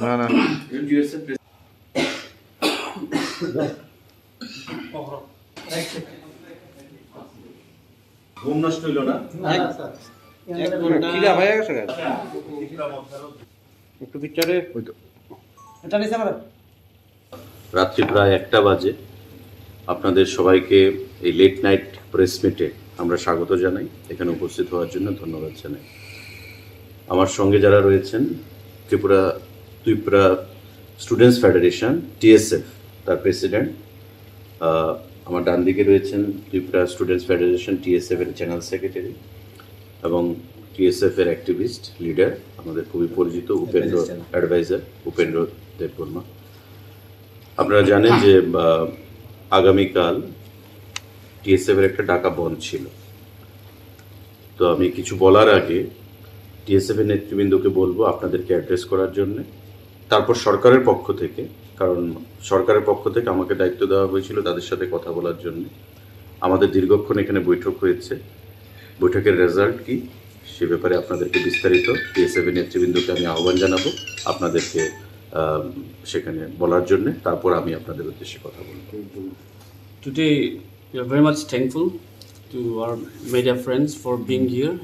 না না ঘুম নষ্ট হইল না একটু পিকচারে রাত্রি প্রায় 1টা বাজে আপনাদের সবাইকে এই লেট নাইট প্রেস মিটে আমরা স্বাগত জানাই। এখানে উপস্থিত হওয়ার জন্য ধন্যবাদ জানাই। আমার সঙ্গে যারা রয়েছেন ত্রিপুরা স্টুডেন্টস ফেডারেশন টিএসএফ তার প্রেসিডেন্ট, আমার ডান দিকে রয়েছেন ত্রিপুরা স্টুডেন্টস ফেডারেশন টিএসএফ এর জেনারেল সেক্রেটারি এবং টিএসএফ এর অ্যাক্টিভিস্ট লিডার আমাদের খুবই পরিচিত অ্যাডভাইজার উপেন্দ্র দেববর্মা। আপনারা জানেন যে আগামীকাল টিএসএফ এর একটা ডাকা বন্ধ ছিল। তো আমি কিছু বলার আগে টিএসএফ এর নেতৃবৃন্দকে বলবো আপনাদেরকে অ্যাড্রেস করার জন্য, তারপর সরকারের পক্ষ থেকে, কারণ সরকারের পক্ষ থেকে আমাকে দায়িত্ব দেওয়া হয়েছিল তাদের সাথে কথা বলার জন্য। আমাদের দীর্ঘক্ষণ এখানে বৈঠক হয়েছে, বৈঠকের রেজাল্ট কি সে ব্যাপারে আপনাদেরকে বিস্তারিত টিএসএফ এর নেতৃবৃন্দকে আমি আহ্বান জানাবো আপনাদেরকে সেখানে বলার জন্য, তারপর আমি আপনাদের উদ্দেশ্যে কথা বলবো। Today we are very much thankful to our media friends for being here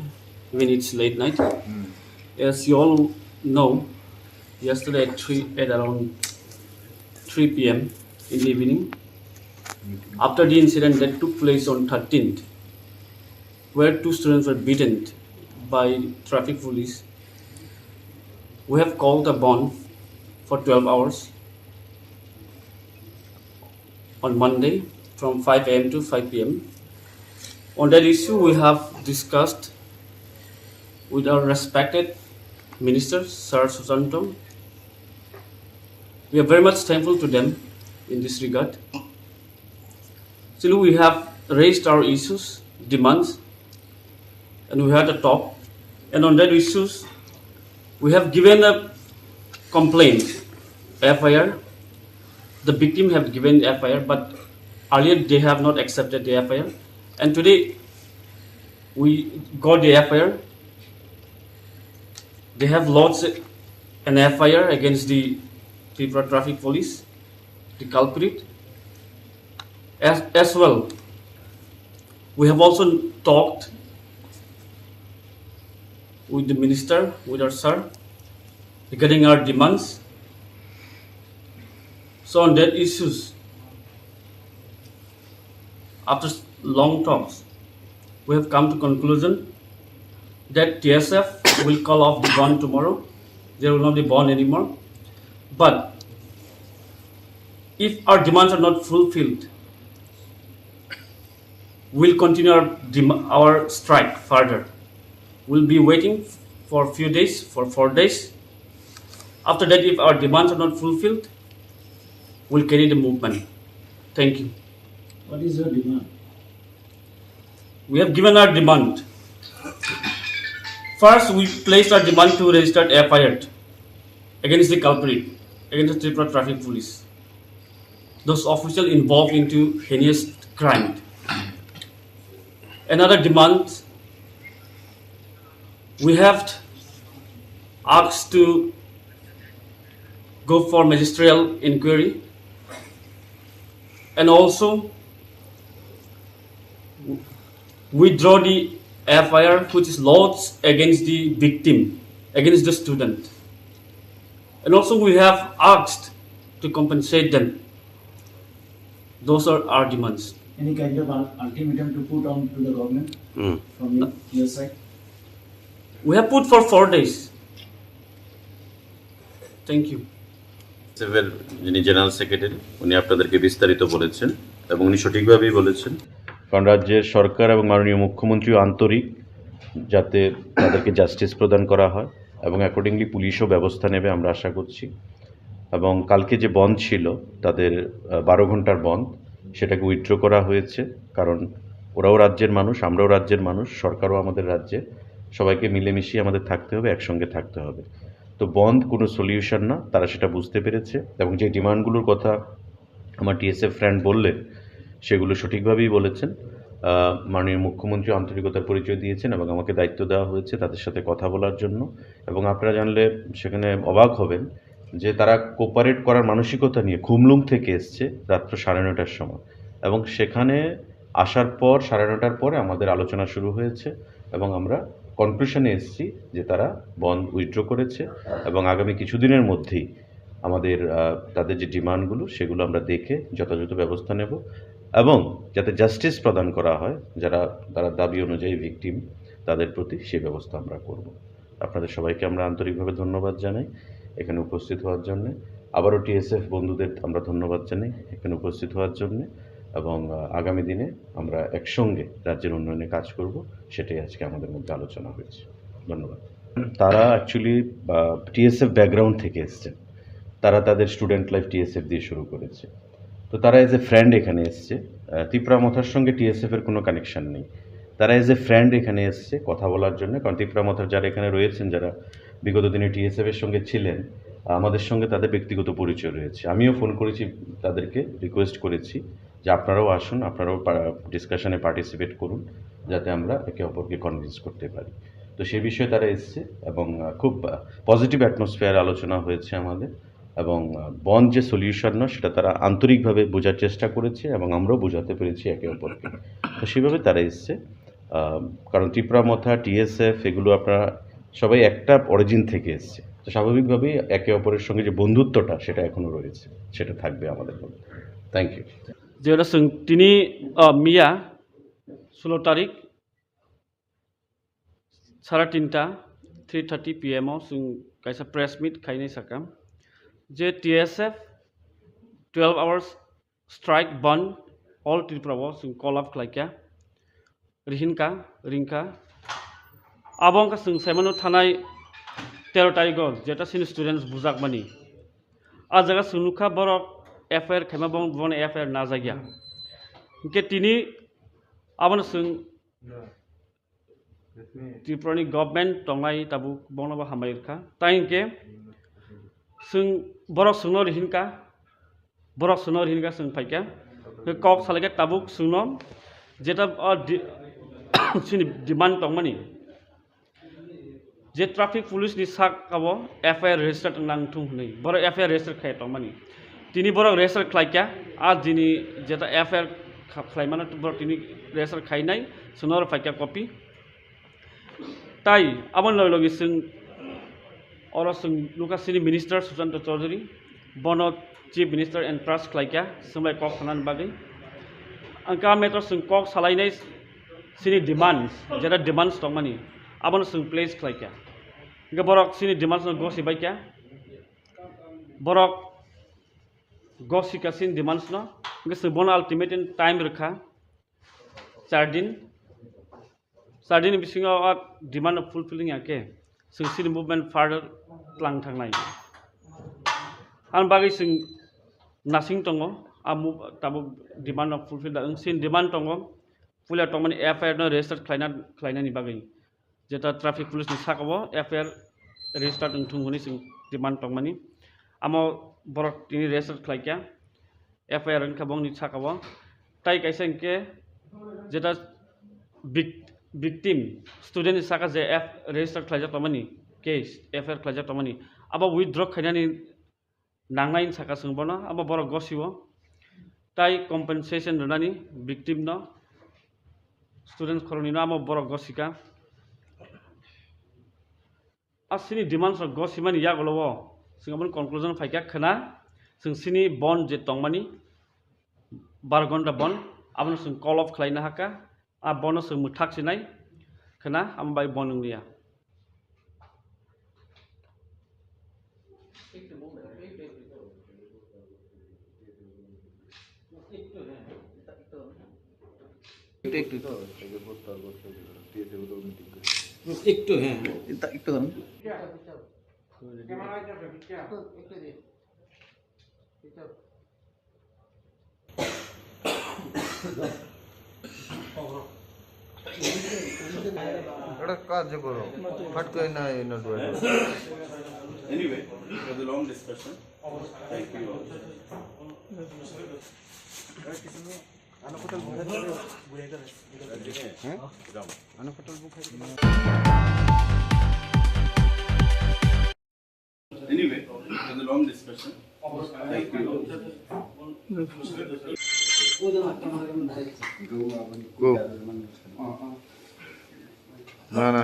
when it's late night. As you all know, yesterday at around 3 p.m. in the evening, after the incident that took place on 13th, where 2 students were beaten by traffic police, we have called a bond for 12 hours on Monday from 5 a.m. to 5 p.m. On that issue, we have discussed with our respected Minister, Sir Susanto. We are very much thankful to them in this regard. Still, we have raised our issues, demands, and we had a talk. And on that issues, we have given a complaint, FIR. The victim have given FIR, but earlier they have not accepted the FIR. And today, we got the FIR. They have lodged an FIR against the Tripura Traffic Police, the culprit. As well, we have also talked with the minister, with our sir, regarding our demands. So on that issues, after long talks, we have come to conclusion that TSF will call off the bond tomorrow. There will not be bond anymore. But if our demands are not fulfilled, we'll continue our strike further. We'll be waiting for a few days, for 4 days. After that, if our demands are not fulfilled, we'll carry the movement. Thank you. What is your demand? We have given our demand. First, we placed our demand to register FIR against the culprit, against the Tripura Traffic Police. Those officials involved into heinous crime. Another demand, we have asked to go for magisterial inquiry, and also withdraw the FIR which is lodged against the victim, against the student. And also we have asked to compensate them. Those are our demands. Any kind of ultimatum to put on to the government from your side? We have put for 4 days. Thank you. TSF যিনি general secretary উনি আপনাদেরকে বিস্তারিত বলেছেন এবং উনি সঠিকভাবেই বলেছেন, কারণ রাজ্যের সরকার এবং মাননীয় মুখ্যমন্ত্রীও আন্তরিক যাতে তাদেরকে জাস্টিস প্রদান করা হয় এবং অ্যাকর্ডিংলি পুলিশও ব্যবস্থা নেবে আমরা আশা করছি। এবং কালকে যে বন্ধ ছিল তাদের 12 ঘন্টার বন্ধ, সেটাকে উইথড্র করা হয়েছে, কারণ ওরাও রাজ্যের মানুষ, আমরাও রাজ্যের মানুষ, সরকারও আমাদের রাজ্যে, সবাইকে মিলেমিশিয়ে আমাদের থাকতে হবে, একসঙ্গে থাকতে হবে। তো বন্ধ কোনো সলিউশন না, তারা সেটা বুঝতে পেরেছে এবং যে ডিমান্ডগুলোর কথা আমার টিএসএফ ফ্রেন্ড বললেন সেগুলো সঠিকভাবেই বলেছেন। মাননীয় মুখ্যমন্ত্রী আন্তরিকতার পরিচয় দিয়েছেন এবং আমাকে দায়িত্ব দেওয়া হয়েছে তাদের সাথে কথা বলার জন্য। এবং আপনারা জানলে সেখানে অবাক হবেন যে তারা কোপারেট করার মানসিকতা নিয়ে খুমলুং থেকে এসছে রাত্র 9:30টার সময়, এবং সেখানে আসার পর 9:30টার পরে আমাদের আলোচনা শুরু হয়েছে এবং আমরা কনক্লুশনে এসেছি যে তারা বন্ড উইথড্র করেছে এবং আগামী কিছুদিনের মধ্যেই আমাদের তাদের যে ডিমান্ডগুলো সেগুলো আমরা দেখে যথাযথ ব্যবস্থা নেব এবং যাতে জাস্টিস প্রদান করা হয় তারা দাবি অনুযায়ী ভিকটিম তাদের প্রতি সেই ব্যবস্থা আমরা করব। আপনাদের সবাইকে আমরা আন্তরিকভাবে ধন্যবাদ জানাই এখানে উপস্থিত হওয়ার জন্যে। আবারও টিএসএফ বন্ধুদের আমরা ধন্যবাদ জানাই এখানে উপস্থিত হওয়ার জন্যে, এবং আগামী দিনে আমরা একসঙ্গে রাজ্যের উন্নয়নে কাজ করব, সেটাই আজকে আমাদের মধ্যে আলোচনা হয়েছে। ধন্যবাদ। তারা অ্যাকচুয়ালি টিএসএফ ব্যাকগ্রাউন্ড থেকে এসছেন, তারা তাদের স্টুডেন্ট লাইফ টিএসএফ দিয়ে শুরু করেছে। তো তারা এজ এ ফ্রেন্ড এখানে এসছে, তিপ্রা মথার সঙ্গে টিএসএফের কোনো কানেকশান নেই। তারা এজ এ ফ্রেন্ড এখানে এসছে কথা বলার জন্য, কারণ তিপ্রা মথার যারা এখানে রয়েছেন, যারা বিগত দিনে টিএসএফের সঙ্গে ছিলেন, আমাদের সঙ্গে তাদের ব্যক্তিগত পরিচয় রয়েছে। আমিও ফোন করেছি তাদেরকে, রিকোয়েস্ট করেছি যে আপনারাও আসুন, আপনারাও ডিসকাশনে পার্টিসিপেট করুন, যাতে আমরা একে অপরকে কনভিন্স করতে পারি। তো সেই বিষয়ে তারা এসছে এবং খুব পজিটিভ অ্যাটমসফিয়ার আলোচনা হয়েছে আমাদের, এবং বন্ড যে সলিউশন না সেটা তারা আন্তরিকভাবে বোঝার চেষ্টা করেছে এবং আমরাও বোঝাতে পেরেছি একে অপরকে। তো সেভাবে তারা এসছে, কারণ ত্রিপুরা মথা, টিএসএফ এগুলো আপনারা সবাই একটা অরিজিন থেকে এসছে। তো স্বাভাবিকভাবেই একে অপরের সঙ্গে যে বন্ধুত্বটা সেটা এখনও রয়েছে, সেটা থাকবে আমাদের মধ্যে। Thank you. যেটা তিনি মিয়া 16 তারিখ 3:30 PM kaisa press meet kainai sakam je TSF 12 hours strike band all Tripura call up klaikya rinka abongka saimano thanai 13 tarikh jeta sin students bujak mani a jaga sunukha borok FIR khema bon FIR na jagya ke tini abon Tripurani government tongai tabu bonaba hamairka tainke borok sunor hinka paika kok salage tabuk sunom jeta sini demand tongmani je traffic police ni sak abo FIR register nang thung nei boro FIR register khai tongmani tini borok register khlaikya a dini jeta FIR khlaimana borok tini register khainai sunor paika copy তাই আমার লগে লুকাসিনি minister Sushanta Chowdhury বন chief minister and trust খাইকা সোমলাই কক খানান বাগै आंका मेटर কক सालायनाय सिनि डिमान्ड्स जेटा डिमान्ड्स दंमानि आबन प्लेस खाइका इनका बरक सिनि डिमान्ड्स गसि बाइका बरक गसिका सिनि डिमान्ड्स न इनका बन अल्टिमेट टाइम रखा 4 दिन बिसिङाव डिमान्ड फुलफिलिंग आके सिनि मुभमेन्ट फार्दार प्लान थांनाय आं बागै नासिं दङ ताबो डिमान्ड फुलफिल सिन डिमान्ड दङ पुलिया तंमानि FIR न रेजिस्टार खालायनायनि बागै जेटा ट्राफिक पुलिस नि साकाबो FIR रेजिस्टार थुंगनि डिमान्ड तंमानि आमो बरक तिनि रेजिस्टार खालायका FIR खाबंनि साकाबो ताइ काइसा इनके जेटा victim student saka je register khlaija tamani case FIR khlaija tamani aba withdraw khainani nangnai saka sungbona aba boro gosibo tai compensation runani victim no students khoroni no aba boro gosika asini demands of gosimani yagolowo singabon conclusion faika khana sini bond je tongmani 12 ghonta bond abon sing call off khlaina haka a bonus muthak sinai khana ambai bonung dia একটু হ্যাঁ একটু ধরুন একটা কাজ করো ফট করে না Anyway, it was a long discussion. Thank you all. Anyway, it was a long discussion. Thank you. Go. না না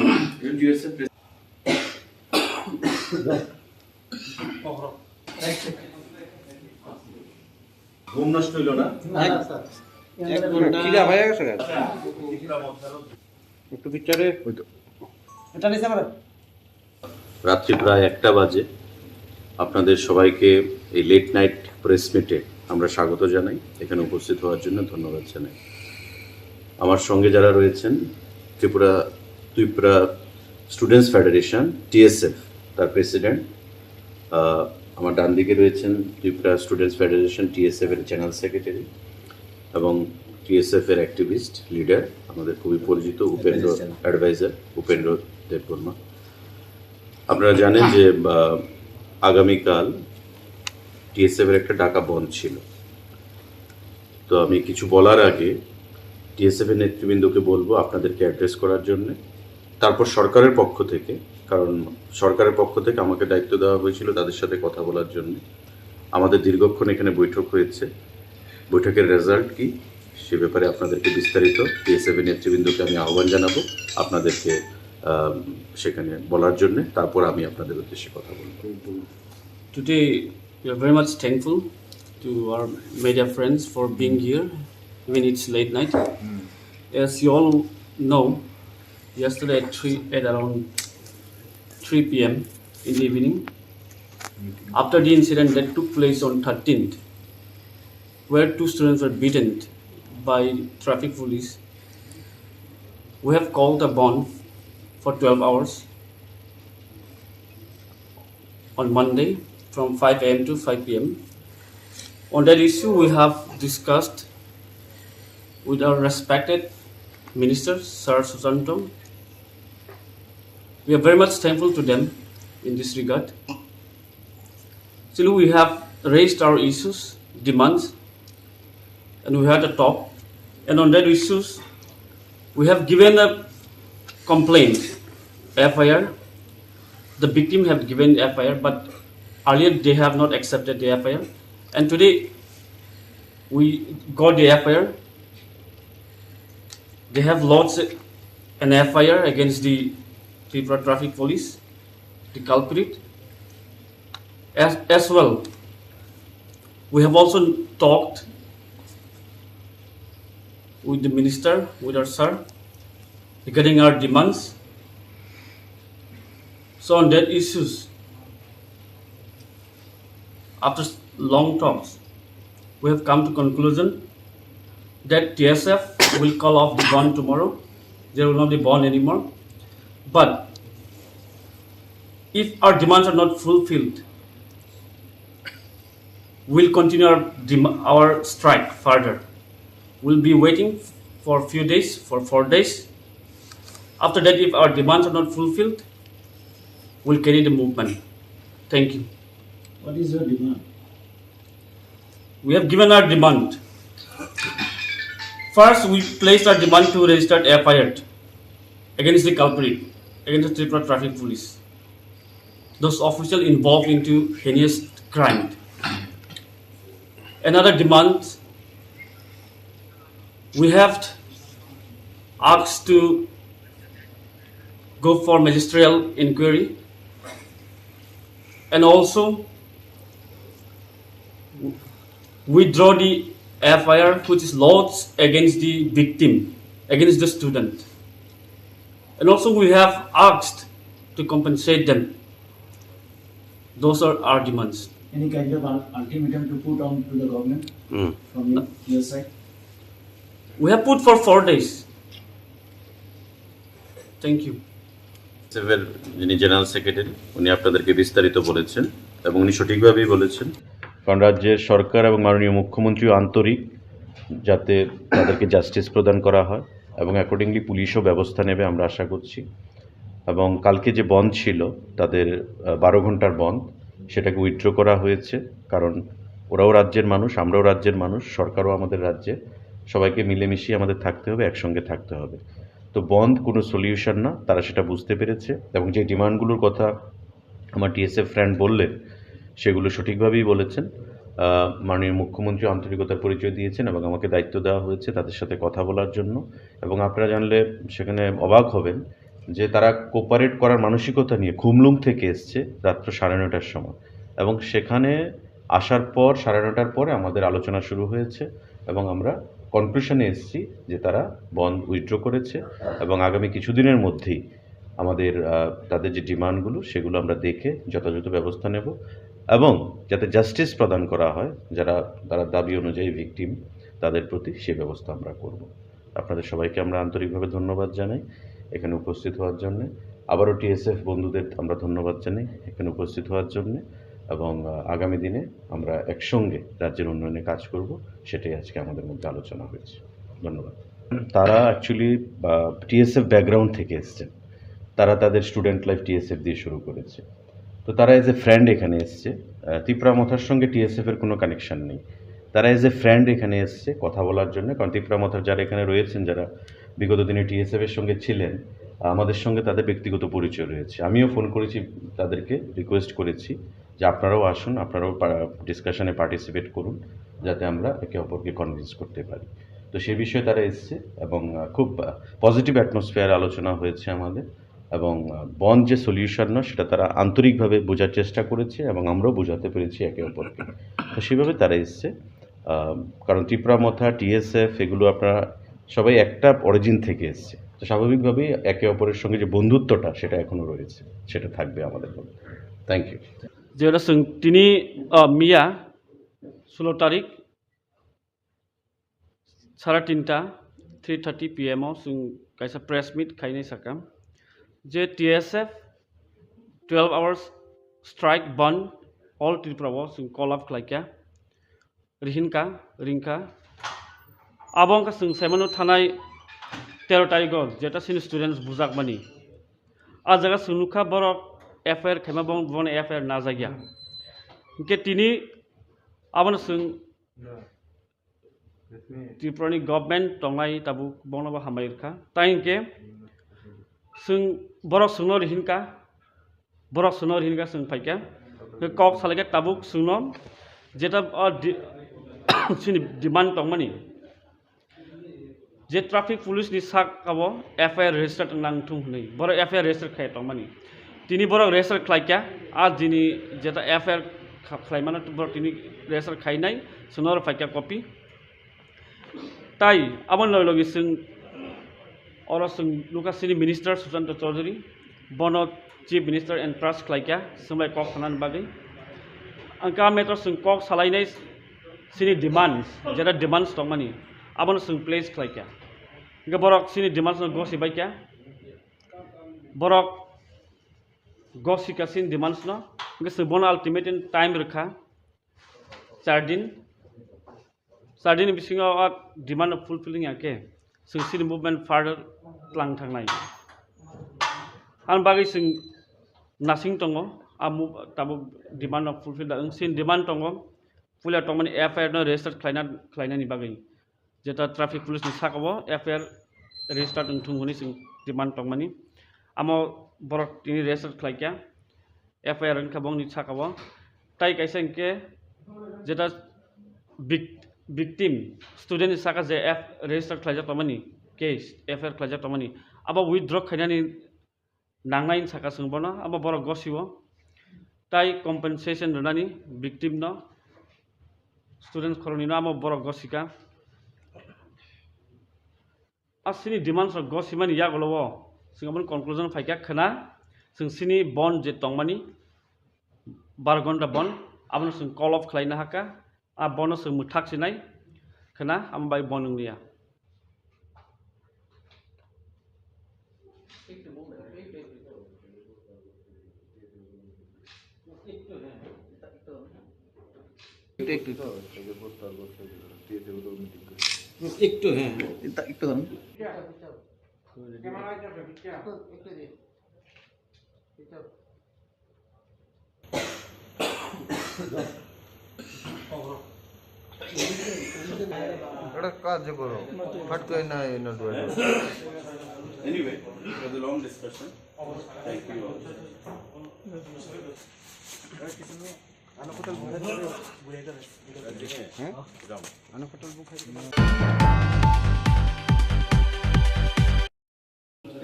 ঘুম নষ্ট হইল না? খিদা হয়ে গেছে একটু পিকচারে এটা নিছে আমার রাত্রি প্রায় 1টা বাজে। আপনাদের সবাইকে এই লেট নাইট প্রেস মিটে আমরা স্বাগত জানাই। এখানে উপস্থিত হওয়ার জন্য ধন্যবাদ জানাই। আমার সঙ্গে যারা রয়েছেন, ত্রিপুরা স্টুডেন্টস ফেডারেশন টিএসএফ তার প্রেসিডেন্ট, আমার ডান দিকে রয়েছেন ত্রিপুরা স্টুডেন্টস ফেডারেশন টিএসএফ এর জেনারেল সেক্রেটারি এবং টিএসএফ এর অ্যাক্টিভিস্ট লিডার, আমাদের খুবই পরিচিত উপেন্দ্র দেববর্মা। আপনারা জানেন যে আগামীকাল টিএসএফ এর একটা ডাকা বন্ধ ছিল। তো আমি কিছু বলার আগে টিএসএফ এর নেতৃবৃন্দকে বলবো আপনাদেরকে অ্যাড্রেস করার জন্য, তারপর সরকারের পক্ষ থেকে, কারণ সরকারের পক্ষ থেকে আমাকে দায়িত্ব দেওয়া হয়েছিল তাদের সাথে কথা বলার জন্য। আমাদের দীর্ঘক্ষণ এখানে বৈঠক হয়েছে। বৈঠকের রেজাল্ট কি সে ব্যাপারে আপনাদেরকে বিস্তারিত টিএসএফ এর নেতৃবৃন্দকে আমি আহ্বান জানাবো আপনাদেরকে সেখানে বলার জন্য, তারপর আমি আপনাদের উদ্দেশ্যে কথা বলবো। Today, we are very much thankful to our media friends for being here, even it's late night. As you all know, yesterday at around 3 p.m. in the evening, after the incident that took place on 13th, where 2 students were beaten by traffic police, we have called a bond for 12 hours on Monday from 5 a.m. to 5 p.m. On that issue, we have discussed with our respected Minister, Sir Susanto. We are very much thankful to them in this regard. Still, we have raised our issues, demands, and we had a talk. And on that issues, we have given a complaint, FIR. The victim have given FIR, but earlier they have not accepted the FIR. And today, we got the FIR. They have lodged an FIR against the Tripura Traffic Police, the culprit. As well, we have also talked with the minister, with our sir, regarding our demands. So on that issues, after long talks, we have come to conclusion that TSF will call off the bond tomorrow. There will not be bond anymore. But if our demands are not fulfilled, we'll continue our strike further. We'll be waiting for a few days, for 4 days. After that, if our demands are not fulfilled, we'll carry the movement. Thank you. What is your demand? We have given our demand. First, we placed our demand to register FIR against the culprit, against the Tripura Traffic Police. Those officials involved into heinous crime. Another demand, we have asked to go for magisterial inquiry, and also withdraw the FIR which is lodged against the victim, against the student. And also we have asked to compensate them. Those are our demands. Any kind of ultimatum to put on to the government from your side? We have put for 4 days. Thank you. টিএসএফ-এর যিনি general secretary, উনি আপনাদেরকে বিস্তারিত বলেছেন এবং উনি সঠিকভাবেই বলেছেন, কারণ রাজ্যের সরকার এবং মাননীয় মুখ্যমন্ত্রীও আন্তরিক যাতে তাদেরকে জাস্টিস প্রদান করা হয় এবং অ্যাকর্ডিংলি পুলিশও ব্যবস্থা নেবে আমরা আশা করছি। এবং কালকে যে বন্ধ ছিল তাদের 12 ঘন্টার বন্ধ, সেটাকে উইথড্র করা হয়েছে, কারণ ওরাও রাজ্যের মানুষ, আমরাও রাজ্যের মানুষ, সরকারও আমাদের রাজ্যে, সবাইকে মিলেমিশিয়ে আমাদের থাকতে হবে, একসঙ্গে থাকতে হবে। তো বন্ধ কোনো সলিউশন না, তারা সেটা বুঝতে পেরেছে এবং যে ডিমান্ডগুলোর কথা আমার টিএসএফ ফ্রেন্ড বললেন সেগুলো সঠিকভাবেই বলেছেন। মাননীয় মুখ্যমন্ত্রী আন্তরিকতার পরিচয় দিয়েছেন এবং আমাকে দায়িত্ব দেওয়া হয়েছে তাদের সাথে কথা বলার জন্য। এবং আপনারা জানলে সেখানে অবাক হবেন যে তারা কোপারেট করার মানসিকতা নিয়ে খুমলুং থেকে এসছে রাত্র 9:30টার সময়, এবং সেখানে আসার পর 9:30টার পরে আমাদের আলোচনা শুরু হয়েছে এবং আমরা কনক্লুশনে এসেছি যে তারা বন্ড উইথড্র করেছে এবং আগামী কিছুদিনের মধ্যেই আমাদের তাদের যে ডিমান্ডগুলো সেগুলো আমরা দেখে যথাযথ ব্যবস্থা নেব এবং যাতে জাস্টিস প্রদান করা হয় তারা দাবি অনুযায়ী ভিকটিম তাদের প্রতি সে ব্যবস্থা আমরা করব। আপনাদের সবাইকে আমরা আন্তরিকভাবে ধন্যবাদ জানাই এখানে উপস্থিত হওয়ার জন্যে। আবারও টিএসএফ বন্ধুদের আমরা ধন্যবাদ জানাই এখানে উপস্থিত হওয়ার জন্যে, এবং আগামী দিনে আমরা একসঙ্গে রাজ্যের উন্নয়নে কাজ করব, সেটাই আজকে আমাদের মধ্যে আলোচনা হয়েছে। ধন্যবাদ। তারা অ্যাকচুয়ালি টিএসএফ ব্যাকগ্রাউন্ড থেকে এসছেন, তারা তাদের স্টুডেন্ট লাইফ টিএসএফ দিয়ে শুরু করেছে। তো তারা এজ এ ফ্রেন্ড এখানে এসছে, ত্রিপুরা মথার সঙ্গে টিএসএফের কোনো কানেকশান নেই। তারা এজ এ ফ্রেন্ড এখানে এসছে কথা বলার জন্য, কারণ ত্রিপুরা মথার যারা এখানে রয়েছেন, যারা বিগত দিনে টিএসএফের সঙ্গে ছিলেন, আমাদের সঙ্গে তাদের ব্যক্তিগত পরিচয় রয়েছে। আমিও ফোন করেছি তাদেরকে, রিকোয়েস্ট করেছি যে আপনারাও আসুন, আপনারাও ডিসকাশনে পার্টিসিপেট করুন, যাতে আমরা একে অপরকে কনভিন্স করতে পারি। তো সে বিষয়ে তারা এসছে এবং খুব পজিটিভ অ্যাটমসফিয়ার আলোচনা হয়েছে আমাদের, এবং বন্ড যে সলিউশন না সেটা তারা আন্তরিকভাবে বোঝার চেষ্টা করেছে এবং আমরাও বোঝাতে পেরেছি একে অপরকে। তো সেভাবে তারা এসছে, কারণ ত্রিপুরা মথা, টিএসএফ এগুলো আপনারা সবাই একটা অরিজিন থেকে এসছে। তো স্বাভাবিকভাবেই একে অপরের সঙ্গে যে বন্ধুত্বটা সেটা এখনও রয়েছে, সেটা থাকবে আমাদের মধ্যে। Thank you. যেটা তিনি মিয়া 16 তারিখ 3:30 PM kaisa press meet khainai sakam je TSF 12 hours strike band all Tripura call up khlaikya rinka abong ka semano thanai 13 tarikh jeta sin students bujak mani a jaga sunukha borok FIR khaima bon FIR na jagya ke tini abon Tripurani government tongai tabu bonaba hamairka tainke borok sunor hinka paikya kok salage tabuk sunom jeta sini demand tongmani je traffic police ni sak abo FIR register nang thung nei borok FIR register khai tongmani tini borok register khlaikya a dini jeta FIR khlaimana borok tini register khainai sunor paikya copy তাই আমার লগে লুকাসিনি minister Sushanta Chowdhury বন chief minister and trust খাইকা সোমাই cock খানান বাগै आंका matter কক सालायनाय सिनि डिमांड्स जेरा डिमांड्स दंमानि आबोनो प्लेस खाइका इनका बरक सिनि डिमांड्स गसिबायका बरक गसिका सिनि डिमांड्स न इनका बन अल्टिमेट टाइम रखा 4 दिन बिसिङाव डिमांड फुलफिलिंग आके सिनि मुभमेंट फार्दर लां थांनाय आं बागै नासिं दङ ताबो डिमांड फुलफिल सिन डिमांड दङ पुलिया दंमानि FIR न रेजिस्टार खालायनायनि बागै जेटा ट्राफिक पुलिस नि साकाव FIR रेजिस्टार थुंगनि डिमांड दंमानि आमो बरक तिनि रेजिस्टार खालायका FIR खाबंनि साकाव ताइ कायसा इनके जेटा victim student saka je register khlaija tamani case FIR khlaija tamani aba withdraw khainani nangnai saka sungbono aba borok gosiwo tai compensation runani victim no students khoroni no aba borok gosika asini demands of gosimani yagolowo singabon conclusion faika khana sini bond je tongmani 12 ঘন্টা bond abon sing call off khlaina haka a bonus muthak sinai khana ambai bonunglia একটু হ্যাঁ একটু ধরুন একটা কাজ করো ফট করে না note Anyway, it was a long discussion. Thank you all.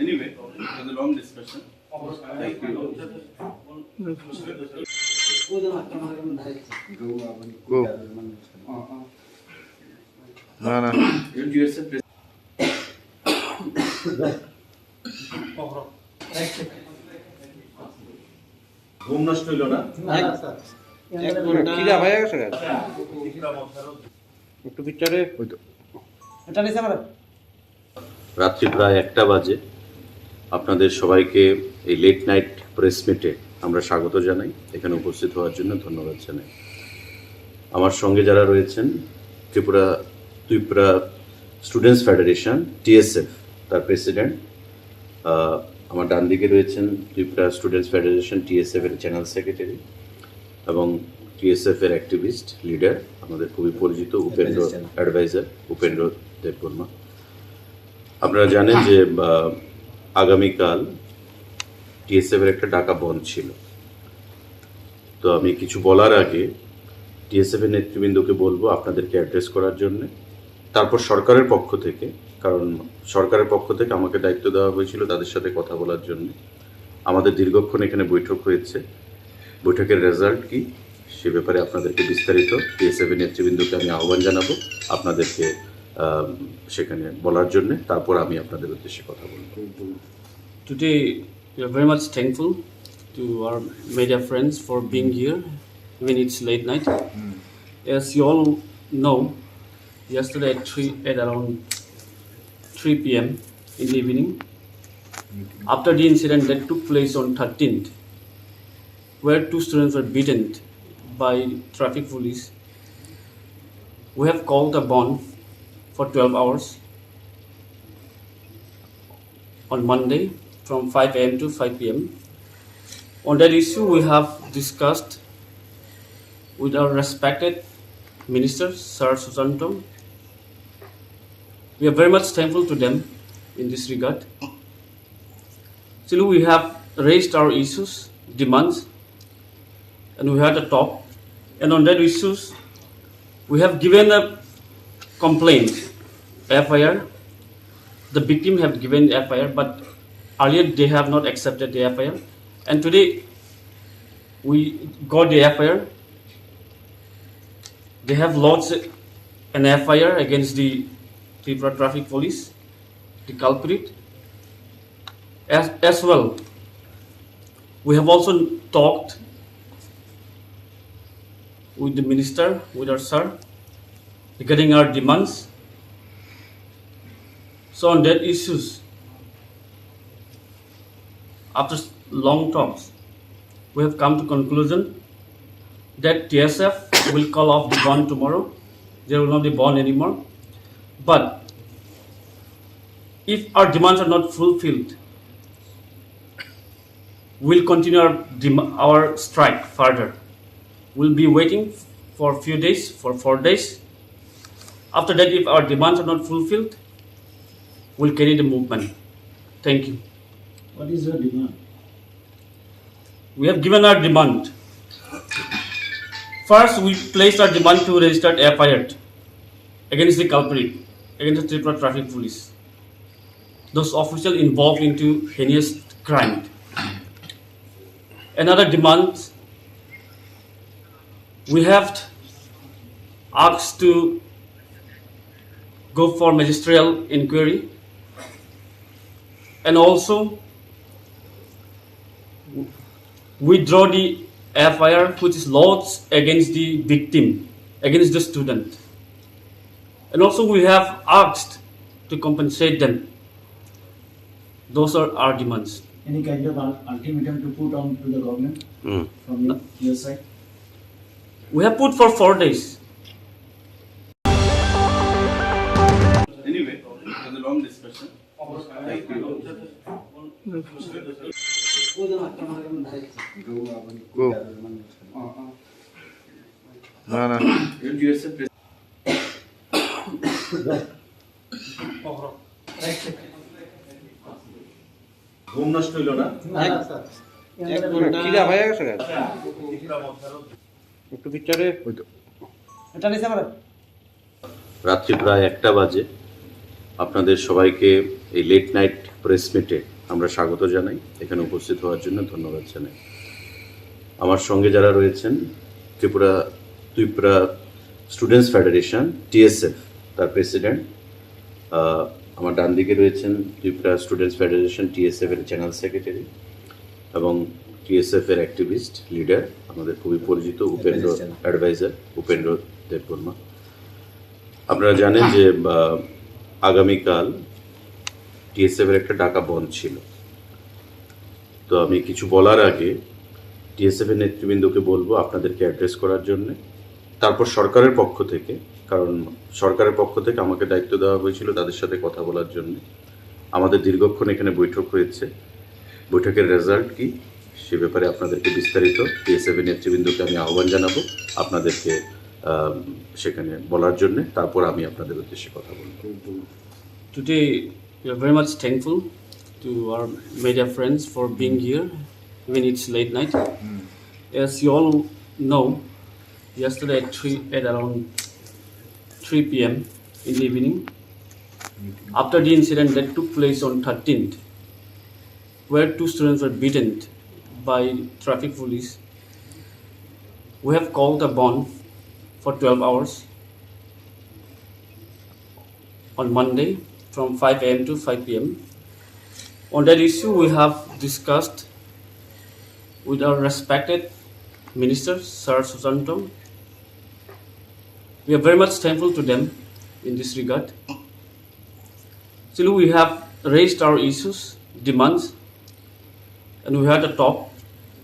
Anyway, it was a long discussion. Thank you all. Go. না না ঘুম নষ্ট হইল না? খিদা হয়ে গেছে একটু পিকচারে এটা নিছে আমার রাত্রি প্রায় 1টা বাজে। আপনাদের সবাইকে এই লেট নাইট প্রেস মিটে আমরা স্বাগত জানাই। এখানে উপস্থিত হওয়ার জন্য ধন্যবাদ জানাই। আমার সঙ্গে যারা রয়েছেন, ত্রিপুরা স্টুডেন্টস ফেডারেশন টিএসএফ তার প্রেসিডেন্ট, আমার ডান দিকে রয়েছেন ত্রিপুরা স্টুডেন্টস ফেডারেশন টিএসএফ এর জেনারেল সেক্রেটারি এবং টিএসএফ এর অ্যাক্টিভিস্ট লিডার, আমাদের খুবই পরিচিত উপেন্দ্র অ্যাডভাইজার উপেন্দ্র দেববর্মা। আপনারা জানেন যে আগামীকাল টিএসএফ এর একটা ডাকা বন্ধ ছিল। তো আমি কিছু বলার আগে টিএসএফ এর নেতৃবৃন্দকে বলবো আপনাদেরকে অ্যাড্রেস করার জন্য, তারপর সরকারের পক্ষ থেকে, কারণ সরকারের পক্ষ থেকে আমাকে দায়িত্ব দেওয়া হয়েছিল তাদের সাথে কথা বলার জন্য। আমাদের দীর্ঘক্ষণ এখানে বৈঠক হয়েছে, বৈঠকের রেজাল্ট কি সে ব্যাপারে আপনাদেরকে বিস্তারিত টিএসএফ এর নেতৃবৃন্দকে আমি আহ্বান জানাবো আপনাদেরকে সেখানে বলার জন্য, তারপর আমি আপনাদের উদ্দেশ্যে কথা বলবো। Today, we are very much thankful to our media friends for being here, even it's late night. As you all know, yesterday at around 3 p.m. in the evening, after the incident that took place on 13th, where 2 students were beaten by traffic police, we have called a bond for 12 hours on Monday from 5 a.m. to 5 p.m. On that issue, we have discussed with our respected Minister, Sir Susanto. We are very much thankful to them in this regard. Still, we have raised our issues, demands, and we had a talk. And on that issues, we have given a complaint, FIR. The victim have given FIR, but earlier they have not accepted the FIR. And today, we got the FIR. They have lodged an FIR against the Tripura Traffic Police, the culprit. As well, we have also talked with the minister, with our sir, regarding our demands. So on that issues, after long talks, we have come to conclusion that TSF will call off the bond tomorrow. There will not be bond anymore. But if our demands are not fulfilled, we'll continue our strike further. We'll be waiting for a few days, for 4 days. After that, if our demands are not fulfilled, we'll carry the movement. Thank you. What is your demand? We have given our demand. First, we placed our demand to register FIR against the culprit, against the Tripura Traffic Police, those officials involved into heinous crime. Another demand, we have asked to go for magisterial inquiry, and also withdraw the FIR which is lodged against the victim, against the student. And also we have asked to compensate them. Those are our demands. Any kind of ultimatum to put on to the government from your side? We have put for 4 days. Anyway, it was a long discussion. Thank you. Go. না না ঘুম নষ্ট হইল না? খিদা হয়ে গেছে একটু পিকচারে এটা নিছে আমার রাত্রি প্রায় 1টা বাজে। আপনাদের সবাইকে এই লেট নাইট প্রেস মিটে আমরা স্বাগত জানাই। এখানে উপস্থিত হওয়ার জন্য ধন্যবাদ জানাই। আমার সঙ্গে যারা রয়েছেন, ত্রিপুরা স্টুডেন্টস ফেডারেশন টিএসএফ তার প্রেসিডেন্ট, আমার ডান দিকে রয়েছেন ত্রিপুরা স্টুডেন্টস ফেডারেশন টিএসএফ এর জেনারেল সেক্রেটারি এবং টিএসএফ এর অ্যাক্টিভিস্ট লিডার, আমাদের খুবই পরিচিত উপেন্দ্র অ্যাডভাইজার উপেন্দ্র দেববর্মা। আপনারা জানেন যে আগামীকাল টিএসএফ এর একটা ডাকা বন্ধ ছিল। তো আমি কিছু বলার আগে টিএসএফ এর নেতৃবৃন্দকে বলবো আপনাদেরকে অ্যাড্রেস করার জন্য, তারপর সরকারের পক্ষ থেকে, কারণ সরকারের পক্ষ থেকে আমাকে দায়িত্ব দেওয়া হয়েছিল তাদের সাথে কথা বলার জন্য। আমাদের দীর্ঘক্ষণ এখানে বৈঠক হয়েছে, বৈঠকের রেজাল্ট কি সে ব্যাপারে আপনাদেরকে বিস্তারিত টিএসএফ এর নেতৃবৃন্দকে আমি আহ্বান জানাবো আপনাদেরকে সেখানে বলার জন্য, তারপর আমি আপনাদের উদ্দেশ্যে কথা বলবো। Today, we are very much thankful to our media friends for being here, even it's late night. As you all know, yesterday at around 3 p.m. in the evening, after the incident that took place on 13th, where 2 students were beaten by traffic police, we have called a bond for 12 hours on Monday from 5 a.m. to 5 p.m. On that issue, we have discussed with our respected Minister, Sir Susanto. We are very much thankful to them in this regard. Still, we have raised our issues, demands, and we had a talk.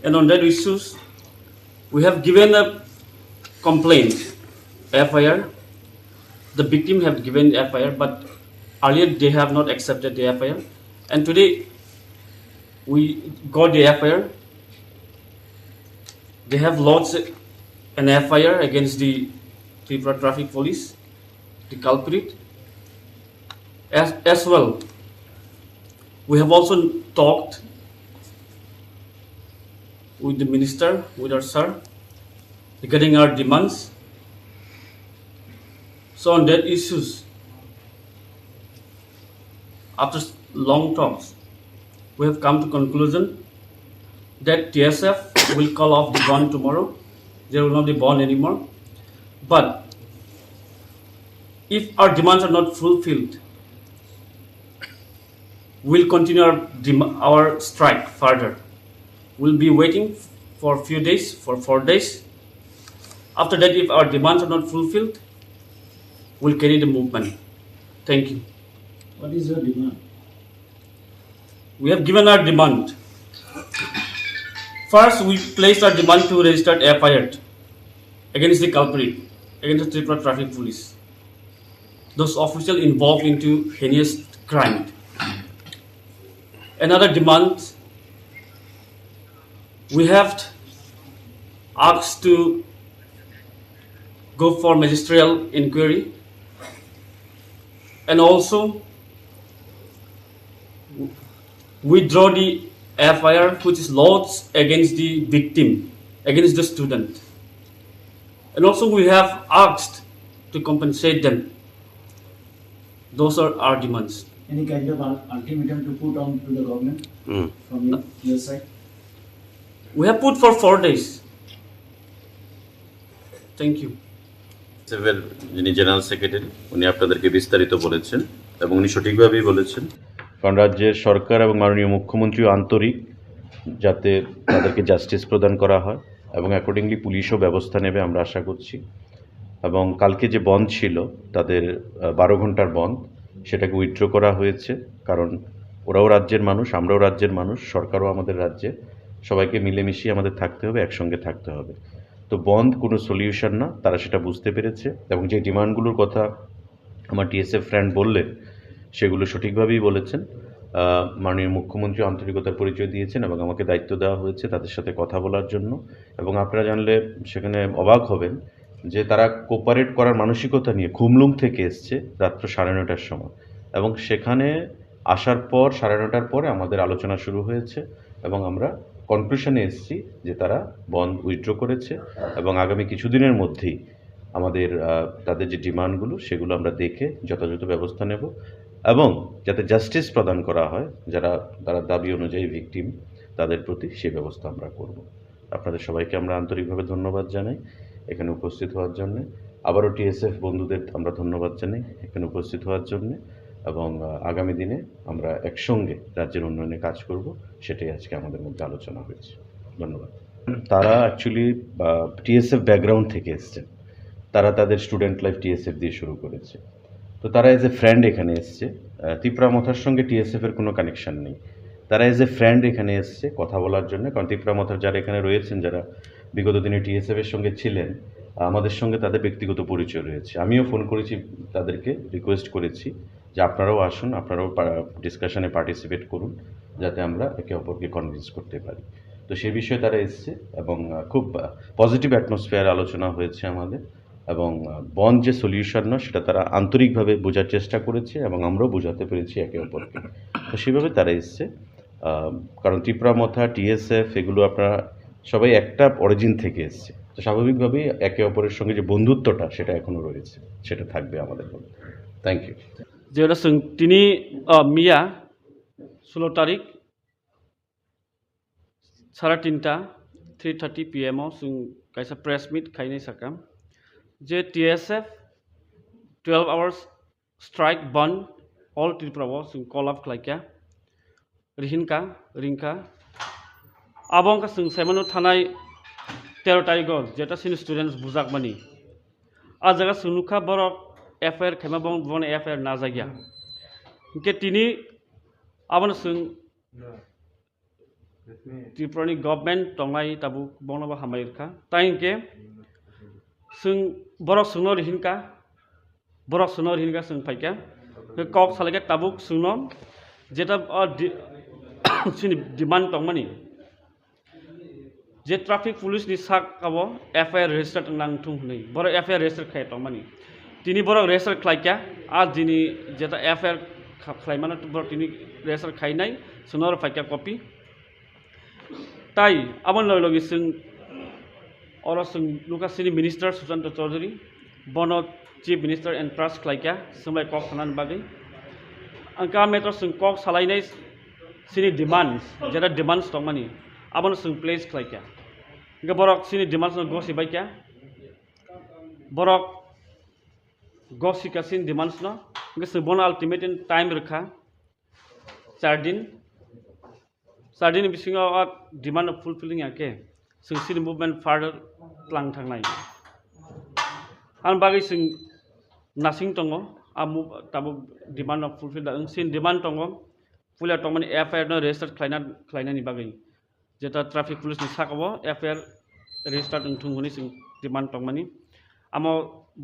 And on that issues, we have given a complaint, FIR. The victim have given FIR, but earlier they have not accepted the FIR. And today, we got the FIR. They have lodged an FIR against the Tripura Traffic Police, the culprit. As well, we have also talked with the minister, with our sir, regarding our demands. So on that issues, after long talks, we have come to conclusion that TSF will call off the bond tomorrow. There will not be bond anymore. But if our demands are not fulfilled, we'll continue our strike further. We'll be waiting for a few days, for 4 days. After that, if our demands are not fulfilled, we'll carry the movement. Thank you. What is your demand? We have given our demand. First, we placed our demand to register FIR against the culprit, against the Tripura Traffic Police, those officials involved into heinous crime. Another demand, we have asked to go for magisterial inquiry, and also withdraw the FIR which is lodged against the victim, against the student. And also we have asked to compensate them. Those are our demands. Any kind of ultimatum to put on to the government from your side? We have put for 4 days. Thank you. TSF এর যিনি general secretary, উনি আপনাদেরকে বিস্তারিত বলেছেন এবং উনি সঠিকভাবেই বলেছেন, কারণ রাজ্যের সরকার এবং মাননীয় মুখ্যমন্ত্রীও আন্তরিক যাতে তাদেরকে জাস্টিস প্রদান করা হয় এবং অ্যাকর্ডিংলি পুলিশও ব্যবস্থা নেবে আমরা আশা করছি। এবং কালকে যে বন্ধ ছিল তাদের 12 ঘন্টার বন্ধ, সেটাকে উইথড্র করা হয়েছে, কারণ ওরাও রাজ্যের মানুষ, আমরাও রাজ্যের মানুষ, সরকারও আমাদের রাজ্যে, সবাইকে মিলেমিশিয়ে আমাদের থাকতে হবে, একসঙ্গে থাকতে হবে। তো বন্ধ কোনো সলিউশন না, তারা সেটা বুঝতে পেরেছে এবং যে ডিমান্ডগুলোর কথা আমার টিএসএফ ফ্রেন্ড বললেন সেগুলো সঠিকভাবেই বলেছেন। মাননীয় মুখ্যমন্ত্রী আন্তরিকতার পরিচয় দিয়েছেন এবং আমাকে দায়িত্ব দেওয়া হয়েছে তাদের সাথে কথা বলার জন্য। এবং আপনারা জানলে সেখানে অবাক হবেন যে তারা কোপারেট করার মানসিকতা নিয়ে খুমলুং থেকে এসছে রাত্র 9:30টার সময়, এবং সেখানে আসার পর 9:30টার পরে আমাদের আলোচনা শুরু হয়েছে এবং আমরা কনক্লুশনে এসেছি যে তারা বন্ড উইথড্র করেছে এবং আগামী কিছুদিনের মধ্যেই আমাদের তাদের যে ডিমান্ডগুলো সেগুলো আমরা দেখে যথাযথ ব্যবস্থা নেব এবং যাতে জাস্টিস প্রদান করা হয় তারা দাবি অনুযায়ী ভিকটিম তাদের প্রতি সেই ব্যবস্থা আমরা করব। আপনাদের সবাইকে আমরা আন্তরিকভাবে ধন্যবাদ জানাই এখানে উপস্থিত হওয়ার জন্য। আবারও টিএসএফ বন্ধুদের আমরা ধন্যবাদ জানাই এখানে উপস্থিত হওয়ার জন্য, এবং আগামী দিনে আমরা একসঙ্গে রাজ্যের উন্নয়নে কাজ করব, সেটাই আজকে আমাদের মধ্যে আলোচনা হয়েছে। ধন্যবাদ। তারা অ্যাকচুয়ালি টিএসএফ ব্যাকগ্রাউন্ড থেকে এসছেন, তারা তাদের স্টুডেন্ট লাইফ টিএসএফ দিয়ে শুরু করেছে, তো তারা এজ এ ফ্রেন্ড এখানে এসছে। ত্রিপুরা মথার সঙ্গে টিএসএফের কোনো কানেকশান নেই, তারা এজ এ ফ্রেন্ড এখানে এসছে কথা বলার জন্য। কারণ ত্রিপুরা মথার যারা এখানে রয়েছেন, যারা বিগত দিনে টিএসএফের সঙ্গে ছিলেন, আমাদের সঙ্গে তাদের ব্যক্তিগত পরিচয় রয়েছে। আমিও ফোন করেছি, তাদেরকে রিকোয়েস্ট করেছি যে আপনারাও আসুন, আপনারাও ডিসকাশনে পার্টিসিপেট করুন, যাতে আমরা একে অপরকে কনভিন্স করতে পারি। তো সে বিষয়ে তারা এসছে এবং খুব পজিটিভ অ্যাটমসফিয়ার আলোচনা হয়েছে আমাদের, এবং বন্ড যে সলিউশন নয় সেটা তারা আন্তরিকভাবে বোঝার চেষ্টা করেছে এবং আমরাও বোঝাতে পেরেছি একে অপরকে। তো সেভাবে তারা এসছে, কারণ ত্রিপুরা মথা টিএসএফ এগুলো আপনারা সবাই একটা অরিজিন থেকে এসছে, তো স্বাভাবিকভাবেই একে অপরের সঙ্গে যে বন্ধুত্বটা সেটা এখনও রয়েছে, সেটা থাকবে আমাদের মধ্যে। Thank you. যেটা তিনি মিয়া 16 তারিখ 3:30 PM kaisa press meet kainai sakam je TSF 12 hours strike ban all Tripura call up klaika rinka abong ka semano thanai 13 tarikh jeta sin students bujak mani a jaga sunukha borok FIR khema bon FIR na jagya ke tini abon Tripurani government tongai tabu bonaba hamairka tainke borok sungno rihinka paika kok salage tabuk sungno jeta sini demand tongmani je traffic police ni sak abo FIR register nang thung nei borok FIR register khai tongmani tini borok register khlaika a dini jeta FIR khlaimana borok tini register khainai sunor paika copy তাই আমার লগে লুকাসিনি minister Sushanta Chowdhury বন chief minister and trust খাইকা সোমলাই কক সানান বাগै আঙ্কা মেটর কক সালাইনাই সিনি ডিমান্ডস যেটা ডিমান্ডস দংমানি আবন প্লেস খাইকা ইনকা বরক সিনি ডিমান্ডস গসি বাইকা বরক গসিকা সিনি ডিমান্ডস ন ইনকা বন আলটিমেট টাইম রেখা 4 दिन Sardini bisingo demand of fulfilling ake see the movement further tlang thangnai an bagi sing nasing tongo amu tabu demand of fulfill da sin demand tongo fulla tongmani FIR no register klaina ni bagi jeta traffic police ni sakabo FIR register thunguni sing demand tongmani amo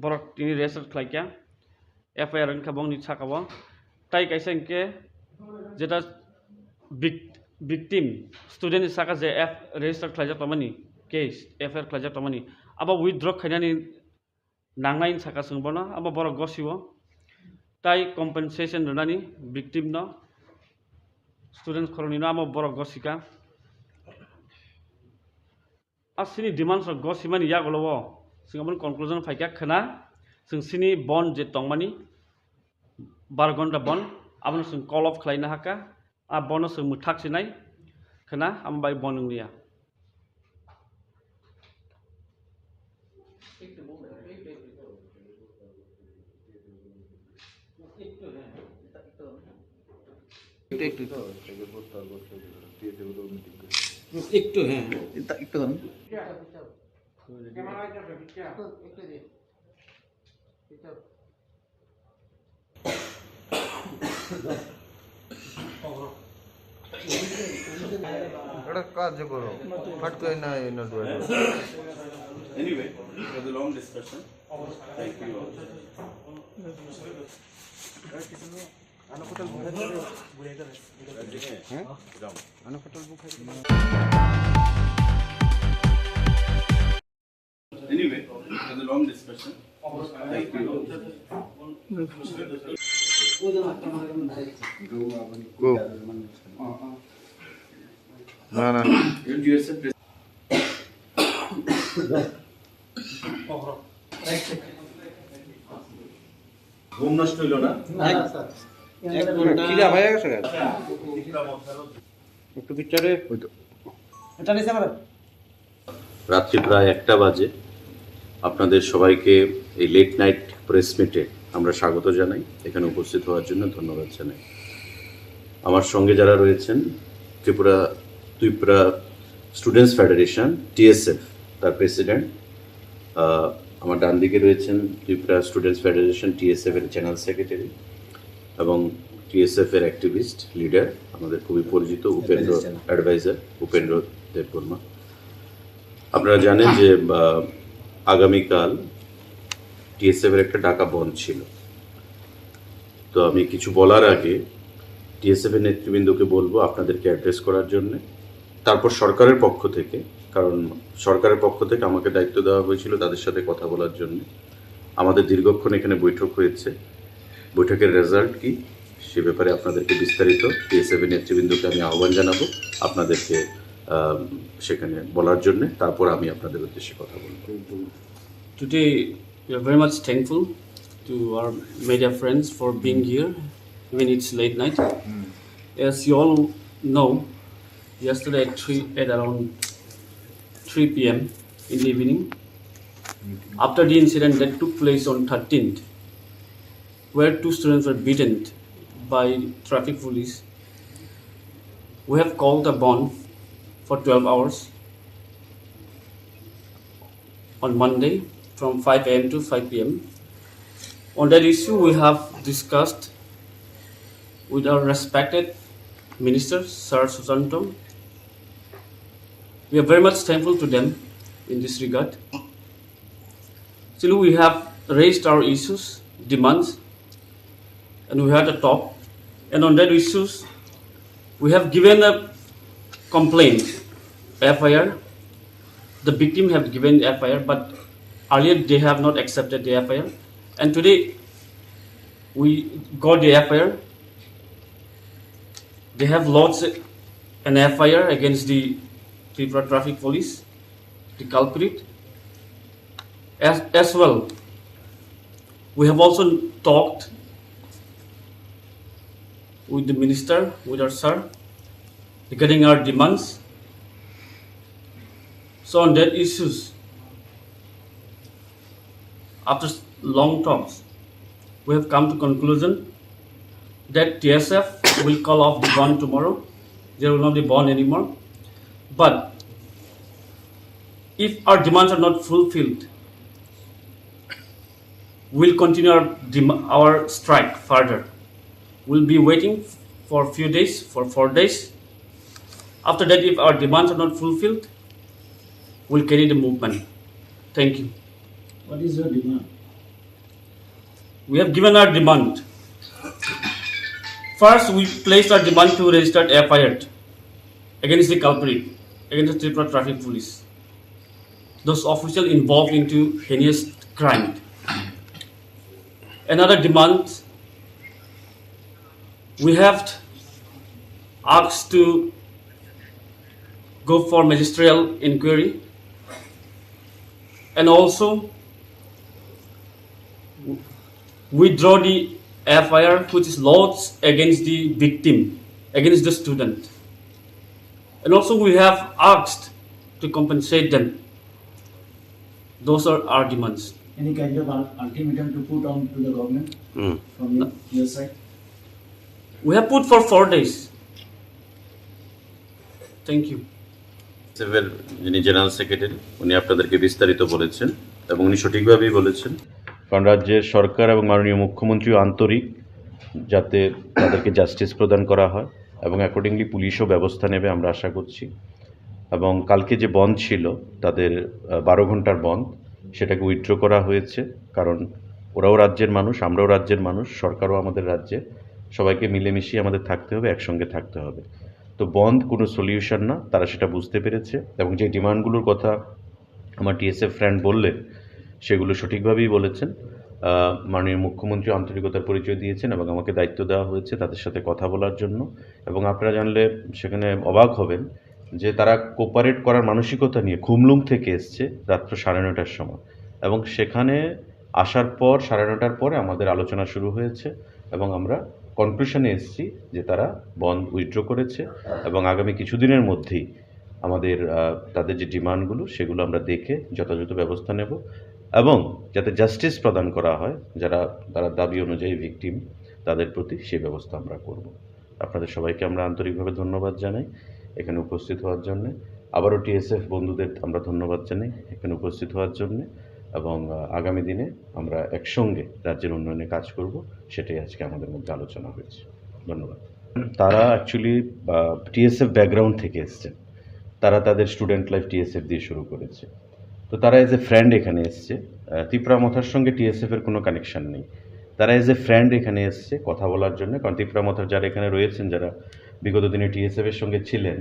borok tini register klaika FIR an khabong ni sakabo tai kaisa ke jeta victim student saka je register khlaja tamani case FIR khlaja tamani aba withdraw khainani nangnai saka sungbona aba borok gosiwo tai compensation runani victim no students khoroni no aba borok gosika asini demands of gosimani yagolowo singabon conclusion phaika khana sini bond je tongmani 12 ঘন্টা bond abon call off khlaina haka a bonus muthak sinai khana ambai bonunglia একটু হ্যাঁ একটু একটা কাজ করো ফট করে না Anyway, it was a long discussion. Thank you all. Anyway, it was a long discussion. Thank you. গো না না ঘুম নষ্ট হইল না? খিদা হয়ে গেছে একটু পিকচারে ওই তো এটা নিছে আমার রাত্রি প্রায় 1টা বাজে। আপনাদের সবাইকে এই লেট নাইট প্রেস মিটে আমরা স্বাগত জানাই। এখানে উপস্থিত হওয়ার জন্য ধন্যবাদ জানাই। আমার সঙ্গে যারা রয়েছেন, ত্রিপুরা স্টুডেন্টস ফেডারেশন টিএসএফ তার প্রেসিডেন্ট, আমার ডান দিকে রয়েছেন ত্রিপুরা স্টুডেন্টস ফেডারেশন টিএসএফ এর জেনারেল সেক্রেটারি এবং টিএসএফ এর অ্যাক্টিভিস্ট লিডার, আমাদের খুবই পরিচিত উপেন্দ্র অ্যাডভাইজার উপেন্দ্র দেববর্মা। আপনারা জানেন যে আগামীকাল টিএসএফ এর একটা ডাকা বন্ধ ছিল। তো আমি কিছু বলার আগে টিএসএফ এর নেতৃবৃন্দকে বলবো আপনাদেরকে অ্যাড্রেস করার জন্য, তারপর সরকারের পক্ষ থেকে, কারণ সরকারের পক্ষ থেকে আমাকে দায়িত্ব দেওয়া হয়েছিল তাদের সাথে কথা বলার জন্য। আমাদের দীর্ঘক্ষণ এখানে বৈঠক হয়েছে, বৈঠকের রেজাল্ট কি সে ব্যাপারে আপনাদেরকে বিস্তারিত টিএসএফ এর নেতৃবৃন্দকে আমি আহ্বান জানাবো আপনাদেরকে সেখানে বলার জন্য, তারপর আমি আপনাদের উদ্দেশ্যে কথা বলবো। Today, we are very much thankful to our media friends for being here, even it's late night. As you all know, yesterday at around 3 p.m. in the evening, after the incident that took place on 13th, where 2 students were beaten by traffic police, we have called a bond for 12 hours on Monday from 5 a.m. to 5 p.m. On that issue, we have discussed with our respected Minister, Sir Susanto. We are very much thankful to them in this regard. Still, we have raised our issues, demands, and we had a talk. And on that issues, we have given a complaint, FIR. The victim have given FIR, but earlier they have not accepted the FIR. And today, we got the FIR. They have lodged an FIR against the Tripura Traffic Police, the culprit. As well, we have also talked with the minister, with our sir, regarding our demands. So on that issues, after long talks, we have come to conclusion that TSF will call off the bond tomorrow. There will not be bond anymore. But if our demands are not fulfilled, we'll continue our strike further. We'll be waiting for a few days, for 4 days. After that, if our demands are not fulfilled, we'll carry the movement. Thank you. What is your demand? We have given our demand. First, we placed our demand to register FIR against the culprit, against the Tripura Traffic Police, those officials involved into heinous crime. Another demand, we have asked to go for magisterial inquiry, and also withdraw the FIR which is lodged against the victim, against the student. And also we have asked to compensate them. Those are our demands. Any kind of ultimatum to put on to the government from your side? We have put for 4 days. Thank you. TSF এর যিনি general secretary, উনি আপনাদেরকে বিস্তারিত বলেছেন এবং উনি সঠিকভাবেই বলেছেন, কারণ রাজ্যের সরকার এবং মাননীয় মুখ্যমন্ত্রীও আন্তরিক যাতে তাদেরকে জাস্টিস প্রদান করা হয় এবং অ্যাকর্ডিংলি পুলিশও ব্যবস্থা নেবে আমরা আশা করছি। এবং কালকে যে বন্ধ ছিল তাদের 12 ঘন্টার বন্ধ, সেটাকে উইথড্র করা হয়েছে, কারণ ওরাও রাজ্যের মানুষ, আমরাও রাজ্যের মানুষ, সরকারও আমাদের রাজ্যে, সবাইকে মিলেমিশিয়ে আমাদের থাকতে হবে, একসঙ্গে থাকতে হবে। তো বন্ধ কোনো সলিউশন না, তারা সেটা বুঝতে পেরেছে এবং যে ডিমান্ডগুলোর কথা আমার টিএসএফ ফ্রেন্ড বললেন সেগুলো সঠিকভাবেই বলেছেন। মাননীয় মুখ্যমন্ত্রী আন্তরিকতার পরিচয় দিয়েছেন এবং আমাকে দায়িত্ব দেওয়া হয়েছে তাদের সাথে কথা বলার জন্য। এবং আপনারা জানলে সেখানে অবাক হবেন যে তারা কোপারেট করার মানসিকতা নিয়ে খুমলুং থেকে এসছে রাত্র 9:30টার সময়, এবং সেখানে আসার পর 9:30টার পরে আমাদের আলোচনা শুরু হয়েছে এবং আমরা কনক্লুশনে এসেছি যে তারা বন্ড উইথড্র করেছে এবং আগামী কিছুদিনের মধ্যেই আমাদের তাদের যে ডিমান্ডগুলো সেগুলো আমরা দেখে যথাযথ ব্যবস্থা নেব এবং যাতে জাস্টিস প্রদান করা হয় তারা দাবি অনুযায়ী ভিকটিম তাদের প্রতি সেই ব্যবস্থা আমরা করব। আপনাদের সবাইকে আমরা আন্তরিকভাবে ধন্যবাদ জানাই এখানে উপস্থিত হওয়ার জন্যে। আবারও টিএসএফ বন্ধুদের আমরা ধন্যবাদ জানাই এখানে উপস্থিত হওয়ার জন্যে, এবং আগামী দিনে আমরা একসঙ্গে রাজ্যের উন্নয়নে কাজ করব, সেটাই আজকে আমাদের মধ্যে আলোচনা হয়েছে। ধন্যবাদ। তারা অ্যাকচুয়ালি টিএসএফ ব্যাকগ্রাউন্ড থেকে এসছেন, তারা তাদের স্টুডেন্ট লাইফ টিএসএফ দিয়ে শুরু করেছে। তো তারা এজ এ ফ্রেন্ড এখানে এসছে। তিপ্রা মথার সঙ্গে টিএসএফের কোনো কানেকশান নেই, তারা এজ এ ফ্রেন্ড এখানে এসছে কথা বলার জন্য। কারণ তিপ্রা মথার যারা এখানে রয়েছেন, যারা বিগত দিনে টিএসএফের সঙ্গে ছিলেন,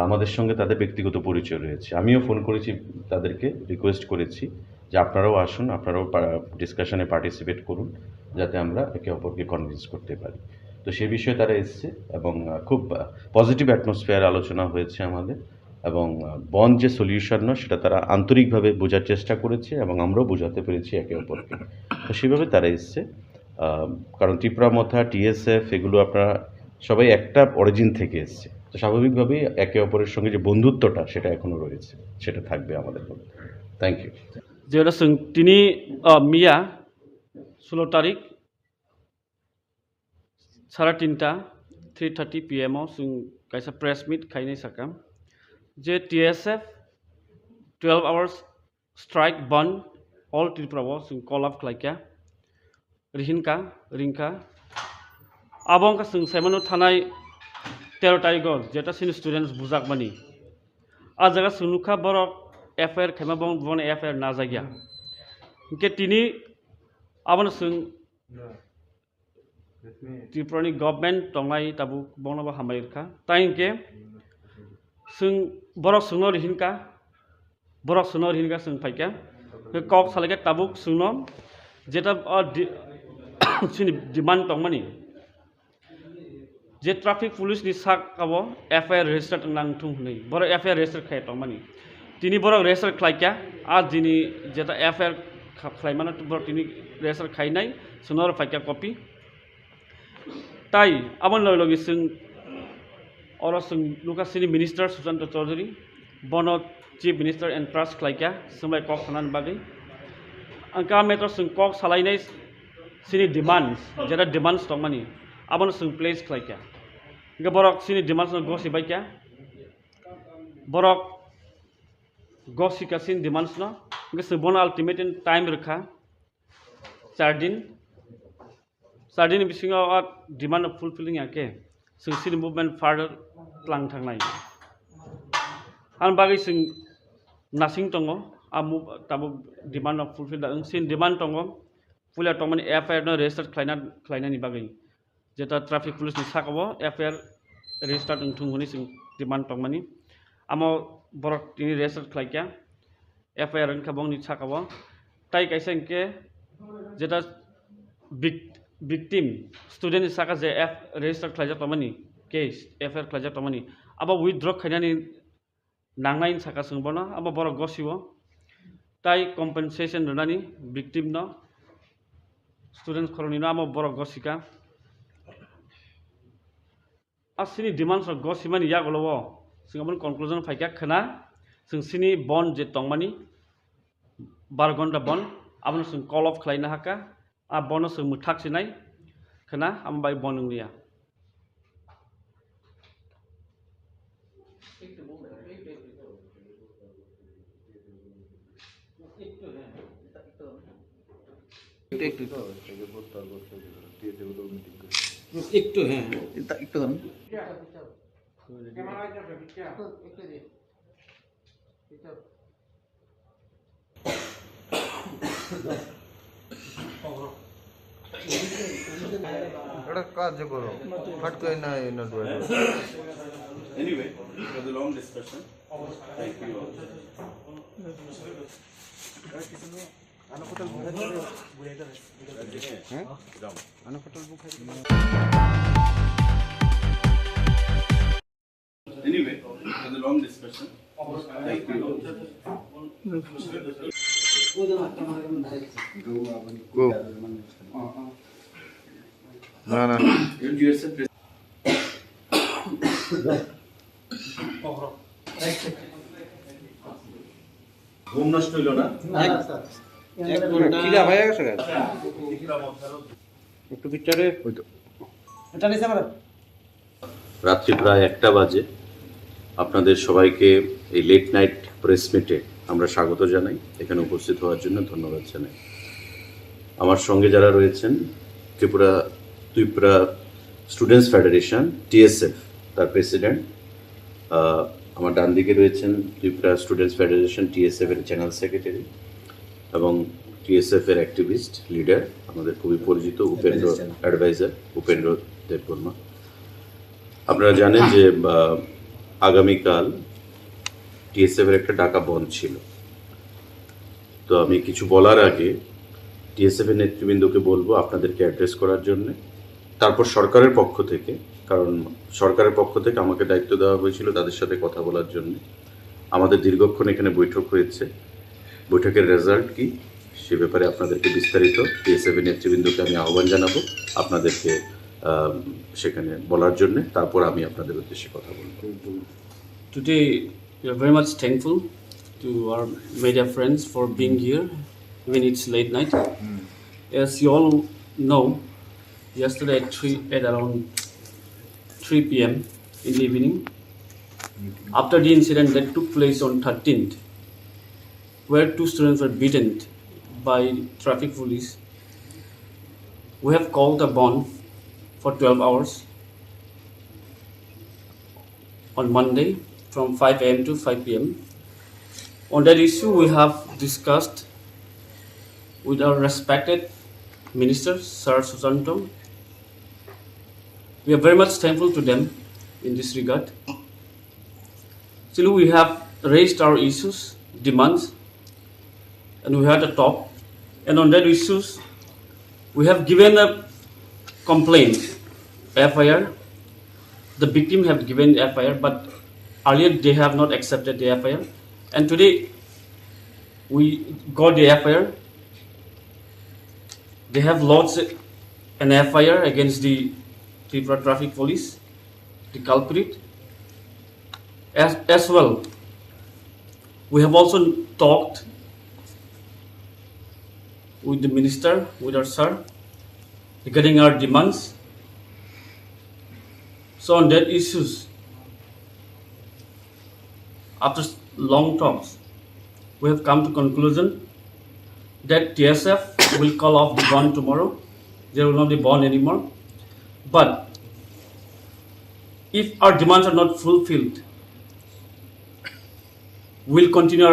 আমাদের সঙ্গে তাদের ব্যক্তিগত পরিচয় রয়েছে। আমিও ফোন করেছি, তাদেরকে রিকোয়েস্ট করেছি যে আপনারাও আসুন, আপনারাও ডিসকাশনে পার্টিসিপেট করুন, যাতে আমরা একে অপরকে কনভিন্স করতে পারি। তো সেই বিষয়ে তারা এসছে এবং খুব পজিটিভ অ্যাটমসফিয়ার আলোচনা হয়েছে আমাদের, এবং বন্ড যে সলিউশন নয় সেটা তারা আন্তরিকভাবে বোঝার চেষ্টা করেছে এবং আমরাও বোঝাতে পেরেছি একে অপরকে। তো সেইভাবে তারা এসছে। কারণ ত্রিপুরা মথা, টিএসএফ এগুলো আপনারা সবাই একটা অরিজিন থেকে এসছে, তো স্বাভাবিকভাবেই একে অপরের সঙ্গে যে বন্ধুত্বটা সেটা এখনও রয়েছে, সেটা থাকবে আমাদের মধ্যে। Thank you. যেটা তিনি মিয়া 16 তারিখ 3:30 PM जों kaisa press meet khainai sakam je TSF 12 hours strike band all Tripura जों call up khlaika rinka abong ka जों saimano thanai 13 tarik jeta sin students bujak bani a jaga sunukha borok FIR khaima bon FIR na jagya ke tini abon जों Tripurani government tongai tabu bonaba hamairka tainke sung borok sunor hinka sung paika kok salake tabuk suno jeta sini demand tongmani je traffic police ni sak abo FIR register nang thung nei borok FIR register khai tongmani tini borok register khlaika a jini jeta FIR khlaimana borok tini register khainai sunor paika copy তাই আমার লগে जों और जों लुकासिनी minister Sushant Chaudhary बन chief minister and trust खालायका सोंबाय कक सानान बागै आंका मेटर जों कक सालायनाय सिनि डिमांड्स जेरा डिमांड्स दंमानि आबन जों प्लेस खालायका इनका बरक सिनि डिमांड्स गसिबायका बरक गसिका सिनि डिमांड्स न इनका जों बन अल्टिमेटम टाइम रखा 4 दिन बिसिङाव डिमांड फुलफिलिंग आके जों सिनि मुभमेन्ट फार्दार लां थांनाय आं बागै जों नासिं दङ ताबो डिमांड फुलफिल दा सिन डिमांड दङ पुलिया दंमानि FIR न रेजिस्टार खालायनायनि बागै जेता ट्राफिक पुलिस नि साकाव FIR रेजिस्टार थुंगनि जों डिमांड दंमानि आमो बरक तिनि रेजिस्टार खालायका FIR न खाबंनि साकाव ताइ कायसा इनके जेता victim student saka je register khlaijak tamani case FIR khlaijak tamani aba withdraw khainani nangnai saka sungbono aba borok gosiwo tai compensation runani victim no students khoroni no aba borok gosika asini demands of gosimani yagolowo singabon conclusion phaika khana sini bond je tongmani 12 घन्टा bond abon sing call off khlaina haka a bonus muthak sinai khana ambai bonunglia একটু হ্যাঁ একটু ধরুন এটা কাজ করো ফট করে না ইনো ডুয়ার Anyway, it was a long discussion. Thank you all. Anyway, it was a long discussion. Thank you. গো না না ঘুম নষ্ট হইল না? খিদা হয়ে গেছে একটু পিকচারে ওই তো এটা নিছে আমার রাত্রি প্রায় 1টা বাজে। আপনাদের সবাইকে এই লেট নাইট প্রেস মিটে আমরা স্বাগত জানাই। এখানে উপস্থিত হওয়ার জন্য ধন্যবাদ জানাই। আমার সঙ্গে যারা রয়েছেন, ত্রিপুরা স্টুডেন্টস ফেডারেশন টিএসএফ তার প্রেসিডেন্ট, আমার ডান দিকে রয়েছেন ত্রিপুরা স্টুডেন্টস ফেডারেশন টিএসএফ এর জেনারেল সেক্রেটারি এবং টিএসএফ এর অ্যাক্টিভিস্ট লিডার, আমাদের খুবই পরিচিত উপেন্দ্র অ্যাডভাইজার উপেন্দ্র দেববর্মা। আপনারা জানেন যে আগামীকাল টিএসএফ এর একটা ডাকা বন্ধ ছিল। তো আমি কিছু বলার আগে টিএসএফ এর নেতৃবৃন্দকে বলবো আপনাদেরকে অ্যাড্রেস করার জন্য, তারপর সরকারের পক্ষ থেকে, কারণ সরকারের পক্ষ থেকে আমাকে দায়িত্ব দেওয়া হয়েছিল তাদের সাথে কথা বলার জন্য। আমাদের দীর্ঘক্ষণ এখানে বৈঠক হয়েছে, বৈঠকের রেজাল্ট কি সে ব্যাপারে আপনাদেরকে বিস্তারিত টিএসএফ এর নেতৃবৃন্দকে আমি আহ্বান জানাবো আপনাদেরকে সেখানে বলার জন্য, তারপর আমি আপনাদের উদ্দেশ্যে কথা বলবো। Today, we are very much thankful to our media friends for being here, even it's late night. As you all know, yesterday at around 3 p.m. in the evening, after the incident that took place on 13th, where 2 students were beaten by traffic police, we have called a bond for 12 hours on Monday from 5 a.m. to 5 p.m. On that issue, we have discussed with our respected Minister, Sir Susanto. We are very much thankful to them in this regard. Still, we have raised our issues, demands, and we had a talk. And on that issues, we have given a complaint, FIR. The victim have given the FIR, but earlier they have not accepted the FIR. And today, we got the FIR. They have lodged an FIR against the Tripura Traffic Police, the culprit. As well, we have also talked with the minister, with our sir, regarding our demands. So on that issues, after long talks, we have come to conclusion that TSF will call off the bond tomorrow. There will not be bond anymore. But if our demands are not fulfilled, we'll continue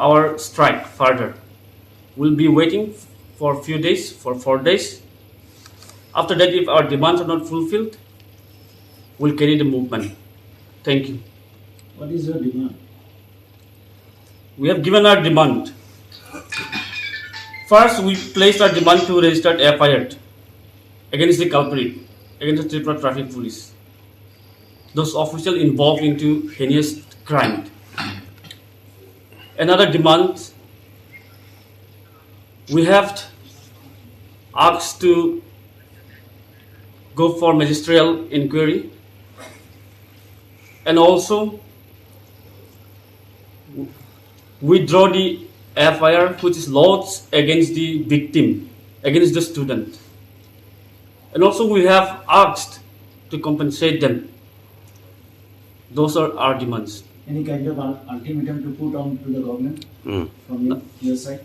our strike further. We'll be waiting for a few days, for 4 days. After that, if our demands are not fulfilled, we'll carry the movement. Thank you. What is your demand? We have given our demand. First, we placed our demand to register FIR against the culprit, against the Tripura Traffic Police, those officials involved into heinous crime. Another demand, we have asked to go for magisterial inquiry, and also withdraw the FIR which is lodged against the victim, against the student. And also we have asked to compensate them. Those are our demands. Any kind of ultimatum to put on to the government from your side?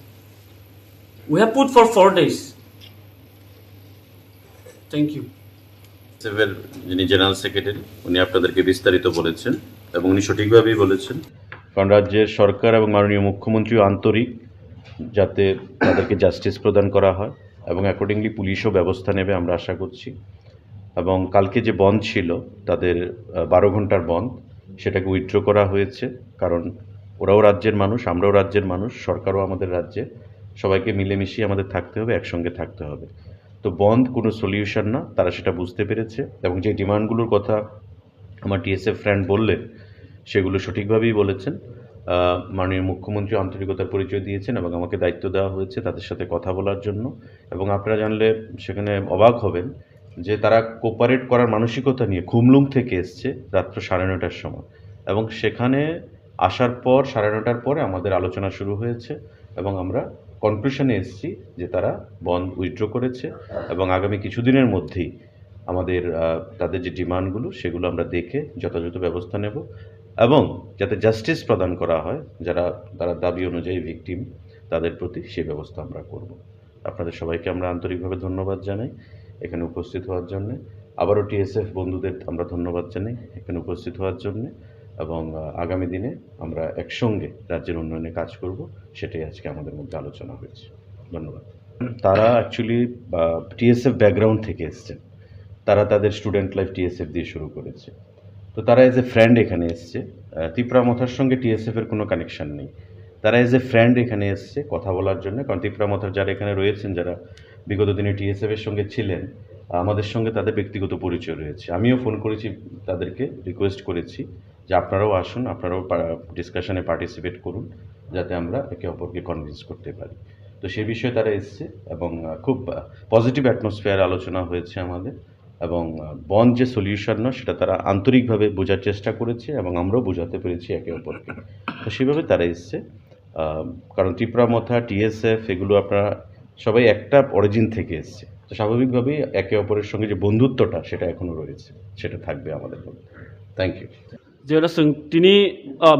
We have put for 4 days. Thank you. TSF এর যিনি general secretary, উনি আপনাদেরকে বিস্তারিত বলেছেন এবং উনি সঠিকভাবেই বলেছেন, কারণ রাজ্যের সরকার এবং মাননীয় মুখ্যমন্ত্রীও আন্তরিক যাতে তাদেরকে জাস্টিস প্রদান করা হয় এবং অ্যাকর্ডিংলি পুলিশও ব্যবস্থা নেবে আমরা আশা করছি। এবং কালকে যে বন্ধ ছিল তাদের 12 ঘন্টার বন্ধ, সেটাকে উইথড্র করা হয়েছে, কারণ ওরাও রাজ্যের মানুষ, আমরাও রাজ্যের মানুষ, সরকারও আমাদের রাজ্যে, সবাইকে মিলেমিশিয়ে আমাদের থাকতে হবে, একসঙ্গে থাকতে হবে। তো বন্ধ কোনো সলিউশন না, তারা সেটা বুঝতে পেরেছে এবং যে ডিমান্ডগুলোর কথা আমার টিএসএফ ফ্রেন্ড বললেন সেগুলো সঠিকভাবেই বলেছেন। মাননীয় মুখ্যমন্ত্রী আন্তরিকতার পরিচয় দিয়েছেন এবং আমাকে দায়িত্ব দেওয়া হয়েছে তাদের সাথে কথা বলার জন্য। এবং আপনারা জানলে সেখানে অবাক হবেন যে তারা কোপারেট করার মানসিকতা নিয়ে খুমলুং থেকে এসছে রাত্র 9:30টার সময়, এবং সেখানে আসার পর 9:30টার পরে আমাদের আলোচনা শুরু হয়েছে এবং আমরা কনক্লুশনে এসেছি যে তারা বন্ড উইথড্র করেছে এবং আগামী কিছুদিনের মধ্যেই আমাদের তাদের যে ডিমান্ডগুলো সেগুলো আমরা দেখে যথাযথ ব্যবস্থা নেব এবং যাতে জাস্টিস প্রদান করা হয় তারা দাবি অনুযায়ী ভিকটিম তাদের প্রতি সেই ব্যবস্থা আমরা করব। আপনাদের সবাইকে আমরা আন্তরিকভাবে ধন্যবাদ জানাই এখানে উপস্থিত হওয়ার জন্যে। আবারও টিএসএফ বন্ধুদের আমরা ধন্যবাদ জানাই এখানে উপস্থিত হওয়ার জন্যে এবং আগামী দিনে আমরা একসঙ্গে রাজ্যের উন্নয়নে কাজ করব, সেটাই আজকে আমাদের মধ্যে আলোচনা হয়েছে। ধন্যবাদ। তারা অ্যাকচুয়ালি টিএসএফ ব্যাকগ্রাউন্ড থেকে এসছেন, তারা তাদের স্টুডেন্ট লাইফ টিএসএফ দিয়ে শুরু করেছে। তো তারা এজ এ ফ্রেন্ড এখানে এসছে, ত্রিপুরা মথার সঙ্গে টিএসএফের কোনো কানেকশান নেই। তারা এজ এ ফ্রেন্ড এখানে এসছে কথা বলার জন্য, কারণ ত্রিপুরা মথার যারা এখানে রয়েছেন, যারা বিগত দিনে টিএসএফের সঙ্গে ছিলেন, আমাদের সঙ্গে তাদের ব্যক্তিগত পরিচয় রয়েছে। আমিও ফোন করেছি তাদেরকে, রিকোয়েস্ট করেছি যে আপনারাও আসুন, আপনারাও ডিসকাশনে পার্টিসিপেট করুন, যাতে আমরা একে অপরকে কনভিন্স করতে পারি। তো সে বিষয়ে তারা এসছে এবং খুব পজিটিভ অ্যাটমসফিয়ার আলোচনা হয়েছে আমাদের, এবং বন্ড যে সলিউশন না সেটা তারা আন্তরিকভাবে বোঝার চেষ্টা করেছে এবং আমরাও বোঝাতে পেরেছি একে অপরকে। তো সেভাবে তারা এসছে, কারণ ত্রিপুরা মথা, টিএসএফ এগুলো আপনারা সবাই একটা অরিজিন থেকে এসছে। তো স্বাভাবিকভাবেই একে অপরের সঙ্গে যে বন্ধুত্বটা সেটা এখনও রয়েছে, সেটা থাকবে আমাদের মধ্যে। Thank you. যেটা তিনি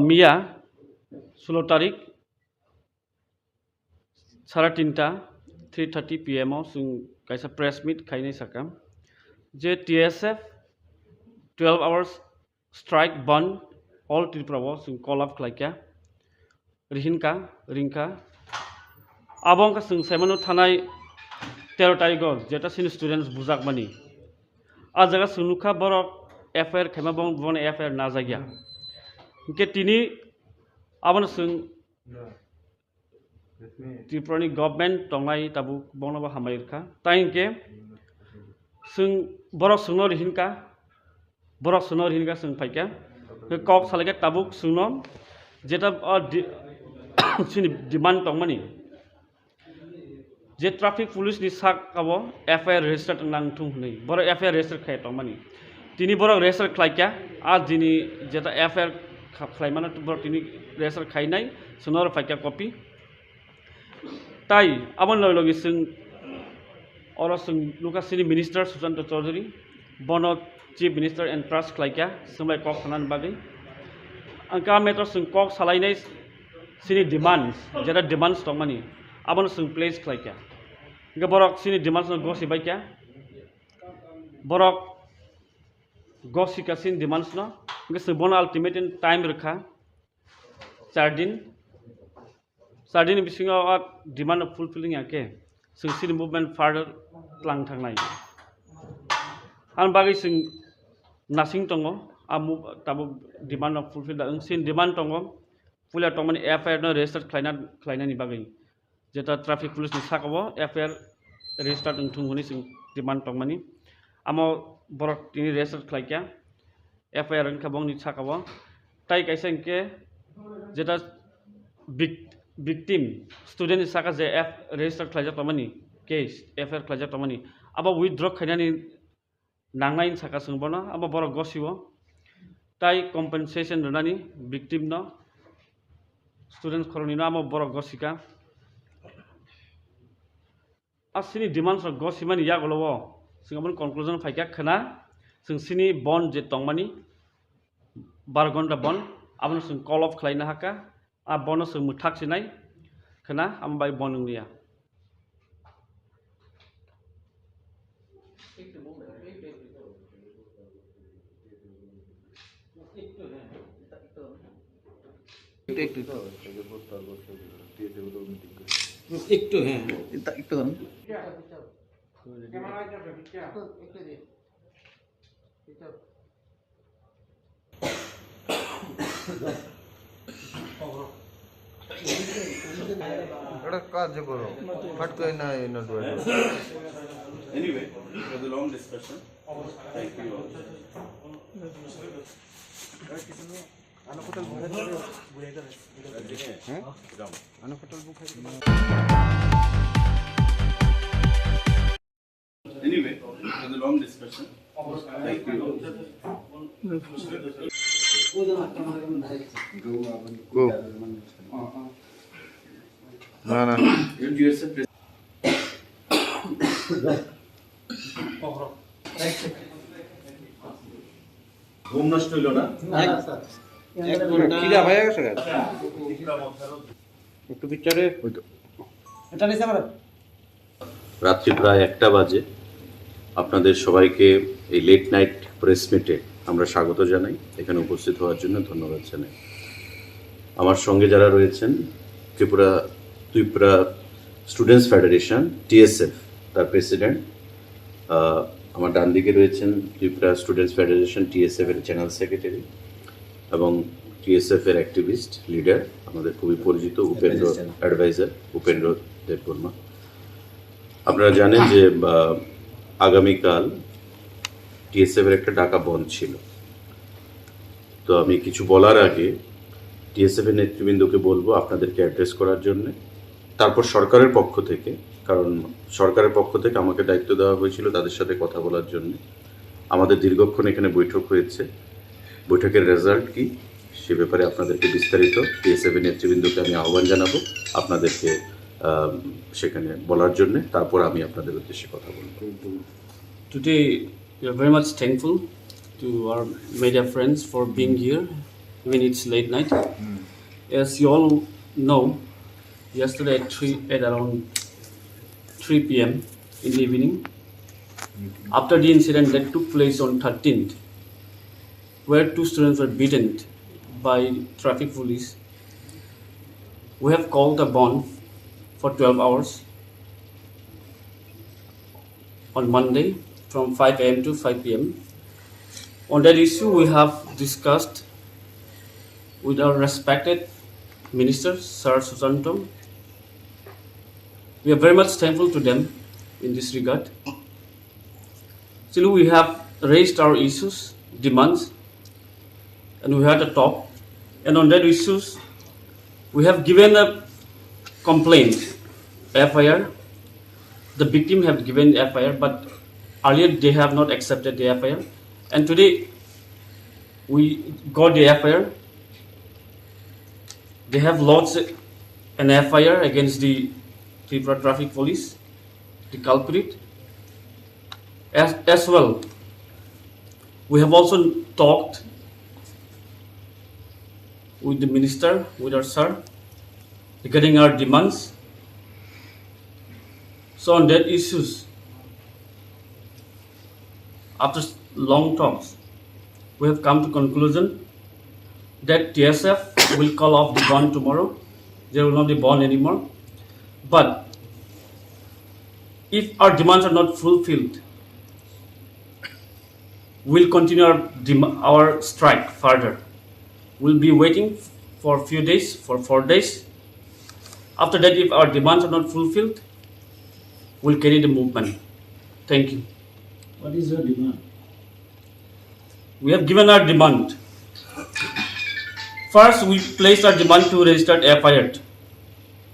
মিয়া 16 তারিখ 3:30 PM kaisa press meet kainai sakam je TSF 12 hours strike ban all Tripura call up khlaika ringka abong ka saimano thanai 13 tarikor jeta sin students bujak mani a jaga sunukha borok FIR khaima bon FIR na jagya ke tini abon Tripurani government tongai tabu bonaba hamairka tainke borok sunor hinka paika kok salaga tabuk sunom jeta sini demand tongmani je traffic police ni sak abo FIR register nang thung nei borok FIR register khai tongmani tini borok register khlaika a dini jeta FIR khlaimana borok tini register khainai sunor paika copy তাই আমার লগে লুকাসিনি minister Sushanta Chowdhury বন chief minister and trust খাইকা সোমলাই কক খানান বাগै आंका मेटर কক सालायनाय सिनि डिमान्ड्स जेटा डिमान्ड्स दं मानि आबन प्लेस खाइका इनका बरक सिनि डिमान्ड्स गसि बाइका बरक गसिका सिनि डिमान्ड्स न इनका बन अल्टिमेट टाइम रखा 4 दिन Sardin bisingo demand of fulfilling ake sing movement further tlang thangnai an bagi sing nasing tongo amu tabu demand of fulfill da sin demand tongo fulla tongmani FIR no register khlaina ni bagi jeta traffic police ni sakabo FIR register thunguni sing demand tongmani amo borok tini register khlaika FIR an khabong ni sakabo tai kaisa ke jeta victim student saka je register khlaja tamani case FIR khlaja tamani aba withdraw khainani nangnai saka sungbona aba borok gosiwo tai compensation donani victim no students khoroni no aba borok gosika asini demands of gosimani yagolowo singabon conclusion faika khana sini bond je tongmani 12 ঘন্টা bond abon sing call off khlaina haka a bonus muthak sinai khana ambai bonunglia একটু হ্যাঁ একটু camera একটা কাজ করো ফট করে না note Anyway, it was a long discussion. Thank you all. Anyway, it was a long discussion. Thank you all. Go. না না ঘুম নষ্ট হইল না? এক ঘন্টা খিদা হয়ে গেছে একটু পিকচারে এটা নিছে আমরা রাত্রি প্রায় 1টা বাজে। আপনাদের সবাইকে এই লেট নাইট প্রেস মিটে আমরা স্বাগত জানাই। এখানে উপস্থিত হওয়ার জন্য ধন্যবাদ জানাই। আমার সঙ্গে যারা রয়েছেন, ত্রিপুরা স্টুডেন্টস ফেডারেশন টিএসএফ তার প্রেসিডেন্ট, আমার ডান দিকে রয়েছেন ত্রিপুরা স্টুডেন্টস ফেডারেশন টিএসএফ এর জেনারেল সেক্রেটারি এবং টিএসএফ এর অ্যাক্টিভিস্ট লিডার, আমাদের খুবই পরিচিত উপেন্দ্র অ্যাডভাইজার উপেন্দ্র দেববর্মা। আপনারা জানেন যে আগামীকাল টিএসএফ এর একটা ডাকা বন্ধ ছিল। তো আমি কিছু বলার আগে টিএসএফ এর নেতৃবৃন্দকে বলবো আপনাদেরকে অ্যাড্রেস করার জন্য, তারপর সরকারের পক্ষ থেকে, কারণ সরকারের পক্ষ থেকে আমাকে দায়িত্ব দেওয়া হয়েছিল তাদের সাথে কথা বলার জন্য। আমাদের দীর্ঘক্ষণ এখানে বৈঠক হয়েছে, বৈঠকের রেজাল্ট কি সে ব্যাপারে আপনাদেরকে বিস্তারিত টিএসএফ এর নেতৃবৃন্দকে আমি আহ্বান জানাবো আপনাদেরকে সেখানে বলার জন্য, তারপর আমি আপনাদের উদ্দেশ্যে কথা বলবো। Today, we are very much thankful to our media friends for being here, even it's late night. As you all know, yesterday at around 3 p.m. in the evening, after the incident that took place on 13th, where 2 students were beaten by traffic police, we have called a bond for 12 hours on Monday from 5 a.m. to 5 p.m. On that issue, we have discussed with our respected Minister, Sir Susanto. We are very much thankful to them in this regard. Still, we have raised our issues, demands, and we had a talk. And on that issues, we have given a complaint, FIR. The victim have given FIR, but earlier they have not accepted the FIR. And today, we got the FIR. They have lodged an FIR against the Tripura Traffic Police, the culprit. As well, we have also talked with the minister, with our sir, regarding our demands. So on that issues, after long talks, we have come to conclusion that TSF will call off the bond tomorrow. There will not be bond anymore. But if our demands are not fulfilled, we'll continue our strike further. We'll be waiting for a few days, for 4 days. After that, if our demands are not fulfilled, we'll carry the movement. Thank you. What is your demand? We have given our demand. First, we placed our demand to register FIR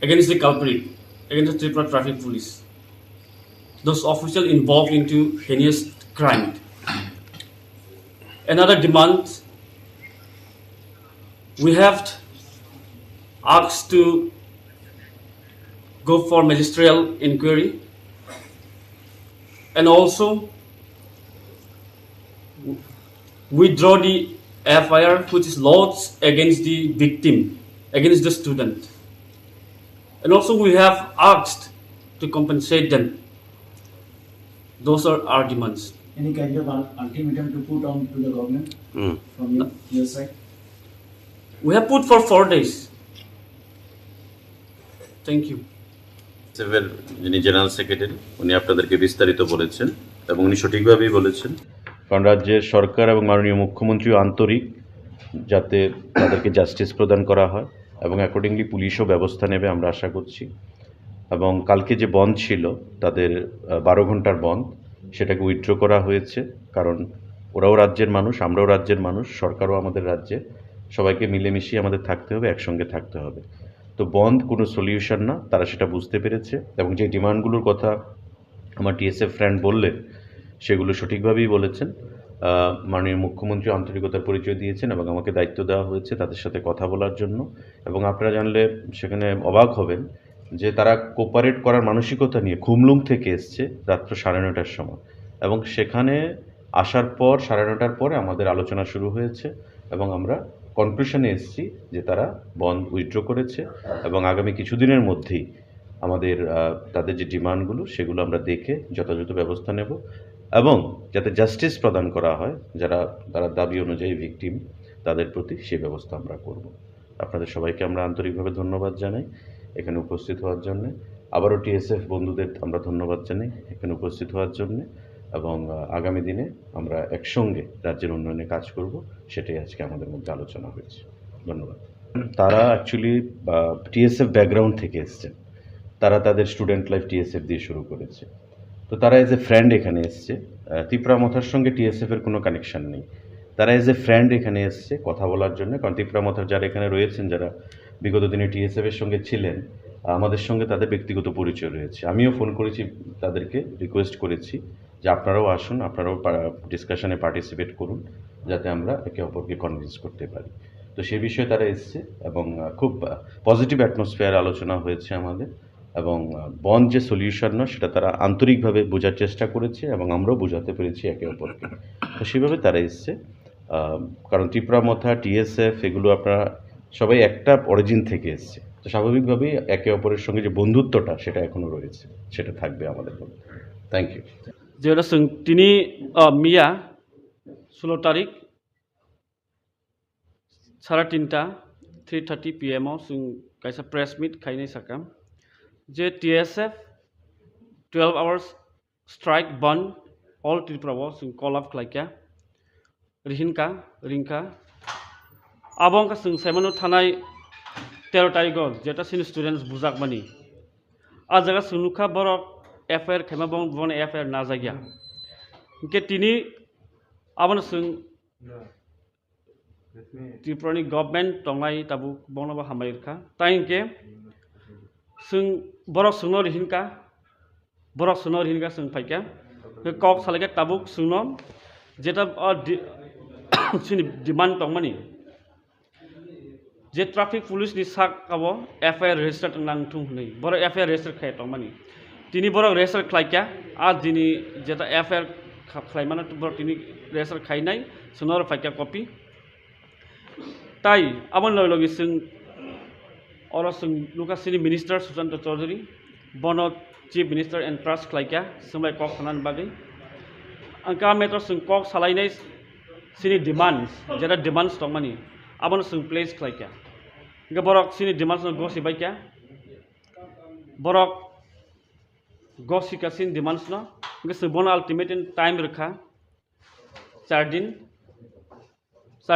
against the culprit, against the Tripura Traffic Police, those officials involved into heinous crime. Another demand, we have asked to go for magisterial inquiry, and also withdraw the FIR which is lodged against the victim, against the student. And also we have asked to compensate them. Those are our demands. Any kind of ultimatum to put on to the government from your side? We have put for 4 days. Thank you. টিএসএফ-এর যিনি general secretary, উনি আপনাদেরকে বিস্তারিত বলেছেন এবং উনি সঠিকভাবেই বলেছেন, কারণ রাজ্যের সরকার এবং মাননীয় মুখ্যমন্ত্রীও আন্তরিক যাতে তাদেরকে জাস্টিস প্রদান করা হয়। এবং অ্যাকর্ডিংলি পুলিশও ব্যবস্থা নেবে আমরা আশা করছি। এবং কালকে যে বন্ধ ছিল তাদের 12 ঘন্টার বন্ধ, সেটাকে উইথড্র করা হয়েছে, কারণ ওরাও রাজ্যের মানুষ, আমরাও রাজ্যের মানুষ, সরকারও আমাদের রাজ্যে, সবাইকে মিলেমিশিয়ে আমাদের থাকতে হবে, একসঙ্গে থাকতে হবে। তো বন্ধ কোনো সলিউশন না, তারা সেটা বুঝতে পেরেছে এবং যে ডিমান্ডগুলোর কথা আমার টিএসএফ ফ্রেন্ড বললেন সেগুলো সঠিকভাবেই বলেছেন। মাননীয় মুখ্যমন্ত্রী আন্তরিকতার পরিচয় দিয়েছেন এবং আমাকে দায়িত্ব দেওয়া হয়েছে তাদের সাথে কথা বলার জন্য। এবং আপনারা জানলে সেখানে অবাক হবেন যে তারা কোপারেট করার মানসিকতা নিয়ে খুমলুং থেকে এসছে রাত্র 9:30টার সময়, এবং সেখানে আসার পর 9:30টার পরে আমাদের আলোচনা শুরু হয়েছে এবং আমরা কনক্লুশনে এসেছি যে তারা বন্ধ উইথড্র করেছে এবং আগামী কিছুদিনের মধ্যেই আমাদের তাদের যে ডিমান্ডগুলো সেগুলো আমরা দেখে যথাযথ ব্যবস্থা নেব এবং যাতে জাস্টিস প্রদান করা হয় তারা দাবি অনুযায়ী ভিকটিম তাদের প্রতি সেই ব্যবস্থা আমরা করব। আপনাদের সবাইকে আমরা আন্তরিকভাবে ধন্যবাদ জানাই এখানে উপস্থিত হওয়ার জন্য। আবারও টিএসএফ বন্ধুদের আমরা ধন্যবাদ জানাই এখানে উপস্থিত হওয়ার জন্য, এবং আগামী দিনে আমরা একসঙ্গে রাজ্যের উন্নয়নে কাজ করব, সেটাই আজকে আমাদের মধ্যে আলোচনা হয়েছে। ধন্যবাদ। তারা অ্যাকচুয়ালি টিএসএফ ব্যাকগ্রাউন্ড থেকে এসছেন, তারা তাদের স্টুডেন্ট লাইফ টিএসএফ দিয়ে শুরু করেছে। তো তারা এজ এ ফ্রেন্ড এখানে এসছে, ত্রিপুরা মথার সঙ্গে টিএসএফের কোনো কানেকশান নেই, তারা এজ এ ফ্রেন্ড এখানে এসছে কথা বলার জন্য। কারণ ত্রিপুরা মথার যারা এখানে রয়েছেন, যারা বিগত দিনে টিএসএফের সঙ্গে ছিলেন, আমাদের সঙ্গে তাদের ব্যক্তিগত পরিচয় রয়েছে। আমিও ফোন করেছি তাদেরকে, রিকোয়েস্ট করেছি যে আপনারাও আসুন, আপনারাও ডিসকাশনে পার্টিসিপেট করুন, যাতে আমরা একে অপরকে কনভিন্স করতে পারি। তো সে বিষয়ে তারা এসছে এবং খুব পজিটিভ অ্যাটমসফিয়ার আলোচনা হয়েছে আমাদের, এবং বন্ধ যে সলিউশন না সেটা তারা আন্তরিকভাবে বোঝার চেষ্টা করেছে এবং আমরাও বোঝাতে পেরেছি একে অপরকে। তো সেভাবে তারা এসছে, কারণ ত্রিপুরা মথা, টিএসএফ এগুলো আপনারা সবাই একটা অরিজিন থেকে এসছে। তো স্বাভাবিকভাবেই একে অপরের সঙ্গে যে বন্ধুত্বটা সেটা এখনও রয়েছে, সেটা থাকবে আমাদের মধ্যে। Thank you. যেটা তিনি মিয়া 16 তারিখ 3:30 PM kaisa press meet kainai sakam je TSF 12 hours strike band all Tripura call up klaikya ringka abong ka saimano thanai 13 tarikh jeta sin students bujak mani a jaga sunukha borok FIR khema bon FIR na jagya ke tini abon Tripurani government tongai tabu bonaba hamairka tainke borok sungno rihinka paika kok salage tabuk sungno jeta sini demand tongmani je traffic police ni sak abo FIR register nang thung nei boro FIR register khai tongmani tini borok register khlaikya a dini jeta FIR khlaimana borok tini register khainai sunor paika copy তাই আমার লগে লুকাসিনি minister Sushanta Chowdhury বন chief minister and trust খাইকা সোমাই cock খানান বাগै আंका matter কক सालायनाय सिनि demands जेरा डिमांड्स दंमानि आबन प्लेस खाइका इनका बरक सिनि डिमांड्स गसि बाइका बरक गसिका सिनि डिमांड्स न इनका बन अल्टीमेट टाइम रखा 4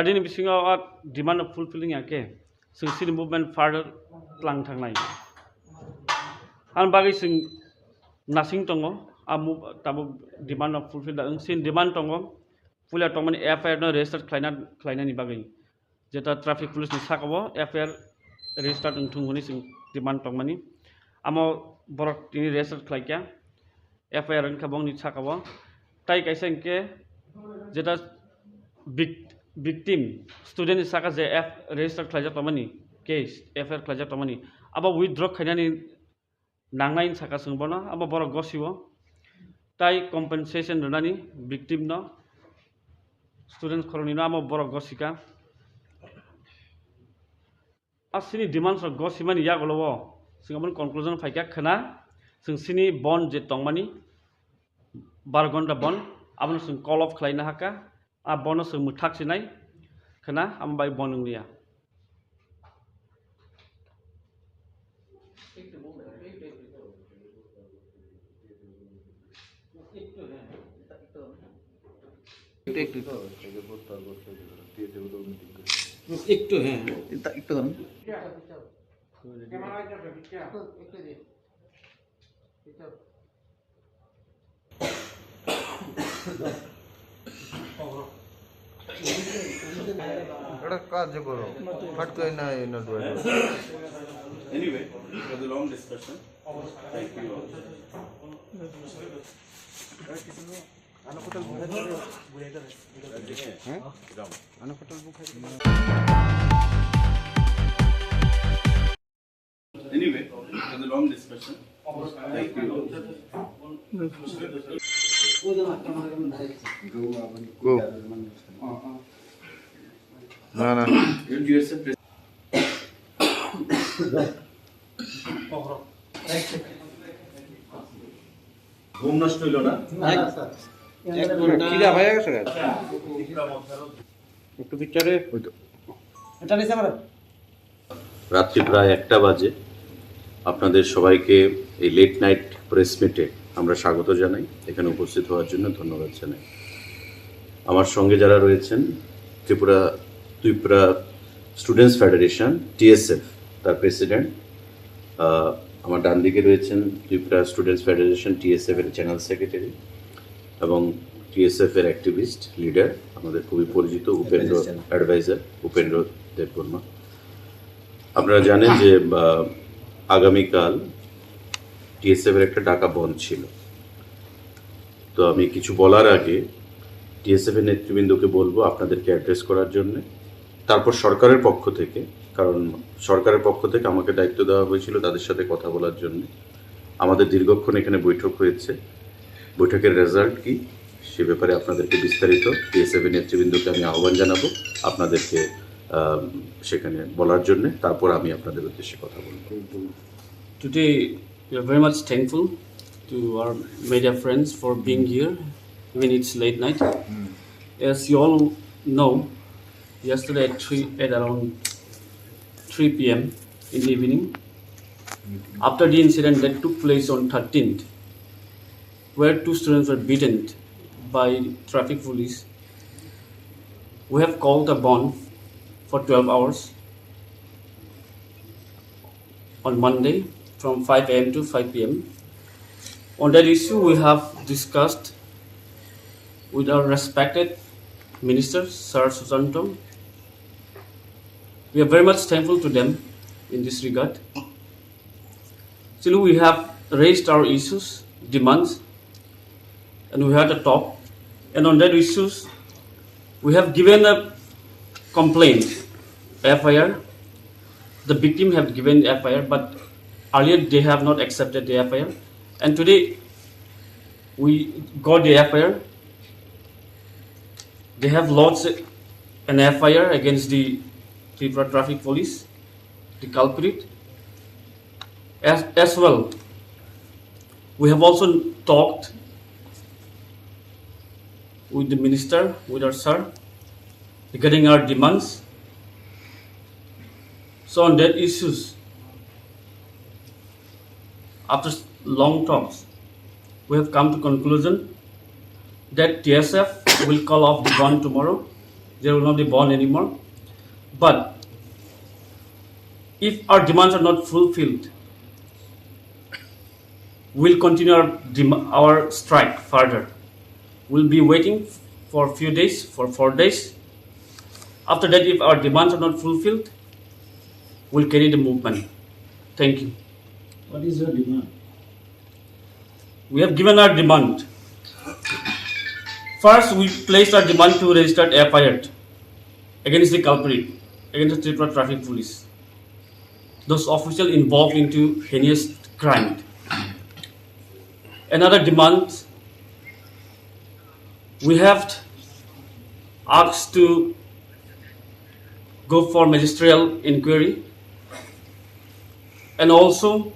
दिन बिसिङाव डिमांड फुलफिलिंग आके सिनि मुभमेंट फार्दर क्लां थांनाय आं बागै नासिं दङ ताबो डिमांड फुलफिल सिन डिमांड दङ पुलिया तंमानि FIR न रेजिस्टार खालायनायनि बागै जेटा ट्राफिक पुलिस नि साकाबो FIR रेजिस्टार थुंगनि डिमांड तंमानि आमो बरक तिनि रेजिस्टार खालायका FIR खाबंनि साकाबो ताइ काइसा इनके जेटा victim student saka je register khlaija tamani case FIR khlaija tamani aba withdraw khainani nangnai saka sungbona aba borok gosibo tai compensation donani victim no students khoroni no aba borok gosika asini demands of gosimani yagolowo singamon conclusion phaika khana sini bond je tongmani 12 ঘন্টা bond abon sing call off khlaina haka a bonus muthak sinai khana ambai bonunglia একটু একটু হ্যাঁ একটু ধরুন একটা কাজ করো ফট করে না note Anyway, it was a long discussion. Thank you all. Anyway, it was a long discussion. Thank you all. Go. না না ঘুম নষ্ট হইল না? খিদা হয়ে গেছে একটু পিকচারে এটা নিছে আমরা রাত্রি প্রায় 1টা বাজে আপনাদের সবাইকে এই লেট নাইট প্রেস মিটে আমরা স্বাগত জানাই। এখানে উপস্থিত হওয়ার জন্য ধন্যবাদ জানাই। আমার সঙ্গে যারা রয়েছেন ত্রিপুরা স্টুডেন্টস ফেডারেশন টিএসএফ তার প্রেসিডেন্ট, আমার ডান দিকে রয়েছেন ত্রিপুরা স্টুডেন্টস ফেডারেশন টিএসএফ এর জেনারেল সেক্রেটারি এবং টিএসএফ এর অ্যাক্টিভিস্ট লিডার আমাদের খুবই পরিচিত উপেন্দ্র অ্যাডভাইজার উপেন্দ্র দেববর্মা। আপনারা জানেন যে আগামীকাল টিএসএফ এর একটা ডাকা বন্ধ ছিল। তো আমি কিছু বলার আগে টিএসএফ এর নেতৃবৃন্দকে বলবো আপনাদেরকে অ্যাড্রেস করার জন্য, তারপর সরকারের পক্ষ থেকে, কারণ সরকারের পক্ষ থেকে আমাকে দায়িত্ব দেওয়া হয়েছিল তাদের সাথে কথা বলার জন্য। আমাদের দীর্ঘক্ষণ এখানে বৈঠক হয়েছে, বৈঠকের রেজাল্ট কি সে ব্যাপারে আপনাদেরকে বিস্তারিত টিএসএফ এর নেতৃবৃন্দকে আমি আহ্বান জানাবো আপনাদেরকে সেখানে বলার জন্য, তারপর আমি আপনাদের উদ্দেশ্যে কথা বলবো। Today, we are very much thankful to our media friends for being here, even it's late night. As you all know, yesterday at around 3 p.m. in the evening, after the incident that took place on 13th, where 2 students were beaten by traffic police, we have called a bond for 12 hours on Monday from 5 a.m. to 5 p.m. On that issue, we have discussed with our respected Minister, Sir Susanto. We are very much thankful to them in this regard. Still, we have raised our issues, demands, and we had a talk. And on that issues, we have given a complaint, FIR. The victim have given FIR, but earlier they have not accepted the FIR. And today, we got the FIR. They have lodged an FIR against the Tripura Traffic Police, the culprit. As well, we have also talked with the minister, with our sir, regarding our demands. So on that issues, after long talks, we have come to conclusion that TSF will call off the bond tomorrow. There will not be bond anymore. But if our demands are not fulfilled, we'll continue our strike further. We'll be waiting for a few days, for 4 days. After that, if our demands are not fulfilled, we'll carry the movement. Thank you. What is your demand? We have given our demand. First, we placed our demand to register FIR against the culprit, against the Tripura Traffic Police. Those officials involved into heinous crime. Another demand, we have asked to go for magisterial inquiry, and also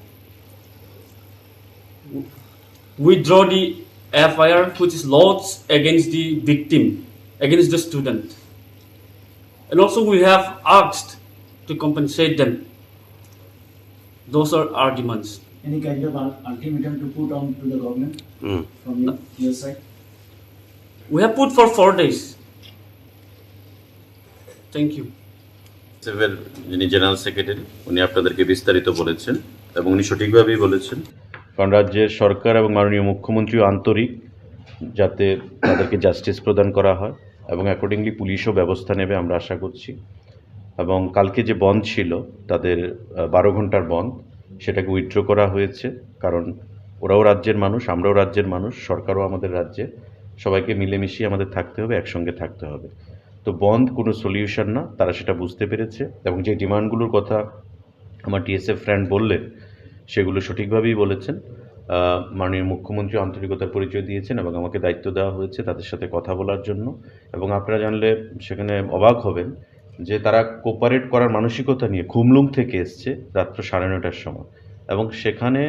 withdraw the FIR which is lodged against the victim, against the student. And also we have asked to compensate them. Those are our demands. Any kind of ultimatum to put on to the government from your side? We have put for 4 days. Thank you. সিভের যিনি general secretary উনি আপনাদেরকে বিস্তারিত বলেছেন এবং উনি সঠিকভাবেই বলেছেন, কারণ রাজ্যের সরকার এবং মাননীয় মুখ্যমন্ত্রীও আন্তরিক যাতে তাদেরকে জাস্টিস প্রদান করা হয় এবং অ্যাকর্ডিংলি পুলিশও ব্যবস্থা নেবে আমরা আশা করছি। এবং কালকে যে বন্ধ ছিল তাদের 12 ঘন্টার বন্ধ, সেটাকে উইথড্র করা হয়েছে, কারণ ওরাও রাজ্যের মানুষ, আমরাও রাজ্যের মানুষ, সরকারও আমাদের রাজ্যে, সবাইকে মিলেমিশিয়ে আমাদের থাকতে হবে, একসঙ্গে থাকতে হবে। তো বন্ধ কোনো সলিউশন না, তারা সেটা বুঝতে পেরেছে এবং যে ডিমান্ডগুলোর কথা আমার টিএসএফ ফ্রেন্ড বললেন সেগুলো সঠিকভাবেই বলেছেন। মাননীয় মুখ্যমন্ত্রী আন্তরিকতার পরিচয় দিয়েছেন এবং আমাকে দায়িত্ব দেওয়া হয়েছে তাদের সাথে কথা বলার জন্য। এবং আপনারা জানলে সেখানে অবাক হবেন যে তারা কোপারেট করার মানসিকতা নিয়ে খুমলুং থেকে এসছে রাত্র 9:30টার সময়, এবং সেখানে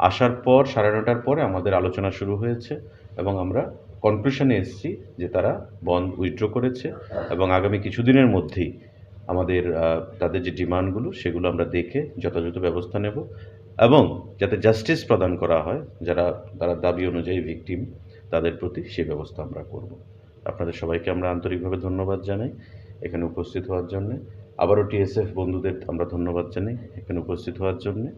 আসার পর 9:30টার পরে আমাদের আলোচনা শুরু হয়েছে এবং আমরা কনক্লুশনে এসেছি যে তারা বন্ধ উইথড্র করেছে এবং আগামী কিছুদিনের মধ্যেই আমাদের তাদের যে ডিমান্ডগুলো সেগুলো আমরা দেখে যথাযথ ব্যবস্থা নেব এবং যাতে জাস্টিস প্রদান করা হয় তারা দাবি অনুযায়ী ভিকটিম তাদের প্রতি সেই ব্যবস্থা আমরা করব। আপনাদের সবাইকে আমরা আন্তরিকভাবে ধন্যবাদ জানাই এখানে উপস্থিত হওয়ার জন্যে। আবারও টিএসএফ বন্ধুদের আমরা ধন্যবাদ জানাই এখানে উপস্থিত হওয়ার জন্যে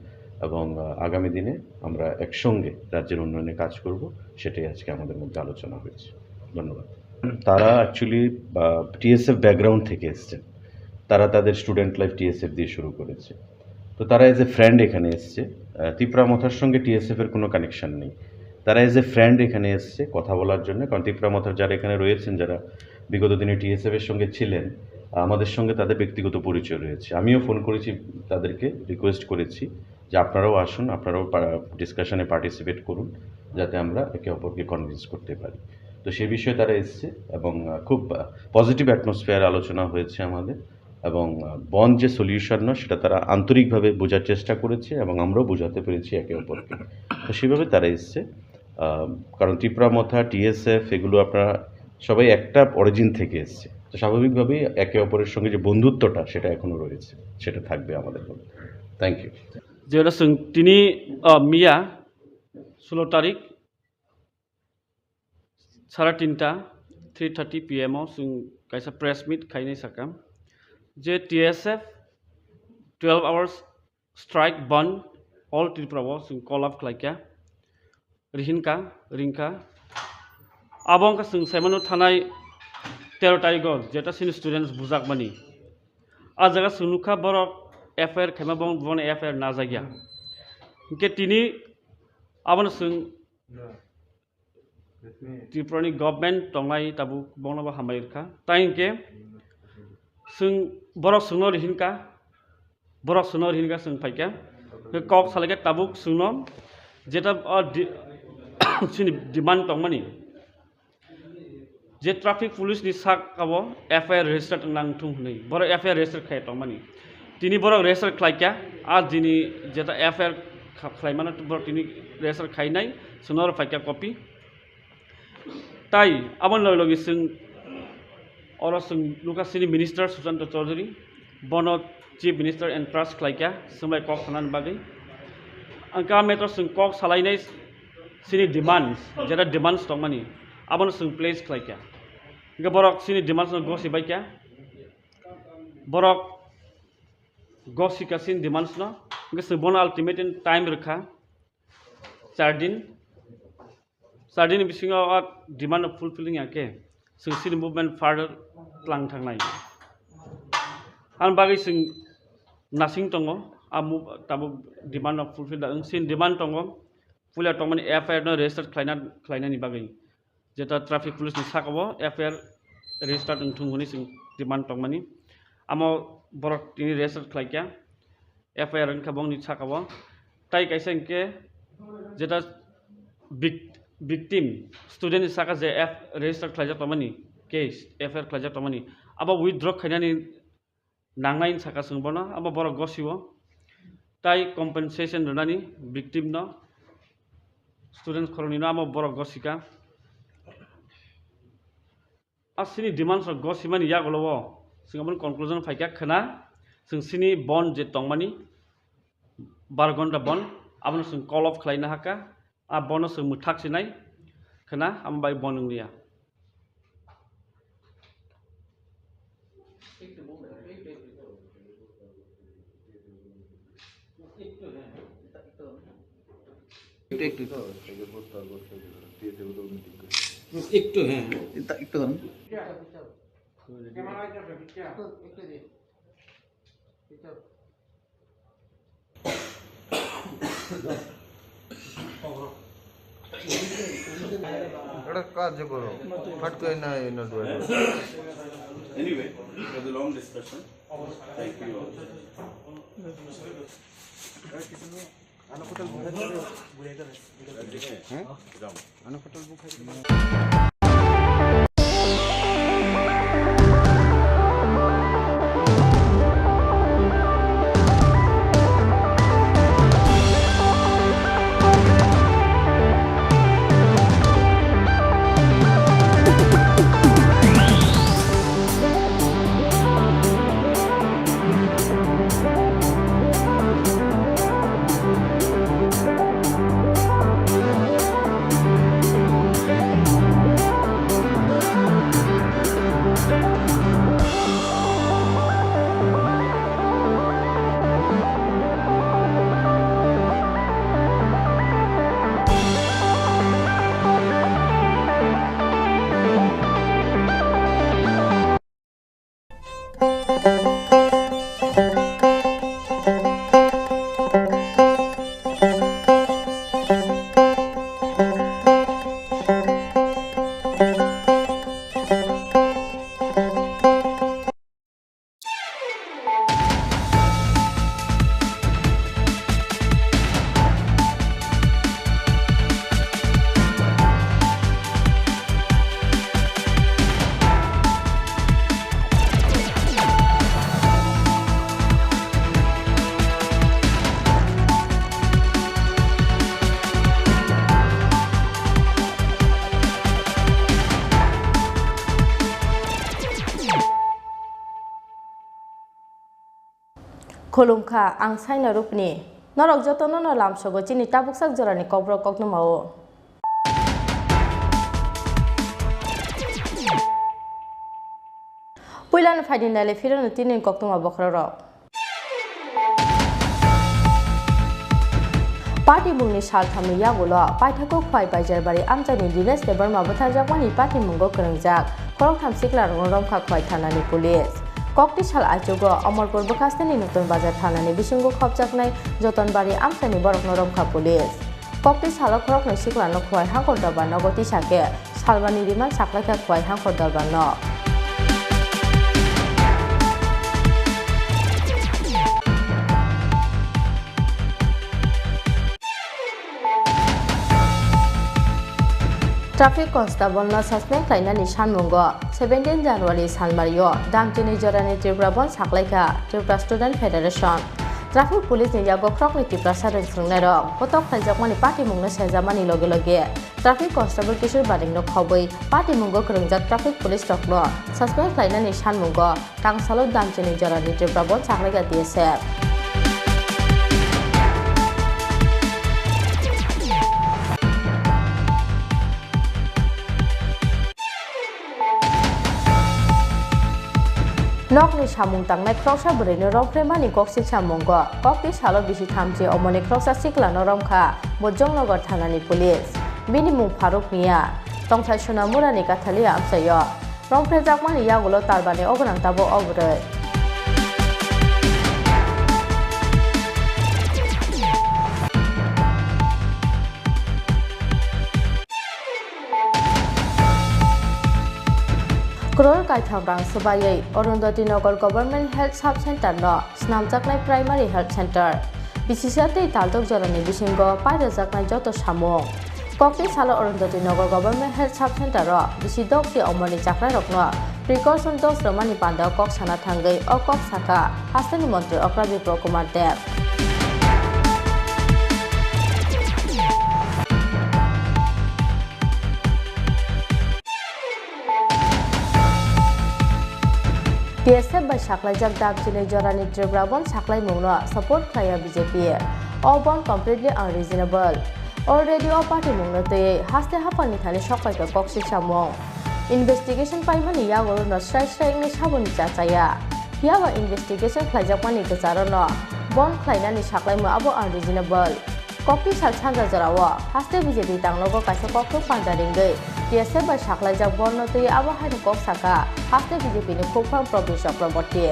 এবং আগামী দিনে আমরা একসঙ্গে রাজ্যের উন্নয়নে কাজ করব, সেটাই আজকে আমাদের মধ্যে আলোচনা হয়েছে। ধন্যবাদ। তারা অ্যাকচুয়ালি টিএসএফ ব্যাকগ্রাউন্ড থেকে এসছেন, তারা তাদের স্টুডেন্ট লাইফ টিএসএফ দিয়ে শুরু করেছে। তো তারা এজ এ ফ্রেন্ড এখানে এসছে, তিপ্রা মথার সঙ্গে টিএসএফের কোনো কানেকশান নেই। তারা এজ এ ফ্রেন্ড এখানে এসছে কথা বলার জন্য, কারণ তিপ্রা মথার যারা এখানে রয়েছেন, যারা বিগত দিনে টিএসএফের সঙ্গে ছিলেন, আমাদের সঙ্গে তাদের ব্যক্তিগত পরিচয় রয়েছে। আমিও ফোন করেছি তাদেরকে, রিকোয়েস্ট করেছি যে আপনারাও আসুন, আপনারাও ডিসকাশনে পার্টিসিপেট করুন, যাতে আমরা একে অপরকে কনভিন্স করতে পারি। তো সেই বিষয়ে তারা এসছে এবং খুব পজিটিভ অ্যাটমসফিয়ার আলোচনা হয়েছে আমাদের, এবং বন্ধ যে সলিউশন না সেটা তারা আন্তরিকভাবে বোঝার চেষ্টা করেছে এবং আমরাও বোঝাতে পেরেছি একে অপরকে। তো সেভাবে তারা এসছে, কারণ ত্রিপুরা মথা, টিএসএফ এগুলো আপনারা সবাই একটা অরিজিন থেকে এসছে। তো স্বাভাবিকভাবেই একে অপরের সঙ্গে যে বন্ধুত্বটা সেটা এখনও রয়েছে, সেটা থাকবে আমাদের মধ্যে। Thank you. যেটা তিনি মিয়া 16 তারিখ 3:30 3:30 PM kaisa press meet kainai sakam je TSF 12 hours strike band all Tripura call up klaikya rinka abong ka saimano thanai 13 tarikh jeta sin students bujak mani a jaga sunukha borok FIR khema bon FIR na jagya ke tini abon Tripurani government tonglai tabu bongnaba hamairka tainke borok sungno rihinka paikya kok salage tabuk sungno jeta sini demand tongmani je traffic police ni sak abo FIR register nang thung nei borok FIR register khai tongmani tini borok register khlaikya a dini jeta FIR khlaimana borok tini register khainai sunor paikya copy তাই আমার লগে লুকাসিনি minister Sushanta Chowdhury বন chief minister and trust খাইকা সোমলাই কক খানান বাগै आंका मेटर কক सालायनाय सिनि डिमान्ड्स जेटा डिमान्ड्स दंमानि आबोनो प्लेस खाइका इनका बरक सिनि डिमान्ड्स गसि बाइका बरक गसिका सिनि डिमान्ड्स न इनका बन अल्टिमेट टाइम रखा 4 दिन बिसिङाव डिमान्ड फुलफिलिंग आके सिनि मुभमेन्ट फार्दार प्लान थांनाय आं बागै नासिं दङ ताबो डिमान्ड फुलफिल सिन डिमान्ड दङ पुलिया तंमानि FIR न रेजिस्टार खालायनायनि बागै जेटा ट्राफिक पुलिस नि साकाबो FIR रेजिस्टार थुंगनि डिमान्ड तंमानि आमो बरक तिनि रेजिस्टार खालायका FIR खाबंनि साकाबो ताइ काइसा इनके जेटा victim student saka je register khlaija tamani case FIR khlaija tamani aba withdraw khainani nangnai saka sungbona aba bora gosibo tai compensation runani victim no students khoroni no aba bora gosika asini demands of gosimani yagolowo singabon conclusion faika khana sini bond je tongmani 12 ঘন্টা bond abon sing call off khlaina haka a bonus muthak sinai khana ambai bonunglia একটু একটু হ্যাঁ একটু ধরুন একটা কাজ করো ফট করে না ইনো Anyway, it was a long discussion. Thank you all. Kolumka ang saina rupni norok jotono no lamsogo chini tabuksak jorani kobro kokno mao Puilan faidin dale firon tinin kokno ma bokroro Party mungni sal thami yagulo paithako khwai baijar bari amjani dines debar ma botharjakmani party mungo krangjak khorok thamsikla rom kha khwai thanani police Kokti sal ajogo Amarpur Bokastani Nutun Bazar Thanani Bisingo Khopjaknai Jotonbari Amsani Borok Noromkha Police Kokti sal khorok no siklano khwai hangkor dalba nogoti sake salbani riman saklaika khwai hangkor dalba no Traffic Constable no suspect lainani sanmungo 17 January Salmario Damchini Jorani Triprabon Saklaika Tripura Student Federation Traffic Police ni yago krokni Tripura Saran Sungnero Potok Khaljakmani Party mungno sejamani loge loge Traffic Constable Kishore Bading no khoboi Party mungo krongjak Traffic Police Tokno suspect lainani sanmungo Tangsalo Damchini Jorani Triprabon Saklaika DSF Nokni samung tangnai kroksa bwrwini romfremani koksik samungo kokti salo bisi thamchi omoni kroksa siklano romkha Bojongnagar thanani police bini mung Faruk Mia tongthai Sonamurani kathali amsayo romfrejakmani yagulo tarbani ogonang tabo obroi Krol Kaithamrang Subayai Arundhati Nagar Government Health Sub Center no Snamjaknai Primary Health Center Bisisate Taldok Jorani Bisingo Paidajaknai Joto Samung Kokti Salo Arundhati Nagar Government Health Sub Center ro Bisidok ti Omoni Chakrai Rokno Precaution dose Romani Panda Kok Sana Thangai o Kok Saka Hastani Montri Okra Bipro Kumar Dev DSF by Saklai Jagdab Chile Jorani Tribrabon Saklai Mungno support Kaya BJP all born completely unreasonable already all party Mungno te haste hapani thani shokai ka koksik samong investigation paimani yagoro no strike ni saboni chachaya hiawa investigation khlaijakmani gacharo no bon khlainani Saklai mo abo unreasonable Kokti sal sanja jarawa haste BJP tanglogo kaisa kokto pandaringgai TSF bai saklaijak borno tui abo haini kok saka haste BJP ni Khopang Province Chakraborty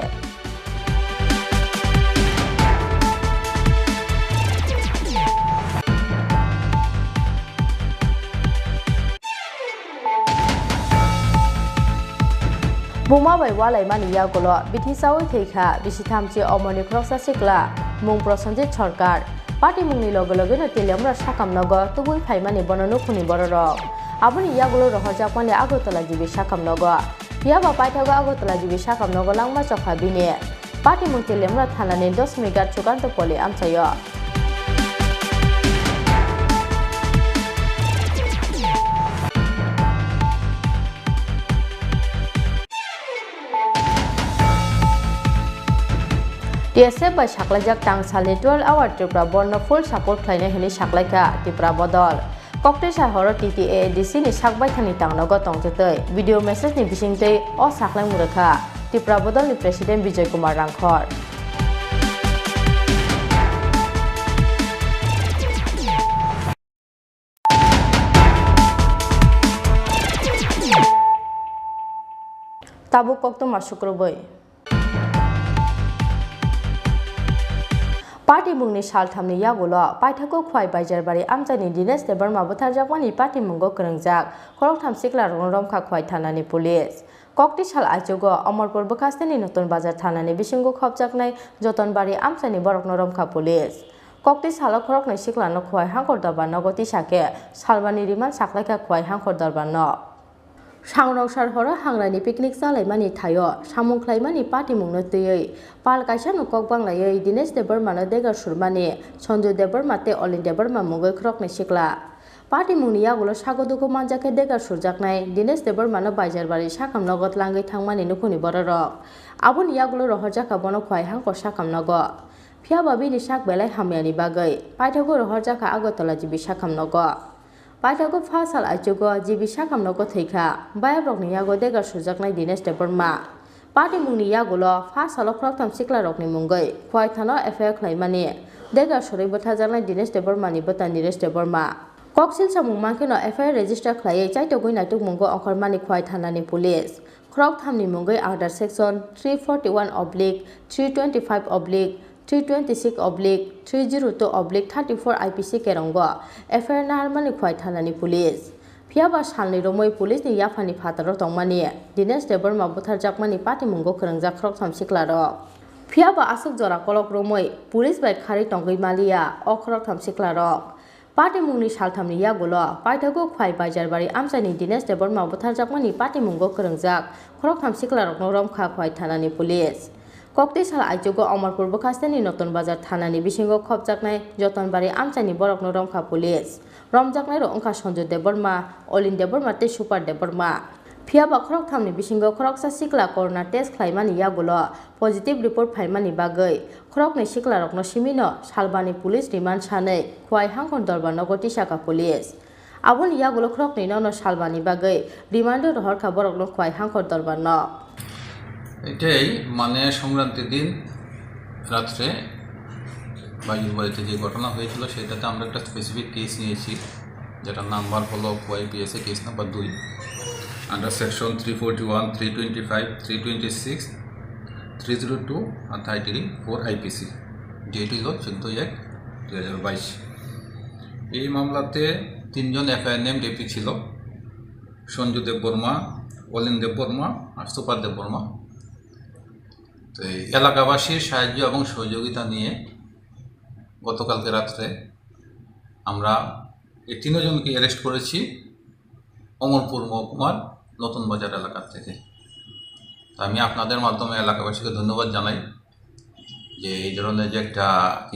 Buma bai walai mani yagulo bithi sawi theikha bisithamchi omoni kroksa sikla mung Prosenjit Sarkar Party mungni logo logo na telemra sakamnogo tubui phaimani bononu khuni bororok aboni yagulo rohorjakmani Agartala jibi sakamnogo piaba paithago Agartala jibi sakamnogo langma chokha bini Party mung telemra thanani 10 megar chukanto poli amchayo TSF bai saklajak tang salni 12-hour Tripura borno full support khlaina hini saklaika Tripura bodol Kokte sahoro TTADC ni sakbai thani tangnogo tongjetei video message ni bisingtei o saklai murakha Tripura bodol ni president Bijay Kumar Rangkhor Tabu kokto masukrobai Party mungni salthamni yagulo paithako khwai baijarbari amchani Dinesh Debarma butharjakmani party mungo krangjak khoroktham sikla romkha khwai thanani police Kokti sal aichogo Amarpur Bukasteni Notun Bazar thanani bisingo khopjaknai Jotonbari amchani borokno romkha police Kokti salo khoroknai sikla no khwai hangkor darbanno goti sake salbani riman saklaika khwai hangkor darbanno Sangrong sarhoro hangrani picnic salaimani thayo samung khlaimani party mungno tui pal kaisa no kok banglai Dinesh Debarma no dega surmani Sanjay Debarma te Olin Debarma mungoi khroknai sikla party mungni yagulo sagoduko manjake dega surjaknai Dinesh Debarma no baijarbari sakamnogo tlangai thangmani nukhuni bororok aboni yagulo rohorjaka bono khwai hangkor sakamnogo phiaba bini sak belai hamyani bagai paithago rohorjaka Agartala jibi sakamnogo Paithago phasal aichogo jibi sakamnogo theikha bayabrokni yago dega surjaknai Dinesh Debarma party mungni yagulo phasalo khoroktham sikla rokni mungai khwai thano FIR khlaimani dega surai buthajaknai Dinesh Debarma ni bata Dinesh Debarma koksil samung mankeno FIR register khlaiye chaitogoi naituk mungo onkhormani khwai thanani police khoroktham ni mungai under section 341/325/326/302/34 IPC kerongo FIR narmani khwai thanani police phiaba salni romoi police ni yafani phataro tongmani Dinesh Debarma butharjakmani party mungo krangjak khoroktham siklaro phiaba asuk jora kolok romoi police bai khari tongoi malia o khoroktham siklaro party mungni salthamni yagulo paithago khwai baijarbari amchani Dinesh Debarma butharjakmani party mungo krangjak khoroktham siklarokno romkha khwai thanani police Kokti sal aichogo Amarpur Bukasteni Notun Bazar thanani bisingo khopjaknai Jotonbari amchani borokno romkha police romjaknai ro ongkha Sanjay Debarma Olin Debarma te Super Debarma phiaba khoroktham bisingo khoroksa sikla corona test khlaimani yagulo positive report phaimani bagai khoroknai siklarokno simino salbani police remand sanai khwai hangkon darbanno goti saka police aboni yagulo khoroknai no salbani bagai remand rohorkha borokno khwai hangkon darbanno এটাই মানে সংক্রান্তির দিন রাত্রে বাড়ির বাড়িতে যে ঘটনা হয়েছিল সেটাতে আমরা একটা স্পেসিফিক কেস নিয়েছি যেটার নাম্বার হলো OIPSA case number 2 under section 341, 325, 326, 302 আর 34 IPC যেটি হলো 14/1/2022 এই মামলাতে 3 জন FIR নেম ডেপি ছিল সঞ্জু দেববর্মা অলিন দেববর্মা আর সুপার দেববর্মা তো এলাকাবাসীর সাহায্য এবং সহযোগিতা নিয়ে গতকালকে রাত্রে আমরা এই 3 জনকে অ্যারেস্ট করেছি অমরপুর মহকুমার নতুন বাজার এলাকা থেকে আমি আপনাদের মাধ্যমে এলাকাবাসীকে ধন্যবাদ জানাই যে এই ধরনের যে একটা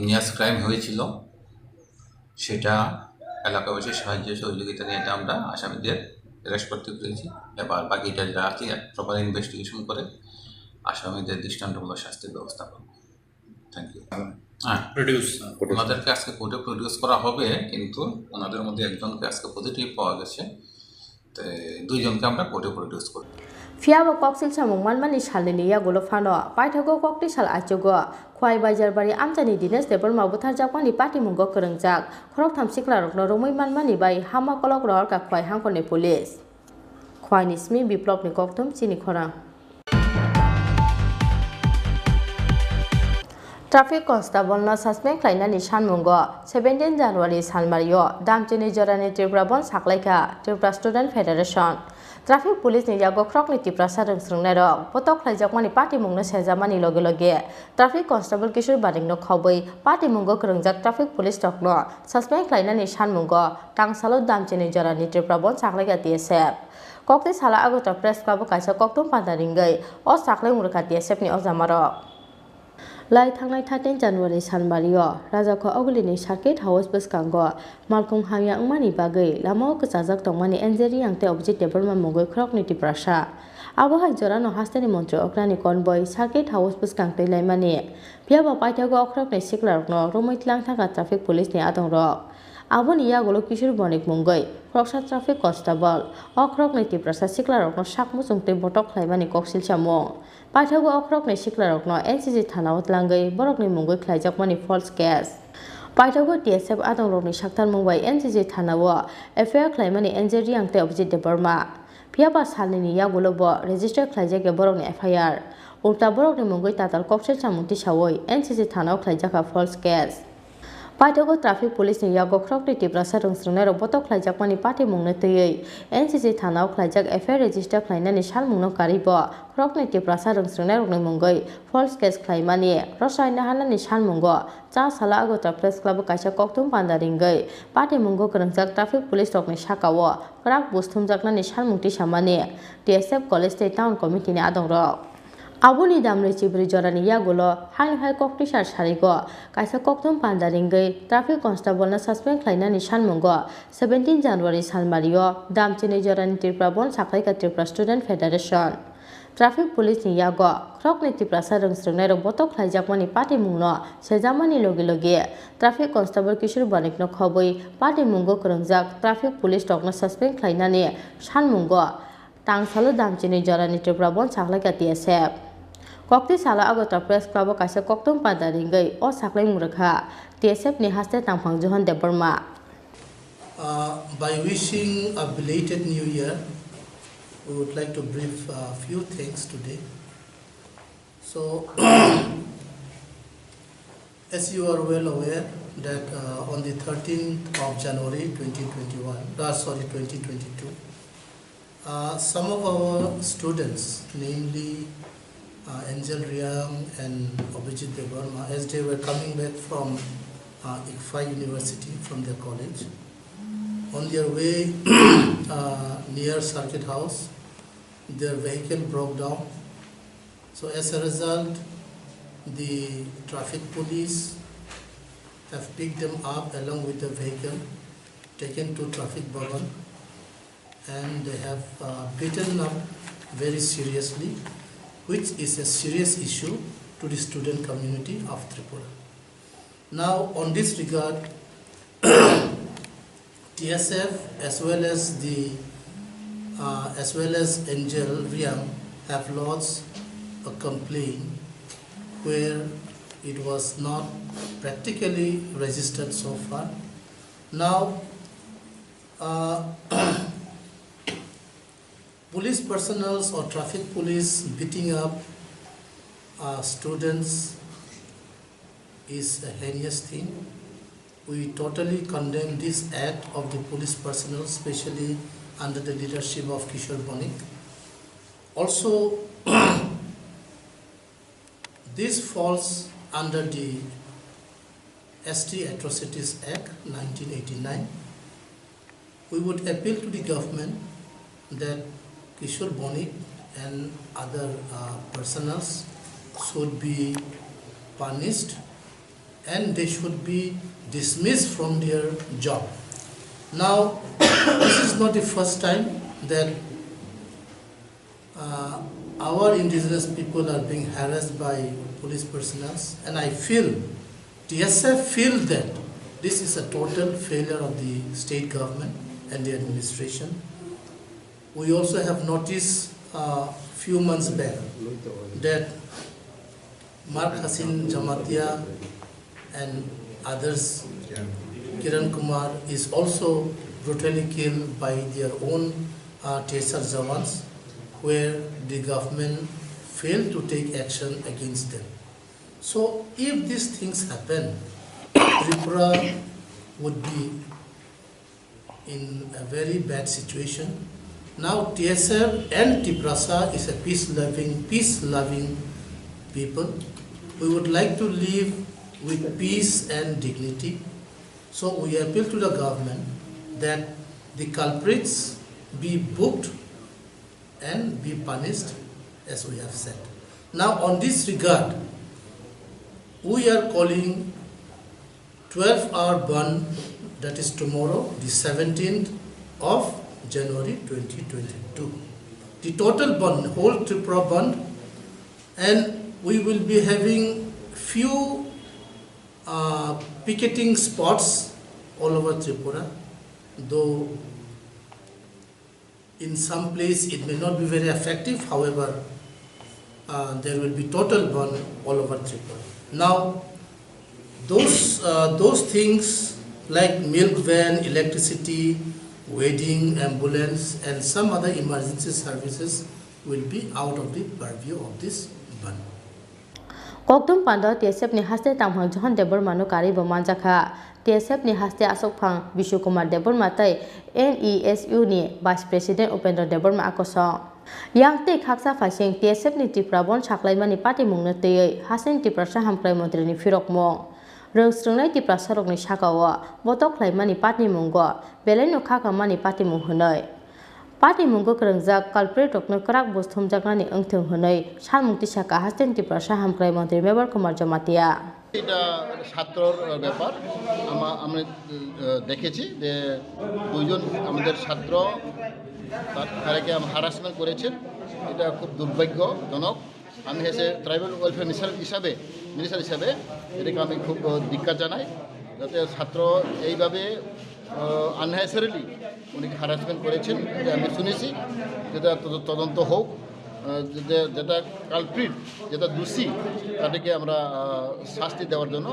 ইনিয়াস ক্রাইম হয়েছিল সেটা এলাকাবাসীর সাহায্য সহযোগিতা নিয়ে এটা আমরা আসামিদের অ্যারেস্ট করতে পেরেছি এবার বাকিটা যারা আছে প্রপার ইনভেস্টিগেশন করে আসামিদের দৃষ্টান্তমূলক শাস্তির ব্যবস্থা করব থ্যাংক ইউ হ্যাঁ ওনাদেরকে আজকে কোর্টে প্রডিউস করা হবে কিন্তু ওনাদের মধ্যে একজনকে আজকে পজিটিভ পাওয়া গেছে তো 2 জনকে আমরা কোর্টে প্রডিউস করব Fiaba Coxil Samungman Mani Shalini Golofano, Paitago Cockti Shal Achogo, Quai Bajarбари Amtani Dines de Burma Butar Japani Party Mungo Kurungjak, Krotam Siklar no Romi Man Mani by Hama Kolok Rorka Quai Hankone Police. Quai Nismi Biplop Nikoktum Sinikora. Traffic Constable na suspect lain ni Shan Mungo, 17 January Salmario, Damchini Jorani Tribrabon Saklaika, Tribra Student Federation. Traffic Police ni jago krok ni tipra sarang srungnero, potok khlai jakmani party mungno sejamani loge loge. Traffic Constable Kishore Bading no khoboi, party mungo krungjak Traffic Police tokno, suspect lain ni Shan Mungo, tangsalo Damchini Jorani Tribrabon Saklaika TSF. Kokti sala agota press club kaisa koktum padaringai, o saklai murka TSF ni ozamaro. Lai thangnai 13 January Salmario, Rajako Ogulini Circuit House Buskango, Malcolm Hayang Mani Bagai, Lamo Kazak Tomani Enjeri yang te object development Mongol Krok Niti Prasha. Abo Hajora no Hastani Montro Okrani Convoy, Circuit House Buskang Te Laimani. Piaba Paitago Okrok ni Siklar no, Romit Lang Thanga Traffic Police ni Atong Rock. Abo ni Yagolo Kishore Bonik Mongoi, Kroksha Traffic Constable, Okrok Niti Prasha Siklar no Shakmu Sungte Botok Laimani Koksil Chamong. Paithago okrok ni siklarok no NCC thanao tlangai borok ni mungoi khlaijak mani false case. Paithago TSF atong rok ni saktan mungbai NCC thanao affair khlaimani NJD angte object de Burma. Piaba salni ni yagulobo register khlaijak borok ni FIR. Ulta borok ni mungoi tatal kokse chamuti sawoi NCC thanao khlaijaka false case. Paithago Traffic Police ni yago krok ni tipra sarung srungnero botok khlaijak mani party mungna tei NCC thanao khlaijak FIR register khlainani sal mungno karibo krok ni tipra sarung srungnero ni mungoi false case khlaimani rosai nahanani sal mungo cha sala agota press club kaisa koktum pandaringai party mungo krangjak Traffic Police rok ni sakawo krak busthumjaknani sal mungti samani TSF College State Town Committee ni adong rok. Abuni damre chibri jorani yagulo hang hai kokti sar sarigo kaisa koktum pandaringai Traffic Constable na suspect khlaina ni sanmungo 17 January Salmario damchini jorani Triprabon Saklaika Tripra Student Federation. Traffic Police ni yago krok ni Tripra sarung srungnero botok khlaijakmani party mungno sejamani loge loge Traffic Constable Kishore Banik no khoboi party mungo krangjak Traffic Police tokna suspect khlaina ni sanmungo tangsalo damchini jorani Triprabon Saklaika TSF. Kokti sala agota press club kaisa koktum padaringai o saklai murkha TSF ni haste tangphang johan de Burma. By wishing a belated new year, we would like to brief a few things today. So, as you are well aware that on the 13th of January 2022, some of our students, namely Angel Riang and Abhijit Devarma, as they were coming back from ICFA University from their college, on their way near Circuit House, their vehicle broke down. So as a result, the traffic police have picked them up along with the vehicle, taken to traffic bhavan, and they have beaten up very seriously, which is a serious issue to the student community of Tripura. Now, on this regard, TSF as well as Angel Riang have lodged a complaint where it was not practically registered so far. Now, police personnel or traffic police beating up students is a heinous thing. We totally condemn this act of the police personnel, especially under the leadership of Kishore Bonik. Also, this falls under the ST Atrocities Act 1989. We would appeal to the government that Kishore Bonik and other personnels should be punished and they should be dismissed from their job. Now, this is not the first time that our indigenous people are being harassed by police personnel, and I feel, TSF feel that this is a total failure of the state government and the administration. We also have noticed few months back that Mark Hassan Jamatia and others, Kiran Kumar, is also brutally killed by their own TSR Jawans, where the government failed to take action against them. So if these things happen, Tripura would be in a very bad situation. Now TSR and Tiprasa is a peace-loving people. We would like to live with peace and dignity. So we appeal to the government that the culprits be booked and be punished as we have said. Now on this regard, we are calling 12-hour ban, that is tomorrow, the 17th of January 2022. The total ban, whole Tripura ban, and we will be having few picketing spots all over Tripura, though in some place it may not be very effective. However, there will be total ban all over Tripura. Now, those things like milk van, electricity, wedding, ambulance, and some other emergency services will be out of the purview of this ban. Koktum Pando TSF ni haste tamhang Johan Debor Manu Kari Bomanjaka TSF ni haste Asok Phang Bishu Kumar Debor Matai NESU ni Vice President Upendra Debor Ma Akosong Yang te khaksa phasing TSF ni Tripura bon chaklai mani party mungna te hasen Tripura Hamkrai Mantri ni Firok Mong Rung Strungnai Tripura Sarok ni Shakawa Botok Klai mani party munggo Belai no khaka mani party mung hunai Party Mungo Kerengzak, culprit of Nokrak Bostum Jagani Ungtung Hunay, Shalmukti Shaka Hasten Tiprasha Hamkrai Mantri Member Kumar Jamatia. এটা ছাত্রর ব্যাপার আমরা দেখেছি যে দুইজন আমাদের ছাত্র তারাকে harassment করেছেন, এটা খুব দুর্ভাগ্যজনক। আমি এসে ট্রাইবাল ওয়েলফেয়ার মিনিস্টার হিসাবে এটাকে আমি খুব ধিক্কার জানাই, যাতে ছাত্র এইভাবে আননেসেসারিলি উনি হারাসমেন্ট করেছেন, এটা আমি শুনেছি। যেটা তদন্ত হোক, যেটা কালপ্রিট, যেটা দোষী, তাদেরকে আমরা শাস্তি দেওয়ার জন্য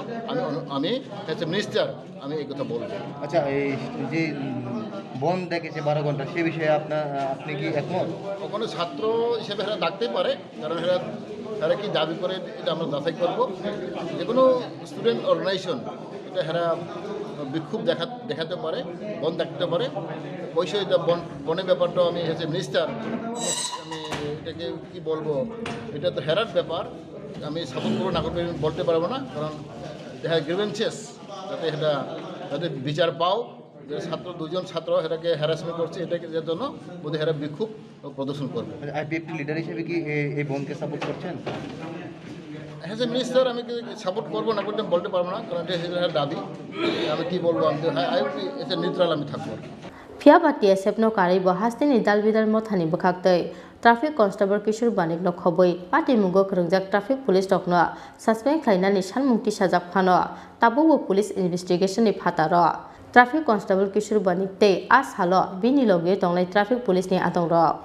আমি অ্যাজ এ মিনিস্টার আমি এই কথা বলব। আচ্ছা, এই যে বন্ধ দেখেছে 12 ঘন্টা, সে বিষয়ে আপনি কি একমত? ওখানে ছাত্র হিসেবে এরা ডাকতেই পারে, কারণ এরা কি দাবি করে এটা আমরা যাচাই করব। যে কোনো স্টুডেন্ট অর্গানাইজেশন এটা এরা বিক্ষোভ দেখাতে পারে, বন দেখতে পারে। অবশ্যই এটা বনের ব্যাপারটাও আমি এজ এ মিনিস্টার আমি এটাকে কী বলবো, এটা তো হেরার ব্যাপার, আমি সাপোর্ট করবো না করবো বলতে পারবো না, কারণ দেখা গ্রিভেন্সেস যাতে এটা যাতে বিচার পাও। যে দুজন ছাত্র এটাকে হ্যারাসমেন্ট করছে, এটাকে এর জন্য বোধহয় এরা বিক্ষোভ প্রদর্শন করবে। আইপিএফটি লিডার হিসেবে কি এই বনকে সাপোর্ট করছেন? হ্যাঁ, মিনিস্টার আমি সাপোর্ট করবো না করতে বলতে পারবো না, কারণ এটা দাবি। আমি কি বলবো, আমি এটা নিউট্রাল আমি থাকবো। Fiaba TSF no Kari Bohastini Dalvidal Mothani Bukaktai Traffic Constable Kishur Banik no Khoboi Party Mungo Krungjak Traffic Police Tokno Suspend Klainani Shanmukti Sajak Phano Tabu Police Investigation ni Phataro Traffic Constable Kishur Banik Te As Halo Bini Loge Tonglai Traffic Police ni Atongro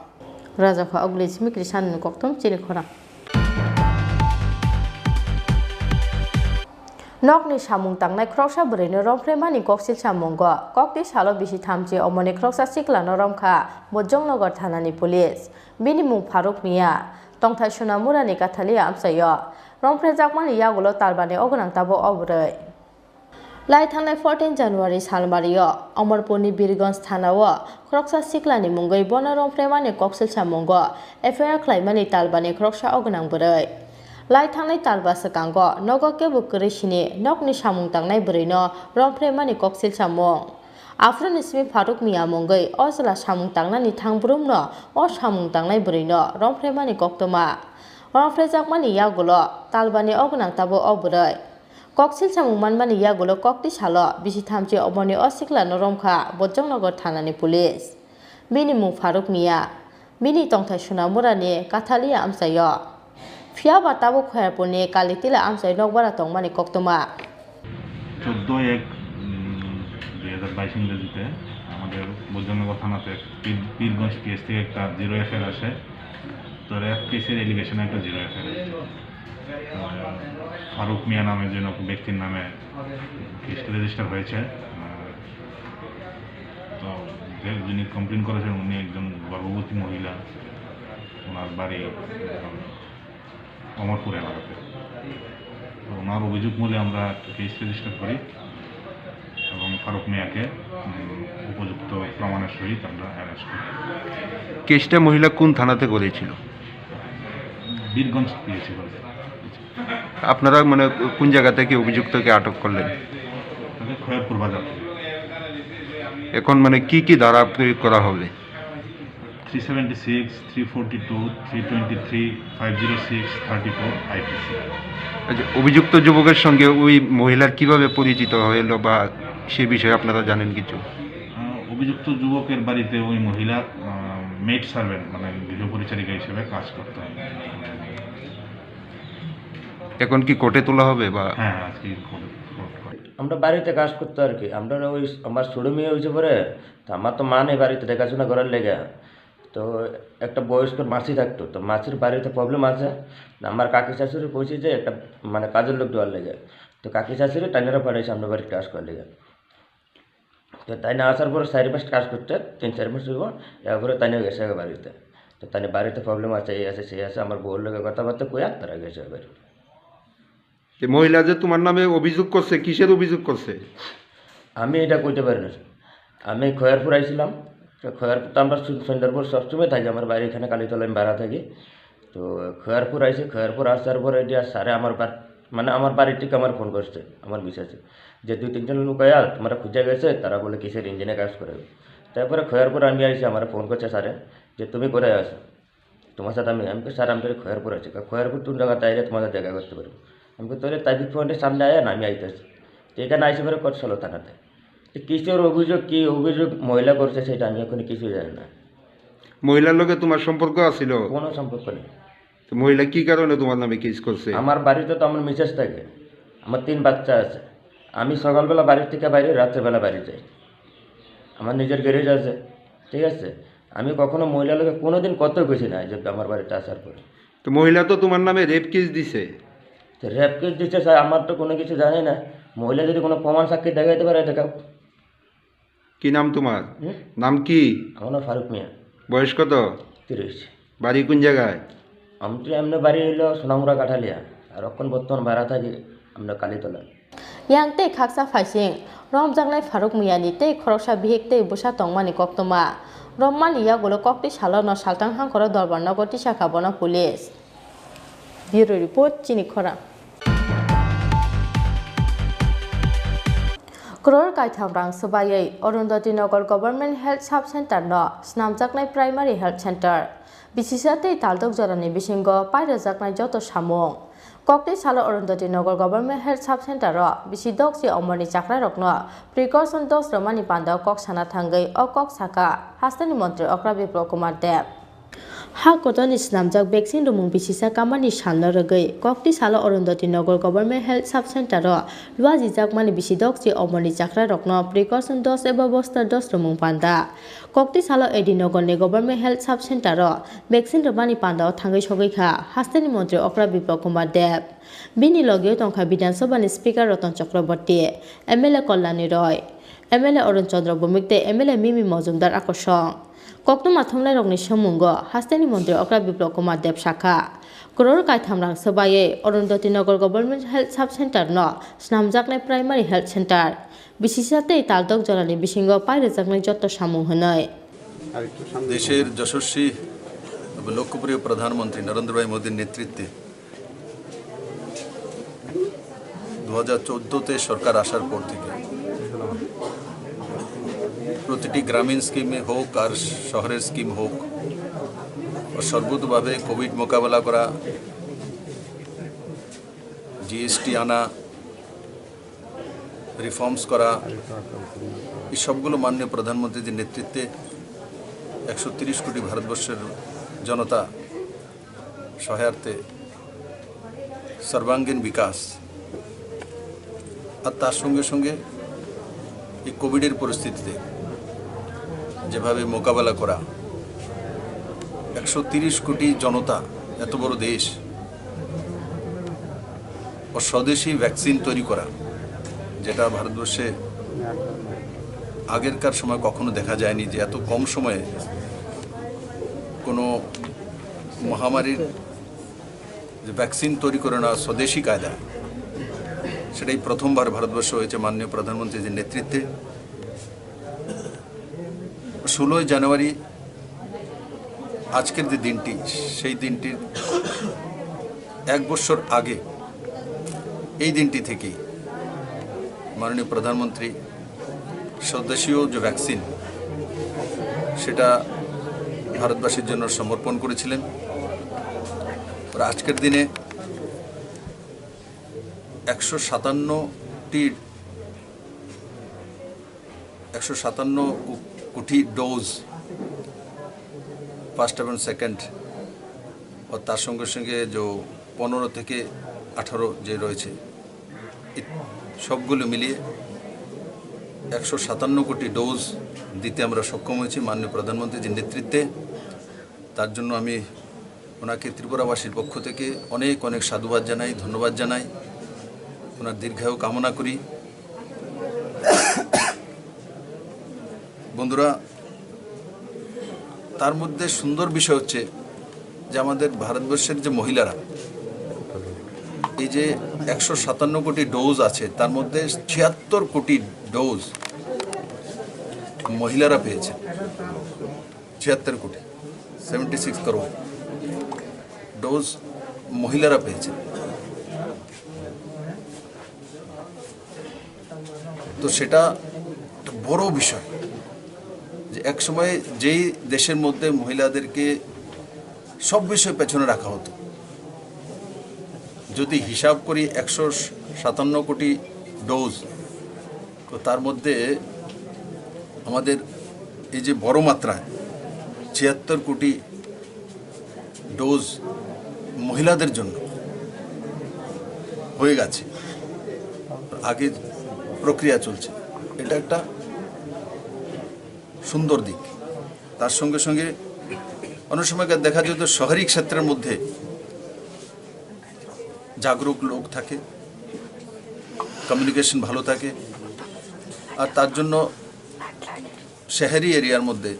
Rajakha Ogli Simi Krishan Koktom Chini Khora Nokni samung tangnai kroksa bwrino romfremani koksil samunggo kokti salo bisi thamchi omoni kroksa siklano romkha bojongnogar thanani police bini mung Faruk Mia tongthai sonamurani kathalia amsayo romfrejakmani yagulo talbani ogonang tabo obroi lai thangnai 14 January salmario Amarpurni Birganj thanao kroksa siklani mungoi bona romfremani koksil samunggo FIR khlaimani talbani kroksa ogonang bwroi Lai thangnai talba sakango nogo kebo krishini nokni samung tangnai bwrino romfremani koksil samung afron ismi Faruk Mia mungoi ojla samung tangnani thangbrumno o samung tangnai bwrino romfremani koktoma romfrejakmani yagulo talbani ogonang tabo obroi koksil samung manmani yagulo kokti salo bisi thamchi oboni osiklano romkha bojongnogar thanani police bini mung Faruk Mia bini tongthai sonamurani kathalia amsayo Fiaba Tabu Khairpurni Kalitila Amsai Nogbara Tongmani Koktoma 14/1/2022 ইংরেজিতে আমাদের বৈজনগর থানাতে Pirganj case থেকে একটা 0 FIR আসে তো rap কেসের allegation একটা 0 এখানে ফারুক মিয়া নামে যে ব্যক্তির নামে কেসটা রেজিস্টার হয়েছে। তো যিনি কমপ্লেন করেছেন উনি একজন গর্ভবতী মহিলা, ওনার বাড়ি অমরপুর এলাকাতে। তো ওনার অভিযোগ মূলে আমরা একটা কেস রেজিস্টার করি এবং ফারুক মিয়াকে উপযুক্ত প্রমাণের সহিত আমরা অ্যারেস্ট করি। কেসটা মহিলা কোন থানাতে করেছিল? বীরগঞ্জ পিএসি বলে। আপনারা মানে কোন জায়গা থেকে অভিযুক্তকে আটক করলেন? তাকে খয়েরপুর বাজার থেকে। এখন মানে কি কি ধারা প্রয়োগ করা হবে? 376, 342, 323, 506, 34 IPC। আচ্ছা, অভিযুক্ত যুবকের সঙ্গে ওই মহিলার কিভাবে পরিচিত হলো বা সে বিষয়ে আপনারা জানেন কিছু? অভিযুক্ত যুবকের বাড়িতে ওই মহিলা মেড সার্ভেন্ট মানে গৃহপরিচারিকা হিসেবে কাজ করতে হয়। এখন কি কোর্টে তোলা হবে বা? হ্যাঁ, আজকে আমরা বাড়িতে কাজ করতো আর কি। আমরা ওই আমার ছোটো মেয়ে হয়েছে পরে, তো আমার তো মা নেই বাড়িতে দেখাশোনা করার লেগে। তো একটা বয়স্ক মাসি থাকতো, তো মাসির বাড়িতে প্রবলেম আছে। আমার কাকি শাশুড়ি কইছে যে একটা মানে কাজের লোক দেওয়ার লেগে। তো কাকি শাশুড়ি টাইনারা পাঠাইছে আমরা বাড়িতে কাজ করার লেগে। তো তাই না আসার পরে 4 মাস কাজ করতে, 3-4 মাস হইব, এরপরে তাই নিয়ে গেছে বাড়িতে। তো তাই বাড়িতে প্রবলেম আছে, এই আছে সেই আছে, আমার বউর লোকের কথাবার্তা কইয়া তারা গেছে বাড়ি। মহিলা যে তোমার নামে অভিযোগ করছে, কিসের অভিযোগ করছে? আমি এটা কইতে পারি না। আমি খয়েরপুর আইছিলাম, তো খয়েরপুর তো আমরা সুন্দরপুর সবসময় থাকি, আমার বাড়ি এখানে কালীতলা আমি ভাড়া থাকি। তো খয়েরপুর আইসি, খয়েরপুর আসার পরে এটা স্যারে আমার মানে আমার বাড়ির থেকে আমার ফোন করছে আমার বিশ্বাসে যে 2-3 লোক আয়া তোমরা খুঁজে গেছে, তারা বলে কিসের ইঞ্জিনে কাজ করে। তারপরে খয়েরপুর আমি আইসি, আমার ফোন করছে স্যারে যে তুমি কোথায় আসো, তোমার সাথে আমি স্যার আমি তোর খয়েরপুর আছি। খয়েরপুর কোন জায়গাতে আইলে তোমাদের দেখা করতে পারবো। আমি তোরে তাইবিক পয়েন্টের সামনে আয়া না, আমি আইতেছি। তো এখানে আইসে পরে করছিল থানাতে। কিসের অভিযোগ, কী অভিযোগ মহিলা করছে সেটা আমি এখন কিছু জানি না। মহিলার লোকে তোমার সম্পর্ক আছিল? কোনো সম্পর্ক নেই। তো মহিলা কি কারণে তোমার নামে কেস করছে? আমার বাড়িতে তো আমার মিসেস থাকে, আমার 3 বাচ্চা আছে। আমি সকালবেলা বাড়ির থেকে বাইরে, রাত্রেবেলা বাড়ি যাই। আমার নিজের গ্যারেজ আছে, ঠিক আছে। আমি কখনো মহিলা লোকে কোনো দিন কত গেছি না যে আমার বাড়িতে আসার পরে। তো মহিলা তো তোমার নামে রেপ কেস দিছে। তো রেপ কেস দিচ্ছে স্যার, আমার তো কোনো কিছু জানি না। মহিলা যদি কোনো প্রমাণ সাক্ষী দেখাইতে পারে দেখাও। কি নাম তোমার? নাম কি? আমার নাম ফারুক মিয়া। বয়স কত? 30। বাড়ি কোন জায়গায়? আমি তো এমনি বাড়ি হইলো সোনামুড়া কাঠালিয়া, আর এখন বর্তমান ভাড়া থাকি আমরা Kalitala. yang tei khaksa phaising rom jangnai Faruk Miyani tei khoroksa bihik tei busa tongmani koktoma rommani ya golo kokti salo no saltang hangkoro dorbar nogoti shaka bono police. Bureau report chini khora. Kror kaitham rang subayai Arundhati Nagar Government Health Sub Center no snamjaknai Primary Health Center bisisate taldok jorani bisingo pairejaknai joto samung kokti salo Arundhati Nagar Government Health Sub Center ro bisidok si omoni chakra rokno precaution dose romani panda kok sana thangai o kok saka hastani montri Okra Biplop Kumar Deb ha kotoni snamjak vaccine rumung bisisa kamani salno rogai kokti salo Arundhati Nagar Government Health Sub Center ro luaji jakmani bisidok si omoni chakra rokno precaution dose eba booster dose rumung panda kokti salo Edinagar ni Government Health Sub Center ro vaccine romani panda thangai sogai kha hastani montri Okra Biplop Kumar Deb bini logio tongkha Bidhan Sabha ni Speaker Ratan Chakraborty MLA Kalyani Roy MLA Arun Chandra Bhumik te MLA Mimi Majumdar akosong kokto mathomnai rokni samungo hastani montri Okra Biplop Kumar Deb shakha Kror kaithamrang sabaye Arundhati Nagar Government Health Sub Center no snamjaknai Primary Health Center bisisate taldok jorani bisingo pairejaknai joto samung honoi দেশের যশস্বী লোকপ্রিয় প্রধানমন্ত্রী নরেন্দ্র ভাই মোদীর নেতৃত্বে 2014-তে সরকার আসার পর থেকে প্রতিটি গ্রামীণ স্কিমে হোক আর শহরের স্কিম হোক সর্বতোভাবে কোভিড মোকাবেলা করা, জিএসটি আনা, রিফর্মস করা, এই সবগুলো মাননীয় প্রধানমন্ত্রীর নেতৃত্বে 130 কোটি ভারতবর্ষের জনতা সহায়ার্থে সর্বাঙ্গীন বিকাশ আর তার সঙ্গে সঙ্গে এই কোভিডের পরিস্থিতিতে যেভাবে মোকাবেলা করা 130 কোটি জনতা, এত বড় দেশ, ও স্বদেশি ভ্যাকসিন তৈরি করা, যেটা ভারতবর্ষে আগেরকার সময় কখনো দেখা যায়নি, যে এত কম সময়ে কোনো মহামারীর যে ভ্যাকসিন তৈরি করে নেওয়া স্বদেশি কায়দা, সেটাই প্রথমবার ভারতবর্ষ হয়েছে মাননীয় প্রধানমন্ত্রীর নেতৃত্বে। 16 জানুয়ারি আজকের যে দিনটি, সেই দিনটির 1 বছর আগে এই দিনটি থেকেই মাননীয় প্রধানমন্ত্রী স্বদেশীয় যে ভ্যাকসিন, সেটা ভারতবাসীর জন্য সমর্পণ করেছিলেন। আর আজকের দিনে 157 কোটি ডোজ ফার্স্ট এবং সেকেন্ড, ও তার সঙ্গে সঙ্গে যে 15 থেকে 18 যে রয়েছে, সবগুলো মিলিয়ে 157 কোটি ডোজ দিতে আমরা সক্ষম হয়েছি মাননীয় প্রধানমন্ত্রীর নেতৃত্বে। তার জন্য আমি ওনাকে ত্রিপুরাবাসীর পক্ষ থেকে অনেক অনেক সাধুবাদ জানাই, ধন্যবাদ জানাই, ওনার দীর্ঘায়ু কামনা করি। বন্ধুরা, তার মধ্যে সুন্দর বিষয় হচ্ছে যে আমাদের ভারতবর্ষের যে মহিলারা, এই যে 157 কোটি ডোজ আছে, তার মধ্যে 76 কোটি ডোজ মহিলারা পেয়েছে। 76 কোটি, 76 করোড় ডোজ মহিলারা পেয়েছে। তো সেটা একটা বড় বিষয়, যে এক সময় যেই দেশের মধ্যে মহিলাদেরকে সব বিষয় পেছনে রাখা হতো, যদি হিসাব করি 157 কোটি ডোজ, তো তার মধ্যে আমাদের এই যে বড় মাত্রায় 76 কোটি ডোজ মহিলাদের জন্য হয়ে গেছে, আগে প্রক্রিয়া চলছে, এটা একটা সুন্দর দিক। তার সঙ্গে সঙ্গে অনেক সময় দেখা যেত শহরী ক্ষেত্রের মধ্যে জাগরুক লোক থাকে, কমিউনিকেশন ভালো থাকে, আর তার জন্য শহরি এরিয়ার মধ্যে,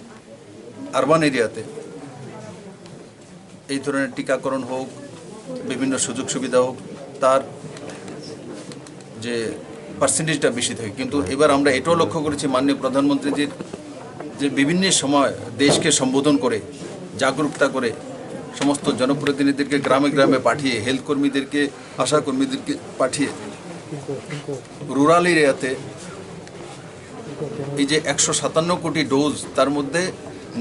আরবান এরিয়াতে এই ধরনের টিকাকরণ হোক, বিভিন্ন সুযোগ সুবিধা হোক, তার যে পার্সেন্টেজটা বেশি থাকে। কিন্তু এবার আমরা এটাও লক্ষ্য করেছি মাননীয় প্রধানমন্ত্রীজির যে বিভিন্ন সময় দেশকে সম্বোধন করে, জাগরুকতা করে, সমস্ত জনপ্রতিনিধিদেরকে গ্রামে গ্রামে পাঠিয়ে, হেলথ কর্মীদেরকে, আশা কর্মীদেরকে পাঠিয়ে রুরাল এরিয়াতে এই যে 157 কোটি ডোজ, তার মধ্যে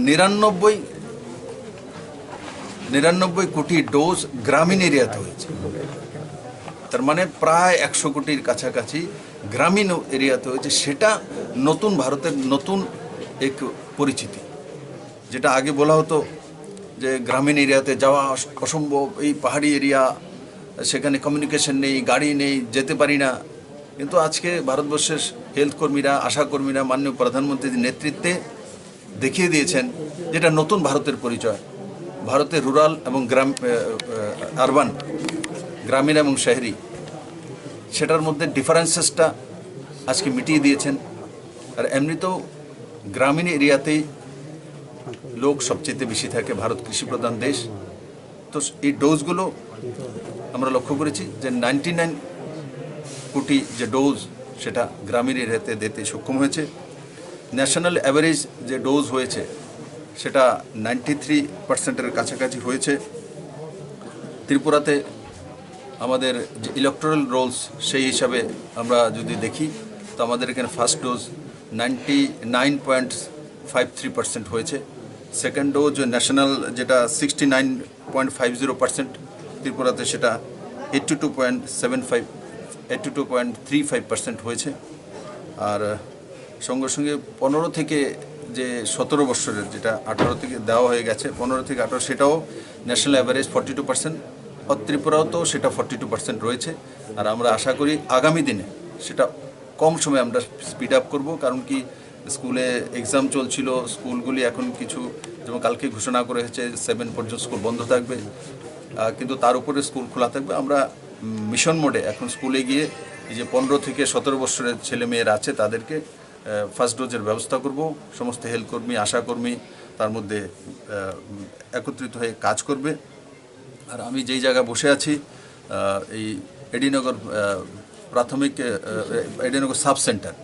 99 কোটি ডোজ গ্রামীণ এরিয়াতে হয়েছে। তার মানে প্রায় 100 কোটির কাছাকাছি গ্রামীণ এরিয়াতে হয়েছে। সেটা নতুন ভারতের নতুন এক পরিচিতি, যেটা আগে বলা হতো যে গ্রামীণ এরিয়াতে যাওয়া অসম্ভব, এই পাহাড়ি এরিয়া, সেখানে কমিউনিকেশন নেই, গাড়ি নেই, যেতে পারি না। কিন্তু আজকে ভারতবর্ষের হেলথ কর্মীরা, আশা কর্মীরা মাননীয় প্রধানমন্ত্রীর নেতৃত্বে দেখিয়ে দিয়েছেন যেটা নতুন ভারতের পরিচয়। ভারতের রুরাল এবং আরবান, গ্রামীণ এবং শহরি, সেটার মধ্যে ডিফারেন্সেসটা আজকে মিটিয়ে দিয়েছেন। আর এমনিতেও গ্রামীণ এরিয়াতেই লোক সবচেয়ে বেশি থাকে, ভারত কৃষিপ্রধান দেশ। তো এই ডোজগুলো আমরা লক্ষ্য করেছি যে 99 কোটি যে ডোজ, সেটা গ্রামীণ এরিয়াতে দিতে সক্ষম হয়েছে। ন্যাশনাল অ্যাভারেজ যে ডোজ হয়েছে সেটা 93%-এর কাছাকাছি হয়েছে। ত্রিপুরাতে আমাদের যে ইলেকট্রাল রোলস, সেই হিসাবে আমরা যদি দেখি, তো আমাদের এখানে ফার্স্ট ডোজ 99.53% হয়েছে। সেকেন্ড ডোজ ন্যাশনাল যেটা 69.50%, ত্রিপুরাতে সেটা 82.35% হয়েছে। আর সঙ্গে সঙ্গে 15 থেকে যে 17 বছরের, যেটা 18 থেকে দেওয়া হয়ে গেছে, 15 থেকে 18, সেটাও ন্যাশনাল অ্যাভারেজ 42%, আর ত্রিপুরাও তো সেটা 42% রয়েছে। আর আমরা আশা করি আগামী দিনে সেটা কম সময়ে আমরা স্পিড আপ করব, কারণ কি স্কুলে এক্সাম চলছিল, স্কুলগুলি এখন কিছু যেমন কালকে ঘোষণা করে হয়েছে 7 পর্যন্ত স্কুল বন্ধ থাকবে, কিন্তু তার উপরে স্কুল খোলা থাকবে। আমরা মিশন মোডে এখন স্কুলে গিয়ে এই যে 15 থেকে 17 বছরের ছেলে মেয়েরা আছে তাদেরকে ফার্স্ট ডোজের ব্যবস্থা করব। সমস্ত হেলথ কর্মী, আশাকর্মী তার মধ্যে একত্রিত হয়ে কাজ করবে। আর আমি যেই জায়গায় বসে আছি এই এডিনগর প্রাথমিক এডিনগর সাব সেন্টার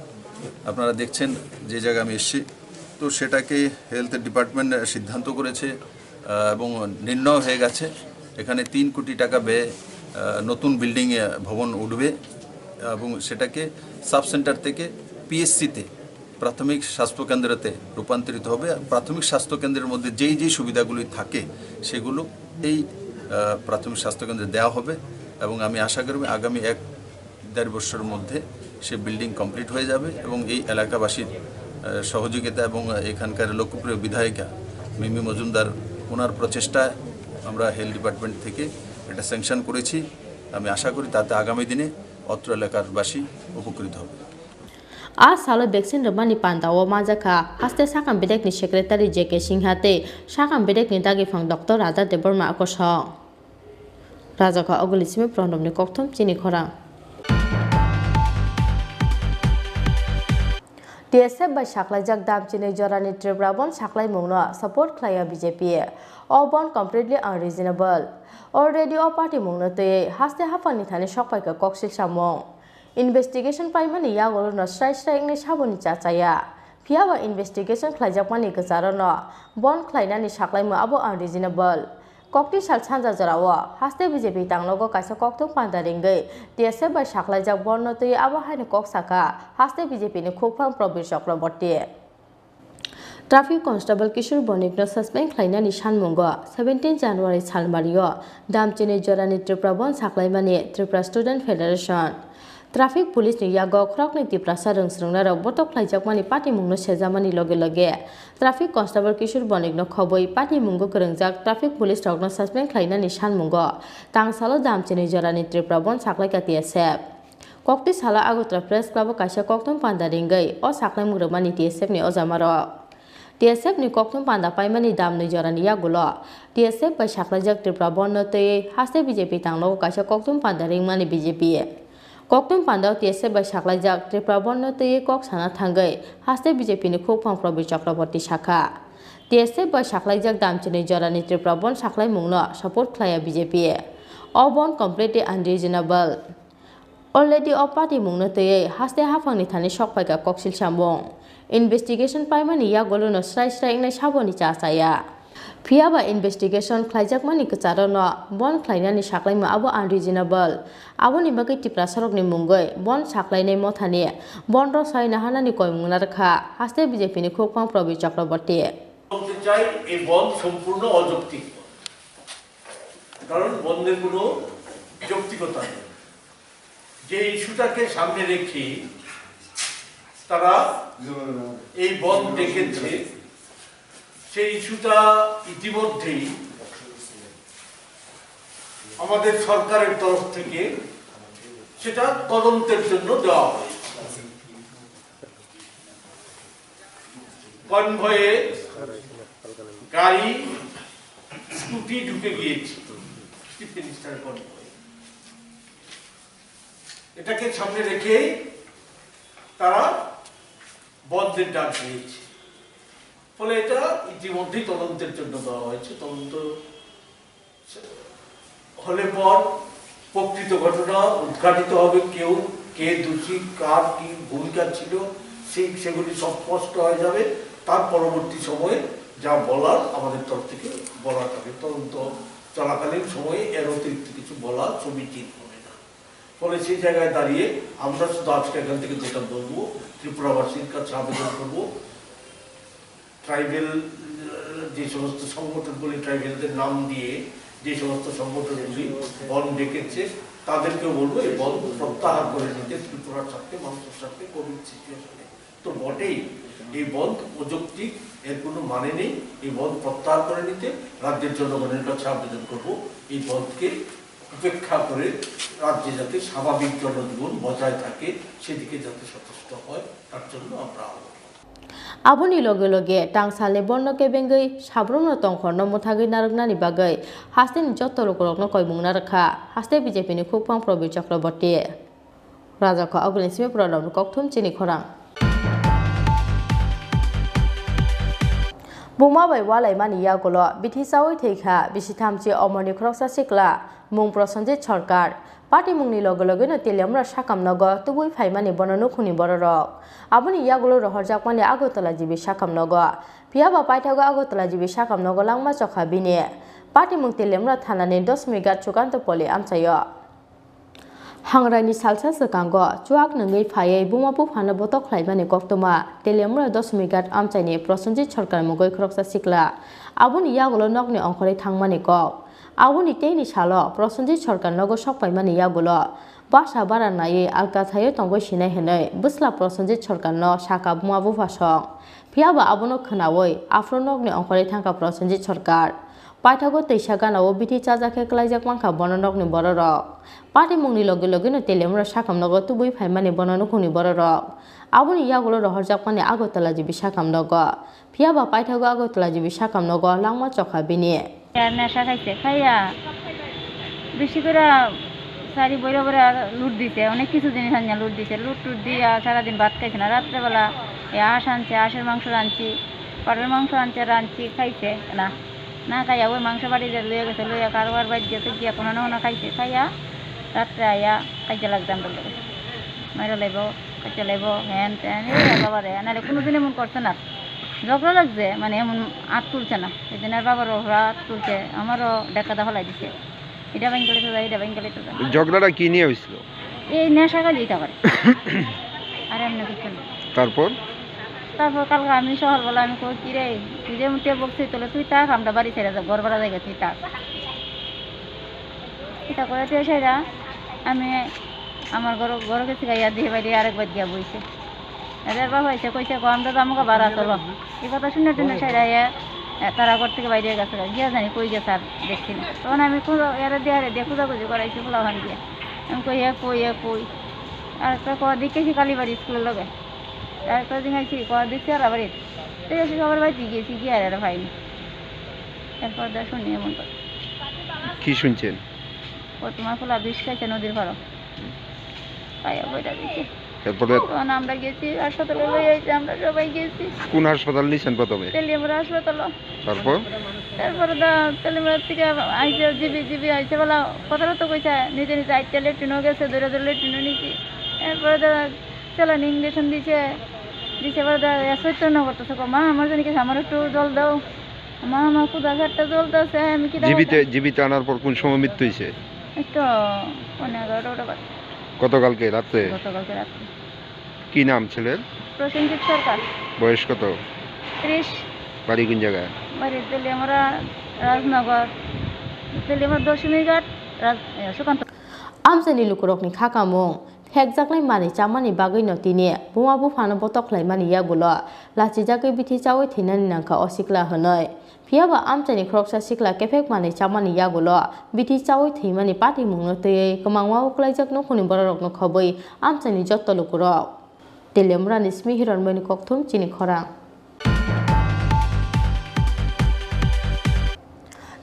আপনারা দেখছেন যে জায়গায় আমি এসেছি, তো সেটাকে হেলথ ডিপার্টমেন্ট সিদ্ধান্ত করেছে এবং নির্ণয় হয়ে গেছে এখানে 3 কোটি টাকা ব্যয়ে নতুন বিল্ডিং ভবন উঠবে এবং সেটাকে সাব সেন্টার থেকে পিএসসিতে প্রাথমিক স্বাস্থ্যকেন্দ্রতে রূপান্তরিত হবে। প্রাথমিক স্বাস্থ্যকেন্দ্রের মধ্যে যেই সুবিধাগুলি থাকে সেগুলো এই প্রাথমিক স্বাস্থ্যকেন্দ্রে দেওয়া হবে এবং আমি আশা করি আগামী 1-1.5 বছরের মধ্যে সে বিল্ডিং কমপ্লিট হয়ে যাবে এবং এই এলাকাবাসীর সহযোগিতা এবং এখানকার লোকপ্রিয় বিধায়িকা মিমি মজুমদার ওনার প্রচেষ্টায় আমরা হেলথ ডিপার্টমেন্ট থেকে এটা স্যাংশন করেছি। আমি আশা করি তাতে আগামী দিনে অত্র এলাকারবাসী উপকৃত হবে। A salo vaccine remani pandawo majaka haste sakam bedek ni secretary JK Singhate sakam bedek ni dagi phang Dr. Raja Deborma akosho Rajaka ogulisimi pronom ni kokthom chini khora DSF by Shaklai Jagdam Chini Jorani Tribrabon Shaklai Mungno support Klaya BJP all bond completely unreasonable already all party Mungno te haste hafani thani shokpaika koksil samong investigation paimani yagolo no strike ni saboni chachaya phiaba investigation khlaijakmani gacharo no bon khlainani saklaimo abo unreasonable kokti sal sanja jarawo haste BJP tanglogo kaisa kokthong pandaringai DSF by saklaijak borno tei abo haine koksaka haste BJP ni khopang Probir Chakraborty Traffic Constable Kishore Bonikno suspend khlainani sanmungo 17 January salmario Damchini Jorani Triprabon saklaimani Tripura Student Federation Traffic Police ni yago krok ni Tripura sarungsrungnaro botok khlaijakmani party mungno sejamani loge loge Traffic Constable Kishore Bonikno khoboi party mungo korongjak Traffic Police rokno suspend khlainani sanmungo tangsalo Damchini Jorani Triprabon saklaika TSF kokti sala Agotra Press Club kaisa kokthong pandaringai o saklaimurokmani TSF ni ojamaro TSF ni kokthong panda paimani damni jorani yagulo TSF by saklajak Tripura borno tei haste BJP tanglogo kaisa kokthong pandaringmani BJP kokthong pandao TSF by saklajak Tripura borno tei kok sana thangai haste BJP ni khopang Probir Chakraborty shakha TSF by saklajak Damchini Jorani Tripura bon saklai mungno support khlaya BJP all bond completely unreasonable already all party mungno tei haste hafangni thani shokpaika koksil samong investigation paimani yagolo no strike nai saboni chachaya phiaba investigation khlaijakmani kacharo no bon khlainani saklaimo abo unreasonable aboni bagai Tripura sarokni mungoi bon saklainai mothani bon ro saina hanani koimungna rakha haste BJP ni khopang Probir Chakraborty বলতে চাই এই বন্ধ সম্পূর্ণ অযৌক্তিক কারণ বন্ধের কোনো যৌক্তিকতা নেই যে ইস্যুটাকে সামনে রেখে তারা এই বন্ধ ডেকেছে সেই ইস্যুটা ইতিমধ্যেই আমাদের সরকারের তরফ থেকে সেটা তদন্তের জন্য দেওয়া হয় কনভয়ে গাড়ি স্কুটি ঢুকে গিয়েছে চিফ মিনিস্টার কনভয়ে এটাকে সামনে রেখে তারা বন্ধের ডাক দিয়েছে ফলে এটা ইতিমধ্যেই তদন্তের জন্য দেওয়া হয়েছে তদন্ত হলে পর প্রকৃত ঘটনা উদ্ঘাটিত হবে কেউ কে দোষী কার কি ভূমিকা ছিল সেগুলি সব স্পষ্ট হয়ে যাবে তার পরবর্তী সময়ে যা বলার আমাদের তরফ থেকে বলা থাকে তদন্ত চলাকালীন সময়ে এর অতিরিক্ত কিছু বলা সমীচীন হবে না ফলে সেই জায়গায় দাঁড়িয়ে আমরা শুধু আজকে এখান থেকে যেটা বলবো ত্রিপুরাবাসীর কাছে আবেদন করবো ট্রাইবেল যে সমস্ত সংগঠনগুলি ট্রাইবেলদের নাম দিয়ে যে সমস্ত সংগঠনগুলি বন ডেকেছে তাদেরকেও বলবো এই বন প্রত্যাহার করে নিতে ত্রিপুরার সাথে মানুষের সাথে কোভিড সিচুয়েশনে তো বটেই এই বন্ধ অযৌক্তিক এর কোনো মানে নেই এই বন্ধ প্রত্যাহার করে নিতে রাজ্যের জনগণের কাছে আবেদন করবো এই বন্ধকে উপেক্ষা করে রাজ্যে যাতে স্বাভাবিক জনজীবন বজায় থাকে সেদিকে যাতে সচেষ্ট হয় তার জন্য আমরা Aboni loge loge tang sale bonno ke bengai sabrono tong khorno muthagi naragna ni bagai haste ni jotto lokorok no koimung narakha haste BJP ni khupang Probir Chakraborty Raja ko agulin sime prodom kokthum chini khorang Buma bai walai mani yagolo bithi sawai theikha bisithamchi omoni khoroksa sikla mung Prosenjit Sarkar Party mungni loge loge no telemra sakam nogo tubui phaimani bononu khuni bororok aboni yagulo rohorjakmani Agotala jibi sakam nogo piaba paithago Agotala jibi sakam nogo langma chokha bini Party mung telemra thanani 10 migat chukanto poli amchayo Hangrani salsa sekango chuak nangai phaiye bumapu phana botok khlaimani koktoma telemra 10 migat amchaini Prosenjit Sarkar mugoi khoroksa sikla aboni yagulo nokni ongkhore thangmani kok Aboni teini salo Prosenjit Sarkar nogo sokpaimani yagulo basa bara nai alka thayo tongbo sinai henai busla Prosenjit Sarkar no saka bumabu phasong piaba abono khnaoi afronok ni ongkhore thangka Prosenjit Sarkar paithago teisa ganao bithi chajake klaijak mangkha bononok ni bororok Party mungni loge loge no telemra sakam nogo tubui phaimani bononu khuni bororok aboni yagulo rohorjakmani Agotala jibi sakam nogo piaba paithago Agotala jibi sakam nogo langma chokha bini নেশা খাইছে খাইয়া বেশি করে শাড়ি বইরা বইরা লুট দিছে অনেক কিছু জিনিস আনিয়া লুট দিছে লুট টুট দিয়া সারাদিন ভাত খাইছে না রাত্রেবেলা হাঁস আনছে হাঁসের মাংস রাঁধছি পাটের মাংস আনছে রাঁধছি খাইছে না না খাইয়া ওই মাংস বাড়ি লইয়া গেছে লইয়া কারোবার বাড়ি যেতে গিয়া কোনো না কোনো খাইছে খাইয়া রাত্রে আইয়া খাইতে লাগতাম তো মাইরা লাইব খাইতে লাইব হ্যান ত্যান বাবা রে নাহলে কোনোদিন এমন করছে না ঝগড়া লাগছে মানে এমন হাত তুলছে না সেদিন আর বাবারও হাত তুলছে আমারও ডাকাদা ফলাই দিছে এটা ব্যাংকালে তো যায় এটা ব্যাংকালে তো যায় ঝগড়াটা কি নিয়ে হয়েছিল এই নেশা কাজে এটা করে আর এমনি কিছু না তারপর কালকে আমি সকালবেলা আমি কই কি রে তুই যে মুখে বকছিস তাহলে তুই থাক আমরা বাড়ি ছেড়ে যাব ঘর ভাড়া জায়গা তুই থাক এটা করে তুই সেরা আমি আমার ঘর গেছি গাইয়া দিয়ে বাইরে আরেকবার গিয়া বইছে এদের বাবা হয়েছে কইছে আমরা তো আমাকে বাড়া চলো এই কথা শুনে টুনে সেরা তারা ঘর থেকে বাইরে গেছে গিয়া জানি কই গেছে আর দেখছি না তখন আমি এরা দিয়ে খোঁজাখুঁজি করাইছি ফুলাহান দিয়ে আমি কই কই আর একটা ক দেখেছি কালীবাড়ি স্কুলের লগে আর একটা দিন আইছি ক দেখছি আর বাড়ির তো এসে সবার বাড়িতে গিয়েছি গিয়ে আর ভাইনি এরপর দা শুনি এমন করে কি শুনছেন ও তোমার ফুলা বিষ খাইছে নদীর ঘর পাইয়া বইটা দিচ্ছে তারপরে আমরা গেছি হাসপাতালে লই আইছি আমরা সবাই গেছি কোন হাসপাতাল নিছেন প্রথমে তেলিয়ামরা হাসপাতাল তারপরে দা তেলিয়ামরা থেকে আইছে জিবি আইছে বলা কথাটা তো কইছে নিজে আইতে লেট্রিনও গেছে দূরে লেট্রিনও নিছি এরপরে দা চালানি ইঞ্জেকশন দিছে বলে দা এসে না করতেছে মা আমার জানি কি আমার একটু জল দাও মা আমার ক্ষুধা ঘাটটা জ্বলতেছে আমি কি জীবিত আনার পর কোন সময় মৃত্যু হয়েছে একটু 11:30 বাজে গতকালকে রাতে কি নাম ছেলের প্রসেনজিৎ সরকার বয়স কত 30 বাড়ি কোন জায়গায় বাড়ি Teliamura Rajnagar Teliamura Dashamighat Sukanta আমসানি lukurokni khakamung hekjaklai mani chamani bagai no tini bumabu phano botoklai mani yagulo lachi jagai bithi chawai thinani nangkha osikla honoi phiaba amchani khoroksa sikla kefek mani chamani yagulo bithi chawai thimani party mungno tei kamangwa uklaijak no khuni borok no khoboi amchani jotto lukurok telemra nismi hironmani kokthum chini khorang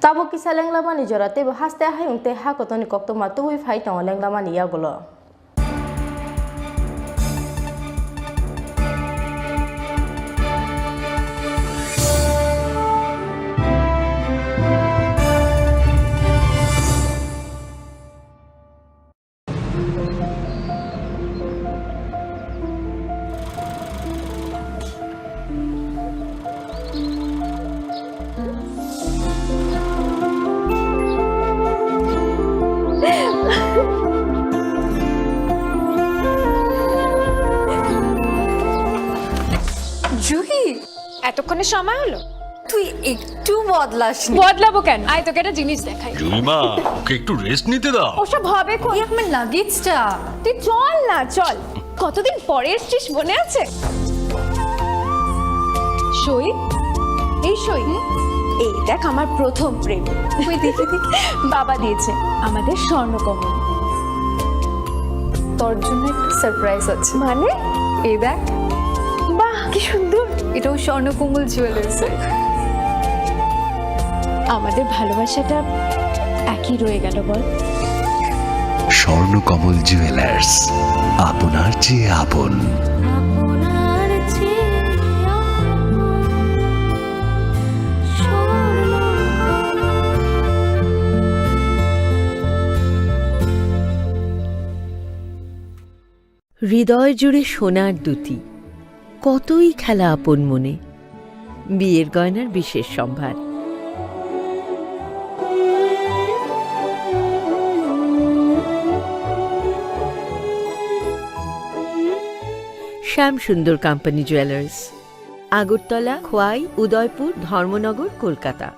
Tabo kisa lenglama ni jorate bo haste hayung te ha kotoni koktoma tui phai tong lenglama ni yagulo Juhi এতক্ষণে সময় হলো তুই একটু বদলাবো কেন আয় তোকে একটা জিনিস দেখাই জুলিমা ওকে একটু রেস্ট নিতে দাও ওসব হবে কই আমার লাগেজটা তুই চল কতদিন পরে এসেছিস মনে আছে সই এই দেখ আমার প্রথম প্রেম তুই দেখি বাবা দিয়েছে আমাদের স্বর্ণকমল তোর জন্য একটা সারপ্রাইজ আছে মানে এই দেখ বাহ কি সুন্দর এটাও স্বর্ণকমল জুয়েলার্সের। আমাদের ভালোবাসাটা একই রয়ে গেল বল। স্বর্ণকমল জুয়েলার্স, আপনার চেয়ে আপন। হৃদয় জুড়ে সোনার দুটি, কতই খেলা আপন মনে। বিয়ের গয়নার বিশেষ সম্ভার। Shyamsundar company jewellers, Agartala, Khowai, Udaipur, Dharmanagar, Kolkata.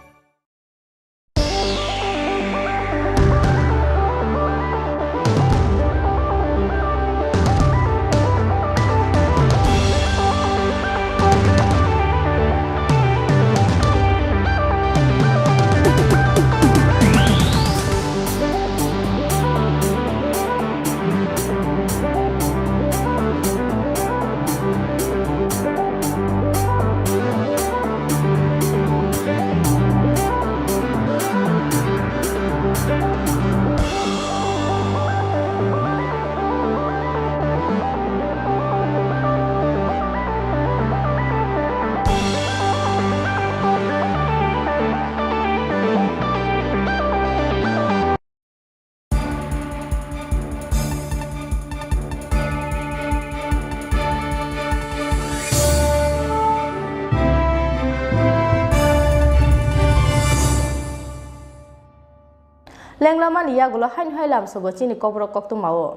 লেংলামান ইয়াগুলো হাইন হাইলাম সবো চিনি কবর কক্ত মাও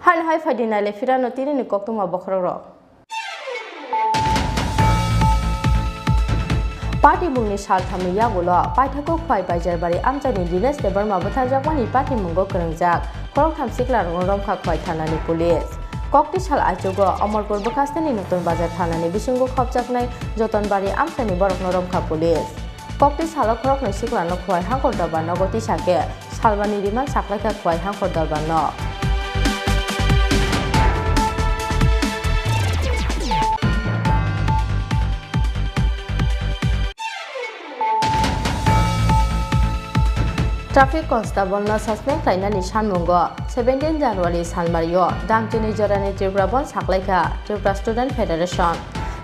হাইন হাই ফাইদিনাইলে ফিরানো তিনি কক্ত মা বখর পার্টি মুংনি সাল থামি ইয়াগুলো পাইথাকো খোয়াই বাইজার বাড়ি আমচানি দিনেশ দেবার মাবথার জাপানি পার্টি মুঙ্গো করंजाक খরক থাম সিকলা রংরমখা খোয়াই থানানি পুলিশ ককটি সাল আইচুগো অমরপুর বখাস্তানি নতুন বাজার থানানি বিসঙ্গ খবজাকনাই যতনবাড়ি আমচানি বরক নরমখা পুলিশ ককটি সাল খরক নাই সিকলা ন খোয়াই হাঙ্কর দরবার নগতি সাকে সালবানি রিমান সাকলাইকা খোয়াই হাঙ্কর দরবার ন ट्राफिक कन्स्टेबल न सस्पेंड खालामनानै सानमुंग 17 जानुवारि सानबारियो दामटिनि जरानि त्रिपुराबन साख्लायखा त्रिपुरा स्टुडेन्ट फेडारेशन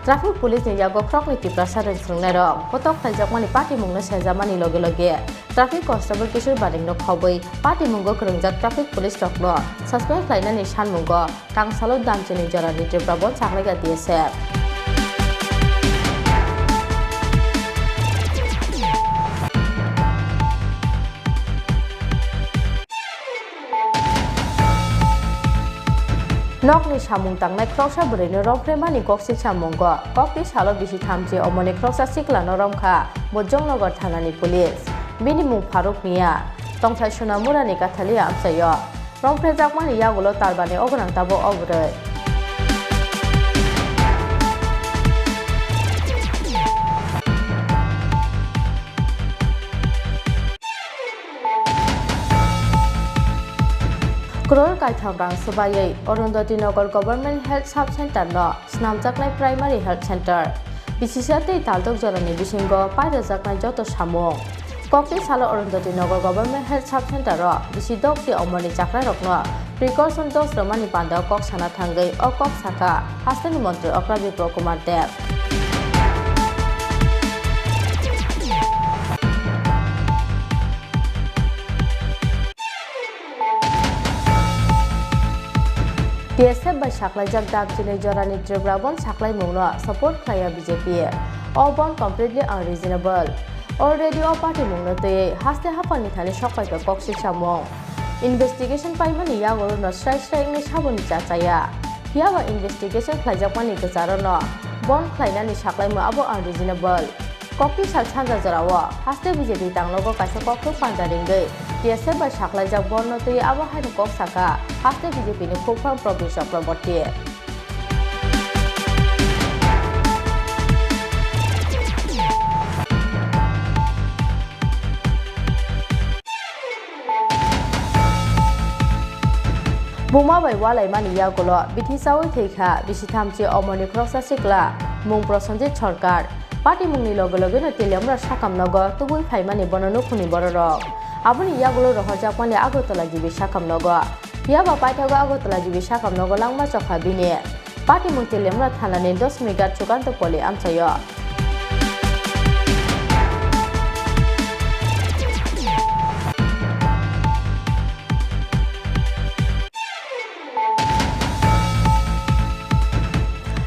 ट्राफिक पुलिसनि यागख्रकनि त्रिपुरा सारन स्रुंनाय फटक खायजाकमानि पार्टी मुंनो सेजामानि लगे लगे ट्राफिक कन्स्टेबल किशोर बारिंनो खबै पार्टी मुंगो करंजाक ट्राफिक पुलिस रकनो सस्पेंड खालामनानै सानमुंग टांगसालो दामटिनि जरानि त्रिपुराबन साख्लायखा DSF नकनि सामुं तांनाय क्रक्सा बरैनो रंफ्रेमानि कक्सि सामुंग ककनि सालो बिसि थामजि अमनि क्रक्सा सिक्लानो रमखा बजंनगर थानानि पुलिस बिनि मुं फारुक मिया तंसाय सोनामुरानि काथालिया आमसायो रंफ्रेजाकमानि यागुलो तारबानि अगनांताबो अबरै क्रोर कायथांरां सबायै Arundhati Nagar government health sub centre न स्नामजाकनाय प्राइमारी हेल्थ सेंटर बिसिसाते तालदक जरानि बिसिंग पायरजाकनाय जत सामुं ककनि सालो Arundhati Nagar government health sub centre बिसिदकति अमरनि जाक्रा रकनो प्रिकॉशन डोज रमानि पांदा कक साना थांगै अ कक साका हास्तानि मंत्री अक्रा विप्र कुमार देव DSF by Shaklajak Dabjini Jorani Tribrabon Shaklai Mungno support Klaya BJP. All born completely unreasonable. Already all party Mungno Te Haste Hapani Thani Shokai Koksi Chamong. Investigation Paimani Yago no strike English Habuni Chachaya. Hiawa investigation Klajapani Kazarono. Born Klainani Shaklai Abo unreasonable. Koki Shalchanda Zarawa, Haste BJP Tanglogo Kasakok Pandaringe. DSF by Shaklajak Borno Te Abo Hanukok Saka. Haste BJP ni Kupang Province of Robotie. Buma by Walaimani Yagolo, Biti Sawi Teka, Bisitamchi Omoni Crossa Sigla, Mung Prosanjit Chorkar, Party Mungi Logologan, Tilamra Shakam Nogo, Tubul Paimani Bonono Kuni Bororo. Abuni Yagulo Rohajapani Agotola Jibi Shakam Nogo. Yaba Paitago Agotola Jibi Shakam Nogo Langma Chokabini. Party Muntilimra Tanani Dos Migat Chukanto Poli Amsayo.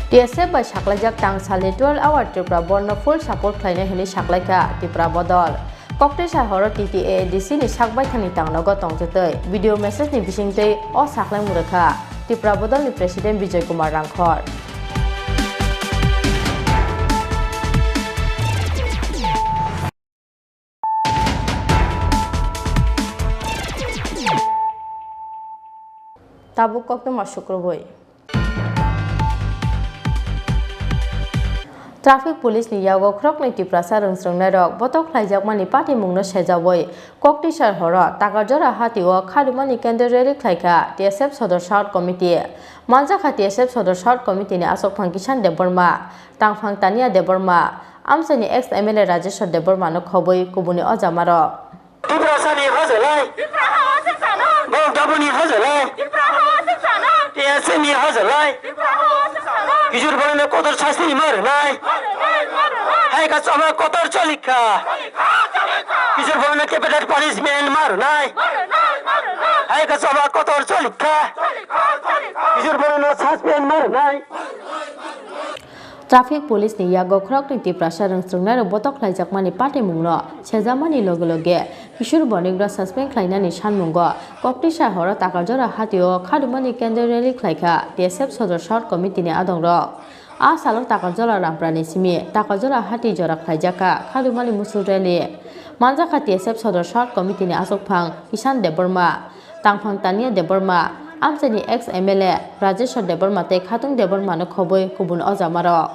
TSF by Shaklajak Tang Sali 12-hour Tripura Borno full support Klaina Hili Shaklaika Tripura Bodol. Koktisha Horo TTA DC ni Shakbai Thani Tang Nogo Tongjetei. Video message ni Bisingtei o Saklang Muraka. Tripura Bodol ni President Vijay Kumar Rangkhor. Tabuk Kokto Mashukroboi. Traffic police ni yago krok ni tiprasa rungsrung narok botok khlaijak mani party mungno sejawoi kokti sar horo takarjora hatio khadumani kendreri khlaika TSF Sodor South Committee manjakha TSF Sodor South Committee ni asok phangkisan deborma tangphang tania deborma amsani ex MLA Rajeshwar deborma no khoboi kubuni ojamaro tiprasa ni hajalai bol dabuni hajalai TSF ni hajalai Kijur bone kotor shasti ni mar nai hai ka chama kotor chalika Kijur bone capital punishment mar nai hai ka chama kotor chalika Kijur bone suspend mar nai Traffic police ni yago krok ni tiprasa rungsrung naro botok khlaijak mani party mungno sejamani logologe Kishur bonigra suspend khlaina ni sanmungo koktisha horo takarjora hatio khadumani kendreri khlaika TSF Sodor South Committee ni adongro a salok takarjora ramprani simi takarjora hati jora khlaijaka khadumani musureli manjaka TSF Sodor South Committee ni asokphang Kisan Deborma tangphang tania Deborma amsani ex MLA Rajeshwar Deborma te khatung Deborma no khoboi kubun ojamaro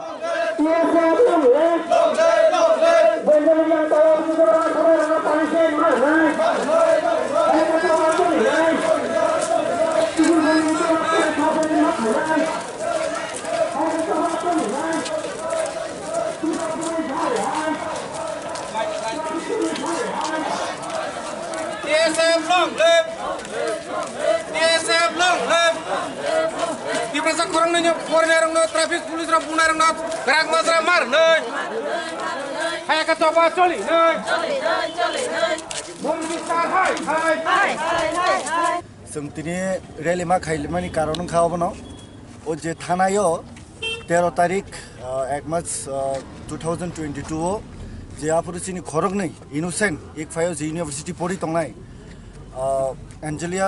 TSF long live TSF long live Tiprasa korang nanya foreigner no traffic police ra punar no gerak masra mar noi hai ka coba coli noi bom kita hai जों दिनै रेली मा खाइलिमानि कारण खावबनो ओ जे थानायो 13 तारिख 1 मार्च 2022 जे आपुरसिनि खरक नै innocent एक फायो जे university पढि तंनाय Angelia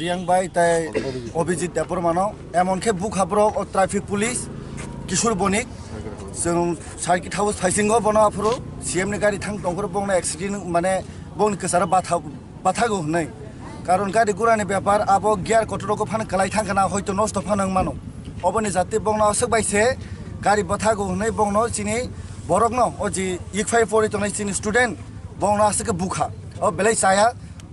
रियांबाई ताय अभिजित देबरमानो एमनखे बुखाब्रो ओ ट्राफिक पुलिस किशोर बनिक जों सार्किट हाउस फाइसिंगो बनो आपुरो सीएम नि गाड़ी थां तंखर बंना एक्सिडेंट माने बंनि कसारा बाथागो नै कारण गाड़ी गुरानि व्यापार आबो गियार कटरको फान कलाई थांखाना हयतो नष्ट फानंग मानो अबनि जाति बंना असबाइसे गाड़ी बाथागो नै बंनो चिनि बरकनो ओ जि इकफाइ परि तनाय चिनि स्टुडेन्ट बंना असके बुखा ओ बेलै साया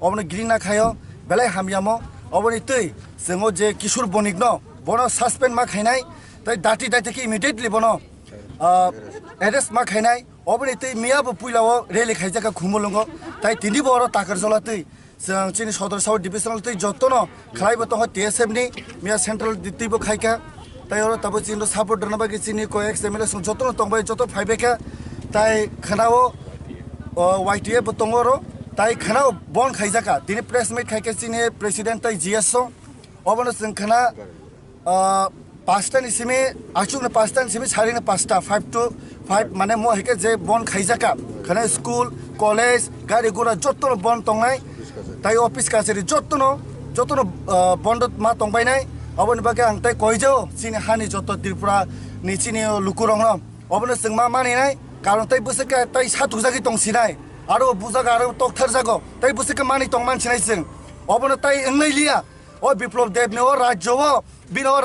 अबनि ग्रिना खायो बेलै हामियामो अबनि तै जोंङो जे किशोर बनिक न बनो सस्पेंड मा खाइनाय तै दाटी दाइतेकि इमिडिएटली बनो एरेस्ट मा खाइनाय अबनि तै मियाबो पुइलाव रेली खाइजाका खुमुलंगो तै तिनि बरो ताकर जला तै जों चिनि सदर साउथ डिभिजनल तै जतनो खाइबो त TSF नि मिया सेन्ट्रल दितिबो खाइका तै अरो तबो चिनो सपोर्ट दरनाबागि चिनि को एक्सएमएलए सं जतनो तंबाय जत फाइबेका तै खनाओ YTA बो तंगरो तै खनाओ बन खाइजाका दिनि प्रेस मिट खाइके चिनि प्रेसिडेंट तै जीएसओ अबनो जों खना 5टा निसिमे आचुने 5टा निसिमे सारिने 5टा 5 to 5 माने मो हेके जे बन खाइजाका खना स्कूल कॉलेज गाड़ी गुरा जतनो बन तंनाय ताई ऑफिस कासेरि जतनो बन्द मा तंबायनाय अबनि बागे आं ताई कइजो चिनि हानि जत त्रिपुरा नि चिनि लुकुरंग अबनो जों मा मानिनाय कारण ताई बुसके ताई साथुजागि तंसिनाय आरो बुजागा आरो तक्थार जागो ताई बुसके मानि तंग मानसिनाय जों अबनो ताई एंनै लिया ओ बिप्लब देवनि ओ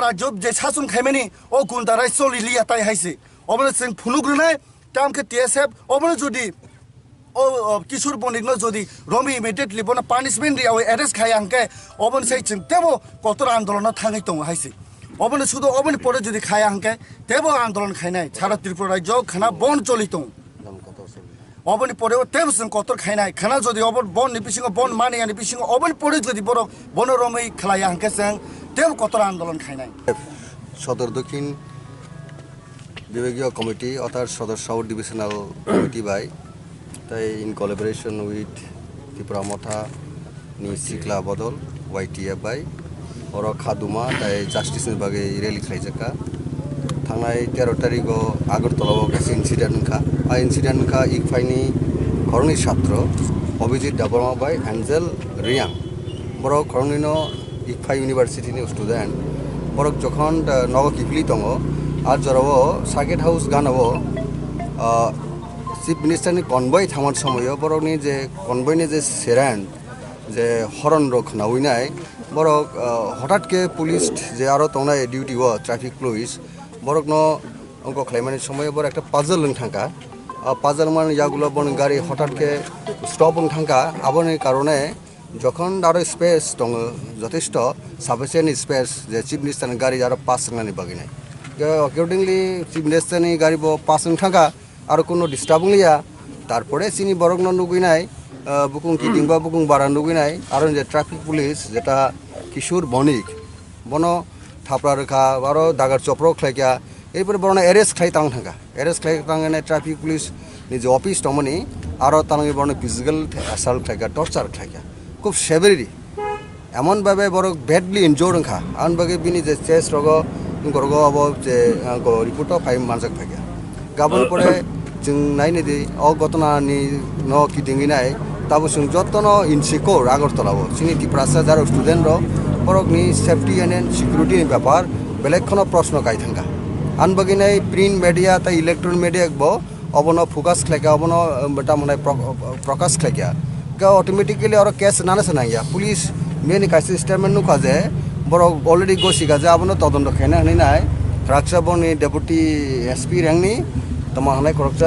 राज्य जे सासुन खायमेनि ओ गुन्दाराय सलि लिया ताई हाइसे अबनो जों फुनुग्रनाय तामके TSF अबनो जुदि কিশোর বণিকনো যদি রমি ইমিডিয়েটলি বনা পানিশমেন্ট রিয়াও এরেস্ট খাই আঙ্কে অবন সেই চিং তেবো কত আন্দোলন থাঙাই দङ হাইছে অবনে শুধু অবনি পরে যদি খাই আঙ্কে তেবো আন্দোলন খাইনাই সারা ত্রিপুরা রাজ্য খানা বন চলি দङ অবনি পরেও তেবো जों কত খাইনাই খানা যদি অবন বন নিপিসিং বন মানিয়া নিপিসিং অবনি পরে যদি বড় বন রমি খেলাই আঙ্কে जों তেবো কত আন্দোলন খাইনাই সদর দক্ষিণ বিভাগীয় কমিটি অর্থাৎ সদর সাউথ ডিভিশনাল কমিটি বাই তাই ইন কোলাবোরেশন উইথ ত্রিপুরা মথা নি সিকলা বদল YTF বাই অর খাদুমা তাই জাস্টিসनि बागै रेलि खालायजाखा थांनाय 13 तारिखआव आगरतलाव गासै इन्सिडेन्ट ओंखा आ इन्सिडेन्ट ओंखा इकफाइनि खरंनि छात्र अभिजित दाबरमा बाय एन्जेल रियां बरक खरंनिनो इकफाइ इउनिभार्सिटिनि स्टुडेन्ट बरक जखन नग किफली दङ আর জরাবো সার্কিট হাউস গানাবো চিফ মিনিস্টারনি কনভয় থামার সময় বরকনি যে কনভয়নি যে সেরান্ড যে হরন রক নাউইনাই বরক হঠাৎকে পুলিশ যে আরও তংনাই ডিউটি ও ট্রাফিক পুলিশ বরকন অঙ্ক খাইমানি সময় বড় একটা পাজল লং থাকা পাজল মান ইয়াগুলো বন গাড়ি হঠাৎকে স্টপ লং থাকা আবনি কারণে যখন আরও স্পেস দङ যথেষ্ট সাফিসিয়েন্ট স্পেস যে চিফ মিনিস্টারনি গাড়ি আরও পাস থাকনানি বাগিনাই অ্যাকর্ডিংলি চিফ মিনিস্টারনি গাড়ি পাস থাকা আর কোনো ডিস্টার্বিং লিয়া তারপরে চিনি বরক নুগুইনাই বুকুং কিটিং বা বুকুং বারা নুগুইনাই আর যে ট্রাফিক পুলিশ যেটা কিশোর বণিক বন থাপড়া রেখা আরও দাগার চপ্র খাইকা এইপরে বরণ এরেস্ট খাই তাং থাকা এরেস্ট খাই তাঙ্গানে ট্রাফিক পুলিশ নিজ অফিস তমনি আরও তাঙ্গি বরণ ফিজিক্যাল অ্যাসাল্ট খাইকা টর্চার খাইকা খুব সেভারি এমনভাবে বরক ব্যাডলি ইনজোর্ড ওংখা আন বাকি বিনি যে চেস রগ গরগ अब যে রিপোর্ট ফাইভ মানজাক ফাইকা গাবন পরে जों नायनो दि अ घटनानि न किदिंगिनाय ताबो जों जतन इनसिकोर आगरतलाबो जोंनि टिप्रासा जार स्टुडेन्ट र बरकनि सेफ्टी एन्ड सिकिउरिटिनि ব্যাপার बेलेग खनो प्रश्न गाय थांगा आनबगिनाय प्रिन्ट मिडिया ता इलेक्ट्रनिक मिडिया बो अबनो फोकास खलायका अबनो बेटा मनाय प्रकाश खलायका गा ऑटोमेटिकली और केस नाना सनाया पुलिस मेन कासे स्टेटमेंट नु खाजे बरक अलरेडी गोसिगा जे अबनो तदন্ত खायना हनिनाय राक्षा बनि डेपुटी एसपी रंगनि तमा हनाय करकसा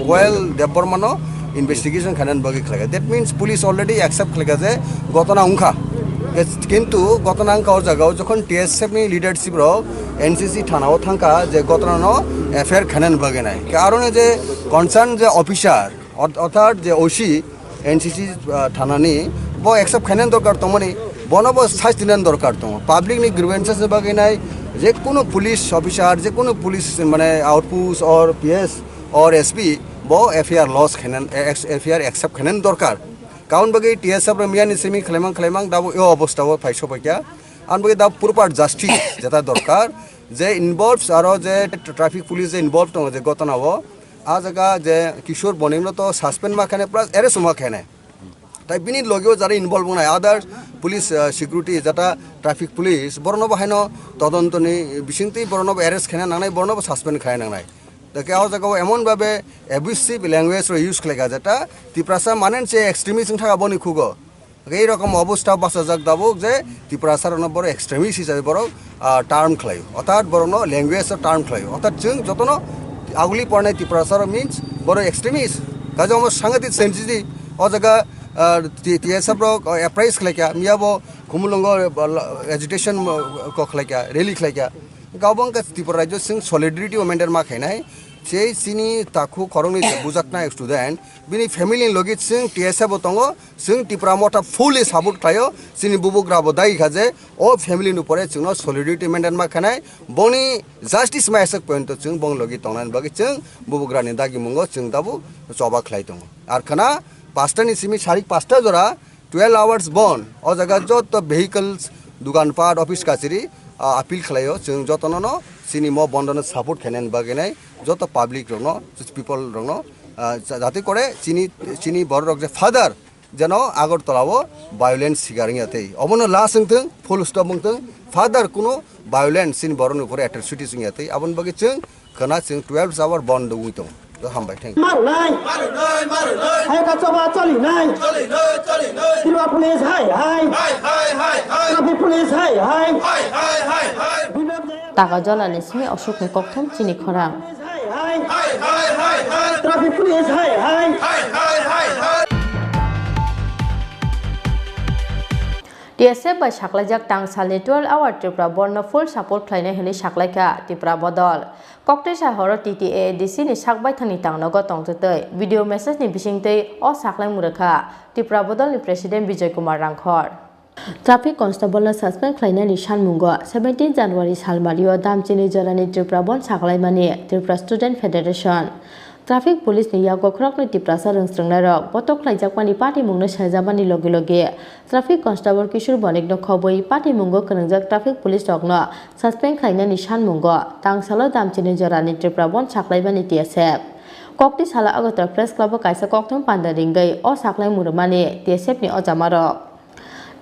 कोयल देबरमानो इन्वेस्टिगेशन खानान बगि खलागा that means police already accept खलागा जे घटना उंखा किन्तु घटना उंखा जागाव जखन टीएसएफ नि लिडरशिप रो एनसीसी थानाव थांका जे घटना नो एफआईआर खानान बगि नाय कारणे जे कनसार्न जे ऑफिसर अर्थात जे ओसी एनसीसी थानानि बो एक्सेप्ट खानान दरकार तमनि बनबो साइज दिनान दरकार दङ पाब्लिक नि ग्रीवेंसेस बगि नाय जे कोनो पुलिस ऑफिसर जे कोनो पुलिस माने आउटपोस्ट और पीएस और एसपी बो एफआईआर लॉस खानान एफआईआर एक्सेप्ट खानान दरकार काउन बगै टीएसएफ रो मियानि सेमि खलेमां दाबो ए अवस्थाव फाइसो पाइका आन बगै दा प्रपार जस्टिस जेता दरकार जे इनवल्व्स आरो जे ट्रैफिक पुलिस जे इनवल्व दङ जे घटनाव आ जगह जे किशोर बनिमनो तो सस्पेंड माखाने प्लस एरेस्ट माखाने তাই বিনি লগেও যারা ইনভলভ নাই আদার্স পুলিশ সিকিউরিটি যেটা ট্রাফিক পুলিশ বরনব হাইন তদন্তনি বিশিংতি বরনব এরেস্ট খাই নাংনাই বরনব সাসপেন্ড খাই নাংনাই তাকে আও জায়গাও এমনভাবে অ্যাবিউসিভ ল্যাঙ্গুয়েজ ইউজ খালেগা যেটা ত্রিপুরাসা মানেন সে এক্সট্রিমিস্ট থাকা বনি খুগ এইরকম অবস্থা বাসা যাক দাবো যে ত্রিপুরাসার বড় এক্সট্রিমিস্ট হিসাবে বড় টার্ম খাই অর্থাৎ বরন ল্যাঙ্গুয়েজের টার্ম খাই অর্থাৎ जों যতন আগুলি পড়াই ত্রিপুরাসার মিন্স বড় এক্সট্রিমিস্ট কাজে আমার সাংঘাতিক সেন্সিটিভ ও জায়গা टीएसएफ रो एप्राइज खलायका मियाबो खुमुलंग एजुटेशन को खलायका रैली खलायका गावबं का त्रिपुरा राज्य सिंह सलिडारिटी मेंटेन मा खायनाय সেই চিনি তাকু খরংনি বুজাকনা স্টুডেন্ট বিনি ফ্যামিলি লগিত সিং টিএসএফ তঙ্গ সিং টিপ্রা মটা ফুলি সাপোর্ট খায়ো চিনি বুবুগ্রাবো দাই খাজে ও ফ্যামিলি নুপরে চিং সলিডারিটি মেন্টেন मा खानाय बनि জাস্টিস मा एसक पॉइंट चिं बं लगि तंगनान बागि चिं बुबुग्रानि दागि मुंगो चिं दाबु चबा खलाय दङ আর খানা पाँचटानि सिमी सारिक पाँचटा जरा 12 आवर्स बन अ जगह जत भेहिकल्स दुकानपाट अफिस काछारी आपिल खलायो जों जतन सिनी म बन्दन सापोर्ट खानान बागेनाय जत पाब्लिक रंग पिपल रंग जाते करे चिनी बर रग जे फादर जेन आगरतलावो भायोलेंस सिगारियाते अबन ला सोंथों फुल स्टप बुंथों फादर कुनो भायोलेंस सिनी बरन उपरे एट्रसिटी सिंयाते अबन बागे जों खोना जों 12 आवर बन्द उइतो हामबाय थैंक টাকা জলানি সিমি অশোক ককথম চিনি খরা traffic police, hi, hi. TSF by Shaklajak Tang Sali 12 hour Tripura Borno full support Kleine Hili Shaklaika Tripura Bodol. Cocktail Shahoro TTA DC ni Shakbai Thani Tang Nogo Tong Tutoi. Video message ni Bishingte or Saklai Muraka. Tripura Bodol ni President Vijay Kumar Rangkor. Traffic Constable suspend Kleine Nishan Mungo 17 January Salmario Damchini Jorani Tripura Bon Saklai Mani Tripura Student Federation. Traffic Police ni yago krok ni Tripura sarung strungnarok botok klaijakmani party mungno sajamani loge loge Traffic Constable Kishore Bonik no khoboi party mungo kanangjak Traffic Police rokno suspend khlaina Nishan mungo tangsalo damchini jorani Tripura Bon saklaibani TSF kokti sala agotar press club kaisa kokthom pandaringai o saklai murmani TSF ni ojamarok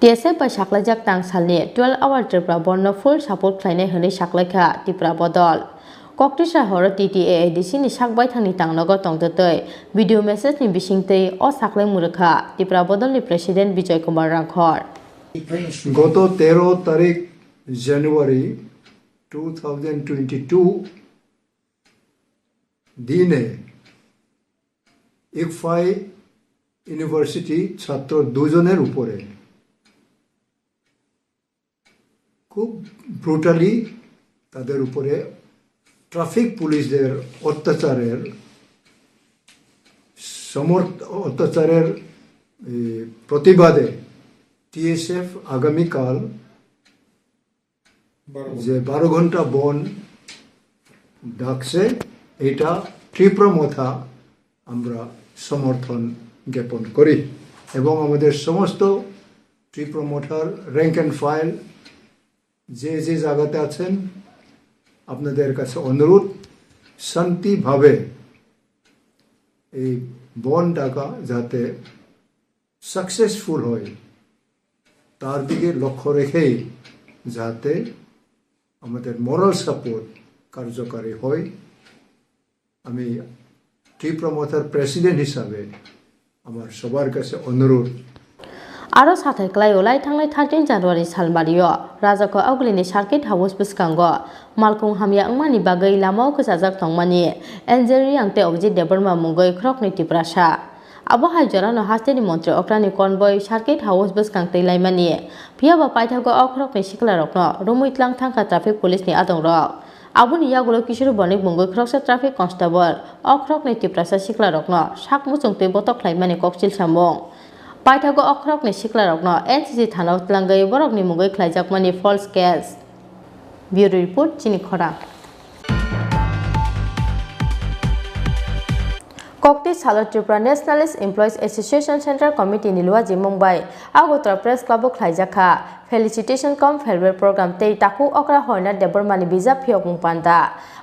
TSF by Shaklajak Tang Salni 12 hour Tripura Borno full support khlaina hini saklaika Tripura Bodol Kokti Shahor TTA DC ni Shakbai Thani Tang Nogo Tong Tutoi. Video message ni Bishingte o Saklai Muraka. Tripura Bodol ni President Vijay Kumar Rangkor. গত 13 তারিখ জানুয়ারি 2022 দিনে ICFAI university ছাত্র দুজনের উপরে খুব brutally তাদের উপরে traffic পুলিশদের অত্যাচারের প্রতিবাদে টিএসএফ আগামীকাল যে 12 ঘন্টা বন ডাকছে এটা তীব্র মথা আমরা সমর্থন জ্ঞাপন করি এবং আমাদের সমস্ত তীব্র মথার র্যাঙ্ক অ্যান্ড ফাইল যে যে জায়গাতে আছেন আপনাদের কাছে অনুরোধ শান্তিভাবে এই বন ডাকা যাতে সাকসেসফুল হয় তার দিকে লক্ষ্য রেখেই যাতে আমাদের মোরাল সাপোর্ট কার্যকারী হয় আমি ত্রিপুরা মথার প্রেসিডেন্ট হিসাবে আমার সবার কাছে অনুরোধ Aro sathai klai olai thanglai 13 January salmario rajako auglini circuit house biskango malkung hamya angmani bagai lamao khajak tongmani enjeri angte obji deborma mungoi khrokni tiprasa abo haijora no hasteni montri okrani convoy circuit house biskang teilaimani phiaba paithago okhrokni siklarokno rumuitlang thangka traffic police ni adongrok aboni yagulo Kishore Bonik mungoi khroksa traffic constable okhrokni tiprasa siklarokno sakmuchungtei botok khlaimani kokchil samong Paithago okhrok ni siklarokno NCC thanao tlangai borok ni mungoi khlaijakmani false case. Bureau report chini khora. Kokti Salo Tripura Nationalist Employees Association Center Committee ni Luaji Mumbai Agotra Press Club khlaijakha felicitation cum farewell program tei taku okra hoina debormani bija phiok mungpanda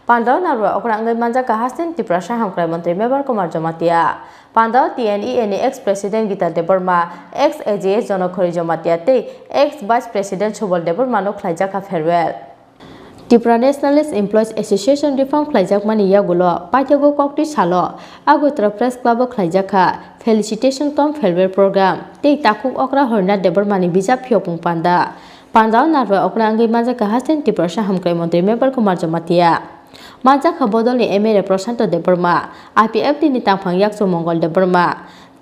Pandao narwa okra angai manjaka hasten Tripura Sahamkrai Mantri Mebar Kumar Jamatia Pandao TNE ex-president Gita Deborma, ex-AGS Jonokhori Jamatia te ex-vice president Chobol Deborma no khlaijaka farewell. Tripura Nationalist Employees Association reform khlaijakmani yagulo paithago kokti salo Agotra Press Club khlaijaka felicitation cum farewell program te takuk okra horna Debormani bija phiopung panda Pandao narwa okra angai manjaka hasten Tripura Sahamkrai Mantri Mebar Kumar Jamatia Majaka Bodoli Emere Prosanto Deborma, IPFD ni Tangphang Yakso Mongol Deborma,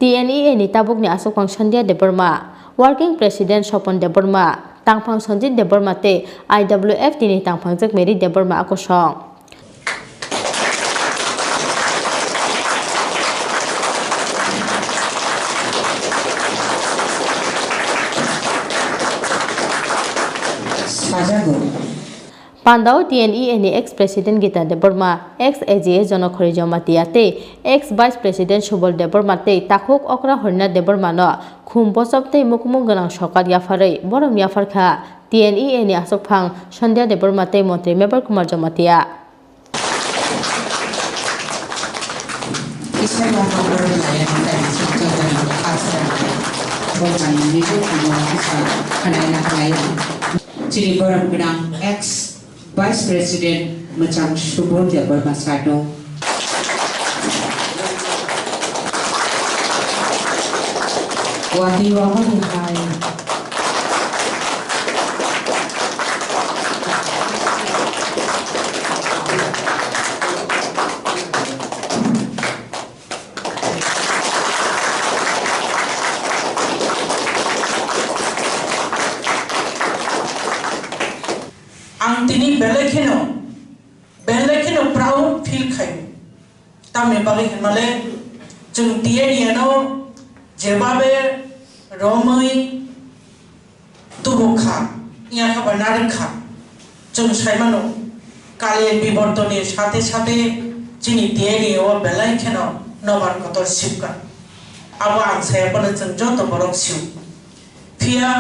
TNE ni Tabuk ni Asokpang Sandhya Deborma, Working President Sopon Deborma, Tangphang Sonjit Deborma te IWFD ni Tangphang Jakmeri Deborma akosong. Pandao TNE ni ex-president Gita Deborma, ex-AGS Jonokhori Jamatia te ex-vice president Chobol Deborma te takuk okra horna Deborma no khum bosop te mukmung ganang sokar yafarei borom yafarkha TNE ni Asokphang Sandhya Deborma te Mantri Mebar Kumar Jamatia Vice President Macam Chobol Deborma Sado Wadi Wahani Hai ang tini belekino proud feel khai tame bagi hemale jung tie niano jebabe romoi tubukha ইয়া খাবার নারখা जों साइमानो काले বিবর্তনের সাথে সাথে যিনি দিয়ে নিয়ে ও বেলায় কেন নবার কত শিবকা আবো আং সায়াপনে जों যত বড় শিব ফিয়া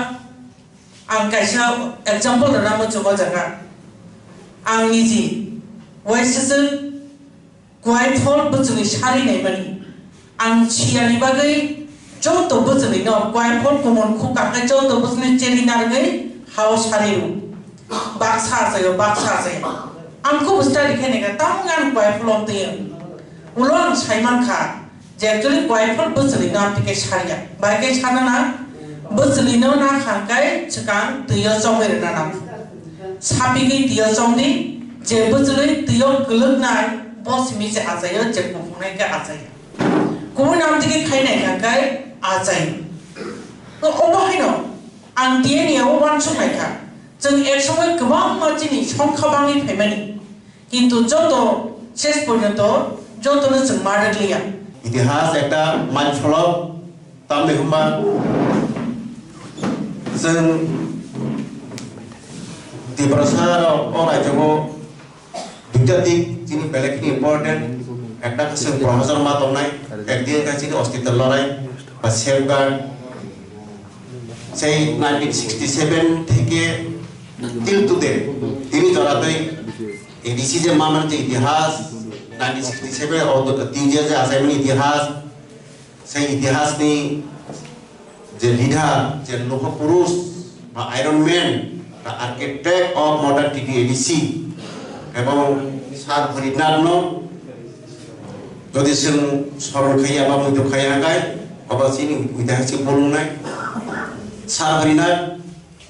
आं कायसा एग्जाम्पल रामो जोबा जागा आं निजि वयसजों गयफल बोजोंनि सारिनाय मानि आं सियानि बागै जत बोजोंनि न गयफल कमन खु काकाय जत बोजोंनि चेरिनारगै हाव सारिरु बाक्सा जायो आंखौ बुस्टारि खेनेगा तांगान गयफलम तैयो उलन साइमानखा जे एक्चुअली गयफल बोजोंनि न तिके सारिया बायकै सानाना बोजोंनिनो ना खांगाय सिगां दैयाव जमेरना नाम साबिगै दैयाव जमनि जे बोजोंनि दैयाव गोलोगनाय बसमिसे आजायो जे गुफुंनायखौ आजायो गुबुन नामदिकै खायनाय खांगाय आजायो तो अबाहायनो आं दिएनियाव वानसंनायखा जों एक समय गोबां मानसिनि संखाबांनि फैमानि किन्तु जत शेष पर्यन्त जतनो जों मारलिया इतिहास একটা মানফলক তামলে হুমা जों दिब्रसा अरायजों दुटा दिक जिनि बेलेगनि इम्पर्टेन्ट একটা কাছে প্রফেসর মা দংনাই একদিকে কাছে অস্তিত্ব লড়াই বা সেফগার্ড সেই 1967 থেকে টিল টুডে তিনি জড়াতই এডিসি যে মামার যে ইতিহাস 1967 और तीजे যে আসাইমেন্ট ইতিহাস সেই ইতিহাসনি যে লিডার যে লৌহ পুরুষ বা আয়রন ম্যান বা আর্কিটেক্ট অফ মডার্ন টিটিএডিসি এবং সার হরিনাথ যদি जों স্মরণ খাইয়া বা মধ্য খাইয়া গায় অবশ্যই ঐতিহাসিক বলুনাই সার হরিনাথ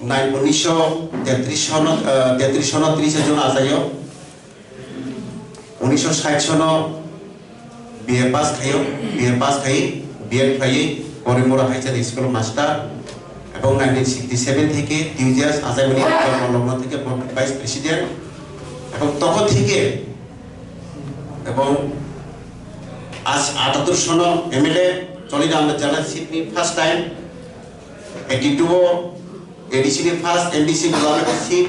1933 সন 30 জন আসায় 1960 সন বিএ পাস খাই বিএড খাই করিমোরা হাইসার স্কুল মাস্টার এবং 1967 থেকে টিউজিয়াস আসাইমেন্ট জন্মলগ্ন থেকে ভাইস প্রেসিডেন্ট এবং তখন থেকে এবং আজ 78 সন এমএলএ চলিয়ে আমরা জানা সিডনি first time 82 ADC first MDC government seat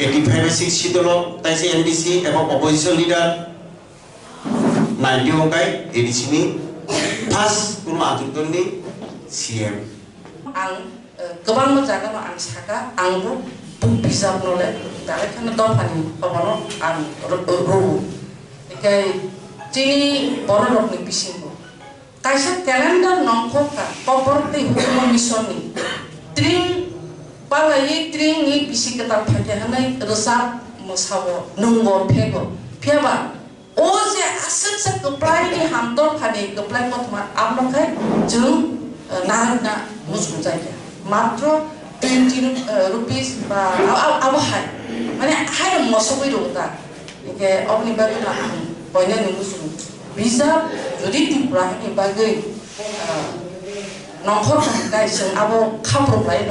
85 seat ছিল তাই সে এমডিসি এবং অপোজিশন লিডার 90 কাই এডিসি নি फार्स्ट कुनु आजुरनि सीएम आं गोबां मोजाङै आं साका आंबो बिजाब नले दाखायनो दफानि पबनो आं रौ एके जिनि बर'नि बिसिंबो कायसा क्यालेन्डार नंखका पबरते हुकुम मिशननि ट्रिं पालायै ट्रिंनि बिसिकता फाके हनै रोजाब मोसाबो नंगो फेगो फेबा ओ जे आसक से कपड़ाई नि हामदर फाने कपड़ाई पथमा आपनखाय जों नारना मुसुम जायगा मात्र 20 रुपीस बा आबहाय माने हाय मसबै रोदा एके अपनि बागै ना बयना नि मुसुम बिजाब जदि तिब्रा नि बागै नखर खाय जों आबो खाब्रबाय न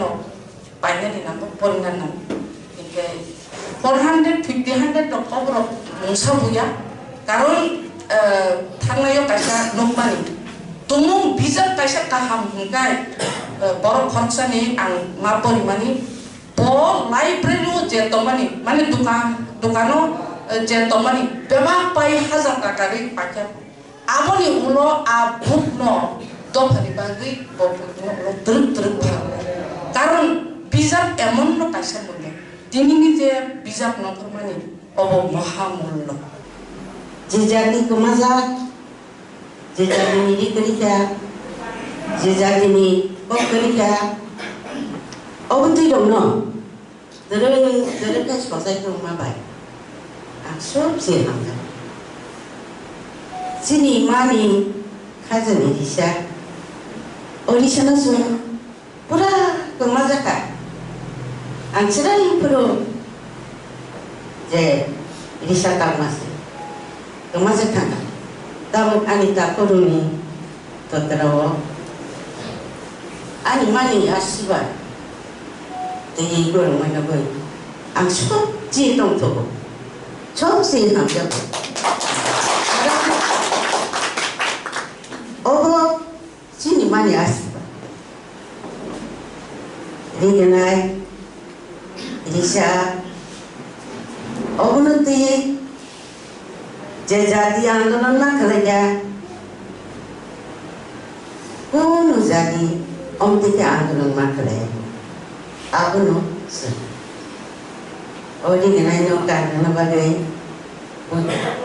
बायना नि नाम परिनान नाम एके 450 100 खबर मुसाबुया कारण थांनायाव कायसा नंबानि तुमुं बिजाब कायसा काहाम हुंगाय बर' खरसानि आं मा परिमानि ब लाइब्रेरि जे तमानि माने दुकानो जे तमानि बेबा पाइ हाजार टाकारि पाके आबनि उलो आबुक न दफानि बागै बबुनो द्रुप कारण बिजाब एमन न कायसा मोनो दिनैनि जे बिजाब नखरमानि अब महामूल्य जेजागनि कमाजा जेजागनि रिकरिका जेजागनि पकरिका अबुति दं न दरे का सजाय दं माबाय आं सब जे हांगा जिनि मानि खाजनि दिसा ओरिसाना जों पुरा कमाजाका आं सिराय पुरो जे रिसा कामासे कमाजा थांगा ताबो आनिता करुनि तत्राव आनि मानि आसिबा दै गरमायना बै आं सब जि दंथ'गौ सब जि हाबजोबो अबो जोंनि मानि आसिबा रिगोनाय रिसा अवनति जे जाति आंदोलन ना खालाया कोनो जाति अमतिके आंदोलन मा खालाया आबनो रिगोनाय नो गाननो बागै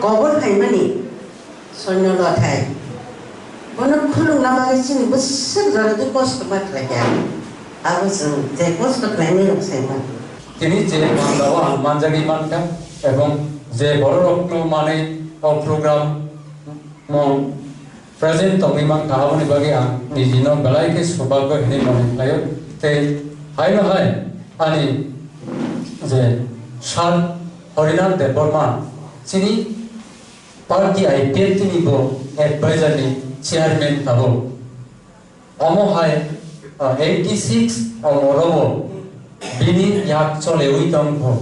कबर खायमानि सैन्य लथाय कोनो खुलुंना बागै जोंनि बोसोर जानानै खस्थ' मा खालाया आबो जों जे खस्थ' खालायनो रंसायमोन তিনি যে মানদাওয়া মানজাগি মানকা এবং যে বড় রত্ন মানে প্রোগ্রাম প্রেজেন্ট তমিমান কাহাবনি বাগে আং নিজিনো বেলাইকে সৌভাগ্য হিনি মনে লাयो তে হাইনো হাই আনি যে সার হরিনাথ দেববর্মা চিনি পার্টি আইপিএল তিনিব এডভাইজারনি চেয়ারম্যান থাকো অমহাই 86 অমরব बिनि याक चलेवै दंखौ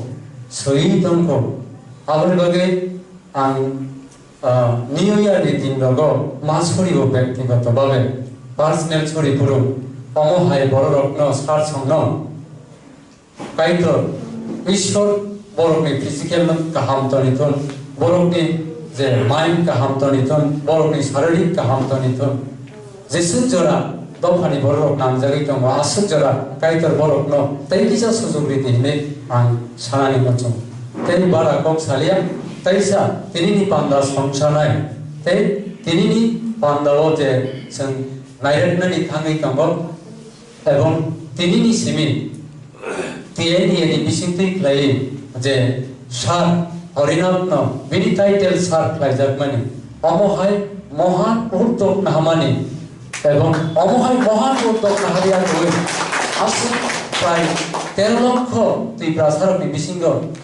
सही दंखौ आबनि बागै आं निउ इयारनि दिन रगो मा सरिबो व्यक्तिगतभावे पार्सनेल सरिपुरु अमहाय बर रत्न सार संन कायतो ईश्वर बरकनि फिजिकेल गाहाम तनिथन बरकनि जे माइन्ड गाहाम तनिथन बरकनि शारीरिक गाहाम तनिथन जेसु जरा दफानि बरक नांजागै दङ आसु जरा कायतर बरक न तैकिसा सुजुगरि दिने आं सानानि मचं तेनि बारा कम सालिया तैसा तिनिनि पान्दा संसानाय ते तिनिनि पान्दाओ जे जों नायरनानि थाङै दङ एवं तिनिनि सिमि तिएनि बिसिंथै ख्लायै जे सार हरिनाथ न बिनि टाइटेल सार ख्लायजाकमानि अमहाय महान उद्योग नाहामानि এবং অমহাই মহান উদ্যোগ নাহারিয়া হয়ে আসুন প্রায় 13 লক্ষ তীব্রাসারকনি বিসিঙ্গ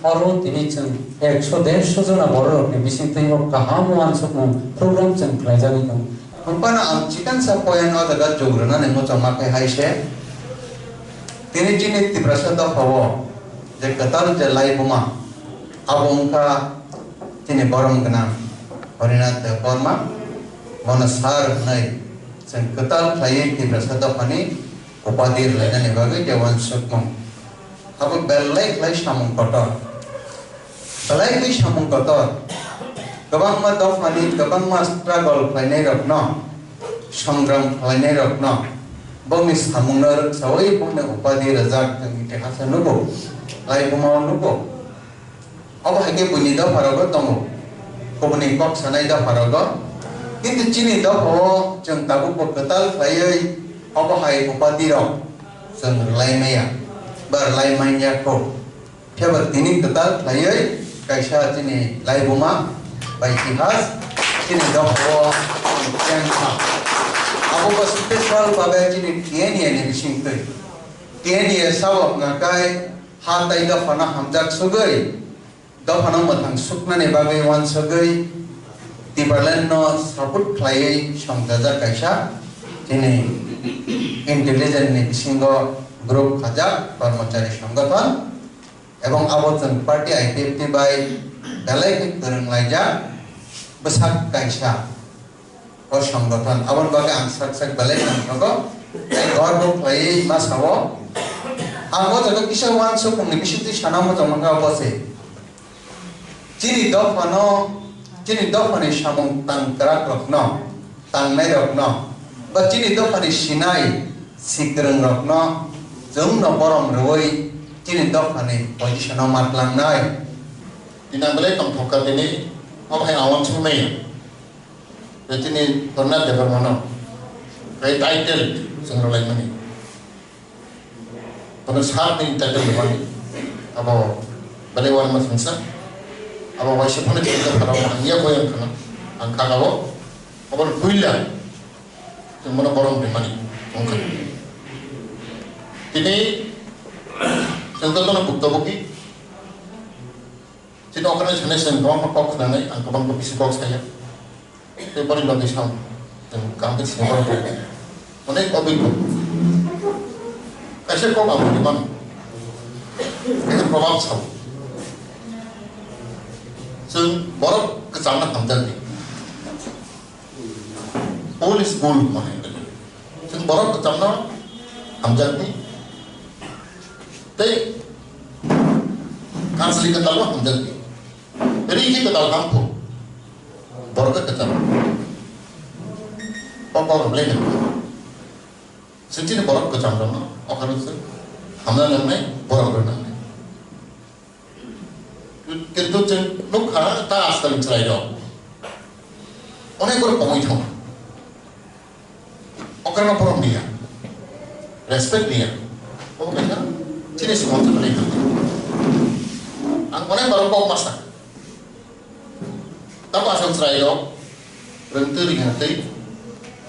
অরো তিনি जों 100-150 जना बर'रकनि बिसिंथै गाहाम वानसक प्रग्राम जों खालायजागै दं Kumpana ang chicken sa poyan o dagat jograna ni mo chamakai haise tini chini tibrasada pawo je katal je lai buma abongka tini borom gana Harinath Deborma monasar nai जों कताल खायै तिब्रासादा पानी उपाधि लायनानै बागै देवान सुकमं अब बेलाय खाय सामं कटर बेलाय खाय सामं कटर गोबां मा दफानि गोबां मा स्ट्रागल खायनाय रखन संग्राम खायनाय रखन बंनि सामंनर सवै बंनि उपाधि रजाक जों इतिहास नुबो लाय बुमाव नुबो अब हागे बुनि दा फारागो दङ गुबुननि कक सानाय दा फारागो কিন্তু চিনি দফো जों दाबो बकताल खायै अबहाय उपाधि रं जों लायमाया बार लायमायाखौ थेवबो दिनै कताल खायै कायसा चिनि लायबुमा बा इतिहास चिनि दफो चेंखा आबो स्पेशल बागै चिनि टिएनियानि बिसिंथै टिएनिया सावक नाकाय हाताय दफाना हामजाक सुगै दफाना मोथां सुकनानै बागै वान सगै Tibalan no sabut klai sangjaja kaisa ini intelijen ni bisingo grup khajak कर्मचारी संगठन एवं आबोजन party IPFT by dalai ke kereng laija besak kaisa or संगठन abon bagai angsak sak dalai kan kago gorbo klai masawo abo jaga kisa wan so kumni bisiti sanamo jamanga bose chini dofano chini dofani samung tangkrak rokno tangnai rokno ba chini dofani sinai sikreng rokno जों न बरम रवै chini dofani position matlang nai dinang belai kam thoka dini अब है आवन सुनमै रचनी Harinath Deborma kai title संग्रहालय money पन सात दिन टाइटल बनी अब belai wan mas संसा अब वैसे पन चिंता करा अंगिया कोयम खाना अंका गावो अब कुइला जों मन बरम money अंका ini contohnya bukti-bukti jadi orang yang jenis yang kok nangai angkabang kopisi kok saya itu paling bagus ham dan kampung semua orang mana kopi bu kasih kok kamu di mana itu problem sah जों बरफ गोजामना हामजानि all is gold mahayana जों बरफ गोजामना हामजानि tei kansli ketalwa हामजानि riki ketal hampu बरफ ketal pokok blend sentini बरफ गोजामना अखारसे हमना नंनाय बरफ नंनाय কিন্তু जों लोखा ता आस्ताल चलाइदो अनेक बर पॉइंट हो अकरना परम दिया रेस्पेक्ट दिया ओ कहना चिने सुमंत नहीं करते ang अनेक बर पॉप मासा तब आस्ताल चलाइदो रंते रिंगते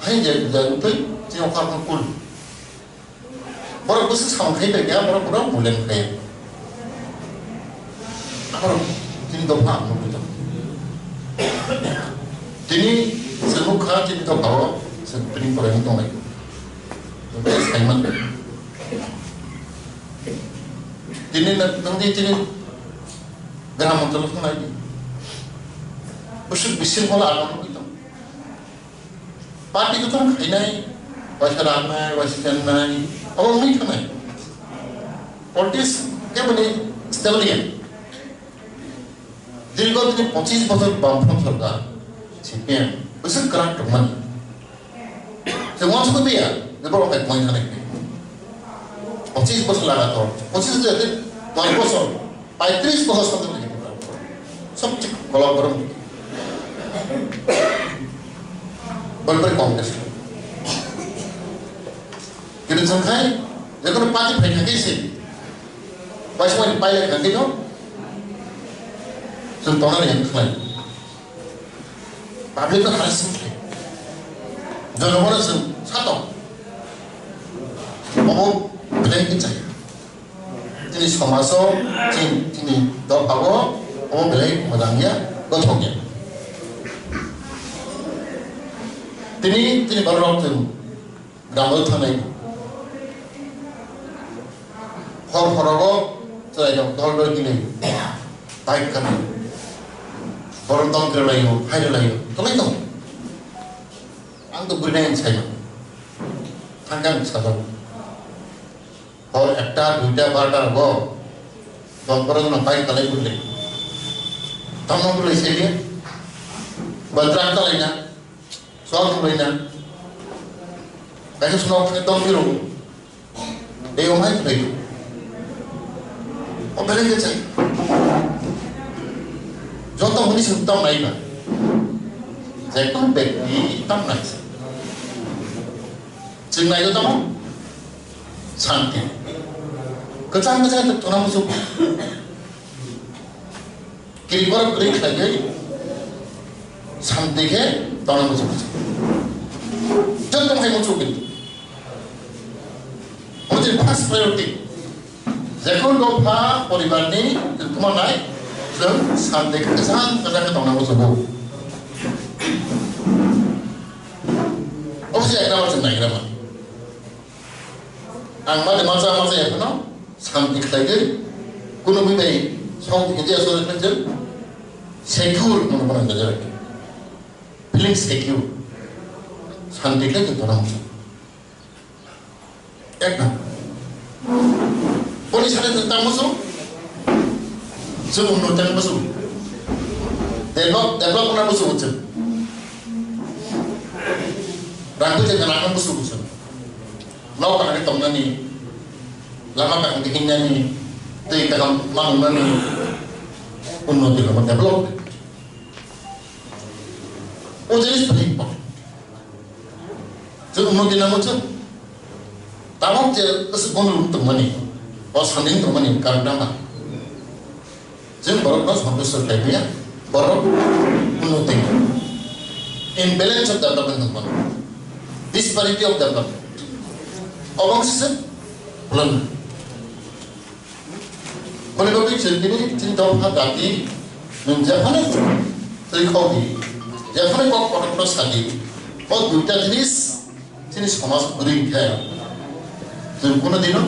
हाय जंते चिनो खापन कुल बर बस सामखाय गया बर बर बुलेन खाय Jadi doa begitu. Jadi semua jadi doa seperti orang itu lagi. Jadi saya Jadi nanti jadi gerah motor itu lagi. Usul bising pola alam begitu. Parti itu kan ini, wajah ramai, wajah ramai. Awak ni kan? Politis, क्या बने stability दीर्घदिन 25 बছর বামফ্রন্ট সরকার CPM বিশেষ correct মান যে once কো দিয়া নেবার এক point হানে 25 বছর লাগাতার 25 থেকে 10 বছর 35 বছর পর্যন্ত সব ঠিক গলা গরম বলবে কংগ্রেস কিন্তু সংখ্যায় যে কোনো পার্টি ফেলে থাকেছে পয়সা পাইলে থাকে না जों तनानै खालाय पाब्लिक हारसिं जनगणना जों साथाव अबो बेलेग जायो दिनै समाजाव जों दिनै दरफागो अबो बेलेग मोजांनिया गथ'निया दिनै बाराव जों गामियाव थानाय हर हरावबो जायगायाव दल गिले बाइक खानाय Orang tahu kerana hai layu, kalau itu, angkat berdaya saya, tanggang sahaja. Kalau ekta, dua, barter, go, kalau orang nampai kalau boleh, tamu boleh sih, badran kalau ini, soal boleh ni, kayak semua orang tahu biru, dia omai tu lagi, oh boleh je. যত উনি শুনতাম নাই না যে কোন ব্যক্তি তাম নাই जों नायनो दङ शान्ति गोजान गोजान थांनांगौ जों गिरिबर ग्रै खायगै शान्तिखे थांनांगौ जों जों दंहाय मोनसे কিন্তু আমাদের ফার্স্ট প্রায়োরিটি যেকোনো দফা পরিবারनि তোমার নাই जों शान्तिखे गोजान गोजान थांनांगौ जों 어제 애나와 좀 나이라마 angma de masa ya kuno sampai lagi kuno bibi song kerja soal kerja secure kuno pernah kerja lagi feeling secure sampai lagi tu orang ek na polis ada tentang musuh sebelum nonton musuh develop pernah musuh macam rangkut jangan akan musuh macam lau kan kita nani lama kan bikin nani tapi kita mau nani unnati lama develop oh jadi seperti apa jadi unnati nama tu tahu je sekolah untuk mani oh sanding untuk mani karena apa jadi baru pas sampai selesai dia baru unnati imbalance of development disparity of development অবশ্যই বলেন বলে বলি তিনি চিন্তা ভাবনা দাদি যেখানে তৈরি যেখানে কটকট সাদি ও দুইটা তিনি সমাজ গড়ে উঠে তুমি কোনোদিনও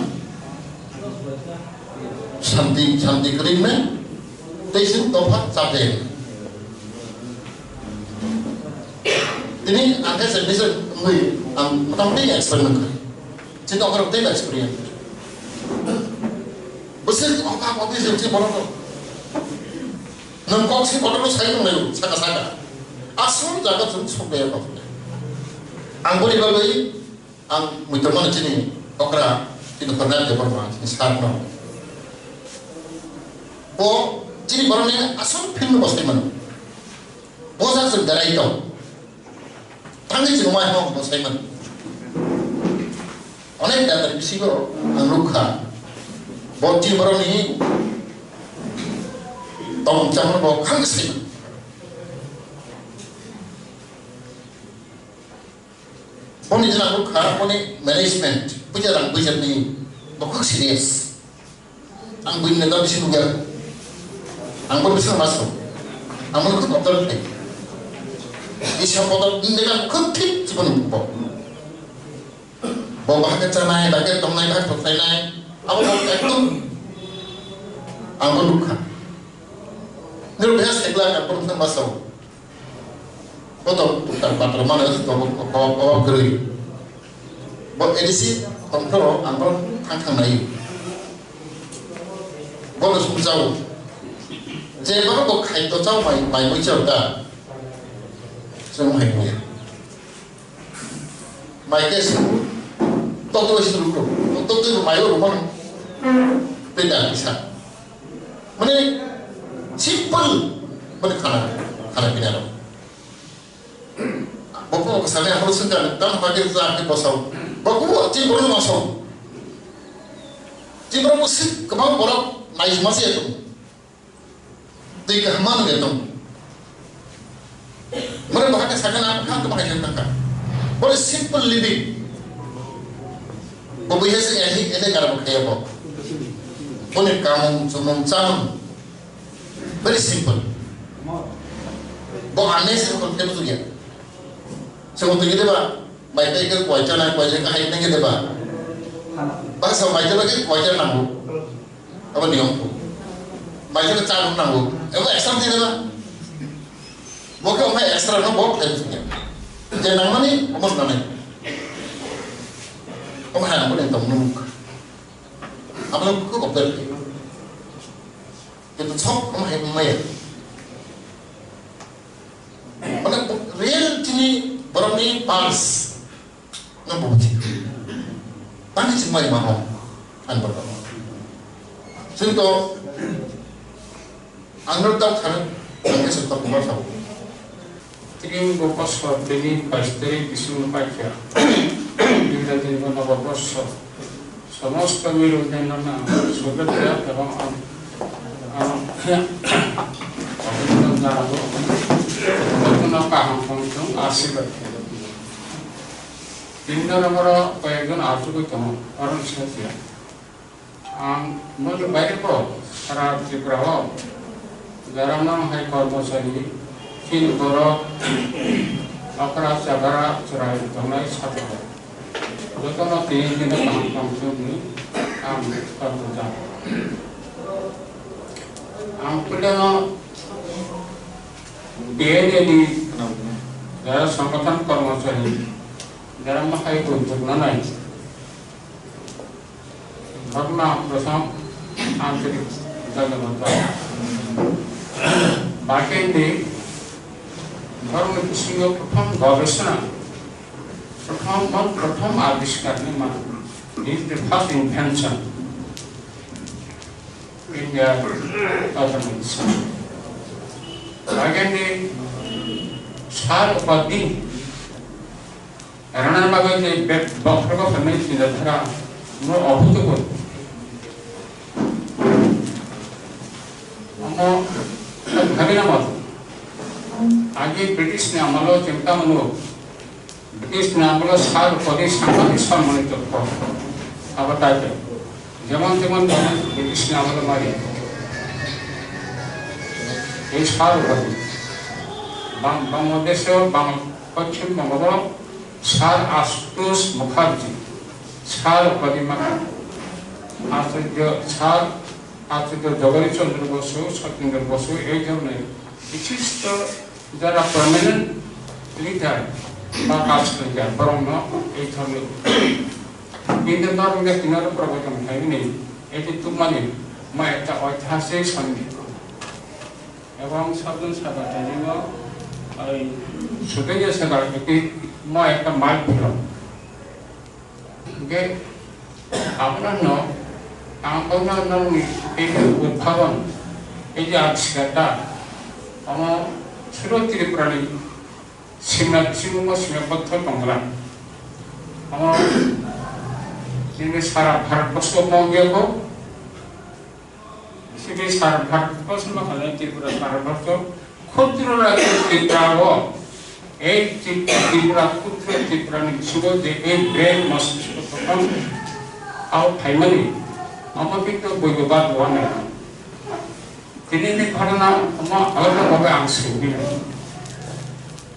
শান্তি শান্তি করি না তাই সে তফাৎ চাপে Ini angka saya bisa motamati eksperimen kali. Cinta orang tidak eksperimen. Besar apa bisa sih bodoh tu. Nampak sih bodoh saya menelu saka. Asal jaga tu sampai apa. Anggur di bawah ini, ang muitaman sini, okra itu pernah diperlukan sekarang. Oh, jadi barang ini asal film pasti mana. Bosan sudah itu. Tangis rumah mau pasti mana. Onek dari bisiko ang lukha. Boti barang ini, tom jangan bawa kang sih. Poni jangan lukha, poni management, punya ni, bakal serius. Ang buin neta bisi juga, ang pun bisa masuk. Ang pun ikut betul ni. Isya betul ni kan kutip sebelum bawa. Bawa bahagia canai, bahagia tomnai, bahagia totlai. Apa itu angkut luka. Nggak biasa iklan angkut luka masuk. Betul, tempat mana itu bawa geri. Buat edisi kontrol angkut angkang naik. Buat langsung jauh. Jadi baru kau kait tu jauh mai jauh dah. Semua mai. Mai kes. Toto itu dulu. Toto itu mai rumah. Tidak bisa. Mana simple, mana kana pinaro. Bapak kesannya harus sekarang dan bagi kita pasal. Bapak cimbro masuk. Cimbro musik kemana orang naik masih itu. Tiga mana gitu. Mereka bahkan sekarang apa kemana kita. Boleh simple living. Bapak biasa ini kalau kayak apa. Boleh kamu cuma calon, very simple. Bawa aneh sih kalau kita tu dia. Sebab tu kita bah, baik baik kuaca kahit ni kita bah. Bahasa baca lagi kuaca namu, apa niom tu. Baca calon namu, apa ekstra kita bah. Bukan apa ekstra namu bawa kita tu dia. Jangan mana ni, umur mana ni. Umur mana boleh tahu nunggu. Apa yang kau beli? Itu sok kamu yang mayat. Mana real ini barang ni pals, nampak je. Tanya semua yang mahal, an berapa? Contoh, anggur tak kan, anggur suka kumar tahu. Tiga bapa surat ini pasti disun pakai. Kita jadi bapa bapa समस्त विरोधी स्वागत এবং आशीर्वाद तीन number कयेकजन आर्थिकतम कारण साथिया मैं বাইরে পড়ো সারা ত্রিপুরা যারা নাম হয় কর্মচারী তিন বড় অপরা চাগারা চড়াই তোমায় সাথে Betul nanti kita langsung ni, kalau jam. Angkulah dia ni dalam sangkatan kormosani, dalam makai untuk nanai. Karena bersam antarik jaga mata. Bagian ni, baru kita perform gawesana. प्रथम आविष्कार is the first invention in the government. Again, the सार उपाधि एराना बागे ने doctor को family की तरह no अभूतपूर्व हमो भागे ना मत आगे ब्रिटिश ने अमलो चिंता मनो ब्रिटिश ने अमलो सार उपाधि संघ सम्मानित को अब ताकि जमान जमान ब्रिटिश ने अमलो मारी ये सार उपाधि बांग्लादेश पश्चिम बंगाल सार आशुतोष मुखार्जी सार प्रतिमा आचार्य सार आचार्य जगदीश चंद्र बसु सत्येंद्र बसु एक जन विशिष्ट जरा परमानेंट लीडर বা কাজ করে বরং এই ধরনের কিন্তু নরমে কিনারে প্রবচন হয়নি এটি মানে একটা ঐতিহাসিক সঙ্গীত এবং সাধন সাধারণ ওই সুতরাং সাধারণ একটা মাইক ছিল যে আপনার এই উদ্ভাবন এই যে আবিষ্কারটা আমার ছোট ত্রিপুরানি সীমাবদ্ধ বাংলা আমার সারা ভারতবর্ষ বঙ্গে হোক সেটি সারা ভারতবর্ষ ত্রিপুরা সারা ভারত ক্ষুদ্র রাজ্য ত্রিপুরা এই ত্রিপুরা ক্ষুদ্র ত্রিপুরানি ছিল যে এই ব্রেন মস্তিষ্ক তখন আও ফাইনালি আমার কিন্তু বৈবাদ হওয়া নেই তিনি ঘটনা আমার আলাদাভাবে আংশ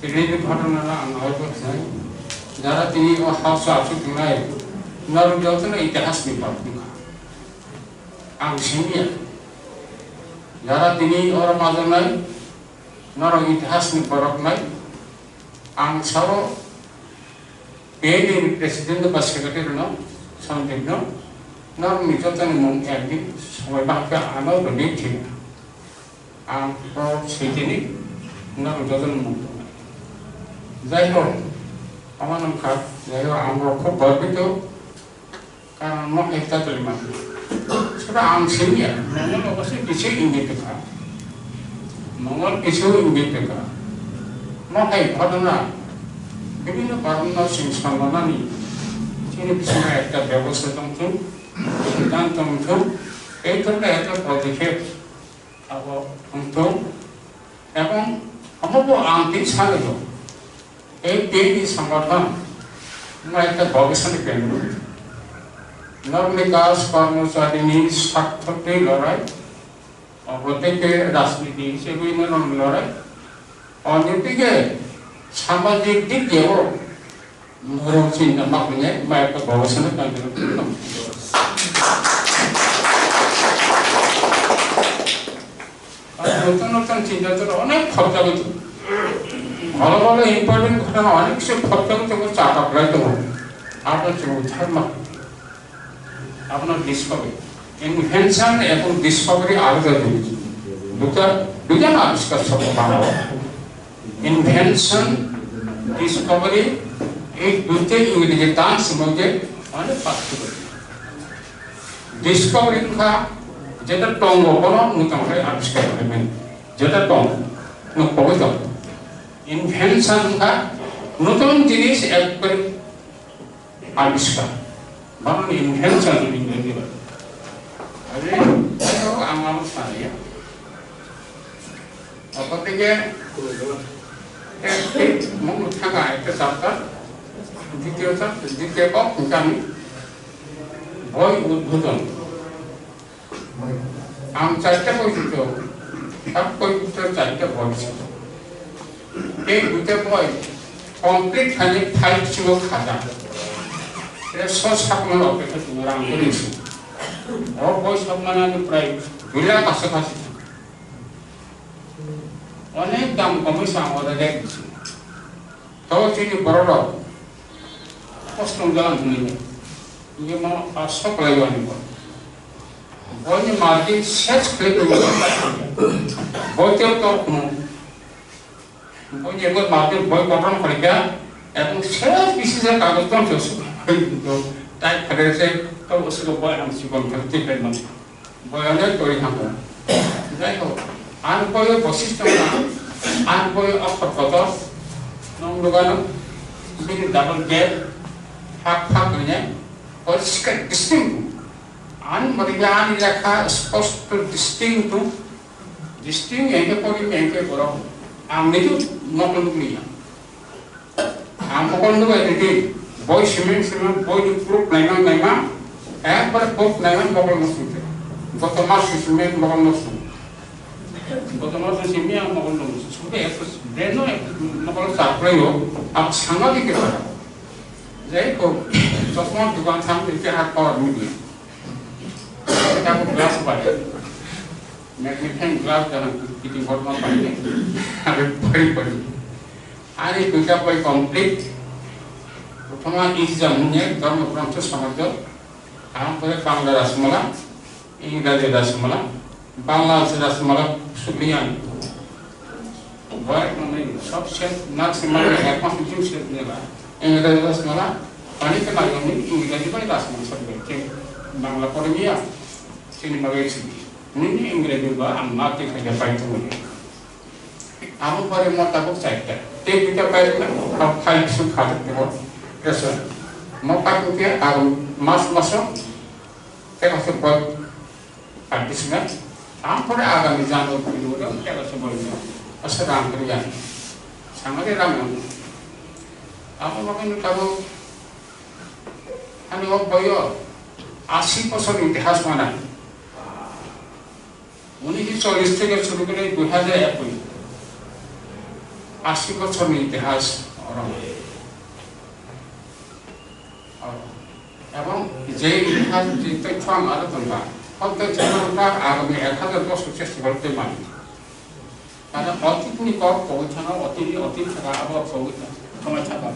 তিনি ঘটনা আলাদা যারা তিনি হাউস আসুক নাই নরম যতন ইতিহাস নিপাত আংশিয়া যারা তিনি ওর মাঝে নাই নরম ইতিহাস নিপারক নাই আংসাও পেয়ে প্রেসিডেন্ট বা সেক্রেটারি সন্দীপ নরম যতন একদিন সময় বাকি আমার নেই ঠিক না আম সেই দিনই নরম যতন মুক্ত যাই হোক আমার নাম খারাপ যাই হোক আমরা খুব গর্বিত কারণ আমার একটা তৈরি মানুষ সেটা আংশিয়া মঙ্গল অবশ্যই কিছু ইঙ্গিত করা মঙ্গল কিছু ইঙ্গিত করা মহাই ঘটনা বিভিন্ন কারণ সংস্থানি তিনি পিছনে একটা ব্যবস্থা দংথুম সিদ্ধান্ত দংথুম এই ধরনের একটা পদক্ষেপ দংথুম এবং আমাকে আন্তরিক সাহায্য এই তিনটি সংগঠন একটা গবেষণা কেন্দ্র নববিকাশ কর্মচারীর স্বার্থকে লড়াই প্রত্যেকে রাজনীতি হিসেবে লড়াই অন্যদিকে সামাজিক দিক দিয়েও চিন্তা ভাবনা বা একটা গবেষণা কেন্দ্র নতুন নতুন চিন্তাধারা অনেক খরচা করছে ভালো ভালো ইম্পর্টেন্ট ঘটনা অনেক কিছু খরচা করতে চাপ আপনাকে আপনার উদ্ধার আপনার ডিসকভারি ইনভেনশন এবং ডিসকভারি আলাদা জিনিস দুজন আবিষ্কার সব ভালো ইনভেনশন ডিসকভারি এই দুটো ইংরেজি ডান্স মধ্যে অনেক পার্থক্য ডিসকভারি কা যেটা টঙ্গ কোনো নতুন আবিষ্কার করবেন যেটা টঙ্গ পবিত্র ইনভেনশন কা নতুন জিনিস একবারে আবিষ্কার বাংলা ইনভেনশন ইংরেজি আরে আমার সারিয়া অপরদিকে মূল থাকা একটা চাপ্টার দ্বিতীয় আমি বই উদ্বোধন আমি চারটা বই দিতে সব বই চারটা বই ছিল এই দুটো বই কমপ্লিট হয়নি ফাইল ছিল খাতা সাপনের অপেক্ষা ছিল রাম করেছি ওর বই সব মানে প্রায় 2 লাখ কাছাকাছি অনেক দাম কমেছে আমাদের দেখছি তবে তিনি বড় কষ্ট জানি যে সকালে আনিব বই মার্জিন শেষ করে বইতেও তো বই একবার মার্জিন বই গঠন করে এবং শেষ বিশেষ কাগজ তাই ফেলেছে তো ওসব বই আমি জীবন করতে পারলাম বই অনেক তৈরি থাকবো যাই হোক আন বইয়ের বৈশিষ্ট্য আন বই অক্ষর কত নগানো বিনি ডাবল গ্যাপ ফাঁক ফাঁক হয়ে পরিষ্কার ডিস্টিংক্ট আন মরিয়া আন লেখা স্পষ্ট ডিস্টিংক্ট এঁকে পড়ি এঁকে বড় আমি তো নকল নিয়া আমকল নেব এটি বই সিমেন্ট বই প্রুফ নাইমা একবার প্রুফ নাইমা মকল নসুতে গত মাস সিমেন্ট মকল নসু গত মাস সিমেন্ট মকল নসু সুতে ব্রেন মকল সাপ্লাইও আপ সাংঘাতিক ব্যাপার যাই হোক চশমা দোকান সামনে হাত পাওয়ার মিডিয়া এটা গ্লাস পাই ম্যাগনিফাইং গ্লাস জানা কিছু ঘটনা পাই আমি পড়ি आणि दुईटा বই কমপ্লিট প্রথমে ইসলাম নিয়ে ধর্মগ্রন্থ সমাজ তারপরে বাংলা রাসমালা ইংরেজি রাসমালা বাংলা রাসমালা সুবিয়ান মানে সব শেষ নাচমালা এক মাস কিছু শেষ নেবা ইংরেজি রাসমালা পানিতে লাগনি ইংরেজি পানি রাসমালা সব বাংলা পড়ে গিয়া সিনেমা গেছি নি ইংরেজি বা আমরা থেকে পাইতো আমার পরে মোটামুটি চাইটা এই দুইটা পাইলে সব খাই কিছু খাতে দেবো Eso, no pago que hago más tengo que poder participar. Ampun agak misalnya dulu dong, tengo que boleh. Asal kerja, sama dia ramai. Apa mungkin kamu, ane orang boyo, 80% ইতিহাস mana? Ini di 40 থেকে শুরু করে 2001 80% ইতিহাস orang. এবং যে ইতিহাস যে তথ্য আমি আলোচনা প্রত্যেক আমরা আগামী 1000 বছর চেষ্টা করতে পারি কারণ অতীত নিকট পৌঁছানো অতীত থাকা আবার সময় থাকা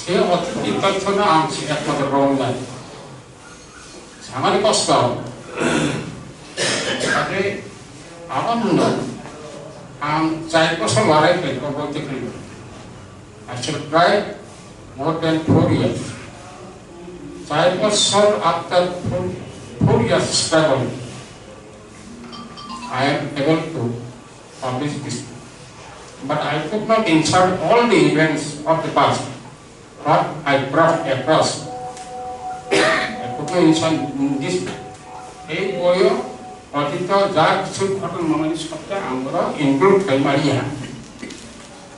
সে অতীত তথ্য না আনছি একমাত্র রং নাই আমার কষ্ট তাতে আমার মনে আমি 4 বছর লড়াই করি বলতে পারি আসলে প্রায় more than 4 years 5 বছর after 4 years struggle I am able to publish this but I could not insert all the events of the past but I brought across I could not insert this এই বইও অতীত যা কিছু ঘটনা মানে সবটা আমরা ইনক্লুড করে মারিয়া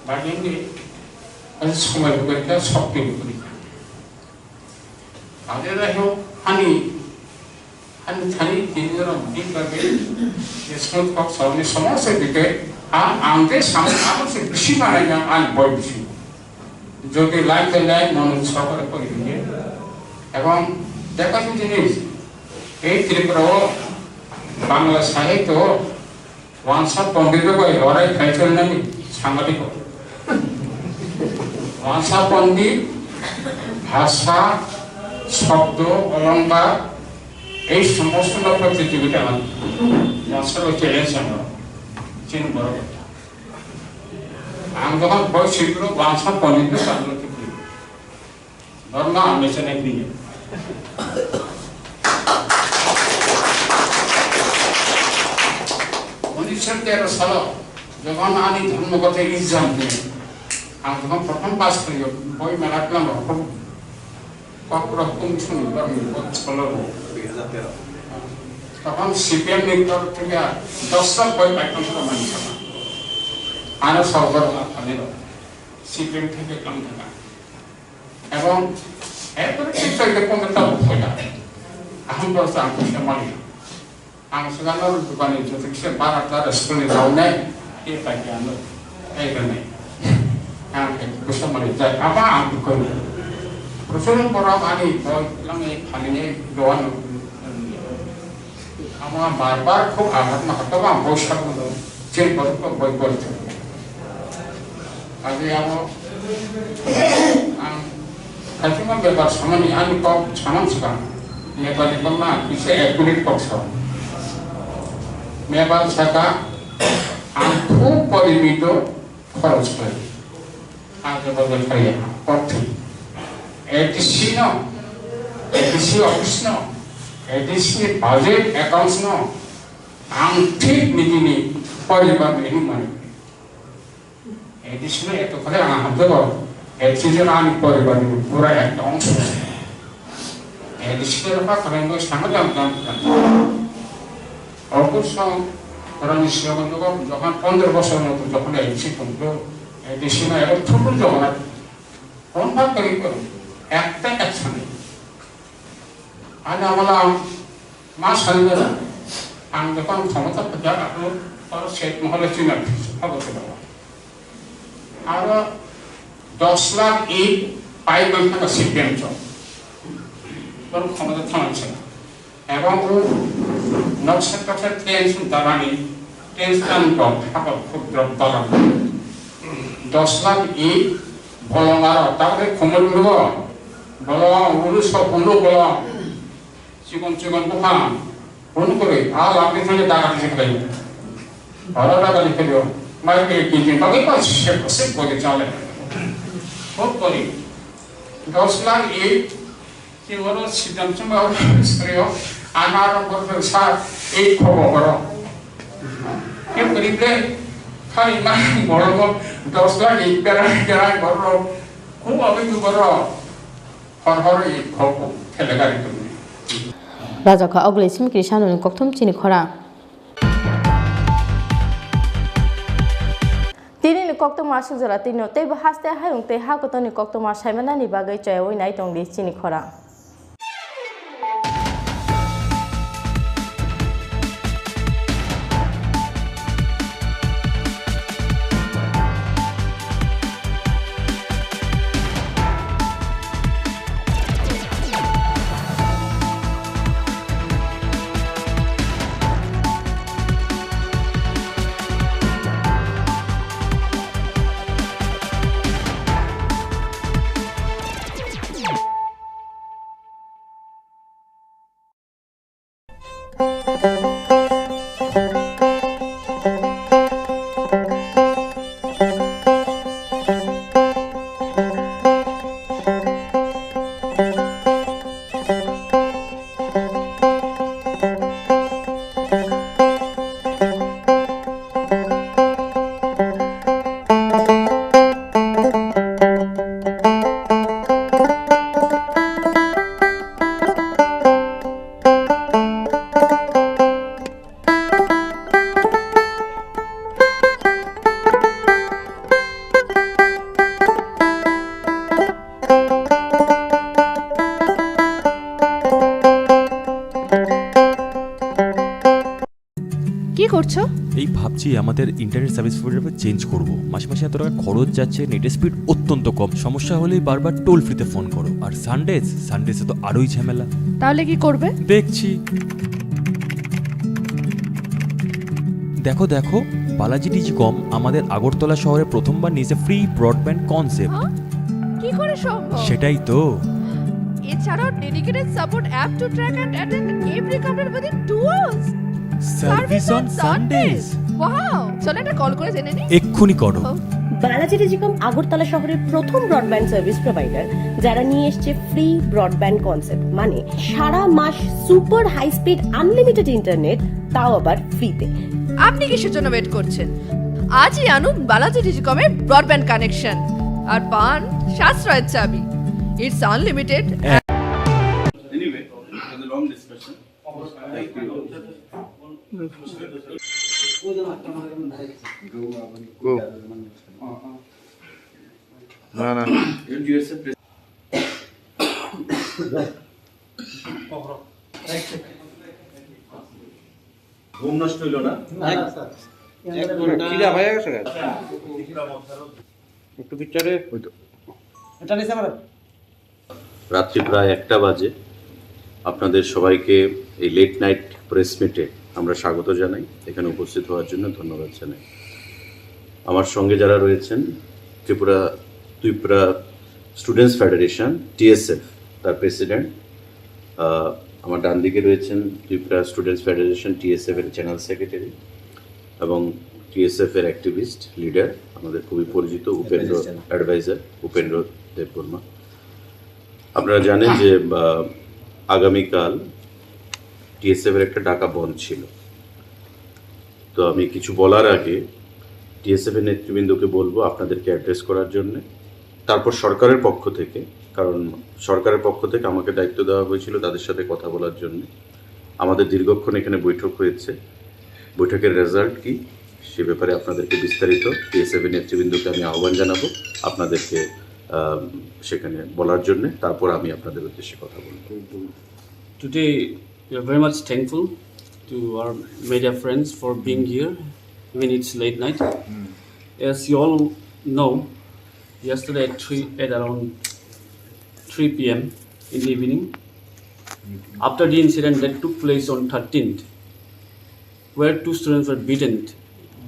বাট ইংলি সময় একটা শক্তি করি আগে হোক হানি তিনজন দিন করবে সামনে সমস্যা দিকে আমাদের সামনে আমার বেশি বানাই না আর বই বেশি যদি লাইফে নেয় মন সহকারে করে দিয়ে এবং দেখা জিনিস এই ত্রিপুরা বাংলা সাহিত্য ওয়ানসা পণ্ডিত লড়াই খাইছিল নাকি সাংবাদিক ভাষা পণ্ডিত ভাষা শব্দ অলঙ্কার এই সমস্ত প্রতিযোগিতা ভাষার চ্যালেঞ্জ আমরা চিনি বড় কথা আমি যখন বই শিখল ভাষা পণ্ডিত ধর্ম আমি চেনে দিয়ে 1913 সাল যখন আমি ধর্মগত এক্সাম দিই আমি যখন প্রথম পাস করি বই মেলা পেলাম রকম তখন সিপিএম নেতৃত্ব থেকে 10টা বই পাইতাম মানুষ আরো সরকার সিপিএম থেকে কম থাকা এবং এরপরে 15টা বইটা এখন বলছে আমি মানি আমি সেখানে দোকানে যদি সে 12টা স্কুলে যাও নাই এ পাইকে আনো এইখানে gusto malihat apa aku kau Rasulullah orang ani kau bilang ini kalinya doan ama barbar kau amat nak tahu apa bosan itu cil baru kau boy tu aje aku kalau cuma bebas sama ni ani kau sama sekarang ni kalau di mana bisa ekulit kau sekarang mebal sekarang aku polimito harus beli আগে বদল করিয়া অর্থ ADC ন ADC office ন ADC budget accounts ন আং ঠিক নিজে পরিবার মেনু মানে এডিসি ন এত করে আনন্দ এডিসির আমি পরিবার পুরা একটা অংশ এডিসির কথা করেন সাংবাদিক অবশ্য অবশ্য যখন 15 বছর মতো যখন এডিসি করলো এডিসিনা এখন ছোট জগন্নাথ কোন ভাগ করি করো একটা একসাথে আজ আমরা মা সারিবে না আমি যখন ক্ষমতা প্রচার আপনার শেখ মহলে চিনা অবশ্যই আরো 10 লাখ ইট পাই গেল থাকা সিপিএম চল ক্ষমতা থামাচ্ছে না এবং ও নকশার কাছে টেনশন দাঁড়ানি টেনশন কম থাকা ক্ষুদ্র দাঁড়ানো 10 লাখ ইট বলঙ্গার তারপরে খমল দিব বলং উরু সব বন্ধ বলং চিকন চিকন পোকা ফোন করে আর আপনি সঙ্গে টাকা দিতে পারি ভালো টাকা লিখে দিও মাইকে কিনতে বাকি পাঁচ সে করে চলে খুব করি 10 লাখ ইট কি বড় সিদ্ধান্ত স্ত্রীয় আমার সার এই খবর কে করিতে খালি মানে বড় 10 লাখ ইট বেড়াই বড় খুব অভিজ্ঞ বড় হর এই খবর খেলে গাড়ি তুমি Rajaka Ogle Simkri Shanun Koktum Chini Khora. Tini Koktum Masuzara Tino, they has their home, they have got only Koktum Shamanani Bagay, we night on this Chini Khora. করছো? এই ভাবছি আমাদের ইন্টারনেট সার্ভিস প্রোভাইডার চেঞ্জ করব। মাসে মাসে এত টাকা খরচ যাচ্ছে, নেটের স্পিড অত্যন্ত কম, সমস্যা হলেই বারবার টোল ফ্রিতে ফোন করো। আর সানডেসে তো আরোই ঝামেলা। তাহলে কি করবে? দেখছি। দেখো বালাজি ডিজিকম আমাদের আগরতলা শহরে প্রথমবার নিয়েছে ফ্রি ব্রডব্যান্ড কনসেপ্ট। কি করে সম্ভব? সেটাই তো। এছাড়াও dedicated support app to track and attend every complaint within 2 hours. Service on Sundays. Wow, চলো একটা কল করে জেনে নিই। এক্ষুনি করো। বালাজি টেলিকম আগরতলা শহরের প্রথম ব্রডব্যান্ড সার্ভিস প্রোভাইডার, যারা নিয়ে এসেছে ফ্রি ব্রডব্যান্ড কনসেপ্ট, মানে সারা মাস super high speed unlimited internet, তাও আবার ফ্রিতে। আপনি কিসের জন্য ওয়েট করছেন? আজই আনুন বালাজি টেলিকমের ব্রডব্যান্ড কানেকশন আর পান সাশ্রয়ের চাবি। It's unlimited. Anyway, it was a long discussion. Thank you. Go. No. ঘুম নষ্ট হইল না? একটু পিকচারে রাত্রি প্রায় 1টা বাজে। আপনাদের সবাইকে এই লেট নাইট প্রেস মিটে আমরা স্বাগত জানাই। এখানে উপস্থিত হওয়ার জন্য ধন্যবাদ জানাই। আমার সঙ্গে যারা রয়েছেন, ত্রিপুরা স্টুডেন্টস ফেডারেশন TSF তার প্রেসিডেন্ট, আমার ডান দিকে রয়েছেন ত্রিপুরা স্টুডেন্টস ফেডারেশন TSF এর জেনারেল সেক্রেটারি এবং TSF এর অ্যাক্টিভিস্ট লিডার, আমাদের খুবই পরিচিত উপেন্দ্র দেববর্মা। আপনারা জানেন যে আগামীকাল TSF এর একটা ডাকা বন্ধ ছিল। তো আমি কিছু বলার আগে TSF এর নেতৃবৃন্দকে বলবো আপনাদেরকে অ্যাড্রেস করার জন্য, তারপর সরকারের পক্ষ থেকে, কারণ সরকারের পক্ষ থেকে আমাকে দায়িত্ব দেওয়া হয়েছিল তাদের সাথে কথা বলার জন্য। আমাদের দীর্ঘক্ষণ এখানে বৈঠক হয়েছে, বৈঠকের রেজাল্ট কি সে ব্যাপারে আপনাদেরকে বিস্তারিত TSF এর নেতৃবৃন্দকে আমি আহ্বান জানাবো আপনাদেরকে সেখানে বলার জন্য, তারপর আমি আপনাদের উদ্দেশ্যে কথা বলবো। Today we are very much thankful to our media friends for being here, even it's late night. As you all know, yesterday at around 3 p.m. in the evening, after the incident that took place on 13th, where 2 students were beaten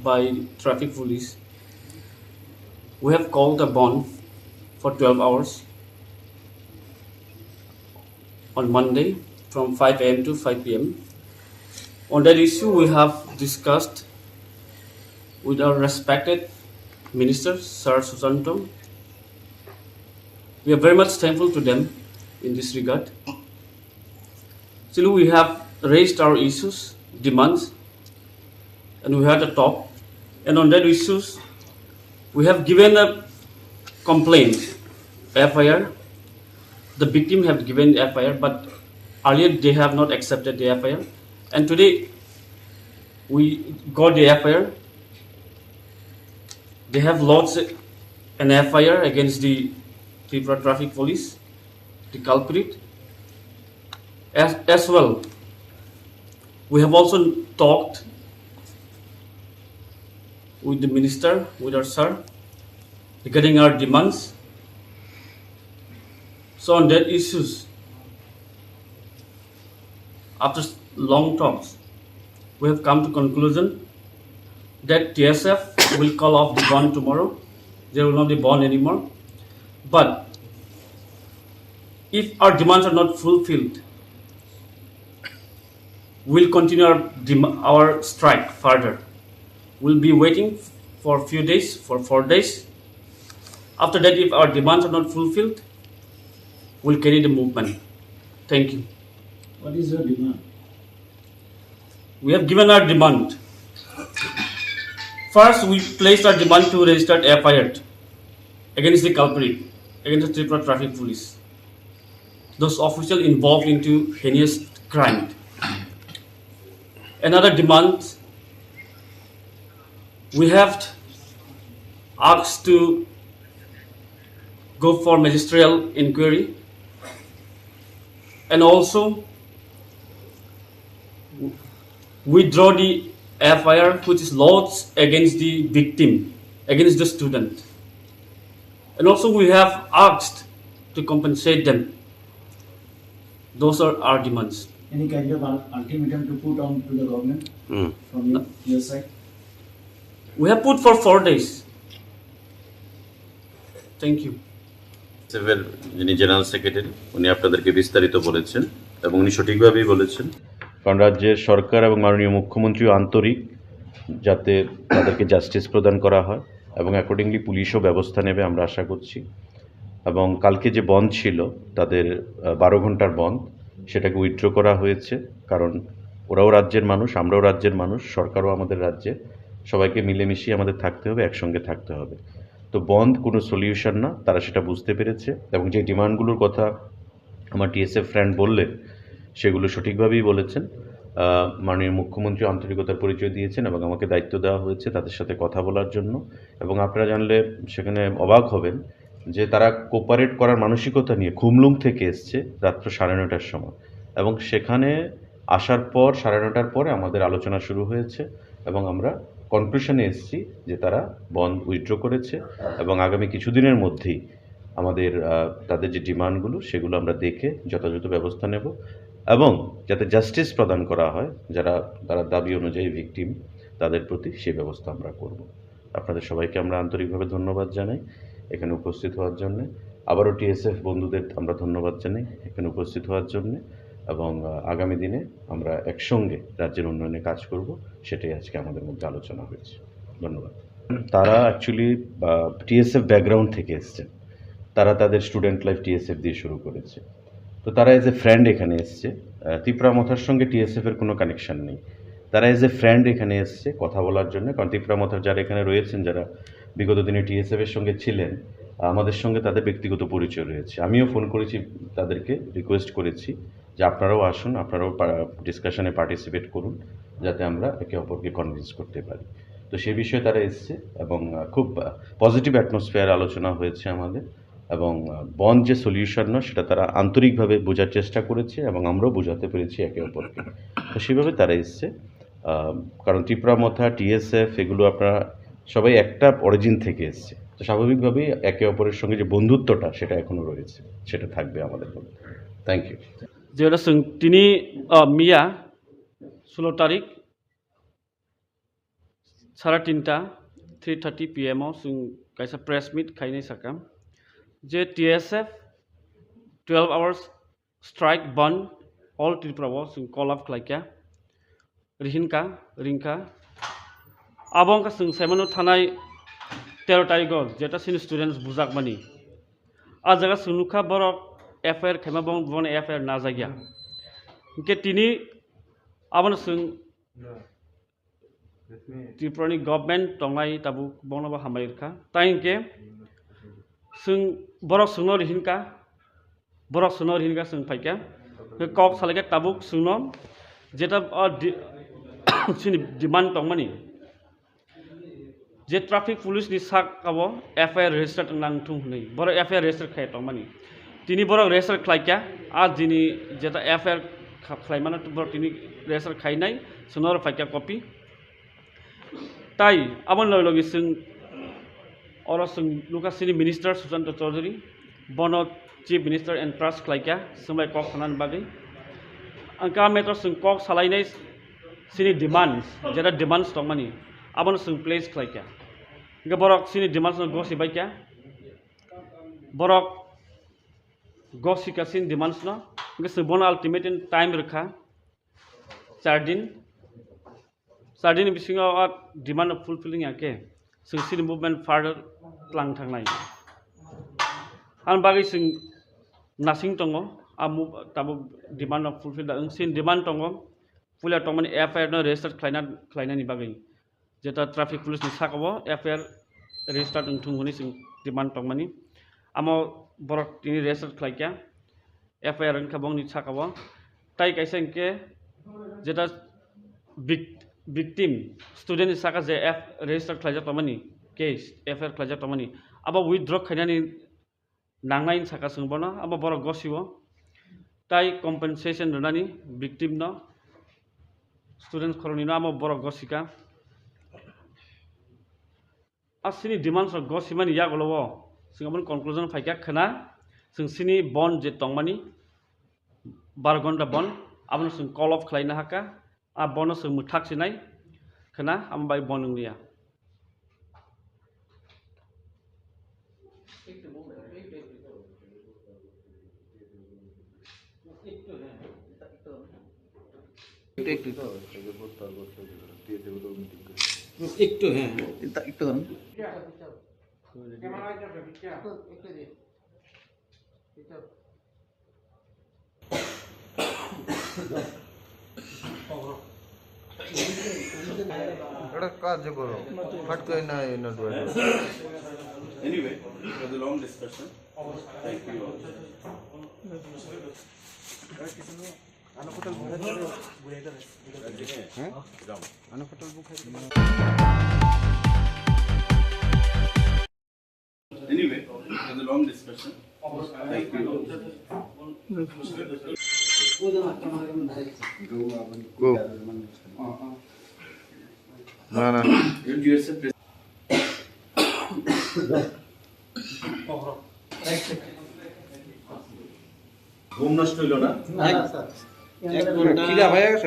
by traffic police, we have called a bond for 12 hours on Monday from 5 a.m. to 5 p.m. On that issue, we have discussed with our respected Minister, Sir Susanto. We are very much thankful to them in this regard. Still, we have raised our issues, demands, and we had a talk. And on that issues, we have given a complaint, FIR. The victim have given the FIR, but earlier they have not accepted the FIR. And today, we got the FIR. They have lodged an FIR against the Tripura Traffic Police, the culprit. As well, we have also talked with the minister, with our sir, regarding our demands. So on that issues, after long talks, we have come to conclusion that TSF will call off the bond tomorrow. There will not be bond anymore. But if our demands are not fulfilled, we'll continue our strike further. We'll be waiting for a few days, for 4 days. After that, if our demands are not fulfilled, we'll carry the movement. Thank you. What is your demand? We have given our demand. First, we placed our demand to register FIR against the culprit, against the Tripura Traffic Police. Those officials involved into heinous crime. Another demand, we have asked to go for magisterial inquiry, and also withdraw the FIR which is lodged against the victim, against the student. And also we have asked to compensate them. Those are our demands. Any kind of ultimatum to put on to the government from your side? We have put for 4 days. Thank you. যিনি general secretary উনি আপনাদেরকে বিস্তারিত বলেছেন এবং উনি সঠিকভাবেই বলেছেন, কারণ রাজ্যের সরকার এবং মাননীয় মুখ্যমন্ত্রীও আন্তরিক যাতে তাদেরকে জাস্টিস প্রদান করা হয় এবং অ্যাকর্ডিংলি পুলিশও ব্যবস্থা নেবে আমরা আশা করছি। এবং কালকে যে বন্ধ ছিল তাদের 12 ঘন্টার বন্ধ, সেটাকে উইথড্র করা হয়েছে, কারণ ওরাও রাজ্যের মানুষ, আমরাও রাজ্যের মানুষ, সরকারও আমাদের রাজ্যে, সবাইকে মিলেমিশিয়ে আমাদের থাকতে হবে, একসঙ্গে থাকতে হবে। তো বন্ধ কোনো সলিউশন না, তারা সেটা বুঝতে পেরেছে এবং যে ডিমান্ডগুলোর কথা আমার টিএসএফ ফ্রেন্ড বললেন সেগুলো সঠিকভাবেই বলেছেন। মাননীয় মুখ্যমন্ত্রী আন্তরিকতার পরিচয় দিয়েছেন এবং আমাকে দায়িত্ব দেওয়া হয়েছে তাদের সাথে কথা বলার জন্য। এবং আপনারা জানলে সেখানে অবাক হবেন যে তারা কোপারেট করার মানসিকতা নিয়ে খুমলুং থেকে এসছে রাত্র 9:30টার সময়, এবং সেখানে আসার পর 9:30টার পরে আমাদের আলোচনা শুরু হয়েছে এবং আমরা কনক্লুশনে এসেছি যে তারা বন্ধ উইথড্র করেছে এবং আগামী কিছুদিনের মধ্যেই আমাদের তাদের যে ডিমান্ডগুলো সেগুলো আমরা দেখে যথাযথ ব্যবস্থা নেব এবং যাতে জাস্টিস প্রদান করা হয় তারা দাবি অনুযায়ী ভিকটিম তাদের প্রতি সেই ব্যবস্থা আমরা করব। আপনাদের সবাইকে আমরা আন্তরিকভাবে ধন্যবাদ জানাই এখানে উপস্থিত হওয়ার জন্যে। আবারও টিএসএফ বন্ধুদের আমরা ধন্যবাদ জানাই এখানে উপস্থিত হওয়ার জন্যে, এবং আগামী দিনে আমরা একসঙ্গে রাজ্যের উন্নয়নে কাজ করব, সেটাই আজকে আমাদের মধ্যে আলোচনা হয়েছে। ধন্যবাদ। তারা অ্যাকচুয়ালি টিএসএফ ব্যাকগ্রাউন্ড থেকে এসছেন, তারা তাদের স্টুডেন্ট লাইফ টিএসএফ দিয়ে শুরু করেছে। তো তারা এজ এ ফ্রেন্ড এখানে এসছে, ত্রিপুরা মথার সঙ্গে টিএসএফের কোনো কানেকশান নেই, তারা এজ এ ফ্রেন্ড এখানে এসছে কথা বলার জন্য। কারণ ত্রিপুরা মথার যারা এখানে রয়েছেন, যারা বিগত দিনে টিএসএফের সঙ্গে ছিলেন, আমাদের সঙ্গে তাদের ব্যক্তিগত পরিচয় রয়েছে। আমিও ফোন করেছি, তাদেরকে রিকোয়েস্ট করেছি যে আপনারাও আসুন, আপনারাও ডিসকাশনে পার্টিসিপেট করুন, যাতে আমরা একে অপরকে কনভিন্স করতে পারি। তো সেই বিষয়ে তারা এসছে এবং খুব পজিটিভ অ্যাটমসফিয়ার আলোচনা হয়েছে আমাদের, এবং বন্ধ যে সলিউশন নয় সেটা তারা আন্তরিকভাবে বোঝার চেষ্টা করেছে এবং আমরাও বোঝাতে পেরেছি একে অপরকে। তো সেভাবে তারা এসছে, কারণ ত্রিপুরা মথা টিএসএফ এগুলো আপনারা সবাই একটা অরিজিন থেকে এসছে, তো স্বাভাবিকভাবেই একে অপরের সঙ্গে যে বন্ধুত্বটা সেটা এখনও রয়েছে, সেটা থাকবে আমাদের মধ্যে। Thank you. যেটা তিনি মিয়া 16 তারিখ 3:30 PM kaisa press meet khainai sakam je TSF 12 hours strike ban all Tripura sung call up khlaika rinka abong ka sung semanu thanai 13 tarigor jeta sin students bujak mani a jaga sunukha borok FIR khaima bon FIR na jagya ke tini abon sung Tripurani government tongai tabu bonaba hamairka tainke sung borok sunor hinka sung paika kok salake tabuk sunom jeta sini demand tongmani je traffic police ni sak abo FIR register nang thung nei borok FIR register khai tongmani tini borok register khlaika a jini jeta FIR khlaimana borok tini register khainai sunor paika copy tai amon logi sung oro sung lukasini minister Sushanta Chaudhary bono chief minister and trust khlaika sumai kok sanan bagai angka metro sung kok salainai sini demands jeta demands tongmani abon sung place khlaika ga borok sini demands no gosi baikya borok gosi ka sin demands no ga sung bono ultimate time rakha 4 din bisingo demand of fulfilling ake sung sini movement further tlang thangnai an bagai sung nasing tongo amu tabu demand of fulfill da sin demand tongo pula tongmani FIR no register klaina ni bagai jeta traffic police ni sakabo FIR register thunguni sing demand tongmani amo borok tini register klaika FIR an khabong ni sakabo tai kaisa ke jeta victim student saka je register khlaja tongmani case FIR khlaja tongmani abo withdraw khainani nangnai saka sungbono abo borok gosiwo tai compensation runani victim no students khoroni no amo borok gosika asini demands of gosimani yagolowo singabon conclusion phaika khana sing sini bond je tongmani 12 ghonta bond abon sing call off khlaina haka a bono sing muthak sinai khana ambai bonunglia একটু হ্যাঁ একটু এটা কাজ করো ফট করে না এই note Anyway, it was a long discussion. Thank you all. Anyway, it was a long discussion. Thank you all. Go. No. ঘুম নষ্ট হইল না খিদা হয়ে গেছে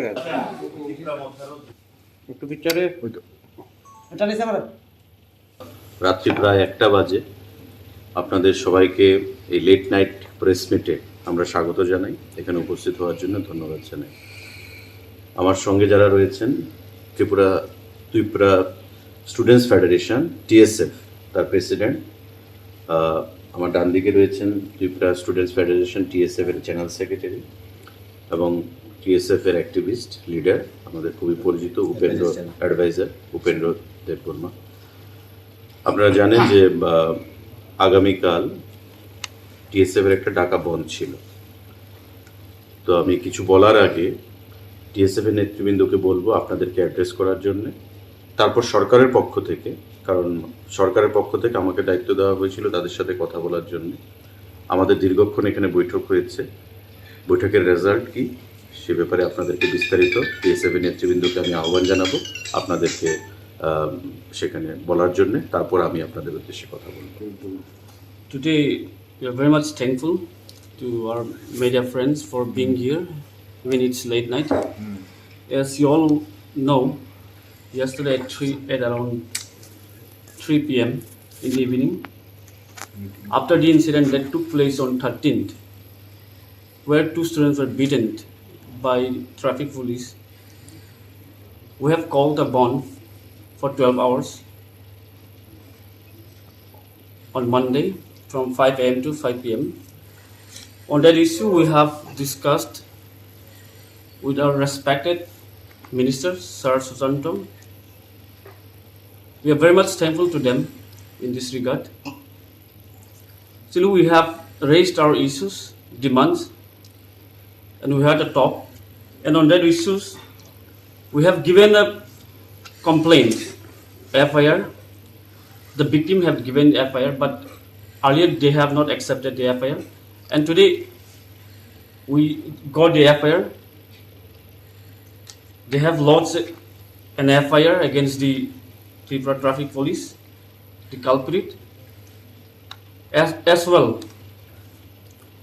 একটু পিকচারে এটা নিছে আমরা রাত্রি প্রায় 1টা বাজে আপনাদের সবাইকে এই লেট নাইট প্রেস মিটে আমরা স্বাগত জানাই এখানে উপস্থিত হওয়ার জন্য ধন্যবাদ জানাই আমার সঙ্গে যারা রয়েছেন ত্রিপুরা স্টুডেন্টস ফেডারেশন TSF তার প্রেসিডেন্ট আমার ডান দিকে রয়েছেন ত্রিপুরা স্টুডেন্টস ফেডারেশন TSF এর চ্যানেল সেক্রেটারি এবং TSF এর অ্যাক্টিভিস্ট লিডার আমাদের খুবই পরিচিত উপেন্দ্র অ্যাডভাইজার উপেন্দ্র দেববর্মা আপনারা জানেন যে আগামীকাল TSF এর একটা ডাকা বন্ধ ছিল তো আমি কিছু বলার আগে TSF এর নেতৃবৃন্দকে বলবো আপনাদেরকে অ্যাড্রেস করার জন্য তারপর সরকারের পক্ষ থেকে কারণ সরকারের পক্ষ থেকে আমাকে দায়িত্ব দেওয়া হয়েছিল তাদের সাথে কথা বলার জন্য আমাদের দীর্ঘক্ষণ এখানে বৈঠক হয়েছে বৈঠকের রেজাল্ট কি সে ব্যাপারে আপনাদেরকে বিস্তারিত TSF এর নেতৃবৃন্দকে আমি আহ্বান জানাবো আপনাদেরকে সেখানে বলার জন্য তারপর আমি আপনাদের উদ্দেশ্যে কথা বলবো Today we are very much thankful to our media friends for being here when it's late night. As you all know, yesterday at around 3 p.m. in the evening. After the incident that took place on 13th, where 2 students were beaten by traffic police, we have called a bond for 12 hours on Monday from 5 a.m. to 5 p.m. On that issue, we have discussed with our respected Minister, Sir Susanto. We are very much thankful to them in this regard. Still, we have raised our issues, demands, and we had a talk. And on that issues, we have given a complaint, FIR. The victim have given FIR, but earlier they have not accepted the FIR. And today, we got the FIR. They have lodged an FIR against the Tripura Traffic Police, the culprit. As well,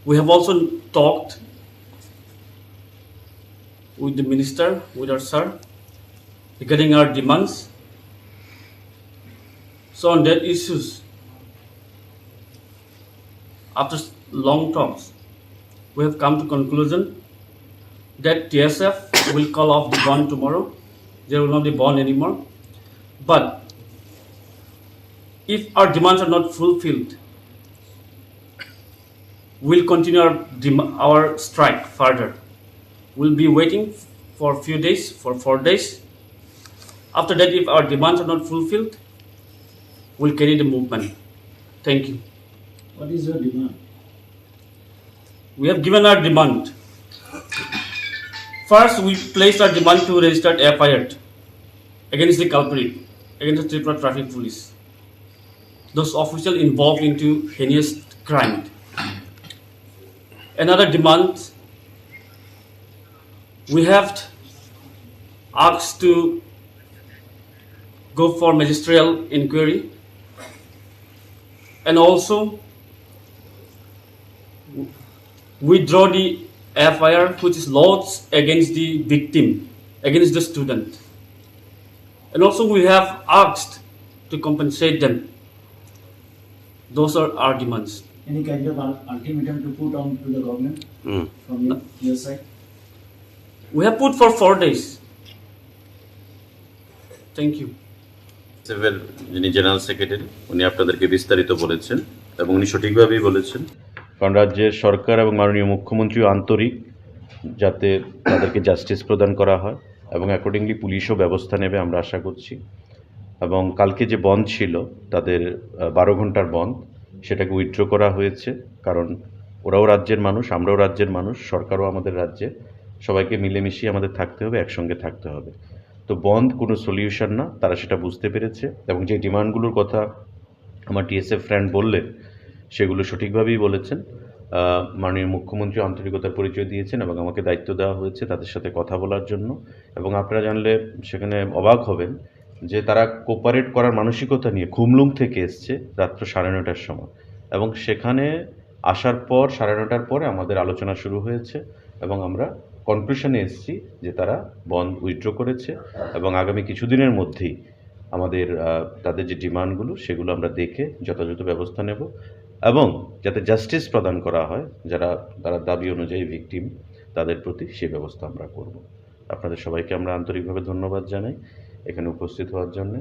we have also talked with the minister, with our sir, regarding our demands. So on that issues, after long talks, we have come to conclusion that TSF will call off the bond tomorrow. There will not be bond anymore. But if our demands are not fulfilled, we'll continue our strike further. We'll be waiting for a few days, for 4 days. After that, if our demands are not fulfilled, we'll carry the movement. Thank you. What is your demand? We have given our demand. First, we placed our demand to register FIR against the culprit, against the Tripura Traffic Police. Those officials involved into heinous crime. Another demand, we have asked to go for magisterial inquiry, and also withdraw the FIR which is lodged against the victim, against the student. And also we have asked to compensate them. Those are our demands. Any kind of ultimatum to put on to the government from your side? We have put for 4 days. Thank you. Civil যিনি general secretary উনি আপনাদেরকে বিস্তারিত বলেছেন এবং উনি সঠিকভাবেই বলেছেন, কারণ রাজ্যের সরকার এবং মাননীয় মুখ্যমন্ত্রীও আন্তরিক যাতে তাদেরকে জাস্টিস প্রদান করা হয় এবং অ্যাকর্ডিংলি পুলিশও ব্যবস্থা নেবে আমরা আশা করছি। এবং কালকে যে বন্ধ ছিল তাদের 12 ঘন্টার বন্ধ, সেটাকে উইথড্র করা হয়েছে, কারণ ওরাও রাজ্যের মানুষ, আমরাও রাজ্যের মানুষ, সরকারও আমাদের রাজ্যে, সবাইকে মিলেমিশিয়ে আমাদের থাকতে হবে, একসঙ্গে থাকতে হবে। তো বন্ধ কোনো সলিউশন না, তারা সেটা বুঝতে পেরেছে এবং যে ডিমান্ডগুলোর কথা আমার টিএসএফ ফ্রেন্ড বললেন সেগুলো সঠিকভাবেই বলেছেন। মাননীয় মুখ্যমন্ত্রী আন্তরিকতার পরিচয় দিয়েছেন এবং আমাকে দায়িত্ব দেওয়া হয়েছে তাদের সাথে কথা বলার জন্য। এবং আপনারা জানলে সেখানে অবাক হবেন যে তারা কোপারেট করার মানসিকতা নিয়ে খুমলুং থেকে এসছে রাত্র 9:30টার সময়, এবং সেখানে আসার পর 9:30টার পরে আমাদের আলোচনা শুরু হয়েছে এবং আমরা কনক্লুশনে এসেছি যে তারা বন্ধ উইথড্র করেছে এবং আগামী কিছুদিনের মধ্যেই আমাদের তাদের যে ডিমান্ডগুলো সেগুলো আমরা দেখে যথাযথ ব্যবস্থা নেব এবং যাতে জাস্টিস প্রদান করা হয় তারা দাবি অনুযায়ী ভিকটিম তাদের প্রতি সেই ব্যবস্থা আমরা করব। আপনাদের সবাইকে আমরা আন্তরিকভাবে ধন্যবাদ জানাই এখানে উপস্থিত হওয়ার জন্য।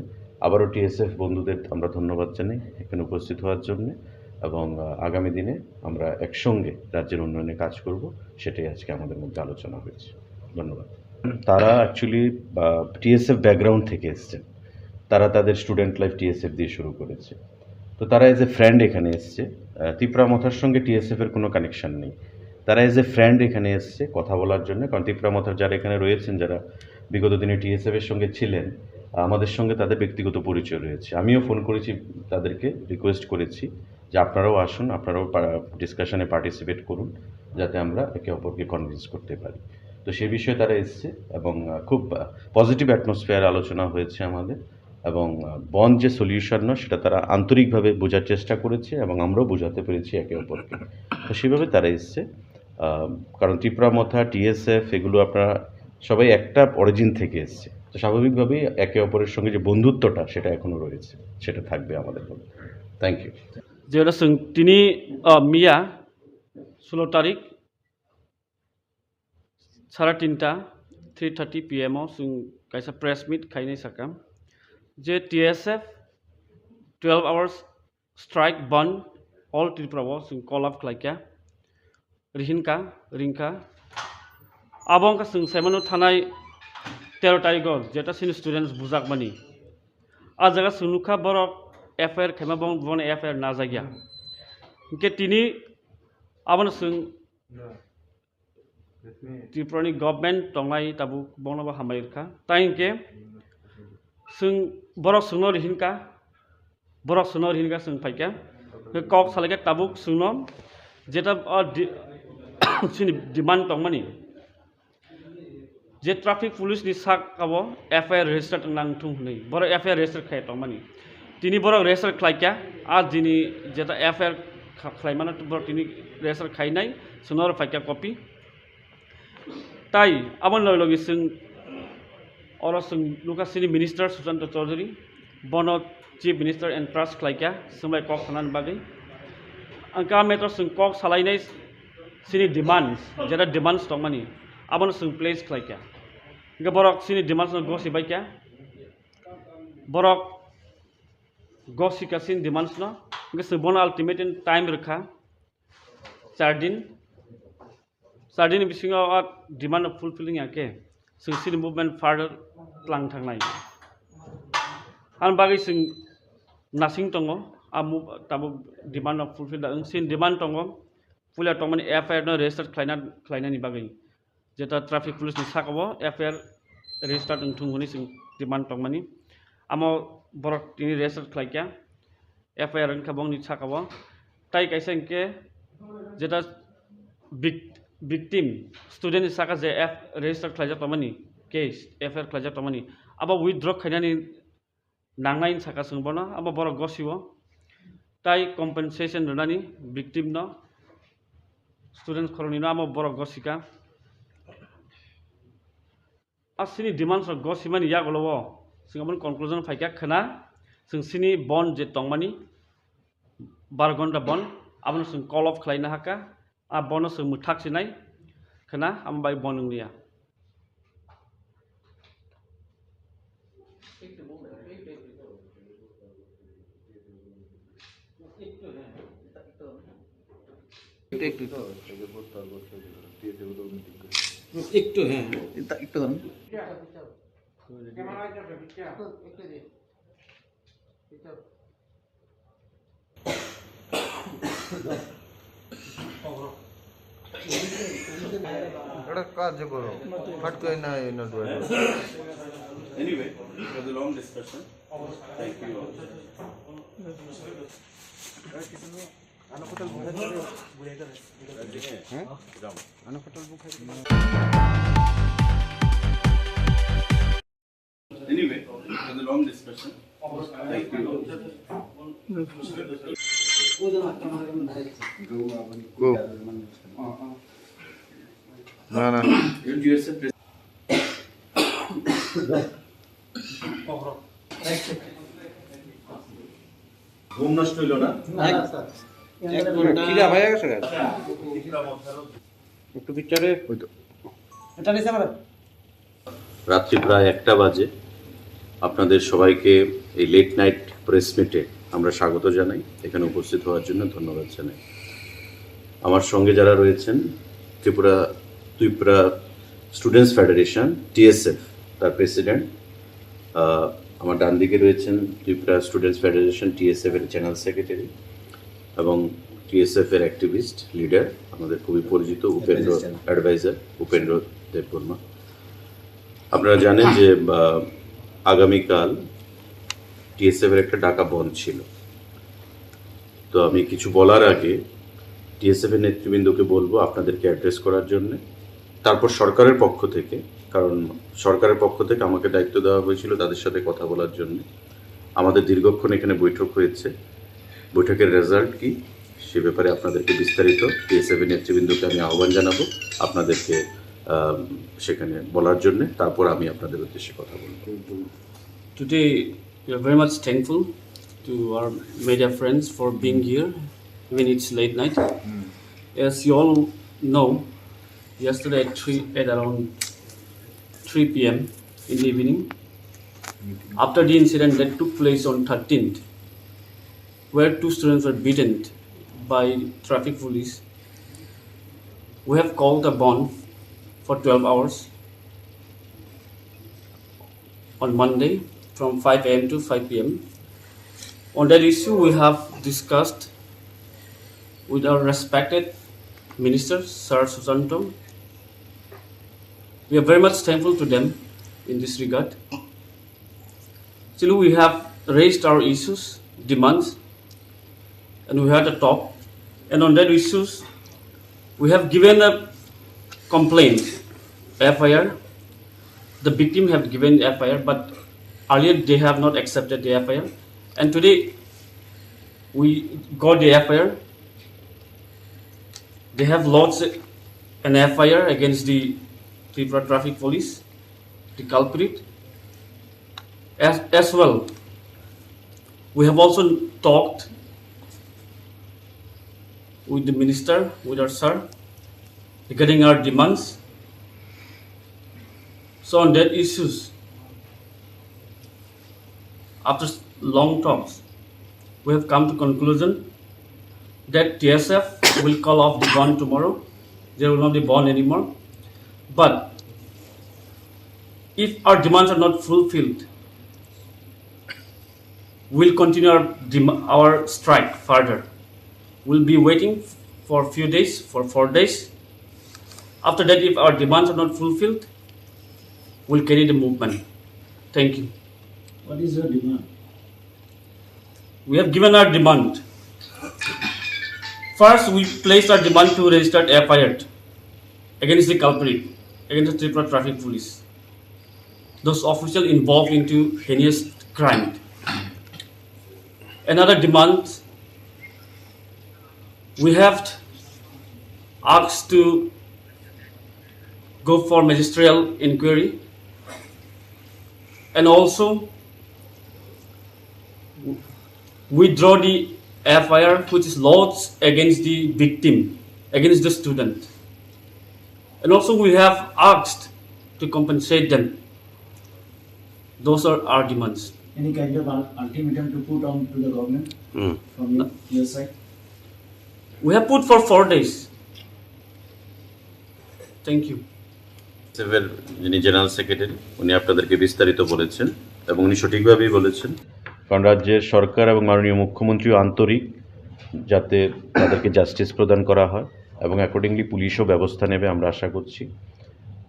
আবারও টিএসএফ বন্ধুদের আমরা ধন্যবাদ জানাই এখানে উপস্থিত হওয়ার জন্য, এবং আগামী দিনে আমরা একসঙ্গে রাজ্যের উন্নয়নে কাজ করব, সেটাই আজকে আমাদের মধ্যে আলোচনা হয়েছে। ধন্যবাদ। তারা অ্যাকচুয়ালি টিএসএফ ব্যাকগ্রাউন্ড থেকে এসছেন, তারা তাদের স্টুডেন্ট লাইফ টিএসএফ দিয়ে শুরু করেছে। তো তারা এজ এ ফ্রেন্ড এখানে এসছে, ত্রিপুরা মথার সঙ্গে টিএসএফের কোনো কানেকশান নেই, তারা এজ এ ফ্রেন্ড এখানে এসছে কথা বলার জন্য। কারণ ত্রিপুরা মথার যারা এখানে রয়েছেন, যারা বিগত দিনে টিএসএফের সঙ্গে ছিলেন, আমাদের সঙ্গে তাদের ব্যক্তিগত পরিচয় রয়েছে। আমিও ফোন করেছি তাদেরকে, রিকোয়েস্ট করেছি যে আপনারাও আসুন, আপনারাও ডিসকাশনে পার্টিসিপেট করুন, যাতে আমরা একে অপরকে কনভিন্স করতে পারি। তো সে বিষয়ে তারা এসছে এবং খুব পজিটিভ অ্যাটমসফিয়ার আলোচনা হয়েছে আমাদের, এবং বন্ধ যে সলিউশন না সেটা তারা আন্তরিকভাবে বোঝার চেষ্টা করেছে এবং আমরাও বোঝাতে পেরেছি একে অপরকে। তো সেভাবে তারা এসছে, কারণ ত্রিপুরা মথা টিএসএফ এগুলো আপনারা সবাই একটা অরিজিন থেকে এসছে, তো স্বাভাবিকভাবেই একে অপরের সঙ্গে যে বন্ধুত্বটা সেটা এখনও রয়েছে, সেটা থাকবে আমাদের মধ্যে। থ্যাংক ইউ যেটা তিনি মিয়া 16 তারিখ 3:30 PM जों kaisa press meet khainai sakam je TSF 12 hours strike band all Tripura जों call up khlaikya ringka abong ka जों saimano thanai 13 tarikh jeta sin students bujak mani a jaga sunukha borok FIR khema bon FIR na jagya ke tini abon जों Tripurani government tongai tabu bonaba hamairka tainke जों borok sunor hinka जों paikya kok salaga tabuk sunom jeta sini demand tongmani je traffic police ni sak abo FIR register nang thung nei boro FIR register khai tongmani tini borok register khlaikya a dini jeta FIR khlaimana borok tini register khainai sunor paikya copy তাই আমার লগে जों or जों লুকাসিনি minister Sushanta Chowdhury বন chief minister and trust খাইকা सोंबाय कक खानान बागै आंका मेटर जों कक सालायनाय सिनि डिमान्ड्स जेरा डिमान्ड्स दं मानि आबन जों प्लेस खाइका गे बरक सिनि डिमान्ड्स गसि बायका बरक गसि कासिन डिमान्ड्स न गे जों बन अल्टिमेट टाइम रखा 4 दिन Sardin bisingo demand of fulfilling ake जों सिनि movement further tlang thangnai an bagi जों nasing tongo amu tabu demand of fulfill da sin demand tongo fulla tongmani FIR no register klaina ni bagi jeta traffic police ni sakabo FIR register thunguni जों demand tongmani amo borok tini register klaikya FIR an khabong ni sakabo tai kaisa ke jeta victim student saka je F register khlaja tamani case FIR khlaja tamani aba withdraw khainani nangain saka sungbona aba boro gosiwo tai compensation donani victim no students khoroni no aba boro gosika asini demands of gosimani yagolowo singamon conclusion faikya khana जों सिनि bond je tongmani 12 घन्टा bond abon जों call off khlaina haka a bonus जों muthaksinai khana ambai bonunglia একটু হ্যাঁ একটু একটা কাজ করো ফট করে না না Anyway, it was a long discussion. Thank you all. Anyway, it was a long discussion. Thank you all. Go. না না ঘুম নষ্ট হইল না খিদা ভাই গেছে একটু পিকচারে এটা নিছে আমরা রাত্রি প্রায় 1টা বাজে আপনাদের সবাইকে এই লেট নাইট প্রেস মিটে আমরা স্বাগত জানাই এখানে উপস্থিত হওয়ার জন্য ধন্যবাদ জানাই আমার সঙ্গে যারা রয়েছেন ত্রিপুরা স্টুডেন্টস ফেডারেশন TSF তার প্রেসিডেন্ট আমার ডান দিকে রয়েছেন ত্রিপুরা স্টুডেন্টস ফেডারেশন TSF এর জেনারেল সেক্রেটারি এবং TSF এর অ্যাক্টিভিস্ট লিডার আমাদের খুবই পরিচিত উপেন্দ্র অ্যাডভাইজার উপেন্দ্র দেববর্মা আপনারা জানেন যে আগামীকাল TSF এর একটা ডাকা বন্ধ ছিল তো আমি কিছু বলার আগে TSF এর নেতৃবৃন্দকে বলবো আপনাদেরকে অ্যাড্রেস করার জন্য তারপর সরকারের পক্ষ থেকে কারণ সরকারের পক্ষ থেকে আমাকে দায়িত্ব দেওয়া হয়েছিল তাদের সাথে কথা বলার জন্য আমাদের দীর্ঘক্ষণ এখানে বৈঠক হয়েছে বৈঠকের রেজাল্ট কি সে ব্যাপারে আপনাদেরকে বিস্তারিত TSF এর নেতৃবৃন্দকে আমি আহ্বান জানাবো আপনাদেরকে সেখানে বলার জন্য তারপর আমি আপনাদের উদ্দেশ্যে কথা বলবো Today we are very much thankful to our media friends for being here, even it's late night. As you all know, yesterday at around 3 p.m. in the evening, after the incident that took place on 13th, where 2 students were beaten by traffic police, we have called a bond for 12 hours on Monday from 5 a.m. to 5 p.m. On that issue, we have discussed with our respected Minister, Sir Susanto. We are very much thankful to them in this regard. Still, we have raised our issues, demands, and we had a talk. And on that issues, we have given a complaint, FIR. The victim have given FIR, but earlier they have not accepted the FIR. And today, we got the FIR. They have lodged an FIR against the Tripura Traffic Police, the culprit. As well, we have also talked with the minister, with our sir, regarding our demands. So on that issues, after long talks, we have come to conclusion that TSF will call off the bond tomorrow. There will not be bond anymore. But if our demands are not fulfilled, we'll continue our strike further. We'll be waiting for a few days, for 4 days. After that, if our demands are not fulfilled, we'll carry the movement. Thank you. What is your demand? We have given our demand. First, we placed our demand to register FIR against the culprit, against the Tripura Traffic Police. Those officials involved into heinous crime. Another demand, we have asked to go for magisterial inquiry, and also withdraw the FIR which is lodged against the victim, against the student. And also we have asked to compensate them. Those are our demands. Any kind of ultimatum to put on to the government from your side? We have put for 4 days. Thank you. সেভের যিনি general secretary উনি আপনাদেরকে বিস্তারিত বলেছেন এবং উনি সঠিকভাবেই বলেছেন, কারণ রাজ্যের সরকার এবং মাননীয় মুখ্যমন্ত্রীও আন্তরিক যাতে তাদেরকে জাস্টিস প্রদান করা হয় এবং অ্যাকর্ডিংলি পুলিশও ব্যবস্থা নেবে আমরা আশা করছি।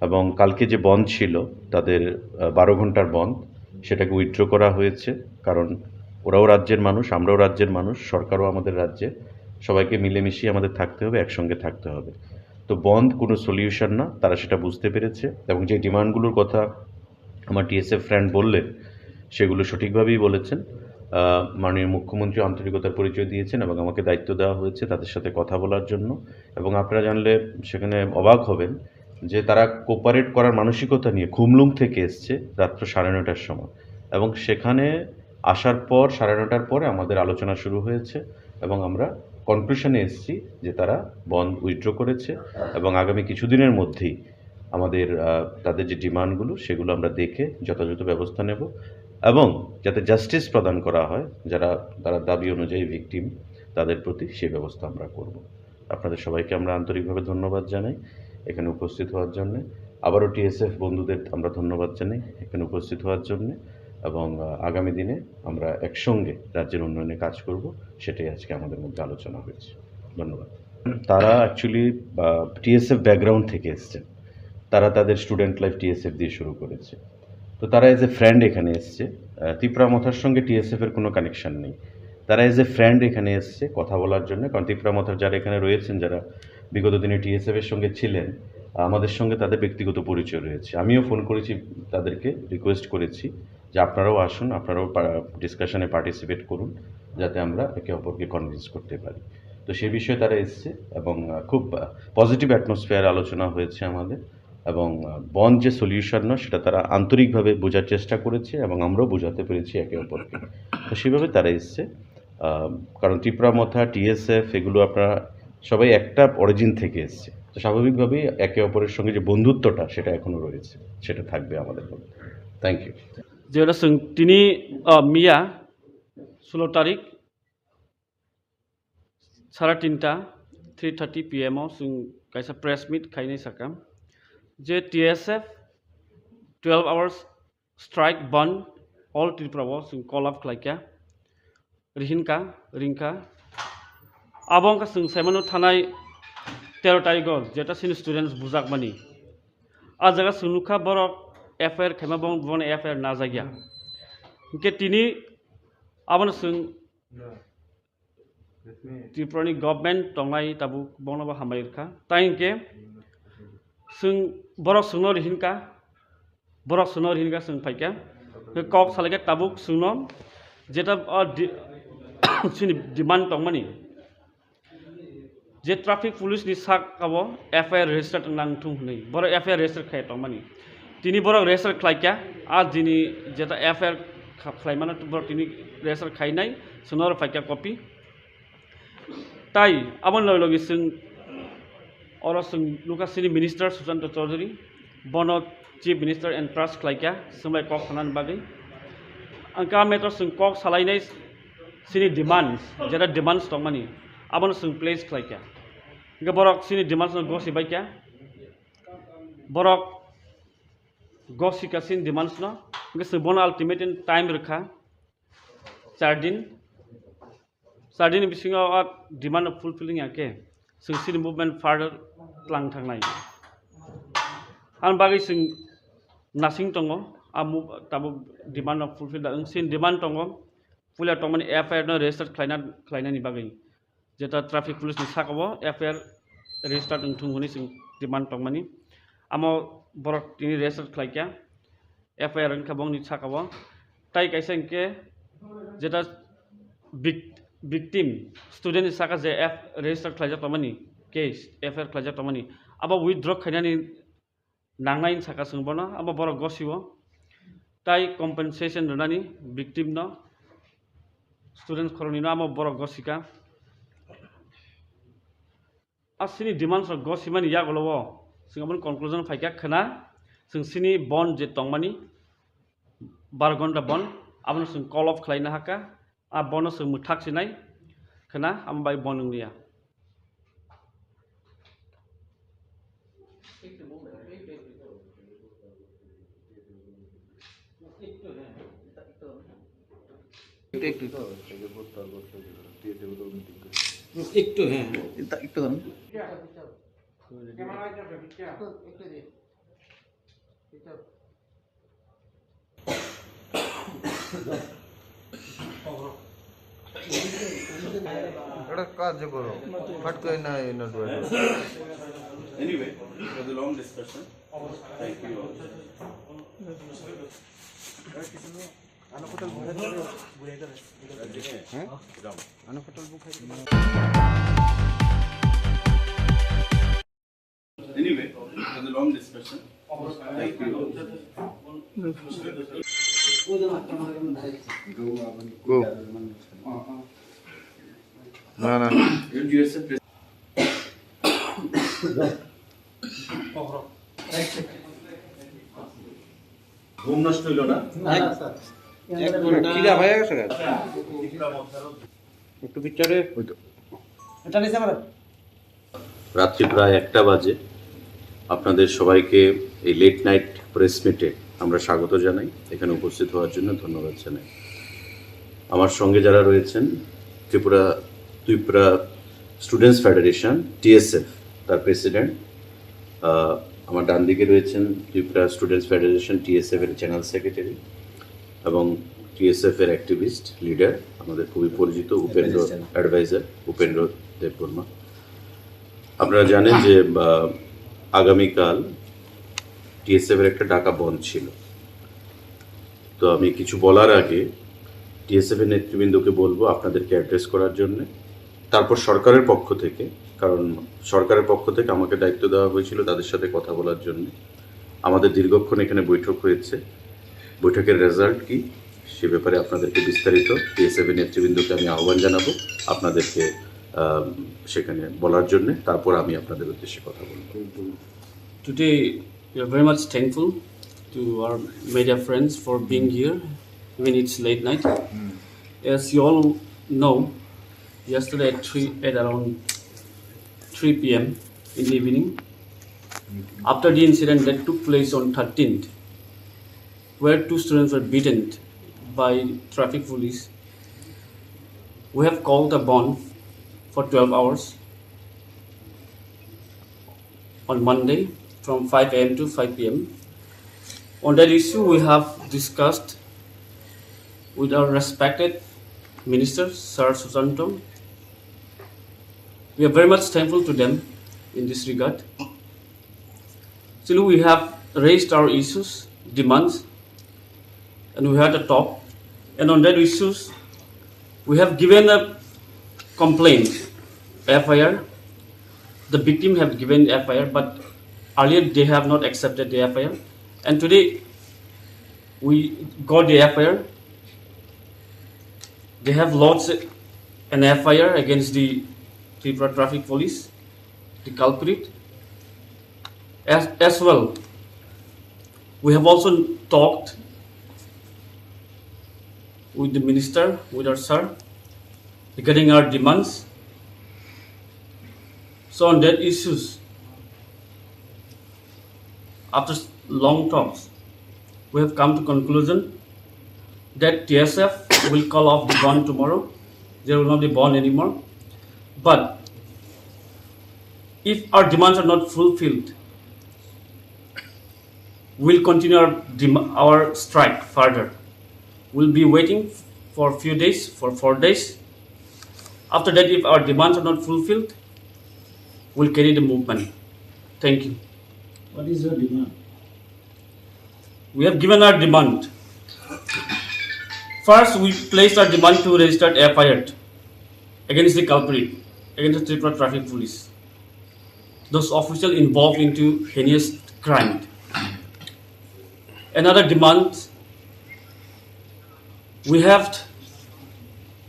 এবং কালকে যে বন্ধ ছিল তাদের 12 ঘন্টার বন্ধ, সেটাকে উইথড্র করা হয়েছে, কারণ ওরাও রাজ্যের মানুষ, আমরাও রাজ্যের মানুষ, সরকারও আমাদের রাজ্যে, সবাইকে মিলেমিশিয়ে আমাদের থাকতে হবে, একসঙ্গে থাকতে হবে। তো বন্ধ কোনো সলিউশন না, তারা সেটা বুঝতে পেরেছে এবং যে ডিমান্ডগুলোর কথা আমার টিএসএফ ফ্রেন্ড বললেন সেগুলো সঠিকভাবেই বলেছেন। মাননীয় মুখ্যমন্ত্রী আন্তরিকতার পরিচয় দিয়েছেন এবং আমাকে দায়িত্ব দেওয়া হয়েছে তাদের সাথে কথা বলার জন্য। এবং আপনারা জানলে সেখানে অবাক হবেন যে তারা কোপারেট করার মানসিকতা নিয়ে খুমলুং থেকে এসছে রাত্র 9:30টার সময়, এবং সেখানে আসার পর 9:30টার পরে আমাদের আলোচনা শুরু হয়েছে এবং আমরা কনক্লুশনে এসেছি যে তারা বন্ধ উইথড্র করেছে এবং আগামী কিছুদিনের মধ্যেই আমাদের তাদের যে ডিমান্ডগুলো সেগুলো আমরা দেখে যথাযথ ব্যবস্থা নেব এবং যাতে জাস্টিস প্রদান করা হয় তারা দাবি অনুযায়ী ভিকটিম তাদের প্রতি সেই ব্যবস্থা আমরা করব। আপনাদের সবাইকে আমরা আন্তরিকভাবে ধন্যবাদ জানাই এখানে উপস্থিত হওয়ার জন্য। আবারও টিএসএফ বন্ধুদের আমরা ধন্যবাদ জানাই এখানে উপস্থিত হওয়ার জন্য, এবং আগামী দিনে আমরা একসঙ্গে রাজ্যের উন্নয়নে কাজ করব, সেটাই আজকে আমাদের মধ্যে আলোচনা হয়েছে। ধন্যবাদ। তারা অ্যাকচুয়ালি টিএসএফ ব্যাকগ্রাউন্ড থেকে এসছেন, তারা তাদের স্টুডেন্ট লাইফ টিএসএফ দিয়ে শুরু করেছে। তো তারা এজ এ ফ্রেন্ড এখানে এসছে, ত্রিপুরা মথার সঙ্গে টিএসএফের কোনো কানেকশান নেই। তারা এজ এ ফ্রেন্ড এখানে এসছে কথা বলার জন্য, কারণ ত্রিপুরা মথার যারা এখানে রয়েছেন, যারা বিগত দিনে টিএসএফের সঙ্গে ছিলেন, আমাদের সঙ্গে তাদের ব্যক্তিগত পরিচয় রয়েছে। আমিও ফোন করেছি তাদেরকে, রিকোয়েস্ট করেছি যে আপনারাও আসুন, আপনারাও ডিসকাশনে পার্টিসিপেট করুন, যাতে আমরা একে অপরকে কনভিন্স করতে পারি। তো সেই বিষয়ে তারা এসছে এবং খুব পজিটিভ অ্যাটমসফিয়ার আলোচনা হয়েছে আমাদের। এবং বন্ড যে সলিউশন না সেটা তারা আন্তরিকভাবে বোঝার চেষ্টা করেছে এবং আমরাও বোঝাতে পেরেছি একে অপরকে। তো সেভাবে তারা এসছে, কারণ ত্রিপুরা মথা, টিএসএফ এগুলো আপনারা সবাই একটা অরিজিন থেকে এসছে। তো স্বাভাবিকভাবেই একে অপরের সঙ্গে যে বন্ধুত্বটা সেটা এখনও রয়েছে, সেটা থাকবে আমাদের মধ্যে। Thank you. যেটা তিনি মিয়া 16 তারিখ 3:30 PM जों kaisa press meet khainai sakam je TSF 12 hours strike band all Tripura जों call up khlaika ringka abongka जों saimano thanai 13 tarikh jeta sin students bujakmani a jaga sunukha borok FIR khaima bon FIR na jagya ke tini abon जों Tripurani government tongai tabu bonaba hamairka tainke जों borok sungno rihinka जों paika kok salaga tabuk sungno jeta sini demand tongmani je traffic police ni sak abo FIR register nang thung nei boro FIR register khai tongmani tini borok register khlaika a dini jeta FIR khlaimana borok tini register khainai sunor paika copy তাই আমার লগে जों अर जों लुकासिनी minister Sushant Chaudhary बन chief minister and trust खालायका जोंलाय कक थानानि बागै आंका मेटर जों कक सालायनाय सिनि डिमांड्स जेटा डिमांड्स दं मानि आबन जों प्लेस खालायका इनका बरक सिनि डिमांड्स गसिबायका बरक गसिका सिनि डिमांड्स न इनका जों बन अल्टिमेट टाइम रखा 4 दिन Sardin bisingo demand of fulfilling ake जों सिनि movement further tlang thangnai an bagi जों nasing tongo amu tabu demand of fulfill da sin demand tongo pulia tongmani FIR no register khlaina ni bagi jeta traffic police ni sakabo FIR register thunghuni जों demand tongmani amo borok tini register khlaika FIR an khabong ni sakabo tai kaisa ke jeta victim student saka je register khlaja tamani case FIR khlaja tamani aba withdraw khainani nangnai saka sungbona aba borok gosiwo tai compensation donani victim no students khoroni no aba borok gosika asini demands of gosimani yagolowo singabon conclusion faika khana जों सिनि bond je tongmani 12 घन्टा bond abon जों call off khlaina haka a bonus जों muthaksinai khana ambai bonunglia একটু হ্যাঁ একটু একটা কাজ করো ফট করে না Anyway, it was a long discussion. Thank you all. Anyway, it was a long discussion. Thank you all. Go. না না ঘুম নষ্ট হইল না খিদা হয়ে গেছে একটু পিকচারে এটা নিছে আমরা রাত্রি প্রায় 1টা বাজে আপনাদের সবাইকে এই লেট নাইট প্রেস মিটে আমরা স্বাগত জানাই। এখানে উপস্থিত হওয়ার জন্য ধন্যবাদ জানাই। আমার সঙ্গে যারা রয়েছেন ত্রিপুরা স্টুডেন্টস ফেডারেশন TSF তার প্রেসিডেন্ট, আমার ডান দিকে রয়েছেন ত্রিপুরা স্টুডেন্টস ফেডারেশন TSF এর চ্যানেল সেক্রেটারি এবং TSF এর অ্যাক্টিভিস্ট লিডার আমাদের খুবই পরিচিত অ্যাডভাইজার উপেন্দ্র দেববর্মা। আপনারা জানেন যে আগামীকাল TSF এর একটা ডাকা বন্ধ ছিল। তো আমি কিছু বলার আগে TSF এর নেতৃবৃন্দকে বলবো আপনাদেরকে অ্যাড্রেস করার জন্য, তারপর সরকারের পক্ষ থেকে, কারণ সরকারের পক্ষ থেকে আমাকে দায়িত্ব দেওয়া হয়েছিল তাদের সাথে কথা বলার জন্য। আমাদের দীর্ঘক্ষণ এখানে বৈঠক হয়েছে। বৈঠকের রেজাল্ট কি সে ব্যাপারে আপনাদেরকে বিস্তারিত টিএসএফ নেতৃবৃন্দকে আমি আহ্বান জানাবো আপনাদেরকে সেখানে বলার জন্য, তারপর আমি আপনাদের উদ্দেশ্যে কথা বলব। Today, we are very much thankful to our media friends for being here, even it's late night. As you all know, yesterday at around 3 p.m. in the evening, after the incident that took place on 13th, where 2 students were beaten by traffic police, we have called a bond for 12 hours on Monday from 5 a.m. to 5 p.m. On that issue, we have discussed with our respected Minister, Sir Susanto. We are very much thankful to them in this regard. Still, we have raised our issues, demands, and we had a talk. And on that issues, we have given a complaint, FIR. The victim have given FIR, but earlier they have not accepted the FIR. And today, we got the FIR. They have lodged an FIR against the Tripura Traffic Police, the culprit. As well, we have also talked with the minister, with our sir, regarding our demands. So on that issues, after long talks, we have come to conclusion that TSF will call off the bond tomorrow. There will not be bond anymore. But if our demands are not fulfilled, we'll continue our strike further. We'll be waiting for a few days, for 4 days. After that, if our demands are not fulfilled, we'll carry the movement. Thank you. What is your demand? We have given our demand. First, we placed our demand to register FIR against the culprit, against the Tripura Traffic Police. Those officials involved into heinous crime. Another demand, we have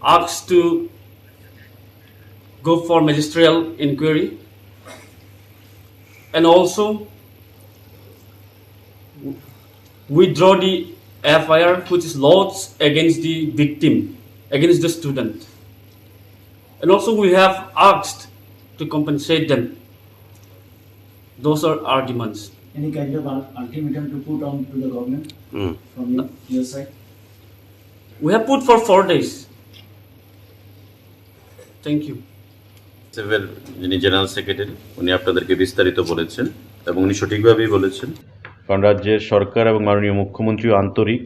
asked to go for magisterial inquiry, and also withdraw the FIR which is lodged against the victim, against the student. And also we have asked to compensate them. Those are our demands. Any kind of ultimatum to put on to the government from your side? We have put for 4 days. Thank you. টিএসএফের যিনি general secretary উনি আপনাদেরকে বিস্তারিত বলেছেন এবং উনি সঠিকভাবেই বলেছেন, কারণ রাজ্যের সরকার এবং মাননীয় মুখ্যমন্ত্রীও আন্তরিক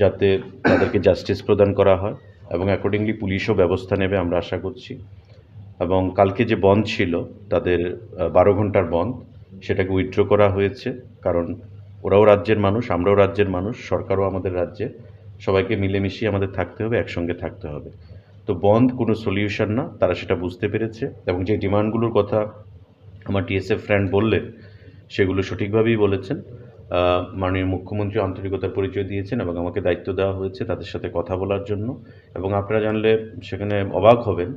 যাতে তাদেরকে জাস্টিস প্রদান করা হয় এবং অ্যাকর্ডিংলি পুলিশও ব্যবস্থা নেবে আমরা আশা করছি। এবং কালকে যে বন্ধ ছিল তাদের 12 ঘন্টার বন্ধ, সেটাকে উইথড্র করা হয়েছে, কারণ ওরাও রাজ্যের মানুষ, আমরাও রাজ্যের মানুষ, সরকারও আমাদের রাজ্যে, সবাইকে মিলেমিশিয়ে আমাদের থাকতে হবে, একসঙ্গে থাকতে হবে। তো বন্ধ কোনো সলিউশন না, তারা সেটা বুঝতে পেরেছে এবং যে ডিমান্ডগুলোর কথা আমার টিএসএফ ফ্রেন্ড বললেন সেগুলো সঠিকভাবেই বলেছেন। মাননীয় মুখ্যমন্ত্রী আন্তরিকতার পরিচয় দিয়েছেন এবং আমাকে দায়িত্ব দেওয়া হয়েছে তাদের সাথে কথা বলার জন্য। এবং আপনারা জানলে সেখানে অবাক হবেন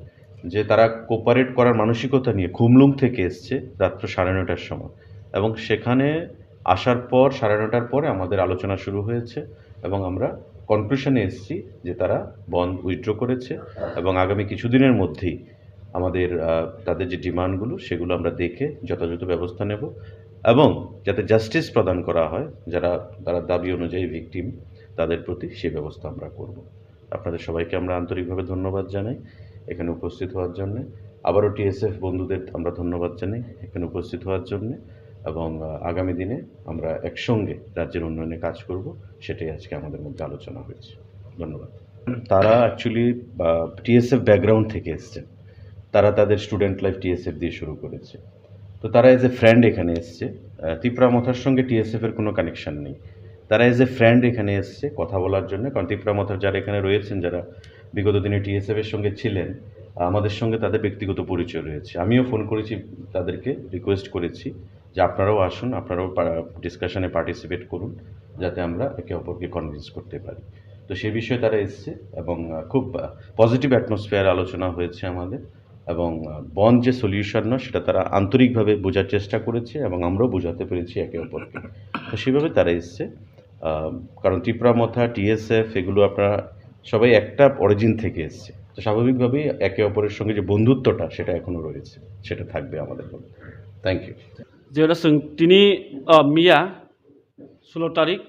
যে তারা কোপারেট করার মানসিকতা নিয়ে খুমলুং থেকে এসছে রাত্র 9:30টার সময়, এবং সেখানে আসার পর 9:30টার পরে আমাদের আলোচনা শুরু হয়েছে এবং আমরা কনক্লুশনে এসেছি যে তারা বন্ধ উইথড্র করেছে এবং আগামী কিছুদিনের মধ্যেই আমাদের তাদের যে ডিমান্ডগুলো সেগুলো আমরা দেখে যথাযথ ব্যবস্থা নেব এবং যাতে জাস্টিস প্রদান করা হয় তারা দাবি অনুযায়ী ভিকটিম তাদের প্রতি সেই ব্যবস্থা আমরা করব। আপনাদের সবাইকে আমরা আন্তরিকভাবে ধন্যবাদ জানাই এখানে উপস্থিত হওয়ার জন্য। আবারও টিএসএফ বন্ধুদের আমরা ধন্যবাদ জানাই এখানে উপস্থিত হওয়ার জন্য, এবং আগামী দিনে আমরা একসঙ্গে রাজ্যের উন্নয়নে কাজ করব, সেটাই আজকে আমাদের মধ্যে আলোচনা হয়েছে। ধন্যবাদ। তারা অ্যাকচুয়ালি টিএসএফ ব্যাকগ্রাউন্ড থেকে এসছেন, তারা তাদের স্টুডেন্ট লাইফ টিএসএফ দিয়ে শুরু করেছে, তো তারা এজ এ ফ্রেন্ড এখানে এসছে। ত্রিপুরা মথার সঙ্গে টিএসএফের কোনো কানেকশান নেই, তারা এজ এ ফ্রেন্ড এখানে এসছে কথা বলার জন্য। কারণ ত্রিপুরা মথার যারা এখানে রয়েছেন, যারা বিগত দিনে টিএসএফের সঙ্গে ছিলেন, আমাদের সঙ্গে তাদের ব্যক্তিগত পরিচয় রয়েছে। আমিও ফোন করেছি, তাদেরকে রিকোয়েস্ট করেছি যে আপনারাও আসুন, আপনারাও ডিসকাশনে পার্টিসিপেট করুন, যাতে আমরা একে অপরকে কনভিন্স করতে পারি। তো সে বিষয়ে তারা এসছে এবং খুব পজিটিভ অ্যাটমসফিয়ার আলোচনা হয়েছে আমাদের, এবং বন্ড যে সলিউশন নয় সেটা তারা আন্তরিকভাবে বোঝার চেষ্টা করেছে এবং আমরাও বোঝাতে পেরেছি একে অপরকে। তো সেভাবে তারা এসছে, কারণ ত্রিপুরা মথা, টিএসএফ এগুলো আপনারা সবাই একটা অরিজিন থেকে এসছে। তো স্বাভাবিকভাবেই একে অপরের সঙ্গে যে বন্ধুত্বটা সেটা এখনও রয়েছে, সেটা থাকবে আমাদের মধ্যে। Thank you. যেটা তিনি মিয়া 16 তারিখ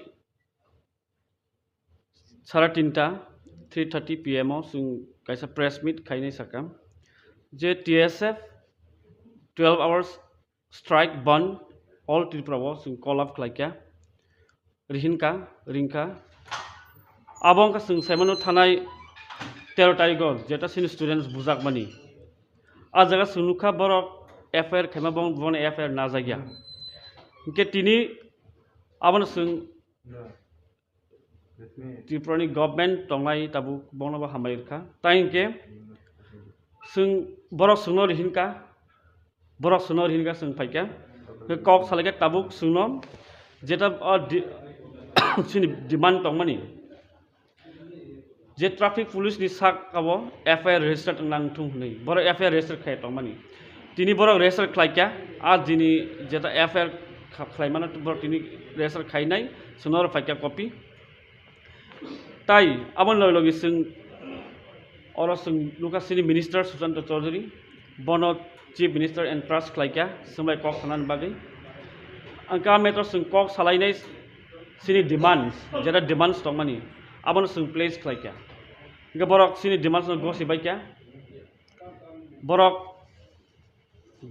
3:30 PM जों kaisa press meet khainai sakam je TSF 12 hours strike ban all Tripura जों call up khlaikya rinka abong ka जों saimano thanai 13 tarik jeta sin students bujak mani a jaga sunukha borok FIR khaima bon FIR na jagya ke tini abon जों Tripurani government tonglai tabu bonaba hamairka tainke जों borok sungno rihinka जों faikya kok salage tabuk sungno jeta sini demand tongmani je traffic police ni sak abo FIR register nang thung nei borok FIR register khai tongmani tini borok register khlaikya a dini jeta FIR khlaimana borok tini register khainai sunor faikya copy তাই আমার লগে जों और जों लुकासिनी minister Sushant Chaudhary बन chief minister and trust खालायखा जोंलाय कक थानानि बागै आंका मेटर जों कक सालायनाय सिनि डिमान्ड्स जेरा डिमान्ड्स दं मानि आबन जों प्लेस खालायखा इनका बरक सिनि डिमान्ड्स गसिबायखा बरक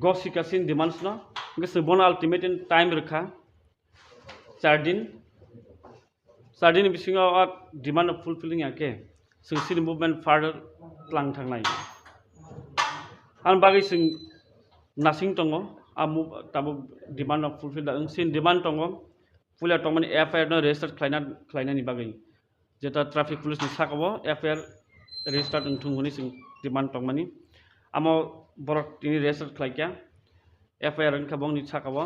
गसिका सिनि डिमान्ड्स न इनका जों बन अल्टिमेट टाइम रखा 4 दिन बिसिङाव डिमान्ड अफ फुलफिलिं आके जों सिनि मुभमेन्ट फार्दार लांनो थांनाय आं बागै जों नासिं दङ ताबो डिमान्ड अफ फुलफिल जों सिनि डिमान्ड दङ पुलिया दं माने FIR नो रेजिस्टार खालायनायनि बागै जेता ट्राफिक पुलिसनि साकाव FIR रेजिस्टार थुंगुनि जों डिमान्ड दं माने आमो बरक तिनि रेजिस्टार खालायखा FIR खाबंनि साकाव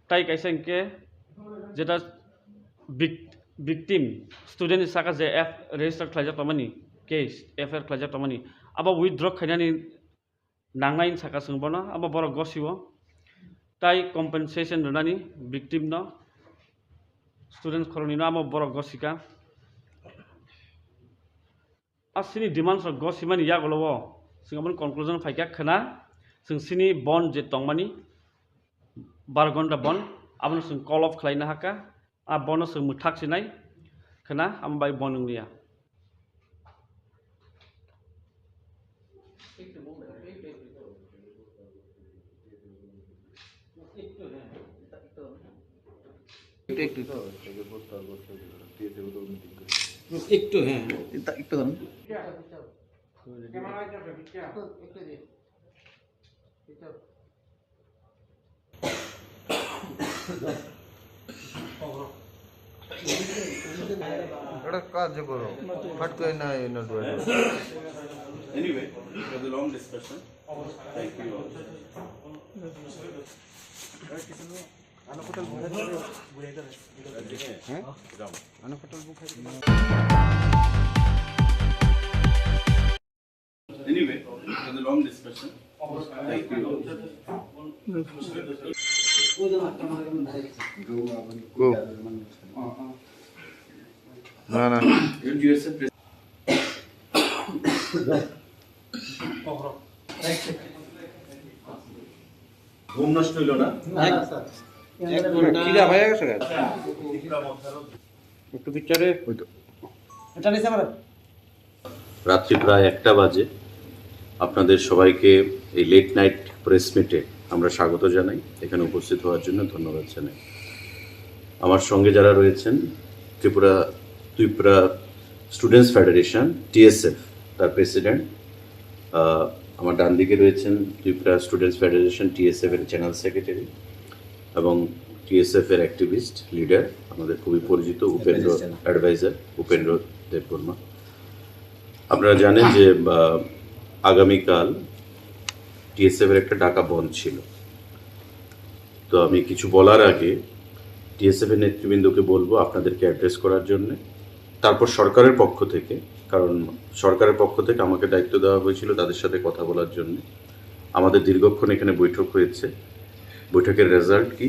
ताइ कायसा इनके जेता victim student saka je register khlaija tamani case FIR khlaija tamani aba withdraw khainani nangnai saka sungbono aba boro gosiwo tai compensation runani victim no students khoroni no aba boro gosika asini demands of gosimani yagolowo singabon conclusion faikya khana sungsini bond je tongmani 12 घन्टा bond abon sung call off khlaina haka a bonus muthak sinai khana ambai bonunglia একটু হ্যাঁ একটু ধরুন একটা কাজ করো ফট করে না Anyway, it was a long discussion. Thank you all. Anyway, it was a long discussion. Thank you all. Go. না ঘুম নষ্ট হইল না খিদা হয়ে গেছে একটু পিকচারে এটা নিছে আমার রাত্রি প্রায় 1টা বাজে আপনাদের সবাইকে এই লেট নাইট প্রেস মিটে আমরা স্বাগত জানাই। এখানে উপস্থিত হওয়ার জন্য ধন্যবাদ জানাই। আমার সঙ্গে যারা রয়েছেন ত্রিপুরা স্টুডেন্টস ফেডারেশন TSF তার প্রেসিডেন্ট, আমার ডান দিকে রয়েছেন ত্রিপুরা স্টুডেন্টস ফেডারেশন TSF এর জেনারেল সেক্রেটারি এবং TSF এর অ্যাক্টিভিস্ট লিডার আমাদের খুবই পরিচিত উপেন্দ্র দেববর্মা। আপনারা জানেন যে আগামীকাল TSF এর একটা ডাকা বন্ধ ছিল। তো আমি কিছু বলার আগে টিএসএফ এর নেতৃবৃন্দকে বলবো আপনাদেরকে অ্যাড্রেস করার জন্য, তারপর সরকারের পক্ষ থেকে, কারণ সরকারের পক্ষ থেকে আমাকে দায়িত্ব দেওয়া হয়েছিল তাদের সাথে কথা বলার জন্য। আমাদের দীর্ঘক্ষণ এখানে বৈঠক হয়েছে, বৈঠকের রেজাল্ট কি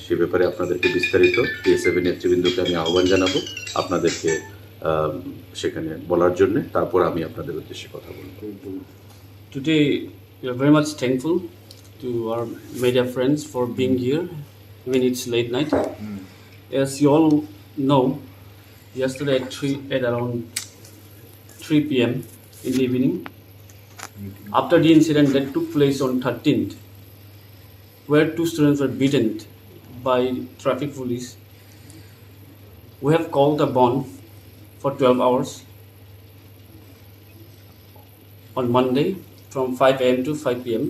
সে ব্যাপারে আপনাদেরকে বিস্তারিত টিএসএফ এর নেতৃবৃন্দকে আমি আহ্বান জানাবো আপনাদেরকে সেখানে বলার জন্য, তারপর আমি আপনাদের উদ্দেশ্যে কথা বলবো। Today, we are very much thankful to our media friends for being here, even it's late night. As you all know, yesterday at around 3 p.m. in the evening, after the incident that took place on 13th, where 2 students were beaten by traffic police, we have called a bond for 12 hours on Monday from 5 a.m. to 5 p.m.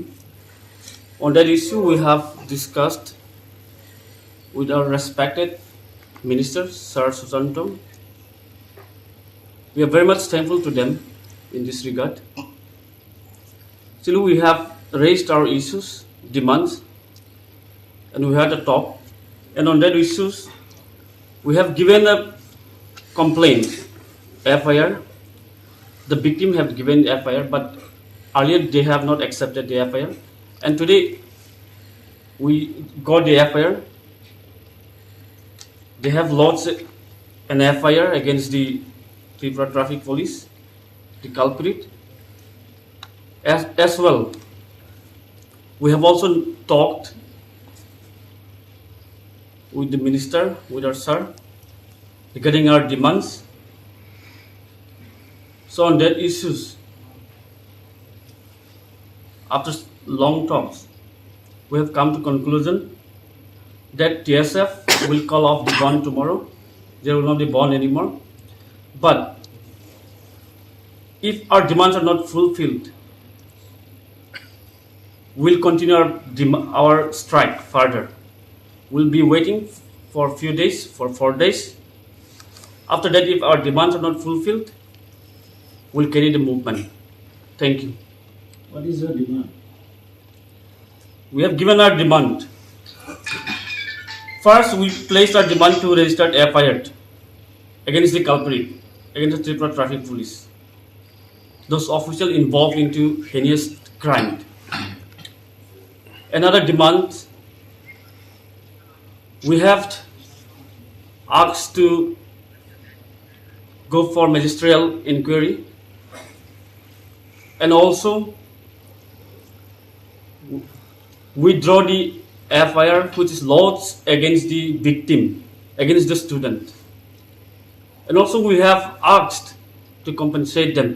On that issue, we have discussed with our respected Minister, Sir Susanto. We are very much thankful to them in this regard. Still, we have raised our issues, demands, and we had a talk. And on that issues, we have given a complaint, FIR. The victim have given FIR, but earlier they have not accepted the FIR. And today, we got the FIR. They have lodged an FIR against the Tripura Traffic Police, the culprit. As well, we have also talked with the minister, with our sir, regarding our demands. So on that issues, after long talks, we have come to conclusion that TSF will call off the bond tomorrow. There will not be bond anymore. But if our demands are not fulfilled, we'll continue our strike further. We'll be waiting for a few days, for 4 days. After that, if our demands are not fulfilled, we'll carry the movement. Thank you. What is your demand? We have given our demand. First, we placed our demand to register FIR against the culprit, against the Tripura Traffic Police. Those officials involved into heinous crime. Another demand, we have asked to go for magisterial inquiry, and also withdraw the FIR which is lodged against the victim, against the student. And also we have asked to compensate them.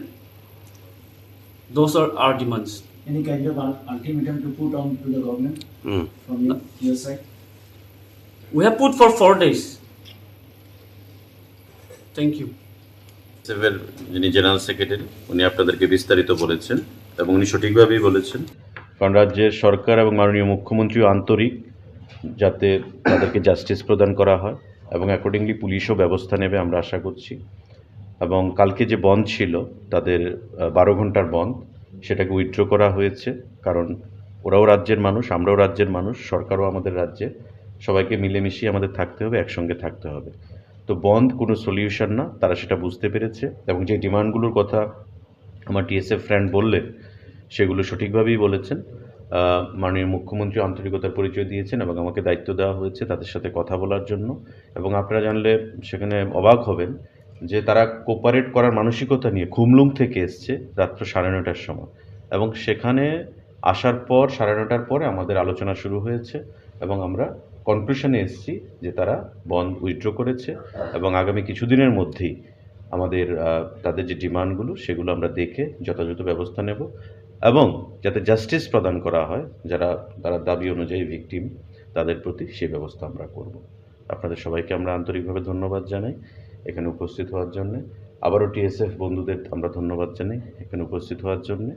Those are our demands. Any kind of ultimatum to put on to the government from your side? We have put for 4 days. Thank you. টিএসএফের যিনি general secretary উনি আপনাদেরকে বিস্তারিত বলেছেন এবং উনি সঠিকভাবেই বলেছেন, কারণ রাজ্যের সরকার এবং মাননীয় মুখ্যমন্ত্রীও আন্তরিক যাতে তাদেরকে জাস্টিস প্রদান করা হয় এবং অ্যাকর্ডিংলি পুলিশও ব্যবস্থা নেবে আমরা আশা করছি। এবং কালকে যে বন্ধ ছিল তাদের 12 ঘন্টার বন্ধ, সেটাকে উইথড্র করা হয়েছে, কারণ ওরাও রাজ্যের মানুষ, আমরাও রাজ্যের মানুষ, সরকারও আমাদের রাজ্যে, সবাইকে মিলেমিশিয়ে আমাদের থাকতে হবে, একসঙ্গে থাকতে হবে। তো বন্ধ কোনো সলিউশন না, তারা সেটা বুঝতে পেরেছে এবং যে ডিমান্ডগুলোর কথা আমার টিএসএফ ফ্রেন্ড বললেন সেগুলো সঠিকভাবেই বলেছেন। মাননীয় মুখ্যমন্ত্রী আন্তরিকতার পরিচয় দিয়েছেন এবং আমাকে দায়িত্ব দেওয়া হয়েছে তাদের সাথে কথা বলার জন্য। এবং আপনারা জানলে সেখানে অবাক হবেন যে তারা কোপারেট করার মানসিকতা নিয়ে খুমলুং থেকে এসছে রাত্র 9:30টার সময়, এবং সেখানে আসার পর 9:30টার পরে আমাদের আলোচনা শুরু হয়েছে এবং আমরা কনক্লুশনে এসেছি যে তারা বন্ধ উইথড্র করেছে এবং আগামী কিছুদিনের মধ্যেই আমাদের তাদের যে ডিমান্ডগুলো সেগুলো আমরা দেখে যথাযথ ব্যবস্থা নেব এবং যাতে জাস্টিস প্রদান করা হয় তারা দাবি অনুযায়ী ভিকটিম তাদের প্রতি সেই ব্যবস্থা আমরা করব। আপনাদের সবাইকে আমরা আন্তরিকভাবে ধন্যবাদ জানাই এখানে উপস্থিত হওয়ার জন্য। আবারও টিএসএফ বন্ধুদের আমরা ধন্যবাদ জানাই এখানে উপস্থিত হওয়ার জন্য,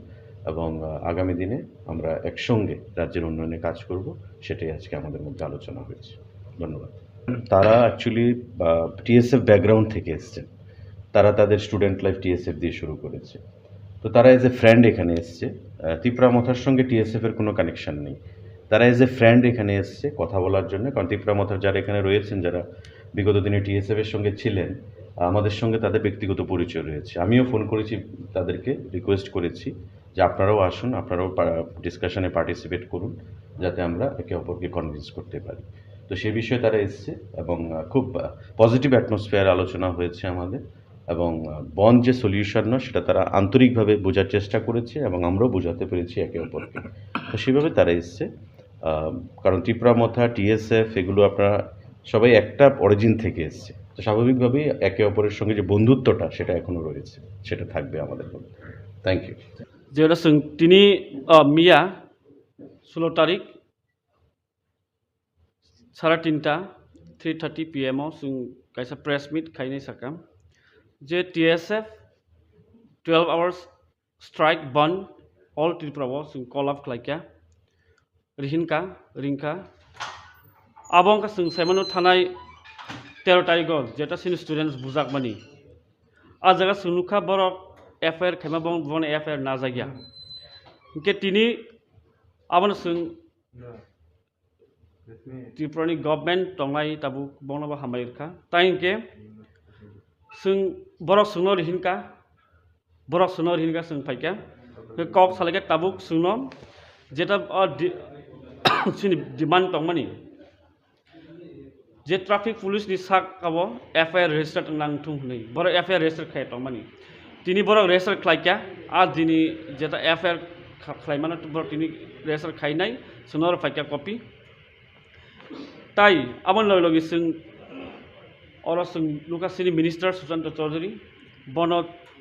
এবং আগামী দিনে আমরা একসঙ্গে রাজ্যের উন্নয়নে কাজ করব, সেটাই আজকে আমাদের মধ্যে আলোচনা হয়েছে। ধন্যবাদ। তারা অ্যাকচুয়ালি টিএসএফ ব্যাকগ্রাউন্ড থেকে এসছেন, তারা তাদের স্টুডেন্ট লাইফ টিএসএফ দিয়ে শুরু করেছে, তো তারা এজ এ ফ্রেন্ড এখানে এসছে। ত্রিপুরা মথার সঙ্গে টিএসএফের কোনো কানেকশান নেই, তারা এজ এ ফ্রেন্ড এখানে এসছে কথা বলার জন্য, কারণ ত্রিপুরা মথার যারা এখানে রয়েছেন, যারা বিগত দিনে টিএসএফের সঙ্গে ছিলেন, আমাদের সঙ্গে তাদের ব্যক্তিগত পরিচয় রয়েছে। আমিও ফোন করেছি তাদেরকে, রিকোয়েস্ট করেছি যে আপনারাও আসুন, আপনারাও ডিসকাশনে পার্টিসিপেট করুন, যাতে আমরা একে অপরকে কনভিন্স করতে পারি। তো সে বিষয়ে তারা এসছে এবং খুব পজিটিভ অ্যাটমসফিয়ার আলোচনা হয়েছে আমাদের, এবং বন যে সলিউশন নয় সেটা তারা আন্তরিকভাবে বোঝার চেষ্টা করেছে এবং আমরাও বোঝাতে পেরেছি একে অপরকে। তো সেভাবে তারা এসছে, কারণ ত্রিপুরা মথা, টিএসএফ এগুলো আপনারা সবাই একটা অরিজিন থেকে এসছে। তো স্বাভাবিকভাবেই একে অপরের সঙ্গে যে বন্ধুত্বটা সেটা এখনও রয়েছে, সেটা থাকবে আমাদের মধ্যে। Thank you. যেটা তিনি মিয়া 16 তারিখ 3:30 3:30 PM जों कायसा प्रेस मिट खायनाय साकाम जे TSF 12 hours strike band all Tripura जों call up खालायका रिंका आबंका जों साइमानो थानाय 13 तारिखआव जेटा सिनि स्टुडेन्ट्स बुजाकमानि आ जागा सुनुखा बरक एफआईआर खायमा बन एफआईआर ना जागिया के तिनी आबन जों त्रिपुरानि गभर्नमेन्ट दंनाय ताबु बनबा हामायरखा ताइनके जों बरक सुनो रिहिनका जों फाइका बे कक सालायका ताबुक सुनो जेटा सिनि डिमान्ड दंमानि जे ट्राफिक पुलिस नि साक आबो एफआईआर रेजिस्टार नांथुं हनै बर एफआईआर रेजिस्टार खाय दंमानि तिनी बर रेजिस्टार खालायका आ दिनि जेटा एफआईआर खालायमाना बर तिनी रेजिस्टार खायनाय सुनर फाइका कपि ताई आबन लगे जों और जों लुकासिनि मिनिस्टार सुशांत चौधरी बन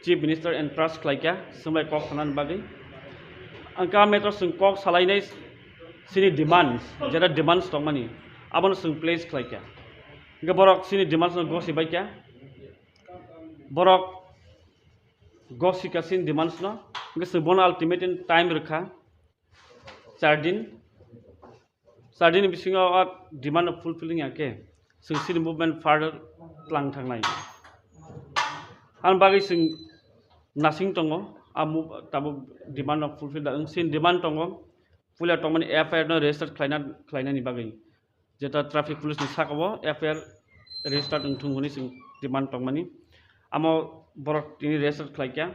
चीफ मिनिस्टार एंड ट्रास्ट खालायका जोंलाय कक थानान बागै आंका मेटर जों कक सालायनाय सिनि डिमान्ड्स जेटा डिमान्ड्स दंमानि आबन जों प्लेस खालायका इनका बरक सिनि डिमान्ड्स गसिबायका बरक गसिका सिनि डिमान्ड्स न इनका जों बन अल्टिमेट टाइम रखा 4 दिन सार्डिन बिसिङाव डिमान्ड फुलफिलिं आके जों सिनि मुभमेन्ट फार्दार लां थांनाय आं बागै जों नासिं दङ ताबो डिमान्ड फुलफिल दा सिन डिमान्ड दङ पुलिया दंमानि एफआईआर न रेजिस्टार खालायनायनि बागै जेटा ट्राफिक पुलिसनि साकाव एफआईआर रेजिस्टार थुंहनि जों डिमान्ड दंमानि आम बरक तिनि रेजिस्टार खालायका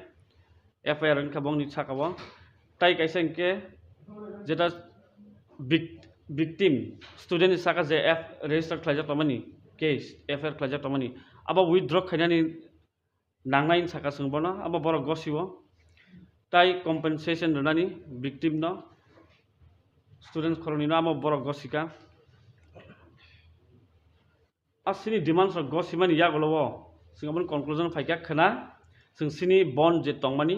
एफआईआर खाबंनि साकाव ताइ कायसा इनके जेटा victim student saka je f register khlaja tamani case fr khlaja tamani aba withdraw khainani nangnai saka sungbona aba boro gosibo tai compensation runani victim no students khoroni no aba boro gosika asini demands of gosimani yagolowo singabon conclusion faika khana sini bond je tongmani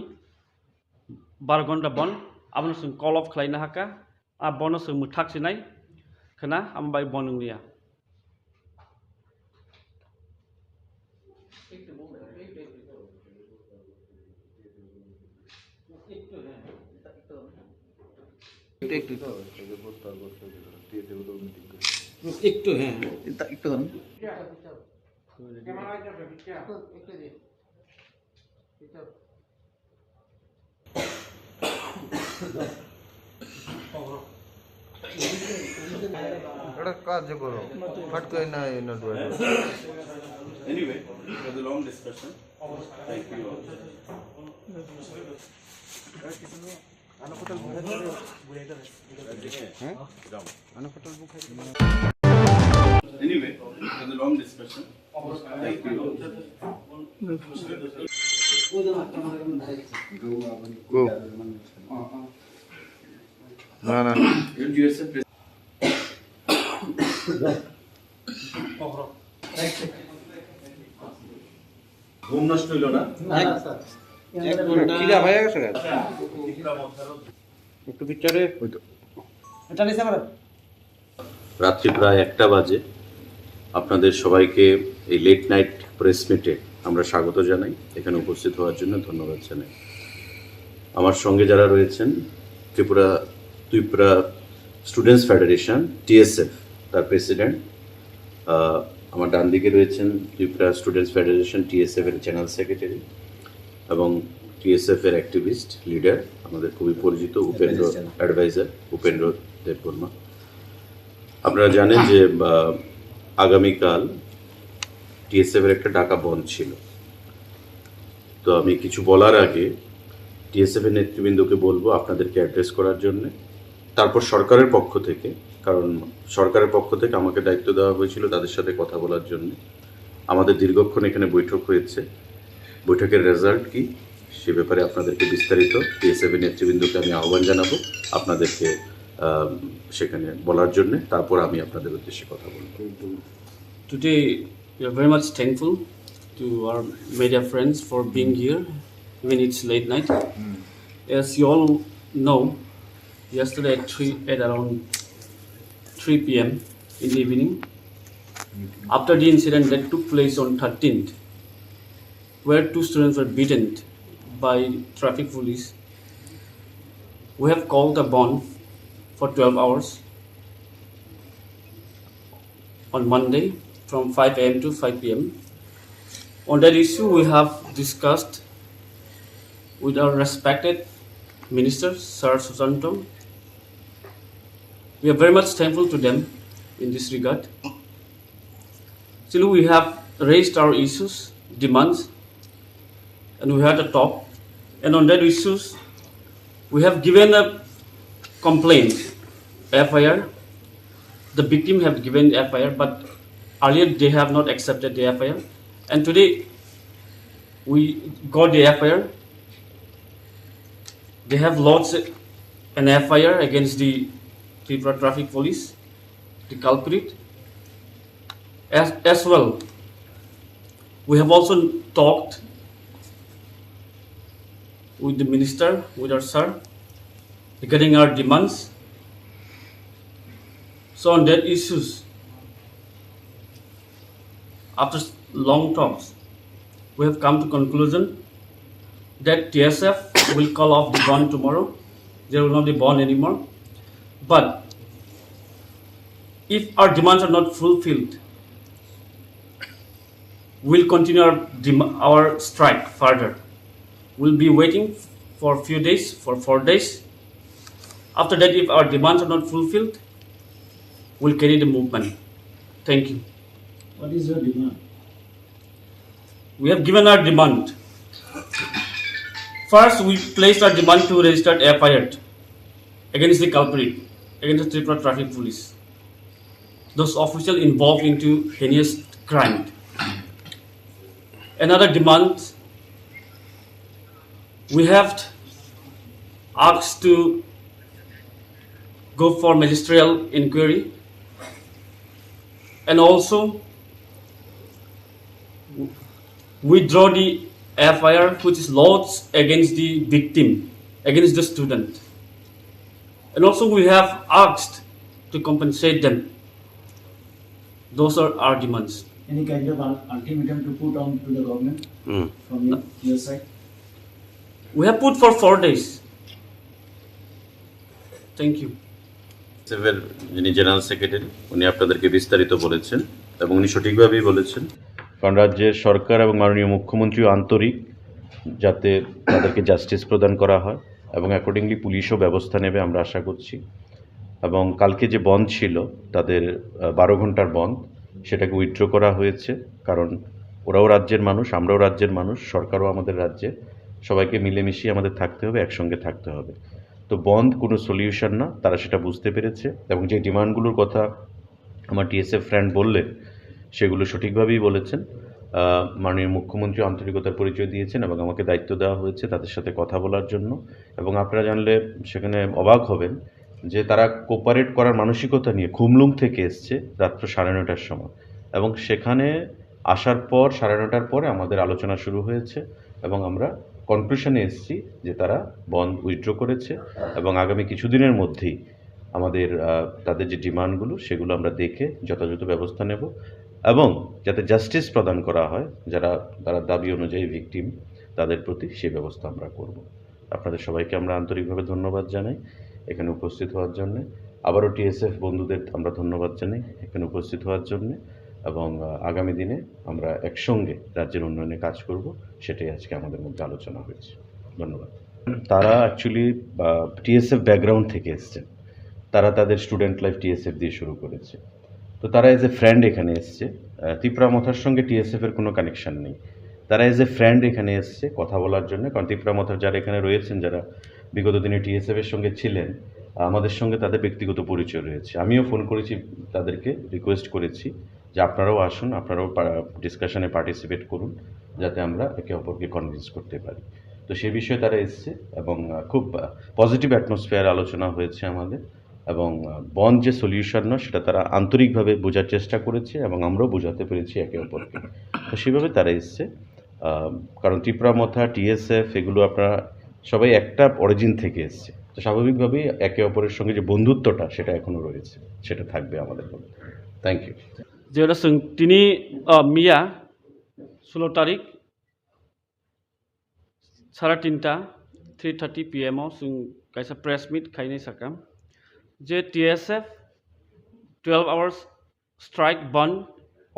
12 ghonta bond abon sing call off khlaina haka आ बनस मुथाकसिनाय खोना आमबाय बनंलिया একটু হ্যাঁ একটু ধরুন একটা কাজ করো ফট করে না না ডুয়ার Anyway, it was a long discussion. Thank you all. Anyway, it was a long discussion. Thank you all. Go. না না ঘুম নষ্ট হইল না খিদা হয়ে গেছে একটু পিকচারে এটা নিছে আমার রাত্রি প্রায় 1টা বাজে আপনাদের সবাইকে এই লেট নাইট প্রেস মিটে আমরা স্বাগত জানাই। এখানে উপস্থিত হওয়ার জন্য ধন্যবাদ জানাই। আমার সঙ্গে যারা রয়েছেন ত্রিপুরা স্টুডেন্টস ফেডারেশন টিএসএফ তার প্রেসিডেন্ট, আমার ডান দিকে রয়েছেন ত্রিপুরা স্টুডেন্টস ফেডারেশন টিএসএফ এর জেনারেল সেক্রেটারি এবং টিএসএফ এর অ্যাক্টিভিস্ট লিডার আমাদের খুবই পরিচিত উপেন্দ্র অ্যাডভাইজার উপেন্দ্র দেববর্মা। আপনারা জানেন যে আগামীকাল টিএসএফ এর একটা ডাকা বন্ধ ছিল। তো আমি কিছু বলার আগে টিএসএফ এর নেতৃবৃন্দকে বলবো আপনাদেরকে অ্যাড্রেস করার জন্য, তারপর সরকারের পক্ষ থেকে, কারণ সরকারের পক্ষ থেকে আমাকে দায়িত্ব দেওয়া হয়েছিল তাদের সাথে কথা বলার জন্য। আমাদের দীর্ঘক্ষণ এখানে বৈঠক হয়েছে, বৈঠকের রেজাল্ট কি সে ব্যাপারে আপনাদেরকে বিস্তারিত টিএসএফ এর নেতৃবৃন্দকে আমি আহ্বান জানাবো আপনাদেরকে সেখানে বলার জন্য, তারপর আমি আপনাদের উদ্দেশ্যে কথা বলবো। Today, we are very much thankful to our media friends for being here, even it's late night. As you all know, yesterday at around 3 p.m. in the evening, after the incident that took place on 13th, where 2 students were beaten by traffic police, we have called a bond for 12 hours on Monday from 5 a.m. to 5 p.m. On that issue, we have discussed with our respected Minister, Sir Susanto. We are very much thankful to them in this regard. Still, we have raised our issues, demands, and we had a talk. And on that issues, we have given a complaint, FIR. The victim have given the FIR, but earlier they have not accepted the FIR. And today, we got the FIR. They have lodged an FIR against the Tripura Traffic Police, the culprit. As well, we have also talked with the minister, with our sir, regarding our demands. So on that issues, after long talks, we have come to conclusion that TSF will call off the bond tomorrow. There will not be bond anymore. But if our demands are not fulfilled, we'll continue our strike further. We'll be waiting for a few days, for 4 days. After that, if our demands are not fulfilled, we'll carry the movement. Thank you. What is your demand? We have given our demand. First, we placed our demand to register FIR against the culprit, against the Tripura Traffic Police, those officials involved into heinous crime. Another demand, we have asked to go for magisterial inquiry, and also withdraw the FIR which is lodged against the victim, against the student. And also we have asked to compensate them. Those are our demands. Any kind of ultimatum to put on to the government from your side? We have put for 4 days. Thank you. টিএসএফের যিনি general secretary উনি আপনাদেরকে বিস্তারিত বলেছেন এবং উনি সঠিকভাবেই বলেছেন, কারণ রাজ্যের সরকার এবং মাননীয় মুখ্যমন্ত্রীও আন্তরিক যাতে তাদেরকে জাস্টিস প্রদান করা হয় এবং অ্যাকর্ডিংলি পুলিশও ব্যবস্থা নেবে আমরা আশা করছি। এবং কালকে যে বন্ধ ছিল তাদের 12 ঘন্টার বন্ধ, সেটাকে উইথড্র করা হয়েছে, কারণ ওরাও রাজ্যের মানুষ, আমরাও রাজ্যের মানুষ, সরকারও আমাদের রাজ্যে, সবাইকে মিলেমিশিয়ে আমাদের থাকতে হবে, একসঙ্গে থাকতে হবে। তো বন্ধ কোনো সলিউশন না, তারা সেটা বুঝতে পেরেছে এবং যে ডিমান্ডগুলোর কথা আমার টিএসএফ ফ্রেন্ড বললেন সেগুলো সঠিকভাবেই বলেছেন। মাননীয় মুখ্যমন্ত্রী আন্তরিকতার পরিচয় দিয়েছেন এবং আমাকে দায়িত্ব দেওয়া হয়েছে তাদের সাথে কথা বলার জন্য। এবং আপনারা জানলে সেখানে অবাক হবেন যে তারা কোপারেট করার মানসিকতা নিয়ে খুমলুং থেকে এসছে রাত্র 9:30টার সময়, এবং সেখানে আসার পর 9:30টার পরে আমাদের আলোচনা শুরু হয়েছে এবং আমরা কনক্লুশনে এসেছি যে তারা বন্ধ উইথড্র করেছে এবং আগামী কিছুদিনের মধ্যেই আমাদের তাদের যে ডিমান্ডগুলো সেগুলো আমরা দেখে যথাযথ ব্যবস্থা নেব এবং যাতে জাস্টিস প্রদান করা হয় তারা দাবি অনুযায়ী ভিকটিম তাদের প্রতি সেই ব্যবস্থা আমরা করব। আপনাদের সবাইকে আমরা আন্তরিকভাবে ধন্যবাদ জানাই এখানে উপস্থিত হওয়ার জন্য। আবারও টিএসএফ বন্ধুদের আমরা ধন্যবাদ জানাই এখানে উপস্থিত হওয়ার জন্য, এবং আগামী দিনে আমরা একসঙ্গে রাজ্যের উন্নয়নে কাজ করব, সেটাই আজকে আমাদের মধ্যে আলোচনা হয়েছে। ধন্যবাদ। তারা অ্যাকচুয়ালি টিএসএফ ব্যাকগ্রাউন্ড থেকে এসছেন, তারা তাদের স্টুডেন্ট লাইফ টিএসএফ দিয়ে শুরু করেছে। তো তারা এজ এ ফ্রেন্ড এখানে এসছে। ত্রিপুরা মথার সঙ্গে টিএসএফের কোনো কানেকশন নেই। তারা এজ এ ফ্রেন্ড এখানে এসছে কথা বলার জন্য, কারণ ত্রিপুরা মথার যারা এখানে রয়েছেন, যারা বিগত দিনে টিএসএফের সঙ্গে ছিলেন, আমাদের সঙ্গে তাদের ব্যক্তিগত পরিচয় রয়েছে। আমিও ফোন করেছি, তাদেরকে রিকোয়েস্ট করেছি যে আপনারাও আসুন, আপনারাও ডিসকাশনে পার্টিসিপেট করুন, যাতে আমরা একে অপরকে কনভিন্স করতে পারি। তো সে বিষয়ে তারা এসছে এবং খুব পজিটিভ অ্যাটমসফিয়ার আলোচনা হয়েছে আমাদের, এবং বন যে সলিউশন নয় সেটা তারা আন্তরিকভাবে বোঝার চেষ্টা করেছে এবং আমরাও বোঝাতে পেরেছি একে অপরকে। তো সেভাবে তারা এসছে, কারণ ত্রিপুরা মথা, টিএসএফ এগুলো আপনারা সবাই একটা অরিজিন থেকে এসছে। তো স্বাভাবিকভাবেই একে অপরের সঙ্গে যে বন্ধুত্বটা সেটা এখনও রয়েছে, সেটা থাকবে আমাদের মধ্যে। Thank you. যেটা তিনি মিয়া 16 তারিখ 3:30 PM जों kaisa press meet khainai sakam je TSF 12 hours strike ban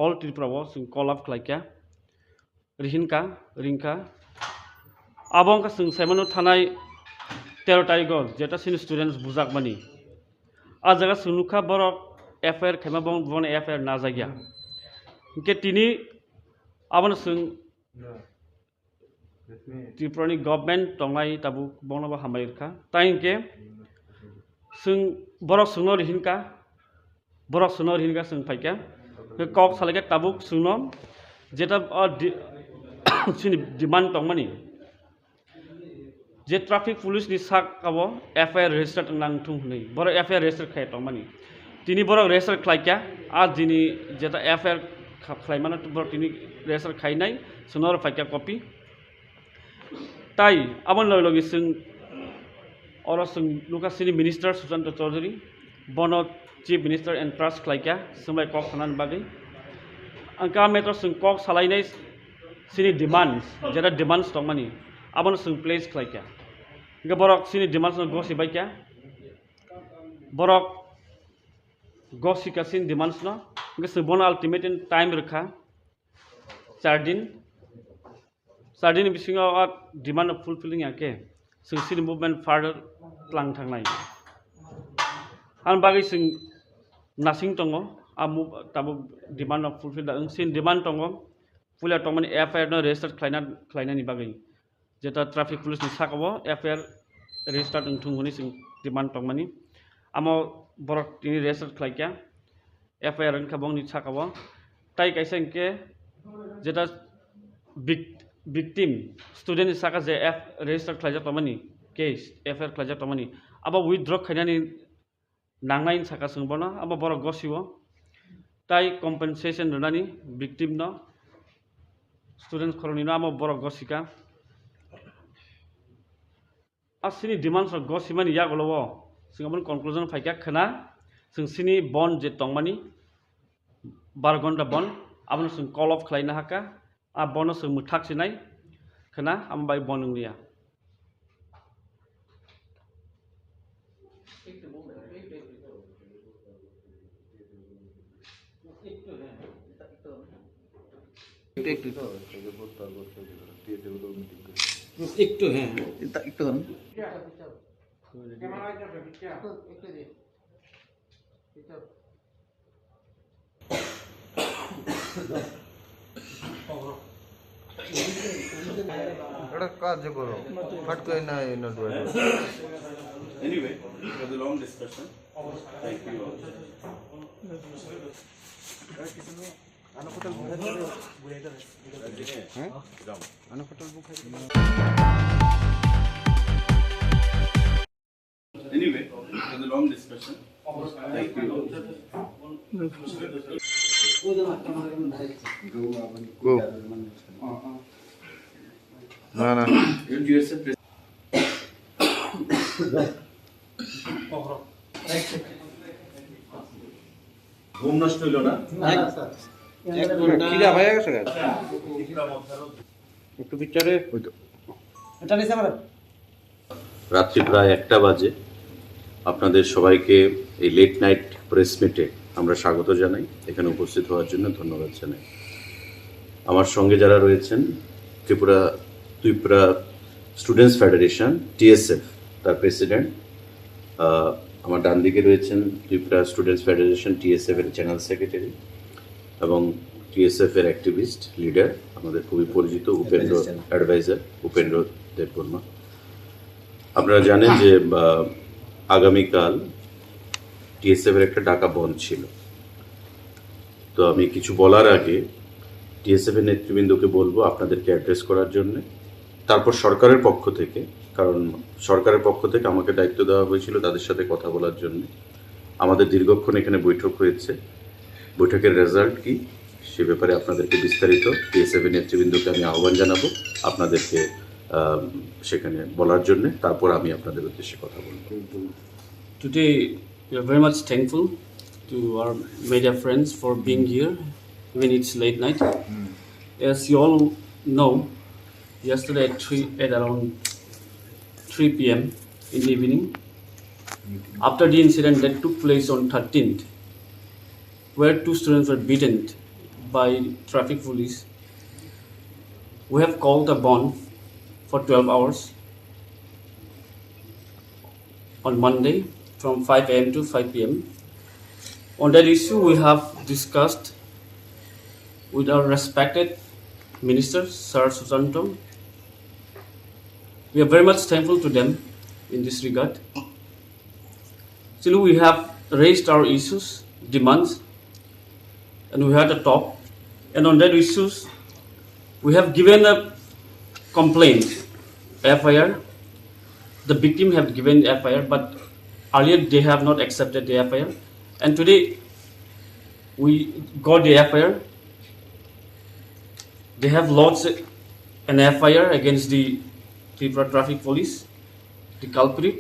all Tripura जों call up khlaika rinka abong ka जों saimano thanai 13 tarikh jeta sin students bujak mani a jaga sunukha borok FIR khaima bon FIR na jagya ke tini abon जों Tripurani government tongai tabu bonaba hamairka tainke जों borok sungno rihinka जों faika kok salaga tabuk sungno jeta sini demand tongmani je traffic police ni sak abo FIR register nang thung nei borok FIR register khai tongmani tini borok register khlaika a dini jeta FIR khlaimana borok tini register khainai sunor faika copy তাই আমার লগে जों अर जों लुकासिनी minister Sushant Chaudhary बन chief minister and trust खालायका जोंलाय कक थानानि बागै आंका मेटर जों कक सालायनाय सिनि डिमांड्स जेरा डिमांड्स दं मानि आबन जों प्लेस खालायका गे बरक सिनि डिमांड्स गसि बायका बरक गसिका सिनि डिमांड्स न गे जों बन अल्टिमेट टाइम रखा 4 दिन Sardini bisingo demand of fulfilling ake जों सिनि movement further tlang thangnai an bagi जों nothing tongo amu tabu demand of fulfill da sin demand tongo full tomani FIR no register khlaina ni bagi jeta traffic police ni sakabo FIR register thunguni जों demand tongmani amo borok tini register khlaika FIR an khabong ni sakabo tai kaisa ke jeta victim student saka je register khlaja tomani case FIR khlaja tomani aba withdraw khainani nangnai saka sungbono aba borok gosiwo tai compensation runani victim no student khoroni no aba borok gosika asini demands of gosimani yagolowo singabon conclusion faika khana जों सिनि bond je tongmani 12 घन्टा bond abon जों call off khlaina haka a bonus जों muthak sinai khana ambai bonunglia একটু হ্যাঁ একটু একটা কাজ করো ফট করে না note Anyway, it was a long discussion. Thank you all. Anyway, it was a long discussion. Thank you all. Go. না ঘুম নষ্ট হইল না খিদা হয়ে গেছে একটু পিকচারে এটা নিছে আমরা রাত্রি প্রায় 1টা বাজে আপনাদের সবাইকে এই লেট নাইট প্রেস মিটে আমরা স্বাগত জানাই। এখানে উপস্থিত হওয়ার জন্য ধন্যবাদ জানাই। আমার সঙ্গে যারা রয়েছেন ত্রিপুরা স্টুডেন্টস ফেডারেশন TSF তার প্রেসিডেন্ট আমার ডান দিকে রয়েছেন ত্রিপুরা স্টুডেন্টস ফেডারেশন TSF এর জেনারেল সেক্রেটারি এবং TSF এর অ্যাক্টিভিস্ট লিডার আমাদের খুবই পরিচিত উপেন্দ্র অ্যাডভাইজার উপেন্দ্র দেববর্মা। আপনারা জানেন যে আগামীকাল TSF এর একটা ডাকা বন্ধ ছিল। তো আমি কিছু বলার আগে TSF এর নেতৃবৃন্দকে বলবো আপনাদেরকে অ্যাড্রেস করার জন্য, তারপর সরকারের পক্ষ থেকে, কারণ সরকারের পক্ষ থেকে আমাকে দায়িত্ব দেওয়া হয়েছিল তাদের সাথে কথা বলার জন্য। আমাদের দীর্ঘক্ষণ এখানে বৈঠক হয়েছে, বৈঠকের রেজাল্ট কি সে ব্যাপারে আপনাদেরকে বিস্তারিত TSF এর নেতৃবৃন্দকে আমি আহ্বান জানাবো আপনাদেরকে সেখানে বলার জন্য, তারপর আমি আপনাদের উদ্দেশ্যে কথা বলবো। Today, we are very much thankful to our media friends for being here, even it's late night. As you all know, yesterday at around 3 p.m. in the evening, after the incident that took place on 13th, where 2 students were beaten by traffic police, we have called a bond for 12 hours on Monday from 5 a.m. to 5 p.m. On that issue, we have discussed with our respected Minister, Sir Susanto. We are very much thankful to them in this regard. Still, we have raised our issues, demands, and we had a talk. And on that issues, we have given a complaint, FIR. The victim have given FIR, but earlier they have not accepted the FIR. And today, we got the FIR. They have lodged an FIR against the Tripura Traffic Police, the culprit.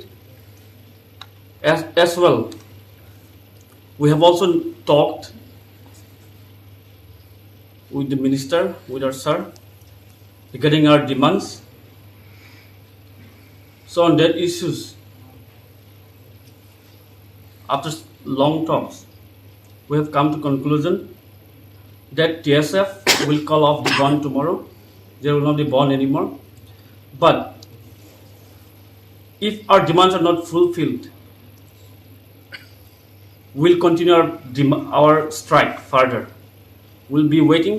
As well, we have also talked with the minister, with our sir, regarding our demands. So on that issues, after long talks, we have come to conclusion that TSF will call off the bond tomorrow. There will not be bond anymore. But if our demands are not fulfilled, we'll continue our strike further. We'll be waiting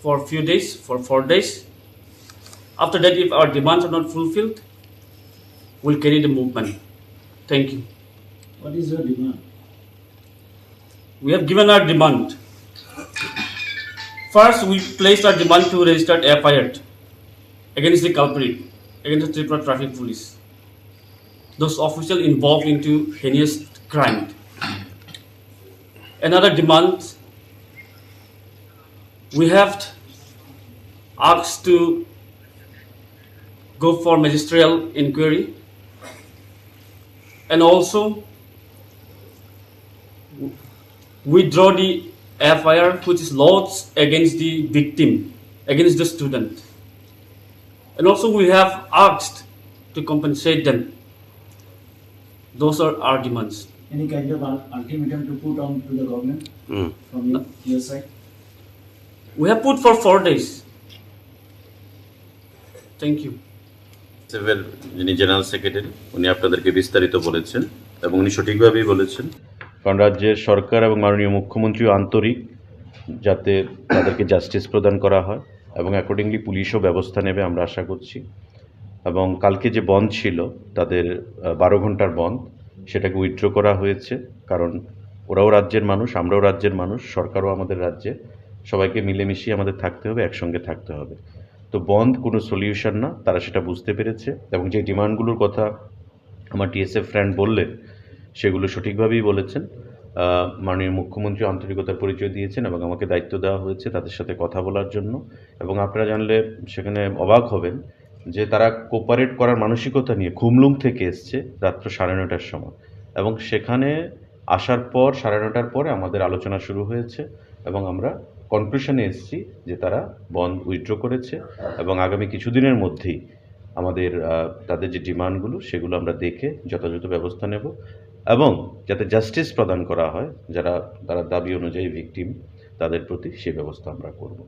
for a few days, for 4 days. After that, if our demands are not fulfilled, we'll carry the movement. Thank you. What is your demand? We have given our demand. First, we placed our demand to register FIR against the culprit, against the Tripura Traffic Police. Those officials involved into heinous crime. Another demand, we have asked to go for magisterial inquiry, and also withdraw the FIR which is lodged against the victim, against the student. And also we have asked to compensate them. Those are our demands. Any kind of ultimatum to put on to the government from your side? We have put for 4 days. Thank you. TSF এর যিনি general secretary উনি আপনাদেরকে বিস্তারিত বলেছেন এবং উনি সঠিকভাবেই বলেছেন, কারণ রাজ্যের সরকার এবং মাননীয় মুখ্যমন্ত্রীও আন্তরিক যাতে তাদেরকে জাস্টিস প্রদান করা হয় এবং অ্যাকর্ডিংলি পুলিশও ব্যবস্থা নেবে আমরা আশা করছি। এবং কালকে যে বন্ধ ছিল তাদের 12 ঘন্টার বন্ধ, সেটাকে উইথড্র করা হয়েছে, কারণ ওরাও রাজ্যের মানুষ, আমরাও রাজ্যের মানুষ, সরকারও আমাদের রাজ্যে, সবাইকে মিলেমিশিয়ে আমাদের থাকতে হবে, একসঙ্গে থাকতে হবে। তো বন্ধ কোনো সলিউশন না, তারা সেটা বুঝতে পেরেছে এবং যে ডিমান্ডগুলোর কথা আমার TSF ফ্রেন্ড বললেন সেগুলো সঠিকভাবেই বলেছেন। মাননীয় মুখ্যমন্ত্রী আন্তরিকতার পরিচয় দিয়েছেন এবং আমাকে দায়িত্ব দেওয়া হয়েছে তাদের সাথে কথা বলার জন্য। এবং আপনারা জানলে সেখানে অবাক হবেন যে তারা কোপারেট করার মানসিকতা নিয়ে খুমলুং থেকে এসছে রাত্র 9:30টার সময়, এবং সেখানে আসার পর 9:30টার পরে আমাদের আলোচনা শুরু হয়েছে এবং আমরা কনক্লুশনে এসেছি যে তারা বন্ধ উইথড্র করেছে এবং আগামী কিছুদিনের মধ্যেই আমাদের তাদের যে ডিমান্ডগুলো সেগুলো আমরা দেখে যথাযথ ব্যবস্থা নেব এবং যাতে জাস্টিস প্রদান করা হয় তারা দাবি অনুযায়ী ভিকটিম তাদের প্রতি সেই ব্যবস্থা আমরা করব।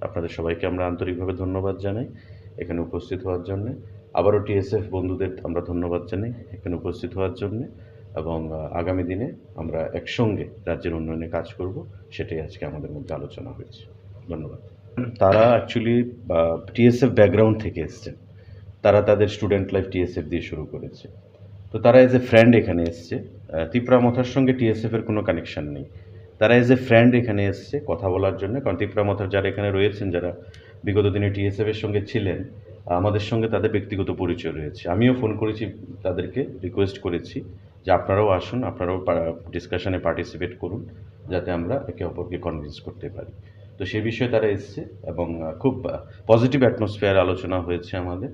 আপনাদের সবাইকে আমরা আন্তরিকভাবে ধন্যবাদ জানাই এখানে উপস্থিত হওয়ার জন্য। আবারও TSF বন্ধুদের আমরা ধন্যবাদ জানাই এখানে উপস্থিত হওয়ার জন্য। এবং আগামী দিনে আমরা একসঙ্গে রাজ্যের উন্নয়নে কাজ করব, সেটাই আজকে আমাদের মধ্যে আলোচনা হয়েছে। ধন্যবাদ। তারা অ্যাকচুয়ালি টিএসএফ ব্যাকগ্রাউন্ড থেকে এসছেন, তারা তাদের স্টুডেন্ট লাইফ টিএসএফ দিয়ে শুরু করেছে। তো তারা এজ এ ফ্রেন্ড এখানে এসছে। ত্রিপুরা মথার সঙ্গে টিএসএফের কোনো কানেকশান নেই, তারা এজ এ ফ্রেন্ড এখানে এসছে কথা বলার জন্য। কারণ ত্রিপুরা মথার যারা এখানে রয়েছেন, যারা বিগত দিনে টিএসএফের সঙ্গে ছিলেন, আমাদের সঙ্গে তাদের ব্যক্তিগত পরিচয় রয়েছে। আমিও ফোন করেছি, তাদেরকে রিকোয়েস্ট করেছি যে আপনারাও আসুন, আপনারাও ডিসকাশনে পার্টিসিপেট করুন, যাতে আমরা একে অপরকে কনভিন্স করতে পারি। তো সে বিষয়ে তারা এসছে এবং খুব পজিটিভ অ্যাটমসফিয়ার আলোচনা হয়েছে আমাদের।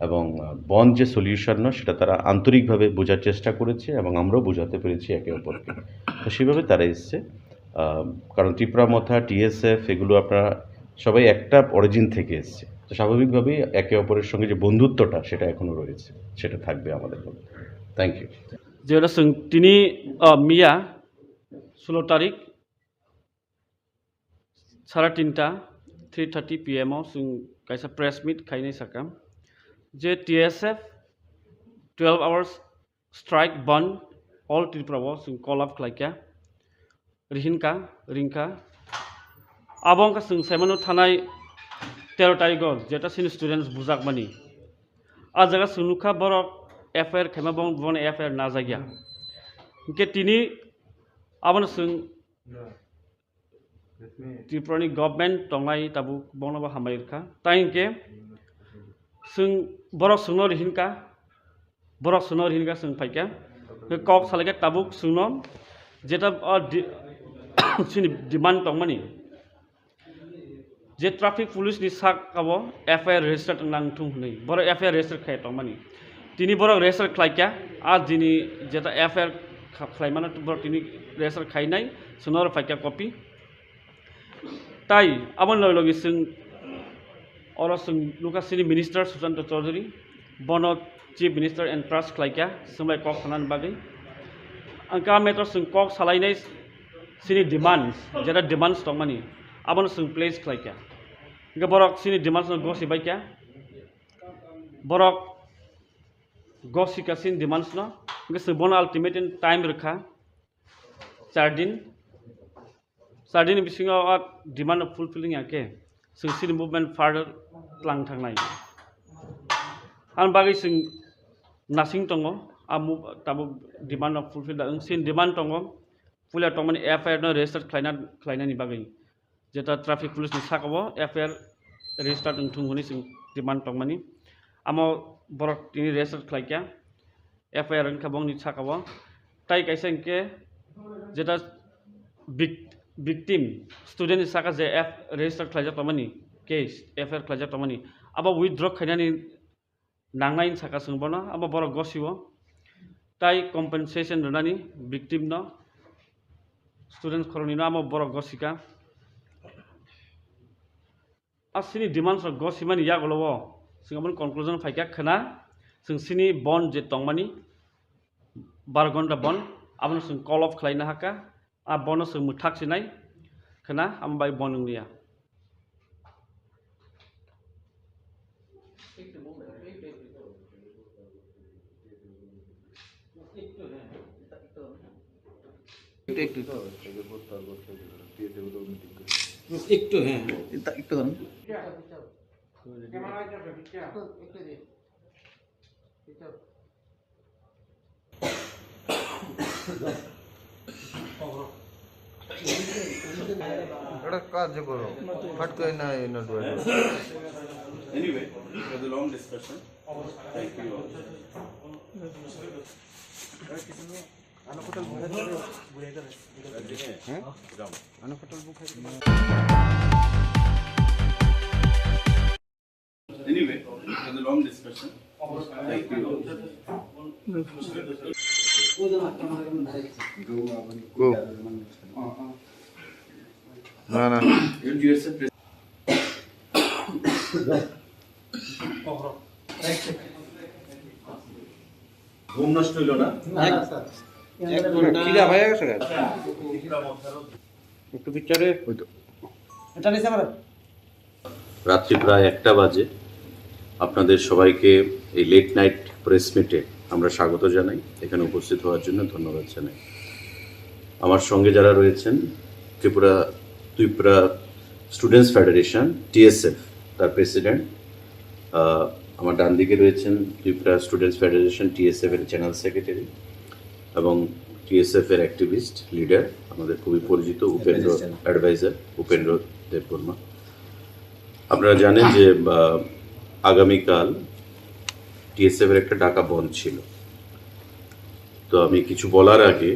এবং বন যে সলিউশন নয়, সেটা তারা আন্তরিকভাবে বোঝার চেষ্টা করেছে এবং আমরাও বোঝাতে পেরেছি একে অপরকে। তো সেভাবে তারা এসছে। কারণ ত্রিপুরা মথা, টিএসএফ এগুলো আপনারা সবাই একটা অরিজিন থেকে এসছে। তো স্বাভাবিকভাবেই একে অপরের সঙ্গে যে বন্ধুত্বটা, সেটা এখনও রয়েছে, সেটা থাকবে আমাদের মধ্যে। Thank you. যেটা তিনি মিয়া 16 তারিখ 3:30 PM जों kaisa press meet khainai sakam je TSF 12 hours strike band all Tripura जों call up khlaika rinka abong ka जों saimano thanai 13 tarikh jeta sin students bujak mani a jaga sunuka borok FIR khaima bon FIR na jagya ke tini abon जों Tripurani government tonglai tabu bonaba hamairka tainke जों borok sungno rihinka जों paika kok salaga tabuk sungno jeta sini demand tongmani je traffic police ni sak abo FIR register nang thung nei bor FIR register khai tongmani tini borok register khlaika a dini jeta FIR khlaimana bor tini register khainai sunor paika copy তাই আমার লগে जों अर जों लुकासिनी minister Sushant Chaudhary बन chief minister and trust खालायका जोंलाय कक थानानि बागै आंका मेटर जों कक सालायनाय सिनि डिमांड्स जेरा डिमांड्स दं मानि आबन जों प्लेस खालायका इनका बरक सिनि डिमांड्स गसि बायका बरक गसिका सिनि डिमांड्स न इनका जों बन अल्टिमेट टाइम रखा 4 दिन Sardini bisingo demand of fulfilling ake जों सिनि मुभमेन्ट फार्दार लां थांनाय आं बागै जों नासिं दङ आमु ताबो डिमान्ड अफ फुलफिल दा सिन डिमान्ड दङ पुलिया तंमानि FIR न रेजिस्टार खालायनायनि बागै जेता ट्राफिक पुलिसनि साकाबो FIR रेजिस्टार थुंगनि जों डिमान्ड तंमानि आमो बरक तिनि रेजिस्टार खालायका FIR खाबंनि साकाबो ताइ कायसा इनके जेता victim student saka je register khlaja tamani case FIR khlaja tamani aba withdraw khainani nangnai saka sungbona aba boro gosiwo tai compensation donani victim no students khoroni no aba boro gosika asini demands of gosimani yagolowo singabon conclusion faika khana जों सिनि bond je tongmani 12 घन्टा bond abon जों call off khlaina haka a bonus muthak sinai khana ambai bonung liya একটু হ্যাঁ একটু একটা কাজ করো ফট করে না note Anyway, it was a long discussion. Thank you all. Anyway, it was a long discussion. Thank you all. Go. না ঘুম নষ্ট হইল না খিদা হয়ে গেছে একটু পিকচারে এটা নিছে আমার রাত্রি প্রায় 1টা বাজে আপনাদের সবাইকে এই লেট নাইট প্রেস মিটে আমরা স্বাগত জানাই, এখানে উপস্থিত হওয়ার জন্য ধন্যবাদ জানাই। আমার সঙ্গে যারা রয়েছেন, ত্রিপুরা স্টুডেন্টস ফেডারেশন TSF তার প্রেসিডেন্ট, আমার ডান দিকে রয়েছেন ত্রিপুরা স্টুডেন্টস ফেডারেশন TSF এর জেনারেল সেক্রেটারি এবং TSF এর অ্যাক্টিভিস্ট লিডার, আমাদের খুবই পরিচিত উপেন্দ্র দেববর্মা। আপনারা জানেন যে আগামীকাল TSF এর একটা ডাকা বন্ধ ছিল। তো আমি কিছু বলার আগে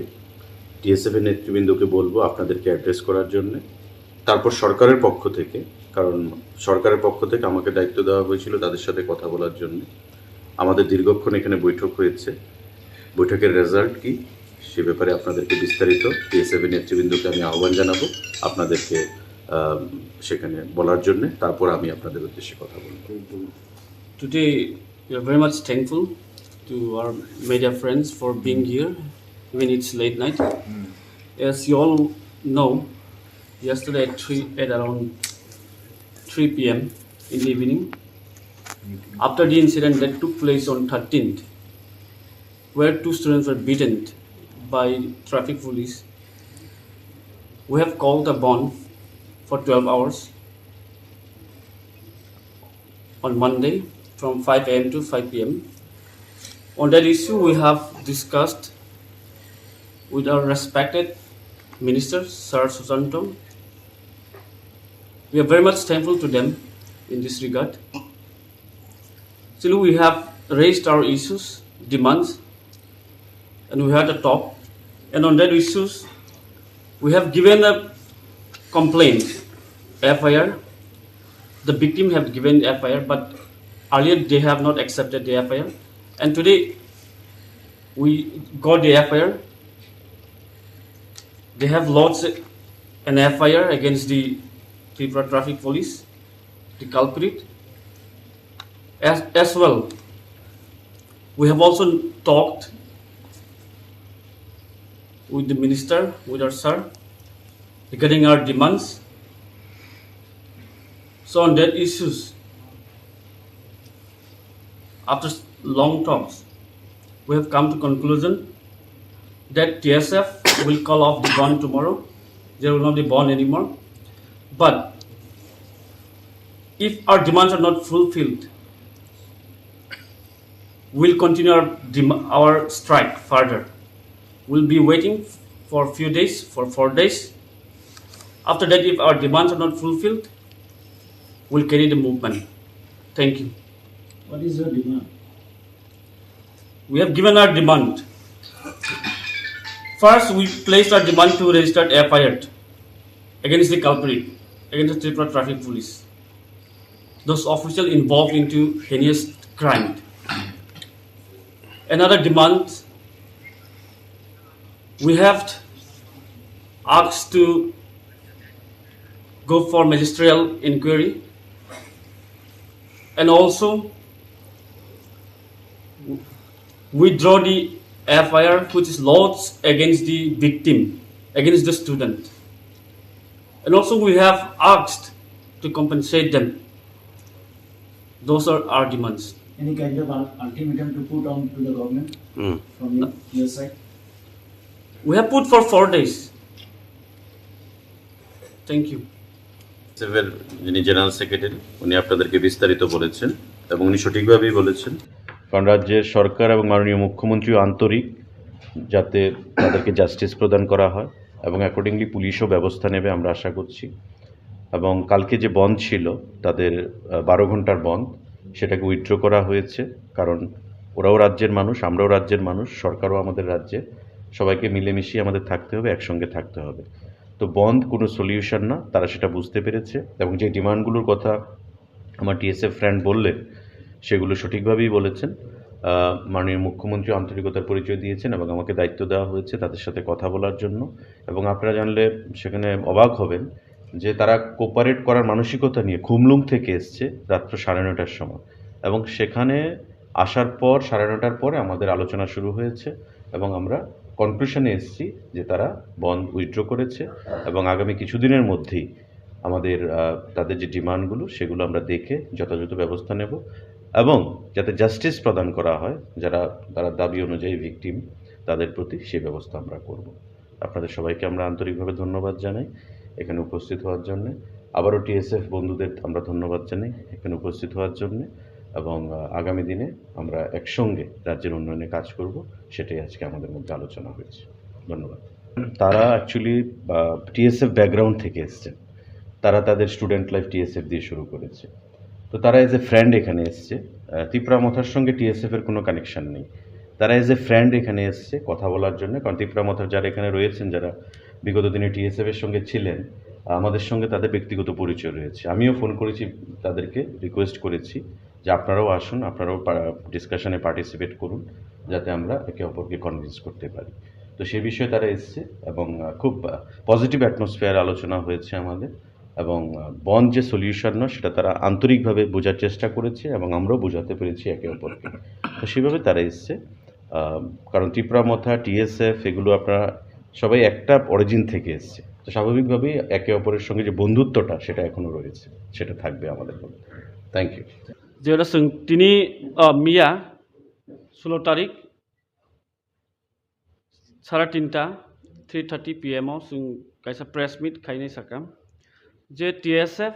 TSF এর নেতৃবৃন্দকে বলবো আপনাদেরকে অ্যাড্রেস করার জন্য, তারপর সরকারের পক্ষ থেকে, কারণ সরকারের পক্ষ থেকে আমাকে দায়িত্ব দেওয়া হয়েছিল তাদের সাথে কথা বলার জন্য। আমাদের দীর্ঘক্ষণ এখানে বৈঠক হয়েছে, বৈঠকের রেজাল্ট কি সে ব্যাপারে আপনাদেরকে বিস্তারিত TSF এর নেতৃবৃন্দকে আমি আহ্বান জানাবো আপনাদেরকে সেখানে বলার জন্য, তারপর আমি আপনাদের উদ্দেশ্যে কথা বলবো। Today, we are very much thankful to our media friends for being here, even it's late night. As you all know, yesterday at around 3 p.m. in the evening, after the incident that took place on 13th, where 2 students were beaten by traffic police, we have called a bond for 12 hours on Monday from 5 a.m. to 5 p.m. On that issue, we have discussed with our respected Minister, Sir Susanto. We are very much thankful to them in this regard. Still, we have raised our issues, demands, and we had a talk. And on that issues, we have given a complaint, FIR. The victim have given FIR, but earlier they have not accepted the FIR. And today, we got the FIR. They have lodged an FIR against the Tripura Traffic Police, the culprit. As well, we have also talked with the minister, with our sir, regarding our demands. So on that issues, after long talks, we have come to conclusion that TSF will call off the bond tomorrow. There will not be bond anymore. But if our demands are not fulfilled, we'll continue our strike further. We'll be waiting for a few days, for 4 days. After that, if our demands are not fulfilled, we'll carry the movement. Thank you. What is your demand? We have given our demand. First, we placed our demand to register FIR against the culprit, against the Tripura Traffic Police, those officials involved into heinous crime. Another demand, we have asked to go for magisterial inquiry, and also withdraw the FIR which is lodged against the victim, against the student. And also we have asked to compensate them. Those are our demands. Any kind of ultimatum to put on to the government from your side? We have put for 4 days. Thank you. TSF এর যিনি general secretary, উনি আপনাদেরকে বিস্তারিত বলেছেন এবং উনি সঠিকভাবেই বলেছেন, কারণ রাজ্যের সরকার এবং মাননীয় মুখ্যমন্ত্রী আন্তরিক যাতে তাদেরকে জাস্টিস প্রদান করা হয় এবং অ্যাকর্ডিংলি পুলিশও ব্যবস্থা নেবে আমরা আশা করছি। এবং কালকে যে বন্ধ ছিল তাদের 12 ঘন্টার বন্ধ, সেটাকে উইথড্র করা হয়েছে, কারণ ওরাও রাজ্যের মানুষ, আমরাও রাজ্যের মানুষ, সরকারও আমাদের রাজ্যে, সবাইকে মিলেমিশিয়ে আমাদের থাকতে হবে, একসঙ্গে থাকতে হবে। তো বন্ধ কোনো সলিউশন না, তারা সেটা বুঝতে পেরেছে এবং যে ডিমান্ডগুলোর কথা আমার TSF ফ্রেন্ড বললেন সেগুলো সঠিকভাবেই বলেছেন। মাননীয় মুখ্যমন্ত্রী আন্তরিকতার পরিচয় দিয়েছেন এবং আমাকে দায়িত্ব দেওয়া হয়েছে তাদের সাথে কথা বলার জন্য। এবং আপনারা জানলে সেখানে অবাক হবেন যে তারা কোপারেট করার মানসিকতা নিয়ে খুমলুং থেকে এসছে রাত্র 9:30টার সময়, এবং সেখানে আসার পর 9:30টার পরে আমাদের আলোচনা শুরু হয়েছে এবং আমরা কনক্লুশনে এসেছি যে তারা বন্ধ উইথড্র করেছে এবং আগামী কিছুদিনের মধ্যেই আমাদের তাদের যে ডিমান্ডগুলো সেগুলো আমরা দেখে যথাযথ ব্যবস্থা নেব। এবং যাতে জাস্টিস প্রদান করা হয় তারা দাবি অনুযায়ী ভিকটিম তাদের প্রতি সেই ব্যবস্থা আমরা করব। আপনাদের সবাইকে আমরা আন্তরিকভাবে ধন্যবাদ জানাই এখানে উপস্থিত হওয়ার জন্য। আবারও টিএসএফ বন্ধুদের আমরা ধন্যবাদ জানাই এখানে উপস্থিত হওয়ার জন্য, এবং আগামী দিনে আমরা একসঙ্গে রাজ্যের উন্নয়নে কাজ করব, সেটাই আজকে আমাদের মধ্যে আলোচনা হয়েছে। ধন্যবাদ। তারা অ্যাকচুয়ালি টিএসএফ ব্যাকগ্রাউন্ড থেকে এসছেন, তারা তাদের স্টুডেন্ট লাইফ টিএসএফ দিয়ে শুরু করেছে। তো তারা এজ এ ফ্রেন্ড এখানে এসছে, ত্রিপুরা মথার সঙ্গে টিএসএফের কোনো কানেকশান নেই। তারা এজ এ ফ্রেন্ড এখানে এসছে কথা বলার জন্য, কারণ ত্রিপুরা মথার যারা এখানে রয়েছেন, যারা বিগত দিনে টিএসএফের সঙ্গে ছিলেন, আমাদের সঙ্গে তাদের ব্যক্তিগত পরিচয় রয়েছে। আমিও ফোন করেছি, তাদেরকে রিকোয়েস্ট করেছি যে আপনারাও আসুন, আপনারাও ডিসকাশনে পার্টিসিপেট করুন, যাতে আমরা একে অপরকে কনভিন্স করতে পারি। তো সেই বিষয়ে তারা এসছে এবং খুব পজিটিভ অ্যাটমসফিয়ার আলোচনা হয়েছে আমাদের, এবং বন যে সলিউশন নয় সেটা তারা আন্তরিকভাবে বোঝার চেষ্টা করেছে এবং আমরাও বোঝাতে পেরেছি একে অপরকে। তো সেভাবে তারা এসছে, কারণ ত্রিপুরা মথা টিএসএফ এগুলো আপনারা সবাই একটা অরিজিন থেকে এসছে। তো স্বাভাবিকভাবেই একে অপরের সঙ্গে যে বন্ধুত্বটা সেটা এখনও রয়েছে, সেটা থাকবে আমাদের মধ্যে। Thank you. যেটা তিনি মিয়া 16 তারিখ 3:30 PM जों kaisa press meet khainai sakam je TSF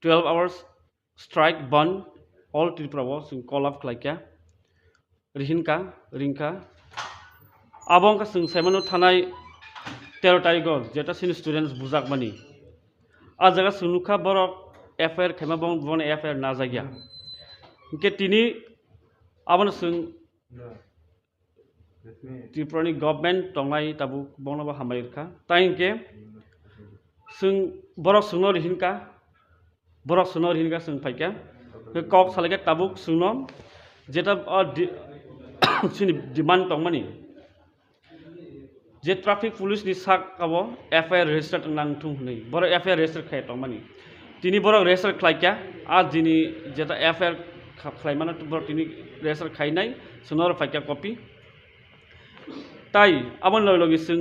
12 hours strike ban all Tripura जों call up khlaika rinka abong ka जों saimano thanai 13 tarik jeta sin students bujak mani a jaga sunukha borok FIR khaima bon FIR na jagya ke tini abon जों Tripurani government tongai tabu bonaba hamairka tainke जों borok sungno rihinka जों faika kok salage tabuk sungno jeta sini demand tongmani je traffic police ni sak abo FIR register nang thung nei borok FIR register khai tongmani tini borok register khlaika a jini jeta FIR khlaimana borok tini register khainai sunor faika copy তাই আমন লগে जों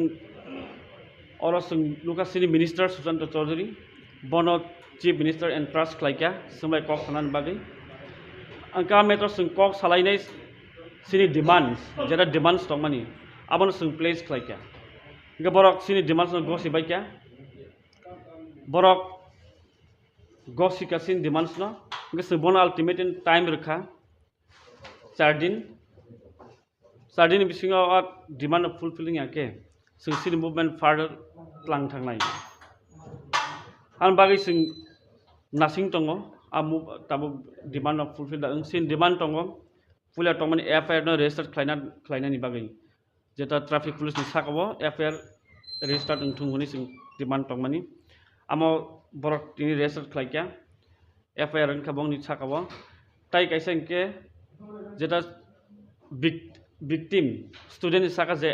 or जों লুকাসিনি minister Sushanta Chowdhury বন chief minister and trust খাইকা সময় cock খানান বাগै আंका matter जों cock सालायनाय सिनि डिमान्ड्स जेरा डिमान्ड्स दंमानि आबन जों प्लेस खाइका गे बरक सिनि डिमान्ड्स गसि बाइका बरक गसिका सिनि डिमान्ड्स न गे जों बन अल्टिमेट टाइम रखा 4 दिन बिसिङाव डिमान्ड फुलफिलिं आके जों सिनि मुभमेन्ट फार्दार लां थांनाय आं बागै जों नासिं दङ ताबो डिमान्ड फुलफिल दा सिन डिमान्ड दङ पुलिया दंमोन FIR न रेजिस्टार खालायनायनि बागै जेता ट्राफिक पुलिस नि साकाव FIR रेजिस्टार थुंगनि जों डिमान्ड दंमोन आमो बरक तिनि रेजिस्टार खालायका FIR न खाबंनि साकाव ताइ काइसा इनके जेता victim student saka je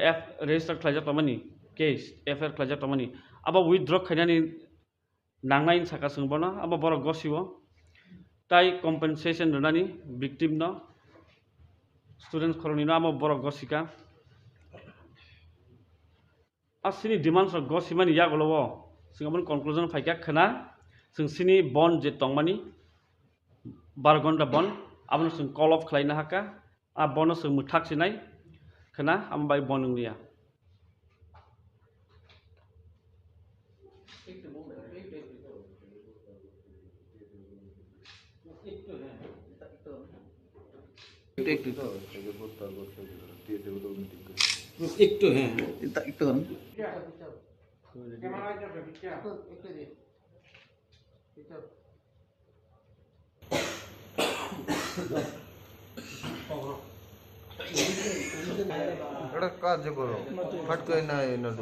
register khlaijak tamani case FIR khlaijak tamani aba withdraw khainani nangnai saka sungbono aba borok gosiwo tai compensation runani victim no student khoroni no aba borok gosika asini demands of gosimani yagolowo singabon conclusion faika khana sini bond je tongmani 12 ঘন্টা bond abon sing call off khlaina haka a bonus जों मुथाखसिनाय खोना आमबाय बनंलिया একটু হ্যাঁ একটু এটা কাজ করো ফট করে না এই note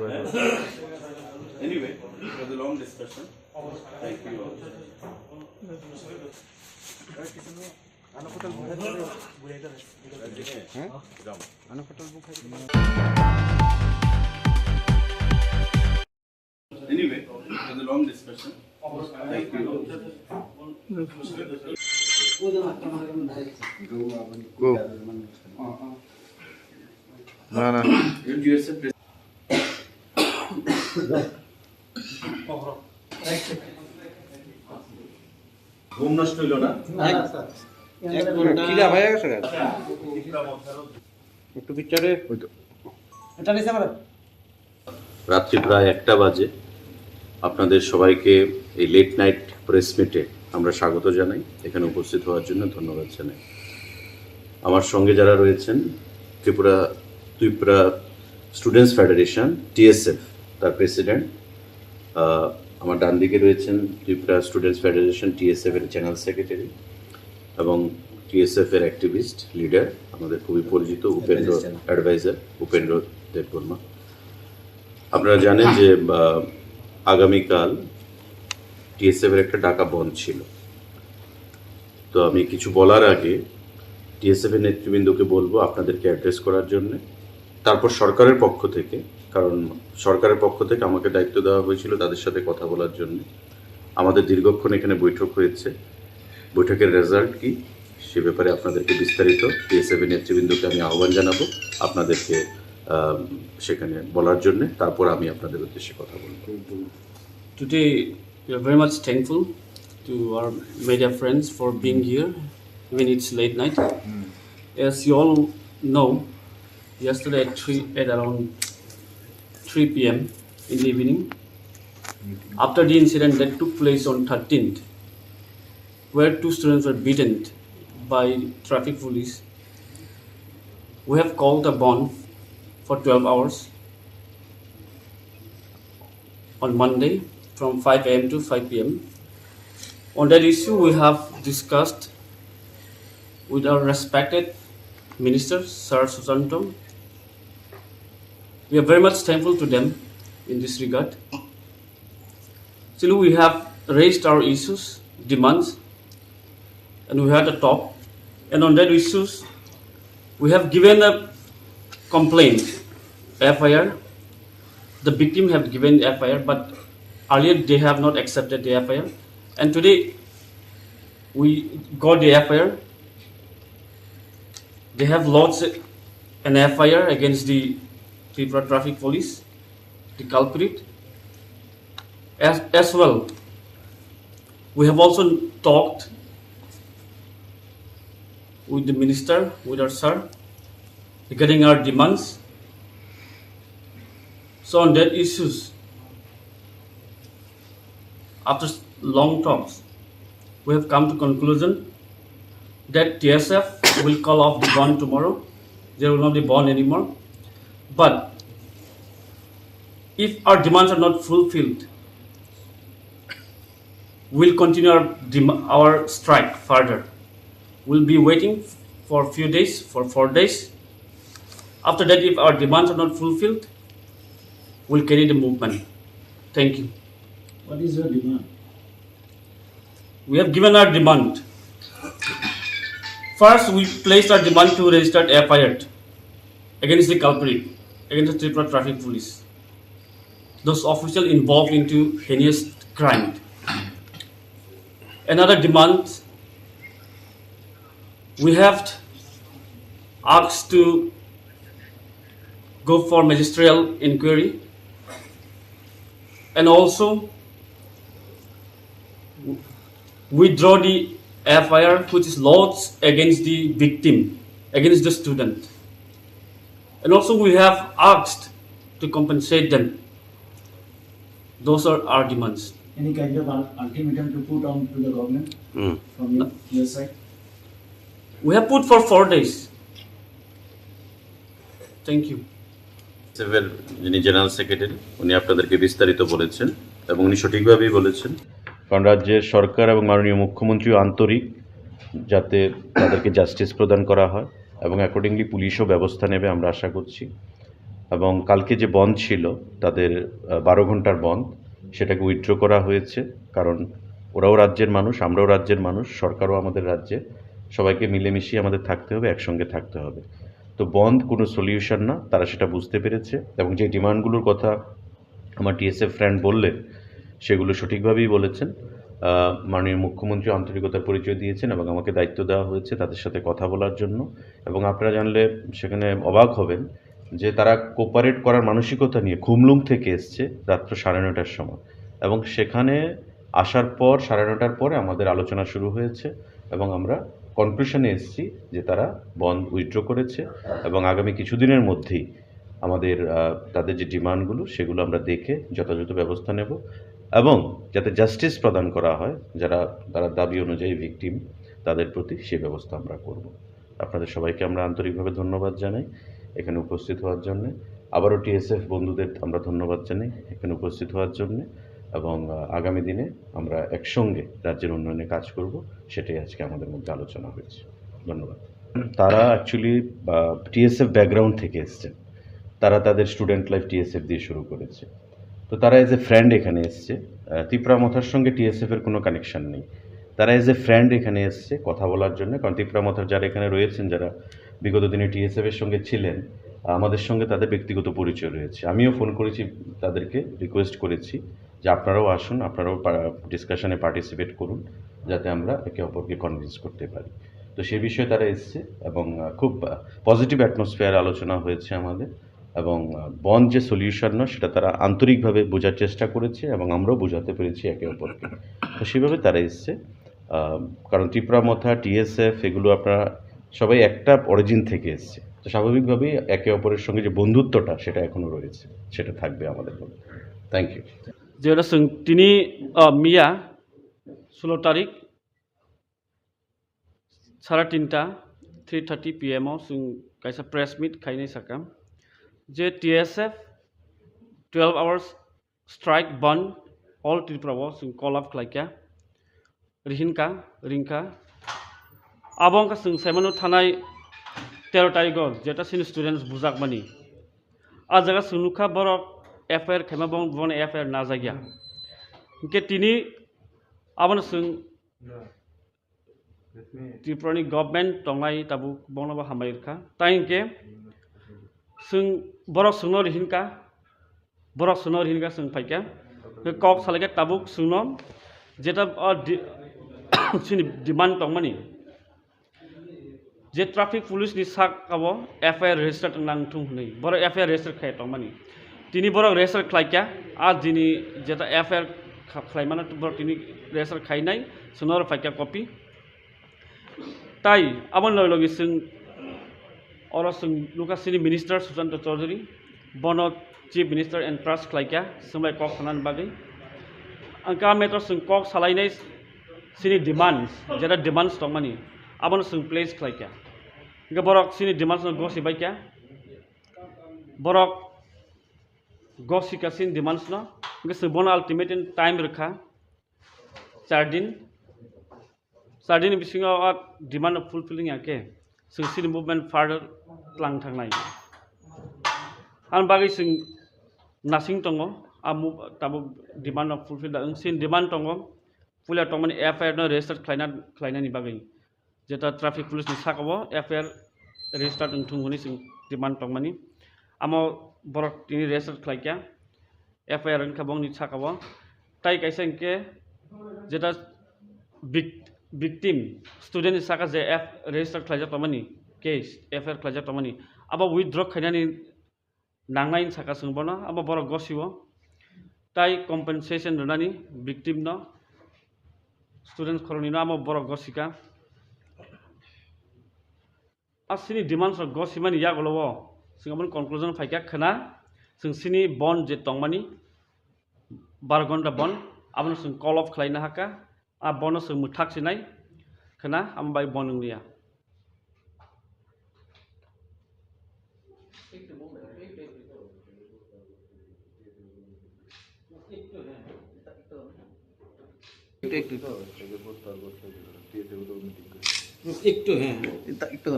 Anyway, it was a long discussion. Thank you all. Anyway, it was a long discussion. Thank you all. Go. না না ঘুম নষ্ট হইল না? রাত্রি প্রায় 1টা বাজে আপনাদের সবাইকে এই লেট নাইট প্রেস মিটে আমরা স্বাগত জানাই। এখানে উপস্থিত হওয়ার জন্য ধন্যবাদ জানাই। আমার সঙ্গে যারা রয়েছেন, ত্রিপুরা স্টুডেন্টস ফেডারেশন টিএসএফ তার প্রেসিডেন্ট, আমার ডান দিকে রয়েছেন ত্রিপুরা স্টুডেন্টস ফেডারেশন টিএসএফ এর জেনারেল সেক্রেটারি এবং টিএসএফ এর অ্যাক্টিভিস্ট লিডার, আমাদের খুবই পরিচিত উপেন্দ্র অ্যাডভাইজার উপেন্দ্র দেববর্মা। আপনারা জানেন যে আগামীকাল টিএসএফ এর একটা ডাকা বন্ধ ছিল। তো আমি কিছু বলার আগে টিএসএফ এর নেতৃবৃন্দকে বলবো আপনাদেরকে অ্যাড্রেস করার জন্য, তারপর সরকারের পক্ষ থেকে, কারণ সরকারের পক্ষ থেকে আমাকে দায়িত্ব দেওয়া হয়েছিল তাদের সাথে কথা বলার জন্য। আমাদের দীর্ঘক্ষণ এখানে বৈঠক হয়েছে, বৈঠকের রেজাল্ট কি সে ব্যাপারে আপনাদেরকে বিস্তারিত টিএসএফ এর নেতৃবৃন্দকে আমি আহ্বান জানাবো আপনাদেরকে সেখানে বলার জন্য, তারপর আমি আপনাদের উদ্দেশ্যে কথা বলবো। Today, we are very much thankful to our media friends for being here, even it's late night. As you all know, yesterday at around 3 p.m. in the evening, after the incident that took place on 13th, where 2 students were beaten by traffic police, we have called a bond for 12 hours on Monday from 5 a.m. to 5 p.m. On that issue, we have discussed with our respected Minister, Sir Susanto. We are very much thankful to them in this regard. Still, we have raised our issues, demands, and we had a talk. And on that issues, we have given a complaint, FIR. The victim have given FIR, but earlier they have not accepted the FIR. And today, we got the FIR. They have lodged an FIR against the Tripura Traffic Police, the culprit. As well, we have also talked with the minister, with our sir, regarding our demands. So on that issues, after long talks, we have come to conclusion that TSF will call off the bond tomorrow. There will not be bond anymore. But if our demands are not fulfilled, we'll continue our strike further. We'll be waiting for a few days, for 4 days. After that, if our demands are not fulfilled, we'll carry the movement. Thank you. What is your demand? We have given our demand. First, we placed our demand to register FIR against the culprit, against the Tripura Traffic Police. Those officials involved into heinous crime. Another demand, we have asked to go for magisterial inquiry, and also withdraw the FIR which is lodged against the victim, against the student. And also we have asked to compensate them. Those are our demands. Any kind of ultimatum to put on to the government from your side? We have put for 4 days. Thank you. টিএসএফ-এর যিনি general secretary, উনি আপনাদেরকে বিস্তারিত বলেছেন এবং উনি সঠিকভাবেই বলেছেন, কারণ রাজ্যের সরকার এবং মাননীয় মুখ্যমন্ত্রীও আন্তরিক যাতে তাদেরকে জাস্টিস প্রদান করা হয় এবং অ্যাকর্ডিংলি পুলিশও ব্যবস্থা নেবে আমরা আশা করছি। এবং কালকে যে বন্ধ ছিল তাদের 12 ঘন্টার বন্ধ, সেটাকে উইথড্র করা হয়েছে, কারণ ওরাও রাজ্যের মানুষ, আমরাও রাজ্যের মানুষ, সরকারও আমাদের রাজ্যে, সবাইকে মিলেমিশিয়ে আমাদের থাকতে হবে, একসঙ্গে থাকতে হবে। তো বন্ধ কোনো সলিউশন না, তারা সেটা বুঝতে পেরেছে এবং যে ডিমান্ডগুলোর কথা আমার টিএসএফ ফ্রেন্ড বললেন সেগুলো সঠিকভাবেই বলেছেন। মাননীয় মুখ্যমন্ত্রী আন্তরিকতার পরিচয় দিয়েছেন এবং আমাকে দায়িত্ব দেওয়া হয়েছে তাদের সাথে কথা বলার জন্য। এবং আপনারা জানলে সেখানে অবাক হবেন যে তারা কোপারেট করার মানসিকতা নিয়ে খুমলুং থেকে এসছে রাত্র 9:30টার সময়, এবং সেখানে আসার পর 9:30টার পরে আমাদের আলোচনা শুরু হয়েছে এবং আমরা কনক্লুশনে এসেছি যে তারা বন্ড উইথড্র করেছে এবং আগামী কিছুদিনের মধ্যেই আমাদের তাদের যে ডিমান্ডগুলো সেগুলো আমরা দেখে যথাযথ ব্যবস্থা নেব এবং যাতে জাস্টিস প্রদান করা হয় তারা দাবি অনুযায়ী ভিকটিম তাদের প্রতি সেই ব্যবস্থা আমরা করব। আপনাদের সবাইকে আমরা আন্তরিকভাবে ধন্যবাদ জানাই এখানে উপস্থিত হওয়ার জন্য। আবারও টিএসএফ বন্ধুদের আমরা ধন্যবাদ জানাই এখানে উপস্থিত হওয়ার জন্য এবং আগামী দিনে আমরা একসঙ্গে রাজ্যের উন্নয়নে কাজ করব, সেটাই আজকে আমাদের মধ্যে আলোচনা হয়েছে। ধন্যবাদ। তারা অ্যাকচুয়ালি টিএসএফ ব্যাকগ্রাউন্ড থেকে এসছেন, তারা তাদের স্টুডেন্ট লাইফ টিএসএফ দিয়ে শুরু করেছে, তো তারা এজ এ ফ্রেন্ড এখানে এসছে। ত্রিপুরা মথার সঙ্গে টিএসএফের কোনো কানেকশান নেই, তারা এজ এ ফ্রেন্ড এখানে এসছে কথা বলার জন্য। কারণ ত্রিপুরা মথার যারা এখানে রয়েছেন, যারা বিগত দিনে টিএসএফের সঙ্গে ছিলেন, আমাদের সঙ্গে তাদের ব্যক্তিগত পরিচয় রয়েছে। আমিও ফোন করেছি, তাদেরকে রিকোয়েস্ট করেছি যে আপনারাও আসুন, আপনারাও ডিসকাশনে পার্টিসিপেট করুন, যাতে আমরা একে অপরকে কনভিন্স করতে পারি। তো সে বিষয়ে তারা এসছে এবং খুব পজিটিভ অ্যাটমসফিয়ার আলোচনা হয়েছে আমাদের, এবং বন্ড যে সলিউশন নয় সেটা তারা আন্তরিকভাবে বোঝার চেষ্টা করেছে এবং আমরাও বোঝাতে পেরেছি একে অপরকে। তো সেভাবে তারা এসছে, কারণ ত্রিপুরা মথা টিএসএফ এগুলো আপনারা সবাই একটা অরিজিন থেকে এসছে, তো স্বাভাবিকভাবেই একে অপরের সঙ্গে যে বন্ধুত্বটা সেটা এখনও রয়েছে, সেটা থাকবে আমাদের মধ্যে। Thank you. যেটা তিনি মিয়া 16 তারিখ 3:30 PM जों kaisa press meet khainai sakam je TSF 12 hours strike band all Tripura जों call up khlaika rinka abong ka जों saimano thanai 13 tarikh jeta sin students bujak mani a jaga sunukha borok FIR khaima bon FIR na jagya ke tini abon जों Tripurani government tongai tabu bonaba hamairka tainke जों borok sunor hinka जों faika kok salaga tabuk sunom jeta sini demand tongmani je traffic police ni sak abo FIR register nang thung nei bor FIR register khai tongmani tini borok register khlaika a dini jeta FIR khlaimana bor tini register khainai sunor faika copy তাই আমার লগে जों अर जों लुकासिनी minister Sushant Chaudhary बन chief minister and trust खालायका जोंलाय कक सानान बागै आंका मेटर जों कक सालायनाय सिनि डिमांड्स जेरा डिमांड्स दं मानि आबन जों प्लेस खालायका गे बरक सिनि डिमांड्स गसि बायका बरक गसिका सिनि डिमांड्स न गे जों बन अल्टीमेट टाइम रखा 4 दिन Sardin bisingo demand of fulfilling ake जों सिनि मुभमेन्ट फार्दार लां थांनाय आं बागै जों नासिं दङ ताबो डिमान्ड अफ फुलफिल दा सिन डिमान्ड दङ पुलिया तंमानि FIR न रेजिस्टार खालायनायनि बागै जेता ट्राफिक पुलिसनि साकाव FIR रेजिस्टार थुंगनि जों डिमान्ड तंमानि आमो बरक तिनि रेजिस्टार खालायका FIR खाबंनि साकाव ताइ कायसा इनके जेता victim student saka je register khlaja tamani case FIR khlaja tamani aba withdraw khainani nangnai saka sungbona aba boro gosiwo tai compensation runani victim no students khoroni no aba boro gosika asini demands of gosimani yagolowo singamon conclusion faika khana जों सिनि bond je tongmani 12 घन्टा bond abon जों call off khlaina haka a bonus muthak sinai khana ambai bonung liya একটু হ্যাঁ একটু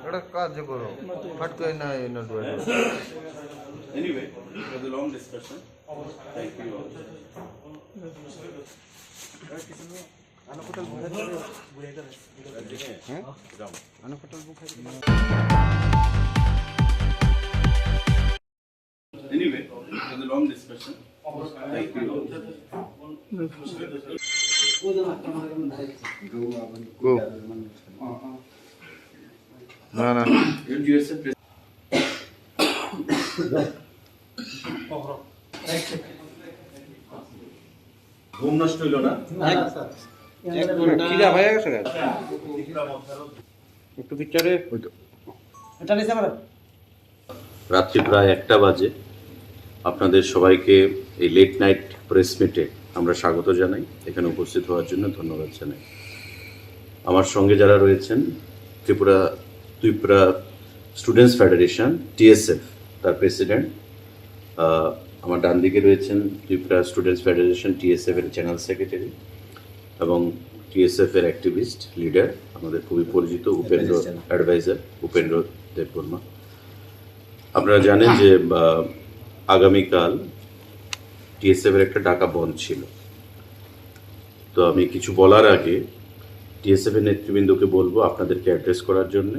একটা কাজ করো ফট করে না note Anyway, it was a long discussion. Thank you all. Anyway, it was a long discussion. না না ঘুম নষ্ট হইল না? খিদা হয়ে গেছে একটু পিকচারে রাত্রি প্রায় 1টা বাজে। আপনাদের সবাইকে এই লেট নাইট প্রেস মিটে আমরা স্বাগত জানাই। এখানে উপস্থিত হওয়ার জন্য ধন্যবাদ জানাই। আমার সঙ্গে যারা রয়েছেন, ত্রিপুরা স্টুডেন্টস ফেডারেশন TSF তার প্রেসিডেন্ট, আমার ডান দিকে রয়েছেন ত্রিপুরা স্টুডেন্টস ফেডারেশন TSF এর জেনারেল সেক্রেটারি এবং TSF এর অ্যাক্টিভিস্ট লিডার, আমাদের খুবই পরিচিত অ্যাডভাইজার উপেন্দ্র দেববর্মা। আপনারা জানেন যে আগামীকাল TSF এর একটা ডাকা বন্ধ ছিল। তো আমি কিছু বলার আগে TSF এর নেতৃবৃন্দকে বলবো আপনাদেরকে অ্যাড্রেস করার জন্য,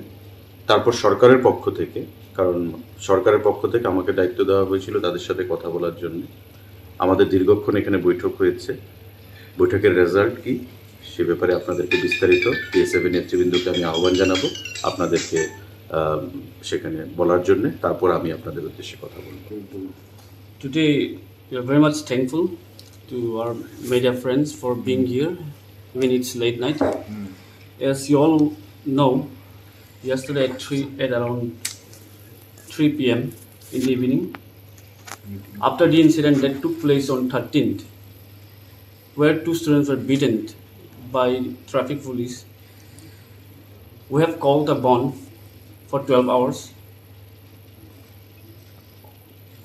তারপর সরকারের পক্ষ থেকে, কারণ সরকারের পক্ষ থেকে আমাকে দায়িত্ব দেওয়া হয়েছিল তাদের সাথে কথা বলার জন্য। আমাদের দীর্ঘক্ষণ এখানে বৈঠক হয়েছে, বৈঠকের রেজাল্ট কি সে ব্যাপারে আপনাদেরকে বিস্তারিত TSF এর নেতৃবৃন্দকে আমি আহ্বান জানাবো আপনাদেরকে সেখানে বলার জন্য, তারপর আমি আপনাদের উদ্দেশ্যে কথা বলবো। Today, we are very much thankful to our media friends for being here, even it's late night. As you all know, yesterday at around 3 p.m. in the evening, after the incident that took place on 13th, where 2 students were beaten by traffic police, we have called a bond for 12 hours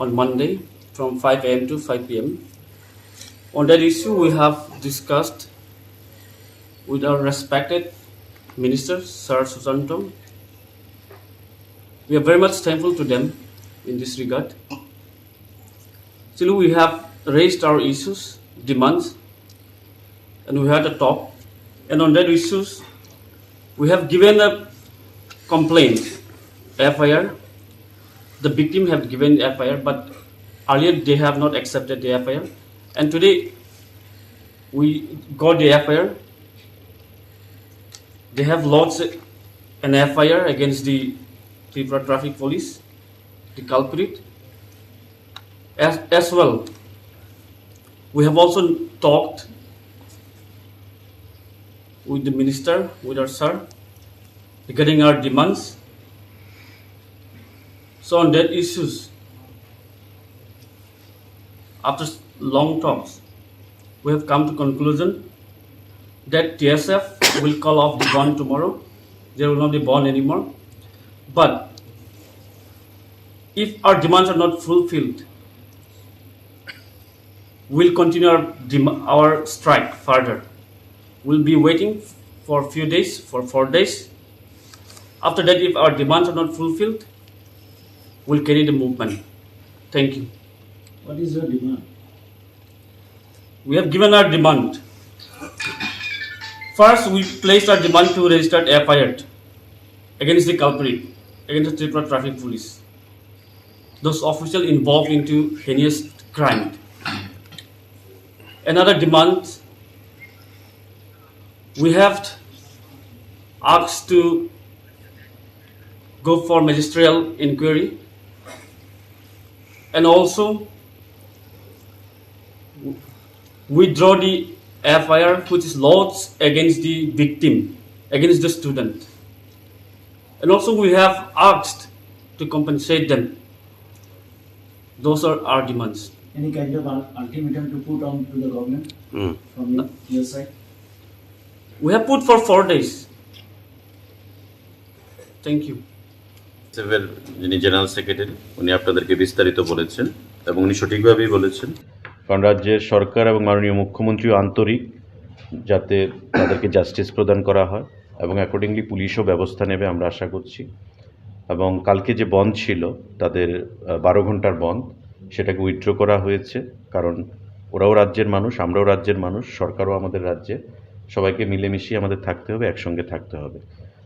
on Monday from 5 a.m. to 5 p.m. On that issue, we have discussed with our respected Minister, Sir Susanto. We are very much thankful to them in this regard. Still, we have raised our issues, demands, and we had a talk. And on that issues, we have given a complaint, FIR. The victim have given FIR, but earlier they have not accepted the FIR. And today, we got the FIR. They have lodged an FIR against the Tripura Traffic Police, the culprit. As well, we have also talked with the minister, with our sir, regarding our demands. So on that issues, after long talks, we have come to conclusion that TSF will call off the bond tomorrow. There will not be bond anymore. But if our demands are not fulfilled, we'll continue our strike further. We'll be waiting for a few days, for 4 days. After that, if our demands are not fulfilled, we'll carry the movement. Thank you. What is your demand? We have given our demand. First, we placed our demand to register FIR against the culprit, against the Tripura Traffic Police. Those officials involved into heinous crime. Another demand, we have asked to go for magisterial inquiry, and also withdraw the FIR which is lodged against the victim, against the student. And also we have asked to compensate them. Those are our demands. Any kind of ultimatum to put on to the government from your side? We have put for 4 days. Thank you. TSF যিনি general secretary, উনি আপনাদেরকে বিস্তারিত বলেছেন এবং উনি সঠিকভাবেই বলেছেন, কারণ রাজ্যের সরকার এবং মাননীয় মুখ্যমন্ত্রীও আন্তরিক যাতে তাদেরকে জাস্টিস প্রদান করা হয় এবং অ্যাকর্ডিংলি পুলিশও ব্যবস্থা নেবে আমরা আশা করছি। এবং কালকে যে বন্ধ ছিল তাদের 12 ঘন্টার বন্ধ, সেটাকে উইথড্র করা হয়েছে, কারণ ওরাও রাজ্যের মানুষ, আমরাও রাজ্যের মানুষ, সরকারও আমাদের রাজ্যে, সবাইকে মিলেমিশিয়ে আমাদের থাকতে হবে, একসঙ্গে থাকতে হবে।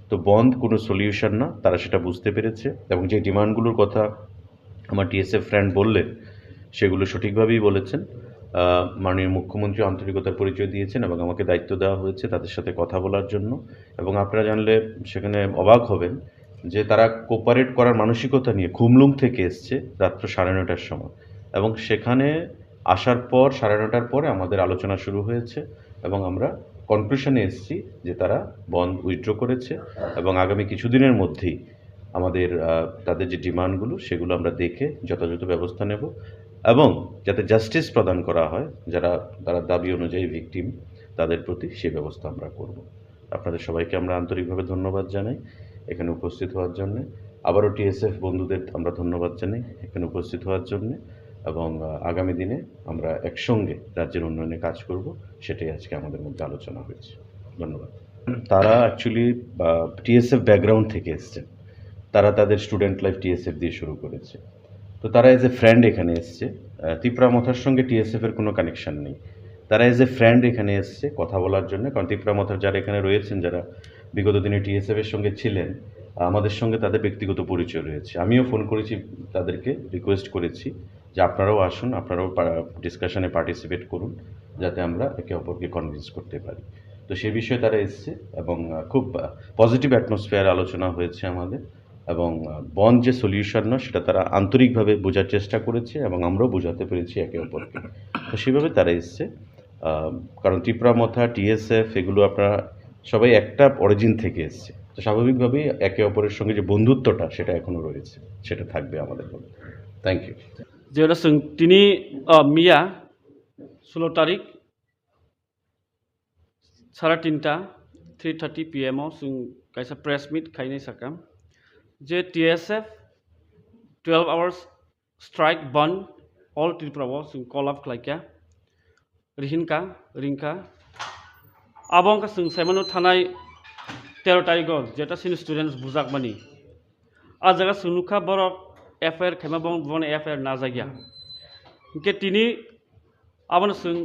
তো বন্ধ কোনো সলিউশন না, তারা সেটা বুঝতে পেরেছে এবং যে ডিমান্ডগুলোর কথা আমার TSF ফ্রেন্ড বললেন সেগুলো সঠিকভাবেই বলেছেন। মাননীয় মুখ্যমন্ত্রী আন্তরিকতার পরিচয় দিয়েছেন এবং আমাকে দায়িত্ব দেওয়া হয়েছে তাদের সাথে কথা বলার জন্য। এবং আপনারা জানলে সেখানে অবাক হবেন যে তারা কোপারেট করার মানসিকতা নিয়ে খুমলুং থেকে এসছে রাত্র 9:30টার সময়, এবং সেখানে আসার পর 9:30টার পরে আমাদের আলোচনা শুরু হয়েছে এবং আমরা কনক্লুশনে এসেছি যে তারা বন্ড উইথড্র করেছে এবং আগামী কিছুদিনের মধ্যেই আমাদের তাদের যে ডিমান্ডগুলো সেগুলো আমরা দেখে যথাযথ ব্যবস্থা নেব এবং যাতে জাস্টিস প্রদান করা হয় তারা দাবি অনুযায়ী ভিকটিম তাদের প্রতি সেই ব্যবস্থা আমরা করব। আপনাদের সবাইকে আমরা আন্তরিকভাবে ধন্যবাদ জানাই এখানে উপস্থিত হওয়ার জন্যে। আবারও টিএসএফ বন্ধুদের আমরা ধন্যবাদ জানাই এখানে উপস্থিত হওয়ার জন্যে, এবং আগামী দিনে আমরা একসঙ্গে রাজ্যের উন্নয়নে কাজ করব, সেটাই আজকে আমাদের মধ্যে আলোচনা হয়েছে। ধন্যবাদ। তারা অ্যাকচুয়ালি টিএসএফ ব্যাকগ্রাউন্ড থেকে এসছেন, তারা তাদের স্টুডেন্ট লাইফ টিএসএফ দিয়ে শুরু করেছে, তো তারা এজ এ ফ্রেন্ড এখানে এসছে। ত্রিপুরা মথার সঙ্গে টিএসএফের কোনো কানেকশান নেই, তারা এজ এ ফ্রেন্ড এখানে এসছে কথা বলার জন্য। কারণ ত্রিপুরা মথার যারা এখানে রয়েছেন, যারা বিগত দিনে টিএসএফের সঙ্গে ছিলেন, আমাদের সঙ্গে তাদের ব্যক্তিগত পরিচয় রয়েছে। আমিও ফোন করেছি তাদেরকে, রিকোয়েস্ট করেছি যে আপনারাও আসুন, আপনারাও ডিসকাশনে পার্টিসিপেট করুন, যাতে আমরা একে অপরকে কনভিন্স করতে পারি। তো সেই বিষয়ে তারা এসছে এবং খুব পজিটিভ অ্যাটমসফিয়ার আলোচনা হয়েছে আমাদের, এবং বন্ড যে সলিউশন নয় সেটা তারা আন্তরিকভাবে বোঝার চেষ্টা করেছে এবং আমরাও বোঝাতে পেরেছি একে অপরকে। তো সেভাবে তারা এসছে, কারণ ত্রিপুরা মথা টিএসএফ এগুলো আপনারা সবাই একটা অরিজিন থেকে এসছে, তো স্বাভাবিকভাবেই একে অপরের সঙ্গে যে বন্ধুত্বটা সেটা এখনও রয়েছে, সেটা থাকবে আমাদের মধ্যে। Thank you. जेब्ला जों दिनै मैया 16 तारिख 3:30 PM जों कायसा प्रेस मिट खायनाय साका जे टीएसएफ 12 आवर्स स्ट्राइक बंद अल त्रिपुरायाव जों कल अफ खालायखा रिंका आबंका जों साइमानो थानाय 13 तारिखआव जेटा सिनि स्टुडेन्ट्स बुजाकमानि आ जागा सुनुखा बरक एफआईआर खायमा बन एफआईआर ना जागिया इनके तिनी आबन जों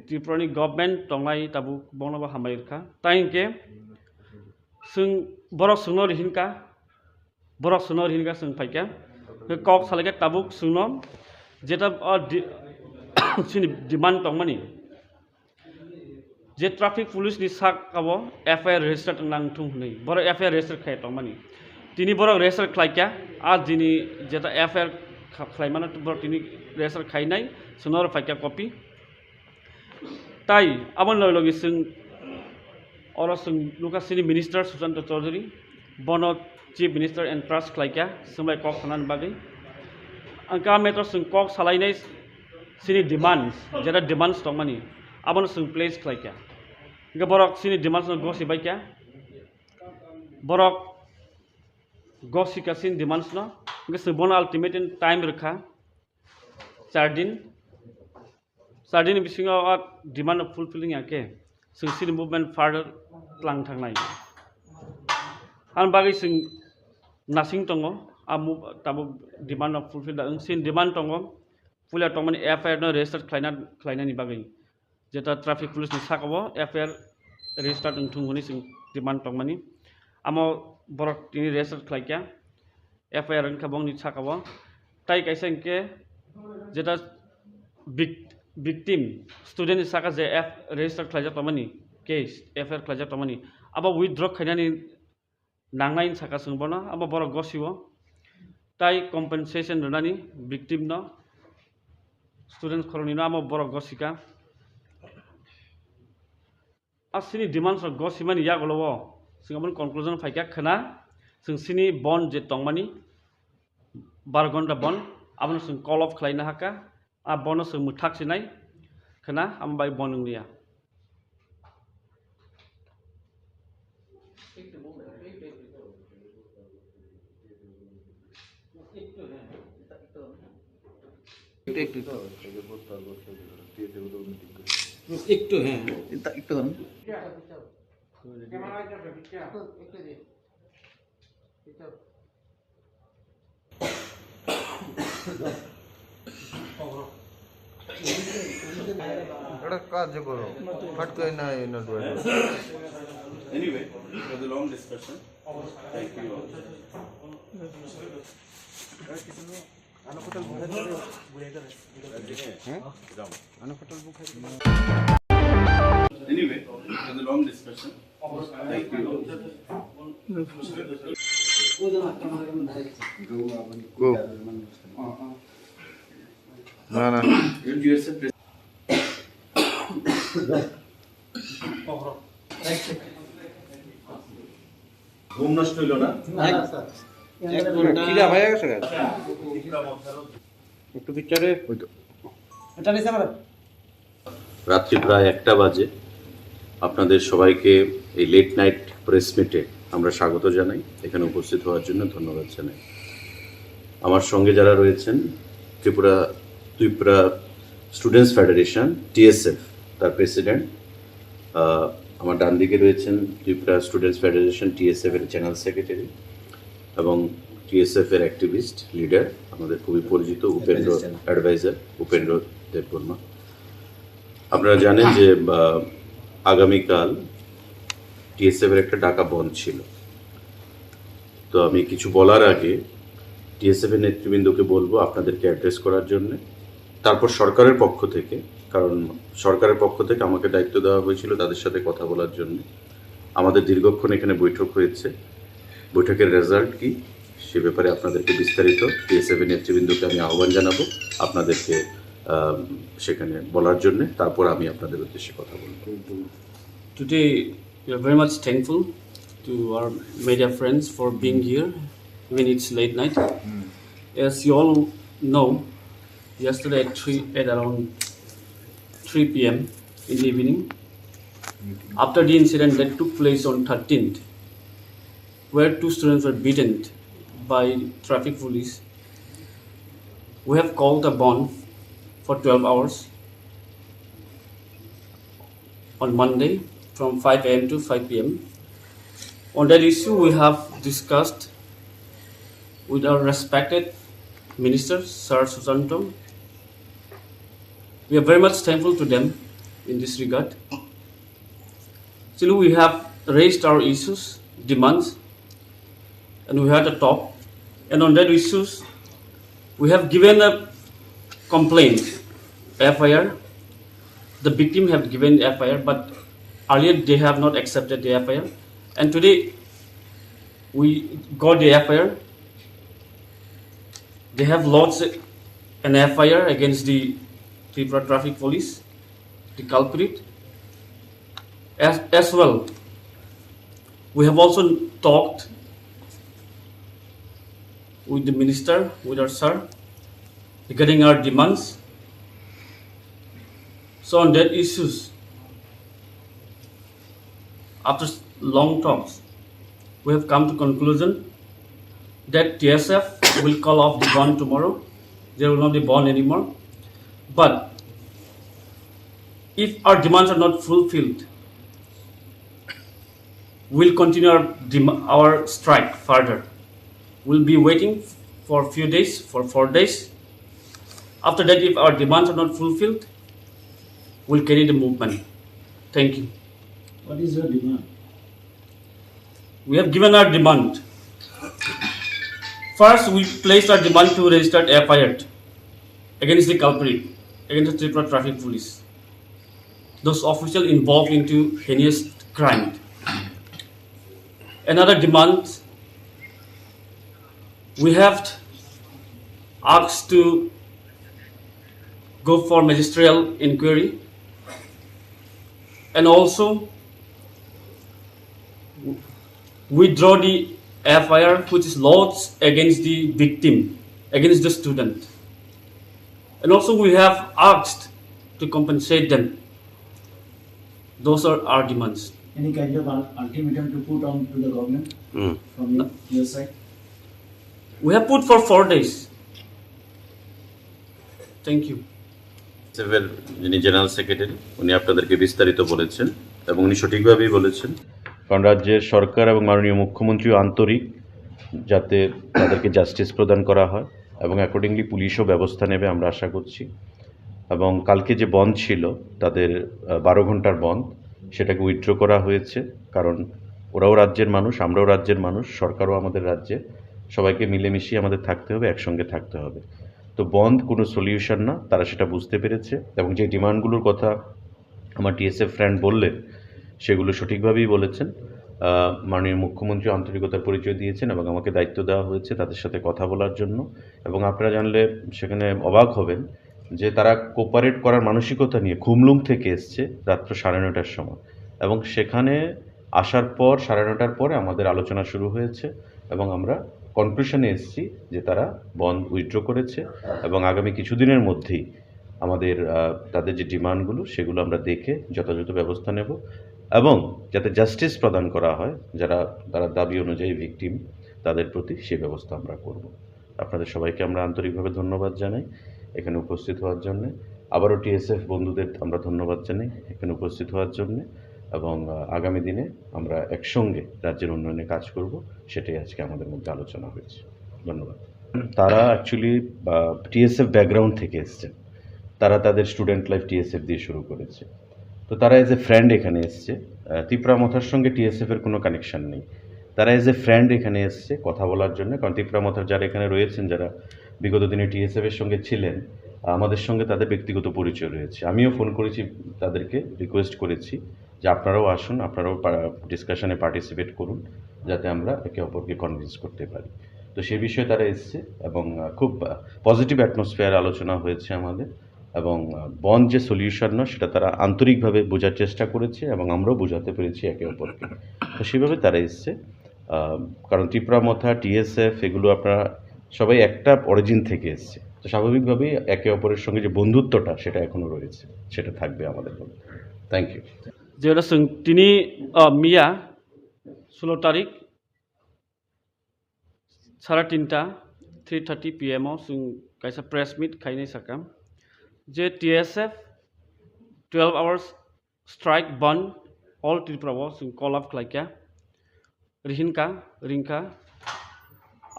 त्रिपुरानि गभर्नमेंट दंनाय ताबु बंनाबा हामायरखा ताइनके जों बरक सुनो रिहिनका जों फाइका कक सालायका ताबुक सुनो जेटा सिनि डिमान्ड दंमानि जे ट्राफिक पुलिस नि साक आबो एफआईआर रेजिस्टार नांथुं हनै बर एफआईआर रेजिस्टार खाय दंमानि तिनी बर रेजिस्टार खालायका आ दिनै जेटा एफआईआर खालायमानो बर तिनी रेजिस्टार खायनाय सुनर फाइका कपि ताई आबन लगे जों और जों लुकासिनि मिनिस्टार सुशांत चौधरी बन चीफ मिनिस्टार एंड ट्रास्ट खालायका जोंलाय कक थानानि बागै आंका मेटर जों कक सालायनाय सिनि डिमान्ड्स जेटा डिमान्ड्स दंमानि आबन जों प्लेस खालायका इनका बरक सिनि डिमान्ड्स गसिबायका बरक गसिकासिन डिमान्ड्स न इनका जों बन अल्टिमेटम टाइम रखा 4 दिन बिसिङाव डिमान्ड फुलफिलिंग आके जों सिनि मुभमेन्ट फार्दार लांनो थांनाय आं बागै जों नासिं दङ ताबो डिमान्ड फुलफिल सिन डिमान्ड दङ पुलिया दंमानि एफआईआर न रेजिस्टार खालायनायनि बागै जेटा ट्राफिक पुलिस नि साकाव एफआईआर रेजिस्टार थुंगनि जों डिमान्ड दंमानि आमो बरक तिनि रेजिस्टार खालायका एफआईआर खाबंनि साकाव ताई कायसा इनके जेटा victim student saka je f register खालायजा तमानि केस एफआईआर खालायजा तमानि आबा withdraw खायनानि नांनायनि साका सोंबना आबा बरक गसिवो ताई compensation रनानि victim न student खरनि न आबा बरक गसिका आसिनि डिमान्ड्स गसिमानि यागलवो सिंगाबन कनक्लुजन फाइका खना सिंसिनि बन जे तंमानि 12 घन्टा बन आबन जों कल अफ खालायनो हाका आ बनस जों मुथाखसिनाय खना आमबाय बननिया একটু হ্যাঁ একটু ধরুন একটা কাজ করো ফট করে না Anyway, it was a long discussion. Thank you all. Anyway, it was a long discussion. Thank you. Go. না ঘুম নষ্ট হইল না? খিদা হয়ে গেছে একটু পিকচারে রাত্রি প্রায় 1টা বাজে। আপনাদের সবাইকে এই লেট নাইট প্রেস মিটে আমরা স্বাগত জানাই। এখানে উপস্থিত হওয়ার জন্য ধন্যবাদ জানাই। আমার সঙ্গে যারা রয়েছেন, ত্রিপুরা স্টুডেন্টস ফেডারেশন টিএসএফ তার প্রেসিডেন্ট, আমার ডান দিকে রয়েছেন ত্রিপুরা স্টুডেন্টস ফেডারেশন টিএসএফ এর জেনারেল সেক্রেটারি এবং টিএসএফ এর অ্যাক্টিভিস্ট লিডার, আমাদের খুবই পরিচিত উপেন্দ্র অ্যাডভাইজার উপেন্দ্র দেববর্মা। আপনারা জানেন যে আগামীকাল টিএসএফ এর একটা ডাকা বন্ধ ছিল। তো আমি কিছু বলার আগে টিএসএফ এর নেতৃবৃন্দকে বলবো আপনাদেরকে অ্যাড্রেস করার জন্য, তারপর সরকারের পক্ষ থেকে, কারণ সরকারের পক্ষ থেকে আমাকে দায়িত্ব দেওয়া হয়েছিল তাদের সাথে কথা বলার জন্য। আমাদের দীর্ঘক্ষণ এখানে বৈঠক হয়েছে, বৈঠকের রেজাল্ট কি সে ব্যাপারে আপনাদেরকে বিস্তারিত টিএসএফ এর নেতৃবৃন্দকে আমি আহ্বান জানাবো আপনাদেরকে সেখানে বলার জন্য, তারপর আমি আপনাদের উদ্দেশ্যে কথা বলবো। Today, we are very much thankful to our media friends for being here, even it's late night. As you all know, yesterday at around 3 p.m. in the evening, after the incident that took place on 13th, where 2 students were beaten by traffic police, we have called a bond for 12 hours on Monday from 5 a.m. to 5 p.m. On that issue, we have discussed with our respected Minister, Sir Susanto. We are very much thankful to them in this regard. Still, we have raised our issues, demands, and we had a talk. And on that issues, we have given a complaint, FIR. The victim have given FIR, but earlier they have not accepted the FIR. And today, we got the FIR. They have lodged an FIR against the Tripura Traffic Police, the culprit. As well, we have also talked with the minister, with our sir, regarding our demands. So on that issues, after long talks, we have come to conclusion that TSF will call off the bond tomorrow. There will not be bond anymore. But if our demands are not fulfilled, we'll continue our strike further. We'll be waiting for a few days, for 4 days. After that, if our demands are not fulfilled, we'll carry the movement. Thank you. What is your demand? We have given our demand. First, we placed our demand to register FIR against the culprit, against the Tripura Traffic Police, those officials involved into heinous crime. Another demand, we have asked to go for magisterial inquiry, and also withdraw the FIR which is lodged against the victim, against the student. And also we have asked to compensate them. Those are our demands. Any kind of ultimatum to put on to the government from your side? We have put for 4 days. Thank you. টিএসএফ-এর যিনি general secretary, উনি আপনাদেরকে বিস্তারিত বলেছেন এবং উনি সঠিকভাবেই বলেছেন, কারণ রাজ্যের সরকার এবং মাননীয় মুখ্যমন্ত্রীও আন্তরিক যাতে তাদেরকে জাস্টিস প্রদান করা হয় এবং অ্যাকর্ডিংলি পুলিশও ব্যবস্থা নেবে আমরা আশা করছি। এবং কালকে যে বন্ধ ছিল তাদের 12 ঘন্টার বন্ধ, সেটাকে উইথড্র করা হয়েছে, কারণ ওরাও রাজ্যের মানুষ, আমরাও রাজ্যের মানুষ, সরকারও আমাদের রাজ্যে, সবাইকে মিলেমিশিয়ে আমাদের থাকতে হবে, একসঙ্গে থাকতে হবে। তো বন্ধ কোনো সলিউশন না, তারা সেটা বুঝতে পেরেছে এবং যে ডিমান্ডগুলোর কথা আমার টিএসএফ ফ্রেন্ড বললেন সেগুলো সঠিকভাবেই বলেছেন। মাননীয় মুখ্যমন্ত্রী আন্তরিকতার পরিচয় দিয়েছেন এবং আমাকে দায়িত্ব দেওয়া হয়েছে তাদের সাথে কথা বলার জন্য। এবং আপনারা জানলে সেখানে অবাক হবেন যে তারা কোপারেট করার মানসিকতা নিয়ে খুমলুং থেকে এসছে রাত্র 9:30টার সময়, এবং সেখানে আসার পর 9:30টার পরে আমাদের আলোচনা শুরু হয়েছে এবং আমরা কনক্লুশনে এসেছি যে তারা বন্ধ উইথড্র করেছে এবং আগামী কিছুদিনের মধ্যেই আমাদের তাদের যে ডিমান্ডগুলো সেগুলো আমরা দেখে যথাযথ ব্যবস্থা নেব এবং যাতে জাস্টিস প্রদান করা হয় তারা দাবি অনুযায়ী ভিকটিম তাদের প্রতি সেই ব্যবস্থা আমরা করব। আপনাদের সবাইকে আমরা আন্তরিকভাবে ধন্যবাদ জানাই এখানে উপস্থিত হওয়ার জন্যে। আবারও টিএসএফ বন্ধুদের আমরা ধন্যবাদ জানাই এখানে উপস্থিত হওয়ার জন্যে এবং আগামী দিনে আমরা একসঙ্গে রাজ্যের উন্নয়নে কাজ করব, সেটাই আজকে আমাদের মধ্যে আলোচনা হয়েছে। ধন্যবাদ। তারা অ্যাকচুয়ালি টিএসএফ ব্যাকগ্রাউন্ড থেকে এসছেন, তারা তাদের স্টুডেন্ট লাইফ টিএসএফ দিয়ে শুরু করেছে। তো তারা এজ এ ফ্রেন্ড এখানে এসছে, ত্রিপুরা মথার সঙ্গে টিএসএফের কোনো কানেকশান নেই। তারা এজ এ ফ্রেন্ড এখানে এসছে কথা বলার জন্য, কারণ ত্রিপুরা মথার যারা এখানে রয়েছেন, যারা বিগত দিনে টিএসএফের সঙ্গে ছিলেন, আমাদের সঙ্গে তাদের ব্যক্তিগত পরিচয় রয়েছে। আমিও ফোন করেছি, তাদেরকে রিকোয়েস্ট করেছি যে আপনারাও আসুন, আপনারাও ডিসকাশনে পার্টিসিপেট করুন, যাতে আমরা একে অপরকে কনভিন্স করতে পারি। তো সে বিষয়ে তারা এসছে এবং খুব পজিটিভ অ্যাটমসফিয়ার আলোচনা হয়েছে আমাদের, এবং বন্ধ যে সলিউশন না সেটা তারা আন্তরিকভাবে বোঝার চেষ্টা করেছে এবং আমরাও বোঝাতে পেরেছি একে অপরকে। তো সেভাবে তারা এসছে, কারণ ত্রিপুরা মথা টিএসএফ এগুলো আপনারা সবাই একটা অরিজিন থেকে এসছে, তো স্বাভাবিকভাবেই একে অপরের সঙ্গে যে বন্ধুত্বটা সেটা এখনও রয়েছে, সেটা থাকবে আমাদের মধ্যে। Thank you. যেটা তিনি মিয়া 16 তারিখ 3:30 PM जों kaisa press meet khainai sakam je TSF 12 hours strike band all Tripura जों call up khlaika rinka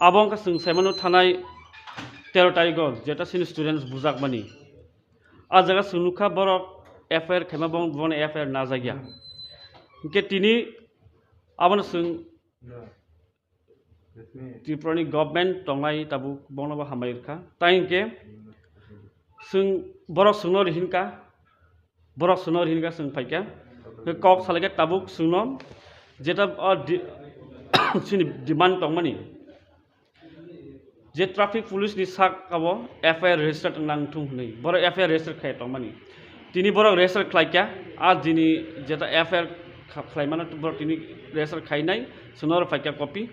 abong ka जों semano thanai 13 tarikh jeta sin students bujak mani a jaga sunukha borok FIR khaima bon FIR na jagya ke tini abon जों Tripurani government tongai tabu bonaba hamairka tainke जों borok sungno rihinka जों faika kok salaga tabuk sungno jeta sini demand tongmani je traffic police ni sak abo FIR register nang thung nei borok FIR register khai tongmani tini borok register khlaika a dini jeta FIR khlaimana borok tini register khainai sunor faika copy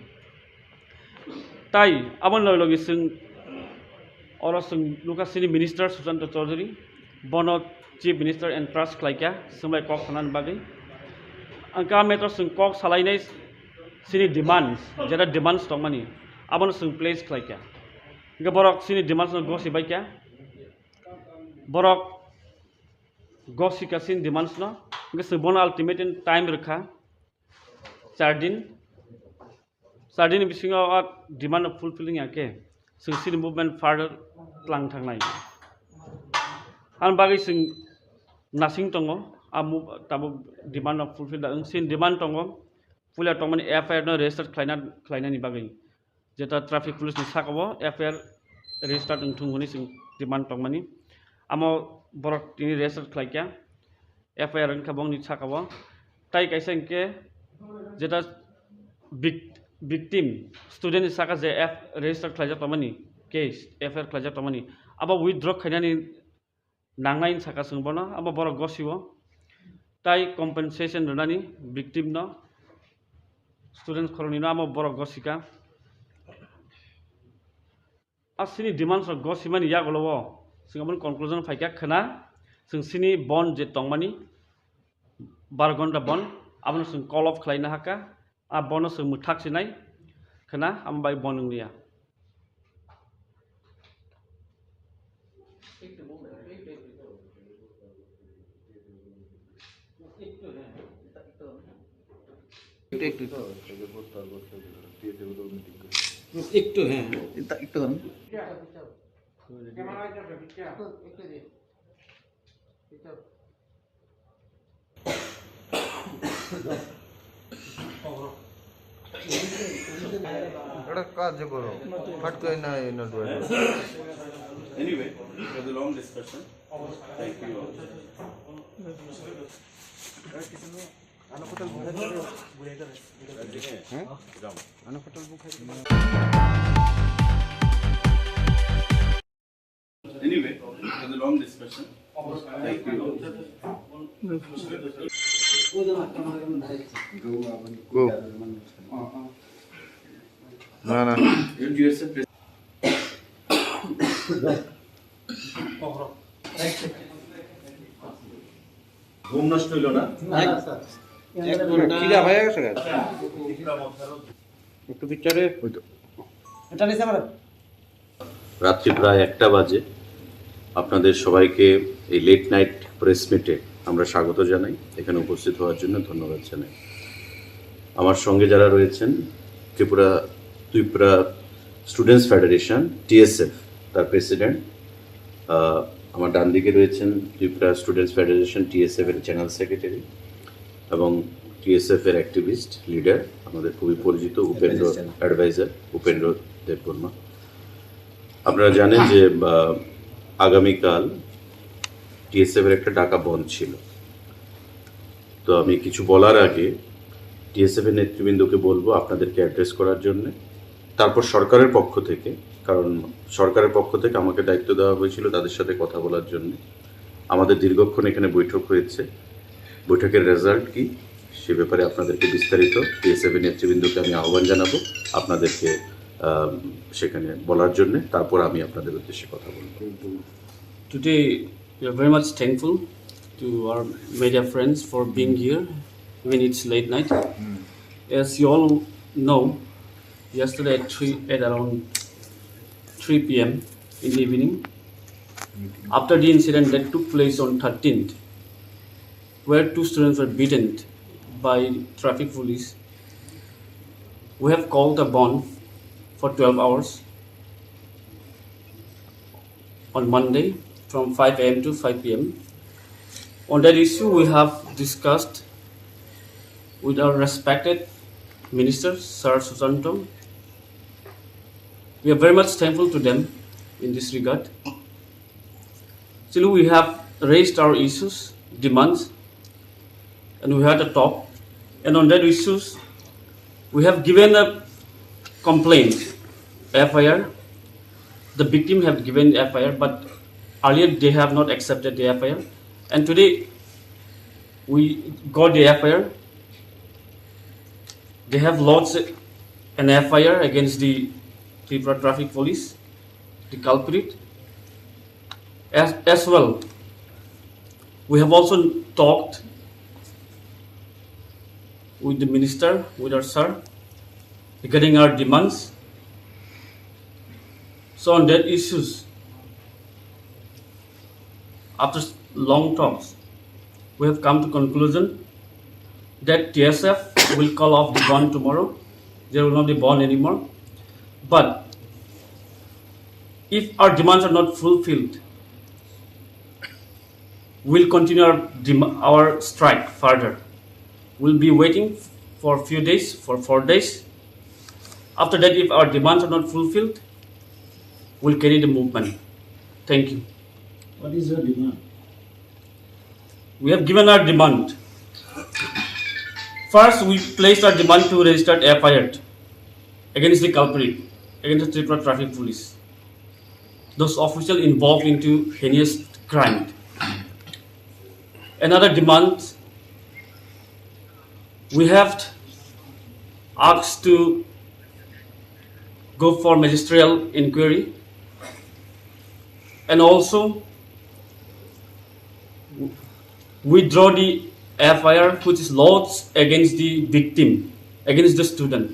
তাই আমার লগে जों or जों লুকাসিনি minister Sushanta Chowdhury বন chief minister and trust খাইকা সময় cock খানান বাগै আঙ্কা মেটর जों কক সালাইনাই সিনি ডিমান্ডস যেটা ডিমান্ডস দংমানি আবন जों প্লেস খাইকা গে বরক সিনি ডিমান্ডস গসি বাইকা বরক গসি কাসিন ডিমান্ডস ন গে जों বন আলটিমেট টাইম রেখা 4 दिन Sardini bisingo demand of fulfilling ake जों सिनि movement further tlang thangnai an bagi जों nasing tongo amu tabu demand of fulfill da sin demand tongo fulla tongmani FIR no register khlaina ni bagi jeta traffic police ni sakabo FIR register thunguni जों demand tongmani amo borok tini register khlaika FIR an khabong ni sakabo tai kaisa ke jeta victim student saka je register khlaja tamani case FIR khlaja tamani aba withdraw khainani nangnai saka sungbono aba borok gosiwo tai compensation runani victim no students khoroni no aba borok gosika asini demands of gosimani yagolowo singabon conclusion faika khana जों सिनि bond je tongmani 12 घन्टा bond abon जों call off khlaina haka a bonus जों muthak sinai khana ambai bonunglia একটু হ্যাঁ একটু একটা কাজ করো ফট করে না Anyway, it was a long discussion. Thank you all. Anyway, it was a long discussion. Thank you all. না না ঘুম নষ্ট হইল না খিদা হয়ে গেছে একটু পিকচারে এটা নিছে আমার রাত্রি প্রায় 1টা বাজে আপনাদের সবাইকে এই লেট নাইট প্রেস মিটে আমরা স্বাগত জানাই। এখানে উপস্থিত হওয়ার জন্য ধন্যবাদ জানাই। আমার সঙ্গে যারা রয়েছেন ত্রিপুরা স্টুডেন্টস ফেডারেশন টিএসএফ তার প্রেসিডেন্ট, আমার ডান দিকে রয়েছেন ত্রিপুরা স্টুডেন্টস ফেডারেশন টিএসএফ এর জেনারেল সেক্রেটারি এবং টিএসএফ এর অ্যাক্টিভিস্ট লিডার আমাদের খুবই পরিচিত অ্যাডভাইজার উপেন্দ্র দেববর্মা। আপনারা জানেন যে আগামীকাল টিএসএফ এর একটা ডাকা বন্ধ ছিল। তো আমি কিছু বলার আগে টিএসএফ এর নেতৃবৃন্দকে বলবো আপনাদেরকে অ্যাড্রেস করার জন্য, তারপর সরকারের পক্ষ থেকে, কারণ সরকারের পক্ষ থেকে আমাকে দায়িত্ব দেওয়া হয়েছিল তাদের সাথে কথা বলার জন্য। আমাদের দীর্ঘক্ষণ এখানে বৈঠক হয়েছে, বৈঠকের রেজাল্ট কি সে ব্যাপারে আপনাদেরকে বিস্তারিত টিএসএফ এর নেতৃবৃন্দকে আমি আহ্বান জানাবো আপনাদেরকে সেখানে বলার জন্য, তারপর আমি আপনাদের উদ্দেশ্যে কথা বলবো। Today, we are very much thankful to our media friends for being here, even it's late night. As you all know, yesterday at around 3 p.m. in the evening, after the incident that took place on 13th, where 2 students were beaten by traffic police, we have called a bond for 12 hours on Monday from 5 a.m. to 5 p.m. On that issue, we have discussed with our respected Minister, Sir Susanto. We are very much thankful to them in this regard. Still, we have raised our issues, demands, and we had a talk. And on that issues, we have given a complaint, FIR. The victim have given FIR, but earlier they have not accepted the FIR. And today, we got the FIR. They have lodged an FIR against the Tripura Traffic Police, the culprit. As well, we have also talked with the minister, with our sir, regarding our demands. So on that issues, after long talks, we have come to conclusion that TSF will call off the bond tomorrow. There will not be bond anymore. But if our demands are not fulfilled, we'll continue our strike further. We'll be waiting for a few days, for 4 days. After that, if our demands are not fulfilled, we'll carry the movement. Thank you. What is your demand? We have given our demand. First, we placed our demand to register FIR against the culprit, against the Tripura Traffic Police. Those officials involved into heinous crime. Another demand, we have asked to go for magisterial inquiry, and also withdraw the FIR which is lodged against the victim, against the student.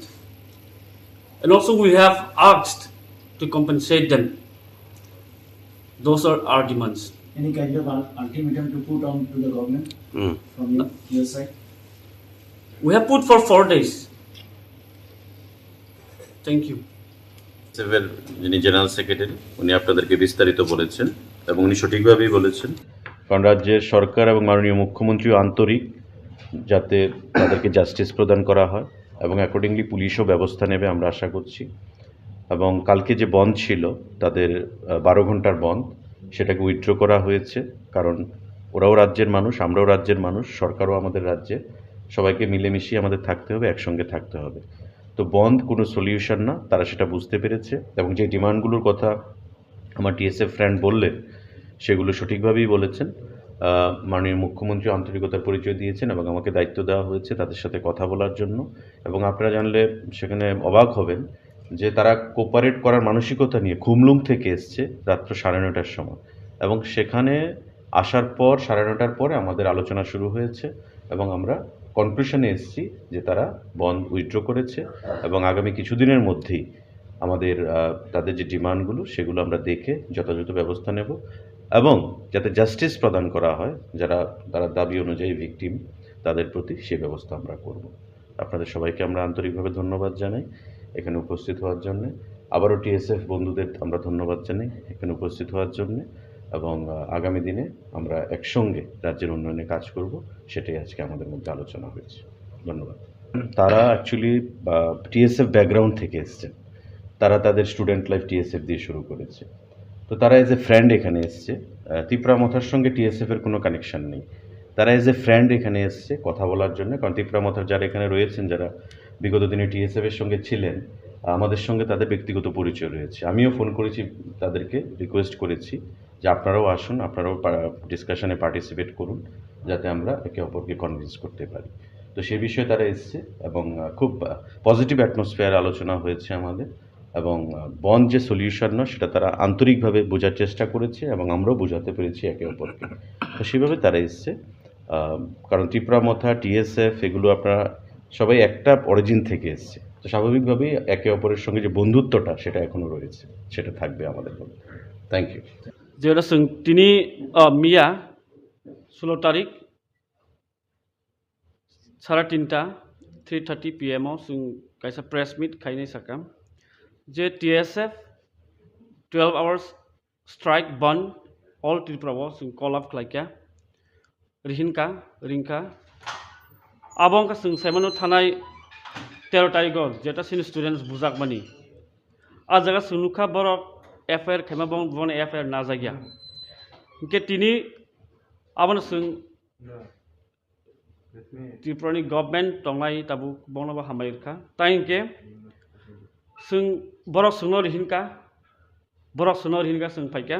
And also we have asked to compensate them. Those are our demands. Any kind of ultimatum to put on to the government from your side? We have put for 4 days. Thank you. টিএসএফ-এর যিনি general secretary উনি আপনাদেরকে বিস্তারিত বলেছেন এবং উনি সঠিকভাবেই বলেছেন, কারণ রাজ্যের সরকার এবং মাননীয় মুখ্যমন্ত্রীও আন্তরিক যাতে তাদেরকে জাস্টিস প্রদান করা হয়। এবং অ্যাকর্ডিংলি পুলিশও ব্যবস্থা নেবে আমরা আশা করছি। এবং কালকে যে বন্ধ ছিল তাদের 12 ঘন্টার বন্ধ, সেটাকে উইথড্র করা হয়েছে, কারণ ওরাও রাজ্যের মানুষ, আমরাও রাজ্যের মানুষ, সরকারও আমাদের রাজ্যে, সবাইকে মিলেমিশিয়ে আমাদের থাকতে হবে, একসঙ্গে থাকতে হবে। তো বন্ধ কোনো সলিউশন না, তারা সেটা বুঝতে পেরেছে এবং যে ডিমান্ডগুলোর কথা আমার টিএসএফ ফ্রেন্ড বললেন সেগুলো সঠিকভাবেই বলেছেন। মাননীয় মুখ্যমন্ত্রী আন্তরিকতার পরিচয় দিয়েছেন এবং আমাকে দায়িত্ব দেওয়া হয়েছে তাদের সাথে কথা বলার জন্য। এবং আপনারা জানলে সেখানে অবাক হবেন যে তারা কোপারেট করার মানসিকতা নিয়ে খুমলুং থেকে এসছে রাত্র 9:30টার সময়, এবং সেখানে আসার পর 9:30টার পরে আমাদের আলোচনা শুরু হয়েছে এবং আমরা কনক্লুশনে এসেছি যে তারা বন্ধ উইথড্র করেছে এবং আগামী কিছুদিনের মধ্যেই আমাদের তাদের যে ডিমান্ডগুলো সেগুলো আমরা দেখে যথাযথ ব্যবস্থা নেব এবং যাতে জাস্টিস প্রদান করা হয় তারা দাবি অনুযায়ী ভিকটিম তাদের প্রতি সেই ব্যবস্থা আমরা করব। আপনাদের সবাইকে আমরা আন্তরিকভাবে ধন্যবাদ জানাই এখানে উপস্থিত হওয়ার জন্যে। আবারও টিএসএফ বন্ধুদের আমরা ধন্যবাদ জানাই এখানে উপস্থিত হওয়ার জন্যে, এবং আগামী দিনে আমরা একসঙ্গে রাজ্যের উন্নয়নে কাজ করব, সেটাই আজকে আমাদের মধ্যে আলোচনা হয়েছে। ধন্যবাদ। তারা অ্যাকচুয়ালি টিএসএফ ব্যাকগ্রাউন্ড থেকে এসছেন, তারা তাদের স্টুডেন্ট লাইফ টিএসএফ দিয়ে শুরু করেছে। তো তারা এজ এ ফ্রেন্ড এখানে এসছে, তিপ্রামথার সঙ্গে টিএসএফের কোনো কানেকশান নেই। তারা এজ এ ফ্রেন্ড এখানে এসছে কথা বলার জন্য, কারণ তিপ্রামথার যারা এখানে রয়েছেন, যারা বিগত দিনে টিএসএফের সঙ্গে ছিলেন, আমাদের সঙ্গে তাদের ব্যক্তিগত পরিচয় রয়েছে। আমিও ফোন করেছি তাদেরকে, রিকোয়েস্ট করেছি যে আপনারাও আসুন, আপনারাও ডিসকাশনে পার্টিসিপেট করুন, যাতে আমরা একে অপরকে কনভিন্স করতে পারি। তো সে বিষয়ে তারা এসছে এবং খুব পজিটিভ অ্যাটমসফিয়ার আলোচনা হয়েছে আমাদের, এবং বন্ধ যে সলিউশন নয় সেটা তারা আন্তরিকভাবে বোঝার চেষ্টা করেছে এবং আমরাও বোঝাতে পেরেছি একে অপরকে। তো সেভাবে তারা এসছে, কারণ তিপ্রামথা, টিএসএফ এগুলো আপনারা সবাই একটা অরিজিন থেকে এসছে। তো স্বাভাবিকভাবেই একে অপরের সঙ্গে যে বন্ধুত্বটা সেটা এখনও রয়েছে, সেটা থাকবে আমাদের মধ্যে। Thank you. যেটা তিনি মিয়া 16 তারিখ 3:30 PM जों kaisa press meet khainai sakam je TSF 12 hours strike ban all Tripura जों call up khlaika rinka abong ka जों saimano thanai 13 tarik jeta sin students bujak mani a jaga sunukha borok FIR khaima bon FIR na jagya ke tini abon जों Tripurani government tongai tabu bonaba hamairka tainke sung borok sungno rihinka sung paika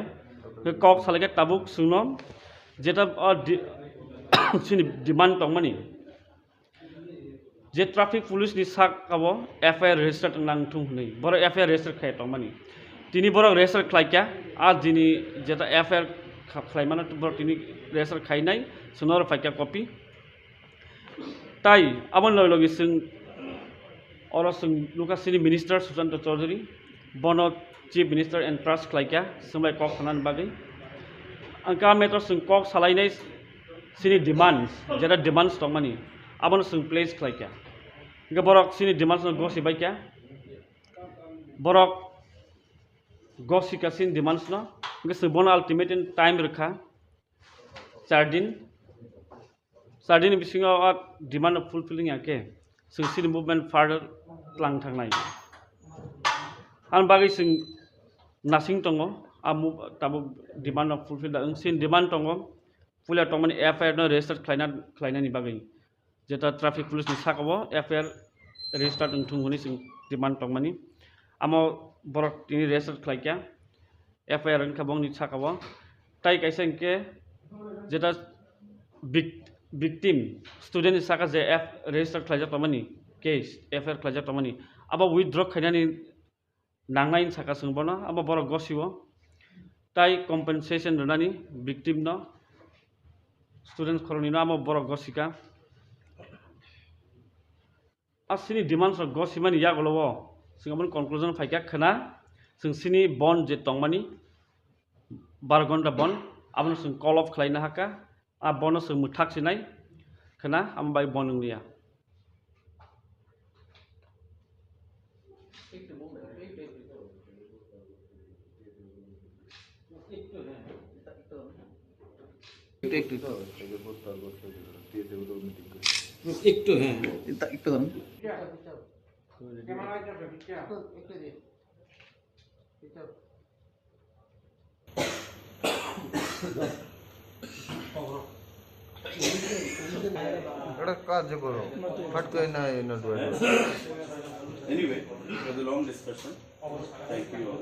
kok salage tabuk sungno jeta sini demand tongmani je traffic police ni sak abo FIR register nang thung nei borok FIR register khai tongmani tini borok register khlaika a jini jeta FIR khlaimana borok tini register khainai sunor paika copy তাই আমার লগে जों और जों लुकासिनी minister Sushant Chaudhary बन chief minister and trust खालायका जोंलाय कक थानानि बागै आंका मेटर जों कक सालायनाय सिनि डिमान्ड्स जेरा डिमान्ड्स दंमानि आबन जों प्लेस खालायका इनका बरक सिनि डिमान्ड्स गसिबायका बरक गसिका सिनि डिमान्ड्स न इनका जों बन अल्टिमेट टाइम रखा 4 दिन बिसिङाव डिमान्ड फुलफिलिं आके जों सिनि मुभमेन्ट फार्दार लांनो थांनाय आं बागै जों नासिं दङ ताबो डिमान्ड फुलफिल दा सिन डिमान्ड दङ पुलिया दंमानि FIR न रेजिस्टार खालायनायनि बागै जेता ट्राफिक पुलिसनि साकाव FIR रेजिस्टार थुंगुनि जों डिमान्ड दंमानि आमो बरक तिनि रेजिस्टार खालायका FIR खाबंनि साकाव ताइ कायसा इनके जेता victim student saka je register khlaijak tamani case FIR khlaijak tamani aba withdraw khainani nangnai saka sungbono aba borok gosiwo tai compensation runani victim no students khoroni no aba borok gosika asini demands of gosimani yagolowo singabon conclusion faika khana sini bond je tongmani 12 ঘন্টা bond abon sing call off khlaina haka a bonus muthak sinai khana ambai bonunglia একটু হ্যাঁ একটু একটা কাজ করো ফট করে না এই note Anyway, it was a long discussion. Thank you all.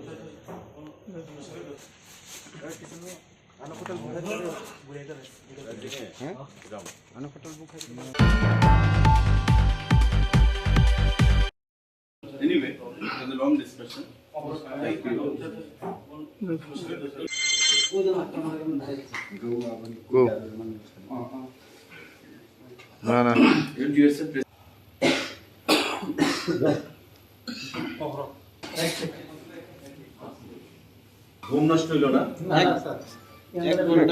Anyway, it was a long discussion. Thank you all. Go. না না ঘুম নষ্ট হইল না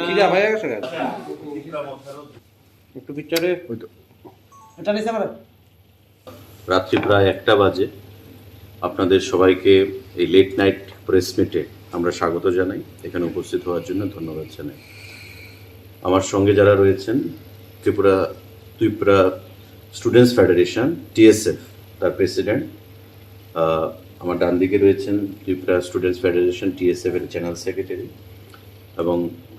খিদা হয়ে গেছে একটু পিকচারে এটা নিছে আমার রাত্রি প্রায় 1টা বাজে আপনাদের সবাইকে এই লেট নাইট প্রেস মিটে আমরা স্বাগত জানাই এখানে উপস্থিত হওয়ার জন্য ধন্যবাদ জানাই আমার সঙ্গে যারা রয়েছেন ত্রিপুরা স্টুডেন্টস ফেডারেশন টিএসএফ তার প্রেসিডেন্ট আমার ডান দিকে রয়েছেন ত্রিপুরা স্টুডেন্টস ফেডারেশন টিএসএফ এর জেনারেল সেক্রেটারি এবং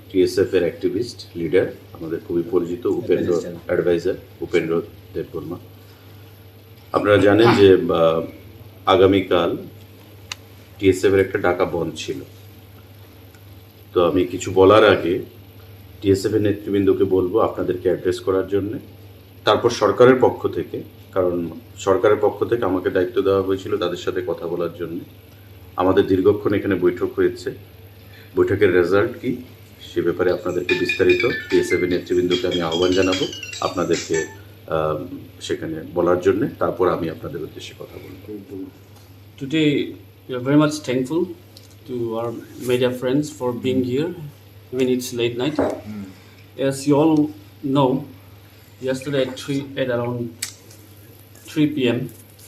টিএসএফ এর অ্যাক্টিভিস্ট লিডার আমাদের খুবই পরিচিত উপেন্দ্র অ্যাডভাইজার উপেন্দ্র দেববর্মা আপনারা জানেন যে আগামীকাল টিএসএফ এর একটা ডাকা বন্ধ ছিল তো আমি কিছু বলার আগে টিএসএফ এর নেতৃবৃন্দকে বলবো আপনাদেরকে অ্যাড্রেস করার জন্য তারপর সরকারের পক্ষ থেকে কারণ সরকারের পক্ষ থেকে আমাকে দায়িত্ব দেওয়া হয়েছিল তাদের সাথে কথা বলার জন্য আমাদের দীর্ঘক্ষণ এখানে বৈঠক হয়েছে বৈঠকের রেজাল্ট কি সে ব্যাপারে আপনাদেরকে বিস্তারিত টিএসএফ এর নেতৃবৃন্দকে আমি আহ্বান জানাবো আপনাদেরকে সেখানে বলার জন্য তারপর আমি আপনাদের উদ্দেশ্যে কথা বলবো Today, we are very much thankful to our media friends for being here, even it's late night. As you all know, yesterday at around 3 p.m.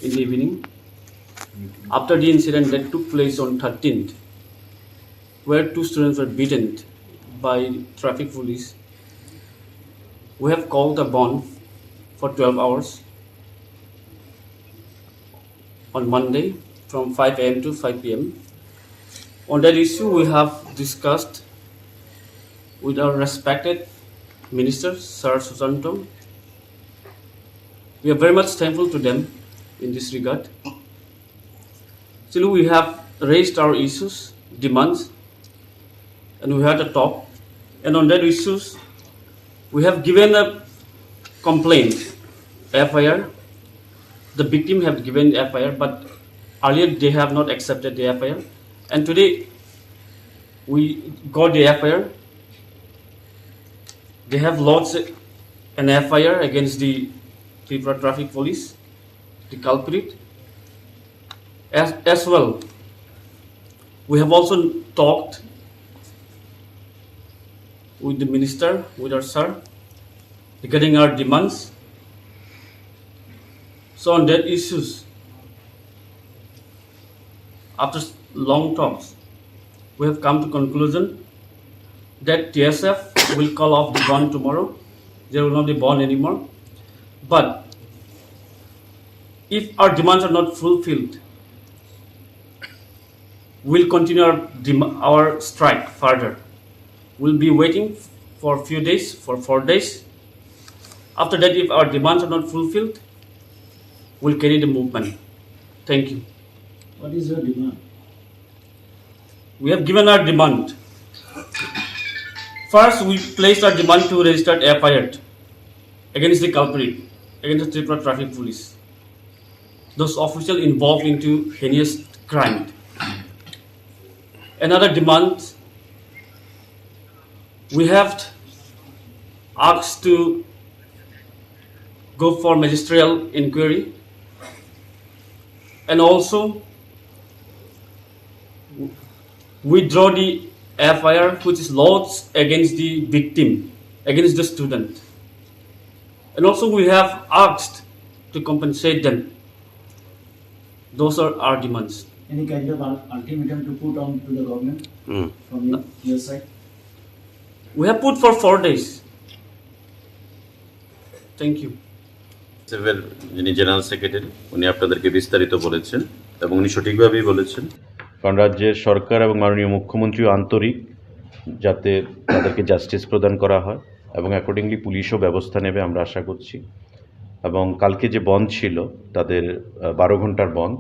in the evening, after the incident that took place on 13th, where 2 students were beaten by traffic police, we have called a bond for 12 hours on Monday from 5 a.m. to 5 p.m. On that issue, we have discussed with our respected Minister, Sir Susanto. We are very much thankful to them in this regard. Still, we have raised our issues, demands, and we had a talk. And on that issues, we have given a complaint, FIR. The victim have given FIR, but earlier they have not accepted the FIR. And today, we got the FIR. They have lodged an FIR against the Tripura Traffic Police, the culprit. As well, we have also talked with the minister, with our sir, regarding our demands. So on that issues, after long talks, we have come to conclusion that TSF will call off the bond tomorrow. There will not be bond anymore. But if our demands are not fulfilled, we'll continue our strike further. We'll be waiting for a few days, for 4 days. After that, if our demands are not fulfilled, we'll carry the movement. Thank you. What is your demand? We have given our demand. First, we placed our demand to register FIR against the culprit, against the Tripura Traffic Police. Those officials involved into heinous crime. Another demand, we have asked to go for magisterial inquiry, and also withdraw the FIR which is lodged against the victim, against the student. And also we have asked to compensate them. Those are our demands. Any kind of ultimatum to put on to the government from your side? We have put for 4 days. Thank you. Civil যিনি general secretary উনি আপনাদেরকে বিস্তারিত বলেছেন এবং উনি সঠিকভাবেই বলেছেন, কারণ রাজ্যের সরকার এবং মাননীয় মুখ্যমন্ত্রীও আন্তরিক যাতে তাদেরকে জাস্টিস প্রদান করা হয় এবং অ্যাকর্ডিংলি পুলিশও ব্যবস্থা নেবে আমরা আশা করছি। এবং কালকে যে বন্ধ ছিল তাদের 12 ঘন্টার বন্ধ,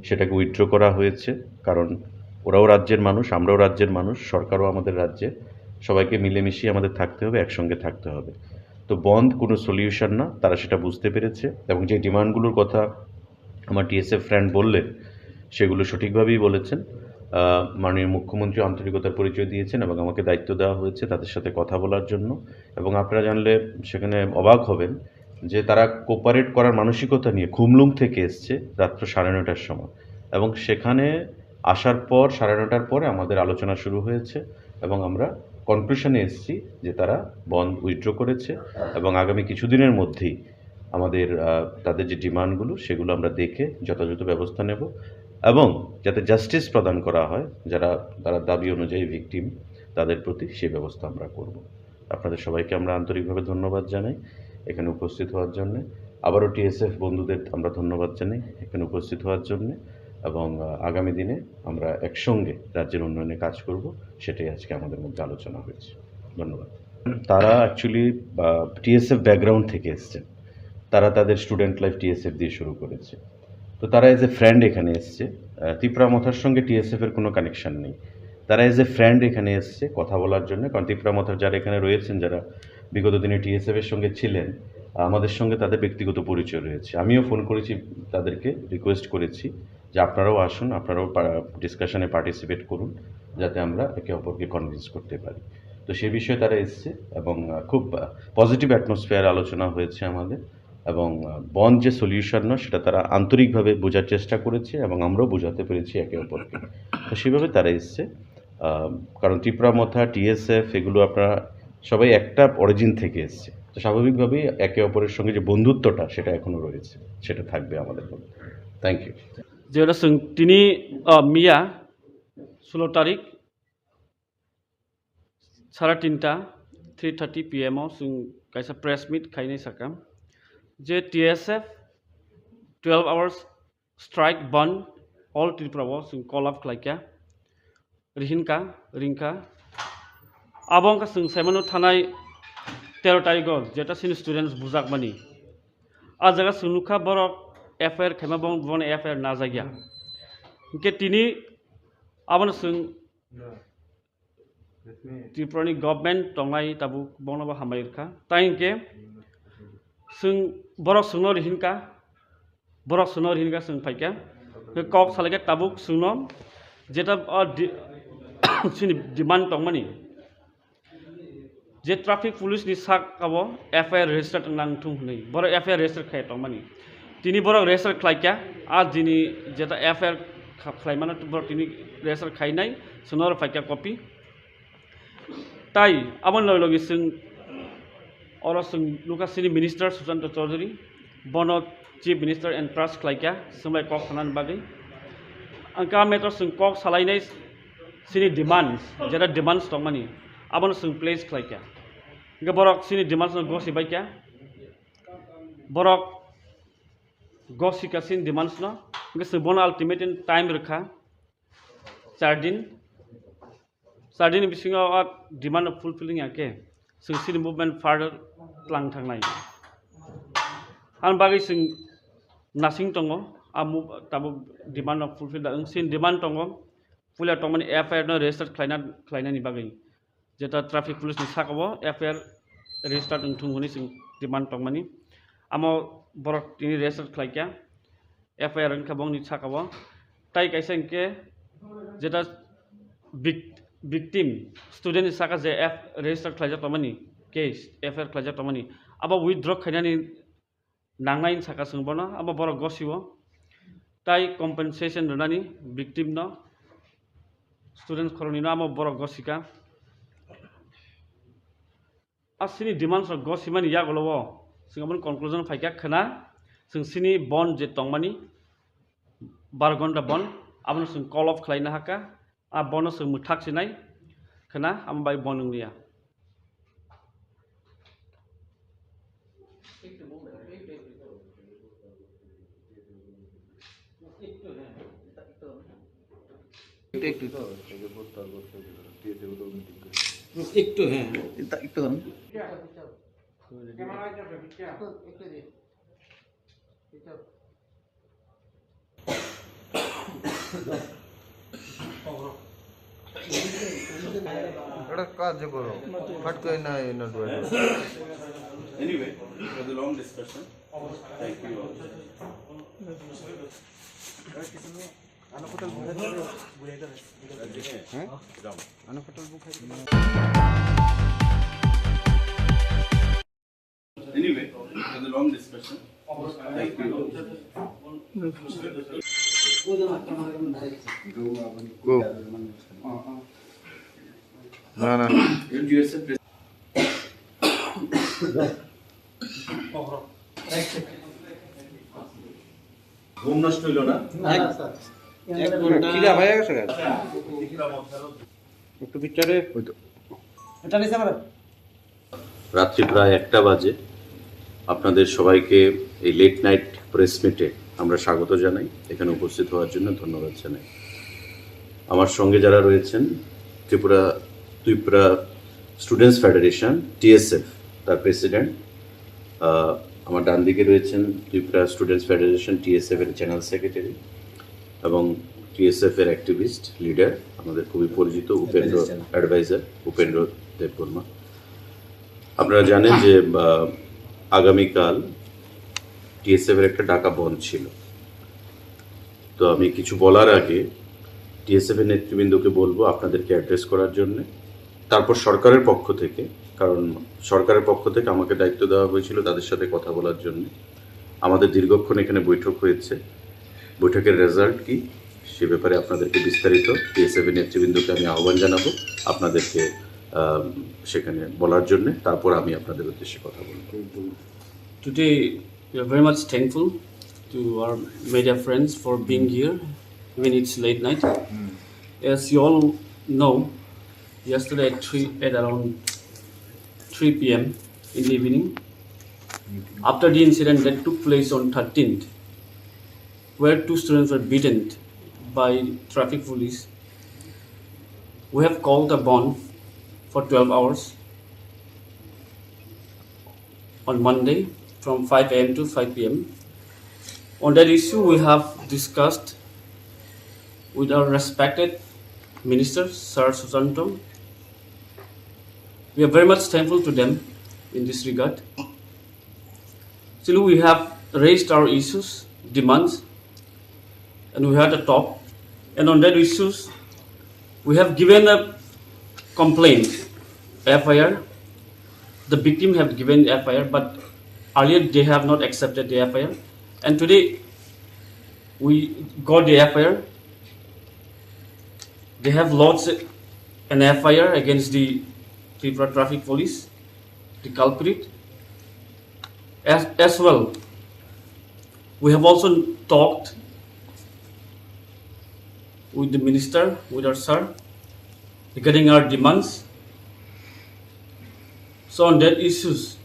সেটাকে উইথড্র করা হয়েছে, কারণ ওরাও রাজ্যের মানুষ, আমরাও রাজ্যের মানুষ, সরকারও আমাদের রাজ্যে, সবাইকে মিলেমিশিয়ে আমাদের থাকতে হবে, একসঙ্গে থাকতে হবে। তো বন্ধ কোনো সলিউশন না, তারা সেটা বুঝতে পেরেছে এবং যে ডিমান্ডগুলোর কথা আমার টিএসএফ ফ্রেন্ড বললেন সেগুলো সঠিকভাবেই বলেছেন। মাননীয় মুখ্যমন্ত্রী আন্তরিকতার পরিচয় দিয়েছেন এবং আমাকে দায়িত্ব দেওয়া হয়েছে তাদের সাথে কথা বলার জন্য। এবং আপনারা জানলে সেখানে অবাক হবেন যে তারা কোপারেট করার মানসিকতা নিয়ে খুমলুং থেকে এসছে রাত্র 9:30টার সময়, এবং সেখানে আসার পর 9:30টার পরে আমাদের আলোচনা শুরু হয়েছে এবং আমরা কনক্লুশনে এসেছি যে তারা বন্ধ উইথড্র করেছে এবং আগামী কিছুদিনের মধ্যেই আমাদের তাদের যে ডিমান্ডগুলো সেগুলো আমরা দেখে যথাযথ ব্যবস্থা নেব এবং যাতে জাস্টিস প্রদান করা হয় তারা দাবি অনুযায়ী ভিকটিম তাদের প্রতি সেই ব্যবস্থা আমরা করব। আপনাদের সবাইকে আমরা আন্তরিকভাবে ধন্যবাদ জানাই এখানে উপস্থিত হওয়ার জন্য। আবারও টিএসএফ বন্ধুদের আমরা ধন্যবাদ জানাই এখানে উপস্থিত হওয়ার জন্য, এবং আগামী দিনে আমরা একসঙ্গে রাজ্যের উন্নয়নে কাজ করব, সেটাই আজকে আমাদের মধ্যে আলোচনা হয়েছে। ধন্যবাদ। তারা অ্যাকচুয়ালি টিএসএফ ব্যাকগ্রাউন্ড থেকে এসছেন, তারা তাদের স্টুডেন্ট লাইফ টিএসএফ দিয়ে শুরু করেছে। তো তারা এজ এ ফ্রেন্ড এখানে এসছে, ত্রিপুরা মথার সঙ্গে টিএসএফের কোনো কানেকশান নেই, তারা এজ এ ফ্রেন্ড এখানে এসছে কথা বলার জন্য। কারণ ত্রিপুরা মথার যারা এখানে রয়েছেন, যারা বিগত দিনে টিএসএফের সঙ্গে ছিলেন, আমাদের সঙ্গে তাদের ব্যক্তিগত পরিচয় রয়েছে। আমিও ফোন করেছি তাদেরকে, রিকোয়েস্ট করেছি যে আপনারাও আসুন, আপনারাও ডিসকাশনে পার্টিসিপেট করুন, যাতে আমরা একে অপরকে কনভিন্স করতে পারি। তো সে বিষয়ে তারা এসছে এবং খুব পজিটিভ অ্যাটমসফিয়ার আলোচনা হয়েছে আমাদের, এবং বন্ধ যে সলিউশন না সেটা তারা আন্তরিকভাবে বোঝার চেষ্টা করেছে এবং আমরাও বোঝাতে পেরেছি একে অপরকে। তো সেভাবে তারা এসছে, কারণ ত্রিপুরা মথা টিএসএফ এগুলো আপনারা সবাই একটা অরিজিন থেকে এসছে, তো স্বাভাবিকভাবেই একে অপরের সঙ্গে যে বন্ধুত্বটা সেটা এখনও রয়েছে, সেটা থাকবে আমাদের মধ্যে। Thank you. যেটা তিনি মিয়া 16 তারিখ 3:30 PM kaisa press meet kainai sakam je TSF 12 hours strike band all Tripura call up khlaikya rinka abongka saimano thanai 13 tarikh jeta sin students bujak mani a jaga sunukha borok FIR khema bon FIR na jagya ke tini abon Tripurani government tongai tabu bonaba hamairka tainke borok sunor hinka paikya kok salage tabuk sunom jeta sini demand tongmani je traffic police ni sak abo FIR register nang thung nei boro FIR register khai tongmani tini borok register khlaikya a dini jeta FIR khlaimana borok tini register khainai sunor paikya copy তাই আমার লগে লুকাসিনি minister Sushanta Chowdhury বন chief minister and trust খাইকা সময় cock খানান বাকি আঙ্কা matter কক সালাইনাই সিনি demands যেটা ডিমান্ডস দংমানি আবন প্লেস খাইকা ইনকা বরক সিনি ডিমান্ডস গসি বাইকা বরক গসিকা সিন ডিমান্ডস ন ইনকা বন আলটিমেট টাইম রেখা 4 দিন Sardin bising of demand of fulfilling ake, so see the movement further lang thang nai. An bagi sing nothing tongo, a move tabu demand of fulfill the unseen demand tongo, full of Tomani FIR no registered Kleina bagi. Jetta traffic police ni sakabo, FIR registered in Tunguni sing demand tongmani. Amo borok ini registered Klaika, FIR and Kabong ni sakabo. Tai Kaisenke, Jetta victim student is saka je F register klaja tomani case FIR klaja tomani aba withdraw khainani nangain saka sungbona aba boro gosiwo tai compensation donani victim no students khoroni no aba boro gosika asini demands of gosimani yagolowo singabon conclusion faika khana sini bond je tongmani 12 ঘন্টা bond abon sing call off khlaina haka a bonus muthak sinai khana ambai bonung dia একটু হ্যাঁ একটু করুন একটা কাজ করো ফট করে না না Anyway, it was a long discussion. Thank you all. Anyway, it was a long discussion. Thank you all. Go. না না ঘুম নষ্ট হইল না খিদা হয়ে গেছে একটু পিকচারে এটা নিছে আমার রাত্রি প্রায় 1টা বাজে আপনাদের সবাইকে এই লেট নাইট প্রেস মিটে আমরা স্বাগত জানাই এখানে উপস্থিত হওয়ার জন্য ধন্যবাদ জানাই আমার সঙ্গে যারা রয়েছেন ত্রিপুরা স্টুডেন্টস ফেডারেশন টিএসএফ তার প্রেসিডেন্ট আমার ডান দিকে রয়েছেন ত্রিপুরা স্টুডেন্টস ফেডারেশন টিএসএফ এর জেনারেল সেক্রেটারি এবং টিএসএফ এর অ্যাক্টিভিস্ট লিডার আমাদের খুবই পরিচিত উপেন্দ্র অ্যাডভাইজার উপেন্দ্র দেববর্মা আপনারা জানেন যে আগামীকাল টিএসএফ এর একটা ডাকা বন্ধ ছিল তো আমি কিছু বলার আগে টিএসএফ এর নেতৃবৃন্দকে বলবো আপনাদেরকে অ্যাড্রেস করার জন্য তারপর সরকারের পক্ষ থেকে কারণ সরকারের পক্ষ থেকে আমাকে দায়িত্ব দেওয়া হয়েছিল তাদের সাথে কথা বলার জন্য আমাদের দীর্ঘক্ষণ এখানে বৈঠক হয়েছে বৈঠকের রেজাল্ট কি সে ব্যাপারে আপনাদেরকে বিস্তারিত টিএসএফ এর নেতৃবৃন্দকে আমি আহ্বান জানাবো আপনাদেরকে সেখানে বলার জন্য তারপর আমি আপনাদের উদ্দেশ্যে কথা বলবো Today, we are very much thankful to our media friends for being here, even it's late night. As you all know, yesterday at around 3 p.m. in the evening, after the incident that took place on 13th, where 2 students were beaten by traffic police, we have called a bond for 12 hours on Monday from 5 a.m. to 5 p.m. On that issue, we have discussed with our respected Minister, Sir Susanto. We are very much thankful to them in this regard. Still, we have raised our issues, demands, and we had a talk. And on that issues, we have given a complaint, FIR. The victim have given FIR, but earlier they have not accepted the FIR. And today, we got the FIR. They have lodged an FIR against the Tripura Traffic Police, the culprit. As well, we have also talked with the minister, with our sir, regarding our demands. So on that issues,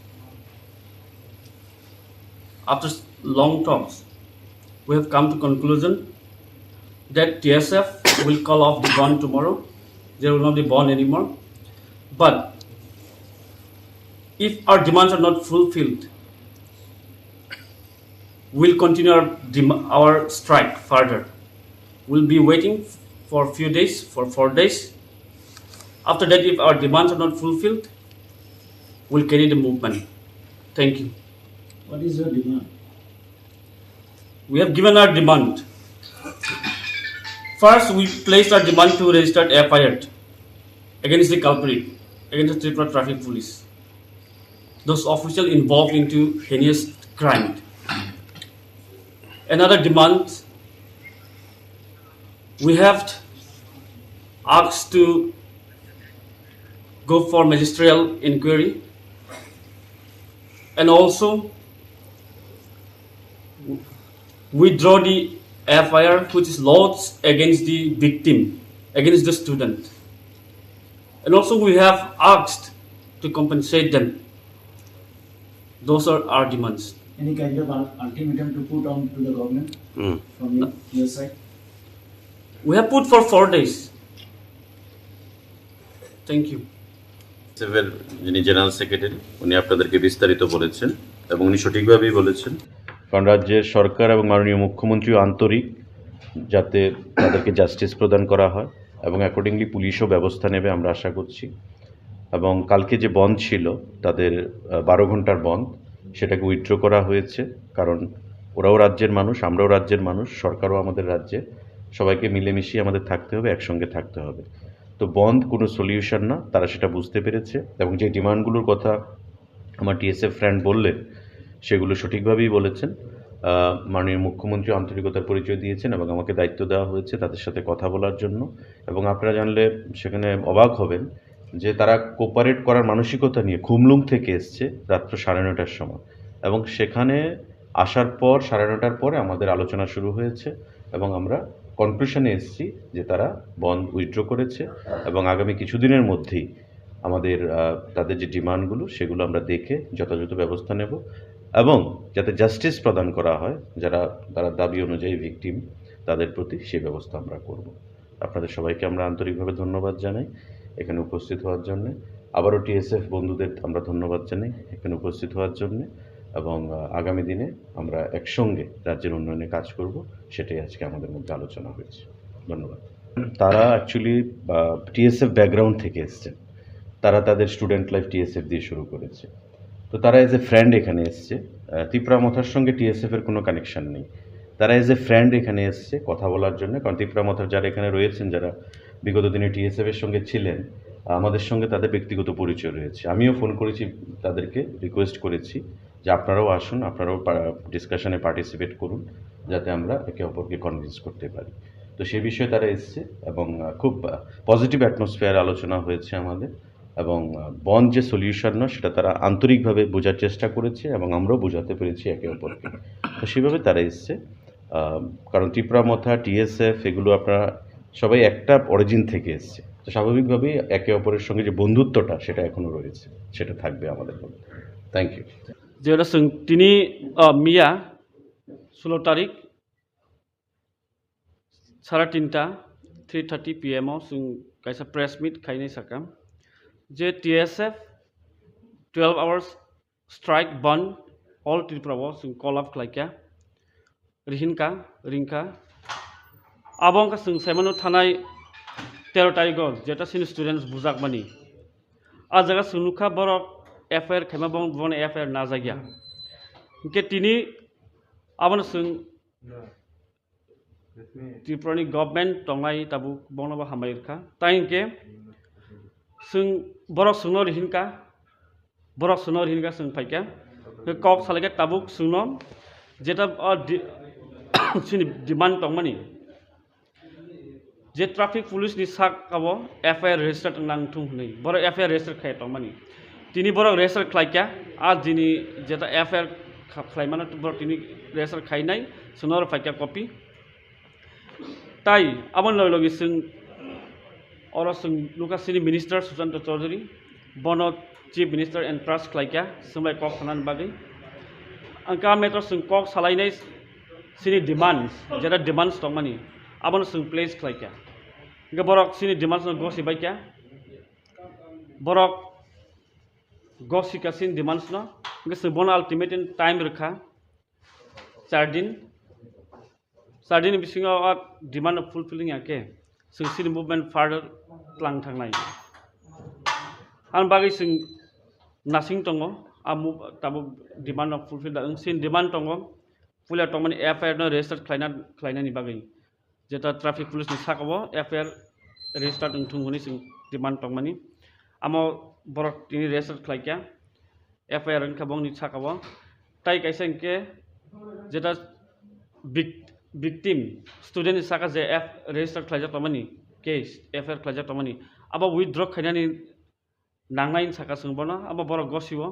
after long talks, we have come to conclusion that TSF will call off the bond tomorrow. There will not be bond anymore. But if our demands are not fulfilled, we'll continue our strike further. We'll be waiting for a few days, for 4 days. After that, if our demands are not fulfilled, we'll carry the movement. Thank you. What is your demand? We have given our demand. First, we placed our demand to register FIR against the culprit, against the Tripura Traffic Police. Those officials involved into heinous crime. Another demand, we have asked to go for magisterial inquiry, and also withdraw the FIR which is lodged against the victim, against the student. And also we have asked to compensate them. Those are our demands. Any kind of ultimatum to put on to the government from your side? We have put for 4 days. Thank you. সেভের যিনি general secretary উনি আপনাদেরকে বিস্তারিত বলেছেন এবং উনি সঠিকভাবেই বলেছেন, কারণ রাজ্যের সরকার এবং মাননীয় মুখ্যমন্ত্রীও আন্তরিক যাতে তাদেরকে জাস্টিস প্রদান করা হয় এবং অ্যাকর্ডিংলি পুলিশও ব্যবস্থা নেবে আমরা আশা করছি। এবং কালকে যে বন্ধ ছিল তাদের 12 ঘন্টার বন্ধ, সেটাকে উইথড্র করা হয়েছে, কারণ ওরাও রাজ্যের মানুষ, আমরাও রাজ্যের মানুষ, সরকারও আমাদের রাজ্যে, সবাইকে মিলেমিশিয়ে আমাদের থাকতে হবে, একসঙ্গে থাকতে হবে। তো বন্ধ কোনো সলিউশন না, তারা সেটা বুঝতে পেরেছে এবং যে ডিমান্ডগুলোর কথা আমার টিএসএফ ফ্রেন্ড বললেন সেগুলো সঠিকভাবেই বলেছেন। মাননীয় মুখ্যমন্ত্রী আন্তরিকতার পরিচয় দিয়েছেন এবং আমাকে দায়িত্ব দেওয়া হয়েছে তাদের সাথে কথা বলার জন্য। এবং আপনারা জানলে সেখানে অবাক হবেন যে তারা কোপারেট করার মানসিকতা নিয়ে খুমলুং থেকে এসছে রাত্র 9:30টার সময়, এবং সেখানে আসার পর 9:30টার পরে আমাদের আলোচনা শুরু হয়েছে এবং আমরা কনক্লুশনে এসেছি যে তারা বন্ধ উইথড্র করেছে এবং আগামী কিছুদিনের মধ্যেই আমাদের তাদের যে ডিমান্ডগুলো সেগুলো আমরা দেখে যথাযথ ব্যবস্থা নেব এবং যাতে জাস্টিস প্রদান করা হয় তারা দাবি অনুযায়ী ভিকটিম তাদের প্রতি সেই ব্যবস্থা আমরা করব। আপনাদের সবাইকে আমরা আন্তরিকভাবে ধন্যবাদ জানাই এখানে উপস্থিত হওয়ার জন্যে। আবারও টিএসএফ বন্ধুদের আমরা ধন্যবাদ জানাই এখানে উপস্থিত হওয়ার জন্যে, এবং আগামী দিনে আমরা একসঙ্গে রাজ্যের উন্নয়নে কাজ করব, সেটাই আজকে আমাদের মধ্যে আলোচনা হয়েছে। ধন্যবাদ। তারা অ্যাকচুয়ালি টিএসএফ ব্যাকগ্রাউন্ড থেকে এসছেন, তারা তাদের স্টুডেন্ট লাইফ টিএসএফ দিয়ে শুরু করেছে, তো তারা এজ এ ফ্রেন্ড এখানে এসছে। ত্রিপুরা মথার সঙ্গে টিএসএফের কোনো কানেকশান নেই, তারা এজ এ ফ্রেন্ড এখানে এসছে কথা বলার জন্য। কারণ ত্রিপুরা মথার যারা এখানে রয়েছেন, যারা বিগত দিনে টিএসএফের সঙ্গে ছিলেন, আমাদের সঙ্গে তাদের ব্যক্তিগত পরিচয় রয়েছে। আমিও ফোন করেছি, তাদেরকে রিকোয়েস্ট করেছি যে আপনারাও আসুন, আপনারাও ডিসকাশনে পার্টিসিপেট করুন, যাতে আমরা একে অপরকে কনভিন্স করতে পারি। তো সেই বিষয়ে তারা এসছে এবং খুব পজিটিভ অ্যাটমসফিয়ার আলোচনা হয়েছে আমাদের, এবং বন্ধ যে সলিউশন নয় সেটা তারা আন্তরিকভাবে বোঝার চেষ্টা করেছে এবং আমরাও বোঝাতে পেরেছি একে অপরকে। তো সেভাবে তারা এসছে, কারণ ত্রিপুরা মথা টিএসএফ এগুলো আপনারা সবাই একটা অরিজিন থেকে এসছে, তো স্বাভাবিকভাবেই একে অপরের সঙ্গে যে বন্ধুত্বটা সেটা এখনও রয়েছে, সেটা থাকবে আমাদের মধ্যে। Thank you. যেটা তিনি মিয়া 16 তারিখ 3:30 PM जों kaisa press meet khainai sakam je TSF 12 hours strike ban all Tripura जों call up khlaika rinka abong ka जों saimano thanai 13 tarik jeta sin students bujak bani a jaga sunukha borok FIR khaima bon FIR na jagya ke tini abon जों Tripurani government tongai tabu bonaba hamairka tainke sung borok sunor hinka sung paika kok salake tabuk suno jeta sini demand tongmani je traffic police ni sak abo FIR register nang thung nei borok FIR register khai tongmani tini borok register khlaika a jini jeta FIR khlaimana borok tini register khainai sunor paika copy তাই আমন লগে जों और जों लुकासिनी minister Sushant Chaudhary बन chief minister and trust खालायका सोंबाय कक खानानि बागै आंका मेटर जों कक सालायनाय सिनि डिमान्ड्स जेरा डिमान्ड्स दंमानि आबन जों प्लेस खालायका गे बरक सिनि डिमान्ड्स गसिबायका बरक गसिका सिनि डिमान्ड्स न गे जों बन अल्टिमेट टाइम रखा 4 दिन Sardini bisingo demand of fulfilling ake जों सिनि मुभमेन्ट फार्दार लां थांनाय आं बागै जों नासिं दङ ताबो डिमान्ड अफ फुलफिल दा सिन डिमान्ड दङ पुलिया दंमानि FIR न रेजिस्टार खालायनायनि बागै जेता ट्राफिक पुलिस नि साकाबो FIR रेजिस्टार थुंगनि जों डिमान्ड दंमानि आमो बरक तिनि रेजिस्टार खालायका FIR न खाबंनि साकाबो ताइ कायसा इनके जेता victim student saka je register khlaija tamani case FIR khlaija tamani aba withdraw khainani nangnai saka sungbona aba boro gosiwo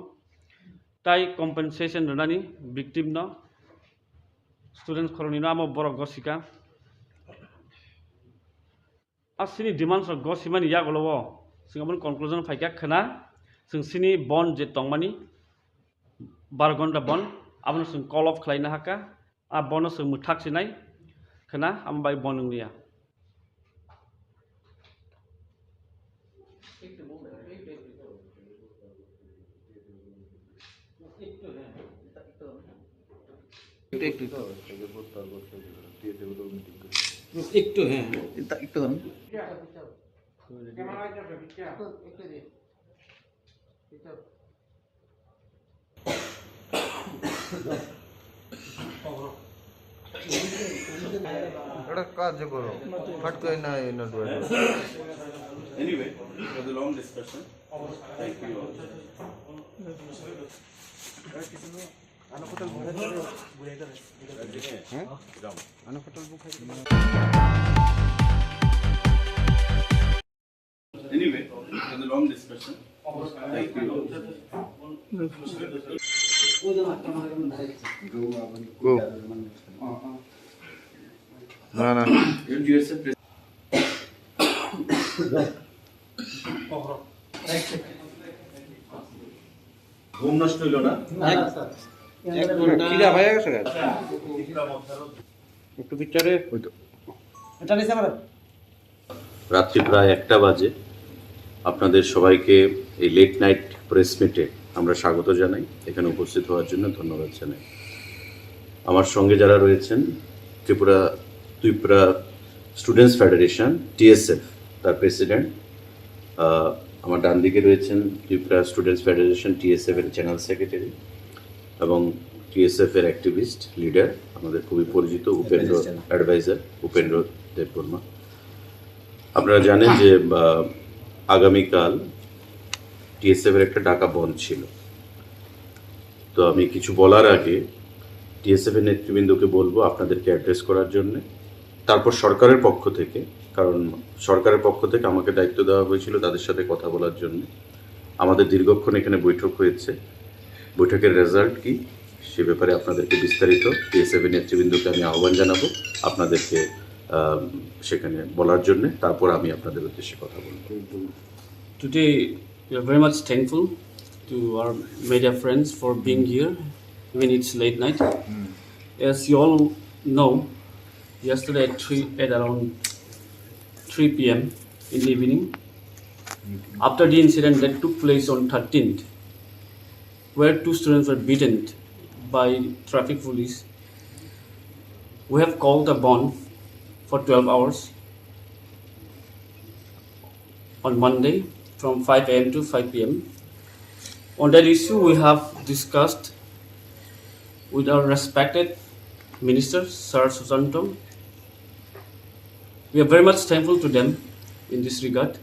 tai compensation rani victim no student khoroni no aba boro gosika asini demands of gosimani yagolowo singabon conclusion phaika khana sini bond je tongmani 12 ঘন্টা bond abon sing call off khlaina haka a bonus muthak sinai khana ambai bonunglia একটু হ্যাঁ একটু ধরুন একটা কাজ করো ফট করে না এই note Anyway, it was a long discussion. Thank you all. Anyway, it was a long discussion. Thank you all. Go. না না ঘুম নষ্ট হইল না একটু পিকচারে এটা নিছে আমার রাত্রি প্রায় 1টা বাজে আপনাদের সবাইকে এই লেট নাইট প্রেস মিটে আমরা স্বাগত জানাই এখানে উপস্থিত হওয়ার জন্য ধন্যবাদ জানাই আমার সঙ্গে যারা রয়েছেন ত্রিপুরা স্টুডেন্টস ফেডারেশন টিএসএফ তার প্রেসিডেন্ট আমার ডান দিকে রয়েছেন ত্রিপুরা স্টুডেন্টস ফেডারেশন টিএসএফ এর জেনারেল সেক্রেটারি এবং টিএসএফ এর অ্যাক্টিভিস্ট লিডার আমাদের খুবই পরিচিত উপেন্দ্র অ্যাডভাইজার উপেন্দ্র দেববর্মা আপনারা জানেন যে আগামীকাল টিএসএফ এর একটা ডাকা বন্ধ ছিল তো আমি কিছু বলার আগে টিএসএফ এর নেতৃবৃন্দকে বলবো আপনাদেরকে অ্যাড্রেস করার জন্য তারপর সরকারের পক্ষ থেকে কারণ সরকারের পক্ষ থেকে আমাকে দায়িত্ব দেওয়া হয়েছিল তাদের সাথে কথা বলার জন্য আমাদের দীর্ঘক্ষণ এখানে বৈঠক হয়েছে বৈঠকের রেজাল্ট কি সে ব্যাপারে আপনাদেরকে বিস্তারিত টিএসএফ এর নেতৃবৃন্দকে আমি আহ্বান জানাবো আপনাদেরকে সেখানে বলার জন্য তারপর আমি আপনাদের উদ্দেশ্যে কথা বলবো Today, we are very much thankful to our media friends for being here, even it's late night. As you all know, yesterday at around 3 p.m. in the evening, after the incident that took place on 13th, where 2 students were beaten by traffic police, we have called a bond for 12 hours on Monday from 5 a.m. to 5 p.m. On that issue, we have discussed with our respected Minister, Sir Susanto. We are very much thankful to them in this regard.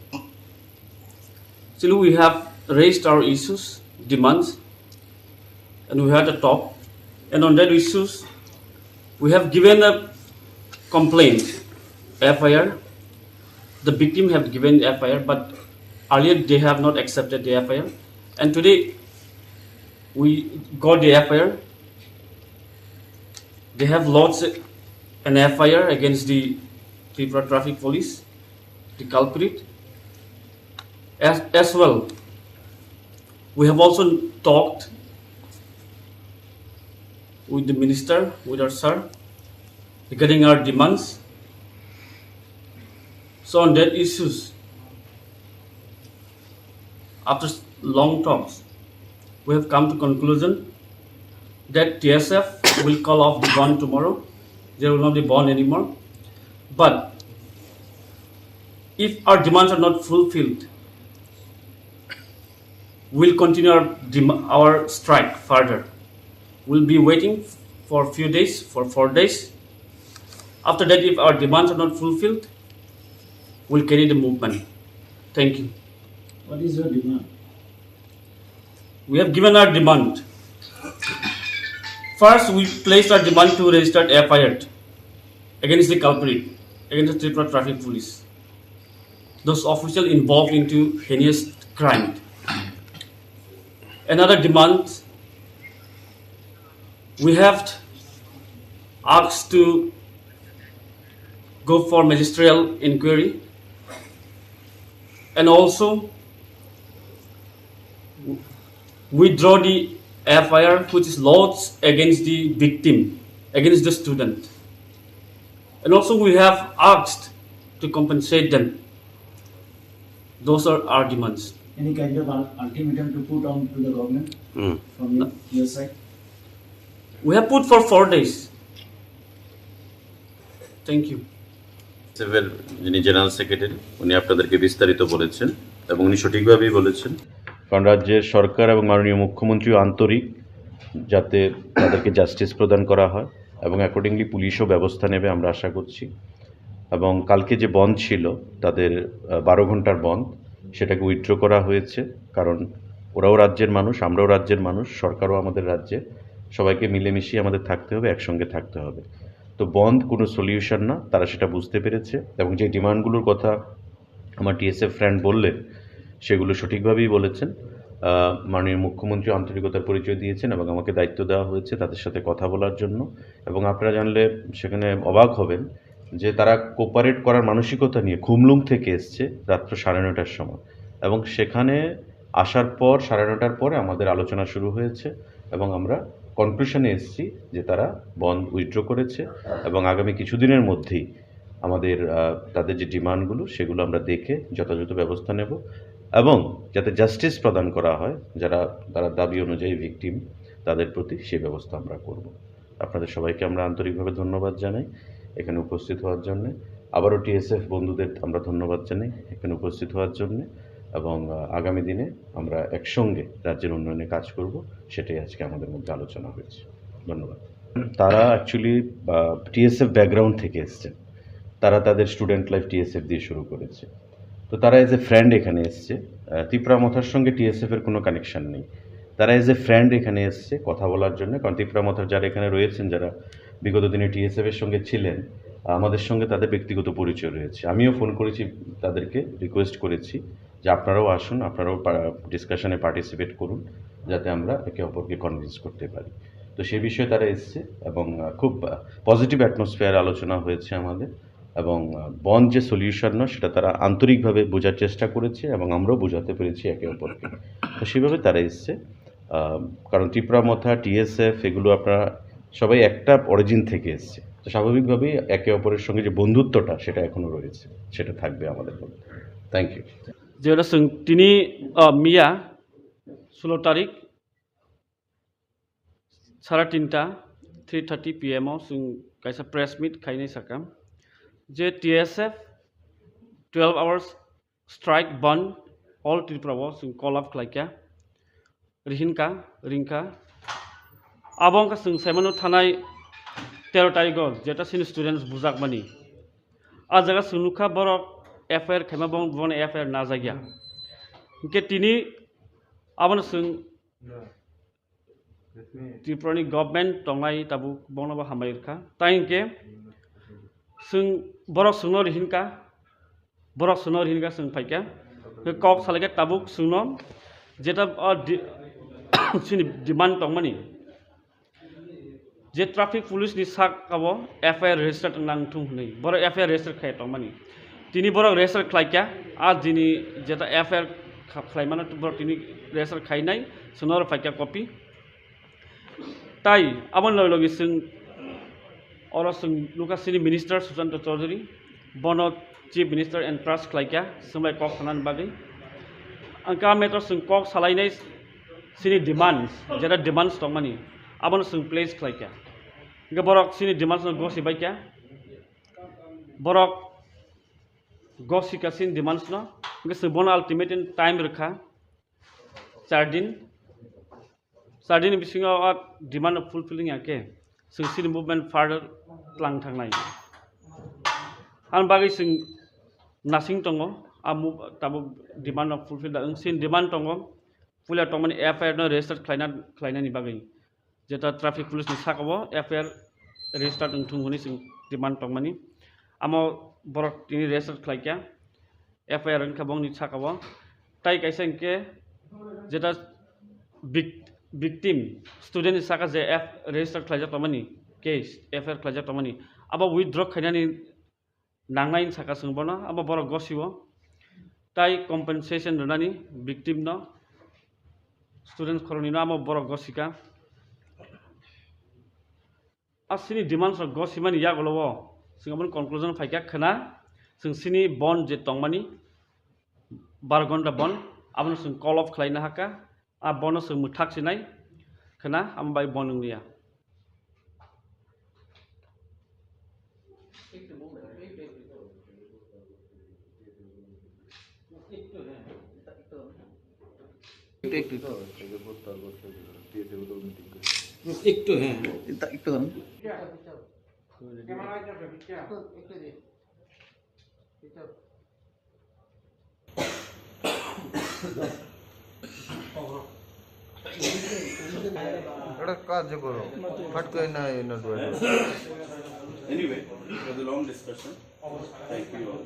Still, we have raised our issues, demands, and we had a talk. And on that issues, we have given a complaint, FIR. The victim have given FIR, but earlier they have not accepted the FIR. And today, we got the FIR. They have lodged an FIR against the Tripura Traffic Police, the culprit. As well, we have also talked with the minister, with our sir, regarding our demands. So on that issues, after long talks, we have come to conclusion that TSF will call off the bond tomorrow. There will not be bond anymore. But if our demands are not fulfilled, we'll continue our strike further. We'll be waiting for a few days, for 4 days. After that, if our demands are not fulfilled, we'll carry the movement. Thank you. What is your demand? We have given our demand. First, we placed our demand to register FIR against the culprit, against the Tripura Traffic Police. Those officials involved into heinous crime. Another demand, we have asked to go for magisterial inquiry, and also withdraw the FIR which is lodged against the victim, against the student. And also we have asked to compensate them. Those are our demands. Any kind of ultimatum to put on to the government from your side? We have put for 4 days. Thank you. Civil যিনি general secretary উনি আপনাদেরকে বিস্তারিত বলেছেন এবং উনি সঠিকভাবেই বলেছেন, কারণ রাজ্যের সরকার এবং মাননীয় মুখ্যমন্ত্রীও আন্তরিক যাতে তাদেরকে জাস্টিস প্রদান করা হয় এবং অ্যাকর্ডিংলি পুলিশও ব্যবস্থা নেবে আমরা আশা করছি। এবং কালকে যে বন্ধ ছিল তাদের 12 ঘন্টার বন্ধ, সেটাকে উইথড্র করা হয়েছে, কারণ ওরাও রাজ্যের মানুষ, আমরাও রাজ্যের মানুষ, সরকারও আমাদের রাজ্যে, সবাইকে মিলেমিশিয়ে আমাদের থাকতে হবে, একসঙ্গে থাকতে হবে। তো বন্ধ কোনো সলিউশন না, তারা সেটা বুঝতে পেরেছে এবং যে ডিমান্ডগুলোর কথা আমার টিএসএফ ফ্রেন্ড বললেন সেগুলো সঠিকভাবেই বলেছেন। মাননীয় মুখ্যমন্ত্রী আন্তরিকতার পরিচয় দিয়েছেন এবং আমাকে দায়িত্ব দেওয়া হয়েছে তাদের সাথে কথা বলার জন্য। এবং আপনারা জানলে সেখানে অবাক হবেন যে তারা কোপারেট করার মানসিকতা নিয়ে খুমলুং থেকে এসছে রাত্র 9:30টার সময়, এবং সেখানে আসার পর 9:30টার পরে আমাদের আলোচনা শুরু হয়েছে এবং আমরা কনক্লুশনে এসেছি যে তারা বন্ধ উইথড্র করেছে এবং আগামী কিছুদিনের মধ্যেই আমাদের তাদের যে ডিমান্ডগুলো সেগুলো আমরা দেখে যথাযথ ব্যবস্থা নেব এবং যাতে জাস্টিস প্রদান করা হয় তারা দাবি অনুযায়ী ভিকটিম তাদের প্রতি সেই ব্যবস্থা আমরা করব। আপনাদের সবাইকে আমরা আন্তরিকভাবে ধন্যবাদ জানাই এখানে উপস্থিত হওয়ার জন্যে। আবারও টিএসএফ বন্ধুদের আমরা ধন্যবাদ জানাই এখানে উপস্থিত হওয়ার জন্যে, এবং আগামী দিনে আমরা একসঙ্গে রাজ্যের উন্নয়নে কাজ করব, সেটাই আজকে আমাদের মধ্যে আলোচনা হয়েছে। ধন্যবাদ। তারা অ্যাকচুয়ালি টিএসএফ ব্যাকগ্রাউন্ড থেকে এসছেন, তারা তাদের স্টুডেন্ট লাইফ টিএসএফ দিয়ে শুরু করেছে, তো তারা এজ এ ফ্রেন্ড এখানে এসছে। ত্রিপুরা মথার সঙ্গে টিএসএফের কোনো কানেকশান নেই, তারা এজ এ ফ্রেন্ড এখানে এসছে কথা বলার জন্য, কারণ ত্রিপুরা মথার যারা এখানে রয়েছেন, যারা বিগত দিনে টিএসএফের সঙ্গে ছিলেন, আমাদের সঙ্গে তাদের ব্যক্তিগত পরিচয় রয়েছে। আমিও ফোন করেছি তাদেরকে, রিকোয়েস্ট করেছি যে আপনারাও আসুন, আপনারাও ডিসকাশনে পার্টিসিপেট করুন, যাতে আমরা একে অপরকে কনভিন্স করতে পারি। তো সেই বিষয়ে তারা এসছে এবং খুব পজিটিভ অ্যাটমসফিয়ার আলোচনা হয়েছে আমাদের, এবং বন্ধ যে সলিউশন নয় সেটা তারা আন্তরিকভাবে বোঝার চেষ্টা করেছে এবং আমরাও বোঝাতে পেরেছি একে অপরকে। তো সেভাবে তারা এসছে, কারণ ত্রিপুরা মথা টিএসএফ এগুলো আপনারা সবাই একটা অরিজিন থেকে এসছে, তো স্বাভাবিকভাবেই একে অপরের সঙ্গে যে বন্ধুত্বটা সেটা এখনও রয়েছে, সেটা থাকবে আমাদের মধ্যে। Thank you. যেটা তিনি মিয়া 16 তারিখ 3:30 PM जों कायसा प्रेस मिट खायनाय साकाम जे टीएसएफ 12 आवर्स स्ट्राइक बंद ऑल त्रिपुराव जों कल अफ खालायखा रिंका आबंका जों साइमानो थानाय 13 तारिखआव जेटा सिन स्टुडेन्ट्स बुजाकमानि आ जागा सुनुखा बरक एफआईआर खायमा बन एफआईआर ना जागिया इनके तिनी आबन जों त्रिपुरानि गभर्नमेंट दंनाय ताबु बंनाबा हामायरखा ताइनके जों बरक सुनो रिहिनका जों फाइका कक सालायका ताबुक सुनो जेटा सिनि डिमान्ड दंमानि जे ट्राफिक पुलिस नि साक आबो एफआईआर रेजिस्टार नांथुं हनै बर एफआईआर रेजिस्टार खाय दंमानि तिनी बर रेजिस्टार खालायका आ दिनि जेटा एफआईआर खालायमानो बर तिनि रेजिस्टार खायनाय सुनो फाइका कपि ताई आबन लगे जों और जों लुकासिनि मिनिस्टार सुशांत चौधरी बन चीफ मिनिस्टार एंड ट्रास्ट खालायका सोंबाय कक थानानि बागै आंका मेटर जों कक सालायनाय सिनि डिमान्ड्स जेटा डिमान्ड्स दंमानि आबन जों प्लेस खालायका इनका बरक सिनि डिमान्ड्स गसिबायका बरक गसिका सिनि डिमान्ड्स न इनका जों बन अल्टिमेटम टाइम रखा 4 दिन बिसिङाव डिमान्ड फुलफिलिं आके जों सिनि मुभमेन्ट फार्दार लांनो थांनाय आं बागै जों नासिं दङ ताबो डिमान्ड फुलफिल जादों सिनि डिमान्ड दङ पुलिया दंमानि एफआईआर रेजिस्टार खालायनायनि बागै जेटा ट्राफिक पुलिसनि साकाव एफआईआर रेजिस्टार नोंथुं हनै जों डिमान्ड दंमानि आमो बरक तिनि रेजिस्टार खालायका एफआईआर खाबंनि साकाव ताइ कायसा इनके जेटा victim student saka je f register khlaija tamani case fr khlaija tamani aba withdraw khainani nangnai saka sungbono aba boro gosiwo tai compensation runani victim no students khoroni no aba boro gosika asini demands of gosimani yagolowo singabon conclusion faika khana sungsini bond je tongmani 12 घन्टा bond abon sung call off khlaina haka आ बनो जों मुथाखसिनाय खोना आमबाय बनोंलिया একটু হ্যাঁ একটু ধরুন একটা কাজ করো ফট করে না Anyway, it was a long discussion. Thank you all.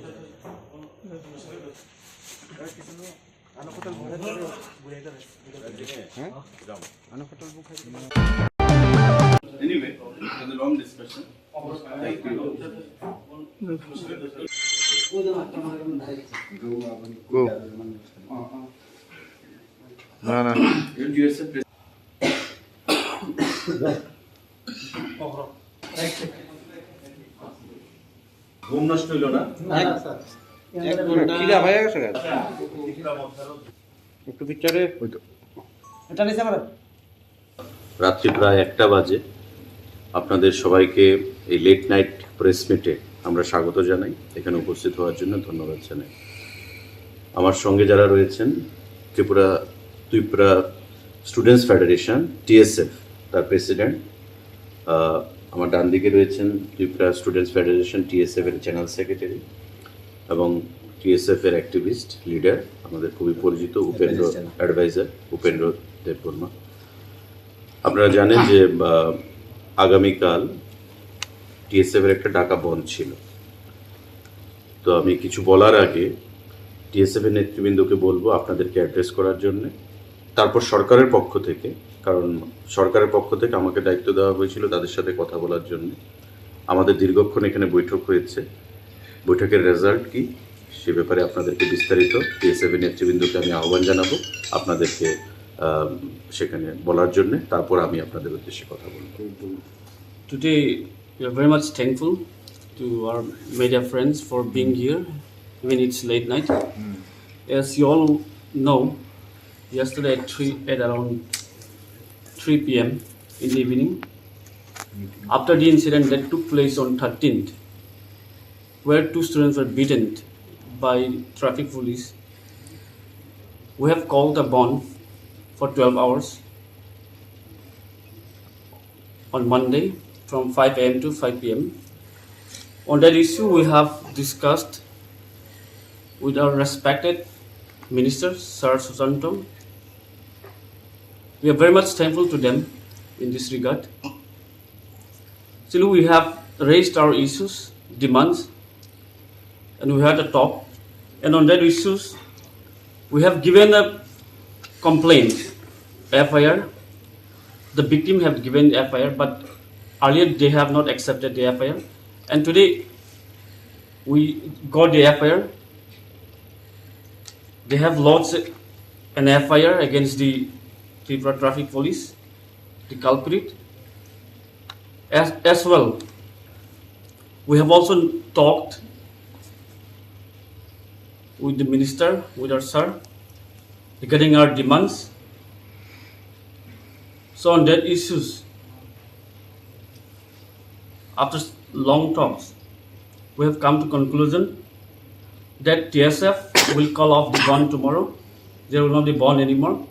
Anyway, it was a long discussion. Thank you all. Go. না ঘুম নষ্ট হইল না খিদা হয়ে গেছে একটু পিকচারে এটা নিছে আমার রাত্রি প্রায় 1টা বাজে আপনাদের সবাইকে এই লেট নাইট প্রেস মিটে আমরা স্বাগত জানাই এখানে উপস্থিত হওয়ার জন্য ধন্যবাদ জানাই আমার সঙ্গে যারা রয়েছেন ত্রিপুরা স্টুডেন্টস ফেডারেশন টিএসএফ তার প্রেসিডেন্ট আমার ডান দিকে রয়েছেন ত্রিপুরা স্টুডেন্টস ফেডারেশন টিএসএফ এর জেনারেল সেক্রেটারি এবং টিএসএফ এর অ্যাক্টিভিস্ট লিডার আমাদের খুবই পরিচিত উপেন্দ্র অ্যাডভাইজার উপেন্দ্র দেববর্মা আপনারা জানেন যে আগামীকাল টিএসএফ এর একটা ডাকা বন্ধ ছিল তো আমি কিছু বলার আগে টিএসএফ এর নেতৃবৃন্দকে বলবো আপনাদেরকে অ্যাড্রেস করার জন্য তারপর সরকারের পক্ষ থেকে কারণ সরকারের পক্ষ থেকে আমাকে দায়িত্ব দেওয়া হয়েছিল তাদের সাথে কথা বলার জন্য আমাদের দীর্ঘক্ষণ এখানে বৈঠক হয়েছে বৈঠকের রেজাল্ট কি সে ব্যাপারে আপনাদেরকে বিস্তারিত টিএসএফ এর নেতৃবৃন্দকে আমি আহ্বান জানাবো আপনাদেরকে সেখানে বলার জন্য তারপর আমি আপনাদের উদ্দেশ্যে কথা বলবো Today, we are very much thankful to our media friends for being here, even it's late night. As you all know, yesterday at around 3 p.m. in the evening, after the incident that took place on 13th, where 2 students were beaten by traffic police, we have called a bond for 12 hours on Monday from 5 a.m. to 5 p.m. On that issue, we have discussed with our respected Minister, Sir Susanto. We are very much thankful to them in this regard. Still, we have raised our issues, demands, and we had a talk. And on that issues, we have given a complaint, FIR. The victim have given the FIR, but earlier they have not accepted the FIR. And today, we got the FIR. They have lodged an FIR against the Tripura Traffic Police, the culprit. As well, we have also talked with the minister, with our sir, regarding our demands. So on that issues, after long talks, we have come to conclusion that TSF will call off the bond tomorrow. There will not be bond anymore.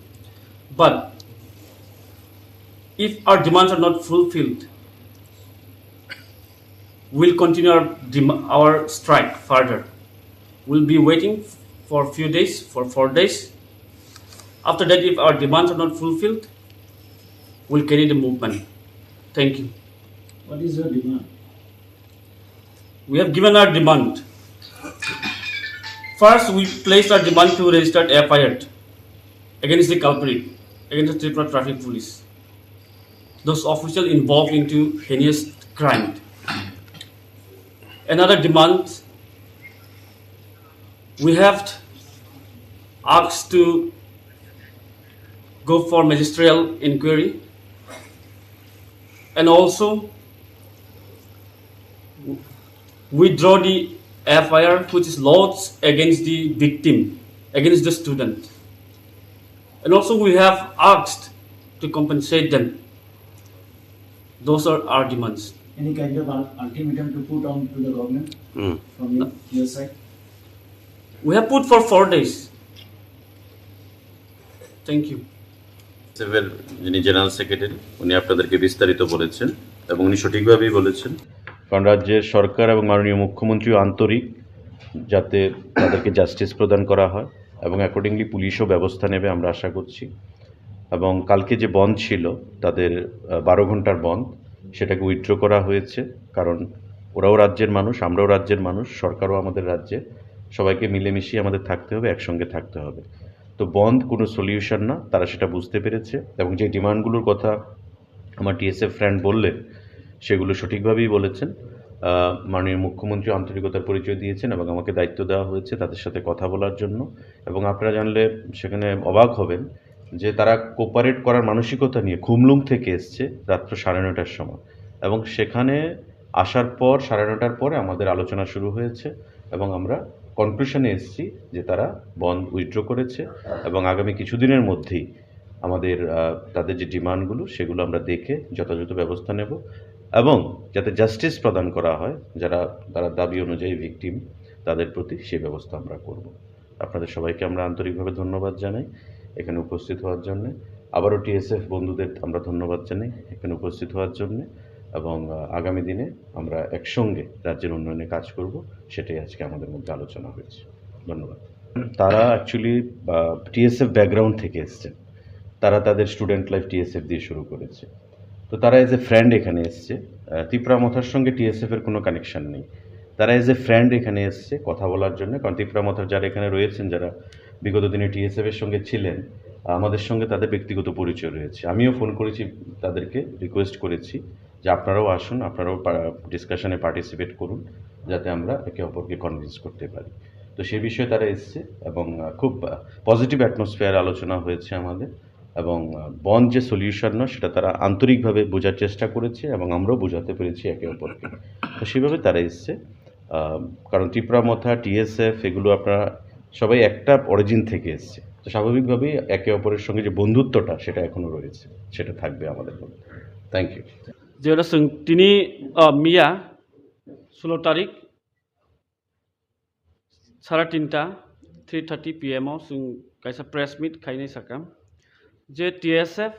But if our demands are not fulfilled, we'll continue our strike further. We'll be waiting for a few days, for 4 days. After that, if our demands are not fulfilled, we'll carry the movement. Thank you. What is your demand? We have given our demand. First, we placed our demand to register FIR against the culprit, against the Tripura Traffic Police. Those officials involved into heinous crime. Another demand, we have asked to go for magisterial inquiry, and also withdraw the FIR which is lodged against the victim, against the student. And also we have asked to compensate them. Those are our demands. Any kind of ultimatum to put on to the government from your side? We have put for 4 days. Thank you. টিএসএফের যিনি general secretary উনি আপনাদেরকে বিস্তারিত বলেছেন এবং উনি সঠিকভাবেই বলেছেন, কারণ রাজ্যের সরকার এবং মাননীয় মুখ্যমন্ত্রীও আন্তরিক যাতে তাদেরকে জাস্টিস প্রদান করা হয় এবং অ্যাকর্ডিংলি পুলিশও ব্যবস্থা নেবে আমরা আশা করছি। এবং কালকে যে বন্ধ ছিল তাদের 12 ঘন্টার বন্ধ, সেটাকে উইথড্র করা হয়েছে, কারণ ওরাও রাজ্যের মানুষ, আমরাও রাজ্যের মানুষ, সরকারও আমাদের রাজ্যে, সবাইকে মিলেমিশিয়ে আমাদের থাকতে হবে, একসঙ্গে থাকতে হবে। তো বন্ধ কোনো সলিউশন না, তারা সেটা বুঝতে পেরেছে এবং যে ডিমান্ডগুলোর কথা আমার টিএসএফ ফ্রেন্ড বললেন সেগুলো সঠিকভাবেই বলেছেন। মাননীয় মুখ্যমন্ত্রী আন্তরিকতার পরিচয় দিয়েছেন এবং আমাকে দায়িত্ব দেওয়া হয়েছে তাদের সাথে কথা বলার জন্য। এবং আপনারা জানলে সেখানে অবাক হবেন যে তারা কোপারেট করার মানসিকতা নিয়ে খুমলুং থেকে এসছে রাত্র 9:30টার সময়, এবং সেখানে আসার পর 9:30টার পরে আমাদের আলোচনা শুরু হয়েছে এবং আমরা কনক্লুশনে এসেছি যে তারা বন্ধ উইথড্র করেছে এবং আগামী কিছুদিনের মধ্যেই আমাদের তাদের যে ডিমান্ডগুলো সেগুলো আমরা দেখে যথাযথ ব্যবস্থা নেব এবং যাতে জাস্টিস প্রদান করা হয় তারা দাবি অনুযায়ী ভিকটিম তাদের প্রতি সেই ব্যবস্থা আমরা করব। আপনাদের সবাইকে আমরা আন্তরিকভাবে ধন্যবাদ জানাই এখানে উপস্থিত হওয়ার জন্যে। আবারও টিএসএফ বন্ধুদের আমরা ধন্যবাদ জানাই এখানে উপস্থিত হওয়ার জন্যে, এবং আগামী দিনে আমরা একসঙ্গে রাজ্যের উন্নয়নে কাজ করব, সেটাই আজকে আমাদের মধ্যে আলোচনা হয়েছে। ধন্যবাদ। তারা অ্যাকচুয়ালি টিএসএফ ব্যাকগ্রাউন্ড থেকে এসছেন, তারা তাদের স্টুডেন্ট লাইফ টিএসএফ দিয়ে শুরু করেছে, তো তারা এজ এ ফ্রেন্ড এখানে এসছে। ত্রিপুরা মথার সঙ্গে টিএসএফের কোনো কানেকশান নেই, তারা এজ এ ফ্রেন্ড এখানে এসছে কথা বলার জন্য। কারণ ত্রিপুরা মথার যারা এখানে রয়েছেন, যারা বিগত দিনে টিএসএফের সঙ্গে ছিলেন, আমাদের সঙ্গে তাদের ব্যক্তিগত পরিচয় রয়েছে। আমিও ফোন করেছি, তাদেরকে রিকোয়েস্ট করেছি যে আপনারাও আসুন, আপনারাও ডিসকাশনে পার্টিসিপেট করুন, যাতে আমরা একে অপরকে কনভিন্স করতে পারি। তো সেই বিষয়ে তারা এসছে এবং খুব পজিটিভ অ্যাটমসফিয়ার আলোচনা হয়েছে আমাদের, এবং বন্ধ যে সলিউশন নয় সেটা তারা আন্তরিকভাবে বোঝার চেষ্টা করেছে এবং আমরাও বোঝাতে পেরেছি একে অপরকে। তো সেইভাবে তারা এসছে, কারণ ত্রিপুরা মথা টিএসএফ এগুলো আপনারা সবাই একটা অরিজিন থেকে এসছে, তো স্বাভাবিকভাবেই একে অপরের সঙ্গে যে বন্ধুত্বটা সেটা এখনও রয়েছে, সেটা থাকবে আমাদের মধ্যে। Thank you. যেটা তিনি মিয়া 16 তারিখ 3:30 PM जों कायसा प्रेस मिट खायनाय साकाम जे TSF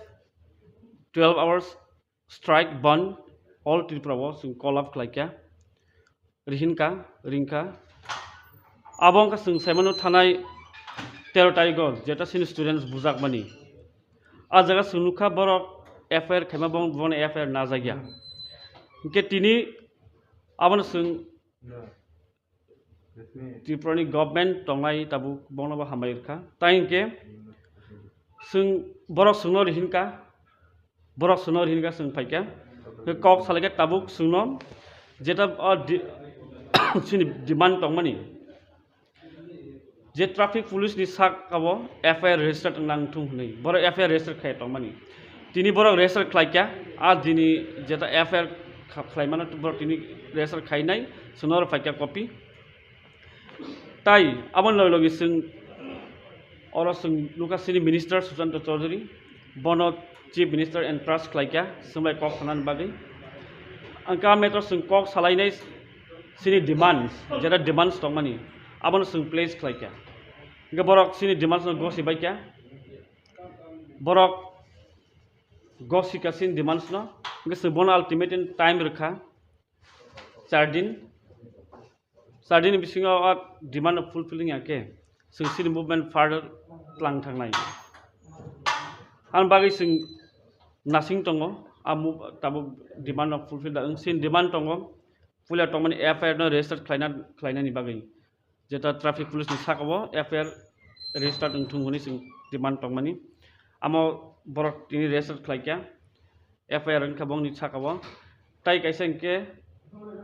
12 hours strike band all Tripura जों कल अफ खालायखा रिंका आबंका जों साइमानो थानाय 13 तारिख जेटा सिन स्टूडेंट्स बुजाकमानि आ जागा सुनुखा बर एफआईआर खायमा बन एफआईआर ना जागिया के तिनी आबन जों त्रिपुरानि गभर्नमेंट तंगाय ताबु बनबा हामायखा ताइके जों बर सुनो रिहिनका जों फाइका कक सालायका ताबुक सुनो जेटा सिनि डिमांड तंमानि जे ट्राफिक पुलिस नि साक काबो एफआईआर रेजिस्टार नांथुं हनै बर एफआईआर रेजिस्टार खाय तंमानि तिनी बर रेजिस्टार खालायका आ दिनि जेटा एफआईआर खालायमाना बर तिनी रेजिस्टार खायनाय सुनर फाइका कपि ताई आबन लगे जों और जों लुकासिनी मिनिस्टार सुशांत चौधरी बन चीफ मिनिस्टार एंड ट्रास्ट खालायका सोंबाय कक सानान बागै आंका मेटर जों कक सालायनाय सिनि डिमांड्स जेटा डिमांड्स तंमानि आबन जों प्लेस खालायका इनका बरक सिनि डिमांड्स गसिबायका बरक गसिका सिनि डिमांड्स न इनका जों बन अल्टिमेट टाइम रखा 4 दिन बिसिङाव डिमांड फुलफिलिंग आके जों सिनि मुभमेंट फार्दार लां थांनाय आं बागै जों नासिं दङ ताबो डिमांड फुलफिल दा सिन डिमांड दङ पुलिया तंमानि एफआईआर रेजिस्टार खालायनायनि बागै जेटा ट्राफिक पुलिस नि साकावो एफआईआर रेजिस्टार थुंगनि जों डिमांड तंमानि आमो बरक तिनि रेजिस्टार खालायका एफआईआर खाबंनि साकावो ताइ कायसा इनके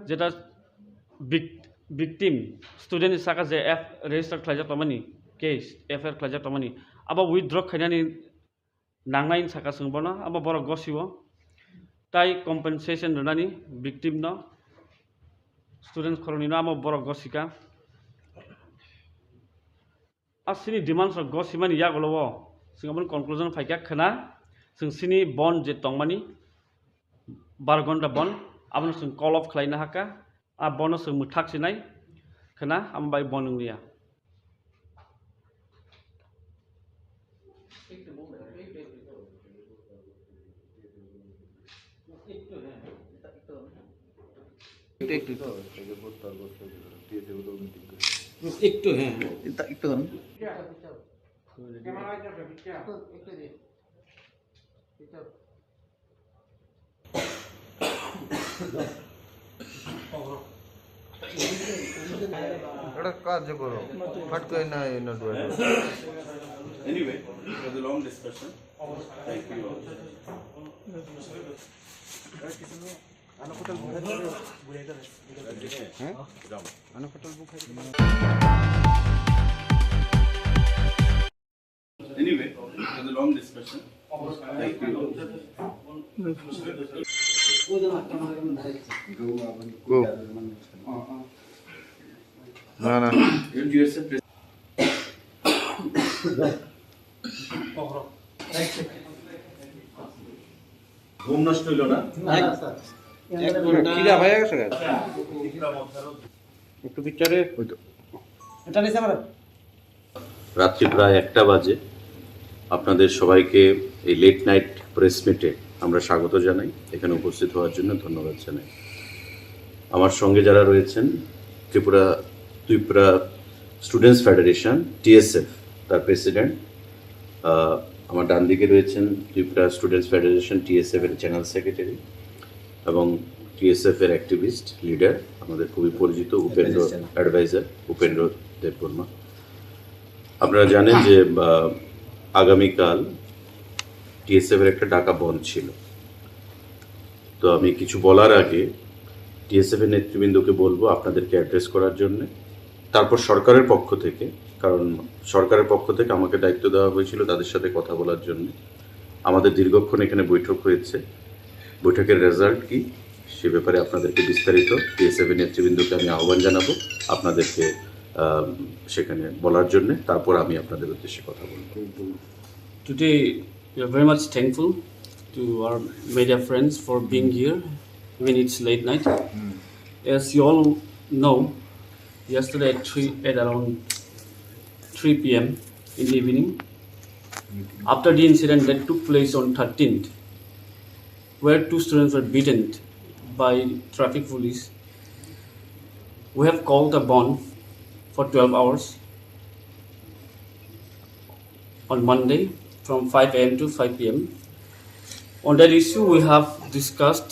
जेटा victim student saka je f register khlaja tamani case fr khlaja tamani aba withdraw khainani nangnai saka sungbona aba bor gosiwo tai compensation runani victim no students khoroni no aba bor gosika asini demands of gosimani yagolowo singabon conclusion faika khana sini bond je tongmani 12 घन्टा बन abon sing call off khlaina haka आ बन जों मुथाकसिनाय खोना आमबाय बनंलिया একটু হ্যাঁ একটু ধরুন একটা কাজ করো ফট করে না এই note Anyway, it was a long discussion. Thank you all. Anyway, it was a long discussion. Thank you all. না না ঘুম নষ্ট হইল না খিদা হয়ে গেছে একটু পিকচারে এটা নিছে আমার রাত্রি প্রায় 1টা বাজে আপনাদের সবাইকে এই লেট নাইট প্রেস মিটে আমরা স্বাগত জানাই এখানে উপস্থিত হওয়ার জন্য ধন্যবাদ জানাই আমার সঙ্গে যারা রয়েছেন ত্রিপুরা স্টুডেন্টস ফেডারেশন টিএসএফ তার প্রেসিডেন্ট আমার ডান দিকে রয়েছেন ত্রিপুরা স্টুডেন্টস ফেডারেশন টিএসএফ এর জেনারেল সেক্রেটারি এবং টিএসএফ এর অ্যাক্টিভিস্ট লিডার আমাদের খুবই পরিচিত উপেন্দ্র অ্যাডভাইজার উপেন্দ্র দেববর্মা আপনারা জানেন যে আগামীকাল টিএসএফ এর একটা ডাকা বন্ধ ছিল তো আমি কিছু বলার আগে টিএসএফ এর নেতৃবৃন্দকে বলবো আপনাদেরকে অ্যাড্রেস করার জন্য তারপর সরকারের পক্ষ থেকে কারণ সরকারের পক্ষ থেকে আমাকে দায়িত্ব দেওয়া হয়েছিল তাদের সাথে কথা বলার জন্য আমাদের দীর্ঘক্ষণ এখানে বৈঠক হয়েছে বৈঠকের রেজাল্ট কি সে ব্যাপারে আপনাদেরকে বিস্তারিত টিএসএফ এর নেতৃবৃন্দকে আমি আহ্বান জানাবো আপনাদেরকে সেখানে বলার জন্য তারপর আমি আপনাদের উদ্দেশ্যে কথা বলবো Today, we are very much thankful to our media friends for being here, even it's late night. As you all know, yesterday at around 3 p.m. in the evening, after the incident that took place on 13th, where 2 students were beaten by traffic police, we have called a bond for 12 hours on Monday from 5 a.m. to 5 p.m. On that issue, we have discussed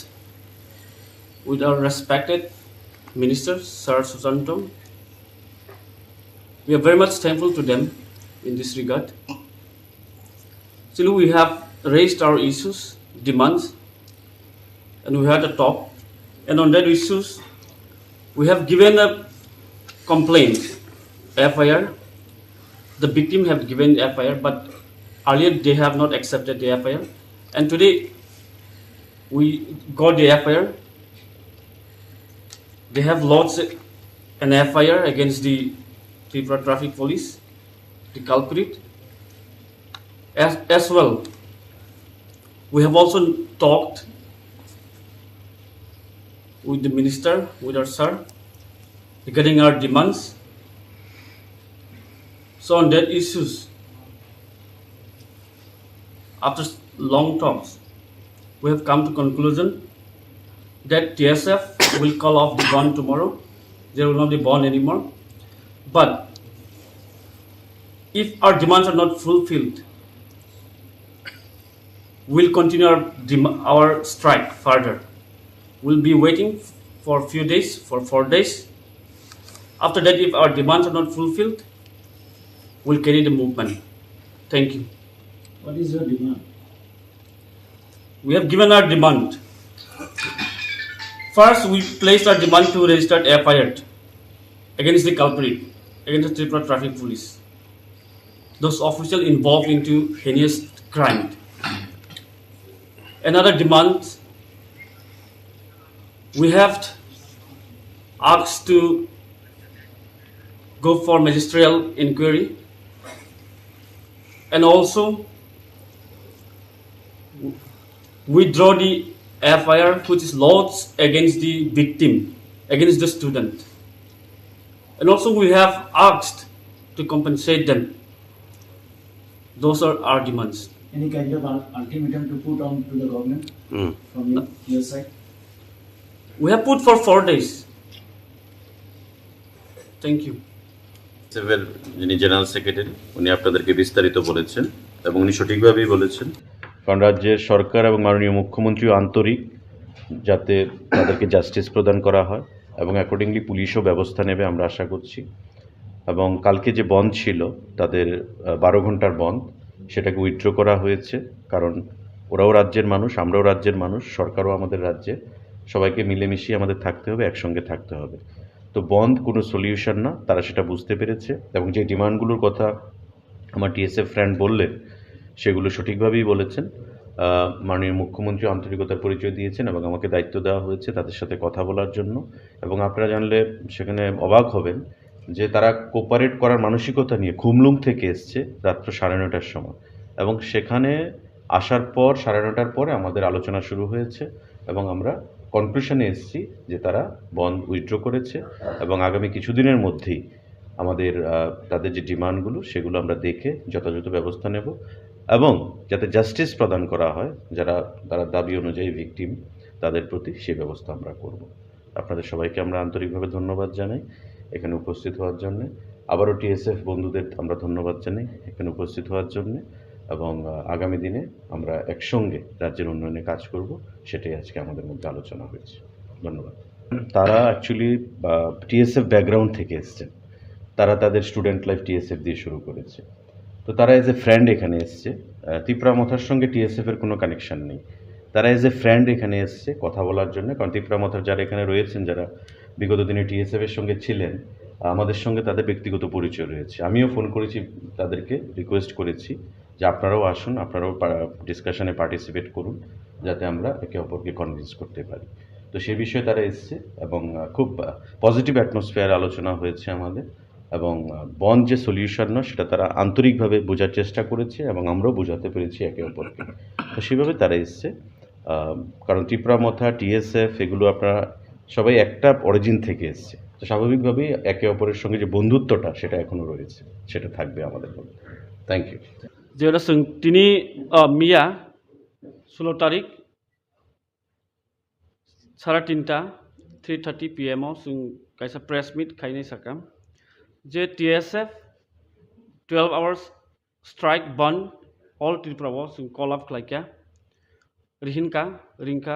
with our respected Minister, Sir Susanto. We are very much thankful to them in this regard. Still, we have raised our issues, demands, and we had a talk. And on that issues, we have given a complaint, FIR. The victim have given FIR, but earlier they have not accepted the FIR. And today, we got the FIR. They have lodged an FIR against the Tripura Traffic Police, the culprit. As well, we have also talked with the minister, with our sir, regarding our demands. So on that issues, after long talks, we have come to conclusion that TSF will call off the bond tomorrow. There will not be bond anymore. But if our demands are not fulfilled, we'll continue our strike further. We'll be waiting for a few days, for 4 days. After that, if our demands are not fulfilled, we'll carry the movement. Thank you. What is your demand? We have given our demand. First, we placed our demand to register FIR against the culprit, against the Tripura Traffic Police. Those officials involved into heinous crime. Another demand, we have asked to go for magisterial inquiry, and also withdraw the FIR which is lodged against the victim, against the student. And also we have asked to compensate them. Those are our demands. Any kind of ultimatum to put on to the government from your side? We have put for 4 days. Thank you. সেভের যিনি general secretary উনি আপনাদেরকে বিস্তারিত বলেছেন এবং উনি সঠিকভাবেই বলেছেন, কারণ রাজ্যের সরকার এবং মাননীয় মুখ্যমন্ত্রীও আন্তরিক যাতে তাদেরকে জাস্টিস প্রদান করা হয় এবং অ্যাকর্ডিংলি পুলিশও ব্যবস্থা নেবে আমরা আশা করছি। এবং কালকে যে বন্ধ ছিল তাদের 12 ঘন্টার বন্ধ, সেটাকে উইথড্র করা হয়েছে, কারণ ওরাও রাজ্যের মানুষ, আমরাও রাজ্যের মানুষ, সরকারও আমাদের রাজ্যে, সবাইকে মিলেমিশিয়ে আমাদের থাকতে হবে, একসঙ্গে থাকতে হবে। তো বন্ধ কোনো সলিউশন না, তারা সেটা বুঝতে পেরেছে এবং যে ডিমান্ডগুলোর কথা আমার টিএসএফ ফ্রেন্ড বললেন সেগুলো সঠিকভাবেই বলেছেন। মাননীয় মুখ্যমন্ত্রী আন্তরিকতার পরিচয় দিয়েছেন এবং আমাকে দায়িত্ব দেওয়া হয়েছে তাদের সাথে কথা বলার জন্য। এবং আপনারা জানলে সেখানে অবাক হবেন যে তারা কোপারেট করার মানসিকতা নিয়ে খুমলুং থেকে এসছে রাত্র 9:30টার সময়, এবং সেখানে আসার পর 9:30টার পরে আমাদের আলোচনা শুরু হয়েছে এবং আমরা কনক্লুশনে এসেছি যে তারা বন্ধ উইথড্র করেছে এবং আগামী কিছুদিনের মধ্যেই আমাদের তাদের যে ডিমান্ডগুলো সেগুলো আমরা দেখে যথাযথ ব্যবস্থা নেব এবং যাতে জাস্টিস প্রদান করা হয় তারা দাবি অনুযায়ী ভিকটিম তাদের প্রতি সেই ব্যবস্থা আমরা করব। আপনাদের সবাইকে আমরা আন্তরিকভাবে ধন্যবাদ জানাই এখানে উপস্থিত হওয়ার জন্যে। আবারও টিএসএফ বন্ধুদের আমরা ধন্যবাদ জানাই এখানে উপস্থিত হওয়ার জন্যে, এবং আগামী দিনে আমরা একসঙ্গে রাজ্যের উন্নয়নে কাজ করব, সেটাই আজকে আমাদের মধ্যে আলোচনা হয়েছে। ধন্যবাদ। তারা অ্যাকচুয়ালি টিএসএফ ব্যাকগ্রাউন্ড থেকে এসছেন, তারা তাদের স্টুডেন্ট লাইফ টিএসএফ দিয়ে শুরু করেছে, তো তারা এজ এ ফ্রেন্ড এখানে এসছে। তিপ্রা মথার সঙ্গে টিএসএফের কোনো কানেকশান নেই, তারা এজ এ ফ্রেন্ড এখানে এসছে কথা বলার জন্য। কারণ তিপ্রা মথার যারা এখানে রয়েছেন, যারা বিগত দিনে টিএসএফের সঙ্গে ছিলেন, আমাদের সঙ্গে তাদের ব্যক্তিগত পরিচয় রয়েছে। আমিও ফোন করেছি, তাদেরকে রিকোয়েস্ট করেছি যে আপনারাও আসুন, আপনারাও ডিসকাশনে পার্টিসিপেট করুন, যাতে আমরা একে অপরকে কনভিন্স করতে পারি। তো সে বিষয়ে তারা এসছে এবং খুব পজিটিভ অ্যাটমসফিয়ার আলোচনা হয়েছে আমাদের, এবং বন্ধ যে সলিউশন নয় সেটা তারা আন্তরিকভাবে বোঝার চেষ্টা করেছে এবং আমরাও বোঝাতে পেরেছি একে অপরকে। তো সেভাবে তারা এসছে, কারণ ত্রিপুরা মথা টিএসএফ এগুলো আপনারা সবাই একটা অরিজিন থেকে এসছে, তো স্বাভাবিকভাবেই একে অপরের সঙ্গে যে বন্ধুত্বটা সেটা এখনও রয়েছে, সেটা থাকবে আমাদের মধ্যে। Thank you. যেটা তিনি মিয়া 16 তারিখ 3:30 PM जों कायसा प्रेस मिट खायनाय साकाम जे TSF 12 hours strike band all Tripura जों कल अफ खालायखा रिंका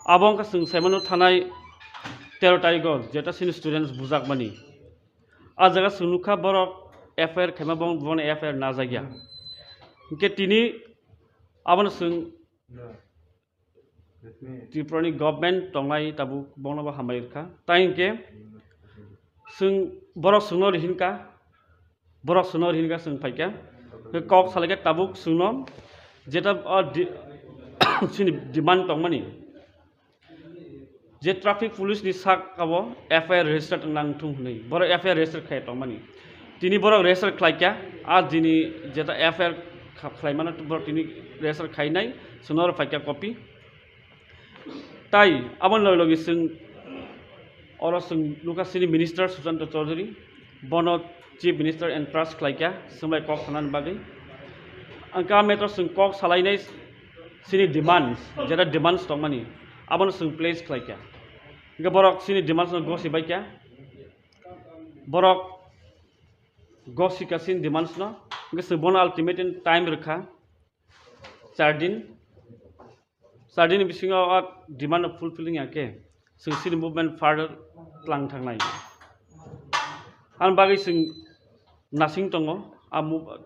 आबंका जों साइमानो थानाय 13 तारिखआव जेटा सिन स्टुडेन्ट्स बुजाकमानि आ जागा सुनुखा बरक एफआईआर खायमा बन एफआईआर ना जागिया इनके तिनी आबन जों त्रिपुरानि गभर्नमेन्ट टंगाय ताबु बनबा हामायखा ताइनके जों बरक सुनो रिहिनका जों फाइका कक सालायके ताबुक सुनो जेटा सिनि डिमान्ड टंमानि जे ट्राफिक पुलिस नि साक काबो एफआईआर रेजिस्टार नांथुं हनै बर एफआईआर रेजिस्टार खाय टंमानि तिनी बर रेजिस्टार खालायका आ दिनि जेटा एफआईआर खालायमाना बर तिनि रेजिस्टार खायनाय सुनर फाइका कपि ताई आबन लगे जों और जों लुकासिनि मिनिस्टार सुशांत चौधरी बन चीफ मिनिस्टार एंड ट्रास्ट खालायका सोंबाय कक थानानि बागै आंका मेटर जों कक सालायनाय सिनि डिमान्ड्स जेटा डिमान्ड्स टंमानि आबन जों प्लेस खालायका इनका बरक सिनि डिमान्ड्स गसिबायका बरक गसिका सिनि डिमान्ड्स न इनका जों बन अल्टिमेट टाइम रखा 4 दिन बिसिङाव डिमान्ड फुलफिलिं आके जों सिनि मुभमेन्ट फार्दार लां थांनाय आं बागै जों नासिं दङ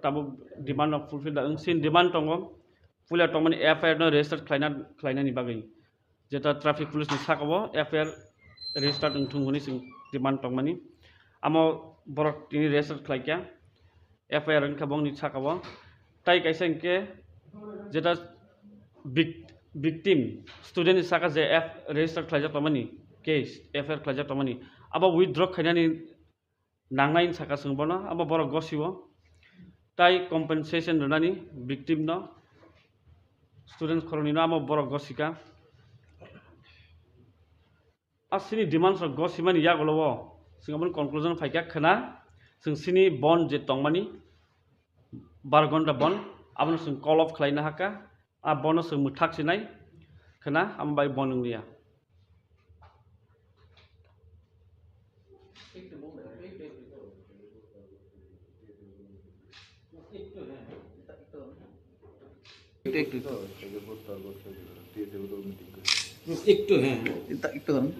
ताबो डिमान्ड फुलफिल सिन डिमान्ड दङ पुलिया टंमानि एफआईआर रेजिस्टार खालायनायनि बागै जेटा ट्राफिक पुलिस नि साकाव एफआईआर रेजिस्टार थुंगनि जों डिमान्ड टंमानि आमो बरक तिनि रेजिस्टार खालायका एफआईआर खाबंनि साकाव ताइ कायसा इनके जेटा victim student saka je f register khlaja tamani case fr khlaja tamani aba withdraw khainani nangnai saka sungbona aba bor gosiwo tai compensation runani victim no students khoroni no aba bor gosika asini demands of gosimani yagolowo singabon conclusion faika khana sini bond je tongmani 12 घन्टा बन abon sing call off khlaina haka आ बनस मुथाक सिनाय खोना आमबाय बनंलिया একটু হ্যাঁ একটু ধরুন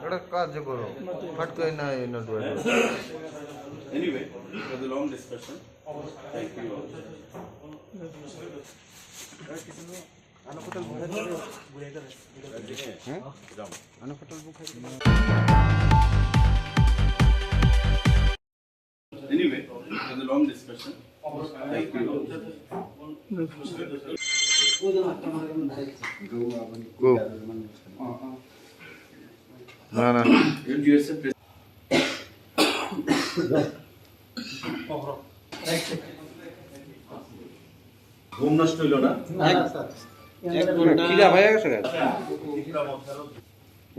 একটা কাজ করো ফট করে না এই note Anyway, it was a long discussion. Thank you all. Anyway, it was a long discussion. Thank you all. Go. না ঘুম নষ্ট হইল না খিদা হয়ে গেছে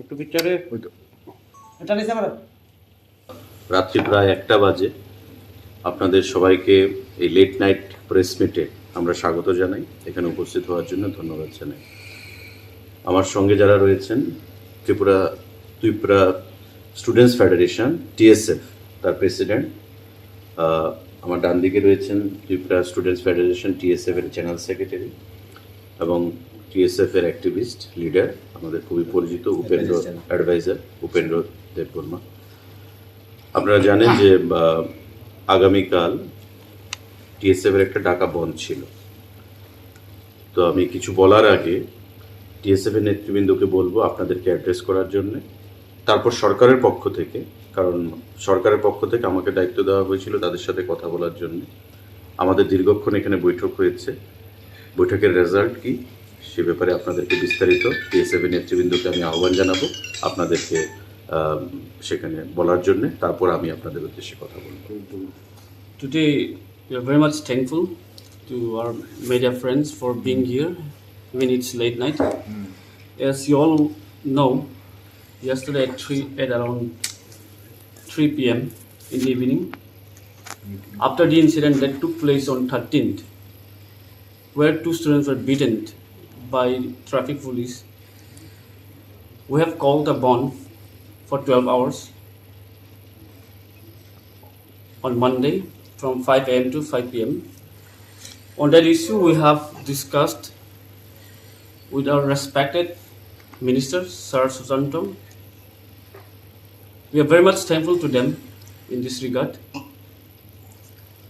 একটু পিকচারে এটা নিছে আমার রাত্রি প্রায় 1টা বাজে আপনাদের সবাইকে এই লেট নাইট প্রেস মিটে আমরা স্বাগত জানাই এখানে উপস্থিত হওয়ার জন্য ধন্যবাদ জানাই আমার সঙ্গে যারা রয়েছেন ত্রিপুরা স্টুডেন্টস ফেডারেশন টিএসএফ তার প্রেসিডেন্ট আমার ডান দিকে রয়েছেন ত্রিপুরা স্টুডেন্টস ফেডারেশন টিএসএফ এর জেনারেল সেক্রেটারি এবং টিএসএফ এর অ্যাক্টিভিস্ট লিডার আমাদের খুবই পরিচিত উপেন্দ্র অ্যাডভাইজার উপেন্দ্র দেববর্মা আপনারা জানেন যে আগামীকাল টিএসএফ এর একটা ডাকা বন্ধ ছিল তো আমি কিছু বলার আগে টিএসএফ এর নেতৃবৃন্দকে বলবো আপনাদেরকে অ্যাড্রেস করার জন্য তারপর সরকারের পক্ষ থেকে কারণ সরকারের পক্ষ থেকে আমাকে দায়িত্ব দেওয়া হয়েছিল তাদের সাথে কথা বলার জন্য আমাদের দীর্ঘক্ষণ এখানে বৈঠক হয়েছে বৈঠকের রেজাল্ট কি সে ব্যাপারে আপনাদেরকে বিস্তারিত টিএসএফ এর নেতৃবৃন্দকে আমি আহ্বান জানাবো আপনাদেরকে সেখানে বলার জন্য তারপর আমি আপনাদের উদ্দেশ্যে কথা বলবো Today, we are very much thankful to our media friends for being here, even it's late night. As you all know, yesterday at around 3 p.m. in the evening, after the incident that took place on 13th, where 2 students were beaten by traffic police, we have called a bond for 12 hours on Monday from 5 a.m. to 5 p.m. On that issue, we have discussed with our respected Minister, Sir Susanto. We are very much thankful to them in this regard.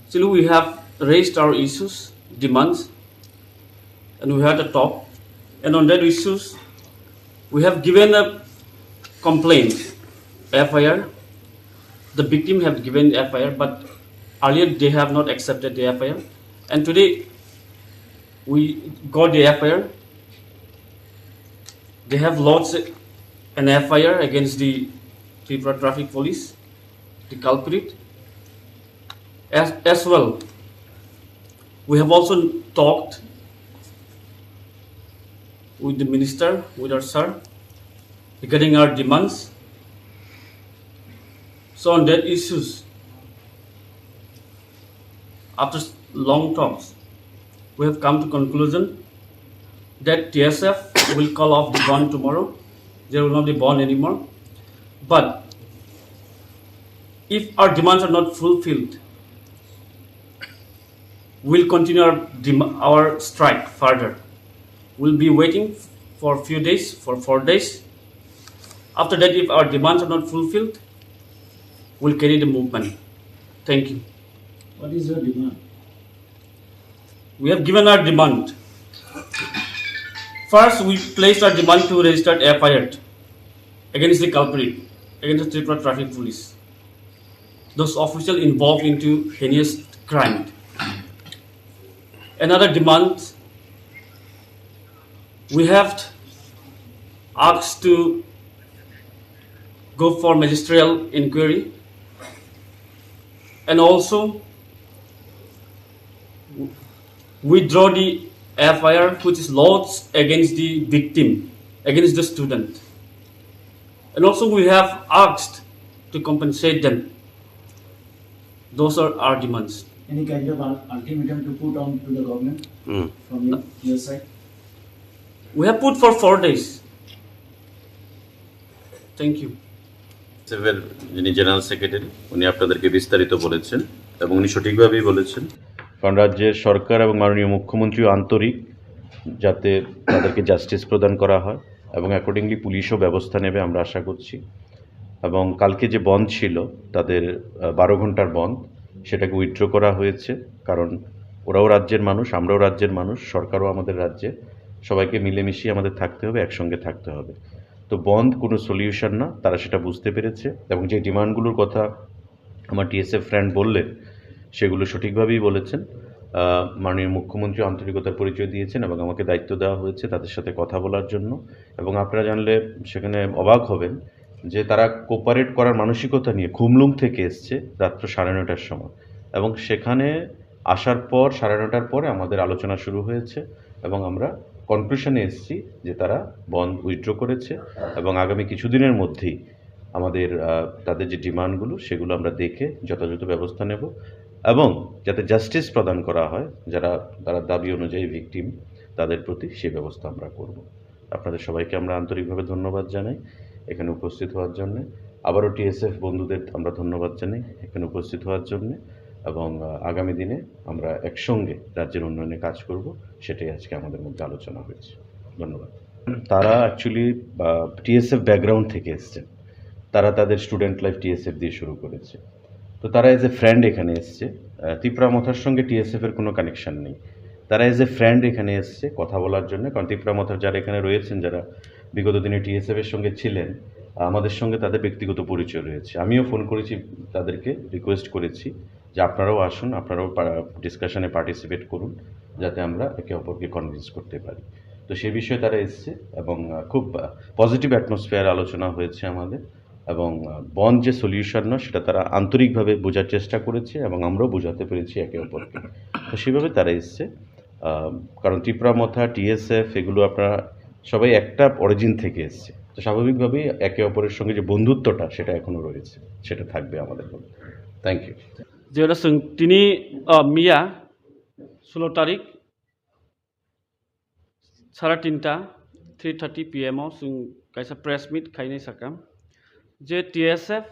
Still, we have raised our issues, demands, and we had a talk. And on that issues, we have given a complaint, FIR. The victim have given FIR, but earlier they have not accepted the FIR. And today, we got the FIR. They have lodged an FIR against the Tripura Traffic Police, the culprit. As well, we have also talked with the minister, with our sir, regarding our demands. So on that issues, after long talks, we have come to conclusion that TSF will call off the bond tomorrow. There will not be bond anymore. But if our demands are not fulfilled, we'll continue our strike further. We'll be waiting for a few days, for 4 days. After that, if our demands are not fulfilled, we'll carry the movement. Thank you. What is your demand? We have given our demand. First, we placed our demand to register FIR against the culprit, against the Tripura Traffic Police. Those officials involved into heinous crime. Another demand, we have asked to go for magisterial inquiry, and also withdraw the FIR which is lodged against the victim, against the student. And also we have asked to compensate them. Those are our demands. Any kind of ultimatum to put on to the government from your side? We have put for 4 days. Thank you. সেভের যিনি general secretary উনি আপনাদেরকে বিস্তারিত বলেছেন এবং উনি সঠিকভাবেই বলেছেন, কারণ রাজ্যের সরকার এবং মাননীয় মুখ্যমন্ত্রীও আন্তরিক যাতে তাদেরকে জাস্টিস প্রদান করা হয় এবং অ্যাকর্ডিংলি পুলিশও ব্যবস্থা নেবে আমরা আশা করছি। এবং কালকে যে বন্ধ ছিল তাদের 12 ঘন্টার বন্ধ, সেটাকে উইথড্র করা হয়েছে, কারণ ওরাও রাজ্যের মানুষ, আমরাও রাজ্যের মানুষ, সরকারও আমাদের রাজ্যে, সবাইকে মিলেমিশিয়ে আমাদের থাকতে হবে, একসঙ্গে থাকতে হবে। তো বন্ধ কোনো সলিউশন না, তারা সেটা বুঝতে পেরেছে এবং যে ডিমান্ডগুলোর কথা আমার টিএসএফ ফ্রেন্ড বললেন সেগুলো সঠিকভাবেই বলেছেন। মাননীয় মুখ্যমন্ত্রী আন্তরিকতার পরিচয় দিয়েছেন এবং আমাকে দায়িত্ব দেওয়া হয়েছে তাদের সাথে কথা বলার জন্য। এবং আপনারা জানলে সেখানে অবাক হবেন যে তারা কোপারেট করার মানসিকতা নিয়ে খুমলুং থেকে এসছে রাত্র 9:30টার সময়, এবং সেখানে আসার পর 9:30টার পরে আমাদের আলোচনা শুরু হয়েছে এবং আমরা কনক্লুশনে এসেছি যে তারা বন্ধ উইথড্র করেছে এবং আগামী কিছুদিনের মধ্যেই আমাদের তাদের যে ডিমান্ডগুলো সেগুলো আমরা দেখে যথাযথ ব্যবস্থা নেব এবং যাতে জাস্টিস প্রদান করা হয় তারা দাবি অনুযায়ী ভিকটিম তাদের প্রতি সেই ব্যবস্থা আমরা করব। আপনাদের সবাইকে আমরা আন্তরিকভাবে ধন্যবাদ জানাই এখানে উপস্থিত হওয়ার জন্য। আবারও টিএসএফ বন্ধুদের আমরা ধন্যবাদ জানাই এখানে উপস্থিত হওয়ার জন্য এবং আগামী দিনে আমরা একসঙ্গে রাজ্যের উন্নয়নে কাজ করব, সেটাই আজকে আমাদের মধ্যে আলোচনা হয়েছে। ধন্যবাদ। তারা অ্যাকচুয়ালি টিএসএফ ব্যাকগ্রাউন্ড থেকে এসছেন, তারা তাদের স্টুডেন্ট লাইফ টিএসএফ দিয়ে শুরু করেছে। তো তারা এজ এ ফ্রেন্ড এখানে এসছে, ত্রিপুরা মথার সঙ্গে টিএসএফের কোনো কানেকশান নেই। তারা এজ এ ফ্রেন্ড এখানে এসছে কথা বলার জন্য, কারণ ত্রিপুরা মথার যারা এখানে রয়েছেন, যারা বিগত দিনে টিএসএফের সঙ্গে ছিলেন, আমাদের সঙ্গে তাদের ব্যক্তিগত পরিচয় রয়েছে। আমিও ফোন করেছি, তাদেরকে রিকোয়েস্ট করেছি যে আপনারাও আসুন, আপনারাও ডিসকাশনে পার্টিসিপেট করুন, যাতে আমরা একে অপরকে কনভিন্স করতে পারি। তো সে বিষয়ে তারা এসছে এবং খুব পজিটিভ অ্যাটমসফিয়ার আলোচনা হয়েছে আমাদের, এবং বন্ধ যে সলিউশন না সেটা তারা আন্তরিকভাবে বোঝার চেষ্টা করেছে এবং আমরাও বোঝাতে পেরেছি একে অপরকে। তো সেভাবে তারা এসছে, কারণ ত্রিপুরা মথা টিএসএফ এগুলো আপনারা সবাই একটা অরিজিন থেকে এসছে, তো স্বাভাবিকভাবেই একে অপরের সঙ্গে যে বন্ধুত্বটা সেটা এখনও রয়েছে, সেটা থাকবে আমাদের মধ্যে। Thank you. যেটা তিনি মিয়া 16 তারিখ 3:30 PM जों kaisa press meet khainai sakam je TSF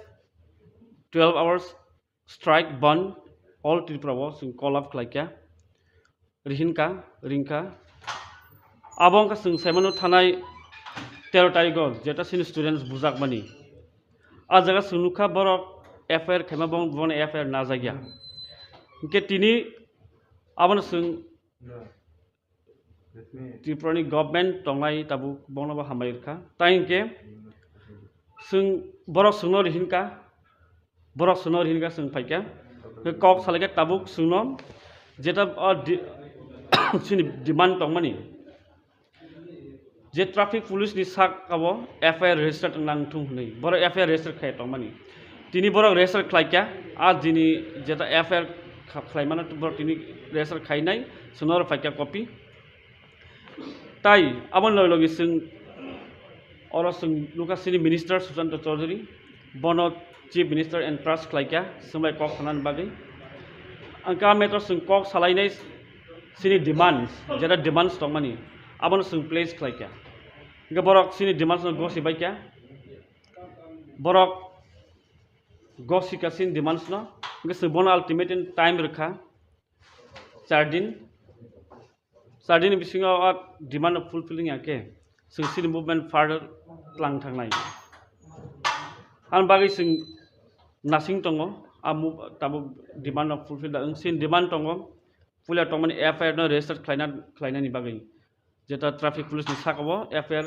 12 hours strike band all Tripura जों call up khlaika rinka abong ka जों semano thanai 13 tarikh jeta sin students bujak mani a jaga sunuka borok FIR khaima bon FIR na jagya ke tini abon जों Tripurani government tonglai tabu bonaba hamairka tainke जों borok sungno rihinka जों faika kok salaga tabuk sungno jeta sini demand tongmani je traffic police ni sak abo FIR register nangthung nei borok FIR register khai tongmani tini borok register khlaika a dini jeta FIR khlaimana borok tini register khainai sunor faika copy তাই আমার লগে जों or जों লুকাসিনি minister Sushanta Chowdhury বন chief minister and trust খাইকা সময় cock খানান বাগै आंका मेटर जों कक सालायनाय सिनि डिमान्ड्स जेरा डिमान्ड्स दं मानि आबन जों प्लेस खालायका इनका बरक सिनि डिमान्ड्स गसि बायका बरक गसिका सिनि डिमान्ड्स न इनका जों बन अल्टिमेट टाइम रखा 4 दिन बिसिङाव डिमान्ड फुलफिलिं आके जों सिनि मुभमेन्ट फार्दार लां थांनाय आं बागै जों नासिं दङ आमु ताबु डिमान्ड फुलफिल दा सिन डिमान्ड दङ पुलिया तंमानि एफआईआर न रेजिस्टार खालायनायनि बागै जेता ट्राफिक पुलिस नि साकाव एफआईआर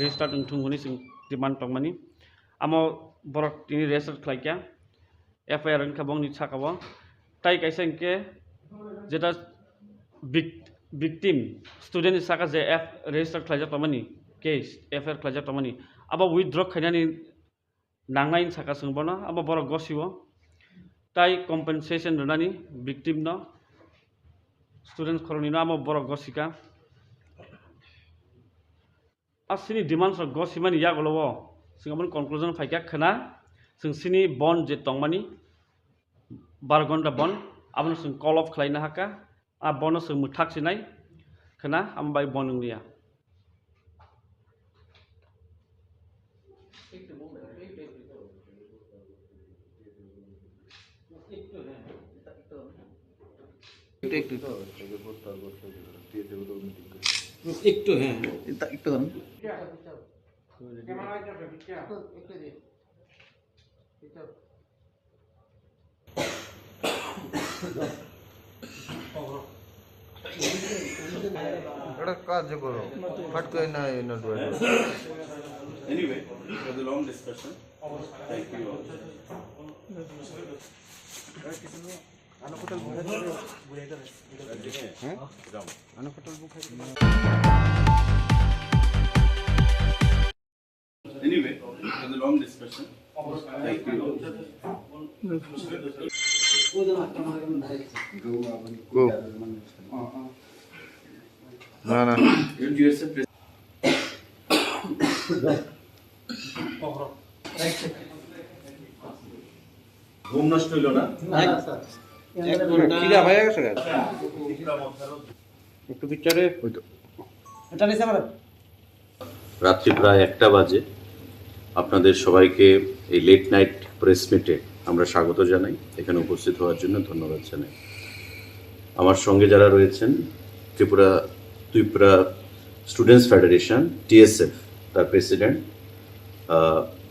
रेजिस्टार थुंगुनि जों डिमान्ड तंमानि आमो बरक तिनि रेजिस्टार खालायका एफआईआर न खाबंनि साकाव ताइ कायसा इनके जेता victim student ni saka je f register khlaija tamani case FIR khlaija tamani aba withdraw khainani nangnai saka sungbono aba borok gosiwo tai compensation runani victim no students khoroni no aba borok gosika asini demands of gosimani yagolowo singamon conclusion faika khana sini bond je tongmani 12 ঘন্টা bond abon sung call off khlaina haka a bonus muthak sinai khana ambai bonunglia একটু হ্যাঁ একটু ধরুন একটা কাজ করো ফট করে না note Anyway, it was a long discussion. Thank you all. Anyway, it was a long discussion. Thank you all. না না ঘুম নষ্ট হইল না খিদা হয়ে গেছে একটু পিকচারে এটা নিছে আমার রাত্রি প্রায় 1টা বাজে আপনাদের সবাইকে এই লেট নাইট প্রেস মিটে আমরা স্বাগত জানাই এখানে উপস্থিত হওয়ার জন্য ধন্যবাদ জানাই আমার সঙ্গে যারা রয়েছেন ত্রিপুরা স্টুডেন্টস ফেডারেশন টিএসএফ তার প্রেসিডেন্ট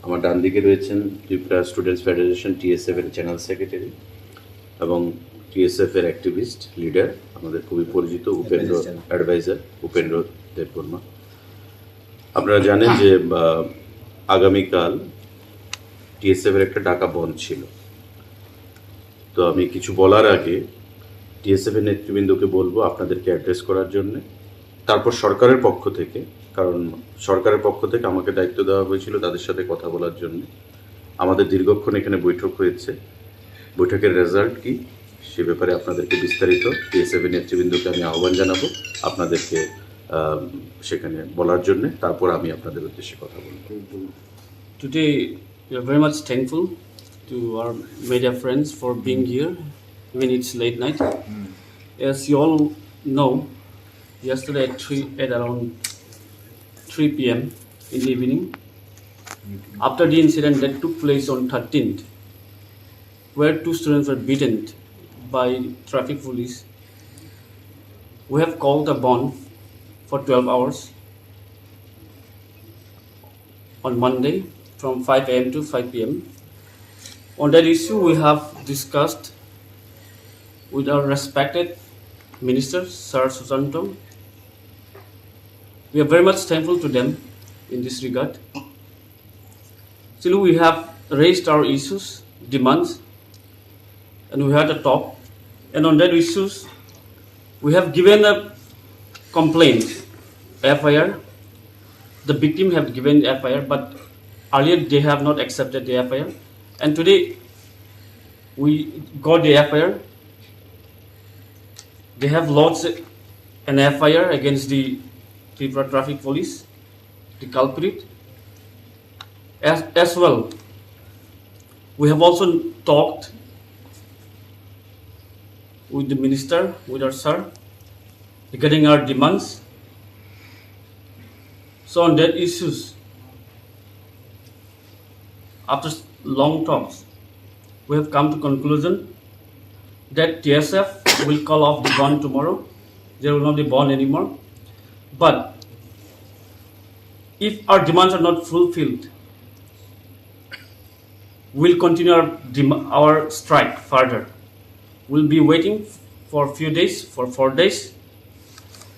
আমার ডান দিকে রয়েছেন ত্রিপুরা স্টুডেন্টস ফেডারেশন টিএসএফ এর চ্যানেল সেক্রেটারি এবং টিএসএফ এর অ্যাক্টিভিস্ট লিডার আমাদের খুবই পরিচিত উপেন্দ্র অ্যাডভাইজার উপেন্দ্র দেববর্মা আপনারা জানেন যে আগামীকাল টিএসএফ এর একটা ডাকা বন্ধ ছিল তো আমি কিছু বলার আগে টিএসএফ এর নেতৃবৃন্দকে বলবো আপনাদেরকে অ্যাড্রেস করার জন্য তারপর সরকারের পক্ষ থেকে কারণ সরকারের পক্ষ থেকে আমাকে দায়িত্ব দেওয়া হয়েছিল তাদের সাথে কথা বলার জন্য আমাদের দীর্ঘক্ষণ এখানে বৈঠক হয়েছে বৈঠকের রেজাল্ট কি সে ব্যাপারে আপনাদেরকে বিস্তারিত টিএসএফ এর নেতৃবৃন্দকে আমি আহ্বান জানাবো আপনাদেরকে সেখানে বলার জন্য তারপর আমি আপনাদের উদ্দেশ্যে কথা বলবো Today, we are very much thankful to our media friends for being here, even it's late night. As you all know, yesterday at around 3 p.m. in the evening, after the incident that took place on 13th, where 2 students were beaten by traffic police, we have called a bond for 12 hours on Monday from 5 a.m. to 5 p.m. On that issue, we have discussed with our respected Minister, Sir Susanto. We are very much thankful to them in this regard. Still, we have raised our issues, demands, and we had a talk. And on that issues, we have given a complaint, FIR. The victim have given FIR, but earlier they have not accepted the FIR. And today, we got the FIR. They have lodged an FIR against the Tripura Traffic Police, the culprit. As well, we have also talked with the minister, with our sir, regarding our demands. So on that issues, after long talks, we have come to conclusion that TSF will call off the bond tomorrow. There will not be bond anymore. But if our demands are not fulfilled, we'll continue our strike further. We'll be waiting for a few days, for 4 days.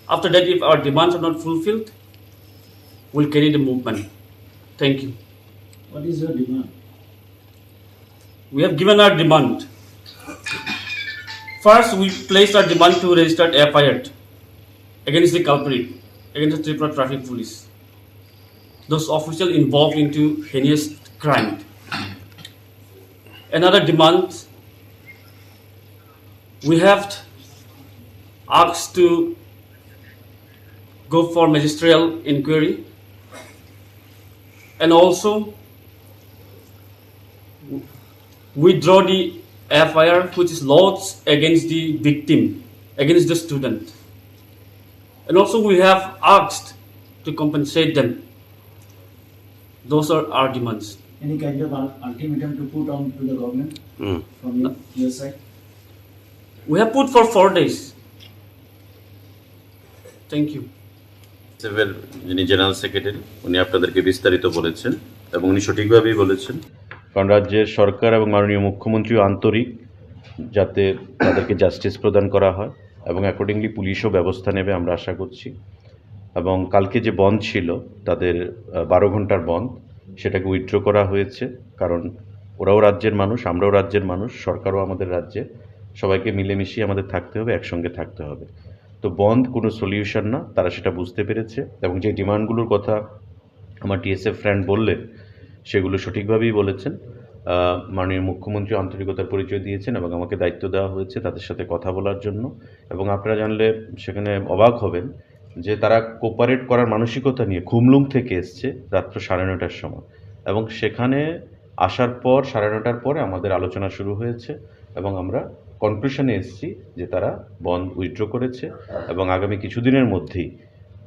After that, if our demands are not fulfilled, we'll carry the movement. Thank you. What is your demand? We have given our demand. First, we placed our demand to register FIR against the culprit, against the Tripura Traffic Police. Those officials involved into heinous crime. Another demand, we have asked to go for magisterial inquiry, and also withdraw the FIR which is lodged against the victim, against the student. And also we have asked to compensate them. Those are our demands. Any kind of ultimatum to put on to the government from your side? We have put for 4 days. Thank you. সেভের যিনি general secretary উনি আপনাদেরকে বিস্তারিত বলেছেন এবং উনি সঠিকভাবেই বলেছেন, কারণ রাজ্যের সরকার এবং মাননীয় মুখ্যমন্ত্রীও আন্তরিক যাতে তাদেরকে জাস্টিস প্রদান করা হয় এবং অ্যাকর্ডিংলি পুলিশও ব্যবস্থা নেবে আমরা আশা করছি। এবং কালকে যে বন্ধ ছিল তাদের 12 ঘন্টার বন্ধ, সেটাকে উইথড্র করা হয়েছে, কারণ ওরাও রাজ্যের মানুষ, আমরাও রাজ্যের মানুষ, সরকারও আমাদের রাজ্যে, সবাইকে মিলেমিশিয়ে আমাদের থাকতে হবে, একসঙ্গে থাকতে হবে। তো বন্ধ কোনো সলিউশন না, তারা সেটা বুঝতে পেরেছে এবং যে ডিমান্ডগুলোর কথা আমার টিএসএফ ফ্রেন্ড বললেন সেগুলো সঠিকভাবেই বলেছেন। মাননীয় মুখ্যমন্ত্রী আন্তরিকতার পরিচয় দিয়েছেন এবং আমাকে দায়িত্ব দেওয়া হয়েছে তাদের সাথে কথা বলার জন্য। এবং আপনারা জানলে সেখানে অবাক হবেন যে তারা কোপারেট করার মানসিকতা নিয়ে খুমলুং থেকে এসছে রাত্র 9:30টার সময়, এবং সেখানে আসার পর 9:30টার পরে আমাদের আলোচনা শুরু হয়েছে এবং আমরা কনক্লুশনে এসেছি যে তারা বন্ধ উইথড্র করেছে এবং আগামী কিছুদিনের মধ্যেই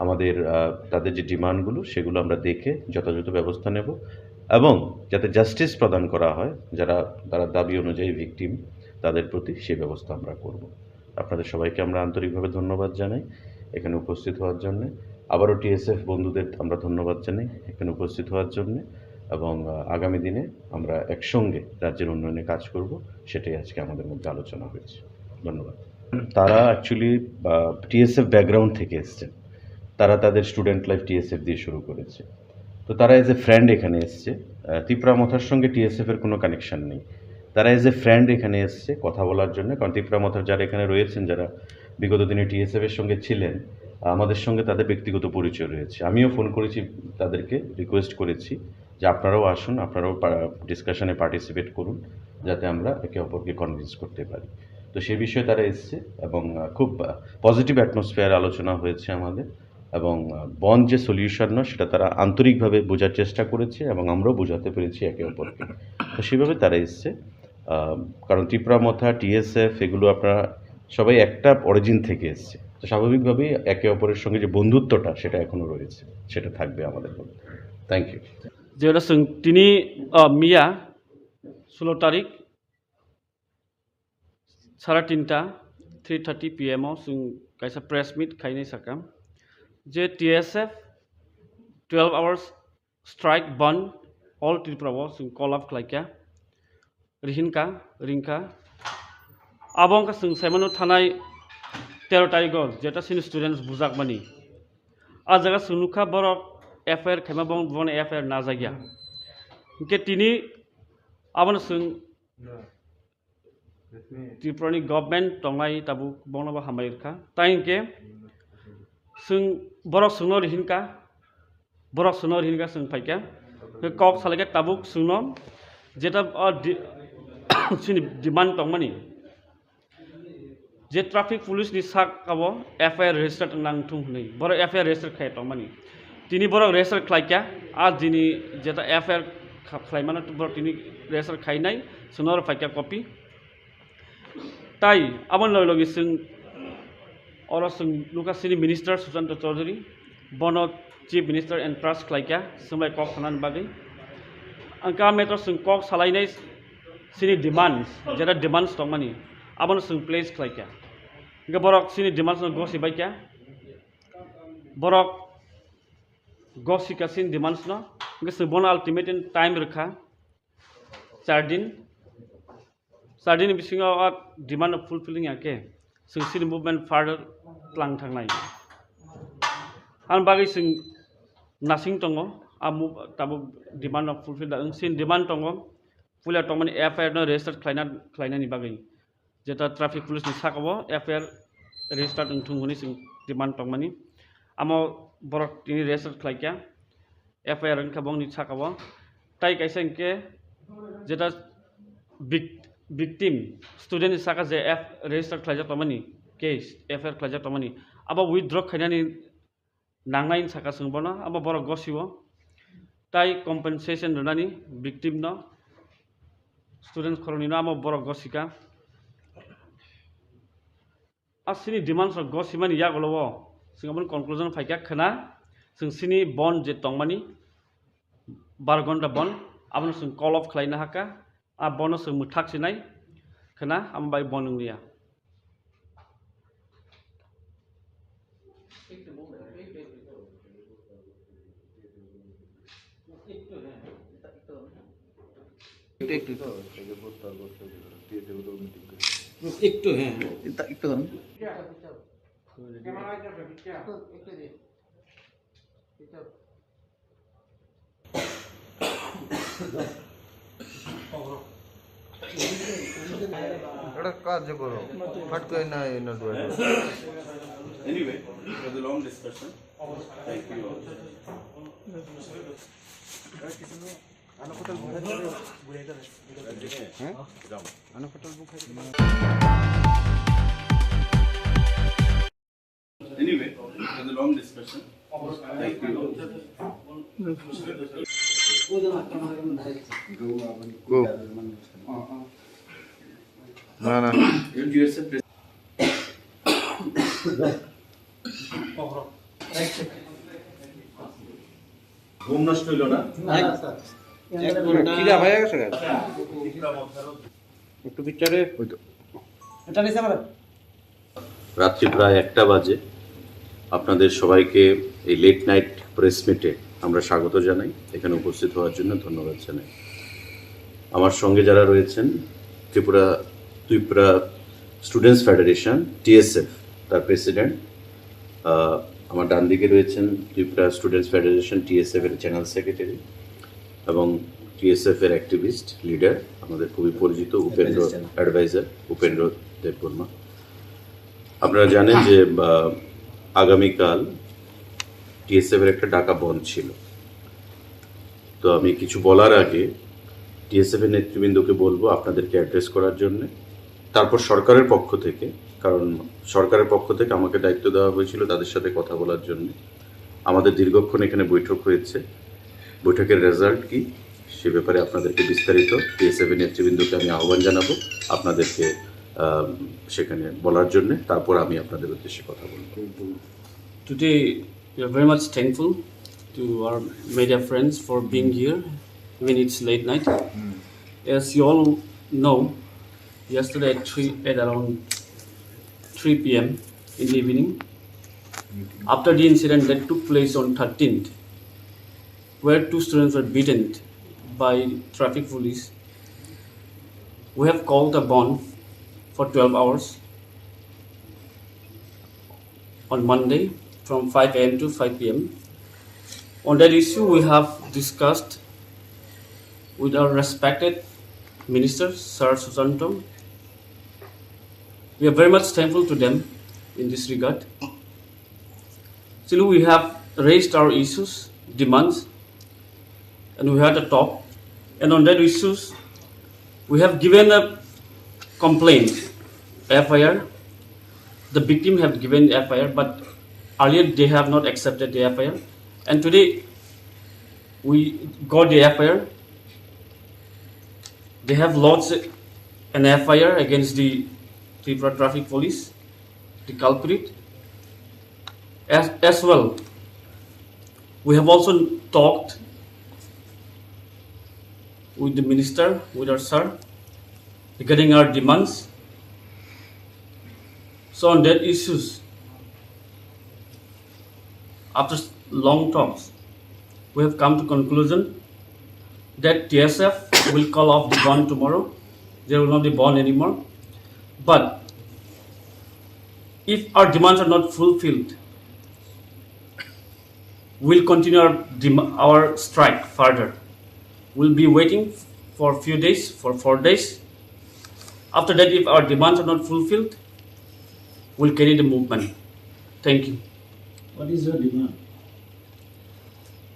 আমাদের তাদের যে ডিমান্ডগুলো সেগুলো আমরা দেখে যথাযথ ব্যবস্থা নেব এবং যাতে জাস্টিস প্রদান করা হয় তারা দাবি অনুযায়ী ভিকটিম তাদের প্রতি সেই ব্যবস্থা আমরা করব। আপনাদের সবাইকে আমরা আন্তরিকভাবে ধন্যবাদ জানাই এখানে উপস্থিত হওয়ার জন্যে। আবারও টিএসএফ বন্ধুদের আমরা ধন্যবাদ জানাই এখানে উপস্থিত হওয়ার জন্যে, এবং আগামী দিনে আমরা একসঙ্গে রাজ্যের উন্নয়নে কাজ করব, সেটাই আজকে আমাদের মধ্যে আলোচনা হয়েছে। ধন্যবাদ। তারা অ্যাকচুয়ালি টিএসএফ ব্যাকগ্রাউন্ড থেকে এসছেন, তারা তাদের স্টুডেন্ট লাইফ টিএসএফ দিয়ে শুরু করেছে, তো তারা এজ এ ফ্রেন্ড এখানে এসছে। তিপ্রামথার সঙ্গে টিএসএফের কোনো কানেকশান নেই, তারা এজ এ ফ্রেন্ড এখানে এসছে কথা বলার জন্য। কারণ তিপ্রামথার যারা এখানে রয়েছেন, যারা বিগত দিনে টিএসএফের সঙ্গে ছিলেন, আমাদের সঙ্গে তাদের ব্যক্তিগত পরিচয় রয়েছে। আমিও ফোন করেছি, তাদেরকে রিকোয়েস্ট করেছি যে আপনারাও আসুন, আপনারাও ডিসকাশনে পার্টিসিপেট করুন, যাতে আমরা একে অপরকে কনভিন্স করতে পারি। তো সেই বিষয়ে তারা এসছে এবং খুব পজিটিভ অ্যাটমসফিয়ার আলোচনা হয়েছে আমাদের, এবং বন্ধ যে সলিউশন নয় সেটা তারা আন্তরিকভাবে বোঝার চেষ্টা করেছে এবং আমরাও বোঝাতে পেরেছি একে অপরকে। তো সেভাবে তারা এসছে, কারণ তিপ্রামথা টিএসএফ এগুলো আপনারা সবাই একটা অরিজিন থেকে এসছে, তো স্বাভাবিকভাবেই একে অপরের সঙ্গে যে বন্ধুত্বটা সেটা এখনও রয়েছে, সেটা থাকবে আমাদের মধ্যে। Thank you. যেটা তিনি মিয়া 16 তারিখ 3:30 PM जों कायसा प्रेस मिट खायनाय साकाम जे TSF 12 hours strike band all Tripura जों call up खालायखा रिंका आबंका जों साइमानो थानाय 13 तारिखआव जेटा सिन स्टुडेन्ट्स बुजाकमानि आ जागा सुनुखा बरक एफआईआर खायमा बन एफआईआर ना जागिया इनके तिनी आबन जों त्रिपुरानि गभर्नमेन्ट टंगाय ताबु बनबा हामायखा ताइनके जों बरक सुनो रिहिनका जों फाइका कक सालायके ताबुक सुनो जेटा सिनि डिमान्ड टंमानि जे ट्राफिक पुलिस नि साक काबो एफआईआर रेजिस्टार नांथुं हनै बर एफआईआर रेजिस्टार खाय टंमानि तिनी बरक रेजिस्टार खालायका आ दिनि जेटा एफआईआर खालायमाना बर तिनि रेजिस्टार खायनाय सुनर फाइका कपि ताई आबन लगे जों और जों लुकासिनि मिनिस्टार सुशांत चौधरी बन चीफ मिनिस्टार एंड ट्रास्ट खालायका सोंबाय कक थानानि बागै आंका मेटर जों कक सालायनाय सिनि डिमान्ड्स जेटा डिमान्ड्स टंमानि आबन जों प्लेस खालायका इनका बरक सिनि डिमान्ड्स गसिबायका बरक गसिका सिनि डिमान्ड्स न इनका जों बन अल्टिमेट टाइम रखा 4 दिन बिसिङाव डिमान्ड फुलफिलिं आके जों सिनि मुभमेन्ट फार्दार लांनो थांनाय आं बागै जों नासिं दङ ताबो डिमान्ड फुलफिल सिन डिमान्ड दङ पुलिया टंमानि एफआईआर रेजिस्टार खालायनायनि बागै जेटा ट्राफिक पुलिस नि साकाव एफआईआर रेजिस्टार थुंगुनि जों डिमान्ड टंमानि आमो बरक तिनि रेजिस्टार खालायका एफआईआर खाबंनि साकाव ताइ कायसा इनके जेटा victim student saka je f register khlaja tamani case fr khlaja tamani aba withdraw khainani nangnai saka sungbona aba bora gosiwo tai compensation runani victim no students khoroni no aba bora gosika asini demands of gosimani yagolowo singabon conclusion faika khana sini bond je tongmani 12 घन्टा बन abon sing call off khlaina haka आ बनस मुथाक सिनाय खोना आमबाय बनंलिया একটু হ্যাঁ একটু এটা কাজ করো ফট করে না এই note Anyway, it was a long discussion. Thank you all. Anyway, it was a long discussion. Thank you all. Go. না না ঘুম নষ্ট হইল না খিদা হয়ে গেছে একটু পিকচারে এটা নিছে আমরা রাত্রি প্রায় 1টা বাজে আপনাদের সবাইকে এই লেট নাইট প্রেস মিটে আমরা স্বাগত জানাই এখানে উপস্থিত হওয়ার জন্য ধন্যবাদ জানাই আমার সঙ্গে যারা রয়েছেন ত্রিপুরা স্টুডেন্টস ফেডারেশন টিএসএফ তার প্রেসিডেন্ট আমার ডান দিকে রয়েছেন ত্রিপুরা স্টুডেন্টস ফেডারেশন টিএসএফ এর জেনারেল সেক্রেটারি এবং টিএসএফ এর অ্যাক্টিভিস্ট লিডার আমাদের খুবই পরিচিত উপেন্দ্র অ্যাডভাইজার উপেন্দ্র দেববর্মা আপনারা জানেন যে আগামীকাল টিএসএফ এর একটা ডাকা বন্ধ ছিল তো আমি কিছু বলার আগে টিএসএফ এর নেতৃবৃন্দকে বলবো আপনাদেরকে অ্যাড্রেস করার জন্য তারপর সরকারের পক্ষ থেকে কারণ সরকারের পক্ষ থেকে আমাকে দায়িত্ব দেওয়া হয়েছিল তাদের সাথে কথা বলার জন্য আমাদের দীর্ঘক্ষণ এখানে বৈঠক হয়েছে বৈঠকের রেজাল্ট কি সে ব্যাপারে আপনাদেরকে বিস্তারিত টিএসএফ এর নেতৃবৃন্দকে আমি আহ্বান জানাবো আপনাদেরকে সেখানে বলার জন্য তারপর আমি আপনাদের উদ্দেশ্যে কথা বলবো Today, we are very much thankful to our media friends for being here, even it's late night. As you all know, yesterday at around 3 p.m. in the evening, after the incident that took place on 13th, where 2 students were beaten by traffic police, we have called a bond for 12 hours on Monday from 5 a.m. to 5 p.m. On that issue, we have discussed with our respected Minister, Sir Susanto. We are very much thankful to them in this regard. Still, we have raised our issues, demands, and we had a talk. And on that issues, we have given a complaint, FIR. The victim have given FIR, but earlier they have not accepted the FIR. And today, we got the FIR. They have lodged an FIR against the Tripura Traffic Police, the culprit. As well, we have also talked with the minister, with our sir, regarding our demands. So on that issues, after long talks, we have come to conclusion that TSF will call off the bond tomorrow. There will not be bond anymore. But if our demands are not fulfilled, we'll continue our strike further. We'll be waiting for a few days, for 4 days. After that, if our demands are not fulfilled, we'll carry the movement. Thank you. What is your demand?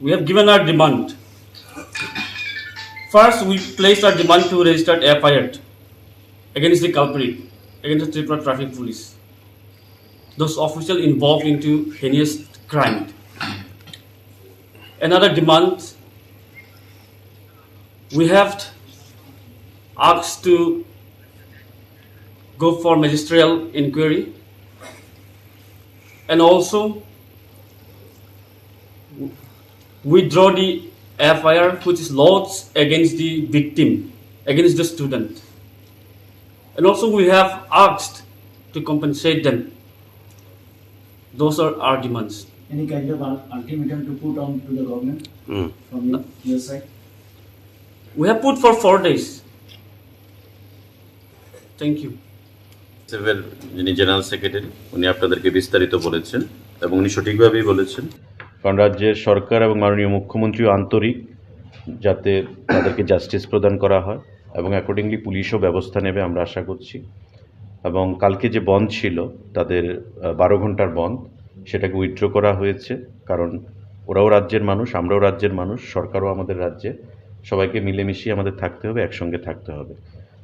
We have given our demand. First, we placed our demand to register FIR against the culprit, against the Tripura Traffic Police. Those officials involved into heinous crime. Another demand, we have asked to go for magisterial inquiry, and also withdraw the FIR which is lodged against the victim, against the student. And also we have asked to compensate them. Those are our demands. Any kind of ultimatum to put on to the government from your side? We have put for 4 days. Thank you. Civil যিনি general secretary উনি আপনাদেরকে বিস্তারিত বলেছেন এবং উনি সঠিকভাবেই বলেছেন, কারণ রাজ্যের সরকার এবং মাননীয় মুখ্যমন্ত্রীও আন্তরিক যাতে তাদেরকে জাস্টিস প্রদান করা হয় এবং অ্যাকর্ডিংলি পুলিশও ব্যবস্থা নেবে আমরা আশা করছি। এবং কালকে যে বন্ধ ছিল তাদের 12 ঘন্টার বন্ধ, সেটাকে উইথড্র করা হয়েছে, কারণ ওরাও রাজ্যের মানুষ, আমরাও রাজ্যের মানুষ, সরকারও আমাদের রাজ্যে, সবাইকে মিলেমিশিয়ে আমাদের থাকতে হবে, একসঙ্গে থাকতে হবে।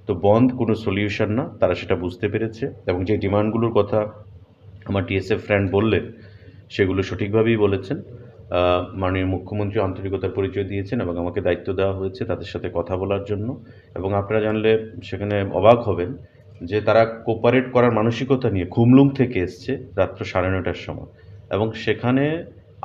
তো বন্ধ কোনো সলিউশন না, তারা সেটা বুঝতে পেরেছে এবং যে ডিমান্ডগুলোর কথা আমার টিএসএফ ফ্রেন্ড বললেন সেগুলো সঠিকভাবেই বলেছেন। মাননীয় মুখ্যমন্ত্রী আন্তরিকতার পরিচয় দিয়েছেন এবং আমাকে দায়িত্ব দেওয়া হয়েছে তাদের সাথে কথা বলার জন্য। এবং আপনারা জানলে সেখানে অবাক হবেন যে তারা কোপারেট করার মানসিকতা নিয়ে খুমলুং থেকে এসছে রাত্র 9:30টার সময়, এবং সেখানে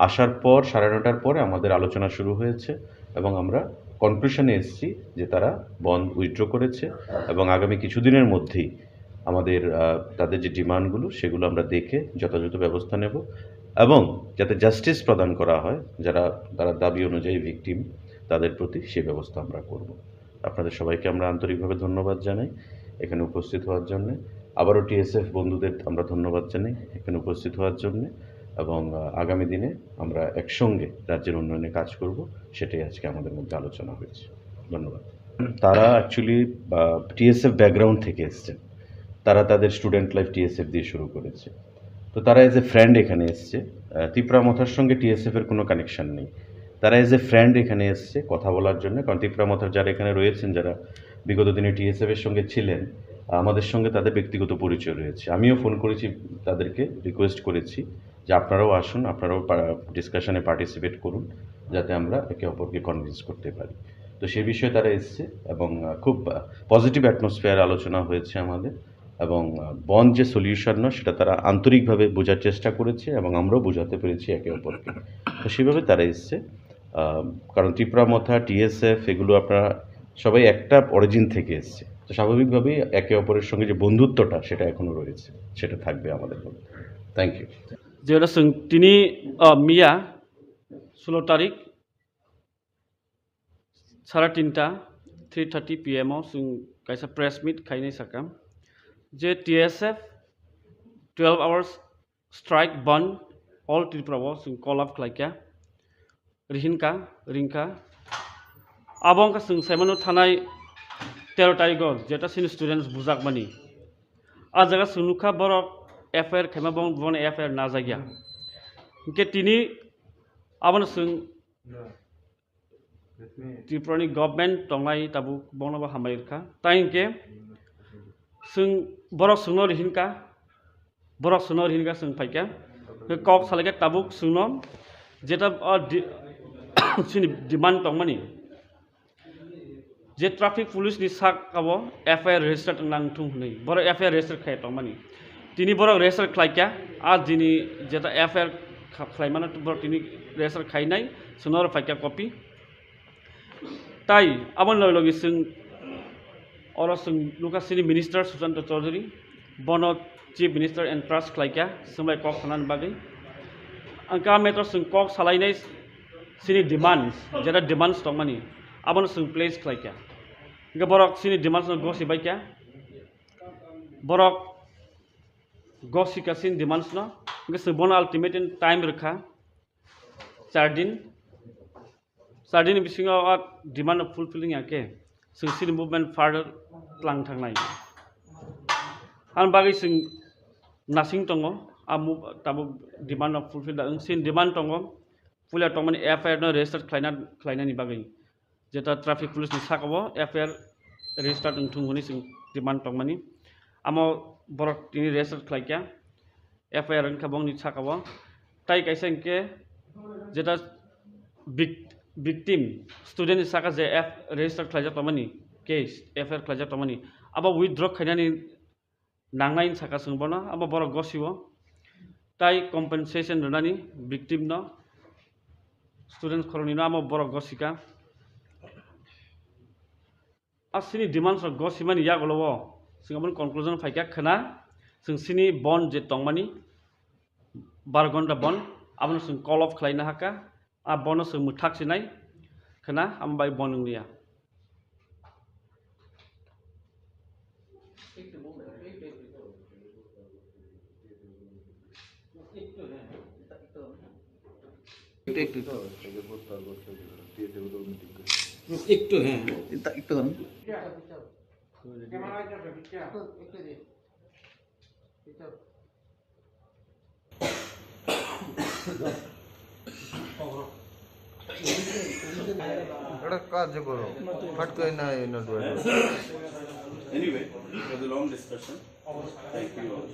আসার পর 9:30টার পরে আমাদের আলোচনা শুরু হয়েছে এবং আমরা কনক্লুশনে এসেছি যে তারা বন্ধ উইথড্র করেছে এবং আগামী কিছুদিনের মধ্যেই আমাদের তাদের যে ডিমান্ডগুলো সেগুলো আমরা দেখে যথাযথ ব্যবস্থা নেব এবং যাতে জাস্টিস প্রদান করা হয় তারা দাবি অনুযায়ী ভিকটিম তাদের প্রতি সেই ব্যবস্থা আমরা করব। আপনাদের সবাইকে আমরা আন্তরিকভাবে ধন্যবাদ জানাই এখানে উপস্থিত হওয়ার জন্যে। আবারও টিএসএফ বন্ধুদের আমরা ধন্যবাদ জানাই এখানে উপস্থিত হওয়ার জন্যে, এবং আগামী দিনে আমরা একসঙ্গে রাজ্যের উন্নয়নে কাজ করব, সেটাই আজকে আমাদের মধ্যে আলোচনা হয়েছে। ধন্যবাদ। তারা অ্যাকচুয়ালি টিএসএফ ব্যাকগ্রাউন্ড থেকে এসছেন, তারা তাদের স্টুডেন্ট লাইফ টিএসএফ দিয়ে শুরু করেছে, তো তারা এজ এ ফ্রেন্ড এখানে এসছে। তিপ্রামথার সঙ্গে টিএসএফের কোনো কানেকশান নেই, তারা এজ এ ফ্রেন্ড এখানে এসছে কথা বলার জন্য। কারণ তিপ্রামথার যারা এখানে রয়েছেন, যারা বিগত দিনে টিএসএফের সঙ্গে ছিলেন, আমাদের সঙ্গে তাদের ব্যক্তিগত পরিচয় রয়েছে। আমিও ফোন করেছি, তাদেরকে রিকোয়েস্ট করেছি যে আপনারাও আসুন, আপনারাও ডিসকাশনে পার্টিসিপেট করুন, যাতে আমরা একে অপরকে কনভিন্স করতে পারি। তো সেই বিষয়ে তারা এসছে এবং খুব পজিটিভ অ্যাটমসফিয়ার আলোচনা হয়েছে আমাদের, এবং বন্ধ যে সলিউশন নয় সেটা তারা আন্তরিকভাবে বোঝার চেষ্টা করেছে এবং আমরাও বোঝাতে পেরেছি একে অপরকে। তো সেভাবে তারা এসছে, কারণ তিপ্রামথা টিএসএফ এগুলো আপনারা সবাই একটা অরিজিন থেকে এসছে, তো স্বাভাবিকভাবেই একে অপরের সঙ্গে যে বন্ধুত্বটা সেটা এখনও রয়েছে, সেটা থাকবে আমাদের মধ্যে। Thank you. যেটা তিনি মিয়া 16 তারিখ 3:30 PM जों kaisa press meet khainai sakam je TSF 12 hours strike ban all Tripura जों call up khlaikya rinka abongka जों saimano thanai 13 tarikh jeta sin students bujak mani a jaga sunukha borok FIR khaima bon FIR na jagya ke tini abon जों Tripurani government tonglai tabu bonaba hamairka tainke जों borok sungno rihinka जों faikya kok salake tabuk sungno jeta sini demand tongmani je traffic police ni sak abo FIR register nang thung nei borok FIR register khai tongmani tini borok register khlaikya a dini jeta FIR khlaimana borok tini register khainai sunor faikya copy তাই আমার লগে जों और जों लुकासिनी minister Sushant Chaudhary बन chief minister and trust खालायखा जोंलाय कक थानानि बागै आंका मेटर जों कक सालायनाय सिनि डिमान्ड जेरा डिमान्ड्स दं मानि आबन जों प्लेस खालायखा इनका बरक सिनि डिमान्ड्स गसिबायखा बरक गसिकासिन डिमान्ड्स न इनका जों बन अल्टिमेट टाइम रखा 4 दिन Sardini bisingo demand of fulfilling ake जों सिनि movement further tlang thangnai an bagi जों nothing tongo amu tabu demand of fulfill da sin demand tongo pulia tongmani FIR no register khlaina ni bagi jeta traffic police ni sakabo FIR register thungoni जों demand tongmani amo borok tini register khlaikya FIR an khabong ni sakabo tai kaisa ke jeta victim student saka je F register khlaja tamani case FIR khlaja tamani aba withdraw khainani nangnai saka sungbona aba borok gosibo tai compensation runani victim no students khoroni no aba borok gosika asini demands of gosimani yagolowo singabon conclusion faikya khana जों सिनि bond je tongmani 12 घन्टा बन आबनो जों कल of खालायनो हाका आ बनो जों मुथाखसिनाय खोना आमबाय बननिया একটু হ্যাঁ একটু একটা কাজ করো ফট করে না Anyway, it was a long discussion. Thank you all.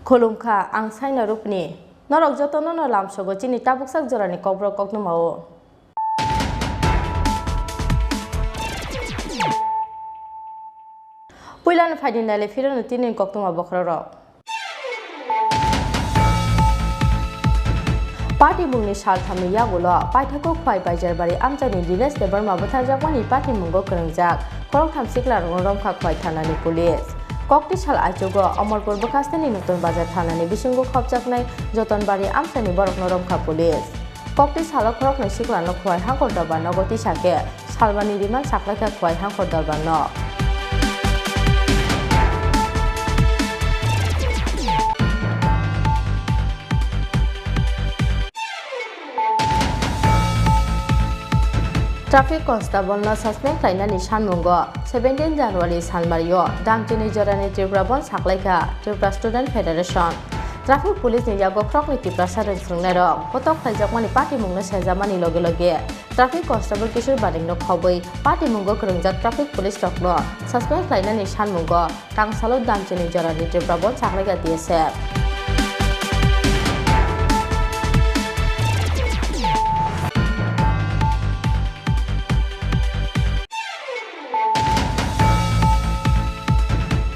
Kolumka ang saina rupni norok jotono no lamsogo chini tabuksak jorani kobro kokno mao Puilan faidinale firon tinin kokno ma bokraro Party mungni sal thamni yagulo paithako khwai baijar bari amjani dines debar ma botharjakmani party mungo krangjak korok thamsikla rom kha khwai thanani police Kokti sal ajogo Amarpur Bakastani Nutun Bazar Thanani Bisingo Khopjaknai Jotonbari Amsani Borok Noromkha Police Kokti sal khorok nai siklano khwai hangkor dabano goti sake salbani riman saklaka khwai hangkor dabano Traffic Constable na suspect laina ni sanmungo 17 January Salmario Dangtini Jorani Triprabon Saklaika Tripura Student Federation Traffic Police ni yago krok ni Tripura Sarin Sungnero Potok Khaljakmani party mungna sejamani loge loge Traffic Constable Kishore Baring no khoboi party mungo krongjak Traffic Police Tokno suspect laina ni sanmungo Tangsalo Dangtini Jorani Triprabon Saklaika DSF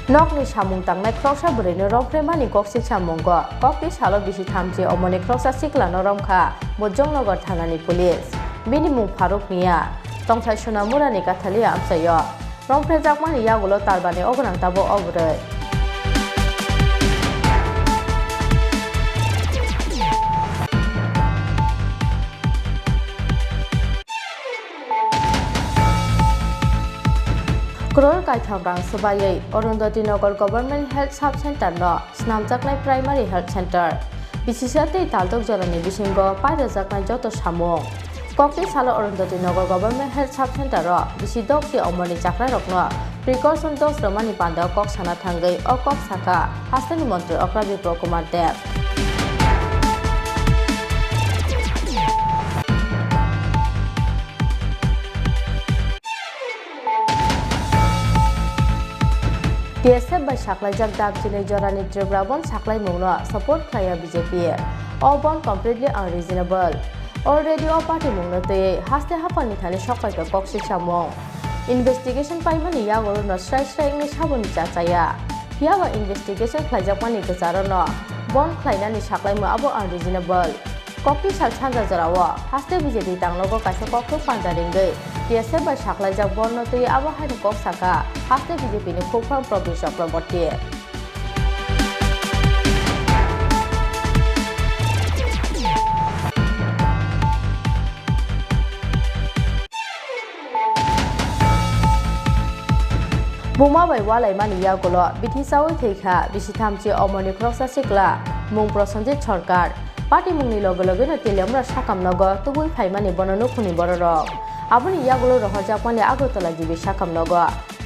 Nokni samung tangnai kroksa burino rompremani koksik samungo kokti salo bisi thamji omoni kroksa siklano romkha Bojongnagar thanani police bini mung Faruk Mia tongthai Sonamurani kathali amsayo romprejakmani yagulo tarbani ogorang tabo obroi Kuror Kaithamrang Subayai Arundhati Nagar Government Health Sub Center no Snamjaknai Primary Health Center Bisisate Taldok Jorani Bisingo Paidajaknai Joto Samung Kokti Salo Arundhati Nagar Government Health Sub Center ro Bisidok ti Omoni Jakrai Rokno Precaution dose Romani Panda Kok Sana Thangai o Kok Saka Hastani Mantri Okra Bipro Kumar Dev DSF by saklaijak dabjini jorani Tribrabon saklai mungno support khlaya BJP obon completely unreasonable already o party mungno tei haste hapani thani sokai ka koksi samong investigation paimani yagoro no strai ni saboni chachaya hiawa investigation khlaijakmani gcharono bon khlainani saklai mu abo unreasonable Kopi sal chanja jarawa haste BJP tanglogo kaisa kokku pandaringai TSF bai saklaijak bonno tei abo haini kok saka haste BJP ni khopram province property Buma bai walai mani yagolo bithi sawi theikha bisithamchi omoni kroksa sikla mung Prosenjit Sarkar Party mungni logo logo na telemra sakam nogo tubui phaimani bonono khuni bororok aboni yagulo rohorjakmani Agartala jibi sakam nogo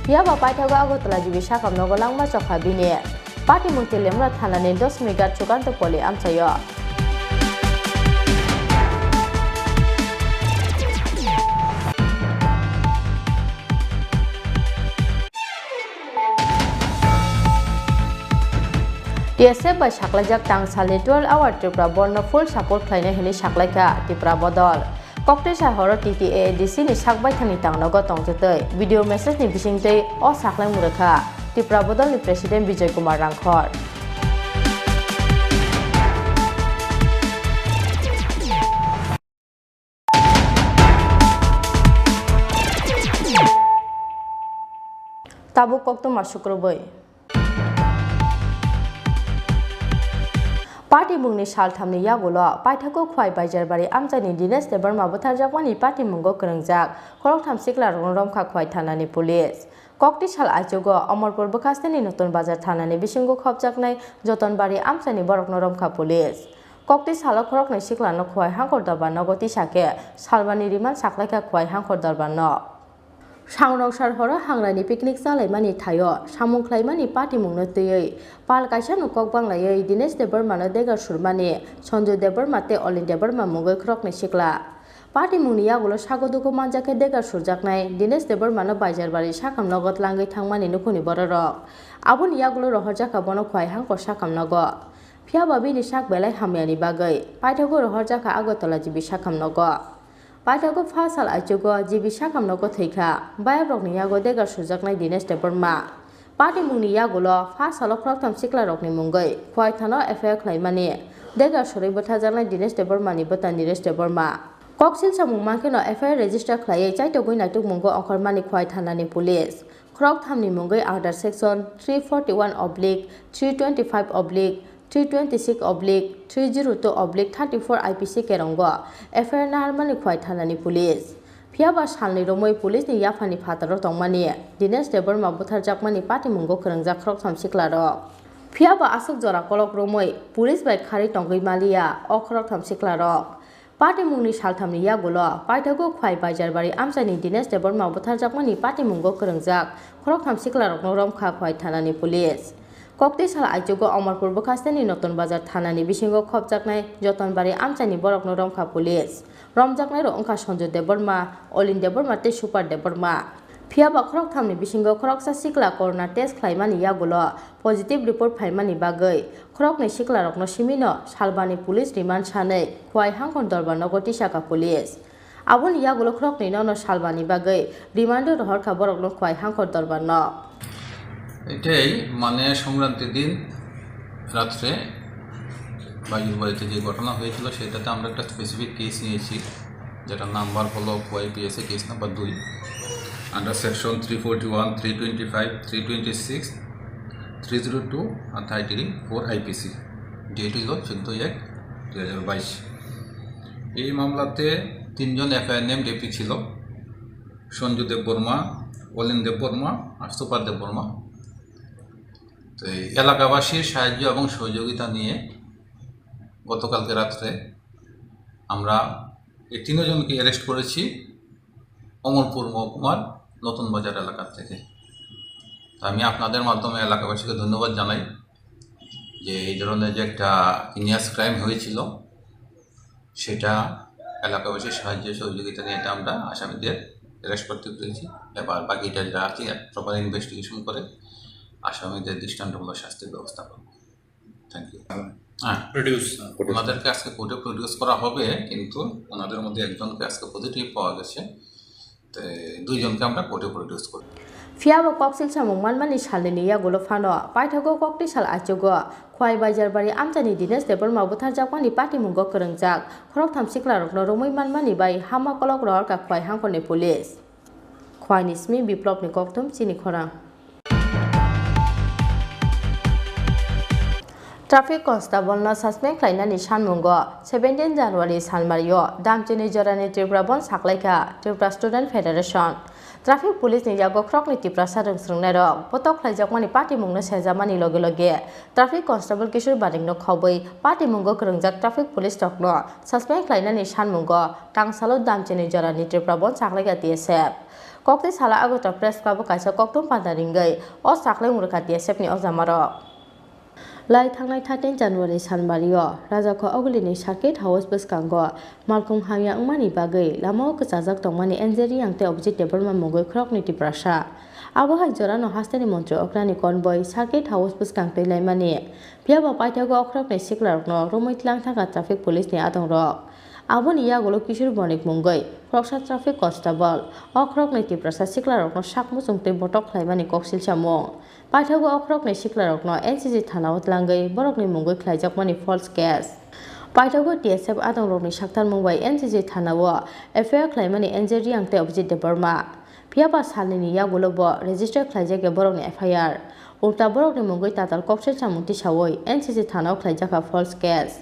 hiaba paithago Agartala jibi sakam nogo langma chokha bini party mung telemra thanani 10 megar chukanto poli amchayo TSF bai saklaijak tangsalni 12-hour Tripura Borno full support khlaina hini saklaika Tripura Bodol Kokte Sahoro TTADC ni sakbai thani tangnogo tongjatoi video message ni bisingtei o saklai murakha Tripura Bodol ni President Bijay Kumar Rangkhor Tabu kokto masukrobai Party mungni salthamni yagulo paithako khwai baijarbari amjani Dinesh Debarma butharjakmani party mungo krangjak khorok thamsikla romkha khwai thanani police kokti sal ajogo Amarpur Bukasteni Notun Bazar thanani bisingo khobjaknai Jotonbari amjani borokno romkha police kokti salo khoroknai siklano khwai hangkor darban nogoti sake salbani riman saklaika khwai hangkor darban no Sangrok horo hangrani picnic salaimani thayo samung khlaimani party mungno tei pal kaisa no kok banglai Dinesh Debarma no Degar Surmani Sanjoy Debarma te Olin Debarma mungoi krokni sikla party mungni yagulo sagoduko manjake Degar surjaknai Dinesh Debarma no Baijarbari sakam nogot langai thangmani nukhuni bororok aboni yagulo rohorjaka bono khwai hangkor sakam nogo phiaba bini sak belai hamyani bagai paithago rohorjaka Agartala jibi sakam nogo Paithago fasal ajogo jibi sakam nogo theikha bayabrokni yago Degar surjaknai Dinesh Debarma party mungni yagulo fasalo khoktam sikla rokni mungai khwai thano FIR khlaimani Degar suri buthajaknai Dinesh Debarma ni butan Dinesh Debarma koksil samung mankeno FIR register khlaiye chaitogoi naituk mungo onkormani khwai thanani police khorok thamni mungai under section 341/325/326/302/34 IPC kerongo FIR narmani khwai thanani police Phiaba salni romoi police ni yafani phataro tongmani Dinesh Debarma butharjakmani party mungo krangjak khorok thamsiklaro Phiaba asuk jora kolok romoi police bai khari tongoi malia o khorok thamsiklaro party mungni salthamni yagulo paithago khwai baijarbari amjani Dinesh Debarma butharjakmani party mungo krangjak khorok thamsiklarokno romkha khwai thanani police kokti sal ajogo Amarpur Bukasteni Notun Bazar thanani bisingo khobjaknai Jotonbari amjani borokno romkha police romjaknai ro ongkha Sanjoy Debarma Olin Debarma te Super Debarma phiaba khorok thamni bisingo khoroksa sikla corona test khlaimani yagulo positive report phaimani bagai khorokni sikla rokno simino salbani police remand sanai khwai hangkon darban nogoti saka police aboni yagulo khorokni nono salbani bagai remand rohorkha borokno khwai hangkon darban no এটাই মানে সংক্রান্তির দিন রাত্রে বাড়ির বাড়িতে যে ঘটনা হয়েছিল সেটাতে আমরা একটা স্পেসিফিক কেস নিয়েছি যেটার নাম্বার হলো OIPS case number 2 under section 341, 325, 326, 302 আর 34 IPC ডেট হলো 14/1/2022 এই মামলাতে 3 জন FIR নেম ডেপি ছিল সঞ্জু দেববর্মা অলিন দেববর্মা আর সুপার দেববর্মা তো এলাকাবাসীর সাহায্য এবং সহযোগিতা নিয়ে গতকালকে রাত্রে আমরা এই 3 জনকে অ্যারেস্ট করেছি অমরপুর মহকুমার নতুন বাজার এলাকা থেকে আমি আপনাদের মাধ্যমে এলাকাবাসীকে ধন্যবাদ জানাই যে এই ধরনের যে একটা ইনিয়াস ক্রাইম হয়েছিল সেটা এলাকাবাসীর সাহায্য সহযোগিতা নিয়ে এটা আমরা আসামিদের অ্যারেস্ট করতে পেরেছি এবার বাকিটা যা আছে প্রপার ইনভেস্টিগেশন করে আসামিদের দৃষ্টান্তমূলক শাস্তির ব্যবস্থা করব। Thank you. ওনাদেরকে আজকে কোর্টে প্রডিউস করা হবে, কিন্তু ওনাদের মধ্যে একজনকে আজকে পজিটিভ পাওয়া গেছে, তো দুইজনকে আমরা কোর্টে প্রডিউস করব। Fiaba koksil samung manmani salini ya golo fano paithago kokti sal achugo khwai bajar bari amjani dines debor mabuthar jakmani party mungo krengjak khorok thamsikla rokno romoi manmani bai hama kolok ror ka khwai hangkone police khwai nismi biplop ni koktum chini khora Traffic constable na suspect khlainani sanmungo 17 January salmario damchini jorani Triprabon saklaika Tripura Student Federation Traffic police ni jago krok ni tipra sarung srungnai rok potok khlaijakmani party mungno sejamani loge loge traffic constable Kishor Baring no khoboi party mungo krengjak traffic police rokno suspect khlainani sanmungo tangsalo damchini jorani Triprabon saklaika TSF kokti sala agota press club kaisa koktum padaringai o saklai murka TSF ni ojamaro Lai thangnai 13 January sanbario rajako ogulini circuit house buskango malkum hamya ngmani bagai lamo kachajak tongmani enjeri angte object development mogoi khrokni tiprasa abo hai jorano hastani mantri okrani convoy circuit house buskangte laimani piaba paithago okhrokni siklarokno romoitlang thaka traffic police ni atongrok aboni yagolo Kishor Bonik mungoi Proksa traffic constable okhrokni tiprasa siklarokno sakmu chungte botok khlaimani koksil samung Paithago okhrokni siklarokno NCC thanao tlangai borokni mungoi khlaijakmani false case Paithago TSF atongrokni saktar mungbai NCC thanao FIR khlaimani enjeri angte object debarma Piaba salini yagolo bo register khlaijake borokni FIR ulta borokni mungoi tatal koksil samungti sawoi NCC thanao khlaijaka false case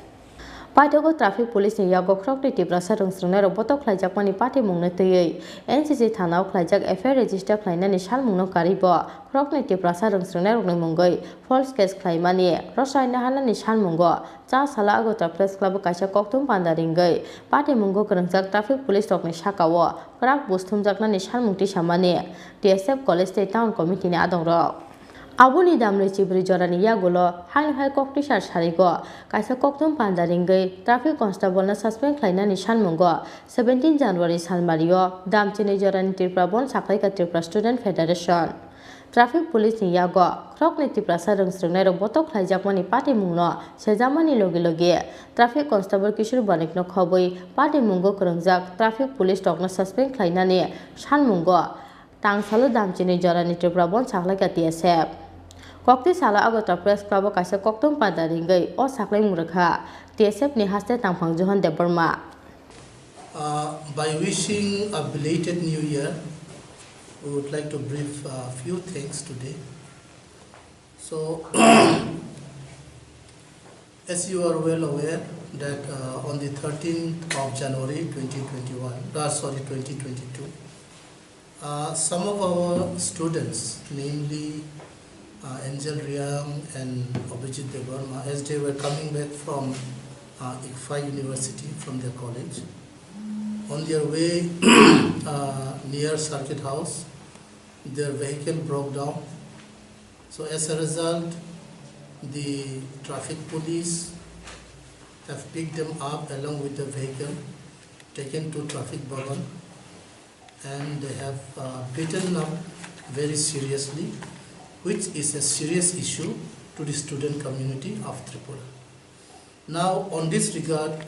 Paithago traffic police ni yago krokni tipra sarung srungnai rok botok khlaijakmani party mungno tei NCC thanao khlaijak FIR register khlainani salmungno karibo krokni tipra sarung srungnai rokni mungoi false case khlaimani rosaina halani salmungo cha sala agota press club kaisa koktum pandaringai party mungo krengjak traffic police rokni sakao krak busthumjaknani salmungti samani TSF college state town committee ni adongrok Aboni damre chibri jorani yagolo hain hai kokti sar sarigo kaisa koktum pandaringai traffic constable na suspect khlainani sanmungo 17 January salmario damchini jorani Triprabon saklaika Tripura Student Federation Traffic police ni yago krokni tipra sarung srungnai rok botok khlaijakmani party mungno sejamani loge loge traffic constable Kishor Bonik no khoboi party mungo krengjak traffic police rokno suspect khlainani sanmungo tangsalo damchini jorani Triprabon saklaika TSF Kokti sala agota press club kaisa koktum padaringai o saklai murkha TSF ni haste tangphang Johan Deborma By wishing a belated new year we would like to brief a few things today. So as you are well aware that on the 13th of January 2022 some of our students namely Angel Riang and Abhijit Devarma, as they were coming back from ICFA University from their college, on their way near Circuit House, their vehicle broke down. So as a result, the traffic police have picked them up along with the vehicle, taken to traffic bhavan, and they have beaten up very seriously, which is a serious issue to the student community of Tripura. Now, on this regard,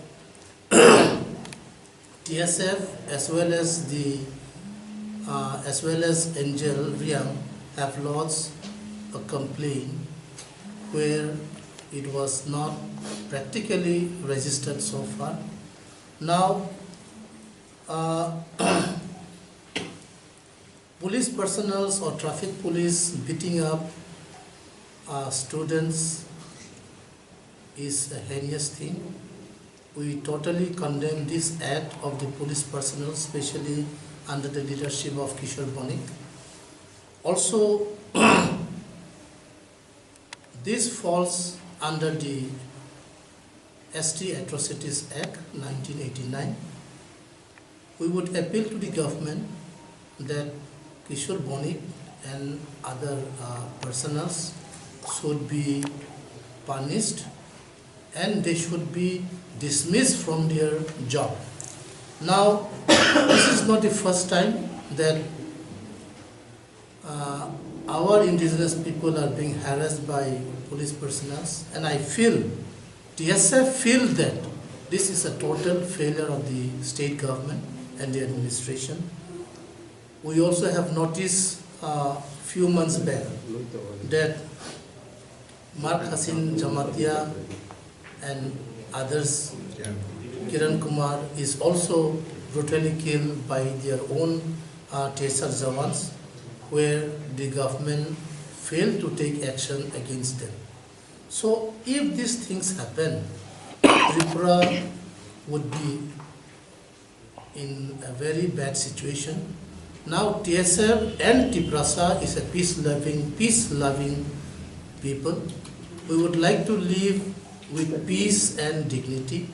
TSF as well as Angel Riang have lodged a complaint where it was not practically registered so far. Now, police personnel or traffic police beating up students is a heinous thing. We totally condemn this act of the police personnel, especially under the leadership of Kishor Bonik. Also, this falls under the ST Atrocities Act 1989. We would appeal to the government that Kishor Bonik and other personnel should be punished and they should be dismissed from their job. Now, this is not the first time that our indigenous people are being harassed by police personnel, and I feel, TSF feel that this is a total failure of the state government and the administration. We also have noticed a few months back that Mark Hassan Jamatia and others, Kiran Kumar, is also brutally killed by their own TSR Jawans, where the government failed to take action against them. So if these things happen, Tripura would be in a very bad situation. Now TSF and Tiprasa is a peace-loving people. We would like to live with peace and dignity.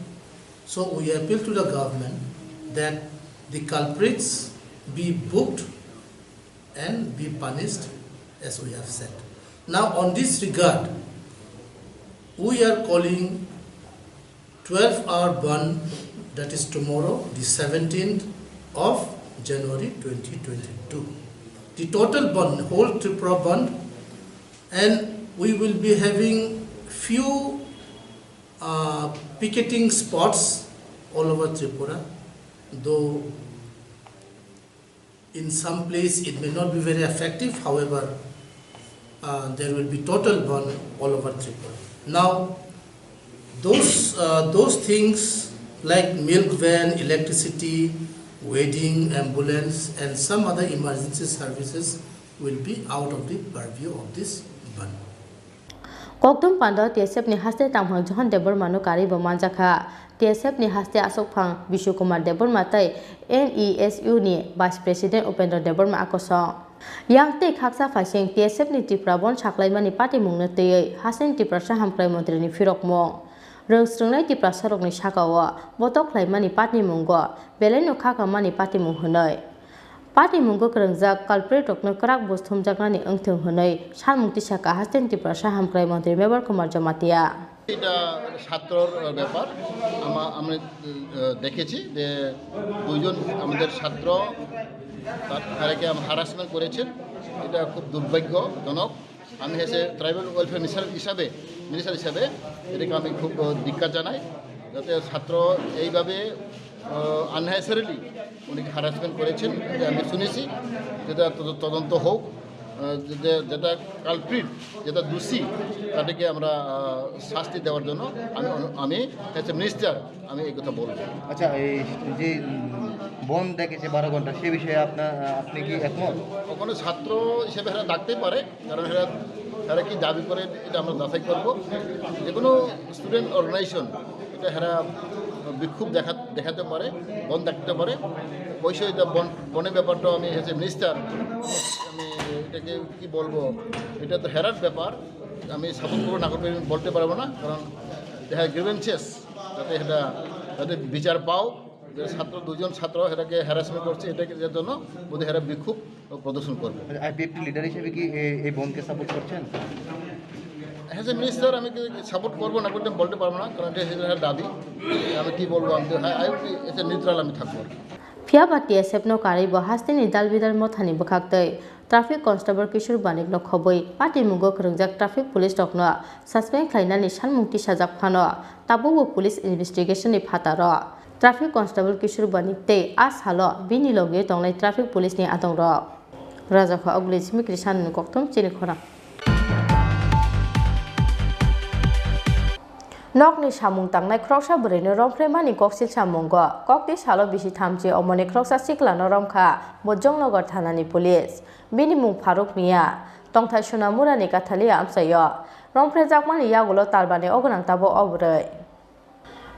So we appeal to the government that the culprits be booked and be punished, as we have said. Now on this regard, we are calling 12-hour ban, that is tomorrow, the 17th of January 2022. The total ban, whole Tripura ban, and we will be having few picketing spots all over Tripura, though in some place it may not be very effective. However, there will be total ban all over Tripura. Now, those things like milk van, electricity, wedding, ambulance, and some other emergency services will be out of the purview of this ban. Koktum Pando TSF ni haste tamhang Johan Debor Manu Kari Bomanjaka TSF ni haste Asok Phang Bishu Kumar Debor Matai NESU ni Vice President Upendra Debor Ma Akosong Yang Te Khaksa Phasing TSF ni Tripura Bon Chaklai Mani Party Mungna Te Hasen Tripura Hamklai Montri ni Firok Mong Rung Strungnai Tripura Sarok ni Shakawa Botok Klai Mani Party Munggo Beleno Khaka Mani Party Mung Hunoi Party Mungo Kerengzak culprit Rokno Krak Bosthum Jakani Engthung Hunoi Shalmukti Shaka Hasten Tripura Hamklai Montri Member Kumar Jamatia এটা ছাত্রর ব্যাপার আমরা দেখেছি যে দুইজন আমাদের ছাত্র তাকে harassment করেছেন এটা খুব দুর্ভাগ্যজনক আমি এসে ট্রাইবাল ওয়েলফেয়ার মিনিস্টার হিসাবে এটাকে আমি খুব ধিক্কার জানাই যাতে ছাত্র এইভাবে আননেসেসারিলি উনি হারাসমেন্ট করেছেন আমি শুনেছি যেটা তদন্ত হোক যেটা কালপ্রিট যেটা দোষী তাদেরকে আমরা শাস্তি দেওয়ার জন্য আমি অ্যাজ এ মিনিস্টার আমি এই কথা বলবো। আচ্ছা, এই যে বন্ধ দেখেছে 12 ঘন্টা সে বিষয়ে আপনি কি একমত? কখনো ছাত্র হিসেবে এরা ডাকতে পারে, কারণ এরা কি দাবি করে এটা আমরা যাচাই করবো। যে কোনো স্টুডেন্ট অর্গানাইজেশন এটা এরা বিক্ষোভ দেখাতে পারে, বন্ধ দেখতে পারে। অবশ্যই এটা বনের ব্যাপারটাও আমি এজ এ মিনিস্টার আমি এটাকে কি বলবো, এটা তো হেরার ব্যাপার, আমি সাপোর্ট করবো না করবো বলতে পারবো না, কারণ দেখা গ্রিভেন্সেস যাতে এটা যাতে বিচার পাও। দুজন ছাত্র এটাকে হ্যারাসমেন্ট করছে, এটাকে এর জন্য বোধহয় এরা বিক্ষোভ প্রদর্শন করবে। আইপিএফটি লিডার হিসেবে কি এই বনকে সাপোর্ট করছেন? হ্যাঁ, যে মিনিস্টার আমি সাপোর্ট করবো না করতে বলতে পারবো না, কারণ এটা দাবি। আমি কি বলবো, আমি এটা নিউট্রাল আমি থাকবো। Fiaba TSF no Kari bo haste ni dalbidal mothani bokhaktei Traffic Constable Kishor Banik no khoboi Party Mungo Krengjak Traffic Police Tok no Suspend Khlainani Sanmukti Sajak Phano Tabubo Police Investigation ni phataro Traffic Constable Kishor Banik te as halo bini loge tonglai Traffic Police ni atong ro Raja kha ogli chimi Krishan koktom chini khora Nokni samung tangnai kroksa bwrino romfremani koksil samunggo kokti salo bisi thamchi omoni kroksa siklano romkha bojongnogar thanani police bini mung Faruk Mia tongthai Sonamurani kathali amsayo romfrejakmani yagulo talbani ogonang tabo obroi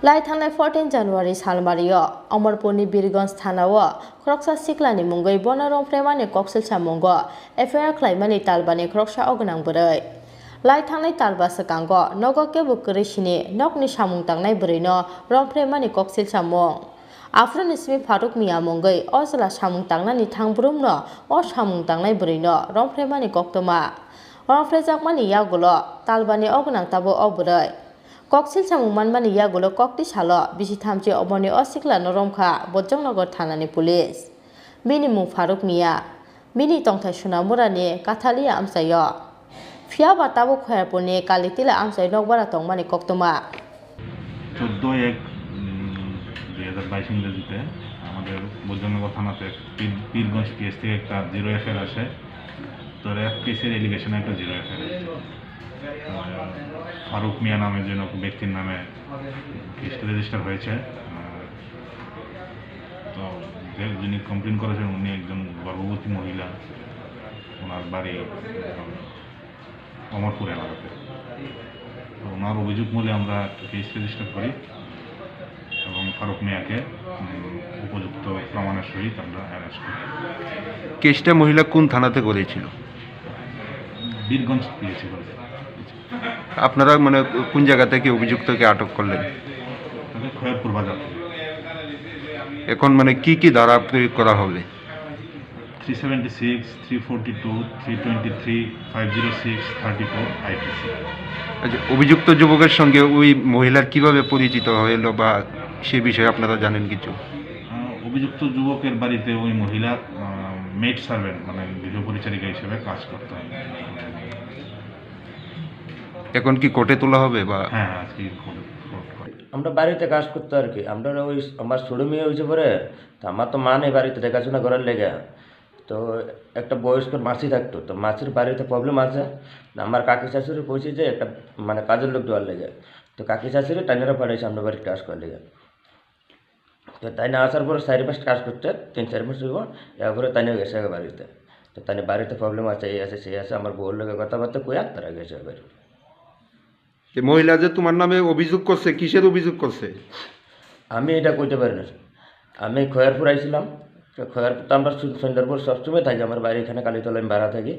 Lai thangnai 14 January salmario Amarpurni Birganj thanao kroksa siklani mungoi bona romfremani koksil samunggo FIR khlaimani talbani kroksa ogonang bwroi Lai thangnai talba sakango nogo kebo krishini nokni samung tangnai bwrino romfremani koksil samung Afron ismi Faruk Mia mungoi ojla samung tangnani thangbrumno o samung tangnai bwrino romfremani koktoma romfrejakmani yagulo talbani ogonang tabo obroi koksil samung manmani yagulo kokti salo bisi thamchi oboni osikla noromkha Bojongnogar thanani police bini mung Faruk Mia মিনি তংথাই সুনা মুরানি কাথালিয়া আমসাইয় ফিয়া বাতাবো খয়ারপনি কালিতিলা আমসাই নকবারা তংমানি কক্তমা 14/1/2022 ইংরেজিতে আমাদের বৈদ্যনগর থানাতে Pirganj PS থেকে একটা 0 FIR আসে। তো র্যাপ কেসের এলিগেশনে একটা 0 এফআইআর আছে। ফারুক মিয়া নামে যে ব্যক্তির নামে কেসটা রেজিস্টার হয়েছে। তো যিনি কমপ্লেন করেছেন উনি একজন গর্ভবতী মহিলা, ওনার বাড়ি অমরপুর এলাকাতে। তো ওনার অভিযোগ মূলে আমরা কেস রেজিস্টার করি এবং ফারুক মিয়াকে উপযুক্ত প্রমাণের সহিত আমরা অ্যারেস্ট করি। কেসটা মহিলা কোন থানাতে করেছিল? বীরগঞ্জ পিএসি করেছে। আপনারা মানে কোন জায়গা থেকে অভিযুক্তকে আটক করলেন? তাকে খয়ারপুর বাজার। এখন মানে কি কি ধারা প্রয়োগ করা হবে? 376, 342, 323, 506, 34 আইপিসি। আচ্ছা, অভিযুক্ত যুবকের সঙ্গে ওই মহিলার কিভাবে পরিচিত হলো বা সে বিষয়ে আপনারা জানেন কিছু? অভিযুক্ত যুবকের বাড়িতে ওই মহিলা মেড সার্ভেন্ট মানে গৃহ পরিচারিকা হিসেবে কাজ করতে হয়। এখন কি কোর্টে তোলা হবে বা? হ্যাঁ, আজকে আমরা বাড়িতে কাজ করতো আর কি। আমরা ওই আমার ছোটো মেয়ে হয়েছে পরে, তো আমার তো মা নেই বাড়িতে দেখাশোনা করার লেগে। তো একটা বয়স্ক মাসি থাকতো, তো মাসির বাড়িতে প্রবলেম আছে। আমার কাকি শাশুড়ি কইছে যে একটা মানে কাজের লোক দেওয়ার লেগে। তো কাকি শাশুড়ি টাইনারা পাঠাইছে আমরা বাড়িতে কাজ করার লেগে। তো তাই না আসার পরে 4-5 কাজ করতে 3-4 মাস হইব, এরপরে তাই নিয়ে গেছে বাড়িতে। তো তাই বাড়িতে প্রবলেম আছে, এই আছে সেই আছে, আমার বউর লোকের কথাবার্তা কইয়া তারা গেছে বাড়ি। মহিলা যে তোমার নামে অভিযোগ করছে, কিসের অভিযোগ করছে? আমি এটা কইতে পারি না। আমি খয়ারপুর আইছিলাম। তো খয়ারপুর তো আমরা সুন্দরপুর সবসময় থাকি, আমার বাড়ি এখানে কালীতলা আমি ভাড়া থাকি।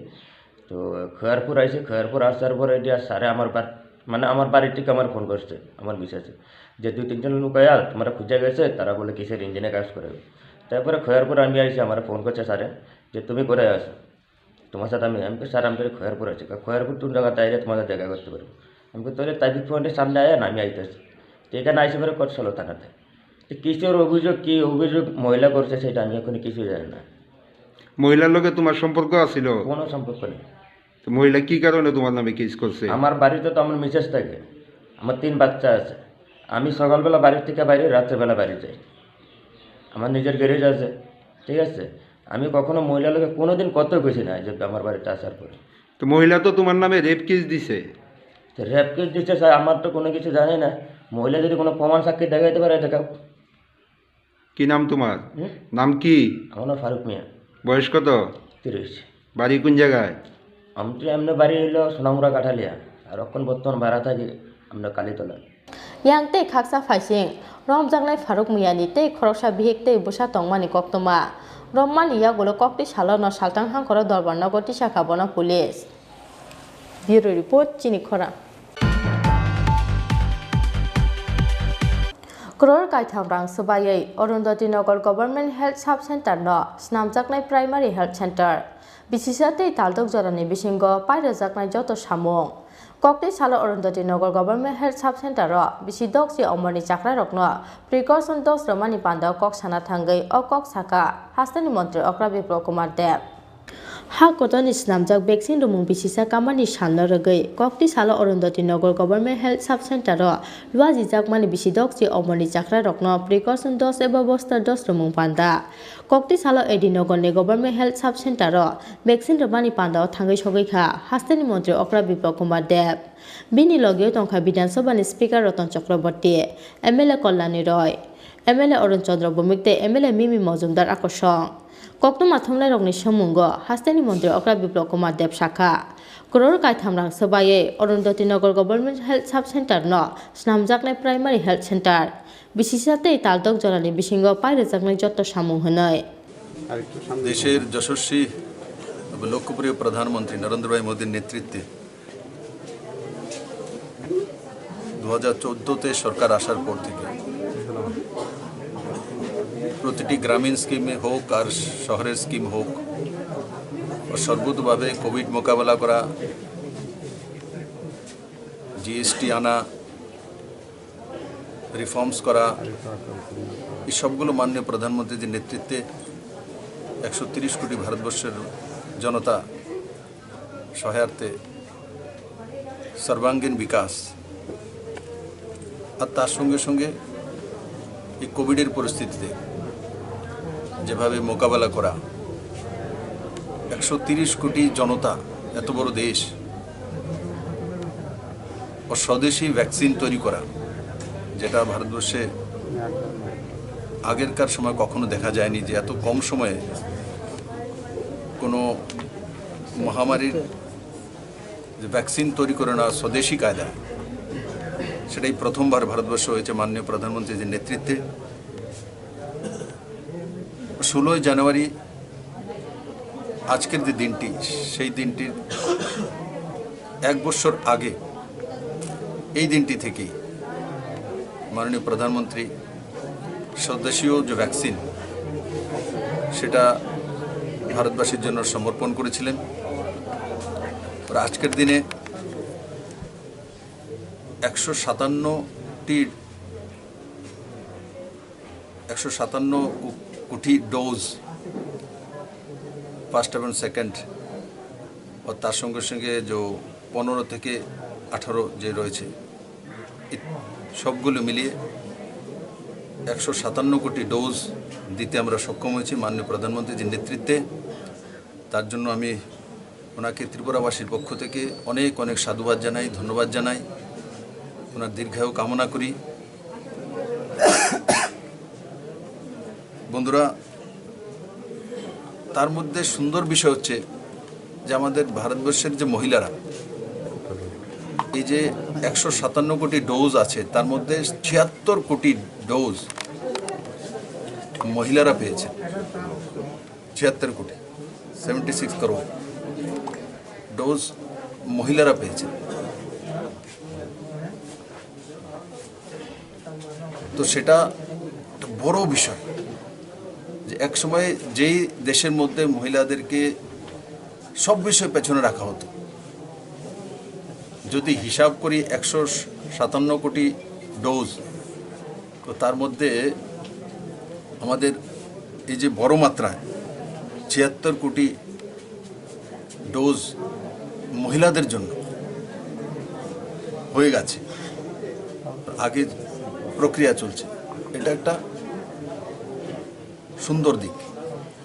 তো খয়ারপুর আইসি, খয়ারপুর আসার পরে এটা স্যারে আমার মানে আমার বাড়ির থেকে আমার ফোন করছে আমার বিশ্বাসে যে 2-3 লোক আয়া তোমরা খুঁজে গেছে, তারা বলে কিসের ইঞ্জিনে কাজ করে। তারপরে খয়ারপুর আমি আইসি, আমার ফোন করছে স্যারে যে তুমি করে আসো, তোমার সাথে আমি স্যার আমি খয়ারপুর আছি। খয়ারপুর কোন জায়গাতে আইলে তোমাদের দেখা করতে পারবো। আমি তাহলে ট্রাফিক পয়েন্টের সামনে আয়া না আমি আইতেছি। তো এখানে আইসে পরে করছিল থানাতে। কিসের অভিযোগ, কী অভিযোগ মহিলা করছে সেটা আমি এখন কিছু জানি না। মহিলার লোকে তোমার সম্পর্ক আছিল? কোনো সম্পর্ক নেই। তো মহিলা কি কারণে তোমার নামে কেস করছে? আমার বাড়িতে তো আমার মিসেস থাকে, আমার 3 বাচ্চা আছে। আমি সকালবেলা বাড়ির থেকে বাইরে, রাত্রেবেলা বাড়ি যাই। আমার নিজের গ্যারেজ আছে, ঠিক আছে। আমি কখনো মহিলা লোকে কোনো দিন কত গেছি না যে আমার বাড়িতে আসার পরে। তো মহিলা তো তোমার নামে রেপ কেস দিছে। তো রেপ কেস দিচ্ছে স্যার, আমার তো কোনো কিছু জানি না। মহিলা যদি কোনো প্রমাণ সাক্ষী দেখাইতে পারে দেখাও। কি নাম তোমার? নাম কি? আমার নাম ফারুক মিয়া। বয়স কত? 30। বাড়ি কোন জায়গায়? আমি তো এমনি বাড়ি হইলো সোনামুড়া কাঠালিয়া, আর এখন বর্তমান ভাড়া থাকি আমরা Kalitala. yang tei khaksa phaising romjangnai Faruk Miyani tei khoroksa bihik tei busa tongmani koktoma rommani yagulo kokti salono saltang hangkoro Dolbarnagar tisaka bono police. Bureau report Chini Khora. Kror Kaitham Rang Subayai Arundhati Nagar Government Health Sub Center no snamjaknai Primary Health Center bisisatei taldok jorani bisingo pairejaknai joto samung Kokti Salo Arundhati Nagar Government Health Sub Center ro bisidok si omorni chakra rokno precaution dose romani panda kok sana thangai o kok saka hastani montri Okra Biplop Kumar Dev ha kotoni snamjak vaccine rumung bisisa kamani salno rogai kokti Salo Arundhati Nagar Government Health Sub Center ro luaji jakmani bisidok si omorni chakra rokno precaution dose eba booster dose rumung panda kokti Salo Edinagar ni Government Health Sub Center ro vaccine romani panda thangai sogai kha hastani montri Okra Biplop Kumar Dev bini logio tongkha Bidhan Sabha ni Speaker Ratan Chakraborty MLA Kalyani Roy MLA Arun Chandra Bhumik te MLA Mimi Mojumdar akosong Koktoma thomnai rokni samungo hastani montri Okra Biplop Kumar Dev Shakha Kror Kaitham Rang Subayai Arundhati Nagar Government Health Sub Center no snamjaknai Primary Health Center bisisatei taldok jorani bisingo pairejaknai joto samung honai দেশের যশস্বী লোকপ্রিয় প্রধানমন্ত্রী নরেন্দ্র ভাই মোদীর নেতৃত্বে 2014-তে সরকার আসার পর থেকে প্রতিটি গ্রামীণ স্কিমে হোক আর শহরের স্কিম হোক সর্বতোভাবে কোভিড মোকাবেলা করা, জিএসটি আনা, রিফর্মস করা, এই সবগুলো মাননীয় প্রধানমন্ত্রীর নেতৃত্বে 130 কোটি ভারতবর্ষের জনতা সহায়ার্থে সর্বাঙ্গীন বিকাশ আর তার সঙ্গে সঙ্গে এই কোভিডের পরিস্থিতিতে যেভাবে মোকাবেলা করা 130 কোটি জনতা এত বড় দেশ ও স্বদেশী ভ্যাকসিন তৈরি করা, যেটা ভারতবর্ষে আগেরকার সময় কখনো দেখা যায়নি যে এত কম সময়ে কোনো মহামারীর যে ভ্যাকসিন তৈরি করে নেওয়া স্বদেশী কায়দা, সেটাই প্রথমবার ভারতবর্ষ হয়েছে মাননীয় প্রধানমন্ত্রীর নেতৃত্বে। 16 জানুয়ারি আজকের যে দিনটি, সেই দিনটির 1 বছর আগে এই দিনটি থেকেই মাননীয় প্রধানমন্ত্রী স্বদেশীয় যে ভ্যাকসিন সেটা ভারতবাসীর জন্য সমর্পণ করেছিলেন। আর আজকের দিনে 157 কোটি ডোজ ফার্স্ট এবং সেকেন্ড, ও তার সঙ্গে সঙ্গে যে 15 থেকে 18 যে রয়েছে, সবগুলো মিলিয়ে 157 কোটি ডোজ দিতে আমরা সক্ষম হয়েছি মাননীয় প্রধানমন্ত্রীর নেতৃত্বে। তার জন্য আমি ওনাকে ত্রিপুরাবাসীর পক্ষ থেকে অনেক অনেক সাধুবাদ জানাই, ধন্যবাদ জানাই, ওনার দীর্ঘায়ু কামনা করি। বন্ধুরা, তার মধ্যে সুন্দর বিষয় হচ্ছে যে আমাদের ভারতবর্ষের যে মহিলারা, এই যে 157 কোটি ডোজ আছে, তার মধ্যে 76 কোটি ডোজ মহিলারা পেয়েছে। 76 কোটি 76 করোড় ডোজ মহিলারা পেয়েছে। তো সেটা একটা বড় বিষয় যে এক সময় যেই দেশের মধ্যে মহিলাদেরকে সব বিষয় পেছনে রাখা হতো, যদি হিসাব করি 157 কোটি ডোজ, তো তার মধ্যে আমাদের এই যে বড় মাত্রায় 76 কোটি ডোজ মহিলাদের জন্য হয়ে গেছে, আগে প্রক্রিয়া চলছে, এটা একটা সুন্দর দিক।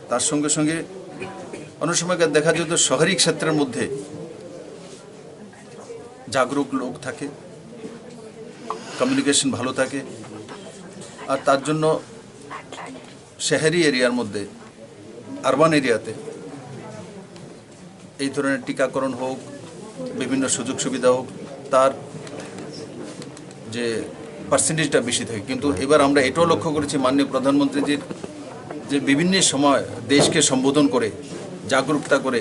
তার সঙ্গে সঙ্গে অনেক সময় দেখা যেত শহরী ক্ষেত্রের মধ্যে জাগরুক লোক থাকে, কমিউনিকেশন ভালো থাকে, আর তার জন্য শহরি এরিয়ার মধ্যে, আরবান এরিয়াতে এই ধরনের টিকাকরণ হোক, বিভিন্ন সুযোগ সুবিধা হোক, তার যে পার্সেন্টেজটা বেশি থাকে। কিন্তু এবার আমরা এটাও লক্ষ্য করেছি মাননীয় প্রধানমন্ত্রীজির যে বিভিন্ন সময় দেশকে সম্বোধন করে, জাগরুকতা করে,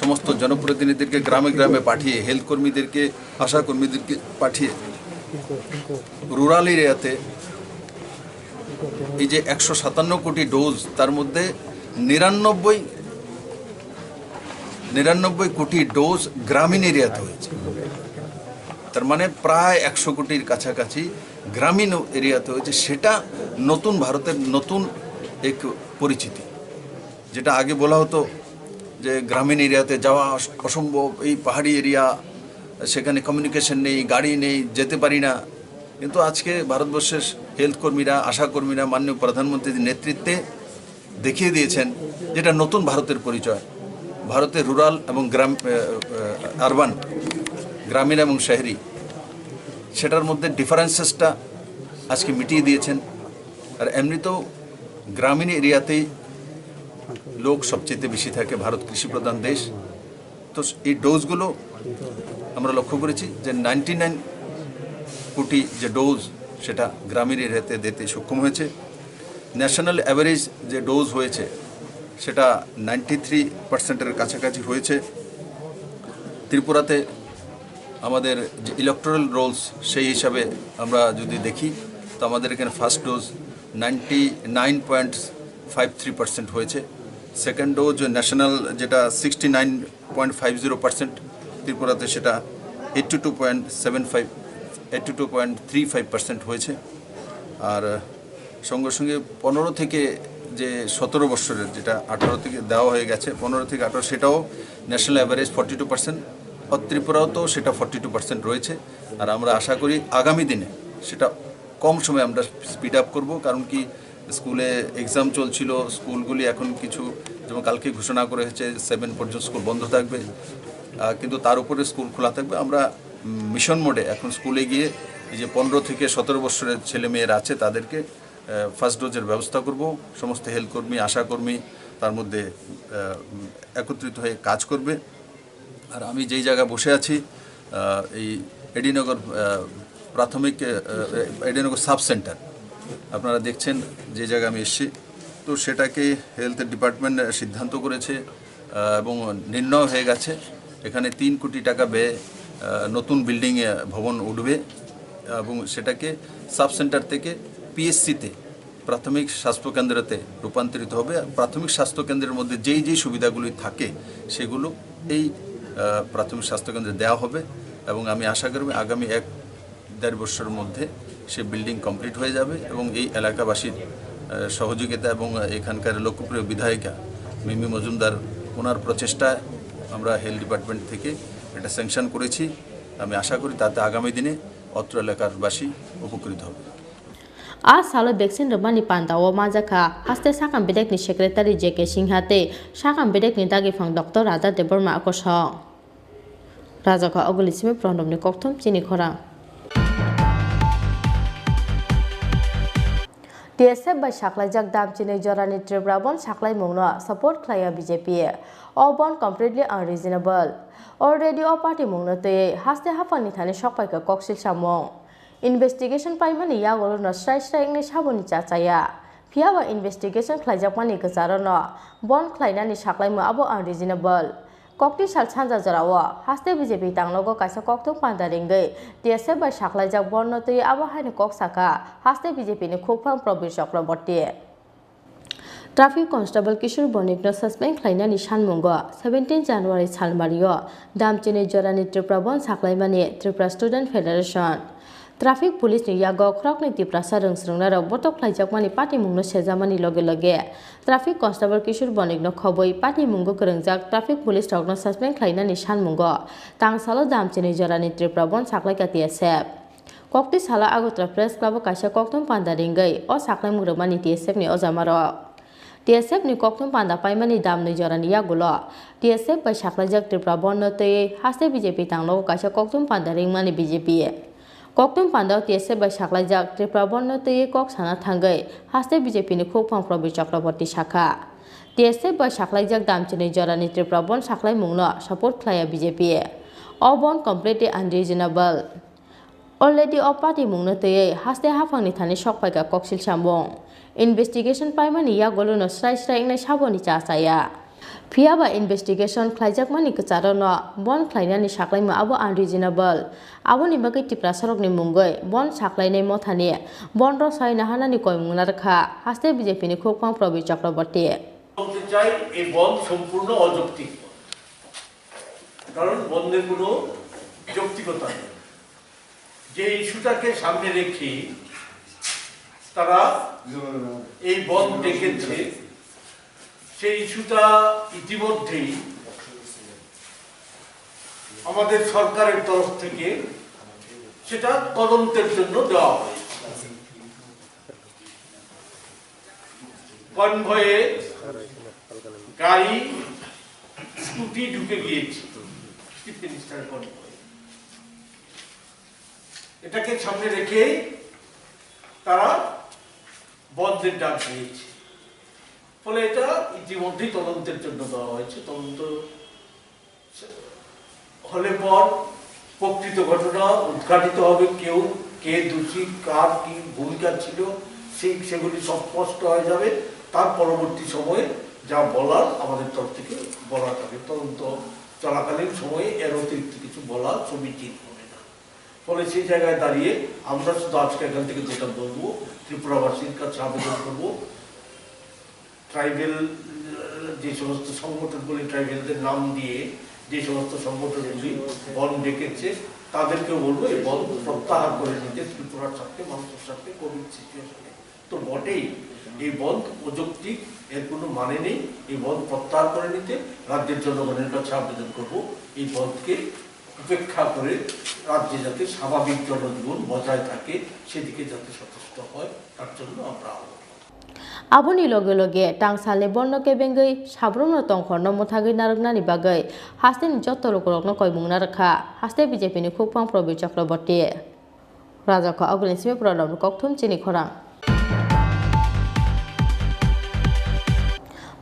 সমস্ত জনপ্রতিনিধিদেরকে গ্রামে গ্রামে পাঠিয়ে, হেলথ কর্মীদেরকে, আশা কর্মীদেরকে পাঠিয়ে রুরাল এরিয়াতে এই যে 157 কোটি ডোজ, তার মধ্যে 99 কোটি ডোজ গ্রামীণ এরিয়াতে হয়েছে। তার মানে প্রায় 100 কোটির কাছাকাছি গ্রামীণ এরিয়াতে হয়েছে। সেটা নতুন ভারতের নতুন এক পরিচিতি, যেটা আগে বলা হতো যে গ্রামীণ এরিয়াতে যাওয়া অসম্ভব, এই পাহাড়ি এরিয়া, সেখানে কমিউনিকেশন নেই, গাড়ি নেই, যেতে পারি না। কিন্তু আজকে ভারতবর্ষের হেলথ কর্মীরা, আশা কর্মীরা মাননীয় প্রধানমন্ত্রীর নেতৃত্বে দেখিয়ে দিয়েছেন যেটা নতুন ভারতের পরিচয়। ভারতের রুরাল এবং আরবান, গ্রামীণ এবং শহরি, সেটার মধ্যে ডিফারেন্সেসটা আজকে মিটিয়ে দিয়েছেন। আর এমনিতেও গ্রামীণ এরিয়াতেই লোক সবচেয়ে বেশি থাকে, ভারত কৃষিপ্রধান দেশ। তো এই ডোজগুলো আমরা লক্ষ্য করেছি যে 99 কোটি যে ডোজ, সেটা গ্রামীণ এরিয়াতে দিতে সক্ষম হয়েছে। ন্যাশনাল অ্যাভারেজ যে ডোজ হয়েছে সেটা 93%-এর কাছাকাছি হয়েছে। ত্রিপুরাতে আমাদের যে ইলেকটোরাল রোলস, সেই হিসাবে আমরা যদি দেখি, তো আমাদের এখানে ফার্স্ট ডোজ 99.53% হয়েছে। সেকেন্ড ডোজ ন্যাশনাল যেটা 69.50%, ত্রিপুরাতে সেটা 82.35% হয়েছে। আর সঙ্গে সঙ্গে 15 থেকে যে 17 বছরের যেটা 18 থেকে দেওয়া হয়ে গেছে, 15 থেকে 18, সেটাও ন্যাশনাল অ্যাভারেজ 42%, আর ত্রিপুরাও তো সেটা 42% রয়েছে। আর আমরা আশা করি আগামী দিনে সেটা কম সময়ে আমরা স্পিড আপ করব, কারণ কি স্কুলে এক্সাম চলছিল, স্কুলগুলি এখন কিছু, যেমন কালকে ঘোষণা করা হয়েছে 7 পর্যন্ত স্কুল বন্ধ থাকবে, কিন্তু তার উপরে স্কুল খোলা থাকবে। আমরা মিশন মোডে এখন স্কুলে গিয়ে এই যে 15 থেকে 17 বছরের ছেলে মেয়েরা আছে তাদেরকে ফার্স্ট ডোজের ব্যবস্থা করব। সমস্ত হেলথ কর্মী, আশাকর্মী তার মধ্যে একত্রিত হয়ে কাজ করবে। আর আমি যেই জায়গায় বসে আছি, এই এডিনগর প্রাথমিক এডিনগর সাব সেন্টার আপনারা দেখছেন যে জায়গায় আমি এসেছি, তো সেটাকে হেলথ ডিপার্টমেন্ট সিদ্ধান্ত করেছে এবং নির্ণয় হয়ে গেছে এখানে 3 কোটি টাকা ব্যয়ে নতুন বিল্ডিং ভবন উঠবে এবং সেটাকে সাব সেন্টার থেকে পিএসসিতে প্রাথমিক স্বাস্থ্যকেন্দ্রতে রূপান্তরিত হবে। প্রাথমিক স্বাস্থ্যকেন্দ্রের মধ্যে যেই সুবিধাগুলি থাকে সেগুলো এই প্রাথমিক স্বাস্থ্যকেন্দ্রে দেওয়া হবে এবং আমি আশা করব আগামী 1-1.5 বছরের মধ্যে সে বিল্ডিং কমপ্লিট হয়ে যাবে এবং এই এলাকাবাসীর সহযোগিতা এবং এখানকার লোকপ্রিয় বিধায়িকা মিমি মজুমদার ওনার প্রচেষ্টায় আমরা হেলথ ডিপার্টমেন্ট থেকে এটা স্যাংশন করেছি। আমি আশা করি তাতে আগামী দিনে অত্র এলাকারবাসী উপকৃত হবে। आज सालो वैक्सीन रबानी पांदाओ माजाखा हास्ते साकाम बेडेक नि सेक्रेटारी जेके सिंहाते साकाम बेडेक नि दागी फंग डॉक्टर राजा देबर्मा आकोसं राजाखा अगलिसिमे प्रणबनि कक्थम चिनि खरा টিএসএফ বাই সাকলাইজাক দামচিনি জরানি ত্রিপুরাবন সাকলাই মুংনো সাপোর্ট খালাইয়া বিজেপি অবন completely unreasonable already a party মুংনো তৈ হাস্তে হাফানি থানি সকপাইকা কক্সিল সামং ইনভেস্টিগেশন পাইমানি यागोलो स्राय स्राय इंगने साबोनि चाचाया फियाबा इन्वेस्टिगेशन खालायजाकमानि गजारनो बन खालायनानि साकलायमो आबो आनरिजनेबल कक्ति साल सानजा जराव हास्ते बिजेपि तांगलोगो काइसा कक्थं पान्दारिंगै टीएसएफ बाय साकलायजाक बन्नो तै आबो हायनि कक साका हास्ते बिजेपिनि खुफां प्रबीर चक्रवर्ती ट्राफिक कन्स्टेबल किशोर बनिकनो सस्पेंड खालायनानि सानमुंगो 17 जानुवारि सालमारियो दामचिनि जरानि त्रिपुराबन साकलायमानि Tripura student federation traffic police नि यागो ख्रक नि तिप्रासा रोंस्रोंनारो बटक खालायजाकमानि पार्टी मुंनो सेजामानि लगे लगे ट्राफिक कन्स्टेबल किशोर बनिकनो खबै पार्टी मुंगो गोरोंजाक ट्राफिक पुलिस रकनो सस्पेंड खालायनानि सानमुंगो तांसालो दामचिनि जरानि त्रिपुराबन साकलायका टीएसएफ कक्ति साला आगोत्रा प्रेस क्लाबो काइसा कक्थं पान्दारिंगै अ साकलाय मुंग्रोमानि टीएसएफ नि अजामारो टीएसएफ नि कक्थं पान्दा पाइमानि दामनै जरानि यागोलो टीएसएफ बाय साकलायजाक त्रिपुराबन तै हास्ते बिजेपि तांलोगो काइसा कक्थं पान्दारिंगमानि बिजेपि कक्टम पान्दाव टीएसएफ बाय साकलायजाक त्रिपुराबन तै कक साना थांगै हास्ते बिजेपिनि खुफां प्रबीर चक्रवर्ती शाखा टीएसएफ बाय साकलायजाक दामचिनि जरानि त्रिपुराबन साकलाय मुंनो सपोर्ट खालाया बिजेपि अबन completely unreasonable already a party मुंनो तै हास्ते हाफांनि थानि सकपाइका कक्सिल सामबं इन्वेस्टिगेशन पाइमानि यागोलो स्राय स्राय इंगने साबोनि चाचाया फियाबा इन्वेस्टिगेशन खालायजाकमानि गजारनो बन खालायनानि साकलायमो आबो आनरिजनेबल आबोनि बागै टिप्रा सरकनि मुंगै बन साकलायनाय मथानि बन रसायना हानानि कयमुंना रखा हास्ते बिजेपिनि खुफां प्रबीर चक्रवर्ती বলতে চাই এই বন্ধ সম্পূর্ণ অযৌক্তিক, কারণ বন্ধের কোনো যৌক্তিকতা নেই। যে ইস্যুটাকে সামনে রেখে তারা এই বন্ধ ডেকেছে সেই ইস্যুটা ইতিমধ্যেই আমাদের সরকারের তরফ থেকে সেটা তদন্তের জন্য দেওয়া হয়েছে। কনভয়ে গাড়ি স্কুটি ঢুকে গিয়েছে চিফ মিনিস্টার কনভয়ে, এটাকে সামনে রেখে তারা বন্ধের ডাক দিয়েছে। ফলে এটা ইতিমধ্যেই তদন্তের জন্য দেওয়া হয়েছে। তদন্ত হলে পর প্রকৃত ঘটনা উদ্ঘাটিত হবে, কে দোষী, কার কি ভূমিকা ছিল সেগুলি সব স্পষ্ট হয়ে যাবে। তার পরবর্তী সময়ে যা বলার আমাদের তরফ থেকে বলা যাবে। তদন্ত চলাকালীন সময়ে এর অতিরিক্ত কিছু বলা সমীচীন হবে না। ফলে সেই জায়গায় দাঁড়িয়ে আমরা শুধু আজকে এখান থেকে যেটা বলবো, ত্রিপুরাবাসীর কাছে আবেদন করবো, ট্রাইবেল যে সমস্ত সংগঠনগুলি ট্রাইবেলদের নাম দিয়ে যে সমস্ত সংগঠনগুলি বন ডেকেছে তাদেরকেও বলবো এই বন প্রত্যাহার করে নিতে ত্রিপুরার সাথে মানুষের সাথে কোভিড সিচুয়েশনে তো বটেই, এই বন্ধ অযৌক্তিক, এর কোনো মানে নেই। এই বন্ধ প্রত্যাহার করে নিতে রাজ্যের জনগণের কাছে আবেদন করব, এই বন্ধকে উপেক্ষা করে রাজ্যে যাতে স্বাভাবিক জনজীবন বজায় থাকে সেদিকে যাতে সচেষ্ট হয়, তার জন্য আমরা Aboni loge loge tang sale bonno ke bengai sabrumno tongkhorno muthagi naroknani bagai haste ni jotto lokorokno koimung narakha haste BJP ni khukpang Probir Chakraborty Raja ko agulin sime prodam kokthum chini khorang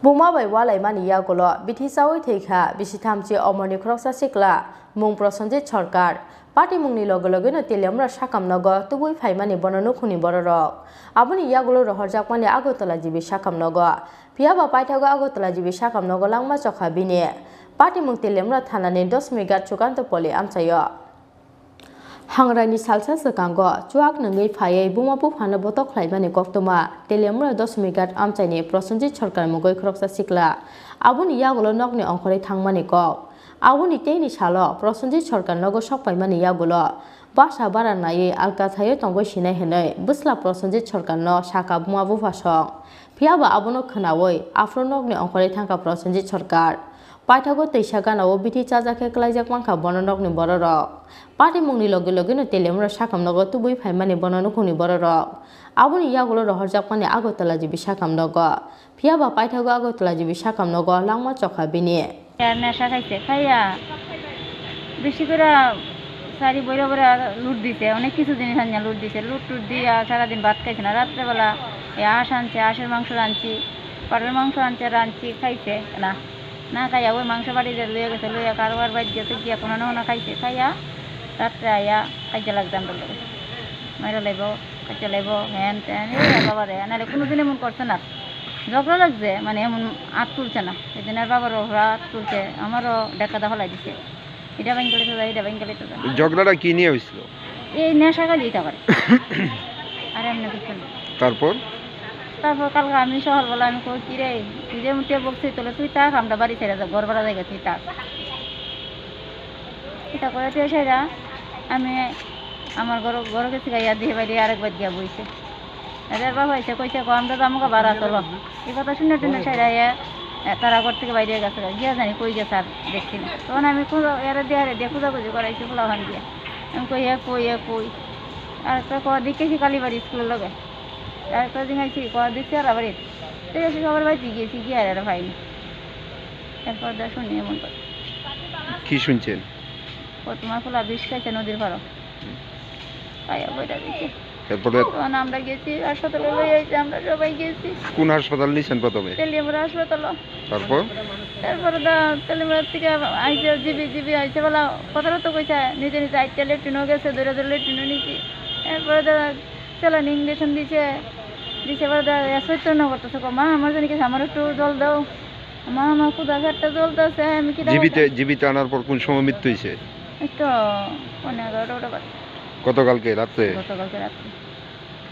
Buma bai walai mani yagolo bithi sawi theikha bisithamchi omoni khoroksa sikla mung Prosenjit Sarkar Party mungni loge loge no telemra sakam nogo tubui phaimani bonono khuni bororok Aboni yagulo rohorjakmani Agartala jibi sakam nogo Piaba paithago Agartala jibi sakam nogo langma chokha bini Party mung telemra thanani 10 migat chukanto poli amchayo Hangrani salsa sekango chuak nangai phaiye bumapu phana botok khlaimani koktoma telemra 10 migat amchaini Prosenjit Sarkar mugoi khoroksa sikla Aboni yagulo nokni ongkhore thangmani kok Aboni teini salo Prosenjit Sarkar nogo sokpaimani yagulo Basa bara naye alka thayo tongoi sinai henai busla Prosenjit Sarkar no saka bumabu phasong Piaba abono khnawoi afronokni ongkhore thangka Prosenjit Sarkar Paithago teisa ganao bithi chajake klaijak mangkha bononokni bororok Party mungni loge loge no telemra sakam nogo tubui phaimani bonono khuni bororok Aboni yagulo rohorjakmani Agartala jibi sakam nogo Piaba paithago Agartala jibi sakam nogo langma chokha bini নেশা খাইছে খাইয়া বেশি করে শাড়ি বইরা বইরা লুট দিছে অনেক কিছু জিনিস আনিয়া লুট দিছে লুট টুট দিয়া সারাদিন ভাত খাইছে না রাত্রেবেলা হাঁস আনছে হাঁসের মাংস রাঁধছি পাটের মাংস আনছে রাঁধছি খাইছে না না খাইয়া ওই মাংস বাড়িতে লইয়া গেছে লইয়া কারোবার বাড়ি গেছে গিয়া কোনো না খাইছে খাইয়া রাত্রে আইয়া খাইতে লাগতাম বলে মাইরা লাইব খাইতে লাইব হ্যান ত্যান বাবারে নাহলে কোনোদিন এমন করছে না ঝগড়া লাগছে মানে এমন হাত তুলছে না এদিনের বাবারও হাত তুলছে আমারও দেখা দেখা লাগিছে এটা ব্যাংকে লিখে যায় এটা ব্যাংকে লিখে যায় ঝগড়াটা কি নিয়ে হয়েছিল এই নেশা খালি এটা করে আর এমনি কিছু না তারপর কালকে আমি সকালবেলা আমি কই কি রে তুই যে মুখে বকছিস তাহলে তুই থাক আমরা বাড়ি ছেড়ে যা ঘর ভাড়া জায়গা তুই থাক এটা করে তুই সেরা আমি আমার ঘর গেছি গাইয়া দিয়ে বাইরে আরেকবার গিয়া বইছে এদের বাবা এসে কইছে আমরা তো আমাকে ভাড়া চলো এই কথা শুনে টুনে সেরা তারা ঘর থেকে বাইরে গেছে গিয়া জানি কই গেছে আর দেখছি না তখন আমি এরা দিয়ে খোঁজাখুঁজি করাইছি খোলাভান দিয়ে আমি কই আর একটা ক দেখেছি কালীবাড়ি স্কুলের লগে আর একটা দিন আইছি ক দেখছি আর বাড়ি ঠিক আছে সবার বাড়িতে গিয়েছি গিয়ে আর ভাইনি এরপর দা শুনি এমন কথা কি শুনছেন ও তোমার খোলা বিষ খাইছে নদীর পাড়ো খাইয়া বইটা দিচ্ছে এরপরে আমরা গেছি হাসপাতালে লই আইছি আমরা সবাই গেছি কোন হাসপাতাল নিছেন প্রথমে তেলিয়ামুড়া হাসপাতাল তারপরে দা তেলিয়ামুড়া থেকে আইছে জিবি আইছে বলা কথাটা তো কইছে নিজে আইতে লেট্রিনও গেছে ধরে লেট্রিনও নিছি এরপরে দা চালানি ইঞ্জেকশন দিছে বলে দা সত্য না করতেছে মা আমার জানি কিছু আমার একটু জল দাও মা আমার ক্ষুদা ঘাটটা জ্বলতেছে আমি কি জীবিত আনার পর কোন সময় মৃত্যু হয়েছে একটু 11:30 বাজে গতকালকে রাতে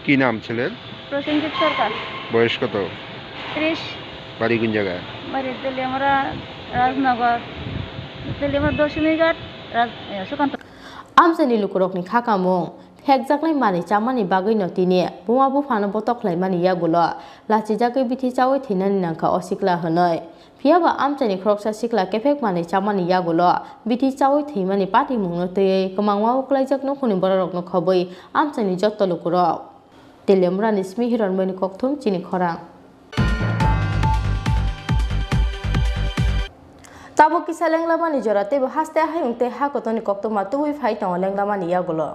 কি নাম ছেলের প্রসেনজিৎ সরকার বয়স কত 30 বাড়ি কোন জায়গায় বাড়ি Teliamura Rajnagar Teliamura Dashamighat Sukanta Amsani lukurokni khakamung hekjaklai mani chamani bagui no tini bumabu phano botoklai mani yagulo lachijakai bithi chawi thinani nangkha osikla honoi Piaba amchani khoroksa sikla kefek mani chamani yagulo bithi chawi thimani party mungno tei kamangwa uklaijak no khuni borok no khoboi amchani jotto lukurok Telemra nismi hironmani kokthum chini khorang Tabo kisa lenglama ni jorate bo haste hayungte hakotoni koktoma tubui phai tong lenglama ni yagulo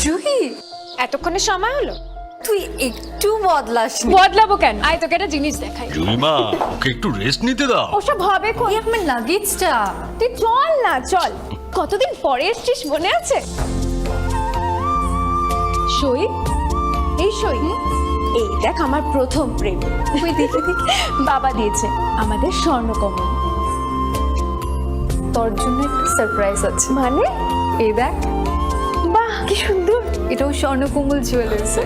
Juhi এতক্ষণে সময় হলো তুই একটু বদলাবো কেন আয় তোকে একটা জিনিস দেখাই জুলিমা ওকে একটু রেস্ট নিতে দাও ওসব হবে কোন আমার লাগেজটা তুই চল না চল কতদিন পরে এসেছিস মনে আছে সই এই সই এই দেখ আমার প্রথম প্রেম ওই দেখে দেখে বাবা দিয়েছে আমাদের স্বর্ণকমল তোর জন্য একটা সারপ্রাইজ আছে মানে এই দেখ বাহ কি সুন্দর এটাও স্বর্ণকমল জুয়েলার্সে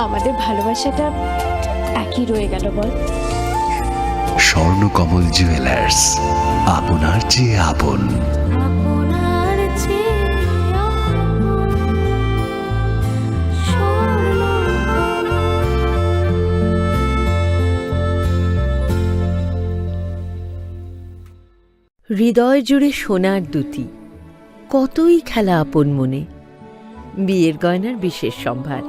আমাদের ভালোবাসাটা একই রয়ে গেল বল স্বর্ণকমল জুয়েলার্স আপনার চেয়ে আপন হৃদয় জুড়ে সোনার দুটি কতই খেলা আপন মনে বিয়ের গয়নার বিশেষ সম্ভার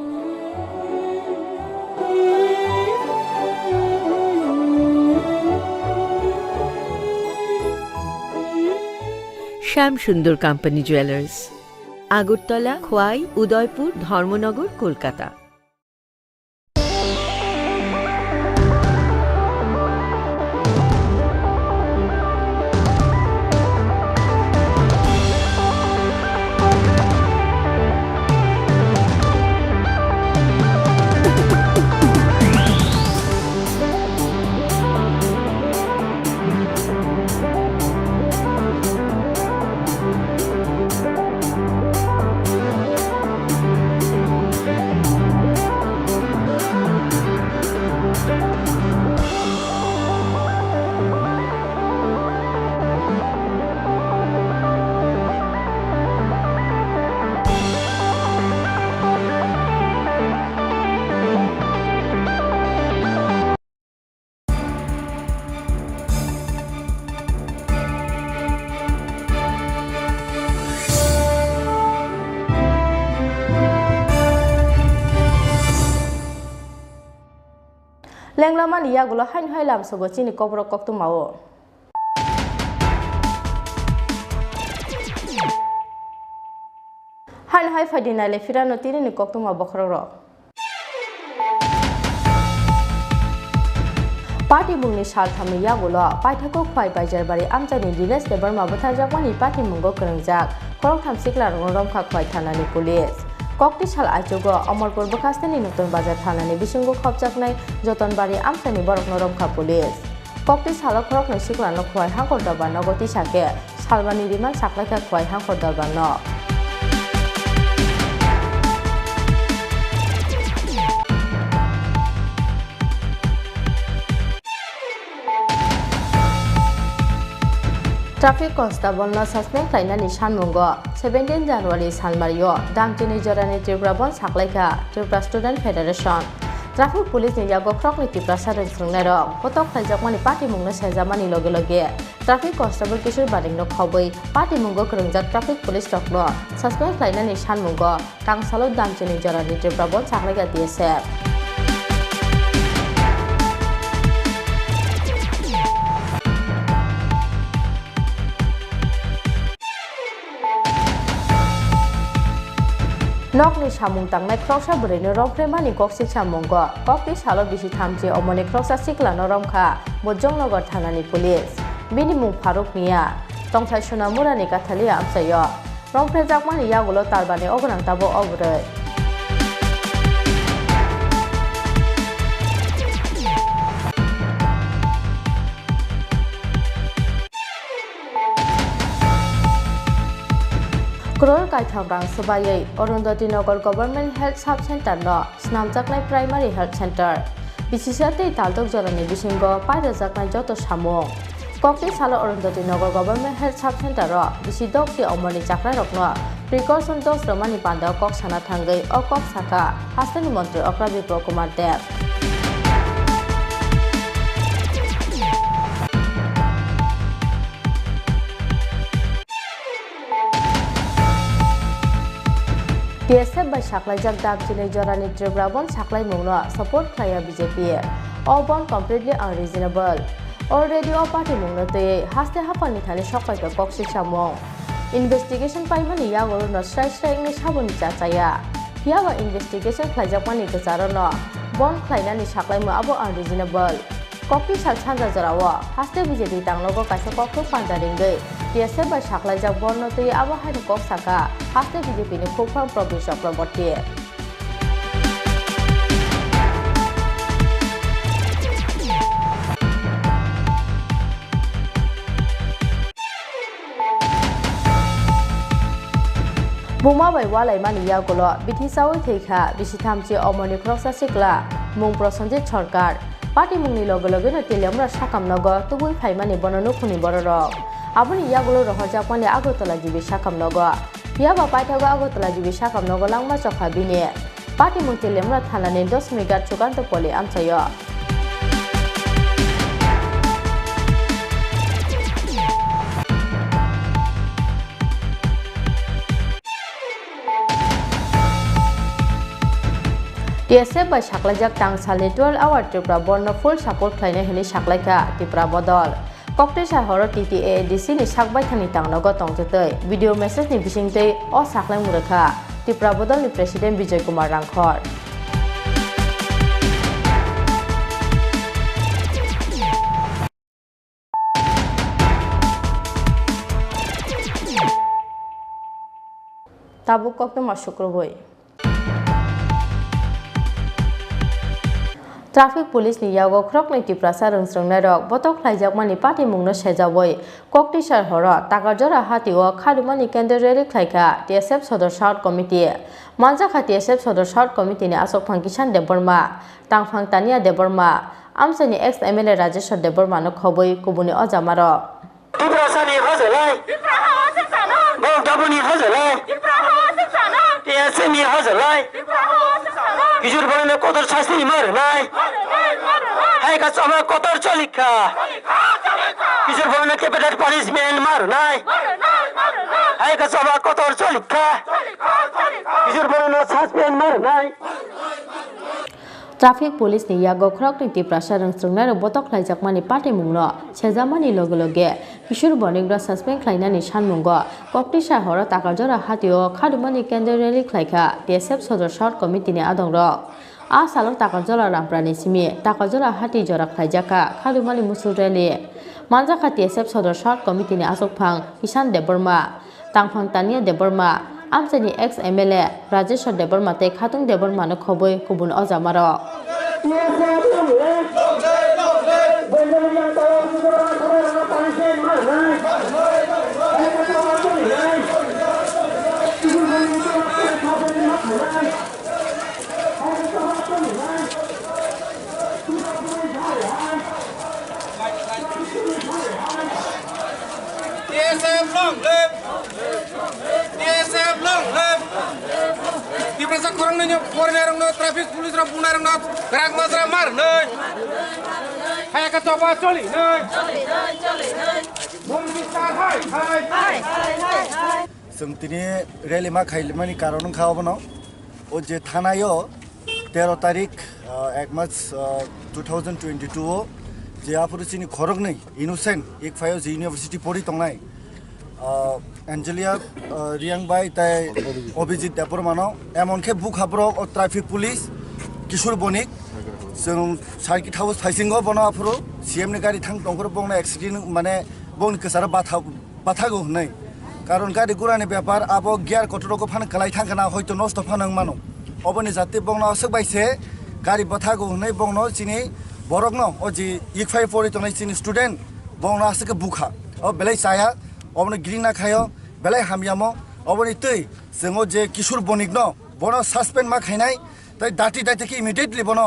শ্যামসুন্দর কোম্পানি জুয়েলার্স আগরতলা খোয়াই উদয়পুর ধর্মনগর কলকাতা লেংলামান ইয়াগুলো হাইন হাইলাম সগো চিনি কবরক কক্ত মাও হাইন হাই ফাইদিনালে ফিরানো তিনি কক্ত মা বখরর পার্টি মুংনি সাল থামি ইয়াগুলো পাইথাকো খোয়াই বাইজারবাড়ি আমজানি দিনেশ দেবর্मा बुथारजाकमानि पार्टी मुंगो गोरोंजाक खरं थामसिक्ला रंरमखा खवाय थानानि पुलिस कक्ति साल आइजोगो अमरपुर बखास्तेनि नतुन बाजार थानानि बिसिंगो खबजाकनाय जतनबारि आमसानि बरक नरमखा पुलिस कक्ति साल खरकनो सिक्लानो खवाय हांखर दरबार नगति साके सालबानि रिमान साख्लायखा खवाय हांखर दरबार न ट्राफिक कन्स्टेबल न सस्पेंड खालामनानै सानमुंगो 17 जानुवारि सालमारियो दामटिनि जरानि त्रिपुराबन साख्लायखा Tripura student federation traffic police नि यागो ख्रकनि त्रिपुरा सादन सोंनारो फटक खायजाकमानि पार्टी मुंनो सेजामानि लगे लगे ट्राफिक कन्स्टेबल किशोर बारिंनो खबै पार्टी मुंगो गोरोंजाक ट्राफिक पुलिस टकनो सस्पेंड खालामनानै सानमुंगो टांसालो दामटिनि जरानि त्रिपुराबन साख्लायखा DSF नकनि सामुं तांनाय ख्रकसा बोरैनो रंफ्रेमानि कक्सिक सामुंगो कक्ति सालो बिसि थामजि अमनि ख्रकसा सिक्लानो रमखा बजंनगर थानानि पुलिस बिनि मुं फारुक मिया तंसाय सोनामुरानि काथालि आमसायो रंफ्रेजाकमानि यागुलो तारबानि अगनांताबो अबरै क्रोर कायथाब्रां सबायै अरुंधति नगर गवर्नमेंट हेल्थ सब सेंटर न स्नामजाकनाय प्राइमारी हेल्थ सेंटर बिसिसाते तालदक जरानि बिसिंगो पायराजाकनाय जत सामुं कक्ति सालो अरुंधति नगर गवर्नमेंट हेल्थ सब सेंटर बिसि दक्ति अमरनि जाख्रा रखनो प्रिकॉशन डोज रमानि पांदा कक साना थांगै अ कक साखा हास्टेल मंत्री अक्रा विप्र कुमार देव DSF by Saklajak Dabjini Jorani Tribrabon Saklai Mungno support Klaya BJP. All bond completely unreasonable. Already all party Mungno to Haste Hapani Tani Shokai Koksi Samong. Investigation Paimani Yagoro no strike English Habuni Chataya. Yawa investigation Klajapani Kazarono. Bond Klainani Saklai Abo unreasonable. Kopi Salsanda Zarawa. Haste BJP Tanglogo Kasako Pandaringe. TSF bai saklaijak borno tui abo hai kok saka haste BJP ni Khopang Province Chakraborty Buma bai walai mani yagulo bithi sawi theikha bisithamchi omoni kroksa sikla mung Prosenjit Sarkar party mungni loge loge na telemra sakamnogo tubui phaimani bononu khuni bororok aboni yagulo rohorjakmani Agartala jibi sakamnogo yaba paithago Agartala jibi sakamnogo langma chokha bini party mung telemra thanani 10 megar chukanto poli amchayo TSF bai saklaijak tangsalni 12-hour Tripura Borno full support khlainai hini saklaika Tripura Bodol Koktesa horo TTADC ni sakbai thani tangnogo tongjetei video message ni bisingtei o saklai murakha Tripura Bodol ni President Bijay Kumar Rangkhor Tabuk kokto masukrobai Traffic police ni yago krokni Tripura sarungsrungnai rok botok khlaijakmani party mungno sejawoi Koktesar horo Takarjora hatio khalumani kendreri khlaika TSF Sodor South Committee manjakha TSF Sodor South Committee ni Asokphang Kisan Deborma Tangphang Tania Deborma amsani ex MLA Rajeshwar Deborma no khoboi kubuni ojamaro Tripura sani hajalai Tripura hajalai Bong dabuni hajalai Tripura hajalai TSF ni hajalai Tripura hajalai Kijur bone kotor shasti mar nai hai ka sama kotor cholikha Kijur bone capital punishment mar nai hai ka sama kotor cholikha Kijur bone suspend mar nai Traffic police ni yago krokni Tripura sarungsrungnai rok botok khlaijakmani party mungno sejamani loge loge Kishur Boningra suspend khlainani sanmungo Koktesa horo Takarjora hatio khalumani kendreri khlaika TSF Sodor South Committee ni adongrok a salok Takarjora Ramprani simi Takarjora hati jora khlaijaka khalumani musureli manjakha TSF Sodor South Committee ni Asokphang Kisan Deborma Tangphang Tania Deborma amsani ex MLA Rajeshwar Deborma te Khatung Deborma no khoboi kubun ojamaro TSF long live TSF long live Tripura sa korang ninyo foreigner no traffic police ra punar no drag mazra mar noi hai ka toba choli noi bom bisar hai जों दिनै रेली मा खाइलमानि कारण खावबनो ओ जे थानायो 13 तारिख 1 मार्च 2022 जे आफुरसिनि खरगनै innocent एक फायो जे university पढि तंनाय Angelia रियांबाई ताय Abhijit देबरमानो एमनखे book हाब्रो ओ traffic police किशोर बनिक जों सार्किट हाउस फाइसिंगो बनो आफुरो सीएम नि गाड़ी थां दंखर बंना एक्सिडेंट माने बन केसार बाथागो होननाय कारण गाड़ी गुरानि व्यापार आबो गियार कटरको फान कलाई थांगना हयतो नष्ट फानों मानो अबनि जाति बंना सकबाइसे गाड़ी बाथागो होननाय बंनो चिनि बरगनो ओ जि इकफाइ परि तनाय चिनि स्टूडेंट बंना आसके बुखा ओ बेलै साया अबनि गिरिना खायो बेलै हामियामो अबनि तै जोंओ जे किशोर बनिक न बनो सस्पेंड मा खाइनाय तै दाति कि इमिडिएटली बनो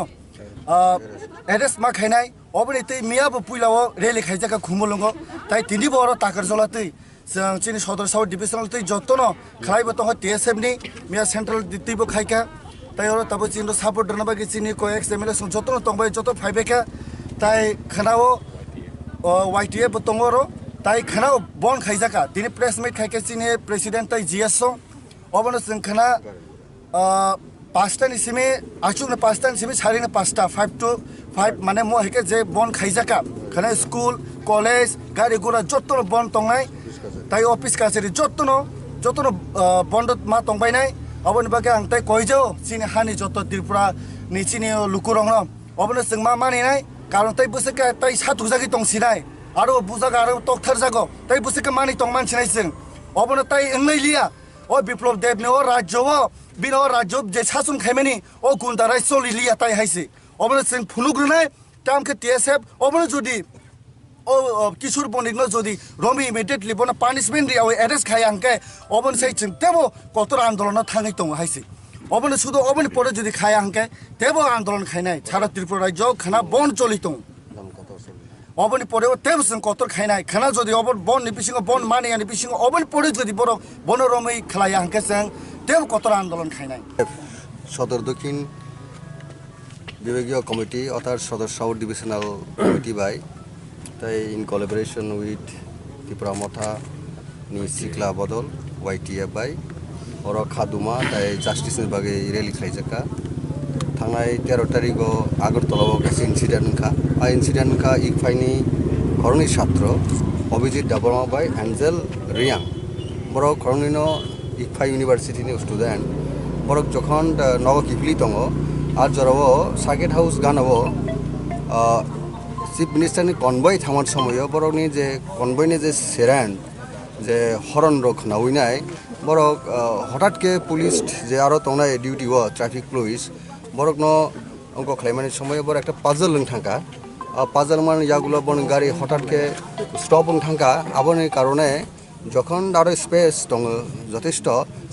एरेस्ट मा खाइनाय अबनि तै मियाबो पुइलाव रेली खाइजाका खुमलंगो तै तिनि बर ताकरजला तै जों चिनि सदर साउथ डिभिजनल तै जतन खाइबो त TSF नि मिया सेंट्रल दितिबो खाइका तै और तब चिनो सपोर्ट दरना बागि चिनि को एक्सएमएल सं जतन तंबाय जत फाइबेका तै खनाओ YTA बो तंगरो तै खनाओ बन खाइजाका दिनि प्रेस मीट खाइके चिनि प्रेसिडेंट तै जीएसओ अबनो जों खना पास्तानि सिमे आचुने पास्तानि सिमे सारिने पास्ता 5 to 5 माने मो हेके जे बन खाइजाका खना स्कूल कॉलेज गाड़ी घोड़ा जतन बन तंगाय तै ऑफिस कासेरि जतन बन्द मा तंबायनाय अबनि बागे आं तै कइजो चिनि हानि जत त्रिपुरा नि चिनि लुकुरंग अबनो जों मा मानिनाय कारण तै बोसोके तै साथुजागि तंसिनाय आरो बुजागा आरो तख्थार जागो ताई बुसिके मानि तंग मानसिनाय जों अबनो ताई एंनाय लिया ओ बिप्लब देवनि ओ राज्यव बिनो राज्य जे सासन खायमानि ओ गुन्दाराय सलि लिया ताई हायसे अबनो जों फुनुग्रनाय तामके टीएसएफ अबनो जुदि ओ किशोर बनिकनो जुदि रमी इमिडिएटलि बना पानिशमेंट रियाव एरेस्ट खाय आंके अबन सै जों तेबो कतर आन्दोलन थाङै दङ हायसे अबनो सुदो अबन परे जुदि खाय आंके तेबो आन्दोलन खायनाय सारा त्रिपुरा राज्य खाना बन चलि दङ अबनि परे तेबो जों कतर खायनाय खाना जुदि अबन बन नि बिसिङो बन मानिया नि बिसिङो अबन परे जुदि बर बनरमै खालाय आंके जों तेबो कतर आन्दोलन खायनाय সদর দক্ষিণ বিভাগীয় কমিটি অর্থাৎ সদর সাউথ ডিভিশনাল কমিটি বাই তাই ইন কোলাবোরেশন উইথ ত্রিপুরা মথা নি সিকলা বদল YTF বাই অর খাদুমা তাই জাস্টিসनि बागै रेलि खालायजाखा थांनाय 13 तारिखआव आगरतलाव मोनसे इन्सिडेन्ट खा आ इन्सिडेन्ट खा इकफाइनि खरंनि छात्र अभिजित दाबरमा बाय एन्जेल रियां बर' खरंनिनो इकफाइ इउनिभार्सिटिनि स्टुडेन्ट बरक जखन नग किफली दङ आर जराव सार्किट हाउस गानाव चिफ मिनिस्टारनि कनभय थांनाय समाव बरकनि जे कनभयनि जे सेरेन जे हरन रक नावैनाय बरक हठाৎকে पुलिस जे आरो तंनाय डिउटी व ट्राफिक पुलिस बरकनो अंक खालामनाय समय बर একটা পাজল লং থাকা পাজল মান ইয়াগুলো বন গাড়ি হঠাৎকে স্টপ লং থাকা আবনি কারণে যখন আরো স্পেস দङ যথেষ্ট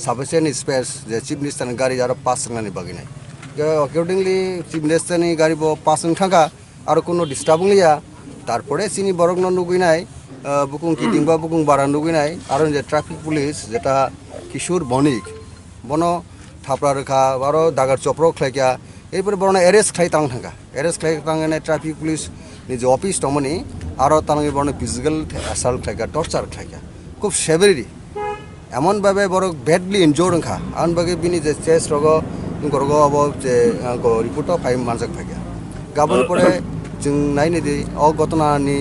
সাফিসিয়েন্ট স্পেস যে চিফ মিনিস্টারनि গাড়ি আরো পাস থাকাनि बागै নাই अकॉर्डिंगली चिफ मिनिस्टारनि गाड़ी पास थाका और कोनो डिस्टार्बिंग लिया तारपरे चिनी बरक नुगैनाय बुकुं किटिंबा बुकुं बारा नुगैनाय और जे ट्राफिक पुलिस जेटा किशोर बनिक बनो थापरा रेखा और दागार चप्र खायका एरपर बरना एरेस्ट खाई तां थाका एरेस्ट खाई तांगने ट्राफिक पुलिस नि जे ऑफिस दमनि और तांगि बरना फिजिकल असल्ट खायका टर्चार खायका खूब सेवेरी एमन भावे बरक बैडली इंजर्ड खा आन बागे बिनि जे चेस्ट रग गरग अब जे रिपोर्ट फाइ मानजाक फाइया गाबोन परे जों नायनोदि अ घटनानि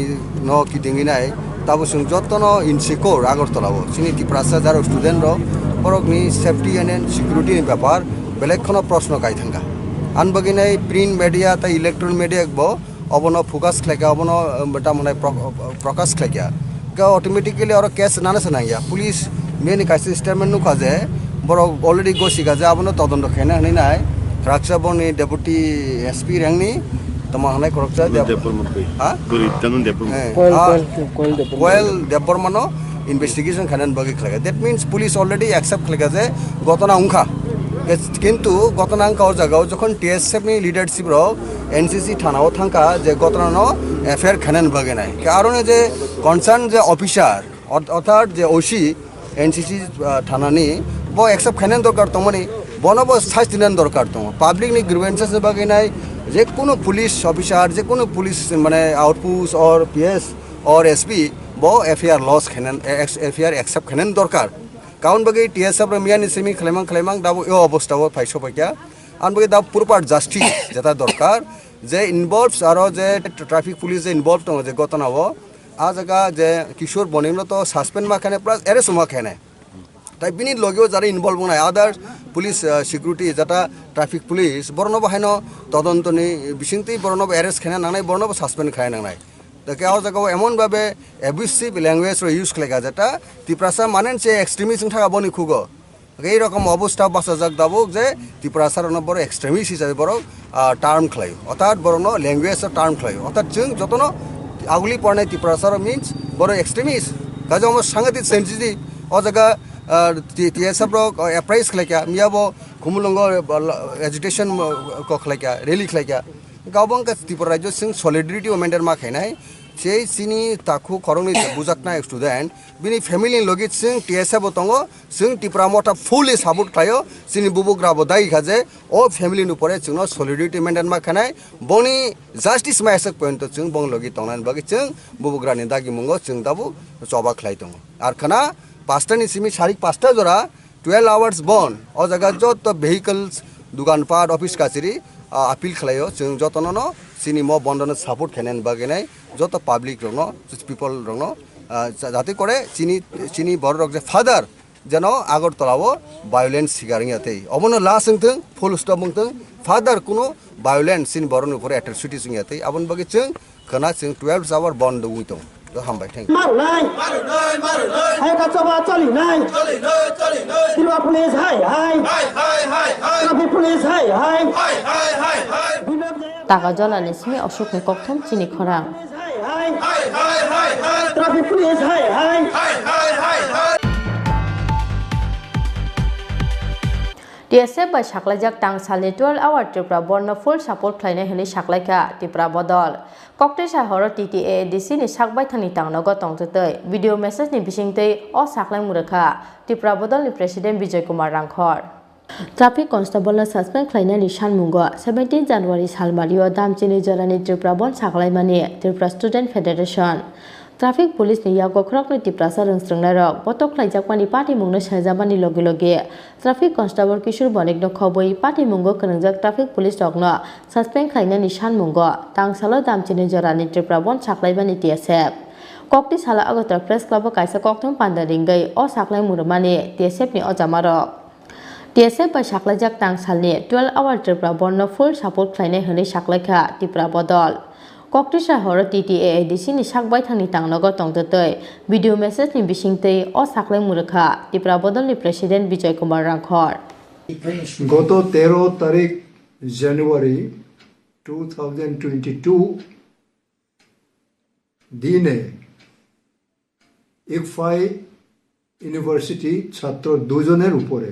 न किदिंगिनाय ताबो जों जतन इनसिकोर आगरतलाव सिनि टिप्रासा जार स्टुडेन्ट बरकनि सेफ्टी एन्ड सिकिउरिटी ब्यापार बेलेगखनो प्रश्न गाय थांगा आन बगिनाय प्रिंट मीडिया ता इलेक्ट्रॉनिक मीडिया बो अबनो फोकस खायका अबनो बेटा मने प्रकाश खायका गा ऑटोमेटिकली और केस नाना सनाया पुलिस मेन कासे स्टेटमेंट नुखा जे बरक अलरेडी गसिका जे आबनो तदন্ত खायना हनैनाय राक्षा बनि डेपुटी एसपी रैंकनि तमा हनाय करकसा कोयल देबरमानो इन्वेस्टिगेशन खानान बागै खालागा that means police already accept खालागा जे घटना उंखा किन्तु घटना उंखा जागाव जखन टीएसएफ नि लीडरशिप रो एनसीसी थानाव थांका जे घटना नो एफआईआर खानान बागै नाय कारण जे कनसार्न जे ऑफिसर अर्थात जे ओसी एनसीसी थानानि बो एक्सेप्ट खानान दरकार तमनि बनबो साइज दिनान दरकार दङ पाब्लिक नि ग्रीवेंसेस बागै नाय जे कोनो पुलिस ऑफिसर जे कोनो पुलिस माने आउटपोस्ट और पीएस और एसपी बो एफआईआर लॉस खानान एफआईआर एक्सेप्ट खानान दरकार काउन बागै टीएसएफ मियानि सेमि खालामां दाबो ए अवस्थाव फाइसो फैया आन बागै दा प्रपार जस्टिस जेता दरकार जे इनवल्व्स आरो जे ट्रैफिक पुलिस जे इनवल्व दङ जे घटनाव आ जगह जे किशोर बनिनो तो सस्पेंड मा खाने प्लस एरेस्ट मा खाने ताई बिनि लगेও যারা इनवल्व बनाय आदार पुलिस सिकिउरिटी जेटा ट्रैफिक पुलिस बरनबो हायनो तदन्तनि बिसिंति बरनबो एरेस्ट खाने नांनाय बरनबो सस्पेंड खाय नांनाय दा केव जगह एमन भाबे एब्यूसिव लैंग्वेज रो यूज खालायगा जेटा तिप्रासा माने से एक्सट्रीमिस्ट थाका बनि खुगो এই রকম অবস্থা বাসা যাক দাবো যে ত্রিপুরাসার বড় এক্সট্রিমিস্ট হিসাবে বড় টার্ম খাই অর্থাৎ বড় ল্যাঙ্গুয়েজের টার্ম খাই অর্থাৎ जों যতন আগুলি পড়ায় ত্রিপুরাসার মিন্স বড় এক্সট্রিমিস্ট কাজে আমার সাংঘাতিক সেন্সিটিভ ও জায়গা টিএসএফ এপ্রাইজ খাইকা মিয়াবো খুমুলঙ্গ এজিটেশন খাইকা রেলি খাইকা गावबां त्रिपुरा राज्य जों सलिडारिटी मेन्टेन मा खायनाय से सिनि ताखु खरंनि बुजाकनाय स्टुडेन्ट बिनि फेमिलि लगित जों टीएसएफ दङ जों त्रिपुरा मथा फुलि सापर्ट खायो सिनि बुबुग्राबो दाय खाजे ओ फेमिलि नुपरे जों सलिडारिटी मेन्टेन मा खानाय बनि जस्टिस मा एसेक पॉइंट जों बं लगि तंनान बागि जों बुबुग्रानि दागि मुंगो जों दाबो जबा खलाय दङ आर खाना 5टानि सिमि 5:30 जरा 12 आवर्स बन ओ जगह जत भेहिकल्स दुकानपाट ऑफिस काचेरी आपिल खालायो जों जतननो सिनि म बन्दन सापर्ट खायनान बागैनाय जत पाब्लिक रंनो पिपल रंनो जाते करे चिनी बर रक जे फादर जेन आगरतलाव वायलेंस सिगारिङाते अबनो लास्ट जों फुल स्टप बुंथों फादर कुनो वायलेंस सिन बरन ऊपर एट्रसिटी जोंयाते आबन बागै जों खोना जों 12 आवर बन्द उइतो हामबाय थैंक यू मारुनाय हाय काचबा चलिनाय सिलवा police hi hi traffic police hi hi Taga Jolani Simi Oshok ni Kokthom Chini Khorang. Traffic police hi hi TSF by Shaklajak Tang Sali 12-hour Tripura Borno full support Kleine Hini Shaklaika Tripura Bodol. Kokte Shahoro TTA DC ni Shakbai Thani Tang Nogo Tong Tutoi. Video message ni Bishingtei O Saklai Muraka. Tripura Bodol ni President Vijay Kumar Rangkhor. Traffic Constable na suspend Kleine ni Shan Mungo 17 January Salmario Damchini Jorani Tripura Bon Saklai Mani Tripura Student Federation. Traffic Police ni Yago Krok ni Tripura Sarung Strungnarok Botok Klaijakmani Party Mungno Shajamani Logi Logi. Traffic Constable Kishur Bonik no Khoboi Party Mungo Kanangjak Traffic Police Rokno suspend Kleine ni Shan Mungo Tangsalo Damchini Jorani Tripura Bon Saklai Mani TSF. Kokti Sala Agotra Press Club Kaisa Kokthong Pandaringai O Saklai Murmani TSF ni Ojamarok. TSF by Shaklajak Tang Salni 12-hour Tripura Borno full support Kleine Hini Shaklaika Tripura Bodol. Kokti Shahoro TTA DC ni Shakbai Thani Tang Nogo Tong Tutoi. Video message ni Bishingtei O Saklai Muraka Tripura Bodol ni President Vijay Kumar Rangkhor. গত 13 তারিখ জানুয়ারি 2022 দিনে ICFAI university ছাত্র দুজনের উপরে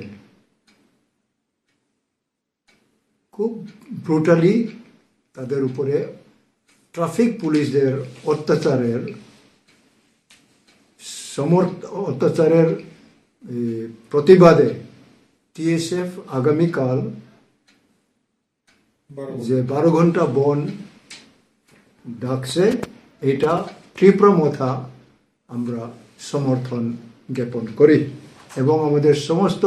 খুব brutally তাদের উপরে traffic পুলিশদের অত্যাচারের প্রতিবাদে টিএসএফ আগামীকাল যে 12 ঘন্টা বন ডাকছে এটা ত্রিপুরা মথা আমরা সমর্থন জ্ঞাপন করি এবং আমাদের সমস্ত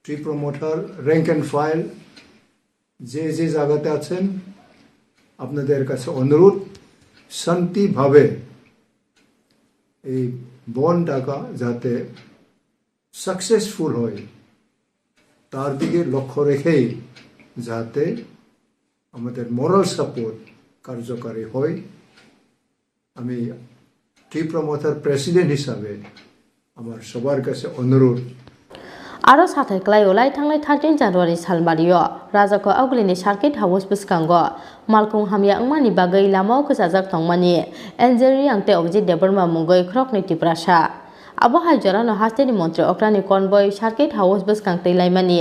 ত্রিপুরা মথার র্যাঙ্ক অ্যান্ড ফাইল যে যে জায়গাতে আছেন আপনাদের কাছে অনুরোধ শান্তিভাবে এই বন ডাকা যাতে সাকসেসফুল হয় তার দিকে লক্ষ্য রেখেই যাতে আমাদের মোরাল সাপোর্ট কার্যকারী হয় আমি ত্রিপুরা মথার প্রেসিডেন্ট হিসাবে আমার সবার কাছে অনুরোধ Aro sathai klai olai thanglai 13 January salmario rajako aglini circuit house biskango malkung hamya angmani bagai lamao khajak thongmani enjeri angte objit deborma mungoi khrokni tiprasa abo haijora no hasteni montri okrani convoy circuit house biskangtei laimani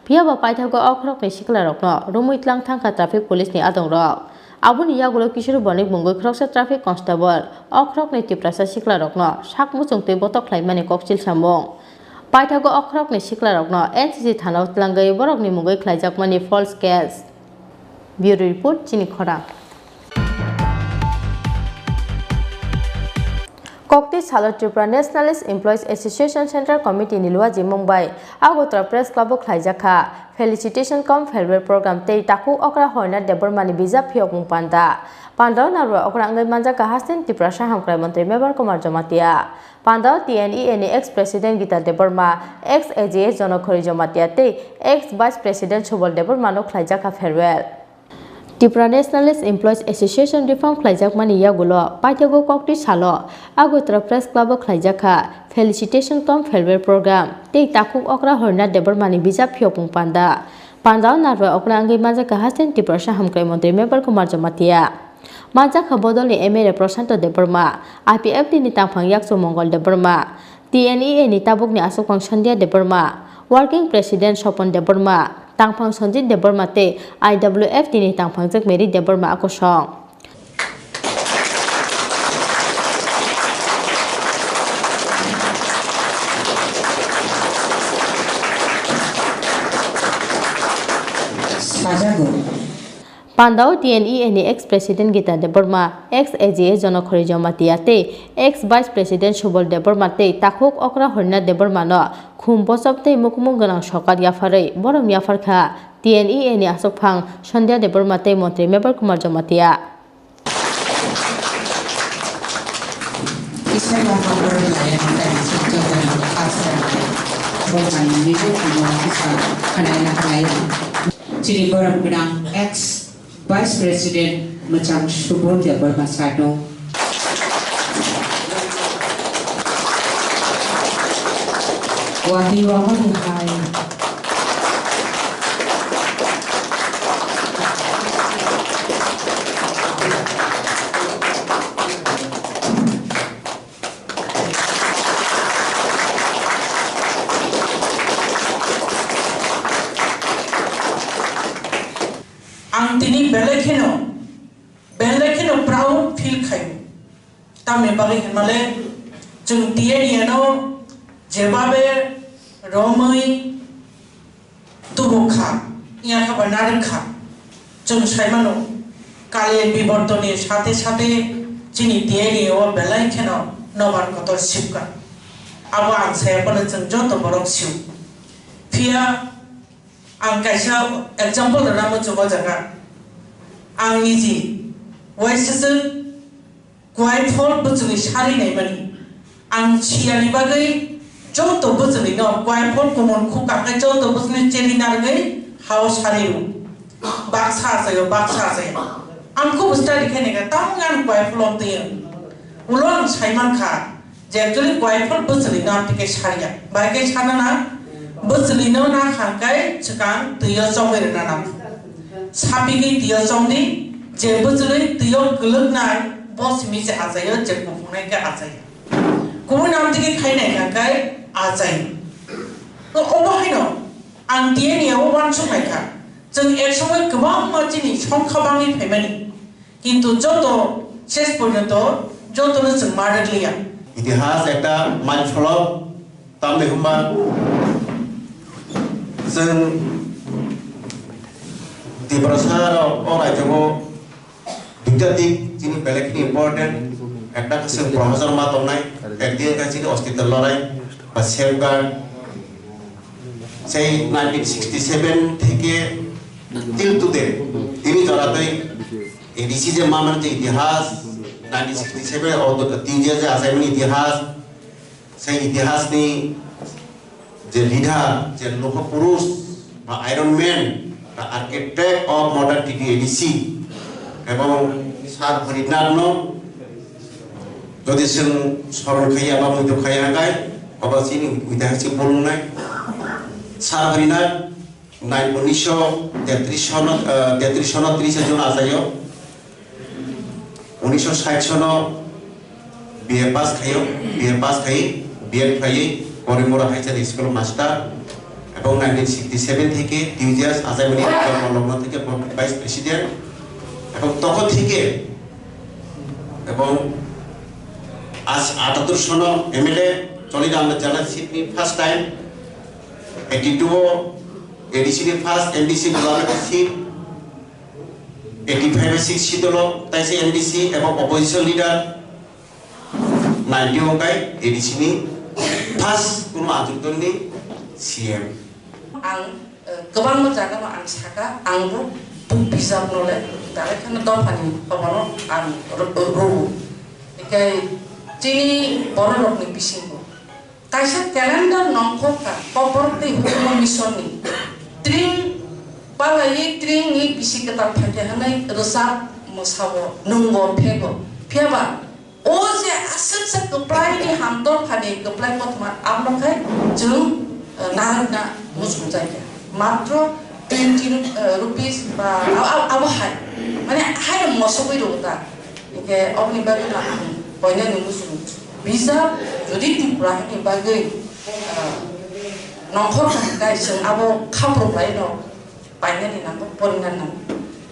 phiaba paithago okhrokni siklarokno rumuitlang thangka traffic police ni adongrok aboni yagulo kishuru bonik mungoi khroksa traffic constable okhrokni tiprasa siklarokno sakmuchungtei botok laimani kokchil samong Paithago Okrok ni Shiklarokno NCC Thanao Tlangai Borok ni Mugoi Khlaijakmani false case. Bureau report Chini Khora. Kokti Salo Tripura Nationalist Employees Association Central Committee Nilwaji Mumbai Agotra Press Club Khlaijaka Felicitation Cum Farewell Program Tei Taku Okra Hoina Debormani Biza Phiok Mungpanda Pandao Narwa Okra Angai Manjaka Hasten Tripura Sahamkrai Mantri Mebar Kumar Jomatia Pandao TNE ex-President Gita Deborma, ex-AGA Jonokhori Jomatia Tei, ex-Vice President Chobol Deborma no Khlaijaka Farewell. Tripura Nationalist Employees Association Reform Khlaijakmani Yagulo, Paithago Kokti Salo, Agotra Press Club Khlaijaka, Felicitation Cum Farewell Program, Tei Takuk Okra Horna Debormani Biza Phiok Mungpanda. Pandao Narwa Okra Angai Manjaka Hasten Tripura Sahamkrai Mantri Mebar Kumar Jomatia. Manjak Habodol ni MLA Prosanto Deborma, IPFT ni Tangphang Yakso Mongol Deborma, TNE ni Tabuk ni Asokpang Sandhya Deborma, Working President Sopon Deborma, Tangphang Sonjit Deborma te IWFT ni Tangphang Jakmeri Deborma Akosong. Pandao TNE ni ex-President Gita Deborma, ex-AGA Jonokhori Jomatia te, ex-Vice President Chobol Deborma te Takuk Okra Horna Deborma no khum bosop te mukmung ganang sokar yafarei borom yafarkha TNE ni Asokphang Sandhya Deborma te Mantri Mebar Kumar Jomatia. Chini Borom Gedang ex-Vice President Macang Subur Deborma Sado 我希望我的孩。Ang tini belekino proud feel kayo. Tami bagi himale jung tiye yano jebabe romoi tubukha iya ka banarikha jung saimano kale bibortoni সাথে সাথে jini tiye o belekino nobar kotor sipka abo ang saya pala jung joto borok siu pia ang kaisa example na mo coba jaga ang niji waisese kwai phol bujuni sari nei mani ang chiani bagai joto bujuni no kwai phol komon khu ka kai joto bujuni cheli nar gai hao sari ru baksa sayo ang ko busta dikhane ga tangan kwai phol te ulon saiman kha je actually kwai phol bujuni na tike sariya bai kai chana na bujuli no na khangkai chakang tiyo chongwe na nam sapi ki tiyo chongni je bujuli tiyo guluk nai bos mi je ajayo je kufunai ka ajayo kumu nam tiki khainai khangkai ajayo to obo haino ang tiye ni o wan chungai kha jeng ek samay gobang ma jini songkhabangi phaimani kintu joto shesh porjonto joto no jeng marliya ইতিহাস একটা মাইলফলক তামলে হুমা जों दिब्रसाराव अरायजोंबो दुइटा दिक जिनि बेलेगनि important একটা হচ্ছে professor মাতনাই একদিকে কাছে অস্তিত্ব লড়াই বা সেফগার্ড সেই 1967 থেকে টিল টুডে তিনি জড়াতই এডিসি যে মামলার যে ইতিহাস 1967 অত তিনজে যে আসামিনি ইতিহাস সেই ইতিহাসনি যে লিডার যে লোক পুরুষ বা আয়রন ম্যান বা আর্কিটেক্ট অফ মডার্ন টিটিএডিসি এবং সার হরিনাথ যদি जों স্মরণ খাইয়া বা মধ্য খাইয়া গায় অবশ্যই ঐতিহাসিক বলুনাই সার হরিনাথ 1933 সনত 30 জন আজায় 1960 সন বিএ পাস খাই বিএড খাই করিমোরা হাইসার স্কুল মাস্টার এবং 1967 থেকে টিউজাস আসামিনি জন্মলগ্ন থেকে ভাইস প্রেসিডেন্ট এবং তখন থেকে এবং আজ 78 সন এমএলএ চলে আমরা জানাচ্ছি first time 82 ADC first MDC government seat 85 seat ছিল তাই সে এমডিসি এবং অপোজিশন লিডার 90 অঙ্কায় এডিসি নি ফার্স্ট কোনো আজুদনি CM ang gobang mo jaga mo ang saka ang bu bisab nole dare kan do pani pamono ang ru ikai chini boro rok ni bisingo kaisa calendar nongko ka poporti hukumo mission ni tring palai tring ni bisikata phate hanai resap mosawo nunggo phego phiaba o je asat sa keplai ni hamdor phane keplai potma apnokai jung নারনা মুসুম জায়গা মাত্র 20 rupees বা আবহাই মানে high মসবই রোদা একে অবনি বাগে না পয়না নি মুসুম visa যদি ত্রিপুরানি বাগে নখর গাই जों আবো খাপ্রলাই ন পাইনা নি নাম পরিনান নাম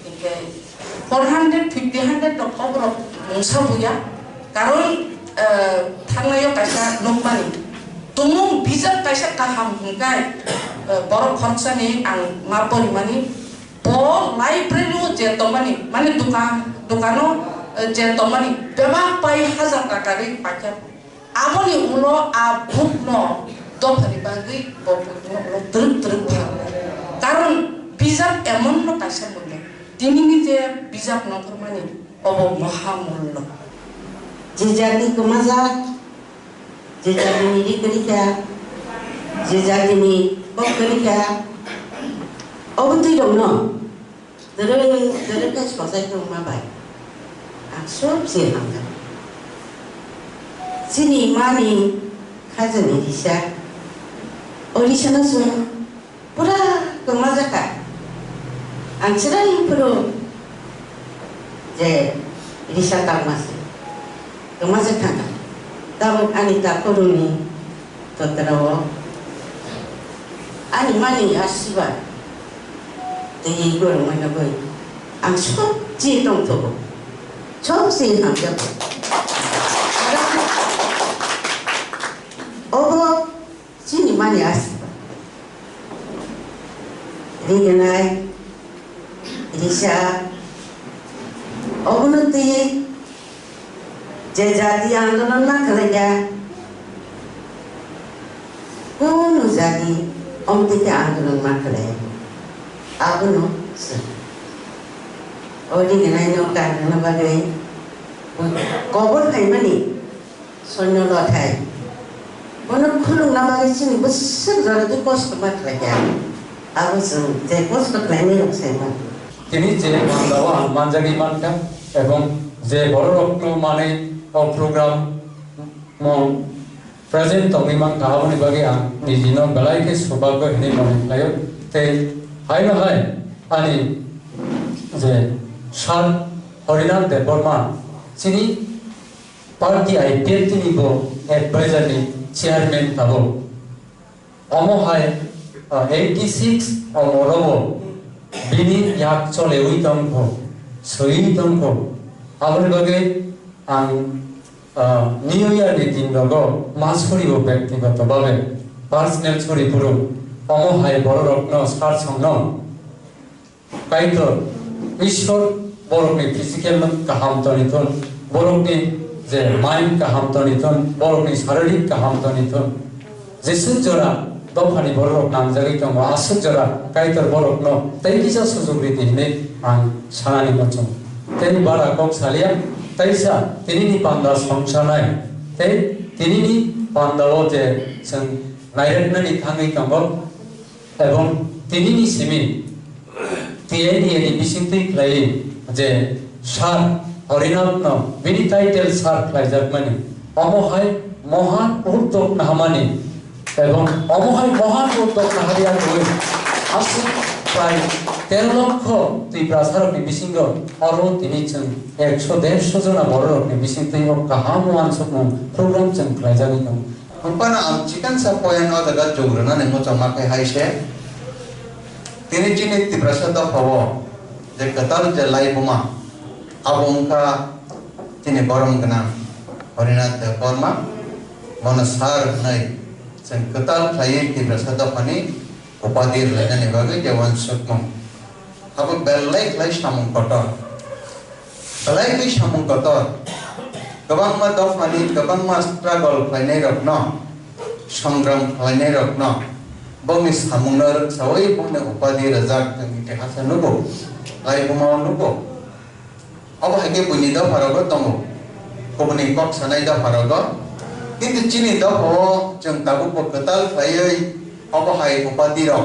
একে 450 100 তো খবর মুসাবুয়া কারণ থাংনায়ও কাইসা নকমানি तुमु बिजाब कायसा kaham hingkai borok khonsani ang mapori mani bo library je tomani mane dukano je tomani beba pai 1000 taka ri pakai amoni ulo abukno dofari bagi bopukno ulo truk karon bijab emon no kaisa bolle tinini je bijab no formani obo mahamullo je jati kemaza je jagini di kerika je jagini bok kerika obo tu dong no dere kas pasai tu mabai asop si hangga sini mani kazani disa Orisana semua pura kemazaka. Ancerai pura je risata masih kemazaka. Tahu anita koruni toterawo. Ani mani asiba. Jadi guru mana boy. Angsuko jitong tu. Chop sih hamjat. Oh, sini mani asiba. Rigenai, Risha, Obunuti, Jejati Andolan Makalaja, Kunu Zadi, Omtika Andolan Makalaya, Abunu, Rigenai no Karana Bagay, Gobor Haimani, Sono Lotai, Bono Kulu Namagasini was similar to Cost Makalaja. তিনি যে বান্দাওয়া মানজাগি মানটা এবং যে বড় রক্ত মানে programme present তমিমান কাহাবনি বাগে আন নিজিন বেলাইকে সৌভাগ্য হিনি মনে হয় তে হাই নহয় আনি যে সার হরিনাথ দেববর্মা তিনি পার্টি আইপিএল তিনি এডভাইজারনি চেয়ারম্যান তাবো অমহায় 86 অমরব বিনি ইয়াক চলে ওই তংখ সই তংখ আমার বাগে আং নিউ ইয়ারনি দিন রগ মাছ করিব ব্যক্তিগতভাবে পার্সোনাল ছড়ি পুরো অমহায় বড় রত্ন সার সংন কাইত ঈশ্বর বরকনি ফিজিক্যাল কাহামতনিতন বরকনি যে মাইন্ড কাহামতনিতন বরকনি শারীরিক কাহামতনিতন যেসু জোড়া দফানি বড় নামজাগি দङ আসুক জরা কাইতর বড় ন তাই কিসা সুযোগ রীতি আং সানানি মচম তাই বাড়া কক সালিয়া তাইসা তিনি নি পান্দা সংসানায় তাই তিনি নি পান্দাও যে जों নাইরেটনানি থাঙ্গি দङ এবং তিনি নি সিমি টিএনি এনি বিসিংতি লাই যে সার হরিনাথ বিনি টাইটেল সার লাইজাক মানে অমহায় মহান উদ্যোগ নাহামানি এবং অমহায় মহান উদ্যোগ নাহারিয়া গই আসু প্রায় 13 লক্ষ ত্রিপুরা সারকনি বিসিঙ্গ আরো তিনি जों 100-150 जना বড় রকনি বিসিংতি কাহাম ওয়ানসক প্রোগ্রাম जों লাইজানি দङ Umpana ang chicken sa poyan o dagat jograna nemo chamakai haise তিনি চিনি তীব্রসদ হব যে কতাল যে লাইবমা আবংকা তিনি বরম গনা হরিনাথ বর্মা মনসার নাই जों कताल खायै তীব্রসদ ফানি উপাধির লাইনানি বাগে জওয়ান সকম আব বেলাই খাই সামং কটর বেলাই খাই সামং কটর गोबां मा दफानि गोबां मा स्ट्रागल खालायनाय रत्न संग्राम खालायनाय रत्न बंनि सामुंनर सवै बुंनो उपाधि रजाक जों इतिहास नुगौ लाइबुमाव नुगौ अब हागे बुनि दा फाराग दङ गुबुननि कक सानाय दा फाराग किन्तु चिनि दा हो जों दाबो कताल खायै अब हाय उपाधि रं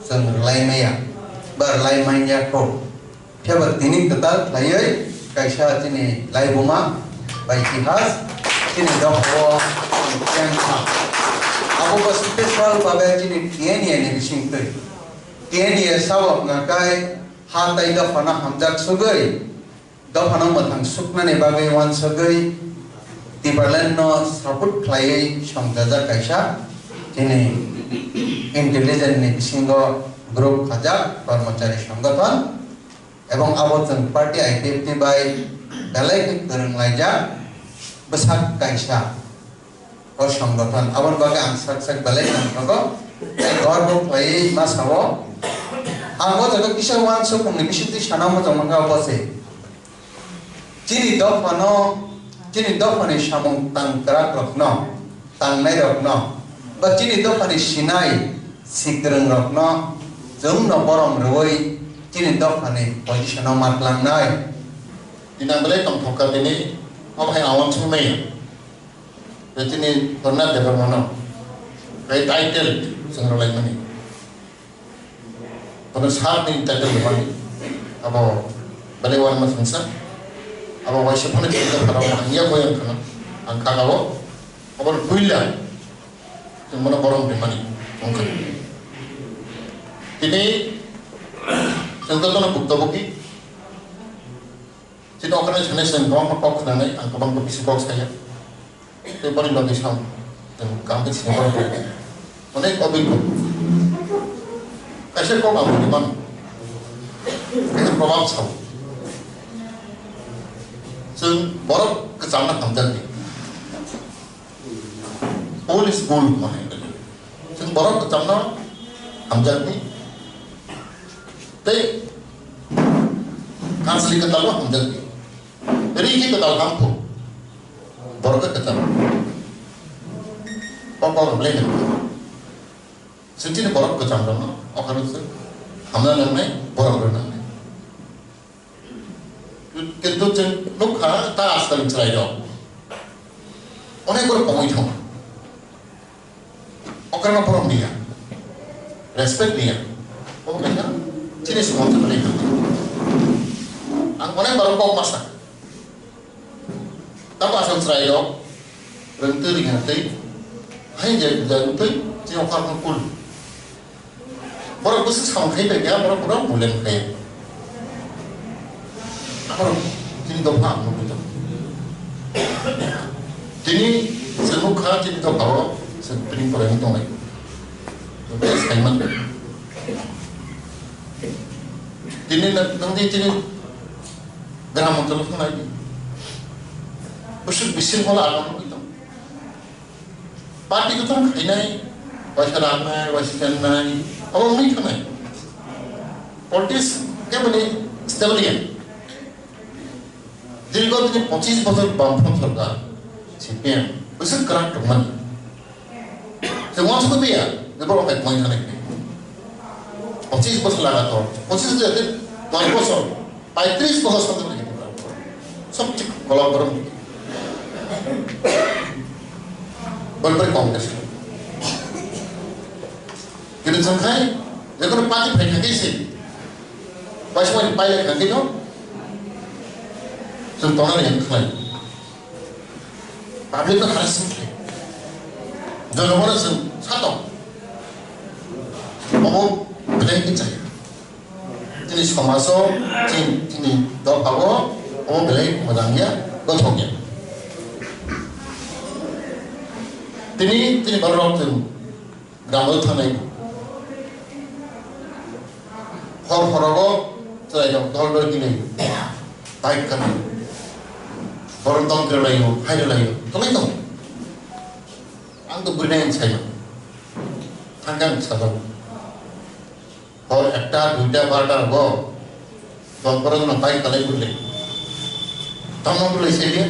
जों लाइमाया बार लाइमायाखौ थेवबो दिनै कताल खायै कायसा दिनै लाइबुमा इतिहास ini doho jangka aku pas spesial bagai ini tieni ini bisingtui tieni sawak ngakai hatai dofana hamjak sugai dofana matang sukna ne bagai wan sugai tiberlen no saput klai samjaja kaisa ini intelligent ni bisingo grup khajak kormachari সংগঠন এবং আবর্তন party IPFT বাই dalai kereng laja besak kaisa or সংগঠন abon baga ang sak dalai nang ko gorbo play masawo amo jaga kisa wan so kung bisiti sanamo jamanga bose chini dofani samong tangkara rokno tangnai rokno ba chini dofani sinai sikreng rokno jong no borom roi chini dofani position no matlang nai dinambalai tong thokar ini अब है आवन सुनने बेचने करना देवर मनो कई title संग्रह line money तो सात दिन टाइटल मनी अब बने वन मत संसा अब वैसे पने चिंता करो ये कोई अंकना अंका का वो अब पुइला तो मनो बरम money Ini contohnya bukti-bukti. Jadi orang yang jenis yang kawan kau kenal ni, angkat bangku pisau kau saya. Itu paling bagus ham. Dan kami sini orang tu. Mana objek tu? Kasih kau kamu di mana? Kasih problem sah. So, baru kesannya hamdan ni. Polis gold mana ini? So, baru kesannya hamdan ni. Tapi kansli ketal lah hamdan ni. Riki ketal kampung. Baru kesannya. Pokok boleh. Sejak ini baru kesannya. Akan itu hamdan namanya baru berenang. কিন্তু যে লোকা তা আজকাল চালাই দাও অনেক বড় কমই থাম অকারণ পরম দিয়া রেসপেক্ট দিয়া ও মেনা জিনিস মত করে আং অনেক বড় কম মাসা তারপর আসল চালাই দাও রংতে রিঙাতে হাই যে জানতে যে অকারণ কুল বড় বসে সামখাই দেয়া বড় বড় মুলেন খাই Apa jadi doa apa itu? Jadi semua jadi doa seperti orang itu lagi. Jadi seiman. Jadi nanti jadi gram telepon lagi. Usul bisin bola alam itu. Parti itu kan ini, wajarana, wajarana, apa mungkin kan? Politis क्या बने स्टेबलियन दीर्घदिन 25 বছর বামফ্রন্ট সরকার CPM उसे current money से वहां से भी है देखो एक महीना नहीं 25 বছর लगा तो 25 से अधिक 9 বছর 35 বছর से लगे सब ठीक कोलाबोरम बड़े कांग्रेस किन्तु संख्या देखो पार्टी फेंक के से बस में पाइले करके no so tonar yang kali public kan harus sih jangan orang satu mau beli kita jadi samaso ini dok aku mau beli modalnya gotongnya ini baru waktu gambar tanah hor-horogo saya yang dollar ini baik kan orang tahun ke layu, hari layu, kau itu, angkat berdaya saya, angkat sahaja, orang ekta, dua, berapa, go, tahun pertama nak baik kalau boleh, tahun boleh saya,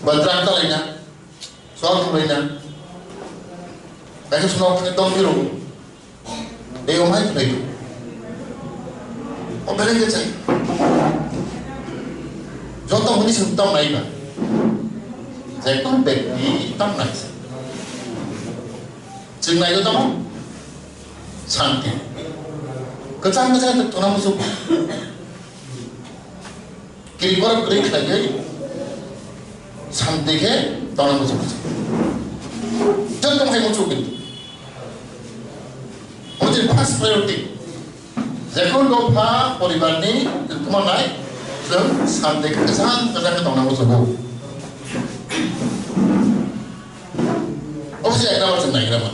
badran kalau ini, soal boleh ini, kalau semua kita tahun biru, dia omai layu, oh boleh je saya. যত উনি উত্তম নাই না যে কোনো ব্যক্তি উত্তম নাইจึงনাই তো তেমন শান্তি কেচান কেচান তোনা মুসু কিরিকর করি খাইয়ে শান্তিকে তোনা মুসু যত ভাই মুসু কিন্তু ওদের ফার্স্ট প্রায়োরিটি যে কোনো দফা পরিবার নেই তোমার নাই dan sampai kesan kerja kita orang musuh. Apa sih yang macam ni nama?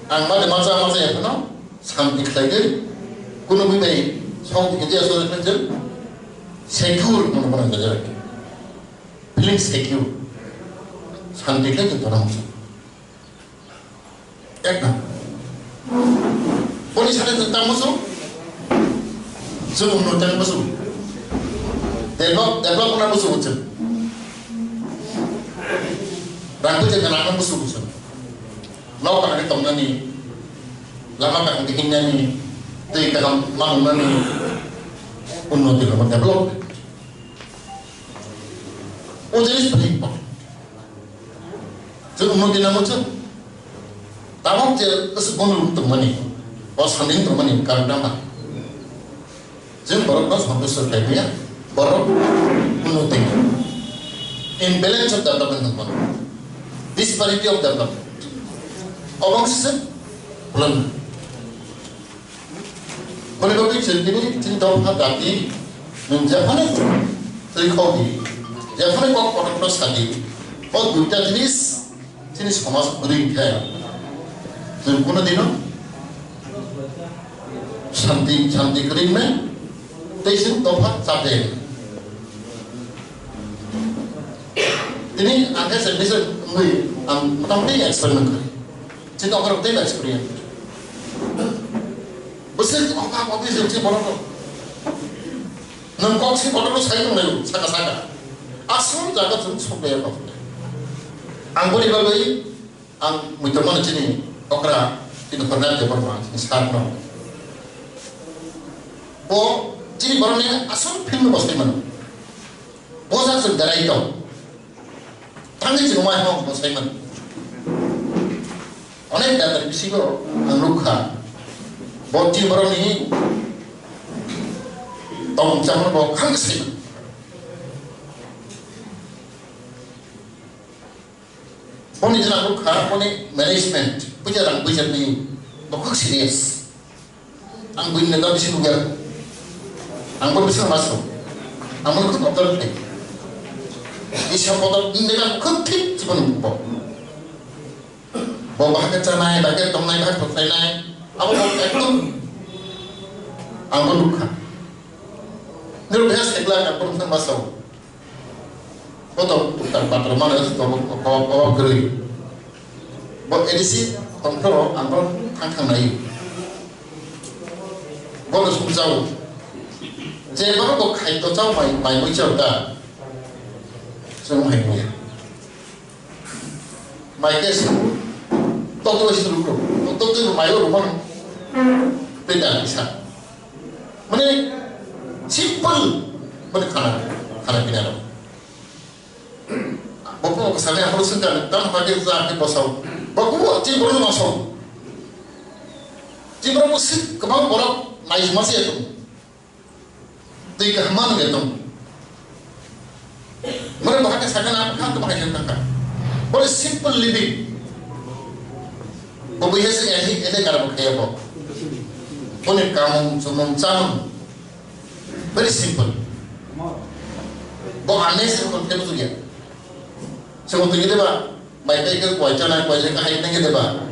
Angma macam ya kan? Sampai kita ini, kuno bimai, sampai kita asal kerja secure mana kerja lagi, feeling secure. Sampai kita orang musuh. Ekna, polis ada tentang musuh. Sebelum nonton musuh, develop pun musuh macam, rangkut jangan akan musuh macam, lau kan kita mana ni, lama kan kita hina ni, tu kita mana ni, unnot kita develop, oh jadi seperti apa? Jadi unnot kita macam, tamak je kesebuan untuk mana, bos handing untuk mana, kerana apa? Jadi baru kita sampai selesai baru menuting imbalance of development teman disparity of development 어방스는 불렀나 그리고 그 질문이 진정한 답이 자판에 들이커기 자판에 꼭 어렵고 사기 দুইটা জিনিস তিনি সমাজ পরীক্ষায় কোনো দিনও শান্তি শান্তি করিমে তেইশে তফাৎ চাপে তিনি আগে সেন্ডিসে মোটামুটি এক্সপেরিমেন্ট করি চিন্তা করার ওটাই এক্সপেরিয়েন্স বসে অকা কবি যেটি বড় নম কক্সি বড় সাইড নেই সাকা সাকা আসল জায়গা তুমি সবাই পাবে Angkut ibagai ang muterman sini okra itu pernah departemen sekarang no. Oh jadi barangnya asal film pasti mana. Oh saya sudah itu. Tangan sih rumah mau pasti mana. Onek dari bisi ko ang lukha. Boti barang ini tong jangan bawa kang sih. Poni jangan luka, poni management, punya orang punya ni, dokter serius. Angguin negara di sini juga, angguin bisa masuk, angguin itu dokter ni. Isya dokter ini negara kutip cuma numpuk. Bawa bahagia canai, bahagia tomnai, bahagia pertanyaan, apa bawa itu, angguin luka. Niru biasa segala angguin bisa masuk. Betul, tempat rumah itu bawa geri. Buat edisi kontrol angkor angkang naik. Buat langsung jauh. Jadi baru kau kait tu jauh mai jauh dah. Semua mai punya. Mai kes, tok tu masih dulu. Tok tu mai rumah beda bisa. Mana simple, mana kana pinara. Bapak kesannya harus sedang dan pakai zahir bosau. Bapak cik baru masuk. Cik baru musik kemana orang naik masih itu. Tiga mana gitu. Mereka pakai seakan apa kan tu pakai tentang. Boleh simple living. Bapak biasa ini kalau pakai apa. Boleh kamu cuma camun. Very simple. Bapak aneh sih kalau kita tu dia. Sebetulnya deh pak, baik ke kuaca kahit neng deh pak.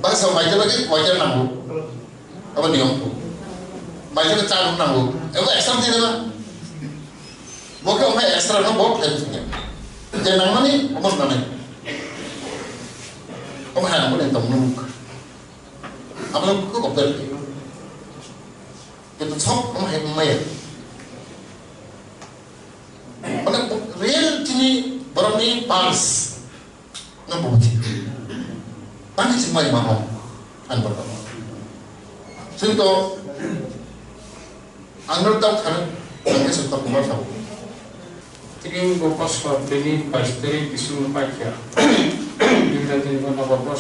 Bahasa baca lagi kuaca nanggu, apa diompu. Baca ke calon nanggu, itu ekstra tidak pak. Bukan orang ekstra nang bok lebihnya. Jangan mana ni, umur mana? Orang yang boleh tahu nung. Apa nung kau kopel? Itu sok orang yang mana? Orang real ini barang ni pas ngambuti. Tanya semua yang mahu an pertama. Contoh, anggur tahu kan? Anggur suka kumar tahu. Tiga bapak sekolah ini pasti disuruh pakai. Kita tidak nak bapak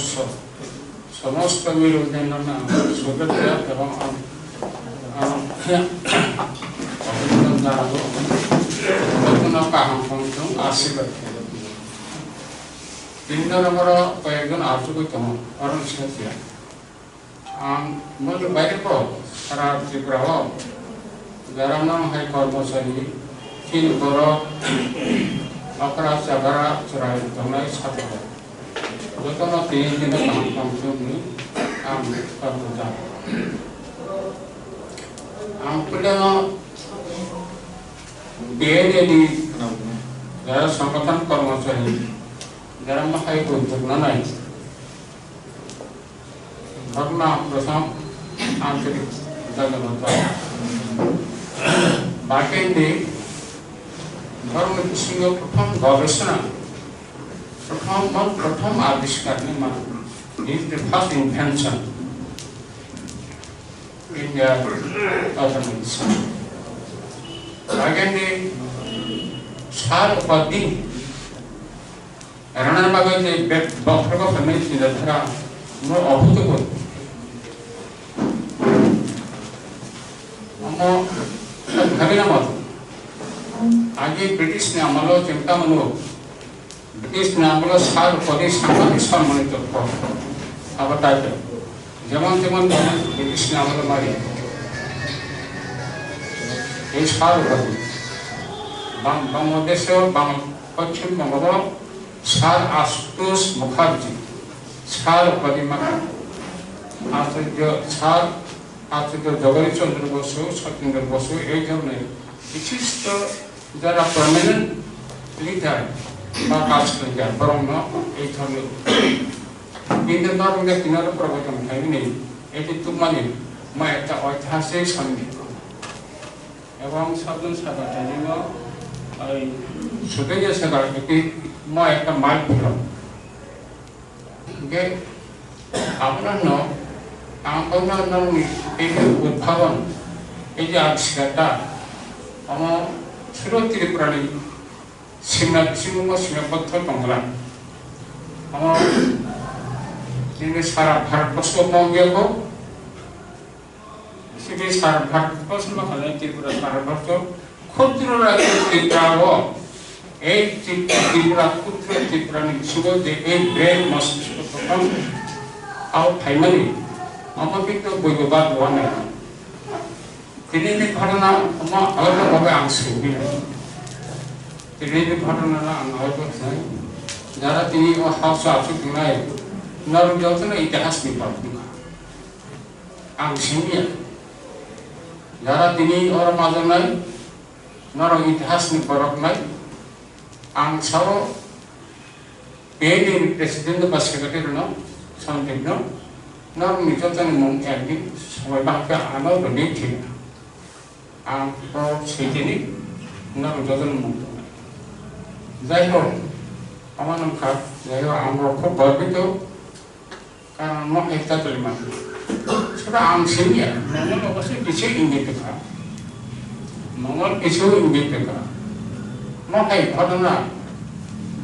semua sekali dengan nama sudah tidak terang ya. Ini orang pengen artu itu orang siapa? Mungkin baik kok, karena Tripura, dalam nama Hai Kormosari, kini baru apa sahaja cerai tengah satu. Jika nanti ini nak ini, kerja. Punya dia di dalam sangkatan Kormosari. Dalam Hai untuk nanai, karena bersama antara jaga mata, bagian di baru mengisingkan pertama gawesana, pertama aviskar ni mana, is the first invention in the government. Bagian di sar padi. Karena bagai ni dokter ko family tidak terang, no abu tu pun. Amo kami nama tu. Agi British ni amalo cinta mano. British ni amalo sar padi sangat besar mano tu. আবার টাইপের যেমন যেমন British আমলে মারি এই সার উপাধি বাংলাদেশেও পশ্চিমবঙ্গ সার আশুতোষ মুখার্জি সার উপাধি মাখা আচার্য সার আচার্য জগদীশচন্দ্র বসু সত্যেন্দ্র বসু এই ধরনের বিশিষ্ট যারা পার্মানেন্ট লিডার বা কাজ লিডার বরং এই ধরনের কিন্তু ধর্মের কিনারে প্রবর্তন হয়নি এটি মানে একটা ঐতিহাসিক সঙ্গীত এবং সাধন সাগরটা যেন ওই সুতরাং সাগর এটি একটা মাইল ফিরম আপনার এই যে উদ্ভাবন এই যে আবিষ্কারটা আমার ছোট ত্রিপুরানি সীমাবদ্ধ বাংলা আমার সারা ভারতবর্ষ বঙ্গে হোক সারা ভারতবর্ষ ত্রিপুরা ভারতবর্ষ ক্ষুদ্র রাজ্য ত্রিপুরা হোক এই ত্রিপুরা ক্ষুদ্র ত্রিপুরানি ছিল যে এই ব্রেন মস্তিষ্ক প্রথম আও ফাইমালি আমার কিন্তু বৈবাদ হওয়া নাই তিনি ঘটনা আমার আলাদাভাবে আং শুনি তিনি ঘটনা আং হয়তো যারা তিনি হাউস আসুক নাই namun jauhnya itihas di Papua. Angsinya, jarak ini orang mazhab lain, namun itihas di Papua, angsau, ini presiden itu pas sekali no, sampai no, namun jauhnya mungkin semua bangsa amal berdiri, angkau sini, namun jauhnya mungkin. Zahir, aman angkat, zahir angkau kau berbeda. Karena mau kita terima, sudah angsinya, mengol pasti bisa ingin kita, mengol isu ingin kita, mau kayak karena,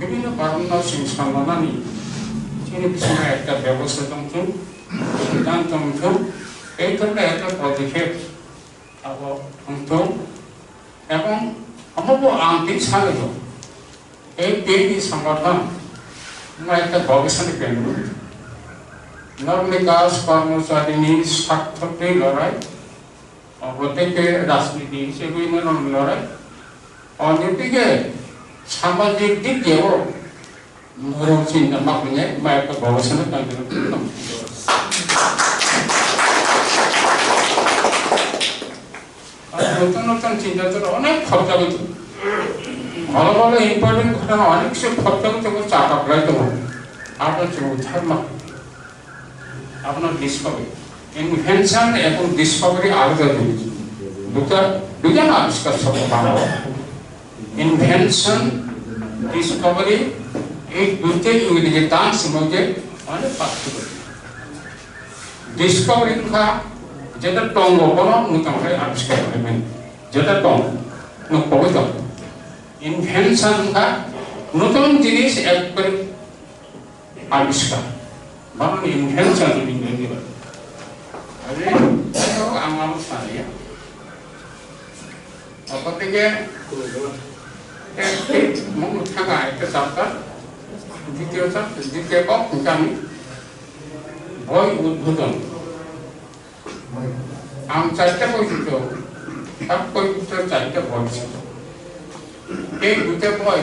begini karena siapa nani, ini bisa kita bebas tentu, dan tentu, itu mereka positif, apa tentu, emang apa pun anti sahaja, ini sangatlah, mereka bagisan dipenuhi. नवनिकास कर्मचारिणी स्वार्थकै लडाई प्रत्येक राजनीति से भी लड़ाई और नीतिके सामाजिक दिक के वो चिंता मापने मैं तो गवेषणा करते नतून नतून चिंता तो अनेक खर्च होती ভালো ভালো ইম্পর্টেন্ট ঘটনা অনেক সে খরচ করতে চাকা প্রায় তো আপনার ধর্ম আপনার ডিসকভারি ইনভেনশন এবং ডিসকভারি আলাদা জিনিস দুটা আবিষ্কার শব্দ বানাবো ইনভেনশন ডিসকভারি এই দুটোই ইংরেজি টার্মস মধ্যে অনেক পার্থক্য ডিসকভারি কা যেটা টঙ্গ কোনো নতুন আবিষ্কার করবেন যেটা টঙ্গ নকবত ইনভেনশন কা নতুন জিনিস একবার আবিষ্কার Bahkan invention itu ingin dia. Jadi, kalau amal saya, apa tiga, mengutamakan itu sampai, jika kau kami, boy udhudan, am cahaya boy itu, tak boy itu cahaya boy itu. Itu boy,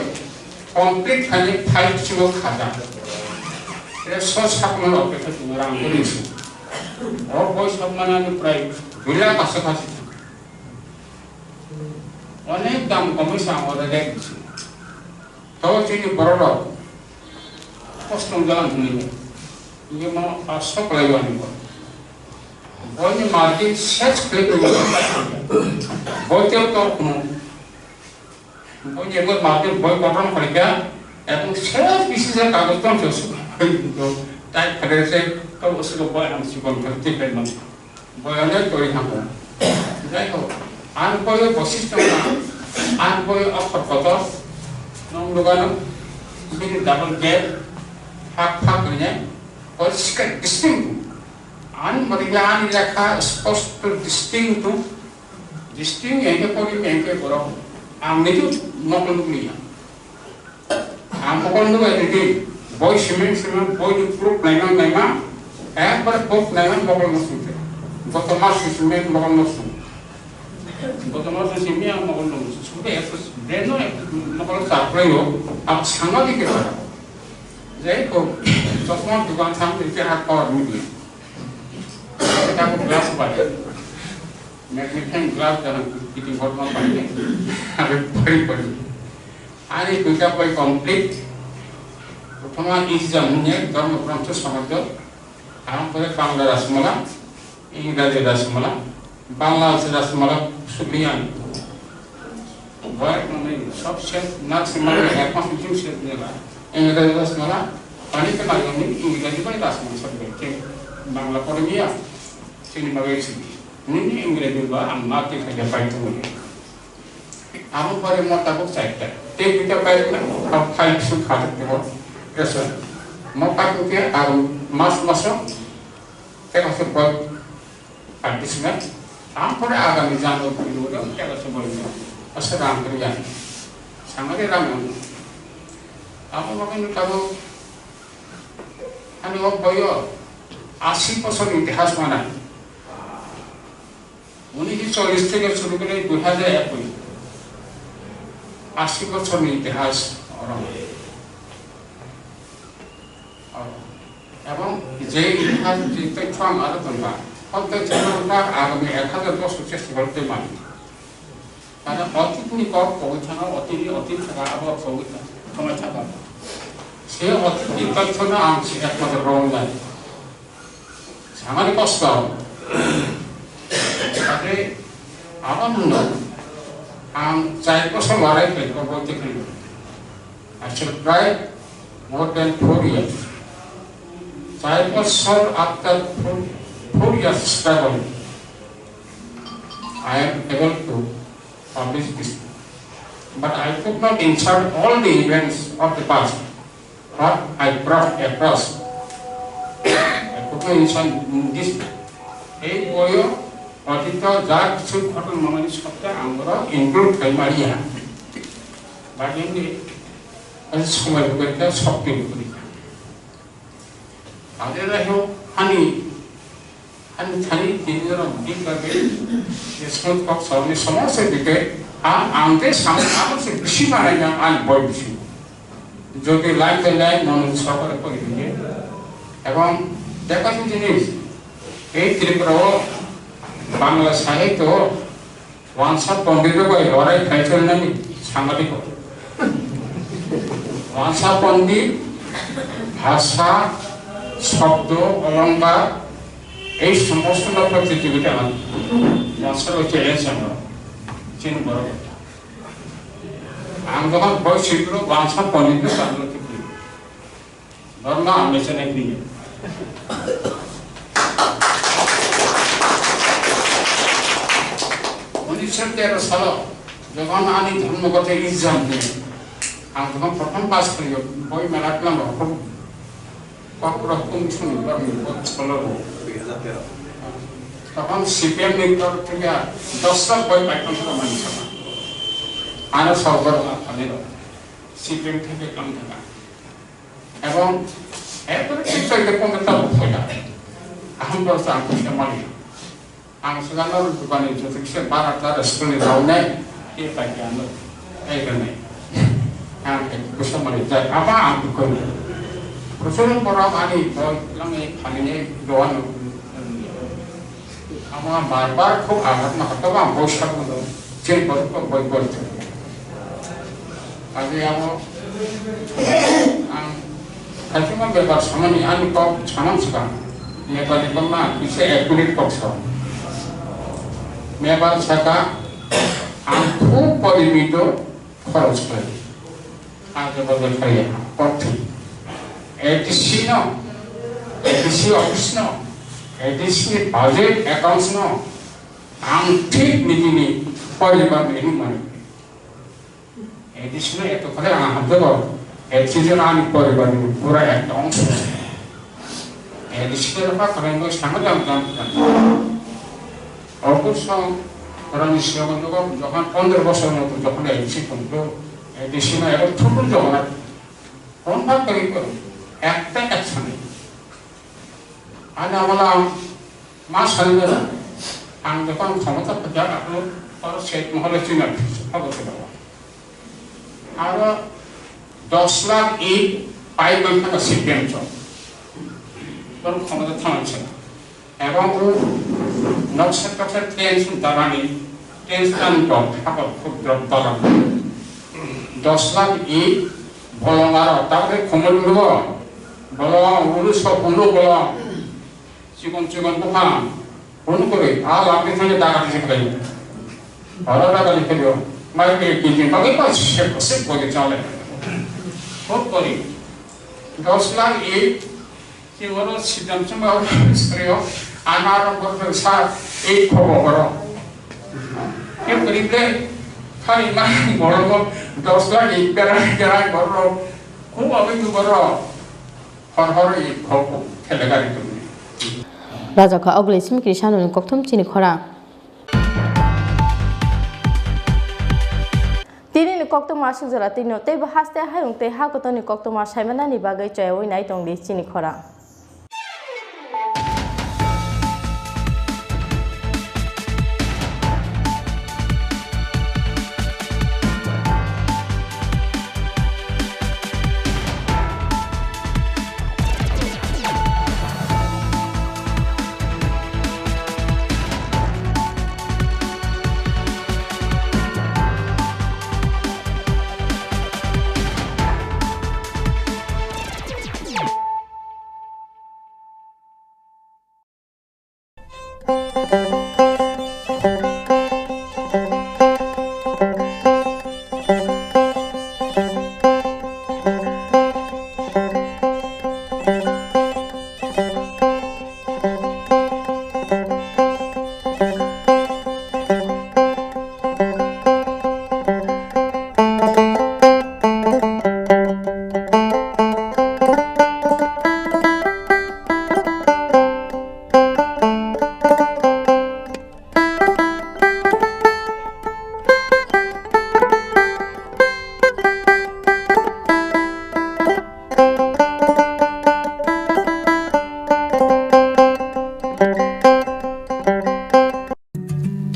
complete hanya five cuma kata. সব অপেক্ষা রাম করেছি সব মানে প্রায় 2 লাখ কাছাকাছি অনেক দাম কমেছে আমাদের দেখছি তবে তিনি বড় কষ্ট জানান নিয়ে ইয়ে মা 500 প্রায় আনিব বই মার্কেট শেষ করে বইতেও তো বই একবার মার্কেট বই গঠন করে এবং শেষ বিশেষের কাগজপত্র তাই ফেডারেশন তো उसको बयान জীবন করতে পারলাম বয়ানে তৈরি থাকো যাই হোক আন বই বৈশিষ্ট্য আন বই অক্ষরগত নং দোকানো বিনি ডাবল গেট ফাঁক ফাঁক নিয়ে পরিষ্কার ডিস্টিংক্ট আন মরিগান লেখা স্পষ্ট ডিস্টিং একে পড়ি একে পড়ো আমি তো নকল নিয়া আমি নকল নিয়ে এটি boy cement boy di pro plaiman একবারে পোক নাই মগল নসুতে গত মাস মেন মগল নসু গত মাস সিমিয়া মগল নসু সুবে ব্রেন মগল সাপ্লাইও আপ সাংবাদিকের যাই হোক চশমার দোকান সামনে হাত পাওয়ার মুখে এটা গ্লাস পাই ম্যাগনিফাইং গ্লাস জানা কিছু ঘটনা পাই আমি পড়ি আর এই দুইটা বই কমপ্লিট প্রথমে ইসলামিয়া ধর্মগ্রন্থ সমাজ তারপরে বাংলা রাসমালা ইংরাজি রাসমালা বাংলা আছে রাসমালা সুবিয়ান সব শেষ নাচমালা একমাস কিছু শেষ নেলা ইংরাজি রাসমালা পানিতে মারিয়ে ইংরাজি বাই রাসমালা সব বাংলা পড়ে গিয়া সিনেমা গেছি নিনি ইংরেজি বা আমাকে খাইয়া পাইতে বলি আমার পরে মোটামুটি চারটা এই দুইটা পাইলে না সব খাই কিছু খাতে দেবো Eso, mau pakai dia arum masuk, kita kasih buat partisipasi. Ampun agak misalnya dulu dong, kita kasih buat ini, asal kerja, sama dia ramai. Apa mungkin kalau, ane orang boyo, 80% ইতিহাস mana? Ini di 40 থেকে শুরু করে 2001, 80% ইতিহাস orang. এবং যে ইতিহাস যে তথ্য আমরা আলোচনা প্রত্যেক চ্যানেলটা আগামী 1000 বছর চেষ্টা করতে পারি কারণ অতীতনি কম পৌঁছানো অতীত থাকা আবার সময় থাকা সে অতীত তথ্য না আনছি একমাত্র রং নাই আমার কষ্ট তাতে আমার মনে আম 4 বছর লড়াই করবো বলতে পারি আসলে প্রায় more than 4 years 5 বছর after 4 years struggle I am able to publish this but I could not insert all the events of the past but I brought across I could not insert this এই বইও অতীত যা কিছু ঘটনা মানে সবটা আমরা ইনক্লুড করে মারিয়া বা এমনি সময় করে সব কিছু করি আদেরা হো হানি থানি তিনজন দিক লাগে স্কুল কক সামনে সমস্যা দিকে আমাদের সামনে আমার সে বেশি বানাই না আর বই বেশি যদি লাইফ লাইফ মনোজ সরকারে করে দিয়ে এবং দেখার জিনিস এই ত্রিপুরা বাংলা সাহিত্য ওয়ানসা পণ্ডিত লড়াই খাইছিল না সাংবাদিক ভাষা পণ্ডিত ভাষা শব্দ অলঙ্কার এই সমস্ত প্রতিযোগিতা মাস্টার চ্যালেঞ্জ আমরা চিনি বড় কথা আমি যখন বই শিখলো ভাষা পণ্ডিত ধর্ম আমি চেনে নিয়ে 1913 সাল যখন আমি ধর্মগত এক্সাম দিই আমি যখন প্রথম পাস করি বই মেলা রাখলাম রকম শুনি তখন সিপিএম নেতৃত্ব থেকে 10 লাখ বই পাইতাম মানুষ আরো সরকার সিপিএম থেকে কম থাকা এবং এরপরে চিত্রটা কমতা হয়ে আহম বলতে আমি মালি আমি সেখানে দোকানে যদি সে 12টা রেস্টুরেন্টে যাও নাই এই পাইকে আনো এইখানে আমি বসে মারি যাই আবার আমি করি প্রচুর বড় আমি বই খালি দোয়ান আমার বারবার খুব আঘাত না হতো আমি বৈশাখ চেন বই বলতে আগে আমার Hasilnya bebas sama nih, anu kok sama sekarang. Ini balik pernah bisa ekulit kok sama. Bebas sekarang, aku pada itu harus beli. Ada bagian kaya, kopi. Edisi no, edisi office no, edisi budget accounts no. Angti begini, pariban ini mana? Edisi no itu kalau angkat dulu. Edisinya anak pariban ini pura একটা অংশ এডিসিনের ব্যাপার করেন সামনে জানতাম অবশ্য যখন 15 বছরের মতো যখন এডিসি করলো এডিসিনা এবার ছোট যখন কোনটা করি একটা একসাথে Ana malam masalnya, anggapan ক্ষমতা প্রচার আপনি তার সেই মহলে চিনার অবশ্য দেওয়া আরো 10 লাখ ইট পাইপলাইন থাকা সিপিএম চল তোর ক্ষমতা থামাচ্ছে না এবং নকশার কাছে টেনশন দাঁড়ানি টেনশন টপ থাকা ক্ষুদ্র দাঁড়ানি 10 লাখ ইট বলঙ্গার তাকে খমল দেব বলং 1915 বলং চিকন চিকন পোখা ফোন করে আর আপনি থেকে টাকা দিতে পারি ভালো টাকা লিখে দিও মাইকে কিনতে পাবে পাঁচশো সে করে চলে খুব করি 10 লাখ ইট কি বলো সিদ্ধান্ত স্ত্রীয় আমার সার এই খবর কেউ করিলে খালি না বড় 10 লাখ ইট বেড়াই বড় খুব অভিজ্ঞ বড় হর ইট খবর খেলে গাড়ি তুমি Rajaka Ogle Simikri Shanun Koktum Chini Khora. Tini ni Koktum Masuk Zara Tino Te Bahaste Hayung Te Hakotoni Koktum Shaimana ni Bagai Chayoi Naitong di Chini Khora.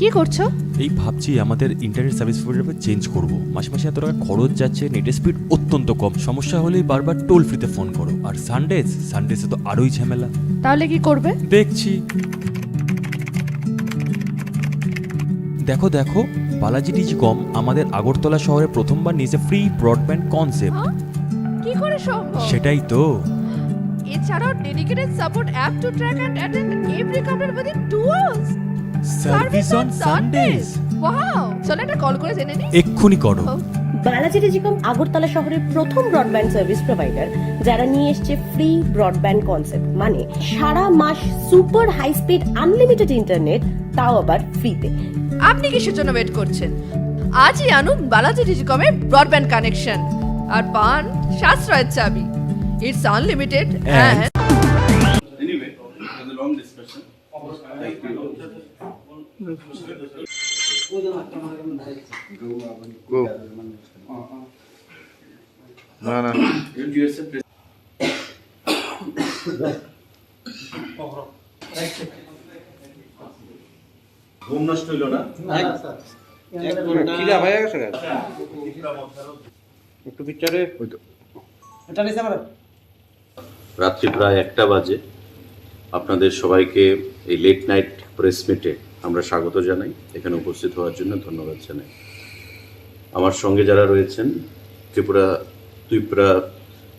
কি করছো? এই ভাবছি আমাদের ইন্টারনেট সার্ভিস প্রোভাইডার চেঞ্জ করব। মাসে মাসে এত টাকা খরচ যাচ্ছে, নেটের স্পিড অত্যন্ত কম, সমস্যা হলেই বারবার টোল ফ্রিতে ফোন করো। আর সানডেসে তো আরোই ঝামেলা। তাহলে কি করবে? দেখছি। দেখো বালাজি ডিজিকম আমাদের আগরতলা শহরে প্রথমবার নিয়েছে ফ্রি ব্রডব্যান্ড কনসেপ্ট। কি করে সম্ভব? সেটাই তো। এছাড়াও dedicated support app to track and attend every complaint within 2 hours. Service on Sundays. Wow, চলো একটা কল করে জেনে নিই। এক্ষুনি করো। বালাজি টেলিকম আগরতলা শহরের প্রথম ব্রডব্যান্ড সার্ভিস প্রোভাইডার, যারা নিয়ে এসেছে ফ্রি ব্রডব্যান্ড কনসেপ্ট, মানে সারা মাস super high speed unlimited internet, তাও আবার ফ্রিতে। আপনি কিসের জন্য ওয়েট করছেন? আজই আনুন বালাজি টেলিকমের ব্রডব্যান্ড কানেকশন আর পান সাশ্রয়ের চাবি। It's unlimited and Anyway, it was a long discussion. Thank you. Go. No. ঘুম নষ্ট হইল না? রাত্রি প্রায় 1টা বাজে। আপনাদের সবাইকে এই লেট নাইট প্রেস মিটে আমরা স্বাগত জানাই। এখানে উপস্থিত হওয়ার জন্য ধন্যবাদ জানাই। আমার সঙ্গে যারা রয়েছেন, ত্রিপুরা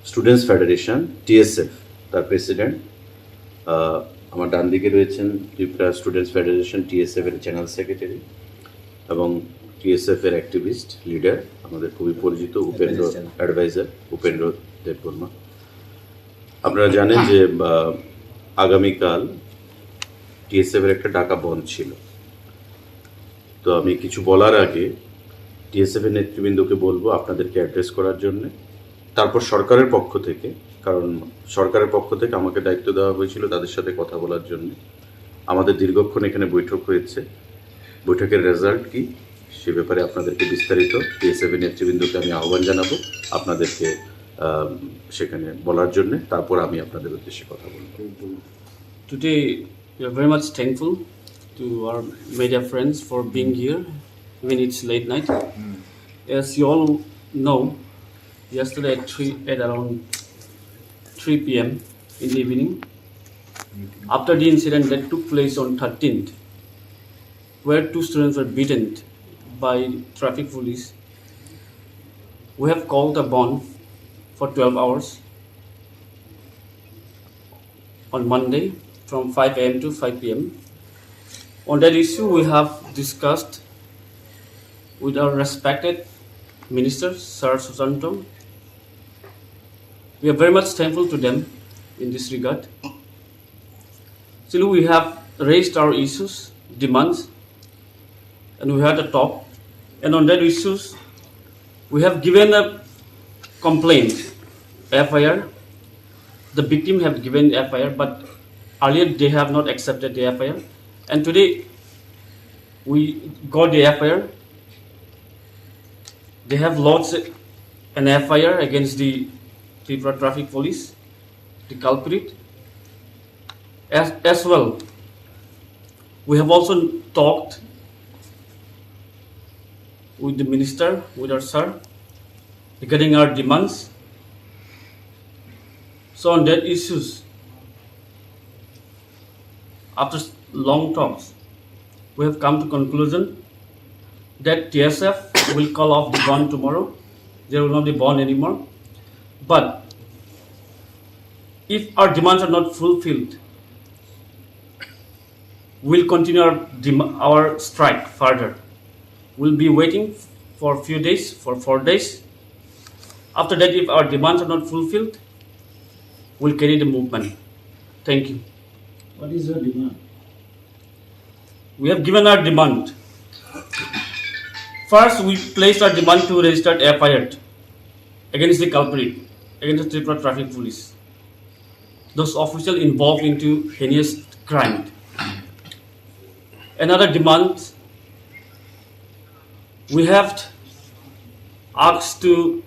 স্টুডেন্টস ফেডারেশন টিএসএফ তার প্রেসিডেন্ট, আমার ডান দিকে রয়েছেন ত্রিপুরা স্টুডেন্টস ফেডারেশন টিএসএফ এর জেনারেল সেক্রেটারি এবং টিএসএফ এর অ্যাক্টিভিস্ট লিডার, আমাদের খুবই পরিচিত উপেন্দ্র অ্যাডভাইজার উপেন্দ্র দেববর্মা। আপনারা জানেন যে আগামীকাল টিএসএফ এর একটা ডাকা বন্ধ ছিল। তো আমি কিছু বলার আগে টিএসএফ এর নেতৃবৃন্দকে বলবো আপনাদেরকে অ্যাড্রেস করার জন্য, তারপর সরকারের পক্ষ থেকে, কারণ সরকারের পক্ষ থেকে আমাকে দায়িত্ব দেওয়া হয়েছিল তাদের সাথে কথা বলার জন্য। আমাদের দীর্ঘক্ষণ এখানে বৈঠক হয়েছে, বৈঠকের রেজাল্ট কি সে ব্যাপারে আপনাদেরকে বিস্তারিত টিএসএফ এর নেতৃবৃন্দকে আমি আহ্বান জানাবো আপনাদেরকে সেখানে বলার জন্য, তারপর আমি আপনাদের উদ্দেশ্যে কথা বলব। Today, we are very much thankful to our media friends for being here, even it's late night. As you all know, yesterday at around 3 p.m. in the evening, after the incident that took place on 13th, where 2 students were beaten by traffic police, we have called a bond for 12 hours on Monday from 5 a.m. to 5 p.m. On that issue, we have discussed with our respected Minister, Sir Susanto. We are very much thankful to them in this regard. Still, we have raised our issues, demands, and we had a talk. And on that issues, we have given a complaint, FIR. The victim have given the FIR, but earlier they have not accepted the FIR. And today, we got the FIR. They have lodged an FIR against the Tripura Traffic Police, the culprit. As well, we have also talked with the minister, with our sir, regarding our demands. So on that issues, after long talks, we have come to conclusion that TSF will call off the bond tomorrow. There will not be bond anymore. But if our demands are not fulfilled, we'll continue our strike further. We'll be waiting for a few days, for 4 days. After that, if our demands are not fulfilled, we'll carry the movement. Thank you. What is your demand? We have given our demand. First, we placed our demand to register FIR against the culprit, against the Tripura Traffic Police. Those officials involved into heinous crime. Another demand, we have asked to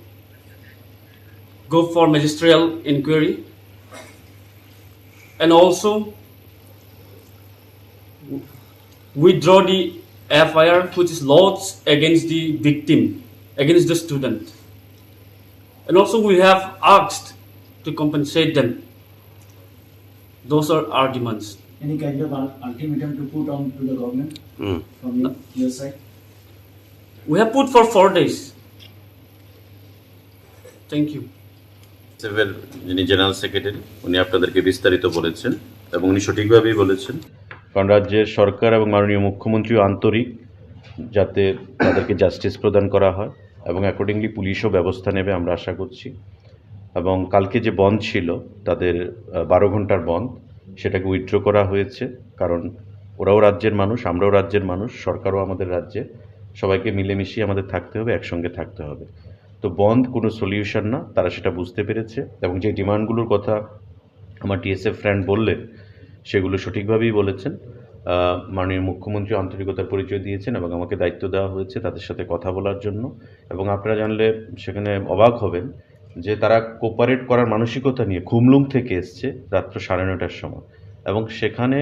go for magisterial inquiry, and also withdraw the FIR which is lodged against the victim, against the student. And also we have asked to compensate them. Those are our demands. Any kind of ultimatum to put on to the government from your side? We have put for 4 days. Thank you. সেভের যিনি general secretary উনি আপনাদেরকে বিস্তারিত বলেছেন এবং উনি সঠিকভাবেই বলেছেন, কারণ রাজ্যের সরকার এবং মাননীয় মুখ্যমন্ত্রীও আন্তরিক যাতে তাদেরকে জাস্টিস প্রদান করা হয় এবং অ্যাকর্ডিংলি পুলিশও ব্যবস্থা নেবে আমরা আশা করছি। এবং কালকে যে বন্ধ ছিল তাদের 12 ঘন্টার বন্ধ, সেটাকে উইথড্র করা হয়েছে, কারণ ওরাও রাজ্যের মানুষ, আমরাও রাজ্যের মানুষ, সরকারও আমাদের রাজ্যে, সবাইকে মিলেমিশিয়ে আমাদের থাকতে হবে, একসঙ্গে থাকতে হবে। তো বন্ধ কোনো সলিউশন না, তারা সেটা বুঝতে পেরেছে এবং যে ডিমান্ডগুলোর কথা আমার টিএসএফ ফ্রেন্ড বললেন সেগুলো সঠিকভাবেই বলেছেন। মাননীয় মুখ্যমন্ত্রী আন্তরিকতার পরিচয় দিয়েছেন এবং আমাকে দায়িত্ব দেওয়া হয়েছে তাদের সাথে কথা বলার জন্য। এবং আপনারা জানলে সেখানে অবাক হবেন যে তারা কোপারেট করার মানসিকতা নিয়ে খুমলুং থেকে এসছে রাত্র 9:30টার সময়, এবং সেখানে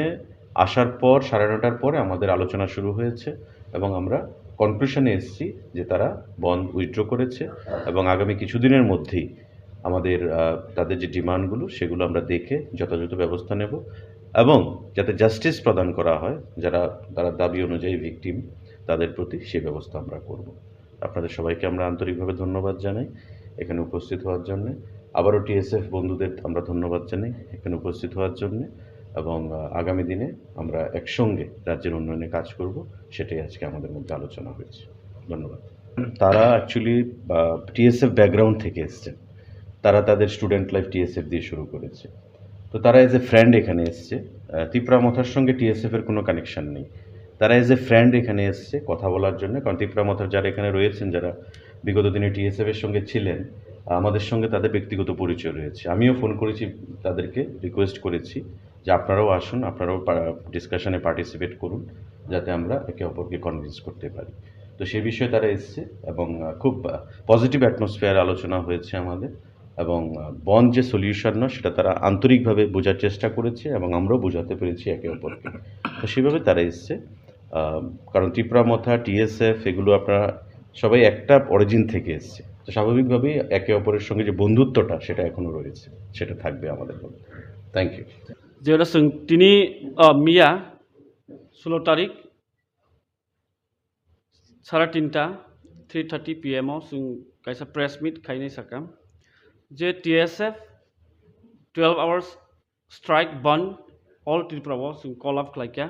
আসার পর 9:30টার পরে আমাদের আলোচনা শুরু হয়েছে এবং আমরা কনক্লুশনে এসেছি যে তারা বন্ধ উইথড্র করেছে এবং আগামী কিছুদিনের মধ্যেই আমাদের তাদের যে ডিমান্ডগুলো সেগুলো আমরা দেখে যথাযথ ব্যবস্থা নেব এবং যাতে জাস্টিস প্রদান করা হয় তারা দাবি অনুযায়ী ভিকটিম তাদের প্রতি সেই ব্যবস্থা আমরা করব। আপনাদের সবাইকে আমরা আন্তরিকভাবে ধন্যবাদ জানাই এখানে উপস্থিত হওয়ার জন্য। আবারও টিএসএফ বন্ধুদের আমরা ধন্যবাদ জানাই এখানে উপস্থিত হওয়ার জন্য, এবং আগামী দিনে আমরা একসঙ্গে রাজ্যের উন্নয়নে কাজ করব, সেটাই আজকে আমাদের মধ্যে আলোচনা হয়েছে। ধন্যবাদ। তারা অ্যাকচুয়ালি টিএসএফ ব্যাকগ্রাউন্ড থেকে এসছেন, তারা তাদের স্টুডেন্ট লাইফ টিএসএফ দিয়ে শুরু করেছে। তো তারা এজ এ ফ্রেন্ড এখানে এসছে, ত্রিপুরা মথার সঙ্গে টিএসএফের কোনো কানেকশান নেই। তারা এজ এ ফ্রেন্ড এখানে এসছে কথা বলার জন্য, কারণ ত্রিপুরা মথার যারা এখানে রয়েছেন, যারা বিগত দিনে টিএসএফের সঙ্গে ছিলেন, আমাদের সঙ্গে তাদের ব্যক্তিগত পরিচয় রয়েছে। আমিও ফোন করেছি, তাদেরকে রিকোয়েস্ট করেছি যে আপনারাও আসুন, আপনারাও ডিসকাশনে পার্টিসিপেট করুন, যাতে আমরা একে অপরকে কনভিন্স করতে পারি। তো সে বিষয়ে তারা এসছে এবং খুব পজিটিভ অ্যাটমসফিয়ার আলোচনা হয়েছে আমাদের। এবং বন যে সলিউশন না সেটা তারা আন্তরিকভাবে বোঝার চেষ্টা করেছে এবং আমরাও বোঝাতে পেরেছি একে অপরকে। তো সেভাবে তারা এসছে, কারণ ত্রিপুরা মথা, টিএসএফ এগুলো আপনারা সবাই একটা অরিজিন থেকে এসছে। তো স্বাভাবিকভাবেই একে অপরের সঙ্গে যে বন্ধুত্বটা সেটা এখনও রয়েছে, সেটা থাকবে আমাদের মধ্যে। Thank you. যেটা তিনি মিয়া 16 তারিখ 3:30 PM जों kaisa press meet khainai sakam je TSF 12 hours strike ban all Tripura जों call up khlaika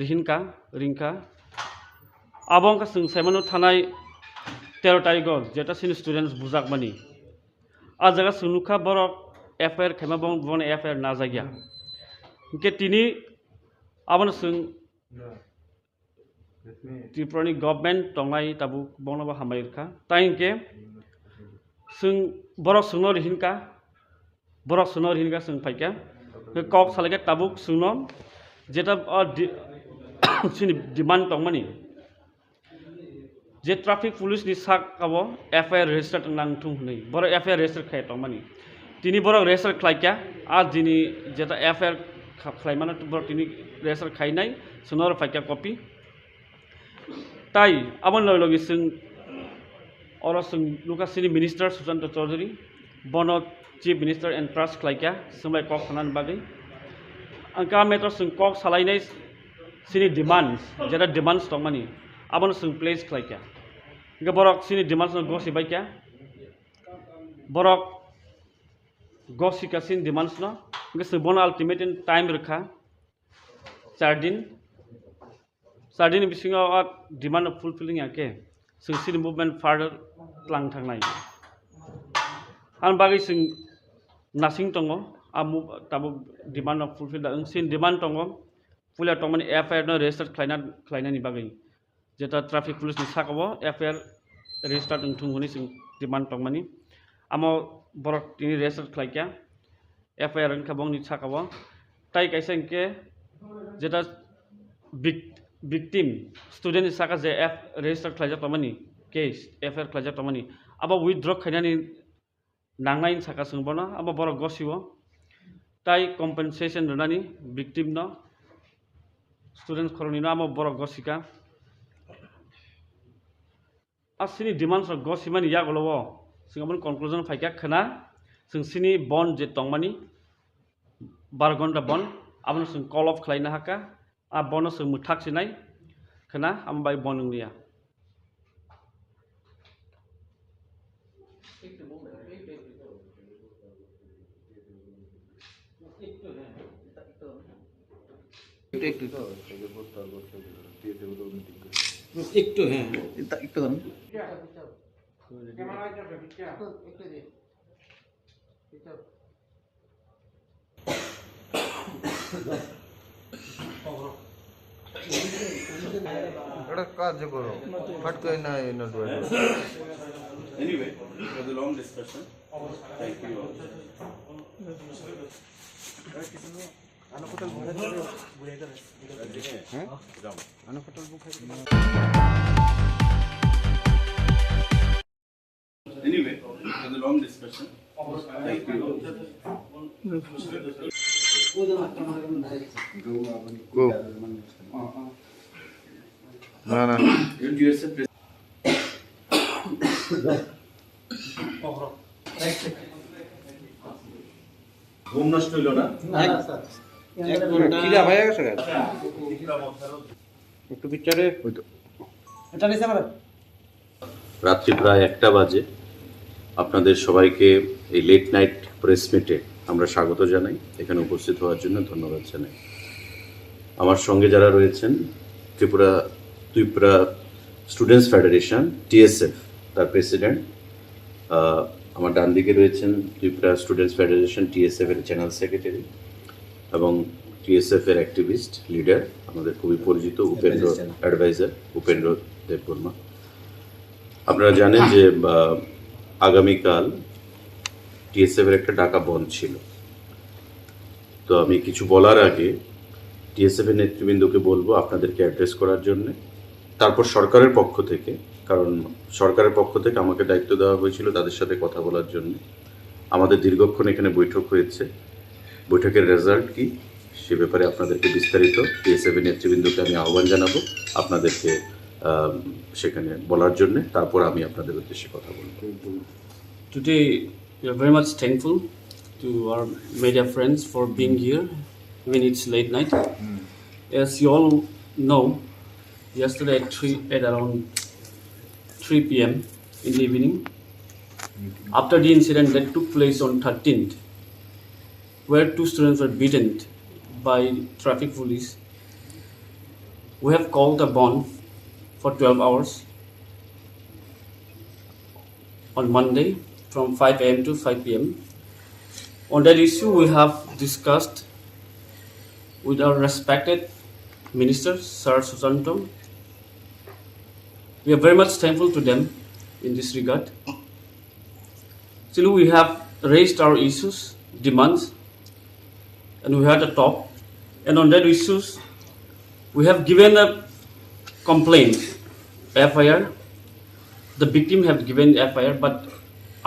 rinka abong ka जों saimano thanai 13 tarikh jeta sin students bujak mani a jaga sunukha borok FIR khaima bon FIR na jagya ke tini abon जों Tripurani government tongai tabu bonaba hamairka tainke जों borok sungno rihinka जों faika kok salaga tabuk sungno jeta sini demand tongmani je traffic police ni sak abo FIR register nang thung nei boro FIR register khai tongmani tini borok register khlaika a dini jeta FIR khlaimana borok tini register khainai sunor faika copy তাই আবার লগে जों or जों লুকাসিনি minister Sushanta Chowdhury বন chief minister and trust খাইকা सोमलाय कक खानान बागै आंका matter जों कक सालायनाय सिनि डिमान्ड्स जेरा डिमान्ड्स दंमानि आबन जों प्लेस खाइका गे बरक सिनि डिमान्ड्स गसि बाइका बरक गसिका सिनि डिमान्ड्स न गे जों बन अल्टिमेट टाइम रखा 4 दिन Sardini bisingo demand of fulfilling ake जों सिनि movement further tlang thangnai an bagi जों nothing tongo amu tabu demand of fulfill da sin demand tongo fulla tongmani FIR no register klaina ni bagi jeta traffic police ni sakabo FIR register thunguni जों demand tongmani amo borok tini register klaika FIR an khabong ni sakabo tai kaisa ke jeta victim student saka je register khlaja tamani case FIR khlaja tamani aba withdraw khainani nangnai saka sungbona aba borok gosiwo tai compensation runani victim no students khoroni no aba borok gosika asini demands of gosimani yagolowo singabon conclusion faika khana जों सिनि bond je tongmani 12 घन्टा bond abon जों call off khlaina haka a bonus जों muthak sinai khana ambai bonunglia একটু হ্যাঁ একটু একটা কাজ করো ফট করে না note Anyway, it was a long discussion. Thank you all. Anyway, it was a long discussion. Thank you all. Go. না না ঘুম নষ্ট হইল না খিদা হয়ে গেছে একটু পিকচারে রাত্রি প্রায় 1টা বাজে আপনাদের সবাইকে এই লেট নাইট প্রেস মিটে আমরা স্বাগত জানাই। এখানে উপস্থিত হওয়ার জন্য ধন্যবাদ জানাই। আমার সঙ্গে যারা রয়েছেন ত্রিপুরা স্টুডেন্টস ফেডারেশন TSF তার প্রেসিডেন্ট, আমার ডান দিকে রয়েছেন ত্রিপুরা স্টুডেন্টস ফেডারেশন TSF এর চ্যানেল সেক্রেটারি এবং TSF এর অ্যাক্টিভিস্ট লিডার আমাদের খুবই পরিচিত উপেন্দ্র দেববর্মা। আপনারা জানেন যে আগামীকাল TSF এর একটা ডাকা বন্ধ ছিল। তো আমি কিছু বলার আগে TSF এর নেতৃবৃন্দকে বলবো আপনাদেরকে অ্যাড্রেস করার জন্য, তারপর সরকারের পক্ষ থেকে কারণ সরকারের পক্ষ থেকে আমাকে দায়িত্ব দেওয়া হয়েছিল তাদের সাথে কথা বলার জন্য। আমাদের দীর্ঘক্ষণ এখানে বৈঠক হয়েছে। বৈঠকের রেজাল্ট কি সে ব্যাপারে আপনাদেরকে বিস্তারিত টিএসএফ নেতৃবৃন্দকে আমি আহ্বান জানাবো আপনাদেরকে সেখানে বলার জন্য, তারপর আমি আপনাদের উদ্দেশ্যে কথা বলব। Today, we are very much thankful to our media friends for being here, even it's late night. As you all know, yesterday at around 3 p.m. in the evening, after the incident that took place on 13th, where 2 students were beaten by traffic police, we have called a bond for 12 hours on Monday from 5 a.m. to 5 p.m. On that issue, we have discussed with our respected Minister, Sir Susanto. We are very much thankful to them in this regard. Still, we have raised our issues, demands, and we had a talk. And on that issues, we have given a complaint, FIR. The victim have given FIR, but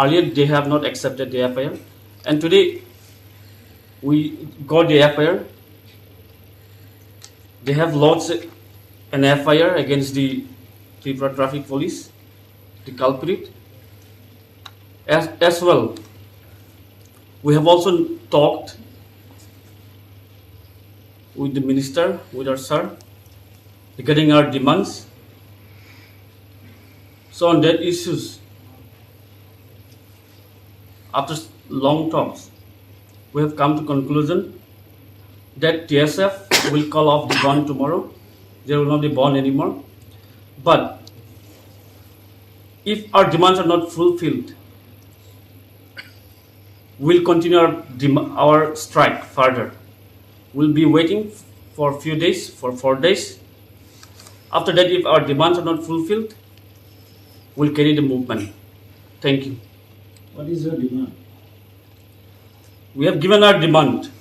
earlier they have not accepted the FIR. And today, we got the FIR. They have lodged an FIR against the Tripura Traffic Police, the culprit. As well, we have also talked with the minister, with our sir, regarding our demands. So on that issues, after long talks, we have come to conclusion that TSF will call off the bond tomorrow. There will not be bond anymore. But if our demands are not fulfilled, we'll continue our strike further. We'll be waiting for a few days, for 4 days. After that, if our demands are not fulfilled, we'll carry the movement. Thank you. What is your demand? We have given our demand.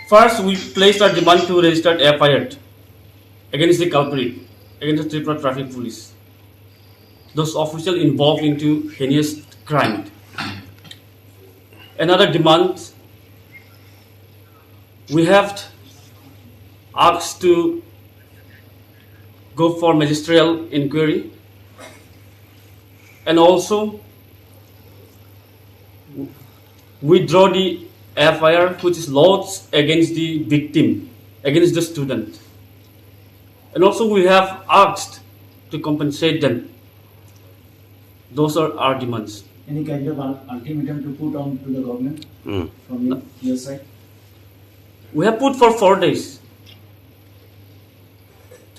First, we placed our demand to register FIR against the culprit, against the Tripura Traffic Police. Those officials involved into heinous crime. Another demand, we have asked to go for magisterial inquiry, and also withdraw the FIR which is lodged against the victim, against the student. And also we have asked to compensate them. Those are our demands. Any kind of ultimatum to put on to the government from your side? We have put for 4 days.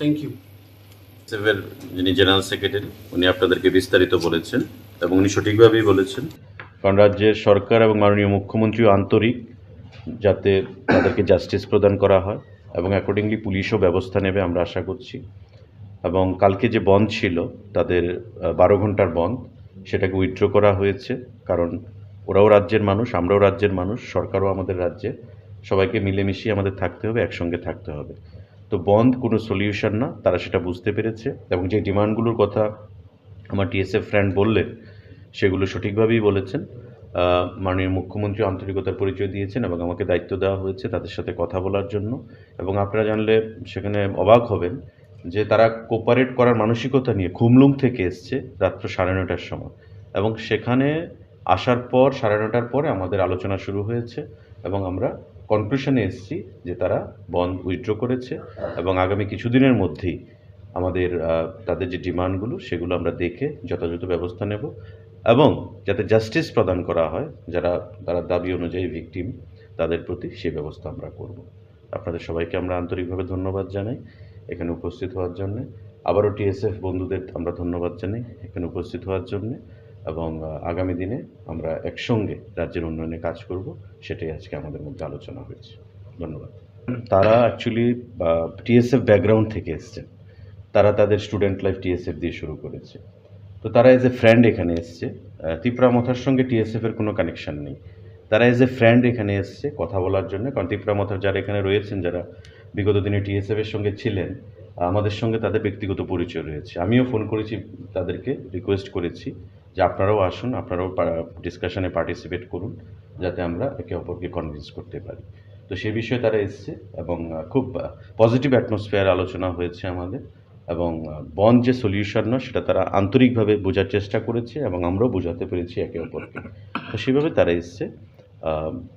Thank you. টিএসএফের যিনি general secretary উনি আপনাদেরকে বিস্তারিত বলেছেন এবং উনি সঠিকভাবেই বলেছেন, কারণ রাজ্যের সরকার এবং মাননীয় মুখ্যমন্ত্রীও আন্তরিক যাতে তাদেরকে জাস্টিস প্রদান করা হয় এবং অ্যাকর্ডিংলি পুলিশও ব্যবস্থা নেবে আমরা আশা করছি। এবং কালকে যে বন্ধ ছিল তাদের 12 ঘন্টার বন্ধ, সেটাকে উইথড্র করা হয়েছে, কারণ ওরাও রাজ্যের মানুষ, আমরাও রাজ্যের মানুষ, সরকারও আমাদের রাজ্যে, সবাইকে মিলেমিশিয়ে আমাদের থাকতে হবে, একসঙ্গে থাকতে হবে। তো বন্ধ কোনো সলিউশন না, তারা সেটা বুঝতে পেরেছে এবং যে ডিমান্ডগুলোর কথা আমার টিএসএফ ফ্রেন্ড বললেন সেগুলো সঠিকভাবেই বলেছেন। মাননীয় মুখ্যমন্ত্রী আন্তরিকতার পরিচয় দিয়েছেন এবং আমাকে দায়িত্ব দেওয়া হয়েছে তাদের সাথে কথা বলার জন্য। এবং আপনারা জানলে সেখানে অবাক হবেন যে তারা কোপারেট করার মানসিকতা নিয়ে খুমলুং থেকে এসছে রাত্র 9:30টার সময়, এবং সেখানে আসার পর 9:30টার পরে আমাদের আলোচনা শুরু হয়েছে এবং আমরা কনক্লুশনে এসেছি যে তারা বন্ধ উইথড্র করেছে এবং আগামী কিছুদিনের মধ্যেই আমাদের তাদের যে ডিমান্ডগুলো সেগুলো আমরা দেখে যথাযথ ব্যবস্থা নেব এবং যাতে জাস্টিস প্রদান করা হয় তারা দাবি অনুযায়ী ভিকটিম তাদের প্রতি সেই ব্যবস্থা আমরা করব। আপনাদের সবাইকে আমরা আন্তরিকভাবে ধন্যবাদ জানাই এখানে উপস্থিত হওয়ার জন্যে। আবারও টিএসএফ বন্ধুদের আমরা ধন্যবাদ জানাই এখানে উপস্থিত হওয়ার জন্যে, এবং আগামী দিনে আমরা একসঙ্গে রাজ্যের উন্নয়নে কাজ করব, সেটাই আজকে আমাদের মধ্যে আলোচনা হয়েছে। ধন্যবাদ। তারা অ্যাকচুয়ালি টিএসএফ ব্যাকগ্রাউন্ড থেকে এসছেন, তারা তাদের স্টুডেন্ট লাইফ টিএসএফ দিয়ে শুরু করেছে। তো তারা এজ এ ফ্রেন্ড এখানে এসছে, ত্রিপুরা মথার সঙ্গে টিএসএফের কোনো কানেকশান নেই। তারা এজ এ ফ্রেন্ড এখানে এসছে কথা বলার জন্য, কারণ ত্রিপুরা মথার যারা এখানে রয়েছেন, যারা বিগত দিনে টিএসএফের সঙ্গে ছিলেন, আমাদের সঙ্গে তাদের ব্যক্তিগত পরিচয় রয়েছে। আমিও ফোন করেছি, তাদেরকে রিকোয়েস্ট করেছি যে আপনারাও আসুন, আপনারাও ডিসকাশনে পার্টিসিপেট করুন, যাতে আমরা একে অপরকে কনভিন্স করতে পারি। তো সে বিষয়ে তারা এসছে এবং খুব পজিটিভ অ্যাটমসফিয়ার আলোচনা হয়েছে আমাদের, এবং বন্ড যে সলিউশন নয় সেটা তারা আন্তরিকভাবে বোঝার চেষ্টা করেছে এবং আমরাও বোঝাতে পেরেছি একে অপরকে। তো সেভাবে তারা এসছে,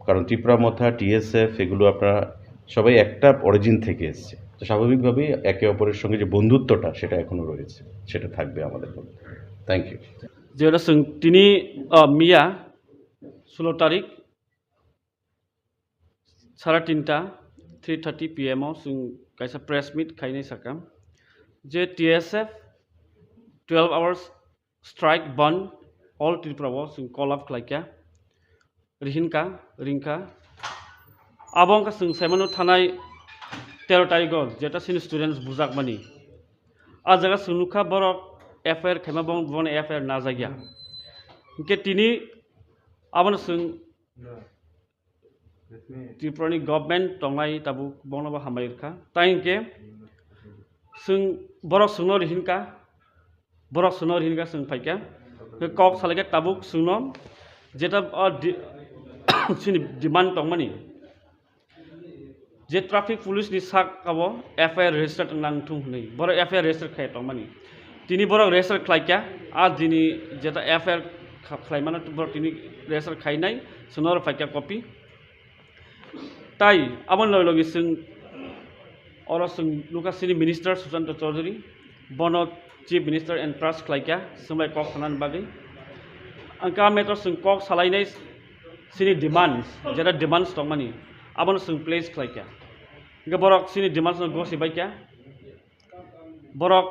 কারণ ত্রিপুরা মথা, টিএসএফ এগুলো আপনারা সবাই একটা অরিজিন থেকে এসছে। তো স্বাভাবিকভাবেই একে অপরের সঙ্গে যে বন্ধুত্বটা সেটা এখনও রয়েছে, সেটা থাকবে আমাদের মধ্যে। Thank you. যেটা তিনি মিয়া 16 তারিখ 3:30 PM जों kaisa press meet khainai sakam je TSF 12 hours strike band all Tripura जों call up khlaika rinka abongka जों saimano thanai 13 tarikh jeta sin students bujak mani a jaga sunukha borok FIR khaima bon FIR na jagya ke tini abon जों Tripurani government tongai tabu bonaba hamairka tainke जों borok sungno rihinka जों faika kok salake tabuk sungno jeta sini demand tongmani je traffic police ni sak abo FIR register nang thung nei borok FIR register khai tongmani tini borok register khlaika a dini jeta FIR khlaimana borok tini register khainai sunor faika copy তাই আমার লগে जों और जों लुकासिनी minister Sushant Chaudhary बन chief minister and trust खालायका जोंबाय कक थानानि बागै आंका मेटर जों कक सालायनाय सिनि डिमान्ड्स जेरा डिमान्ड्स दं मानि आबन जों प्लेस खालायका इनका बरक सिनि डिमान्ड्स गसिबायका बरक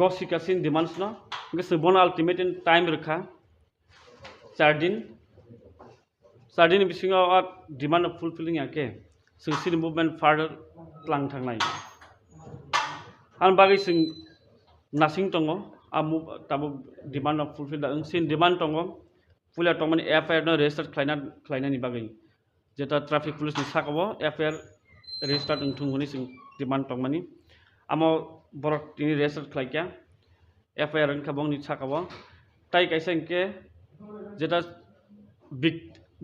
गसिका सिनि डिमान्ड्स न इनका जों बन अल्टिमेट टाइम रखा 4 दिन बिसिङाव डिमान्ड फुलफिलिं आके जों सिनि मुभमेन्ट फार्दार लां थांनाय आं बागै जों नासिं दङ ताबो डिमान्ड फुलफिल दा सिन डिमान्ड दङ पुलिया दङ माने FIR न रेजिस्टार खालायनायनि बागै जेता ट्राफिक पुलिसनि साकाव FIR रेजिस्टार थुंगनि जों डिमान्ड दङ माने आमो बरक तिनि रेजिस्टार खालायका FIR खाबंनि साकाव ताइ कायसा इनके जेता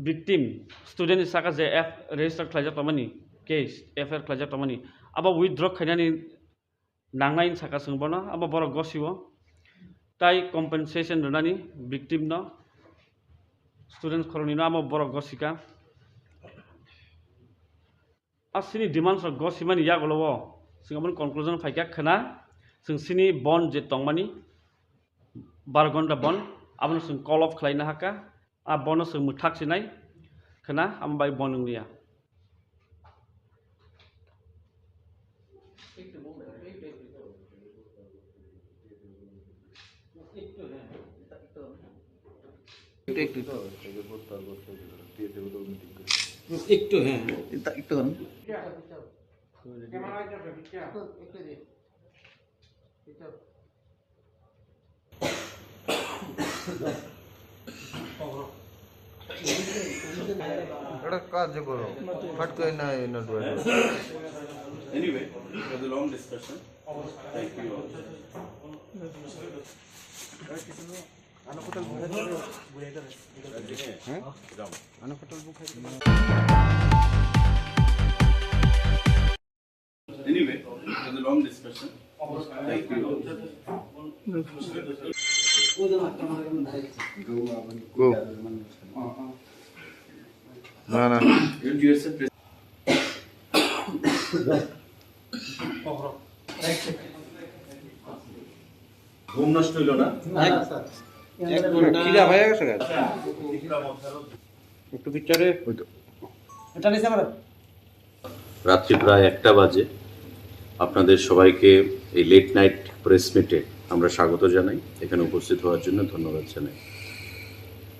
victim student saka je register khlaija tamani case FIR khlaija tamani aba withdraw khainani nangnai saka sungbono aba boro gosiwo tai compensation runani victim no students khoroni no aba boro gosika asini demands of gosimani yagolowo singabon conclusion faika khana sini bond je tongmani 12 घन्टा bond abon sing call off khlaina haka a bonus जों मुथाखसिनाय खोना आमबाय बनंलिया একটু হ্যাঁ একটু করুন এটা কাজ করো ফট করে না না ডুয়ে Anyway, it was a long discussion. Thank you all. Anyway, it was a long discussion. Thank you all. Go. না ঘুম নষ্ট হইল না খিদা হয়ে গেছে একটু পিকচারে এটা নিছে আমরা রাত্রি প্রায় 1টা বাজে আপনাদের সবাইকে এই লেট নাইট প্রেস মিটে আমরা স্বাগত জানাই। এখানে উপস্থিত হওয়ার জন্য ধন্যবাদ জানাই।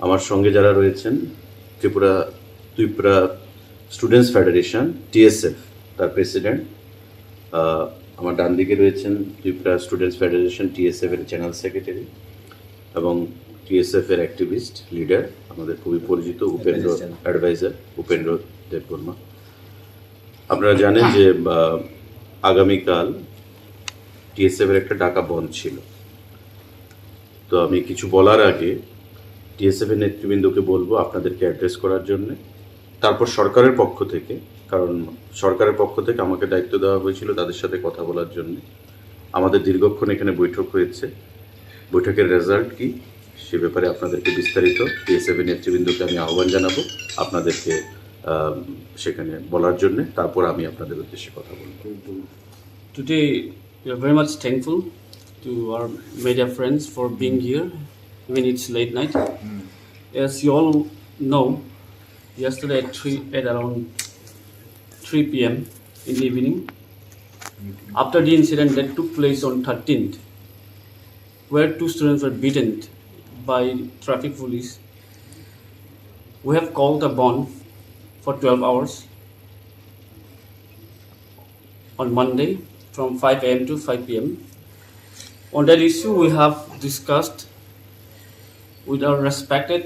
আমার সঙ্গে যারা রয়েছেন ত্রিপুরা স্টুডেন্টস ফেডারেশন TSF তার প্রেসিডেন্ট, আমার ডান দিকে রয়েছেন ত্রিপুরা স্টুডেন্টস ফেডারেশন TSF এর চ্যানেল সেক্রেটারি এবং TSF এর অ্যাক্টিভিস্ট লিডার আমাদের খুবই পরিচিত উপেন্দ্র দেববর্মা। আপনারা জানেন যে আগামীকাল টিএসএফের একটা ডাকা বন্ধ ছিল। তো আমি কিছু বলার আগে টিএসএফের নেতৃবৃন্দকে বলবো আপনাদেরকে অ্যাড্রেস করার জন্যে, তারপর সরকারের পক্ষ থেকে, কারণ সরকারের পক্ষ থেকে আমাকে দায়িত্ব দেওয়া হয়েছিল তাদের সাথে কথা বলার জন্যে। আমাদের দীর্ঘক্ষণ এখানে বৈঠক হয়েছে, বৈঠকের রেজাল্ট কি সে ব্যাপারে আপনাদেরকে বিস্তারিত টিএসএফের নেতৃবৃন্দকে আমি আহ্বান জানাবো আপনাদেরকে সেখানে বলার জন্যে, তারপর আমি আপনাদের উদ্দেশ্যে কথা বলবো। Today, we are very much thankful to our media friends for being here, even it's late night. As you all know, yesterday at around 3 p.m. in the evening, after the incident that took place on 13th, where 2 students were beaten by traffic police, we have called a bond for 12 hours on Monday from 5 a.m. to 5 p.m. On that issue, we have discussed with our respected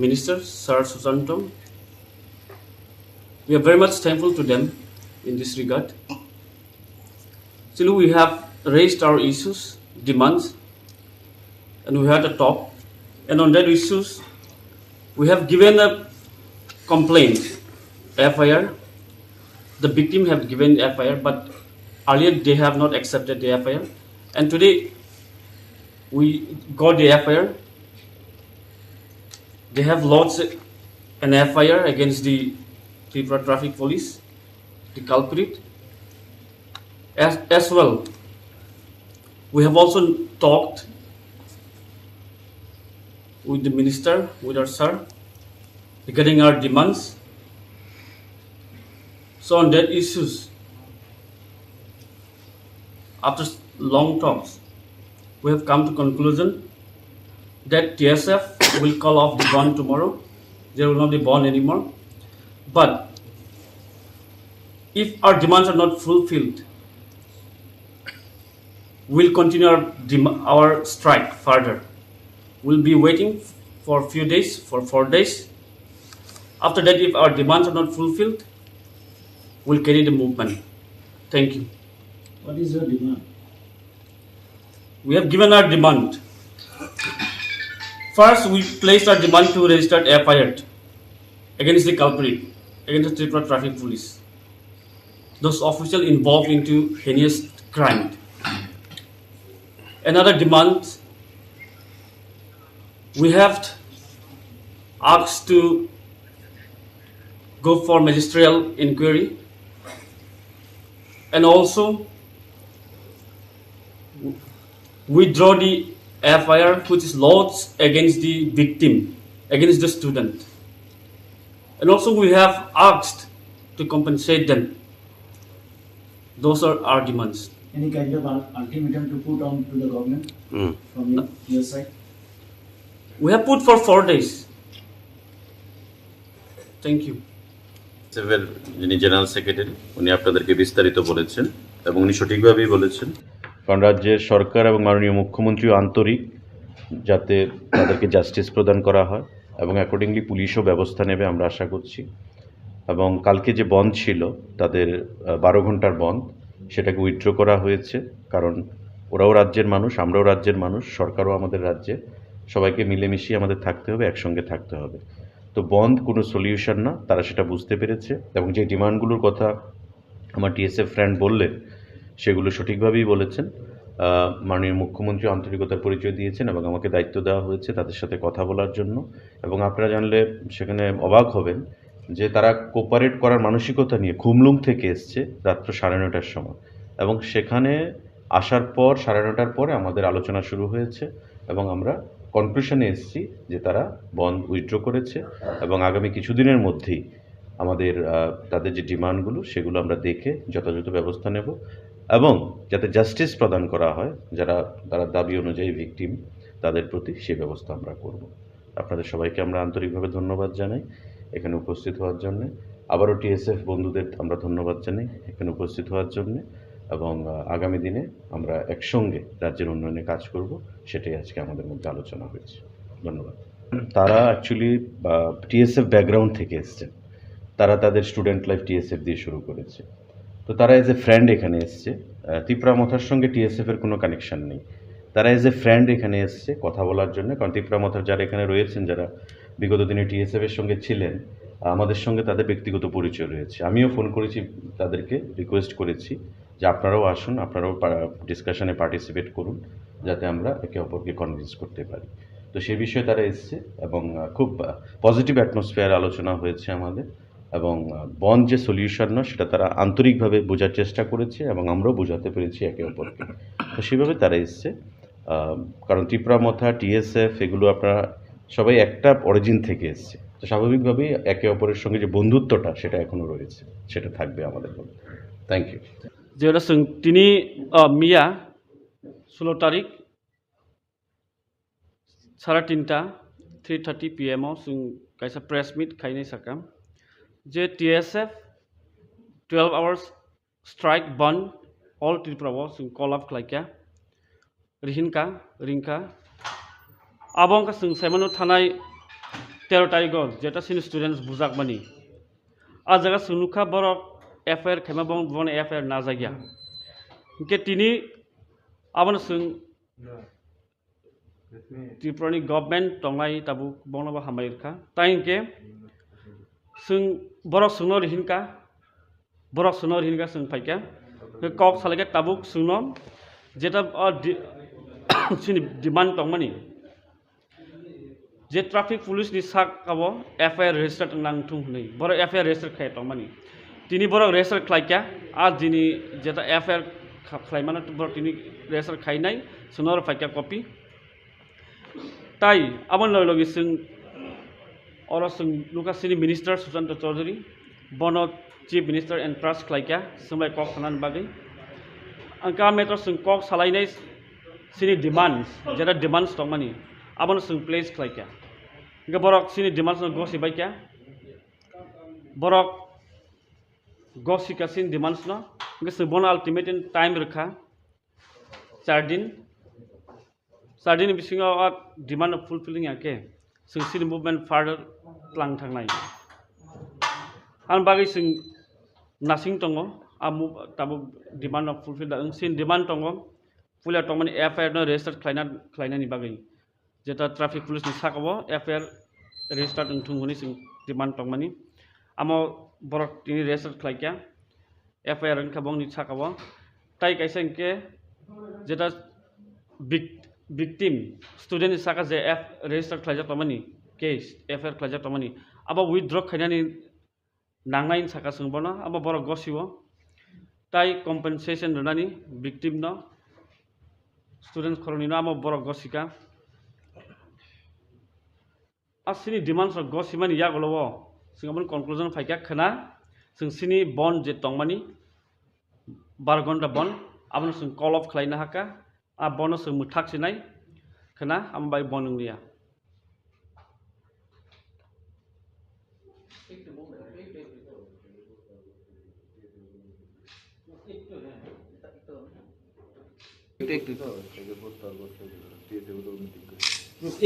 Minister, Sir Susanto. We are very much thankful to them in this regard. Still, we have raised our issues, demands, and we had a talk. And on that issues, we have given a complaint, FIR. The victim have given FIR, but earlier they have not accepted the FIR. And today, we got the FIR. They have lodged an FIR against the Tripura Traffic Police, the culprit. As well, we have also talked with the minister, with our sir, regarding our demands. So on that issues, after long talks, we have come to conclusion that TSF will call off the bond tomorrow. There will not be bond anymore. But if our demands are not fulfilled, we'll continue our strike further. We'll be waiting for a few days, for 4 days. After that, if our demands are not fulfilled, we'll carry the movement. Thank you. What is your demand? We have given our demand. First, we placed our demand to register FIR against the culprit, against the Tripura Traffic Police. Those officials involved into heinous crime. Another demand, we have asked to go for magisterial inquiry, and also withdraw the FIR which is lodged against the victim, against the student. And also we have asked to compensate them. Those are our demands. Any kind of ultimatum to put on to the government from your side? We have put for 4 days. Thank you. টিএসএফের যিনি general secretary উনি আপনাদেরকে বিস্তারিত বলেছেন এবং উনি সঠিকভাবেই বলেছেন, কারণ রাজ্যের সরকার এবং মাননীয় মুখ্যমন্ত্রীও আন্তরিক যাতে তাদেরকে জাস্টিস প্রদান করা হয় এবং অ্যাকর্ডিংলি পুলিশও ব্যবস্থা নেবে আমরা আশা করছি। এবং কালকে যে বন্ধ ছিল তাদের 12 ঘন্টার বন্ধ, সেটাকে উইথড্র করা হয়েছে, কারণ ওরাও রাজ্যের মানুষ, আমরাও রাজ্যের মানুষ, সরকারও আমাদের রাজ্যে, সবাইকে মিলেমিশিয়ে আমাদের থাকতে হবে, একসঙ্গে থাকতে হবে। তো বন্ধ কোনো সলিউশন না, তারা সেটা বুঝতে পেরেছে এবং যে ডিমান্ডগুলোর কথা আমার টিএসএফ ফ্রেন্ড বললেন সেগুলো সঠিকভাবেই বলেছেন। মাননীয় মুখ্যমন্ত্রী আন্তরিকতার পরিচয় দিয়েছেন এবং আমাকে দায়িত্ব দেওয়া হয়েছে তাদের সাথে কথা বলার জন্য। এবং আপনারা জানলে সেখানে অবাক হবেন যে তারা কোপারেট করার মানসিকতা নিয়ে খুমলুং থেকে এসছে রাত্র 9:30টার সময়, এবং সেখানে আসার পর 9:30টার পরে আমাদের আলোচনা শুরু হয়েছে এবং আমরা কনক্লুশনে এসেছি যে তারা বন্ধ উইথড্র করেছে এবং আগামী কিছুদিনের মধ্যেই আমাদের তাদের যে ডিমান্ডগুলো সেগুলো আমরা দেখে যথাযথ ব্যবস্থা নেব এবং যাতে জাস্টিস প্রদান করা হয় তারা দাবি অনুযায়ী ভিকটিম তাদের প্রতি সেই ব্যবস্থা আমরা করব। আপনাদের সবাইকে আমরা আন্তরিকভাবে ধন্যবাদ জানাই এখানে উপস্থিত হওয়ার জন্যে। আবারও টিএসএফ বন্ধুদের আমরা ধন্যবাদ জানাই এখানে উপস্থিত হওয়ার জন্যে এবং আগামী দিনে আমরা একসঙ্গে রাজ্যের উন্নয়নে কাজ করব, সেটাই আজকে আমাদের মধ্যে আলোচনা হয়েছে। ধন্যবাদ। তারা অ্যাকচুয়ালি টিএসএফ ব্যাকগ্রাউন্ড থেকে এসছেন, তারা তাদের স্টুডেন্ট লাইফ টিএসএফ দিয়ে শুরু করেছে। তো তারা এজ এ ফ্রেন্ড এখানে এসছে। ত্রিপুরা মথার সঙ্গে টিএসএফের কোনো কানেকশন নেই। তারা এজ এ ফ্রেন্ড এখানে এসছে কথা বলার জন্য, কারণ ত্রিপুরা মথার যারা এখানে রয়েছেন, যারা বিগত দিনে টিএসএফের সঙ্গে ছিলেন, আমাদের সঙ্গে তাদের ব্যক্তিগত পরিচয় রয়েছে। আমিও ফোন করেছি তাদেরকে, রিকোয়েস্ট করেছি যে আপনারাও আসুন, আপনারাও ডিসকাশনে পার্টিসিপেট করুন, যাতে আমরা একে অপরকে কনভিন্স করতে পারি। তো সেই বিষয়ে তারা এসছে এবং খুব পজিটিভ অ্যাটমসফিয়ার আলোচনা হয়েছে আমাদের, এবং বন্ড যে সলিউশন না সেটা তারা আন্তরিকভাবে বোঝার চেষ্টা করেছে এবং আমরাও বোঝাতে পেরেছি একে অপরকে। তো সেভাবে তারা এসছে, কারণ ত্রিপুরা মথা, টিএসএফ এগুলো আপনারা সবাই একটা অরিজিন থেকে এসছে। তো স্বাভাবিকভাবেই একে অপরের সঙ্গে যে বন্ধুত্বটা সেটা এখনও রয়েছে, সেটা থাকবে আমাদের মধ্যে। Thank you. যেটা তিনি মিয়া 16 তারিখ 3:30 3:30 PM kaisa press meet khainai sakam je TSF 12 hours strike band all Tripura call up khlaikya rinka abongka saimano thanai 13 tarikho jeta sin students bujak bani a jaga sunukha borok FIR khema bon FIR na jagya ke tini abon Tripurani government tonglai tabu bonaba hamairka tainke borok sunor hinka paika kok salage tabuk sunom jeta sini demand tongmani je traffic police ni sak abo FIR register nang thung nei boro FIR register khai tongmani tini borok register khlaikya a dini jeta FIR khlaimana borok tini register khainai sunor paika copy তাই আমার লগে লুকাসিনি minister Sushanta Chowdhury বন chief minister and trust খাইকা সোমলাই কক খানান বাগै आंका मेटर কক सालायनाय सिनि डिमान्ड्स जेटा डिमान्ड्स दंमानि आबोनो प्लेस खाइका इनका बरक सिनि डिमान्ड्स गसिबायका बरक गसिका सिनि डिमान्ड्स न इनका बन अल्टिमेट टाइम रखा 4 दिन बिसिङाव डिमान्ड फुलफिलिं आके सिनि मुभमेन्ट फार्दार प्लान थांनाय आं बागै नासिं दङ ताबो डिमान्ड फुलफिल सिन डिमान्ड दङ पुलिया दंमानि FIR न रेजिस्टार खालायनायनि बागै जेटा ट्राफिक पुलिसनि साकाबो FIR रेजिस्टार थुंगनि डिमान्ड दंमानि आमो बरक तिनि रेजिस्टार खालायका FIR खाबंनि साकाबो ताइ कायसा इनके जेटा victim student saka je register khlaija tamani case FIR khlaija tamani aba withdraw khainani nangnai saka sungbona aba boro gosibo tai compensation runani victim no students khoroni no aba boro gosika asini demands of gosimani yagolowo singabon conclusion faika khana sini bond je tongmani 12 ghonta bond abon call off khlaina haka a bonus muthak sinai khana ambai bonunglia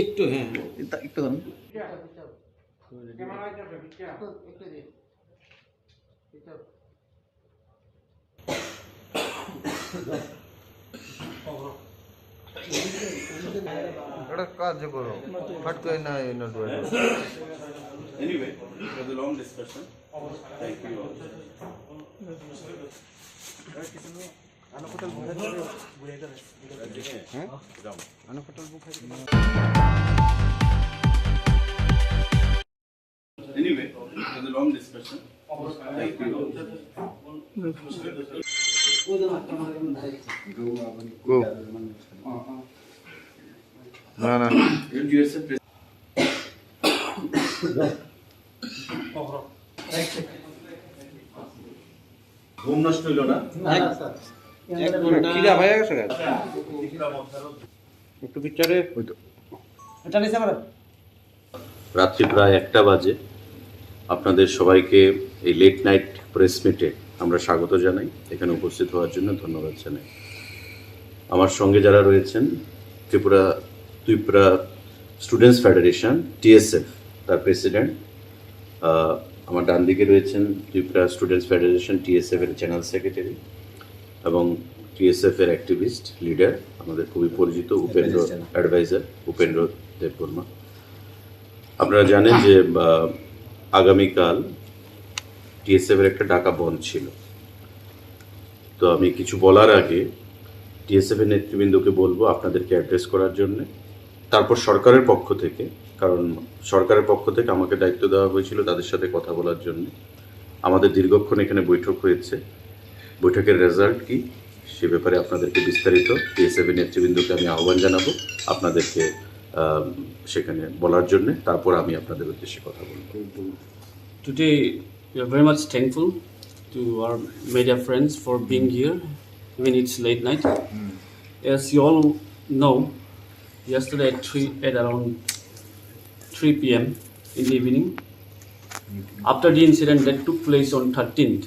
একটু হ্যাঁ একটু করুন এটা কাজ করো ফট করে না ইনো do Anyway, it was a long discussion. Thank you all. Anyway, it was a long discussion. Thank you all. Go. না ঘুম নষ্ট হইল না খিদা হয়ে গেছে একটু পিকচারে এটা নিছে আমার রাত্রি প্রায় 1টা বাজে আপনাদের সবাইকে এই লেট নাইট প্রেস মিটে আমরা স্বাগত জানাই। এখানে উপস্থিত হওয়ার জন্য ধন্যবাদ জানাই। আমার সঙ্গে যারা রয়েছেন ত্রিপুরা স্টুডেন্টস ফেডারেশন TSF তার প্রেসিডেন্ট আমার ডান দিকে রয়েছেন ত্রিপুরা স্টুডেন্টস ফেডারেশন টিএসএফ এর চ্যানেল সেক্রেটারি এবং টিএসএফ এর অ্যাক্টিভিস্ট লিডার আমাদের খুবই পরিচিত উপেন্দ্র অ্যাডভাইজার উপেন্দ্র দেববর্মা। আপনারা জানেন যে আগামীকাল টিএসএফ এর একটা ডাকা বন্ধ ছিল। তো আমি কিছু বলার আগে টিএসএফ এর নেতৃবৃন্দকে বলবো আপনাদেরকে অ্যাড্রেস করার জন্য, তারপর সরকারের পক্ষ থেকে, কারণ সরকারের পক্ষ থেকে আমাকে দায়িত্ব দেওয়া হয়েছিল তাদের সাথে কথা বলার জন্য। আমাদের দীর্ঘক্ষণ এখানে বৈঠক হয়েছে, বৈঠকের রেজাল্ট কি সে ব্যাপারে আপনাদেরকে বিস্তারিত টিএসএফ এর নেতৃবৃন্দকে আমি আহ্বান জানাবো আপনাদেরকে সেখানে বলার জন্য, তারপর আমি আপনাদের উদ্দেশ্যে কথা বলবো। Today, we are very much thankful to our media friends for being here, even it's late night. As you all know, yesterday at around 3 p.m. in the evening, after the incident that took place on 13th,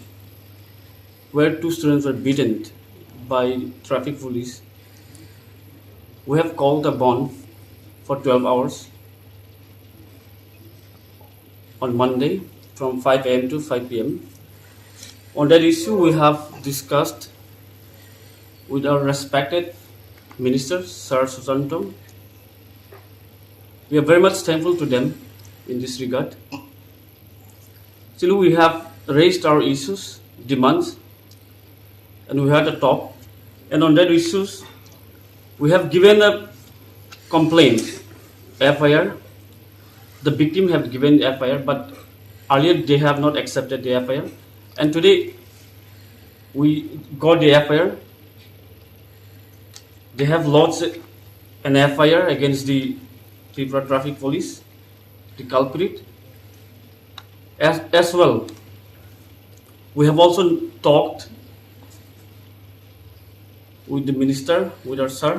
where 2 students were beaten by traffic police, we have called a bond for 12 hours on Monday from 5 a.m. to 5 p.m. On that issue, we have discussed with our respected Minister, Sir Susanto. We are very much thankful to them in this regard. Still, we have raised our issues, demands, and we had a talk. And on that issues, we have given a complaint, FIR. The victim have given FIR, but earlier they have not accepted the FIR. And today, we got the FIR. They have lodged an FIR against the Tripura Traffic Police, the culprit. As well, we have also talked with the minister, with our sir,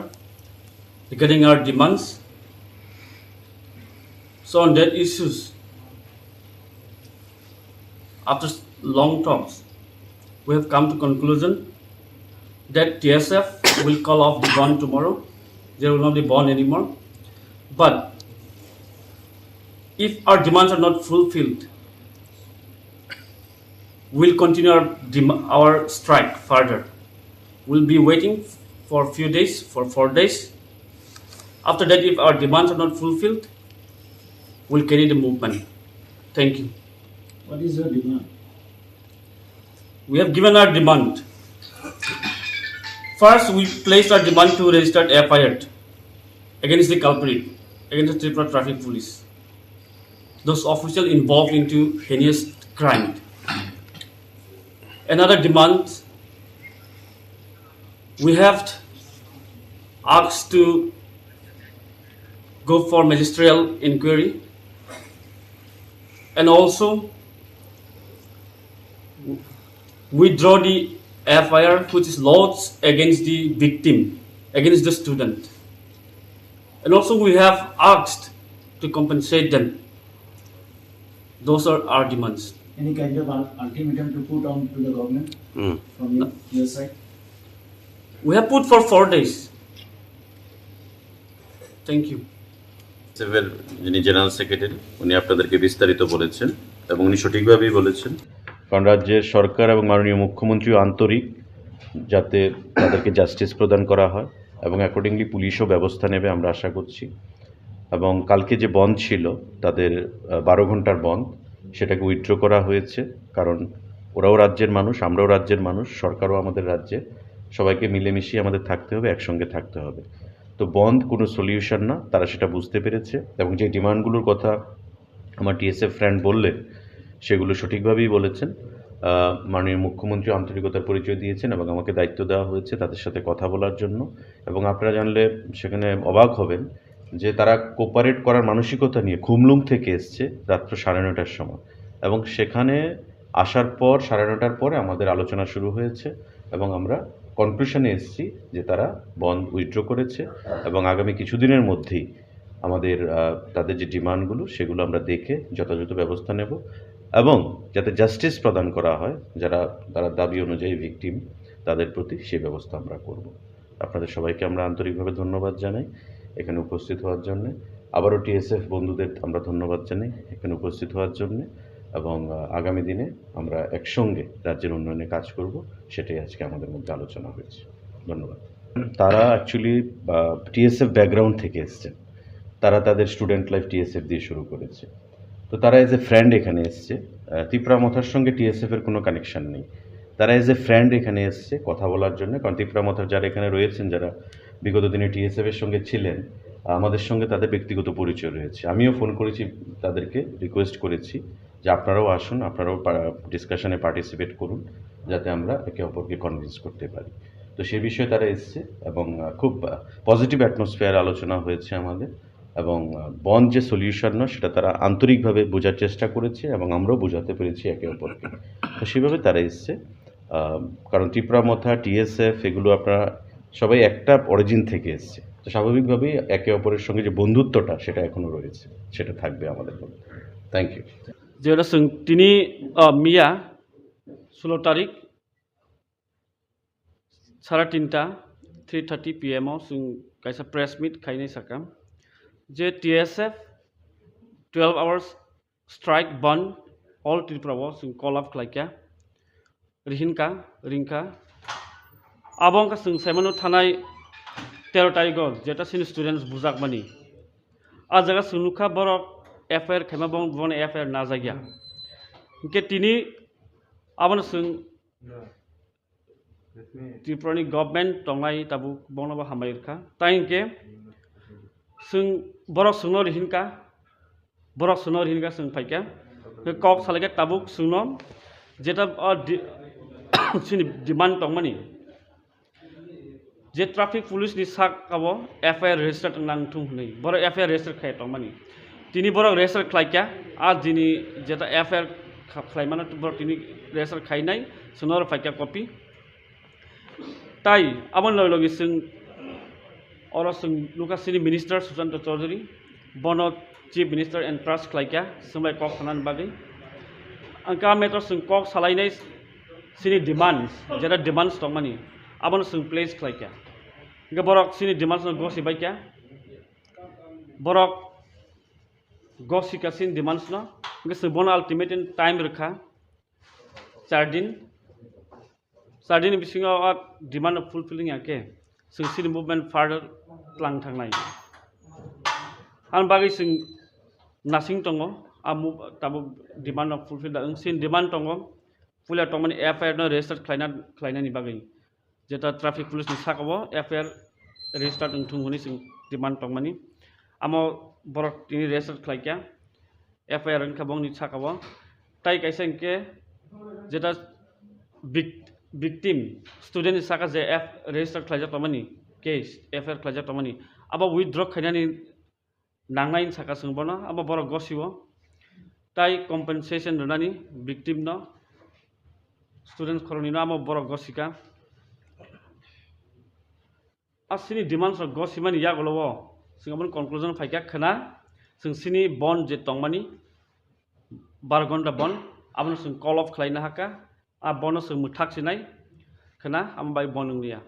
regarding our demands. So on that issues, after long talks, we have come to conclusion that TSF will call off the bond tomorrow. There will not be bond anymore. But if our demands are not fulfilled, we'll continue our strike further. We'll be waiting for a few days, for 4 days. After that, if our demands are not fulfilled, we'll carry the movement. Thank you. What is your demand? We have given our demand. First, we placed our demand to register FIR against the culprit, against the Tripura Traffic Police, those officials involved into heinous crime. Another demand, we have asked to go for magisterial inquiry, and also withdraw the FIR which is lodged against the victim, against the student. And also we have asked to compensate them. Those are our demands. Any kind of ultimatum to put on to the government from your side? We have put for 4 days. Thank you. টিএসএফের যিনি general secretary উনি আপনাদেরকে বিস্তারিত বলেছেন এবং উনি সঠিকভাবেই বলেছেন, কারণ রাজ্যের সরকার এবং মাননীয় মুখ্যমন্ত্রীও আন্তরিক যাতে তাদেরকে জাস্টিস প্রদান করা হয় এবং অ্যাকর্ডিংলি পুলিশও ব্যবস্থা নেবে আমরা আশা করছি। এবং কালকে যে বন্ধ ছিল তাদের 12 ঘন্টার বন্ধ, সেটাকে উইথড্র করা হয়েছে, কারণ ওরাও রাজ্যের মানুষ, আমরাও রাজ্যের মানুষ, সরকারও আমাদের রাজ্যে, সবাইকে মিলেমিশিয়ে আমাদের থাকতে হবে, একসঙ্গে থাকতে হবে। তো বন্ধ কোনো সলিউশন না, তারা সেটা বুঝতে পেরেছে এবং যে ডিমান্ডগুলোর কথা আমার টিএসএফ ফ্রেন্ড বললেন সেগুলো সঠিকভাবেই বলেছেন। মাননীয় মুখ্যমন্ত্রী আন্তরিকতার পরিচয় দিয়েছেন এবং আমাকে দায়িত্ব দেওয়া হয়েছে তাদের সাথে কথা বলার জন্য। এবং আপনারা জানলে সেখানে অবাক হবেন যে তারা কোপারেট করার মানসিকতা নিয়ে খুমলুং থেকে এসছে রাত্র 9:30টার সময়, এবং সেখানে আসার পর 9:30টার পরে আমাদের আলোচনা শুরু হয়েছে এবং আমরা কনক্লুশনে এসেছি যে তারা বন্ধ উইথড্র করেছে এবং আগামী কিছুদিনের মধ্যেই আমাদের তাদের যে ডিমান্ডগুলো সেগুলো আমরা দেখে যথাযথ ব্যবস্থা নেব এবং যাতে জাস্টিস প্রদান করা হয় তারা দাবি অনুযায়ী ভিকটিম তাদের প্রতি সেই ব্যবস্থা আমরা করব। আপনাদের সবাইকে আমরা আন্তরিকভাবে ধন্যবাদ জানাই এখানে উপস্থিত হওয়ার জন্যে। আবারও টিএসএফ বন্ধুদের আমরা ধন্যবাদ জানাই এখানে উপস্থিত হওয়ার জন্যে। এবং আগামী দিনে আমরা একসঙ্গে রাজ্যের উন্নয়নে কাজ করব, সেটাই আজকে আমাদের মধ্যে আলোচনা হয়েছে। ধন্যবাদ। তারা অ্যাকচুয়ালি টিএসএফ ব্যাকগ্রাউন্ড থেকে এসছেন, তারা তাদের স্টুডেন্ট লাইফ টিএসএফ দিয়ে শুরু করেছে। তো তারা এজ এ ফ্রেন্ড এখানে এসছে। ত্রিপুরা মথার সঙ্গে টিএসএফের কোনো কানেকশান নেই, তারা এজ এ ফ্রেন্ড এখানে এসছে কথা বলার জন্য। কারণ ত্রিপুরা মথার যারা এখানে রয়েছেন, যারা বিগত দিনে টিএসএফের সঙ্গে ছিলেন, আমাদের সঙ্গে তাদের ব্যক্তিগত পরিচয় রয়েছে। আমিও ফোন করেছি, তাদেরকে রিকোয়েস্ট করেছি যে আপনারাও আসুন, আপনারাও ডিসকাশনে পার্টিসিপেট করুন, যাতে আমরা একে অপরকে কনভিন্স করতে পারি। তো সেই বিষয়ে তারা এসছে এবং খুব পজিটিভ অ্যাটমসফিয়ার আলোচনা হয়েছে আমাদের। এবং বন্ড যে সলিউশন নয়, সেটা তারা আন্তরিকভাবে বোঝার চেষ্টা করেছে এবং আমরাও বোঝাতে পেরেছি একে অপরকে। তো সেভাবে তারা এসছে। কারণ ত্রিপুরা মথা, টিএসএফ এগুলো আপনারা সবাই একটা অরিজিন থেকে এসছে। তো স্বাভাবিকভাবেই একে অপরের সঙ্গে যে বন্ধুত্বটা, সেটা এখনও রয়েছে, সেটা থাকবে আমাদের মধ্যে। Thank you. যেটা তিনি মিয়া 16 তারিখ 3:30 PM जों कायसा प्रेस मिट खायनाय साकाम जे TSF 12 hours strike band all Tripura जों call up खालायका रिंका आबंका जों साइमानो थानाय 13 तारिख जेटा सिन स्टुडेन्ट्स बुजाकमानि आ जागा सुनुखा बरक एफआईआर खायमा बन एफआईआर ना जागिया इनके तिनी आबन जों त्रिपुरानि गभर्नमेन्ट दंनाय ताबु बनबा हामायरखा ताइनके जों बरक सुनो रिहिनका जों फाइका कक सालायका ताबुक सुनो जेटा सिनि डिमान्ड दंमानि जे ट्राफिक पुलिस नि साक आबो एफआईआर रेजिस्टार नांथुं हनै बर एफआईआर रेजिस्टार खाय दंमानि तिनी बर रेजिस्टार खालायका आ दिनि जेटा एफआईआर खालायमाना बर तिनि रेजिस्टार खायनाय सुनर फाइका कपि ताई आबन लगे जों और जों लुकासिनि मिनिस्टार सुशांत चौधरी बन चीफ मिनिस्टार एंड ट्रास्ट खालायका सोंबाय कक थानानि बागै आंका मेटर जों कक सालायनाय सिनि डिमान्ड्स जेटा डिमान्ड्स दंमानि आबन जों प्लेस खालायका इनका बरक सिनि डिमान्ड्स गसिबायका बरक गसिका सिनि डिमान्ड्स न इनका जों बन अल्टिमेट टाइम रखा 4 दिन बिसिङाव डिमान्ड फुलफिलिं आके जों सिनि मुभमेन्ट फार्दार लां थांनाय आं बागै जों नासिं दङ ताबो डिमान्ड फुलफिल दा सिन डिमान्ड दङ पुलिया दंमानि एफआईआर रेजिस्टार खालायनायनि बागै जेटा ट्राफिक पुलिस नि साकाव एफआईआर रेजिस्टार थुंगुनि जों डिमान्ड दंमानि आमो बरक तिनि रेजिस्टार खालायका एफआईआर खाबंनि साकाव ताइ कायसा इनके जेटा victim student saka je f register khlaja tamani case fr khlaja tamani aba withdraw khainani nangnai saka sungbona aba bor gosiwo tai compensation runani victim no students khoroni no aba bor gosika asini demands of gosimani yagolowo singabon conclusion faika khana sini bond je tongmani 12 घन्टा bond abon sing call off khlaina haka आ बनस मुथाक्सिनाय खोना आमबाय बनंलिया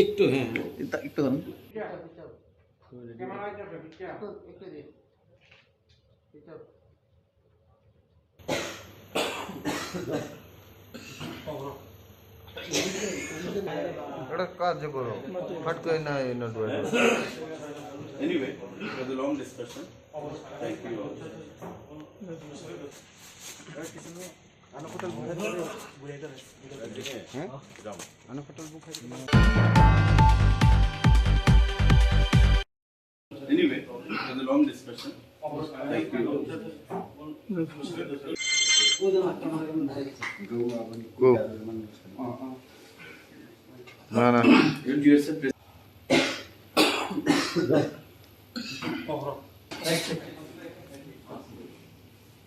একটু হ্যাঁ একটু ধরুন এটা কাজ করো ফট করে না ইনট Anyway, it was a long discussion. Thank you all. Anyway, it was a long discussion. Thank you all. Go. না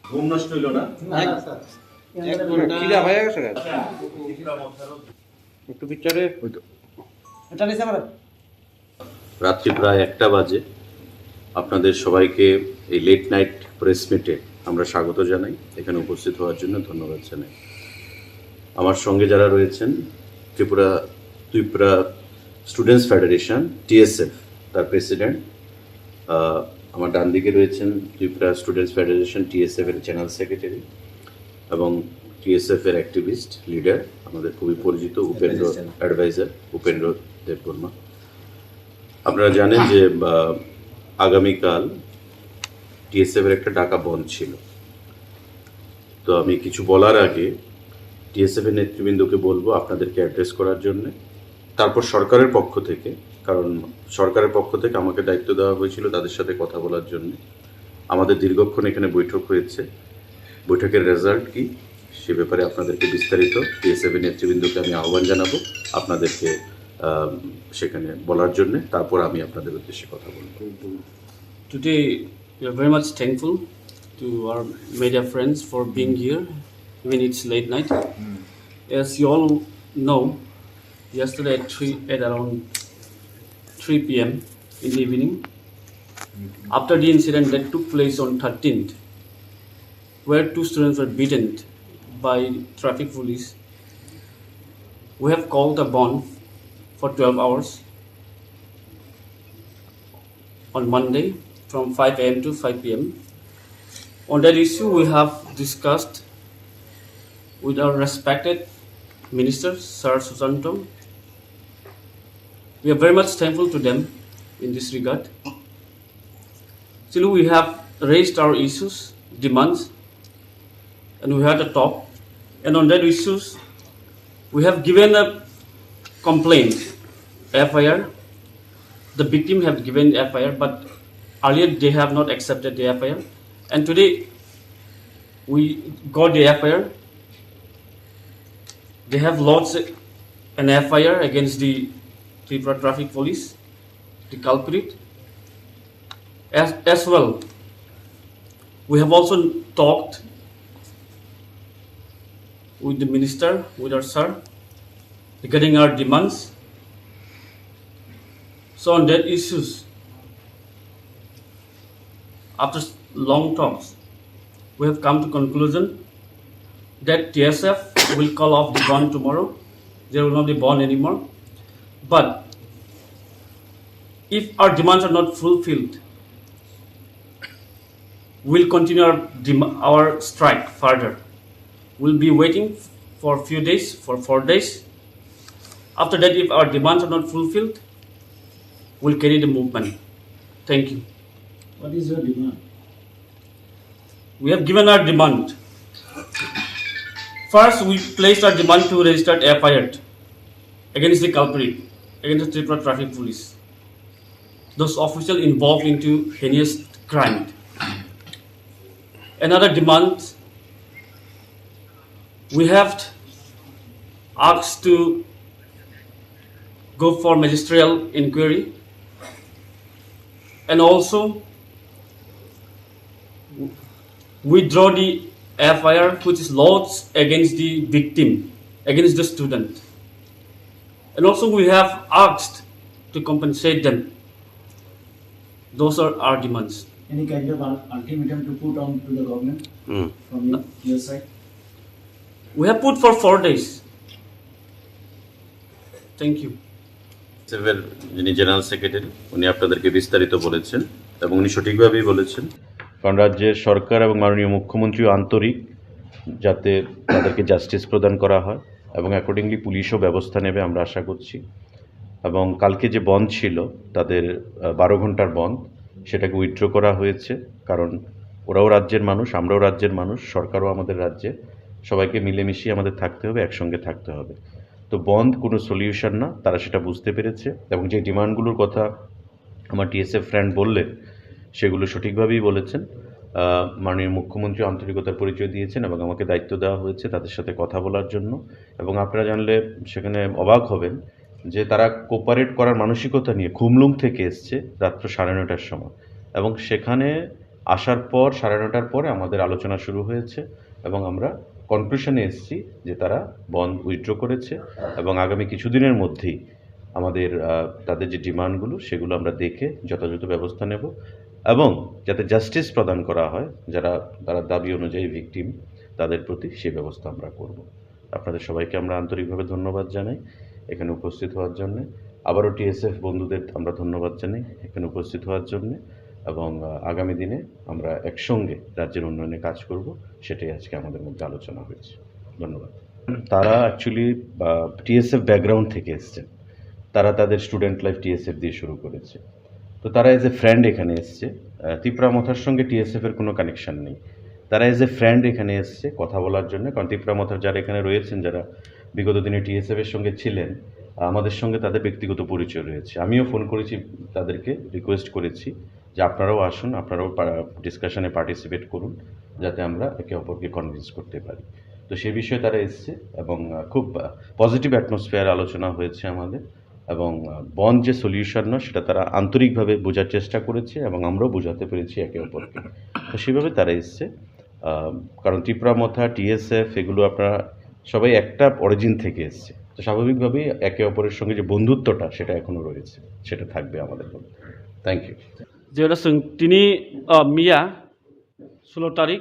ঘুম নষ্ট হইল না খিদা হয়ে গেছে একটু পিকচারে এটা নিছে আমার রাত্রি প্রায় 1টা বাজে আপনাদের সবাইকে এই লেট নাইট প্রেস মিটে আমরা স্বাগত জানাই। এখানে উপস্থিত হওয়ার জন্য ধন্যবাদ জানাই। আমার সঙ্গে যারা রয়েছেন, ত্রিপুরা স্টুডেন্টস ফেডারেশন TSF তার প্রেসিডেন্ট, আমার ডান দিকে রয়েছেন ত্রিপুরা স্টুডেন্টস ফেডারেশন TSF এর চ্যানেল সেক্রেটারি এবং TSF এর অ্যাক্টিভিস্ট লিডার, আমাদের খুবই পরিচিত উপেন্দ্র অ্যাডভাইজার উপেন্দ্র দেববর্মা। আপনারা জানেন যে আগামীকাল TSF এর একটা ডাকা বন্ধ ছিল। তো আমি কিছু বলার আগে TSF এর নেতৃবৃন্দকে বলবো আপনাদেরকে অ্যাড্রেস করার জন্য, তারপর সরকারের পক্ষ থেকে, কারণ সরকারের পক্ষ থেকে আমাকে দায়িত্ব দেওয়া হয়েছিল তাদের সাথে কথা বলার জন্য। আমাদের দীর্ঘক্ষণ এখানে বৈঠক হয়েছে, বৈঠকের রেজাল্ট কি সে ব্যাপারে আপনাদেরকে বিস্তারিত TSF এর নেতৃবৃন্দকে আমি আহ্বান জানাবো আপনাদেরকে সেখানে বলার জন্য, তারপর আমি আপনাদের উদ্দেশ্যে কথা বলবো। Today, we are very much thankful to our media friends for being here, even it's late night. As you all know, yesterday at around 3 p.m. in the evening, after the incident that took place on 13th, where 2 students were beaten by traffic police, we have called a bond for 12 hours on Monday from 5 a.m. to 5 p.m. On that issue, we have discussed with our respected Minister, Sir Susanto. We are very much thankful to them in this regard. Still, we have raised our issues, demands, and we had a talk. And on that issues, we have given a complaint, FIR. The victim have given FIR, but earlier they have not accepted the FIR. And today, we got the FIR. They have lodged an FIR against the Tripura Traffic Police, the culprit. As well, we have also talked with the minister, with our sir, regarding our demands. So on that issues, after long talks, we have come to conclusion that TSF will call off the bond tomorrow. There will not be bond anymore. But if our demands are not fulfilled, we'll continue our strike further. We'll be waiting for a few days, for 4 days. After that, if our demands are not fulfilled, we'll carry the movement. Thank you. What is your demand? We have given our demand. First, we placed our demand to register FIR against the culprit, against the Tripura Traffic Police, those officials involved into heinous crime. Another demand, we have asked to go for magisterial inquiry, and also withdraw the FIR which is lodged against the victim, against the student. And also we have asked to compensate them. Those are our demands. Any kind of ultimatum to put on to the government from your side? We have put for 4 days. Thank you. TSF এর যিনি general secretary, উনি আপনাদেরকে বিস্তারিত বলেছেন এবং উনি সঠিকভাবেই বলেছেন, কারণ রাজ্যের সরকার এবং মাননীয় মুখ্যমন্ত্রী আন্তরিক যাতে তাদেরকে জাস্টিস প্রদান করা হয় এবং অ্যাকর্ডিংলি পুলিশও ব্যবস্থা নেবে আমরা আশা করছি। এবং কালকে যে বন্ধ ছিল তাদের 12 ঘন্টার বন্ধ, সেটাকে উইথড্র করা হয়েছে, কারণ ওরাও রাজ্যের মানুষ, আমরাও রাজ্যের মানুষ, সরকারও আমাদের রাজ্যে, সবাইকে মিলেমিশিয়ে আমাদের থাকতে হবে, একসঙ্গে থাকতে হবে। তো বন্ধ কোনো সলিউশন না, তারা সেটা বুঝতে পেরেছে এবং যে ডিমান্ডগুলোর কথা আমার TSF ফ্রেন্ড বললেন সেগুলো সঠিকভাবেই বলেছেন। মাননীয় মুখ্যমন্ত্রী আন্তরিকতার পরিচয় দিয়েছেন এবং আমাকে দায়িত্ব দেওয়া হয়েছে তাদের সাথে কথা বলার জন্য। এবং আপনারা জানলে সেখানে অবাক হবেন যে তারা কোপারেট করার মানসিকতা নিয়ে খুমলুং থেকে এসছে রাত্র 9:30টার সময়, এবং সেখানে আসার পর 9:30টার পরে আমাদের আলোচনা শুরু হয়েছে এবং আমরা কনক্লুশনে এসেছি যে তারা বন্ধ উইথড্র করেছে এবং আগামী কিছুদিনের মধ্যেই আমাদের তাদের যে ডিমান্ডগুলো সেগুলো আমরা দেখে যথাযথ ব্যবস্থা নেব। এবং যাতে জাস্টিস প্রদান করা হয় যারা তারা দাবি অনুযায়ী ভিকটিম তাদের প্রতি সেই ব্যবস্থা আমরা করব। আপনাদের সবাইকে আমরা আন্তরিকভাবে ধন্যবাদ জানাই এখানে উপস্থিত হওয়ার জন্যে। আবারও টিএসএফ বন্ধুদের আমরা ধন্যবাদ জানাই এখানে উপস্থিত হওয়ার জন্যে, এবং আগামী দিনে আমরা একসঙ্গে রাজ্যের উন্নয়নে কাজ করব, সেটাই আজকে আমাদের মধ্যে আলোচনা হয়েছে। ধন্যবাদ। তারা অ্যাকচুয়ালি টিএসএফ ব্যাকগ্রাউন্ড থেকে এসছেন, তারা তাদের স্টুডেন্ট লাইফ টিএসএফ দিয়ে শুরু করেছে, তো তারা এজ এ ফ্রেন্ড এখানে এসছে। ত্রিপুরা মথার সঙ্গে টিএসএফের কোনো কানেকশান নেই, তারা এজ এ ফ্রেন্ড এখানে এসছে কথা বলার জন্য। কারণ ত্রিপুরা মথার যারা এখানে রয়েছেন, যারা বিগত দিনে টিএসএফের সঙ্গে ছিলেন, আমাদের সঙ্গে তাদের ব্যক্তিগত পরিচয় রয়েছে। আমিও ফোন করেছি, তাদেরকে রিকোয়েস্ট করেছি যে আপনারাও আসুন, আপনারাও ডিসকাশনে পার্টিসিপেট করুন, যাতে আমরা একে অপরকে কনভিন্স করতে পারি। তো সে বিষয়ে তারা এসছে এবং খুব পজিটিভ অ্যাটমসফিয়ার আলোচনা হয়েছে আমাদের, এবং বন যে সলিউশন নয় সেটা তারা আন্তরিকভাবে বোঝার চেষ্টা করেছে এবং আমরাও বোঝাতে পেরেছি একে অপরকে। তো সেভাবে তারা এসছে, কারণ ত্রিপুরা মথা টিএসএফ এগুলো আপনারা সবাই একটা অরিজিন থেকে এসছে, তো স্বাভাবিকভাবেই একে অপরের সঙ্গে যে বন্ধুত্বটা সেটা এখনও রয়েছে, সেটা থাকবে আমাদের মধ্যে। Thank you. যেটা তিনি মিয়া 16 তারিখ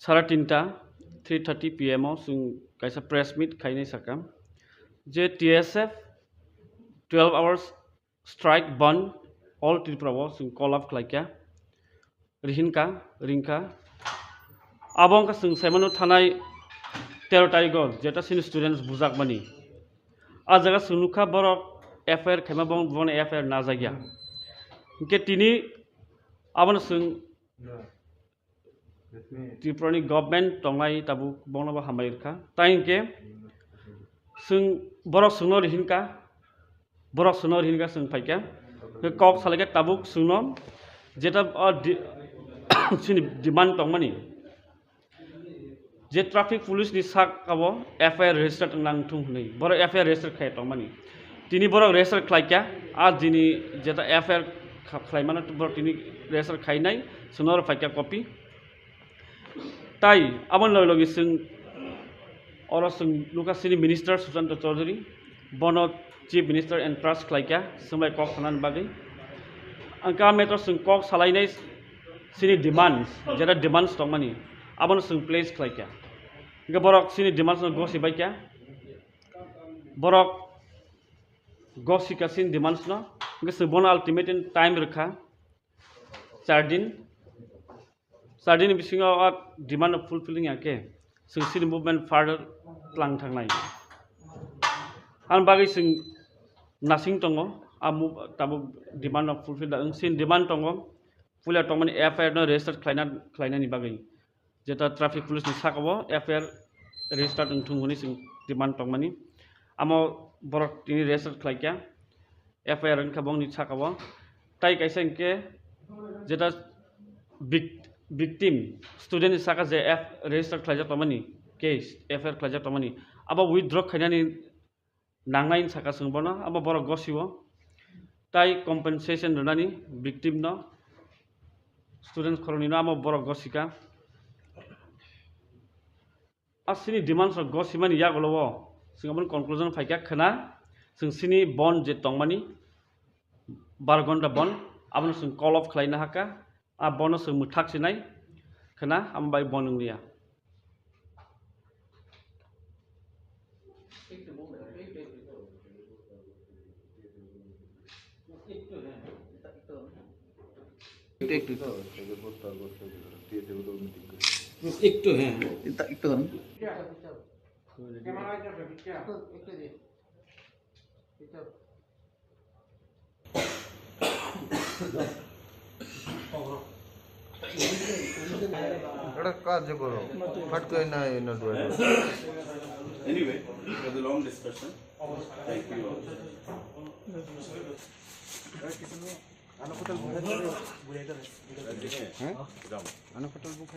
3:30 PM जों kaisa press meet khainai sakam je TSF 12 hours strike ban all Tripura जों call up khlaika rinka abong ka जों saimano thanai 13 tarikh jeta sin students bujak mani a jaga sunukha borok FIR khaima bon FIR na jagya ke tini abon जों Tripurani government tongai tabu bonaba hamairka tainke जों borok sungno rihinka जों faika ke kok salaga tabuk sungno jeta sini demand tongmani je traffic police ni sak abo FIR register nang thung nei borok FIR register khai tongmani tini borok register khlaika a jini jeta FIR khlaimana borok tini register khainai sunor faika copy তাই আমার লগে जों or जों লুকাসিনি minister Sushanta Chowdhury বন chief minister and trust খাইকা সময় cock খানান বাগै आंका मेटर जों कक सालायनाय सिनि डिमान्ड्स जेरा डिमान्ड्स दं मानि आबन जों प्लेस खाइका गे बरक सिनि डिमान्ड्स गसि बाइका बरक गसिका सिनि डिमान्ड्स न गे जों बन अल्टिमेट टाइम रखा 4 दिन बिसिङाव डिमान्ड फुलफिलिंग आके जों सिनि मुभमेन्ट फार्दार लां थांनाय आं बागै जों नासिं दङ आमु ताबु डिमान्ड फुलफिल दा सिन डिमान्ड दङ फुला तंमानि एफआईआर न रेजिस्टार खालायनायनि बागै जेता ट्राफिक पुलिस नि साकाव एफआईआर रेजिस्टार थुंगुनि जों डिमान्ड तंमानि आमो बरक तिनि रेजिस्टार खालायका एफआईआर न खाबंनि साकाव ताइ काइसा इनके जेता victim student ni saka je f register khlaja tamani case FIR khlaja tamani aba withdraw khainani nangnai saka sungbono aba borok gosiwo tai compensation runani victim no students khoroni no aba borok gosika asini demands of gosimani yagolowo singabon conclusion faika khana sini bond je tongmani 12 ঘন্টা bond abon sing call off khlaina haka a bonus muthak sinai khana ambai bonunglia একটু হ্যাঁ একটু একটা কাজ করো ফট করে না এই note Anyway, it was a long discussion. Thank you all. আনফটল বুক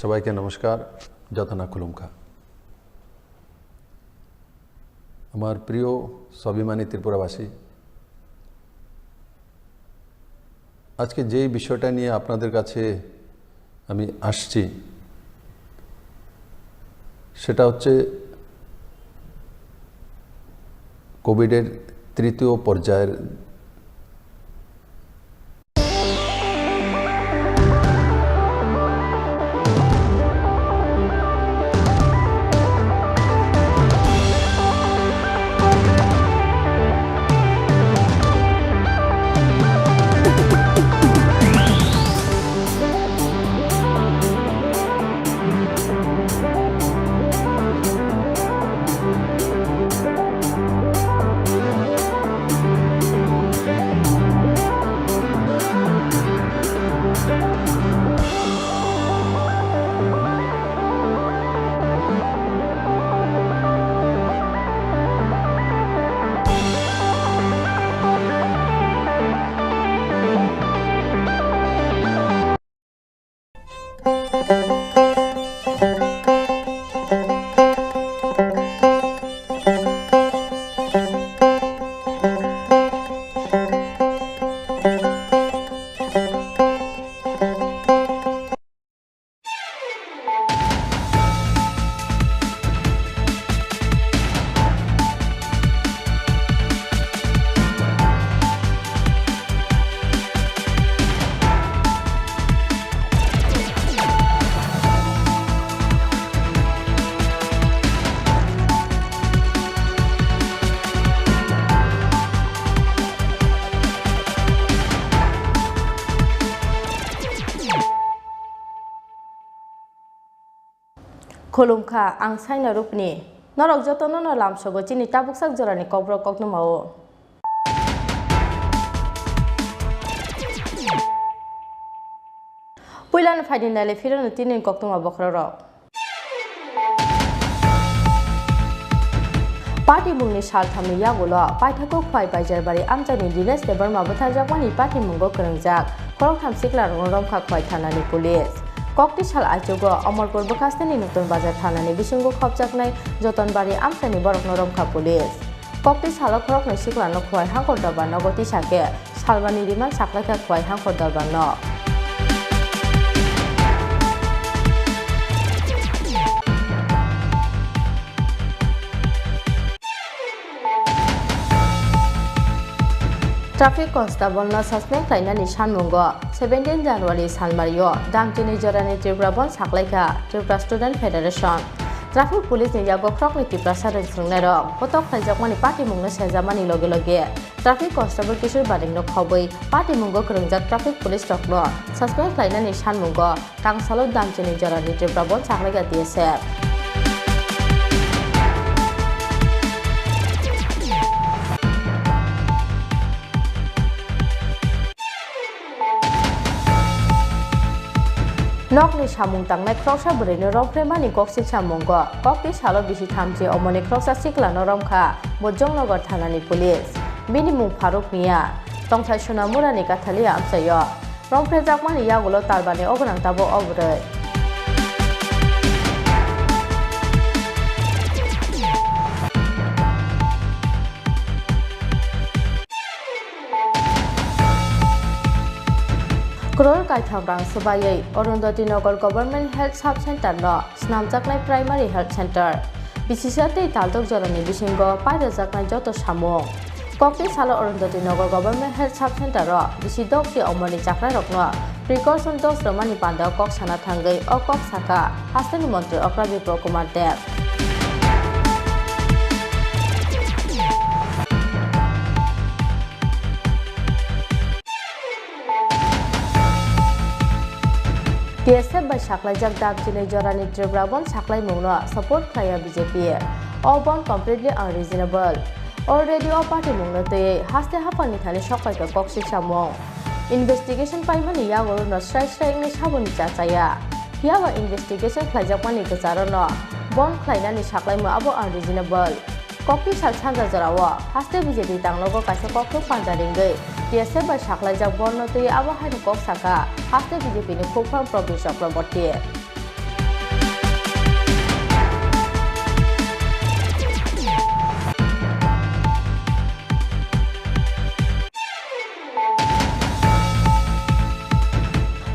সবাইকে নমস্কার। যতনা খুলুমখা। আমার প্রিয় স্বাভিমানী ত্রিপুরাবাসী, আজকে যেই বিষয়টা নিয়ে আপনাদের কাছে আমি আসছি সেটা হচ্ছে কোভিডের তৃতীয় পর্যায়ের Khulumkha ang saina rupni norok jotono no lamsogo chini tabuksak jorani kobrok koknumao Puilan faidinale firon tinin koknuma bokraro Party mungni sal thamni yagulo paithako khwai baijarbari amjani dines debar mabotha jakwani party mungo krengjak korok thamsikla romkha khwai thanani police Kokti sal ajogo Amarpur Bakastani Nutun Bazar Thanani Bisingo Khopjaknai Jotonbari Amsani Borok Noromkha Police Kokti sal khorok nai siklano khwai hangkor darbano goti sake salbani riman saklaika khwai hangkor darbano Traffic Constable na suspect lainani sanmungo 17 January Sanmario Dangtini Jorani Triprabon Saklaika Tripura Student Federation Traffic Police ni yago krok ni Tripura Sarin Sungnero Potok Khaljakmani Party mungno sejamani loge loge Traffic Constable Kishor Bading no khoboi Party mungo krengjak Traffic Police rokno suspect lainani sanmungo Tangsalo Dangtini Jorani Triprabon Saklaika DSF Nokni samung tangnai kroksa burino rompremani koksik samunggo kokti salo bisi thamji omoni kroksa siklano romkha Bojongnagar thanani police bini mung Faruk Mia tongthai Sonamurani kathalia amsayo romprejakmani yagulo tarbani ogonang tabo obroi Kror Kaithamrang Subayai Arundhati Nagar Government Health Sub Center no Snamjaknai Primary Health Center Bisisate Taldok Jorani Bisingo Paidajaknai Joto Samung Kokti Salo Arundhati Nagar Government Health Sub Center ro Bisidok ki Omoni Chakra Rokno Precaution dose Romani Panda Kok Sana Thangai o Kok Saka Hastani Mantri Okra Bipro Kumar Dev TSF by Saklai Jagdab Jine Jorani Tribrabon Saklai Mungno support Klaya BJP. All bond completely unreasonable. Already all party Mungno te haste hapani thani shokai ka koksi samong. Investigation paimani yago no strike ni sabuni chachaya. Hiawa investigation Klajapani Kazarono. Bond Klaina ni Saklai Mu abo unreasonable. Kopi sal sanja jarawa haste BJP tanglogo kaisa kokku pandaringai. TSF by Saklai Jagbon no te abo hai kok saka haste BJP ni khopram province of Robotie.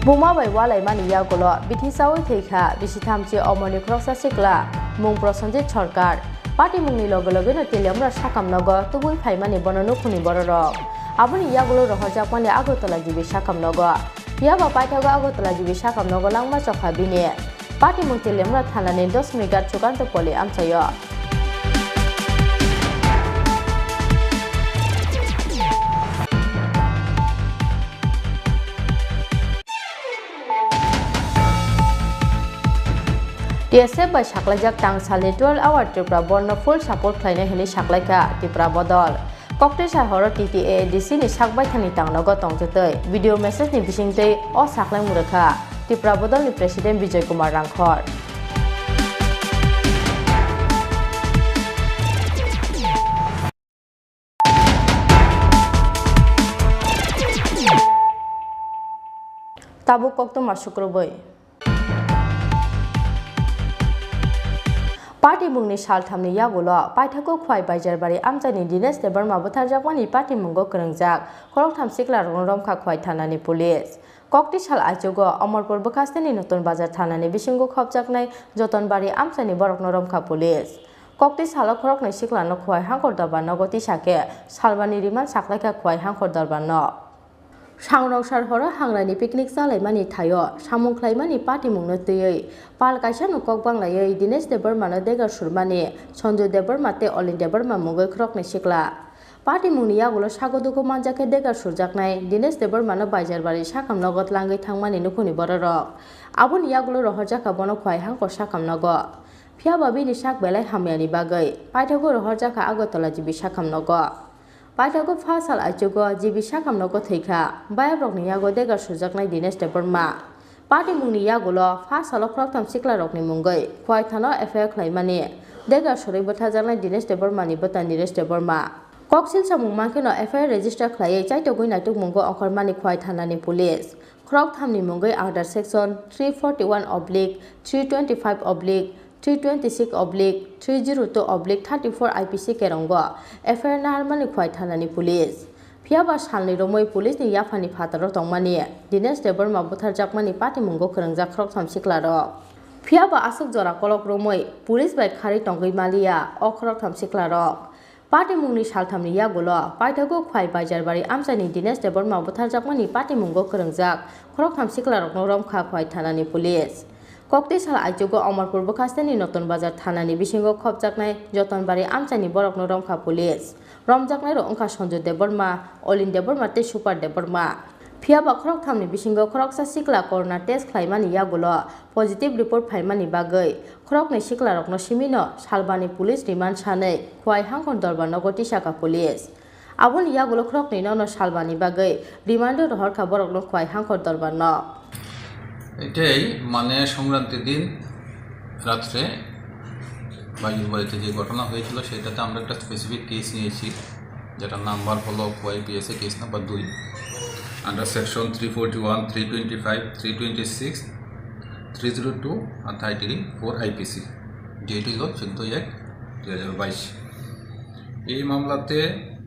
Buma by Walai Mani Yagolo, Biti Sawi Tika, Bisitamchi Omoni Crossa Sikla, Mung Prosanjit Chorkar, Party Mungi Logologino Tilamra Shakam Nogo, Tubun Paimani Bono Kuni Bororo. Abuni Yagolo Rohajapani Agotala Jibi Shakam Nogo. Yaba Paitaga Agotala Jibi Shakam Nogo Langma Chokabini. Party Muntilamra Tanani Dos Migat Chukanto Poli Amsayo. TSF by Shaklajak Tang Sali 12-hour Tripura Borno full support Klaina Hili Shaklaika Tripura Bodol. Cocktail Shahoro TTA DC ni Shakbai Thani Tang Nogo Tong Jatoi. Video message ni Bishingte o Saklang Muraka. Tripura Bodol ni President Vijay Kumar Rangkhor. Tabuk Kokto Mashukroboy. Party Mungni Shaltamni Yagulo, Paitako Kwai by Jerbari Amtani Dines de Burma Butajapani Party Mungo Kurangjak, Koroktam Sikla Romka Kwai Tanani Police. Kokti Shal Ajogo, Omorpur Bukastani Nutun Bazar Tanani Bishingo Kopjaknai, Joton Bari Amtani Borok Noromka Police. Kokti Salakorok Sikla no Kwai Hankor Dabano Goti Shake, Salvani Riman Saklaka Kwai Hankor Darbano. Shangrok Sharhora Hangrani picnic Salaimani Tayo, Shamung Klaimani Party Mungnotui, Pal Kashan Kokbang Lay, Dines de Burmana Dega Shurmani, Sondu de Burmate, Olin de Burma Mungo Krok Nishikla. Party Muniagulo Shagoduko Manjake Dega Shurjaknai, Dines de Burmana Bajar Bari Shakam Nogot Langi Tangmani Nukuni Borok. Abun Yagulo Rohojaka Bono Kwai Hanko Shakam Nogo. Pia Babi Nishak Bele Hamiani Bagay, Paitago Rohojaka Agotola Jibi Shakam Nogo. Paitago Fasal Ajogo, Jibi Shakam Nogo Tika, Bayabrok Niago Dega Sujaknai Dines de Burma. Party Muni Yagulo, Fasal Okrotam Sikla Rokni Mungai, Quaitano Affair Claimani, Dega Shuribotazana Dines de Burma Nibutan Dines de Burma. Coxil Samumakino Affair Register Clay, Chaitoguina took Mungo Okormani Quaitanani Police. Krok Tamni Mungai under section 341/325/326/302/34 IPC Kerongo, Affair Narmani Quaitanani Police. Piaba Shalni Romoi Police ni Yafani Pataro Tongmani, Dines de Burma Butar Jakmani Party Mungo Kerangja Krok Tam Siklaro. Piaba Asuk Zora Kolok Romoi, Police by Kari Tongi Malia, Okrok Tam Siklaro. Party Mungni Shaltamni Yagulo, Paitago Kwai Bajarbari Amsani Dines de Burma Butar Jakmani Party Mungo Kerangjak, Krok Tam Siklaro Norom Ka Quaitanani Police. Kokti Sal Ajogo Omorpur Bukastani Notun Bazar Thanani Bishingo Kopjaknai, Joton Bari Amchani Borok Noromka Police. Romjaknai Ronka Sonjo de Burma, Olin de Burma Te Super de Burma. Piaba Krok Tamni Bishingo Kroksa Sikla Corona Test Klaimani Yagulo, Positive Report Paimani Bagay, Krok ne Sikla Rokno Shimino, Shalbani Police Remand Shane, Kwai Hankon Dorban Nogoti Shaka Police. Abun Yagulo Krok ni no Shalbani Bagay, Remand Horka Borok no Kwai Hankon Dorban no. এটাই মানে সংক্রান্তির দিন রাত্রে বাইরের বাড়িতে যে ঘটনা হয়েছিল সেটাতে আমরা একটা স্পেসিফিক কেস নিয়েছি যেটার নাম্বার হলো ওয়াইপিএসএ কেস নাম্বার 2 আন্ডার সেকশন 341 325 326 302 আর 34 আইপিসি ডেট হলো 14/1/2022 এই মামলাতে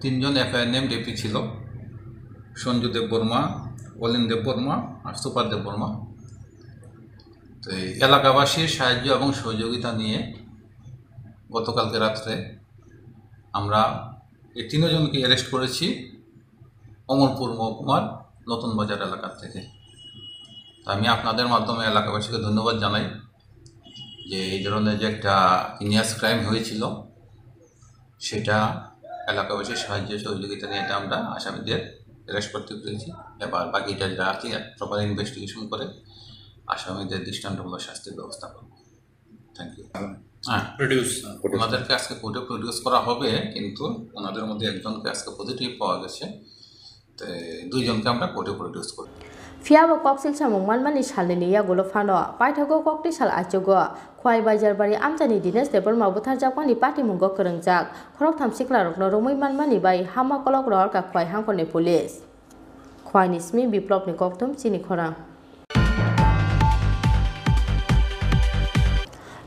তিনজন এফআইআর নেম ডেপি ছিল সঞ্জু দেব বর্মা অলিন দেব বর্মা আর সুপার দেব বর্মা তো এলাকাবাসীর সাহায্য এবং সহযোগিতা নিয়ে গতকালকে রাত্রে আমরা এই তিনজনকে অ্যারেস্ট করেছি অমরপুর মহকুমার নতুন বাজার এলাকা থেকে। আমি আপনাদের মাধ্যমে এলাকাবাসীকে ধন্যবাদ জানাই যে এই ধরনের যে একটা ইনিয়াস ক্রাইম হয়েছিল সেটা এলাকাবাসীর সাহায্য সহযোগিতা নিয়ে এটা আমরা আসামিদের অ্যারেস্ট করতে পেরেছি। এবার বাকিটা যা আছে প্রপার ইনভেস্টিগেশন করে আসামিদের দৃষ্টান্তমূলক শাস্তির ব্যবস্থা করব। Thank you. হ্যাঁ, ওনাদেরকে আজকে কোর্টে প্রডিউস করা হবে, কিন্তু ওনাদের মধ্যে একজনকে আজকে পজিটিভ পাওয়া গেছে, তো দুইজনকে আমরা কোর্টে প্রডিউস করব। Fiaba Coxil Samungman Mani Shalini Yagulo Fano, Paitago Kokti Shal Ajogo, Kwai Bajarbari Amtani Dines de Burma Butar Japani Party Mungo Kerangjak, Krok Tam Sikla Rokno Romoi Man Mani by Hama Kolok Rorka Kwai Hankone Police. Kwai Nismi Biplop ni Koktum Chini Khora.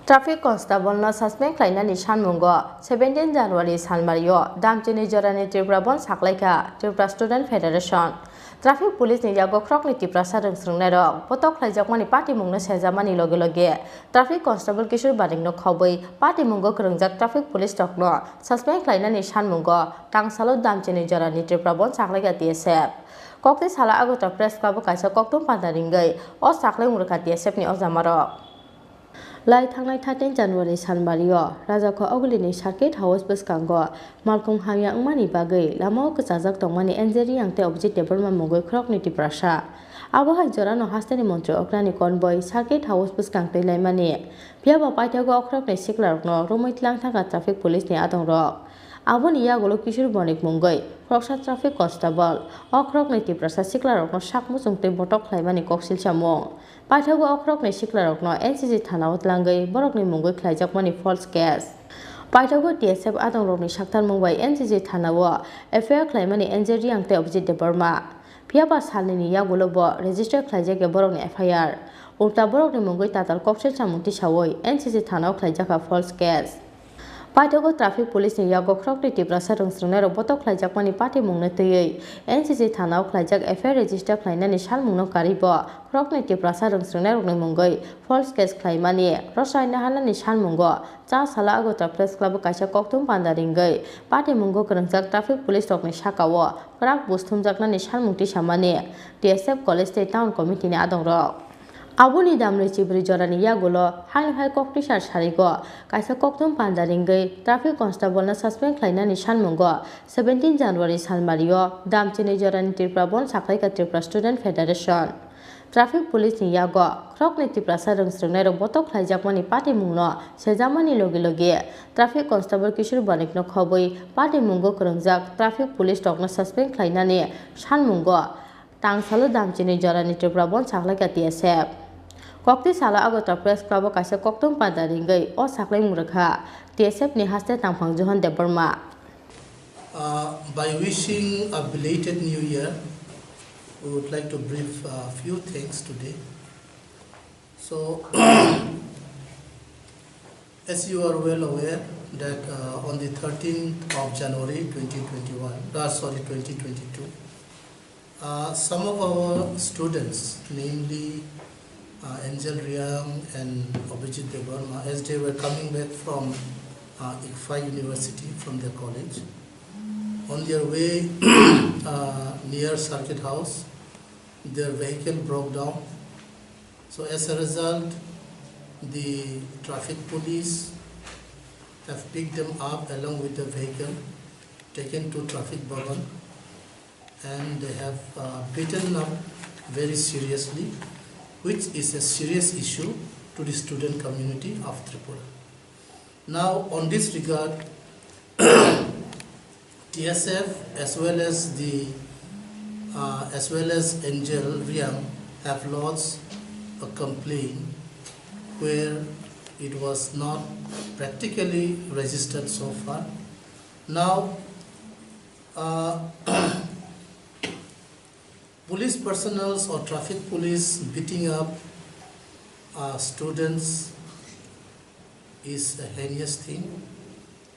Traffic Constable na suspect Klainani Shanmungo, 17 January Sanmario, Damchini Jorani Tripura Bon Saklaika, Tripura Student Federation. Traffic police ni ya gokrak ni tipra sarung srungnai rok potok khlaijak party mungno sejamani loge loge traffic constable Kishor Baring no khawbai party mungo krongjak traffic police tok no suspend khlainani sanmungo tangsalo damchini jara ni triprabon saklaiga TSF kokti sala agota press club kaisa koktum pandaringai o saklai murka TSF ni ojamarok Lai thangnai 13 January sanbario rajako ogulini circuit house boskango malkung hamya ngmani bagai lamao kchajak tongmani enjeri angte object development mugoi krok ni tiprasa abo hai jorano hastani montri okrani convoy circuit house boskangte laimani piaba paithago okrok ni siklarokno romoitlang thaka traffic police ni atongrok aboni yagolo Kishor Bonik mungoi kroksa traffic constable okrok ni tiprasa siklarokno sakmu chungte botok khlaimani koksil samung paithago okrok ni siklarokno NCC thana utlangai borokni mungoi khlaijakmani false case paithago TSF atongrokni saktar mungbai NCC thanao FIR khlaimani enjeri angte object debarma piaba salni yagolo bo register khlaijake borokni FIR ulta borokni mungoi tatal koksil samungti sawoi NCC thanao khlaijaka false case Paithago traffic police ni yago krokni tipra sarung srungnai ro botok khlaijakmani party mungna tei NCC thanao khlaijak FIR register khlainani salmungno karibo krokni tipra sarung srungnai rokni mungoi false case khlaimani rosaina halani salmungo cha sala agota press club kaisa koktum pandaringai party mungo krangjak traffic police rokni sakao krak busthumjaknani salmungti samani TSF college state town committee ni adongrok Aboni damre chibri jorani yagolo hai kokti sar sarigo kaisa koktum pandaringai traffic constable na suspend khlainani sanmungo 17 January salmario damchini jorani triprabon saklaika Tripura Student Federation Traffic police ni yago krokni tipra sarung srungnai ro botok khlaijakmani party mungno sejamani loge loge traffic constable Kishor Bonik no khawbai party mungo krongjak traffic police tokno suspend khlainani sanmungo tangsalo damchini jorani triprabon saklaika TSF Kokti sala agota press club kaisa koktum padaringai o saklai murkha TSF ni haste tangphang Johan Deborma By wishing a belated new year we would like to brief a few things today so as you are well aware that on the 13th of January 2022 some of our students namely Angel Riang and Abhijit Devarma as they were coming back from ICFA University from their college. On their way near Circuit House, their vehicle broke down. So as a result, the traffic police have picked them up along with the vehicle, taken to Traffic Bhavan, and they have beaten up very seriously, which is a serious issue to the student community of Tripura. Now, on this regard, TSF as well as Angel Riang have lodged a complaint where it was not practically registered so far. Now, police personnel or traffic police beating up students is a heinous thing.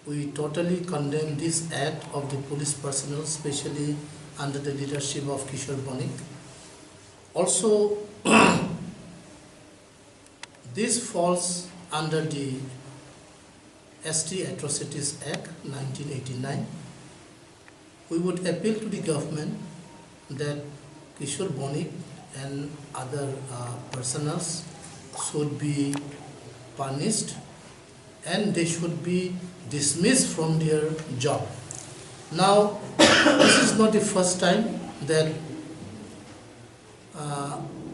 We totally condemn this act of the police personnel, especially under the leadership of Kishor Bonik. Also, this falls under the ST Atrocities Act 1989. We would appeal to the government that Kishor Bonik and other personnel should be punished and they should be dismissed from their job. Now, this is not the first time that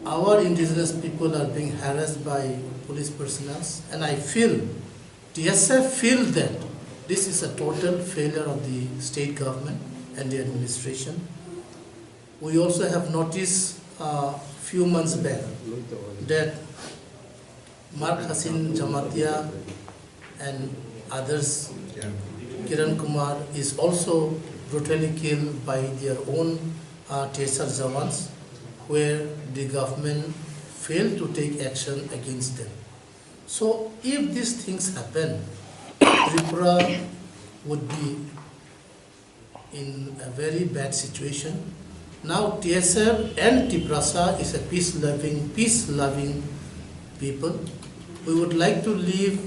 our indigenous people are being harassed by police personnel, and I feel, TSF feel that this is a total failure of the state government and the administration. We also have noticed a few months back that Mark Hasin Jamatia and others, Kiran Kumar, is also brutally killed by their own TSR Jawans, where the government failed to take action against them. So if these things happen, Tripura would be in a very bad situation. Now TSF and Tiprasa is a peace-loving people. We would like to live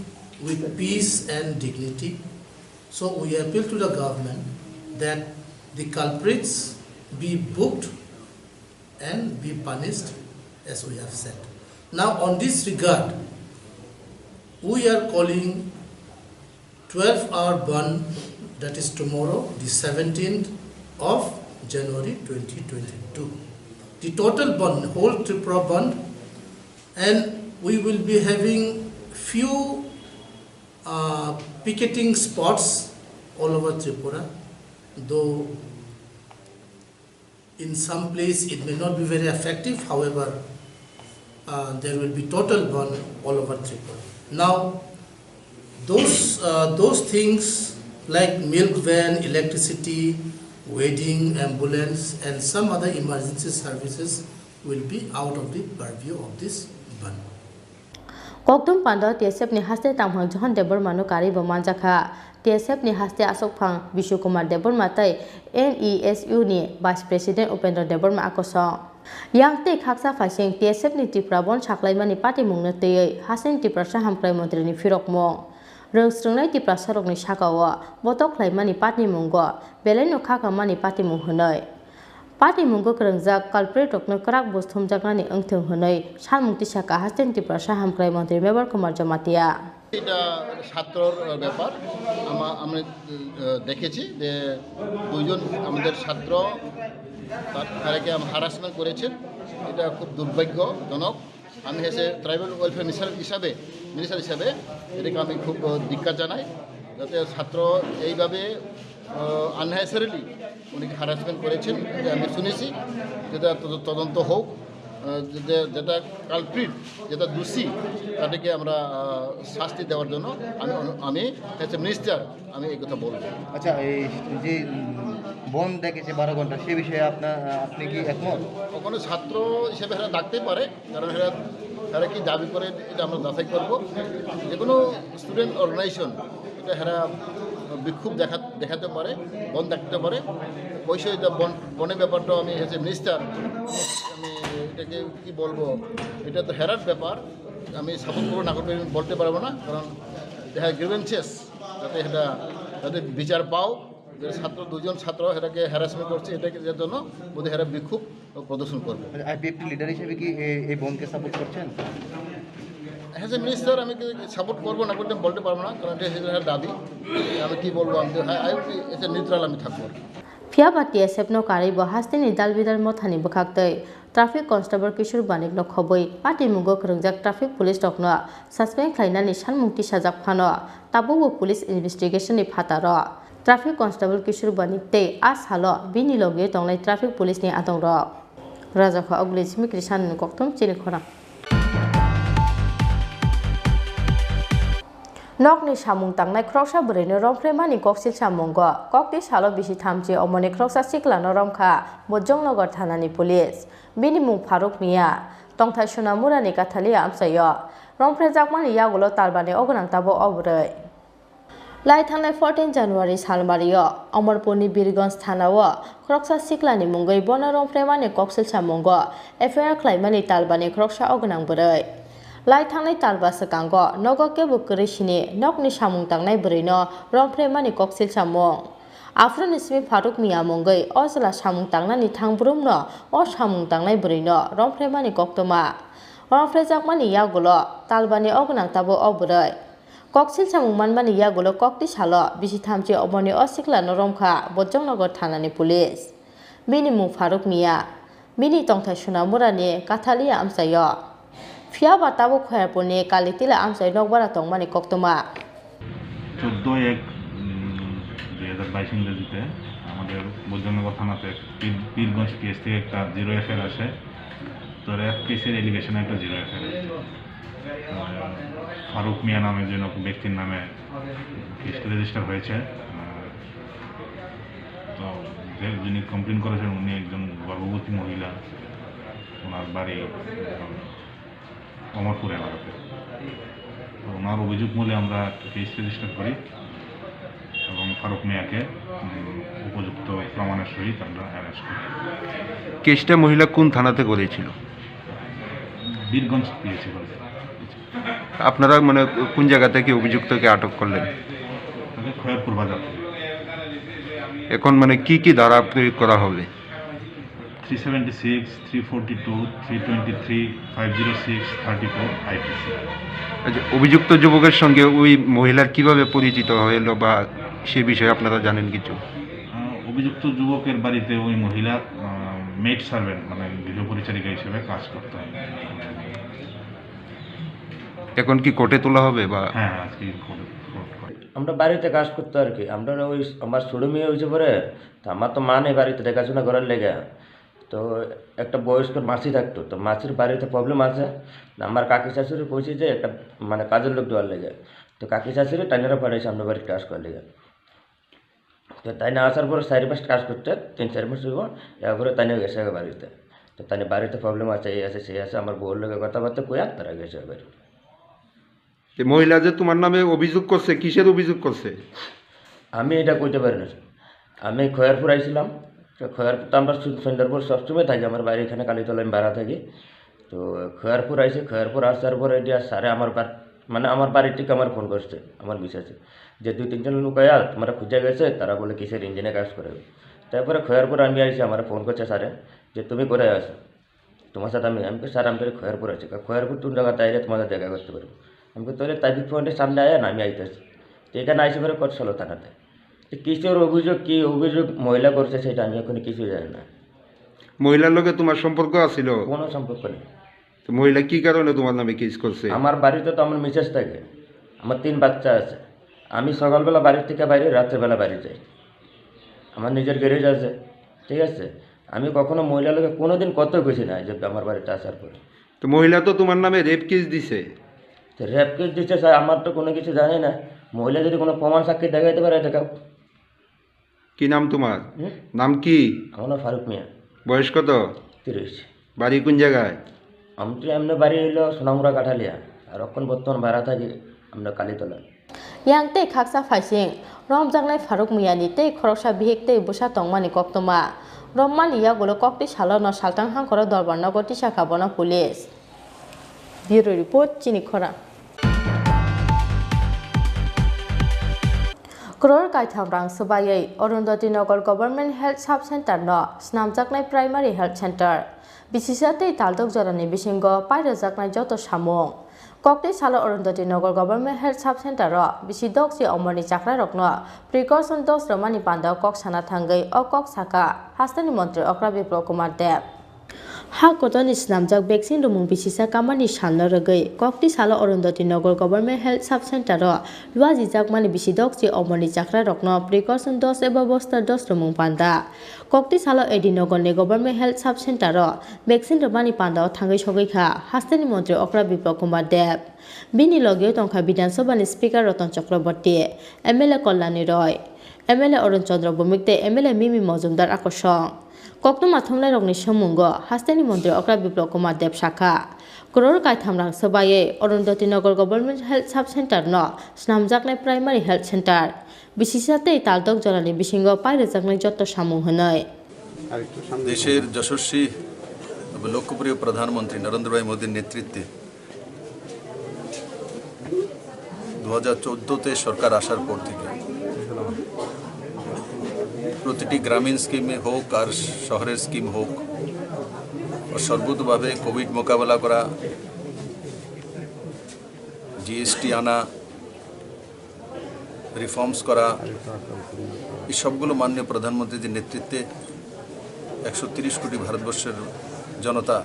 with peace and dignity. So we appeal to the government that the culprits be booked and be punished as we have said. Now on this regard, we are calling 12-hour ban, that is tomorrow, the 17th of January 2022. The total bond, whole Tripura bond, and we will be having few picketing spots all over Tripura, though in some place it may not be very effective. However, there will be total bond all over Tripura. Now, those things like milk van, electricity, wedding, ambulance, and some other emergency services will be out of the purview of this ban. Koktum Pando TSF ni haste tamhang Johan Debor Manu Kari Bomanjaka TSF ni haste Asok Phang Bishu Kumar Debor Matai NESU ni Vice President Upendra Debor Ma Akosong Yang te khaksa phasing TSF ni Tripura bon chaklai mani party mungna te hasen Tripura Saham Prime Minister ni Firok Mong Rungstrungnai Tripura Sarok ni Shakawa botok khlai mani party munggo beleno khaka mani party mung hunai Party Mungo Krangzak culprit of Nakarak Bostom Jagani Untung Hunay, Shamukti Shaka Hasten Tiprasha Ham Prime Minister Member Kumar Jamatia. এটা ছাত্রর ব্যাপার আমরা দেখেছি যে দুইজন আমাদের ছাত্র তারাকে harassment করেছেন এটা খুব দুর্ভাগ্যজনক আমি হেসে ট্রাইবাল ওয়েলফেয়ার মিনিস্টার হিসাবে এটাকে আমি খুব ধিক্কার জানাই যাতে ছাত্র এইভাবে আননেসেসারিলি উনি হারাসমেন্ট করেছেন আমি শুনেছি যেটা তদন্ত হোক যেটা কালপ্রিট যেটা দোষী তাদেরকে আমরা শাস্তি দেওয়ার জন্য আমি অ্যাজ এ মিনিস্টার আমি এই কথা বলব। আচ্ছা এই যে বন দেখেছে 12 ঘন্টা সে বিষয়ে আপনি কি একমত? কখনো ছাত্র হিসেবে এরা ডাকতে পারে কারণ এরা কি দাবি করে এটা আমরা যাচাই করব যে কোনো স্টুডেন্ট অর্গানাইজেশন এটা এরা বিক্ষোভ দেখাতে পারে বন দেখতে পারে অবশ্যই এটা বনের ব্যাপারটা আমি অ্যাজ এ মিনিস্টার আমি এটাকে কী বলবো এটা তো হেরার ব্যাপার আমি সাপোর্ট করবো না করবো বলতে পারবো না কারণ দেখা গ্রিভেন্সেস যাতে এটা যাতে বিচার পাও যে ছাত্র দুজন ছাত্র এটাকে হ্যারাসমেন্ট করছে এটাকে এর জন্য বোধহয় এরা বিক্ষোভ প্রদর্শন করবে। আইপিএফটি লিডার হিসেবে কি এই বনকে সাপোর্ট করছেন? অ্যাজ এ মিনিস্টার আমি সাপোর্ট করবো না করতে বলতে পারবো না কারণ এটা দাবি আমি কী বলবো আমি I will be as a neutral আমি থাকবো। Fiaba TSF no kari bo hasteni dalbidal mothani bokhaktei traffic constable Kishore Banik no khoboi party mungo krengjak traffic police tok no suspend khlainani sanmukti sajak phano tabubo police investigation ni phataro traffic constable Kishore Banik te ashalo bini loge tonglai traffic police ni atong ro raja kho agli simi krisan koktom chini khora Nokni samung tangnai kroksa brene romfre mani koksil samungo kokti salo bisi thamchi omoni kroksa siklano romkha bojongnogar thanani police bini mung Faruk Mia tongthai Sonamura ni kathali amsayo romfre jakmani yagulo talbani ogonang tabo obrei Lai thangnai 14 January salmario Amarpurni Birganj thanao kroksa siklani mungoi bona romfre mani koksil samungo FIR khlaimani talbani kroksa ogonang brei Lai thangnai talba sakango nogo kebo krishini nokni samung tangnai brino romfre mani koksil samung afron ismi Faruk Mia mongoi osla samung tangnani thangbrum no o samung tangnai brino romfre mani koktoma romfre jakmani yagulo talbani ognang tabo obrei koksil samung manmani yagulo kokti salo bisi thamchi oboni osikla noromkha bojongnogar thanani police bini mung Faruk Mia bini tongthai Sonamura ni kathali amsayo Fiaba tabo khayapone kalitila amsai nokbara tongmani koktoma 14/1/2022 ইংরেজিতে আমাদের বৈজনগর থানাতে Pirganj PS থেকে একটা 0 FIR আসে তো rap কেসের এলিগেশনে একটা 0 FIR Faruk মিয়া নামে যে ব্যক্তির নামে কেসটা রেজিস্টার হয়েছে তো যিনি কমপ্লেন করেছেন উনি একজন গর্ভবতী মহিলা ওনার বাড়ি অমরপুর এলাকাতে ওনার অভিযোগ মূলে আমরা কেস রেজিস্টার করি এবং ফারুক মিয়াকে উপযুক্ত প্রমাণের সহিত আমরা অ্যারেস্ট করি। কেসটা মহিলা কোন থানাতে করেছিল? বীরগঞ্জ পিএসি করেছে। আপনারা মানে কোন জায়গা থেকে অভিযুক্তকে আটক করলেন? তাকে খয়েরপুর বাজার থেকে। এখন মানে কি কি ধারা প্রয়োগ করা হবে? 376, 342, 323, 506, 34 আইপিসি। আচ্ছা, অভিযুক্ত যুবকের সঙ্গে ওই মহিলার কিভাবে পরিচিত হলো বা সে বিষয়ে আপনারা জানেন কিছু? অভিযুক্ত যুবকের বাড়িতে ওই মহিলা মেড সার্ভেন্ট মানে গৃহ পরিচারিকা হিসেবে কাজ করতে হয়। এখন কি কোর্টে তোলা হবে বা? হ্যাঁ, আজকে আমরা বাড়িতে কাজ করতো আর কি। আমরা ওই আমার ছোটো মেয়ে হয়েছে পরে, তো আমার তো মা নেই বাড়িতে দেখাশোনা করার লেগে, তো একটা বয়স্ক মাসি থাকতো, তো মাসির বাড়িতে প্রবলেম আছে। আমার কাকি শাশুড়ি কইছে যে একটা মানে কাজের লোক দেওয়ার লেগে, তো কাকি শাশুড়ি টাইনারা পাঠাইছে আমরা বাড়িতে কাজ করার লেগে। তো তাই না আসার পরে 4 মাস কাজ করতে 3-4 মাস হইব, এরপরে তাই গেছে বাড়িতে। তো তাই বাড়িতে প্রবলেম আছে, এই আছে সেই আছে, আমার বউর লোকে কথাবার্তা কইয়া তারা গেছে বাড়িতে। মহিলা যে তোমার নামে অভিযোগ করছে, কিসের অভিযোগ করছে? আমি এটা কইতে পারি না। আমি খয়েরপুর আইছিলাম, তো খয়েরপুর তো আমরা সন্ধ্যারপুর সবসময় থাকি, আমার বাড়ি এখানে কালীতলা আমি ভাড়া থাকি। তো খয়েরপুর আইসি, খয়েরপুর আসার পরে এটা স্যারে আমার মানে আমার বাড়ির থেকে আমার ফোন করছে আমার বিশ্বাসে যে 2-3 লোক আয়া তোমরা খুঁজে গেছে, তারা বলে কিসের ইঞ্জিনে কাজ করে। তারপরে খয়েরপুর আমি আইসি, আমার ফোন করছে স্যারে যে তুমি করে আসো, তোমার সাথে আমি স্যার আমি খয়েরপুর আছি। খয়েরপুর তুমি জায়গাতে আইলে তোমাদের দেখা করতে পারবো। আমি তোর তাইফিক পয়েন্টের সামনে আয়া না আমি আইতেছি, তো এখানে আইসি করে করছিল থানাতে। তো কিসের অভিযোগ, কী অভিযোগ মহিলা করছে সেটা আমি এখন কিছুই জানি না। মহিলার লোকে তোমার সম্পর্ক আছিল? কোনো সম্পর্ক নেই। তো মহিলা কি কারণে তোমার নামে কেস করছে? আমার বাড়িতে তো আমার মিসেস থাকে, আমার 3 বাচ্চা আছে। আমি সকালবেলা বাড়ির থেকে বাইরে, রাত্রেবেলা বাড়ি যাই, আমার নিজের গ্যারেজ আছে, ঠিক আছে। আমি কখনো মহিলা লোকে কোনো দিন কত গেছি না যে আমার বাড়িতে আসার পরে। তো মহিলা তো তোমার নামে রেপ কেস দিছে। তো রেপ কেস দিচ্ছে স্যার, আমার তো কোনো কিছু জানি না। মহিলা যদি কোনো প্রমাণ সাক্ষী দেখাইতে পারে দেখাও। কি নাম তোমার? নাম কি? আমার নাম ফারুক মিয়া। বয়স কত? 30। বাড়ি কোন জায়গায়? আমি তো এমনি বাড়ি হইলো সোনামুড়া কাঠালিয়া, আর এখন বর্তমান ভাড়া থাকি আমরা Kalitala. Yang tei khaksa faising rom jangnai Faruk Miyani tei khoroksa bihek tei busa tongmani koktoma rommani yagulo kokti salono saltang hangkoro dorbar nogor tisa kabona police. Bureau report chini khora. Kror kaitham rang subayai Arundhati Nagar Government Health Sub Center no snamjaknai Primary Health Center. Bisisa tei taldok jorani bisingo pairojaknai joto samung. Kokti salo Arundhati Nagar Government Health Sub Center ro bisidok si omorni chakra rokno precaution dose romani panda kok sana thangai o kok saka hastani mantri Okra Biplop Kumar Dev. Ha kotoni snamjak vaccine rumung bisisa kamani salno rogai kokti salo Arundhati Nagar Government Health Sub Center ro luaji jakmani bisidok si omorni chakra rokno precaution dose eba booster dose rumung panda. Kokti salo Edinagar ni Government Health Sub Center ro vaccine romani panda thangai sogai kha hastani mantri Okra Biplop Kumar Dev. Bini logio tongkha Bidhan Sabha ni Speaker Ratan Chakraborty, MLA Kalyani Roy, MLA Arun Chandra Bhumik, MLA Mimi Majumdar Akosong. Kokno mathomlai rokni samungo hastani mantri Okra Biplop Kumar Dev Shakha. Kror kaithamrang sabaye Arundhati Nagar Government Health Sub Center no snamjaknai Primary Health Center. Bisisatei taldok jorani bisingo pairejaknai joto samung honoi. দেশের যশস্বী লোকপ্রিয় প্রধানমন্ত্রী নরেন্দ্র ভাই মোদীর নেতৃত্বে 2014-তে সরকার আসার পর থেকে প্রতিটি গ্রামীণ স্কিমে হোক আর শহরের স্কিম হোক সর্বতোভাবে কোভিড মোকাবেলা করা, জিএসটি আনা, রিফর্মস করা, এই সবগুলো মাননীয় প্রধানমন্ত্রীর নেতৃত্বে 130 কোটি ভারতবর্ষের জনতা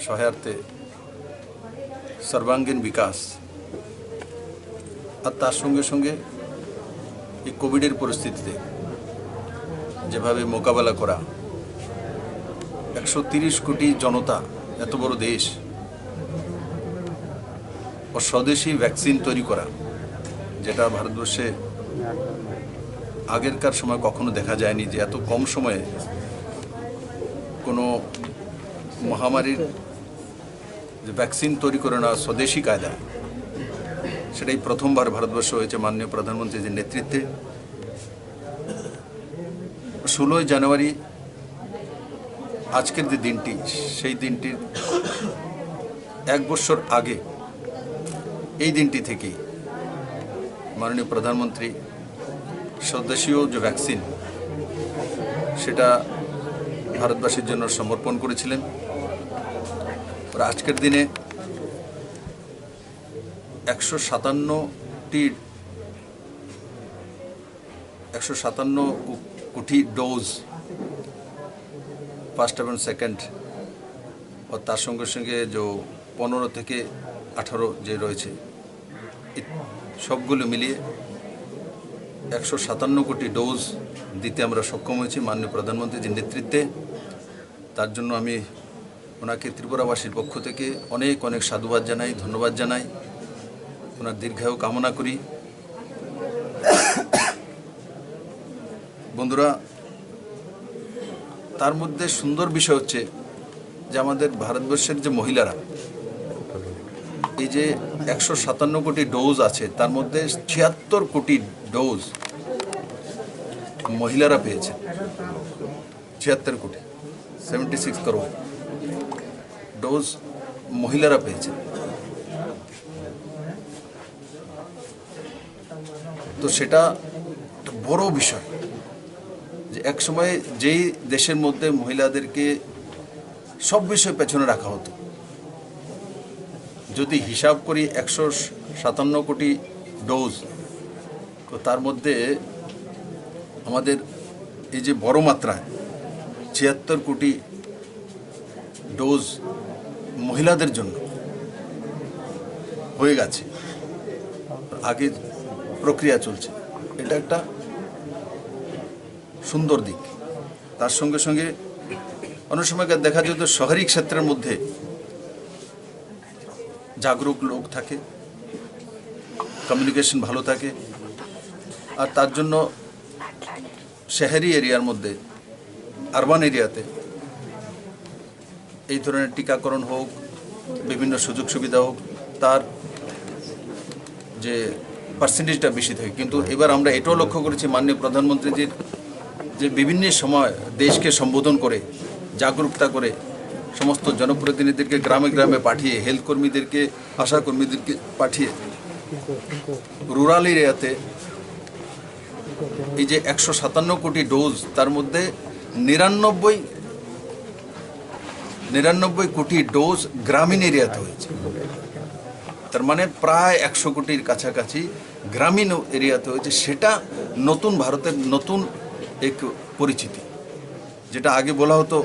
সহায়ার্থে সর্বাঙ্গীন বিকাশ আর তার সঙ্গে সঙ্গে এই কোভিডের পরিস্থিতিতে যেভাবে মোকাবেলা করা, 130 কোটি জনতা, এত বড় দেশ ও স্বদেশী ভ্যাকসিন তৈরি করা, যেটা ভারতবর্ষে আগেরকার সময় কখনো দেখা যায়নি যে এত কম সময়ে কোনো মহামারীর যে ভ্যাকসিন তৈরি করে না স্বদেশী কায়দায়, সেটাই প্রথমবার ভারতবর্ষ হয়েছে মাননীয় প্রধানমন্ত্রীর নেতৃত্বে। 16 জানুয়ারি আজকের যে দিনটি, সেই দিনটির 1 বছর আগে এই দিনটি থেকেই মাননীয় প্রধানমন্ত্রী স্বদেশীয় যে ভ্যাকসিন সেটা ভারতবাসীর জন্য সমর্পণ করেছিলেন। আর আজকের দিনে 157 কোটি ডোজ ফার্স্ট এবং সেকেন্ড, ও তার সঙ্গে সঙ্গে যে 15 থেকে 18 যে রয়েছে, সবগুলো মিলিয়ে 157 কোটি ডোজ দিতে আমরা সক্ষম হয়েছি মাননীয় প্রধানমন্ত্রীর নেতৃত্বে। তার জন্য আমি ওনাকে ত্রিপুরাবাসীর পক্ষ থেকে অনেক অনেক সাধুবাদ জানাই, ধন্যবাদ জানাই, ওনার দীর্ঘায়ু কামনা করি। বন্ধুরা, তার মধ্যে সুন্দর বিষয় হচ্ছে যে আমাদের ভারতবর্ষের যে মহিলারা, এই যে 157 কোটি ডোজ আছে, তার মধ্যে 76 কোটি ডোজ মহিলারা পেয়েছে। 76 কোটি 76 করোড় ডোজ মহিলারা পেয়েছে। তো সেটা একটা বড় বিষয় যে এক সময় যেই দেশের মধ্যে মহিলাদেরকে সব বিষয় পেছনে রাখা হতো, যদি হিসাব করি 157 কোটি ডোজ, তো তার মধ্যে আমাদের এই যে বড় মাত্রায় 76 কোটি ডোজ মহিলাদের জন্য হয়ে গেছে, আগে প্রক্রিয়া চলছে, এটা একটা সুন্দর দিক। তার সঙ্গে সঙ্গে অনেক সময় দেখা যেত শহরী ক্ষেত্রের মধ্যে জাগরুক লোক থাকে, কমিউনিকেশন ভালো থাকে, আর তার জন্য শহরি এরিয়ার মধ্যে, আরবান এরিয়াতে এই ধরনের টিকাকরণ হোক, বিভিন্ন সুযোগ সুবিধা হোক, তার যে পার্সেন্টেজটা বেশি থাকে। কিন্তু এবার আমরা এটাও লক্ষ্য করেছি মাননীয় প্রধানমন্ত্রীজির যে বিভিন্ন সময় দেশকে সম্বোধন করে, জাগরুকতা করে, সমস্ত জনপ্রতিনিধিদেরকে গ্রামে গ্রামে পাঠিয়ে, হেলথ কর্মীদেরকে, আশা কর্মীদেরকে পাঠিয়ে রুরাল এরিয়াতে এই যে 157 কোটি ডোজ, তার মধ্যে 99 কোটি ডোজ গ্রামীণ এরিয়াতে হয়েছে। তার মানে প্রায় 100 কোটির কাছাকাছি গ্রামীণ এরিয়াতে হয়েছে। সেটা নতুন ভারতের নতুন এক পরিচিতি, যেটা আগে বলা হতো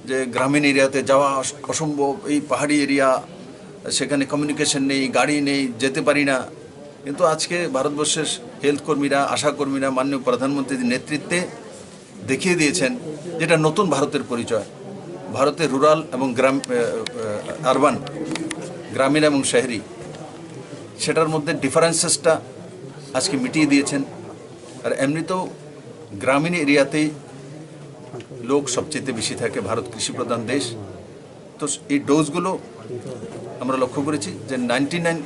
যে গ্রামীণ এরিয়াতে যাওয়া অসম্ভব, এই পাহাড়ি এরিয়া, সেখানে কমিউনিকেশন নেই, গাড়ি নেই, যেতে পারি না। কিন্তু আজকে ভারতবর্ষের হেলথ কর্মীরা, আশা কর্মীরা মাননীয় প্রধানমন্ত্রীর নেতৃত্বে দেখিয়ে দিয়েছেন যেটা নতুন ভারতের পরিচয়। ভারতের রুরাল এবং আরবান, গ্রামীণ এবং শহরি, সেটার মধ্যে ডিফারেন্সেসটা আজকে মিটিয়ে দিয়েছেন। আর এমনিতেও গ্রামীণ এরিয়াতেই লোক সবচেয়ে বেশি থাকে, ভারত কৃষিপ্রধান দেশ। তো এই ডোজগুলো আমরা লক্ষ্য করেছি যে 99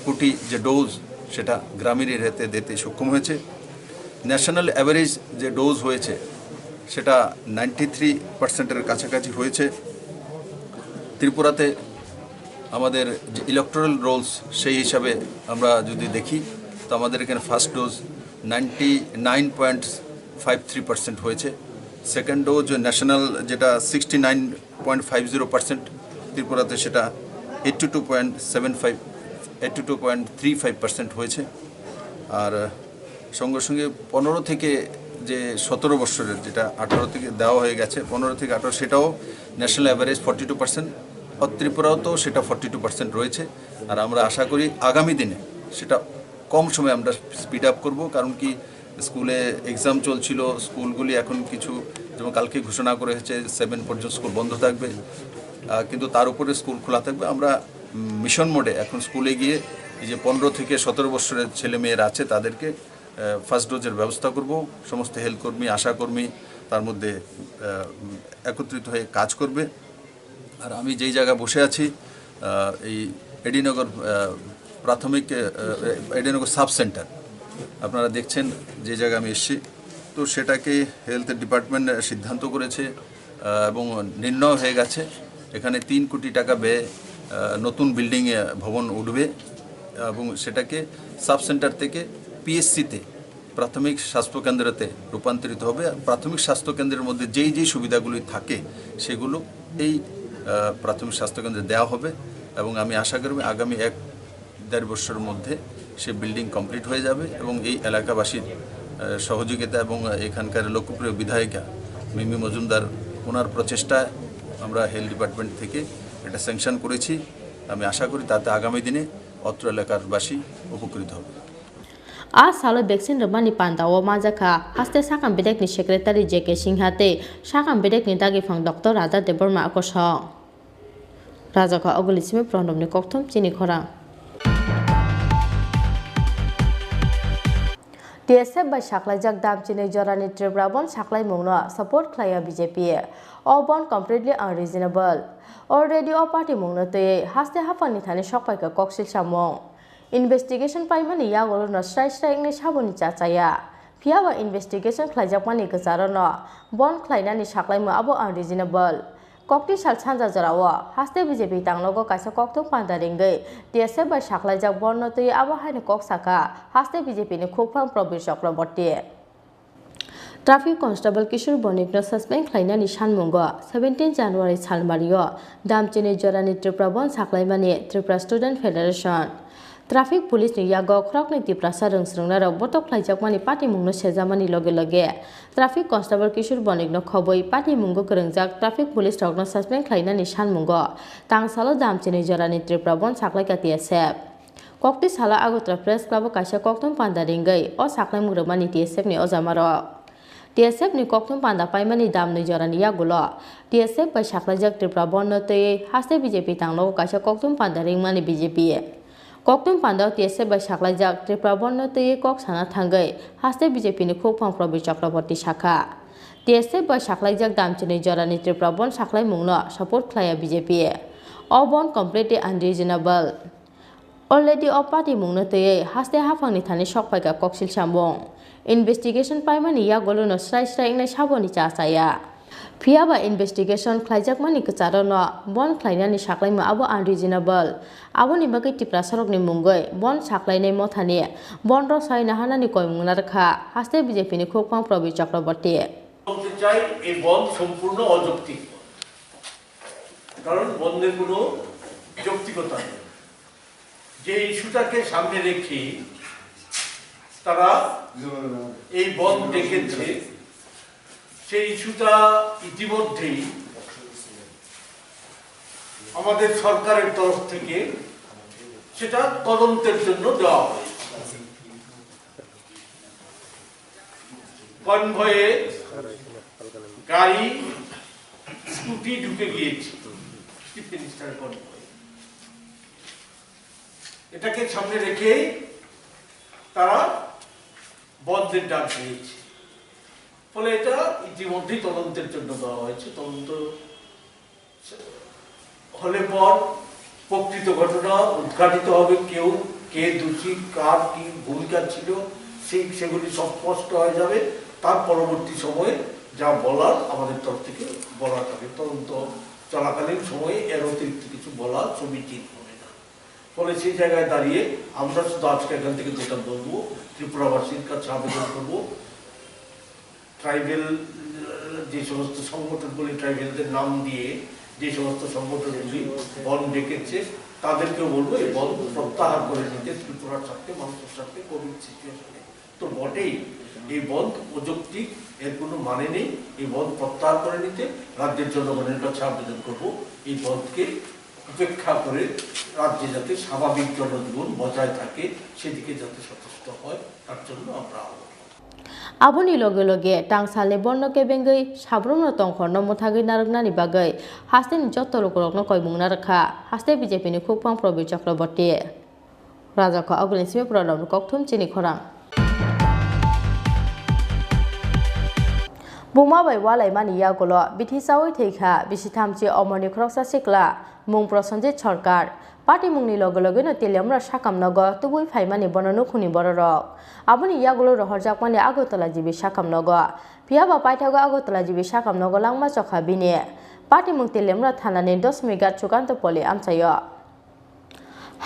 কোটি যে ডোজ, সেটা গ্রামীণ এরিয়াতে দিতে সক্ষম হয়েছে। ন্যাশনাল অ্যাভারেজ যে ডোজ হয়েছে সেটা 93%-এর কাছাকাছি হয়েছে। ত্রিপুরাতে আমাদের যে ইলেকট্রাল রোলস, সেই হিসাবে আমরা যদি দেখি, তো আমাদের এখানে ফার্স্ট ডোজ 99.53% হয়েছে। সেকেন্ড ডোজ ন্যাশনাল যেটা 69.50%, ত্রিপুরাতে সেটা 82.35% হয়েছে। আর সঙ্গে সঙ্গে 15 থেকে যে 17 বছরের, যেটা 18 থেকে দেওয়া হয়ে গেছে, 15 থেকে 18, সেটাও ন্যাশনাল অ্যাভারেজ 42%, আর ত্রিপুরাও তো সেটা 42% রয়েছে। আর আমরা আশা করি আগামী দিনে সেটা কম সময়ে আমরা স্পিড আপ করব, কারণ কি স্কুলে এক্সাম চলছিল, স্কুলগুলি এখন কিছু, যেমন কালকে ঘোষণা করে হয়েছে 7 পর্যন্ত স্কুল বন্ধ থাকবে, কিন্তু তার উপরে স্কুল খোলা থাকবে। আমরা মিশন মোডে এখন স্কুলে গিয়ে এই যে 15 থেকে 17 বছরের ছেলে মেয়েরা আছে তাদেরকে ফার্স্ট ডোজের ব্যবস্থা করব। সমস্ত হেলথ কর্মী, আশা কর্মী তার মধ্যে একত্রিত হয়ে কাজ করবে। আর আমি যেই জায়গায় বসে আছি, এই এডিনগর প্রাথমিক এডেনগর সাব সেন্টার আপনারা দেখছেন যে জায়গায় আমি এসেছি, তো সেটাকে হেলথ ডিপার্টমেন্ট সিদ্ধান্ত করেছে এবং নির্ণয় হয়ে গেছে এখানে 3 কোটি টাকা ব্যয়ে নতুন বিল্ডিং ভবন উঠবে এবং সেটাকে সাব সেন্টার থেকে পিএসসিতে প্রাথমিক স্বাস্থ্যকেন্দ্রতে রূপান্তরিত হবে। প্রাথমিক স্বাস্থ্যকেন্দ্রের মধ্যে যেই সুবিধাগুলি থাকে সেগুলো এই প্রাথমিক স্বাস্থ্যকেন্দ্রে দেওয়া হবে এবং আমি আশা করি আগামী 1-1.5 বছরের মধ্যে সে বিল্ডিং কমপ্লিট হয়ে যাবে এবং এই এলাকাবাসীর সহযোগিতা এবং এখানকার লোকপ্রিয় বিধায়িকা মিমি মজুমদার ওনার প্রচেষ্টায় আমরা হেলথ ডিপার্টমেন্ট থেকে এটা স্যাংশন করেছি। আমি আশা করি তাতে আগামী দিনে অত্র এলাকারবাসী উপকৃত হবে। आज सालो वैक्सीन रमानी पांडाओ माजाखा हास्ते साकाम बेडेक नि सेक्रेटारी जेके सिंहाते साकाम बेडेक नि दागी फंग डॉक्टर राजा देबरमा आकोश राजाखा अगलिसिमे प्रणबनि कक्थम चिनि खरा DSF by Shaklajak Damchine Jorani Tribrabon Shaklai Mungna support Klaya BJP. All bond completely unreasonable. Already all party Mungna to Haste Hafani Tani Shopaka Coxil Shamong. Investigation Paimani Yagolo no strike English Haboni Chataya. Piawa investigation Klajapani Kazarano. Bond Klainani Shaklai Abo unreasonable. Kokti Shalchanza Zarawa, Haste BJP Tanglogo Kasa Kokto Pandaringe, DSF by Shaklajak Borno to Abo Hane Koksaka, Haste BJP in Kupang Province of Robotti. Traffic Constable Kishur Bonik no suspend Klaina Nishan Mungo, 17 January Salmario, Damchine Jorani Triprabon Saklaimani, Tripura Student Federation. Traffic Police ni Yago Krok ni Tipra Sarung Srungnara, Botok Klajakmani Party Mungno Sezamani Loge. Traffic Constable Kishur Bonik no Khoboi, Party Mungo Kerengjak, Traffic Police Rogno Suspend Klaina Nishan Mungo, Tang Salo Damchine Jorani Triprabon Saklaika TSF. Kokti Sala Agotra Press Club Kasha Kokton Pandaringai, or Saklai Murmani TSF ni Ozamaro. TSF ni Kokton Panda Paimani Dam ni Jorani Yagulo, TSF by Shaklajak Triprabon no Te, Haste BJP Tanglo Kasha Kokton Pandaring Mani BJP. Koktum Pandao TSF by Shaklajak Triprabon no Te Kok Sana Tangai, Haste BJP ni Kupang Province of Robotti Shaka. TSF by Shaklajak Damchine Jorani Triprabon Shaklai Mungno support Klaya BJP. All bond completely unreasonable. Already all party Mungno Te Haste Hafang ni Tani Shokpaka Koksil Shambong. Investigation Paimani Yagolo no strike English Haboni Chasaya. Piaba investigation Klajak Mani Kacharono, Bon Klainani Shaklai Abo unreasonable. Abo ni bagi Tipra Sarok ni Mungoi, Bon Shaklai ne Mothani, Bon Rosai Nahana ni Koi Munarka, Haste BJP ni Kupang Province of Robotti. বলতে চাই এই বন্ধ সম্পূর্ণ অযৌক্তিক, কারণ বন্ধের কোনো যৌক্তিকতা নেই। যে ইস্যুটাকে সামনে রেখে তারা এই বন্ধ ডেকেছে, সেই ইস্যুটা ইতিমধ্যেই আমাদের সরকারের তরফ থেকে সেটা তদন্তের জন্য দেওয়া হয়। কনভয়ে গাড়ি স্কুটি ঢুকে গিয়েছে চিফ মিনিস্টার কনভয়ে, এটাকে সামনে রেখে তারা বন্ধের ডাক দিয়েছে। ফলে এটা ইতিমধ্যেই তদন্তের জন্য দেওয়া হয়েছে। তদন্ত হলে পর প্রকৃত ঘটনা উদ্ঘাটিত হবে, কেউ কে দোষী, কার কি ভূমিকা ছিল সেগুলি সব স্পষ্ট হয়ে যাবে। তার পরবর্তী সময়ে যা বলার আমাদের তরফ থেকে বলা যাবে। তদন্ত চলাকালীন সময়ে এর অতিরিক্ত কিছু বলা সমীচীন হবে না। ফলে সেই জায়গায় দাঁড়িয়ে আমরা শুধু আজকে এখান থেকে যেটা বলবো, ত্রিপুরাবাসীর কাছে আবেদন করবো, ট্রাইবেল যে সমস্ত সংগঠনগুলি ট্রাইবেলদের নাম দিয়ে যে সমস্ত সংগঠনগুলি বন্ধ ডেকেছে তাদেরকেও বলবো এই বন্ধ প্রত্যাহার করে নিতে। ত্রিপুরার স্বার্থে, মানুষের স্বার্থে, কোভিড সিচুয়েশনে তো বটেই এই বন্ধ অযৌক্তিক, এর কোনো মানে নেই। এই বন্ধ প্রত্যাহার করে নিতে রাজ্যের জনগণের কাছে আবেদন করবো, এই বন্ধকে উপেক্ষা করে রাজ্যে যাতে স্বাভাবিক জনজীবন বজায় থাকে সেদিকে যাতে সচেষ্ট হয়, তার জন্য আমরা Aboni loge tangsalni borno kebengai sabrumno tongkhorno muthagi naroknani bagai haste ni jotto lokorokno koimungna rakha haste BJP ni Kupang Province Chakraborty Rajako Agulensime Pradam Kokthum Chini Khorang Buma bai walai mani yagolo bithi sawi theikha bisithamchi omoni khoroksa sikla mung Prosenjit Sarkar party মুংনি লগে লগে no Teliamura succumb নগর তুবুই ফাইমানি বননো খুনি বড় rock আবনি ইয়াগুলো রহরজাক মানে Agartala GB সাকাম নগর পিয়াবা পাইথাগো আগরতলা জিবি সাকাম নগর langma chokha bini পার্টি মুং তেলিয়ামরা থানানি 10 মিগার চুকান্ত পলি আমচায়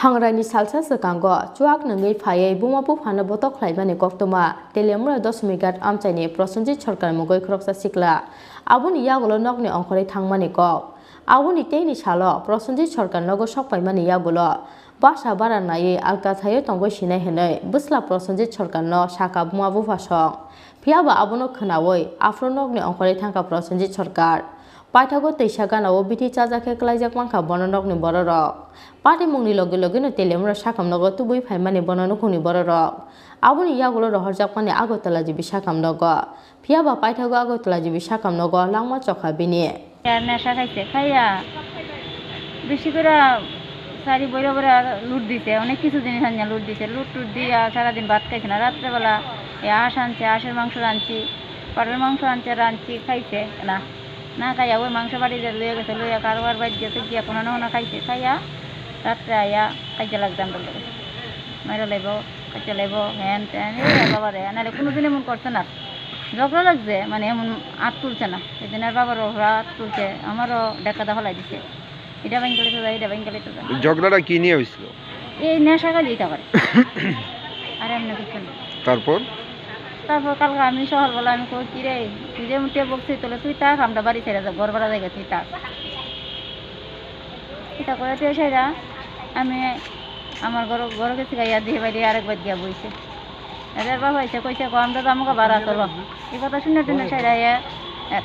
হাংরানি সালসা সকাঙ্গ চুয়াক নঙ্গই ফাयै বুমাপু ফানা বতক খ্লাইমানি কক্তমা তেলিয়ামরা 10 মিগার আমচাইনি প্রসেনজিৎ সরকার মুগৈ খরকসা সিকলা আবনি ইয়াগুলো নকনি অংখরে থাংমানি কক আবনি তেইনি সালো প্রসেনজিৎ সরকার নগর সকপাইমানি ইয়াগুলো বাসা বারা নাयै আলকা থাयै তঙ্গৈ সিনাই হেनै বুসলা প্রসেনজিৎ সরকার ন সাকা বুমাবু ফাসং পিয়াবা আবনো খনাওই আফ্রো নকনি অংখরে থাঙ্কা প্রসেনজিৎ সরকার পাইথাগো তৈসা গানাও বিথি চাজাকে ক্লাইজাক মাংখা বননকনি বড় রক পার্টি মুংনি লগে লগে no তেলিয়ামরা সাকাম নগর তুবুই ফাইমানি বননো খুনি বড় রক আবনি ইয়াগুলো রহরজাক মানে আগরতলা জিবি সাকাম নগর পিয়াবা পাইথাগো আগরতলা জিবি সাকাম নগর langma chokha bini নেশা খাইছে খাইয়া বেশি করে সারি বইরা বইরা লুট দিছে অনেক কিছু জিনিস আনিয়া লুট দিছে লুট টুট দিয়া সারাদিন ভাত খাইছে না রাত্রেবেলা এই হাঁস আনছে হাঁসের মাংস রাঁধছি পাটের মাংস আনছে রাঁধছি খাইছে না না খাইয়া ওই মাংস বাড়ি যে লইয়া গেছে লইয়া কারবার বাড়ি গেছে গিয়া কোনো না খাইছে খাইয়া রাত্রে আইয়া খাইতে লাগতাম বলতে মাইরা লাইব খাইতে লাইব হ্যান ত্যান বাবা রে নাহলে কোনোদিন এমন করছে না ঝগড়া লাগছে মানে এমন আট তুলছে না সেদিন আর বাবারও হাত তুলছে আমারও ডেকাদা হলাই দিছে এটা বাইন গেলে তো যায় এটা বাইন গেলে তো যায় ঝগড়াটা কি নিয়ে হয়েছিল এই নেশা কাজ দিতে পারে আর এমনি কিছু না তারপর কালকে আমি সকালবেলা আমি কই কি রে তুই যে মুঠে বকছি তোলে তুই তাক আমরা বাড়ি ছেড়ে যাবো ঘর ভাড়া জায়গা তুই তাক এটা করে তুই সেরা আমি আমার ঘর গেছি গাইয়া দিয়ে বাইরে আরেকবার গিয়া বইছে এদের বাবা হয়েছে কইছে আমরা তো আমাকে ভাড়া চলো এই কথা শুনে টুনে সেরা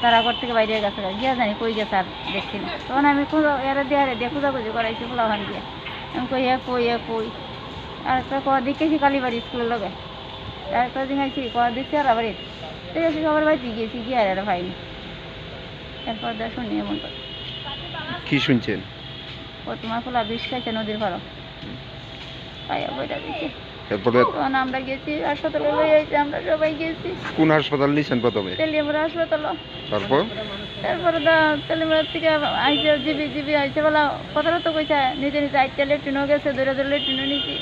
তারা ঘর থেকে বাইরে গেছে গিয়া জানি কই গেছে আর দেখছি না তখন আমি এরা দিয়ে খোঁজাখুঁজি করাইছি ফুলাহান দিয়ে আমি কই আর একটা ক দেখেছি কালীবাড়ি স্কুলের লগে আর একটা দিন আইছি ক দেখছি আর বাড়ির ঠিক আছে সবার বাড়িতে গিয়েছি গিয়ে আর এরা ভাইনি এরপর দা শুনি এমন করে কি শুনছেন ও তোমার ফুলা বিষ খাইছে নদীর ভাড়া খাইয়া বইটা দিচ্ছে এরপরে তখন আমরা গেছি হাসপাতালে লই আইছি আমরা সবাই গেছি কোন হাসপাতাল নিছেন প্রথমে তেলিয়ামরা হাসপাতাল তারপর দা তেলিয়ামরা থেকে আইছে জিবি আইছে বলা কথাটা তো কইছে নিজে আইতে লেট্রিনও গেছে দূরে লেট্রিনও নিছি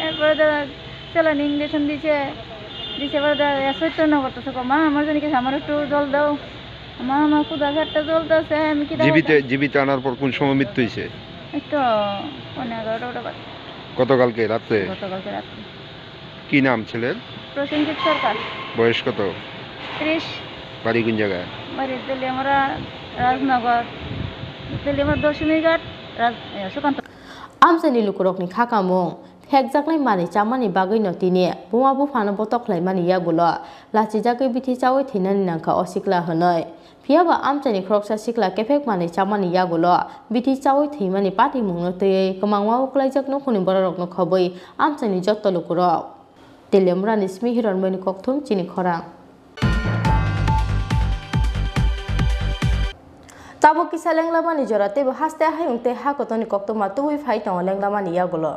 এরপরে দা চালান ইঞ্জেকশন দিছে বলে দা সত্যন্য করতেছে মা আমার জানি কিছু আমার একটু জল দাও মা আমার ক্ষুদা ঘাটটা জ্বলতেছে আমি কি জীবিত আনার পর কোন সময় মৃত্যু হয়েছে একটু 11:30 বাজে গতকালকে রাতে কি নাম ছেলের প্রসেনজিৎ সরকার বয়স কত 30 বাড়ি কোন জায়গায় বাড়ি তেলিয়ামরা রাজনগর তেলিয়ামরা 10 মিগাট সুকান্ত আমসানি লুকুরকনি খাকামুং হেকজাকলাই মানি চামানি বাগৈ নতিনি বুমাবু ফানো বতকলাই মানি ইয়াগুলো লাচি জাগৈ বিথি চাওই থিনানি নাंखा असिकला हनै फियाबा आमचानि खरकसा सिकला केफेक मानि चामानि यागुलो बिथि चावै थैमानि पाति मुंनो तयै कमांवा उक्लाइजाक नखुनि बररकनो खबै आमचानि जत्त लुकुरक तेलेमरानि स्मि हिरनमनि कक्थुम चिनि खरा ताबो किसा लेंलामानि जराते हास्ते हायुंते हाकतनि कक्तमा तुबै फाइतङ लेंलामानि यागुलो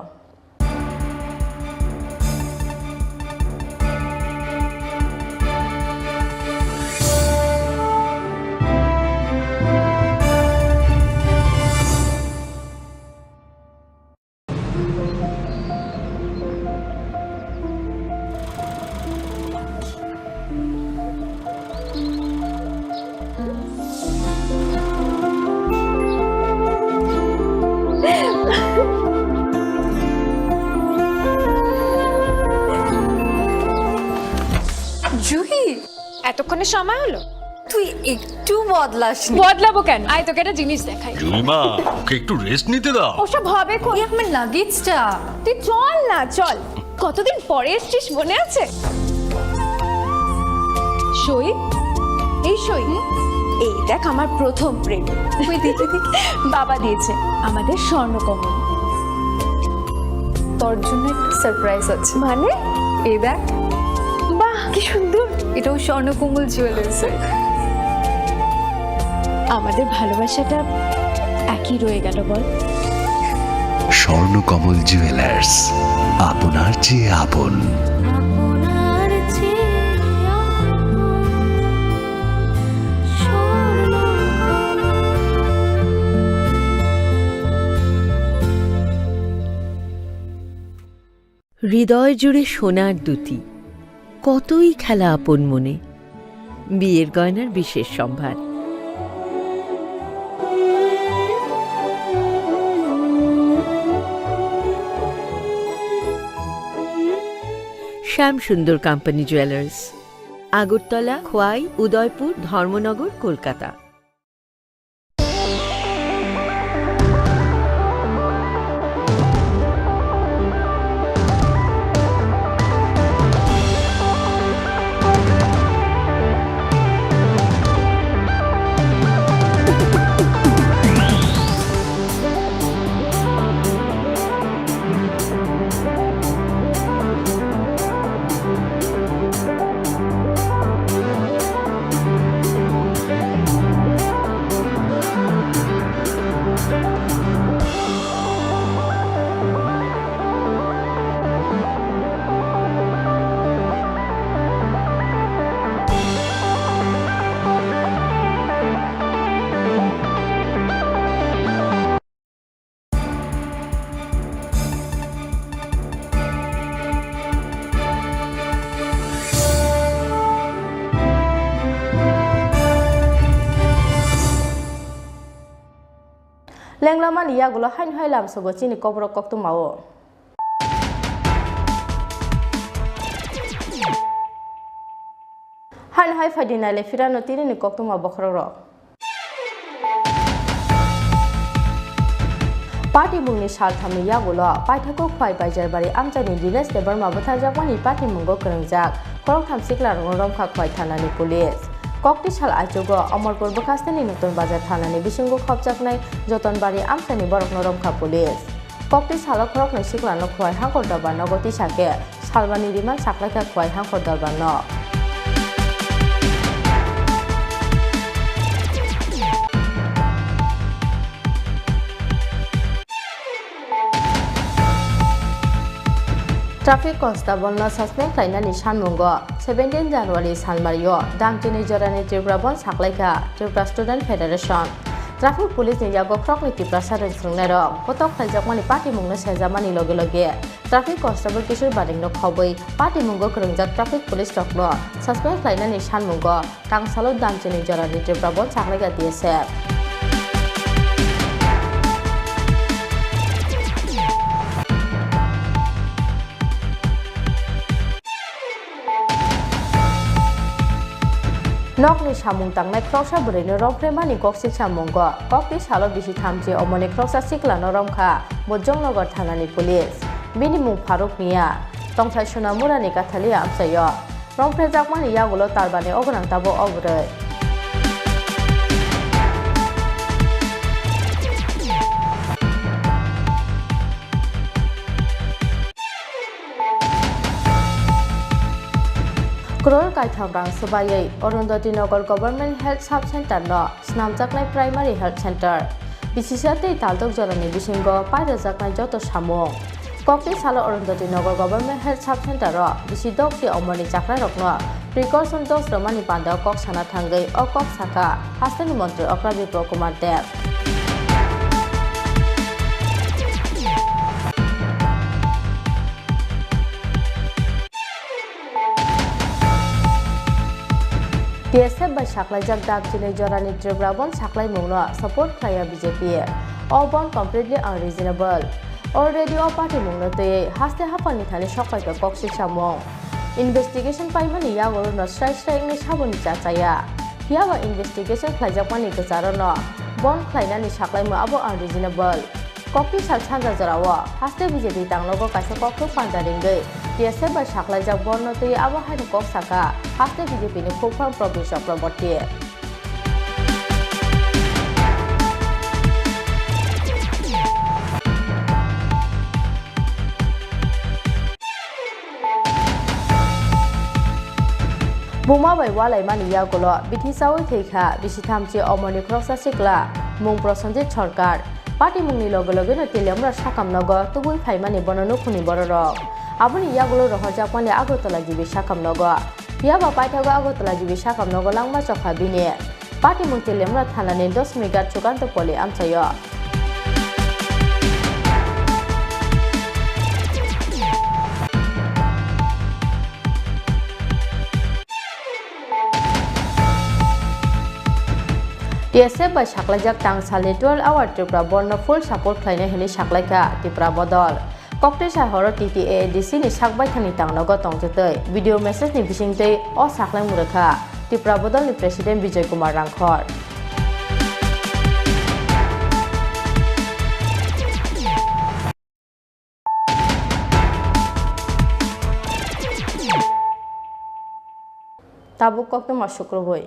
জুহি এতক্ষণে সময় হলো তুই একটু বদলাসনি বদলাবো কেন আয় তোকে একটা জিনিস দেখাই জুলিমা ওকে একটু রেস্ট নিতে দাও ওসব হবে কই আমার লাগেজটা তুই চল না চল কতদিন পরে এসেছিস মনে আছে সই এই সই এই দেখ আমার প্রথম প্রেম তুই দেখে বাবা দিয়েছে আমাদের স্বর্ণকমল তোর জন্য একটা সারপ্রাইজ আছে মানে এই দেখ বাহ কি সুন্দর এটাও স্বর্ণকমল জুয়েলার্স আমাদের ভালোবাসাটা একই রয়ে গেল বল স্বর্ণকমল জুয়েলার্স আপনার চেয়ে আপন হৃদয় জুড়ে সোনার দুটি, কতই খেলা আপন মনে, বিয়ের গয়নার বিশেষ সম্ভার। Shyamsundar company jewellers, Agartala, Khowai, Udaipur, Dharmanagar, Kolkata. লেংলামান ইয়াগুলো হাইন হাইলাম সগো চিনি কবরক কক্ত মাও হাইন হাই ফাইদিনাইলে ফিরানো তিনি কক্ত মা বখরর পার্টি মুংনি সালথামনি ইয়াগুলো পাইথাকো খোয়াই বাইজারবাড়ি আমচানি দিনেশ দেবর্मा बुथारजाकमानि पार्टी मुंगो गोरोंजाक खरंथाम सिक्ला रंखा खवाय थानानि पुलिस कक्ति साल आइजोगो अमरपुर बखास्तानि नतुन बाजार थानानि बिसिंगो खबजाकनाय जतनबारि आमचानि बरकनो रंखा पुलिस कक्ति साल खरकनो सिक्लानो खवाय हांखर दरबारनो गति साके सालबानि रिमान साख्लायखा खवाय हांखर दरबारनो ट्राफिक कन्स्टेबल सस्पेंड खालामनानै सानमुंगो 17 जानुवारि सानमारियो दांतिनि जरानि त्रिपुराबन साख्लायखा Tripura student federation traffic police नि यागो ख्रकनि त्रिपुरा सारन सोंनारो फटक खायजाकमानि पार्टी मुंनो सेजामानि लगे लगे ट्राफिक कन्स्टेबल किशोर बादिंनो खबै पार्टी मुंगो गोरोंजाक ट्राफिक पुलिस रकनो सस्पेंड खालामनानै सानमुंगो टांसालो दांतिनि जरानि त्रिपुराबन साख्लायखा DSF नकनि सामुं तांनाय ख्रकसा बोरैनो रंफ्रेमानि गकसिक सामुंगो ककनि सालो बिसि थामजि अमनि ख्रकसा सिक्लानो रंखा बजंनगर थानानि पुलिस बिनि मुं फारुक मिया तंसाय सोनामुरानि काथालिया आमसायो रंफ्रेजाकमानि यागुलो तारबानि अगनांताबो अबरै क्रोर कायथांरां सबायै अरुंधति नगर गवर्नमेंट हेल्थ सब सेंटर न स्नामजाकनाय प्राइमारी हेल्थ सेंटर बिसिसाते तालदक जरानि बिसिंगो पायरजाकनाय जत सामुं ककनि सालो अरुंधति नगर गवर्नमेंट हेल्थ सब सेंटर बिसि दक्ति अमरनि जाख्रा रकनो प्रिकॉशन डोज रमानि पांदा कक साना थांगै अ कक साखा हास्तानि मंत्री अक्रा विप्र कुमार देव DSF by साख्लायजाक दागजिनै जरानि त्रिपुराबन साख्लाय मुंनो सपोर्ट खाया BJP all born completely unreasonable already all party मुंनो तयै हास्ते हाफानि थानि सकायखौ कक्सिक सामुं investigation पाइमानि यागोरो न स्राय स्रायनि साबुनि चाचाया हियाबा investigation खायजाकमानि गजारनो बन खायनानि साख्लायमु आबो unreasonable कक्ति साल सानजा जरावो हास्ते BJP तांलोगो काइसे कक्टो पांजारिंगै DSF by साख्लायजाक बन तयै आबो हानि कक साका हास्ते BJP नि फुफां प्रवेश चक्रवर्ती बुमा बाय वालायमानि यागुलो बिथिसावै थैखा बिसिथामथि अमरनि ख्रकसा सिक्ला मुं प्रसन्जित सरकार पार्टी मुंनि लगे लगेनो तेलियामरा साकामनगो तुबुय फाइमानि बननो खुनि बररक आबुनि यागुलो रहरजाकमानि आगरतला जिबि साकामनगो याबा पाइथागो आगरतला जिबि साकामनगो लांमा चखा बिनि पार्टी मुं तेलियामरा थानानि 10 मिगार चुकान्त पलि आमसायो TSF by Shaklajak Tang Sali 12 hour Tripura Borno full support Klaina Heli Shaklaika Tripura Bodol. Kokte Shahoro TTA DC ni Shakbai Khani Tang Nogo Tongjetei. Video message ni Bishingtei O Saklai Murakha. Tripura Bodol ni President Vijay Kumar Rangkhor. Tabuk Kokte Mashukroboi.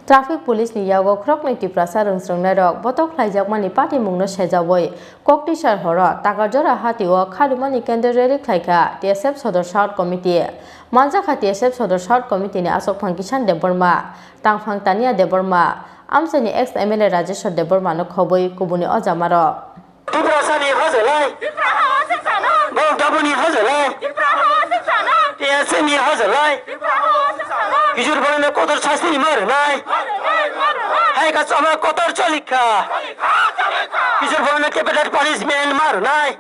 Traffic police ni yago krok ni tiprasa rungsrung na rok botok khlaijak mani party mungno sejawoi kokti sar horo takajora hatiwo khadumani kendreri khlaika TSF sodor short committee manja kha TSF sodor short committee ni asok phangkisan deborma tangphang tania deborma amsani ex MLA Rajeshwar deborma no khoboi kubuni ojamaro tiprasa ni hazelai mo dabuni hazelai TSF ni hazelai Kijur bana kotor shasti ni mar nai hai ka sama kotor cholika Kijur bana capital punishment mar nai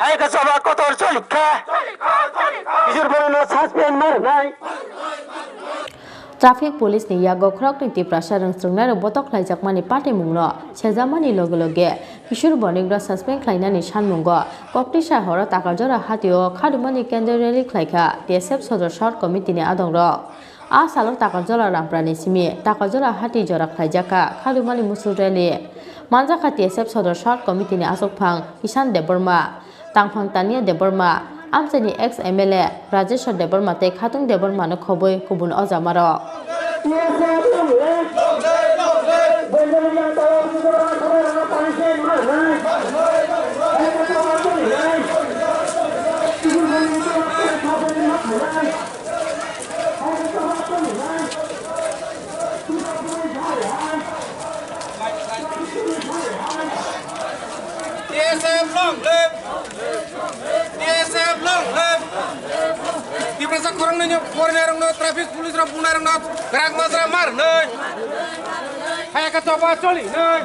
hai ka sama kotor cholika Kijur bana suspend mar nai Traffic police ni yago krok ni tiprasa rungsrung na botok khlaijak mani party mungno sejamani loge loge Kishur bonigra suspend khlaina ni sanmungo kokti shahoro takajora hatio khadumani kendreli khlaika TSF sodor short committee ni adongro a salok takajora ramprani simi takajora hati jora khlaijaka khadumani musureli manjaka TSF sodor short committee ni asokphang kisan deborma tangphang tania deborma amsani ex MLA Rajeshwar deborma te khatung deborma no khoboi kubun ojamaro TSF long live TSF long live Tiprasa korang nanya foreigner no traffic police ra punar no gerak masra mar nei hai ka toba choli nei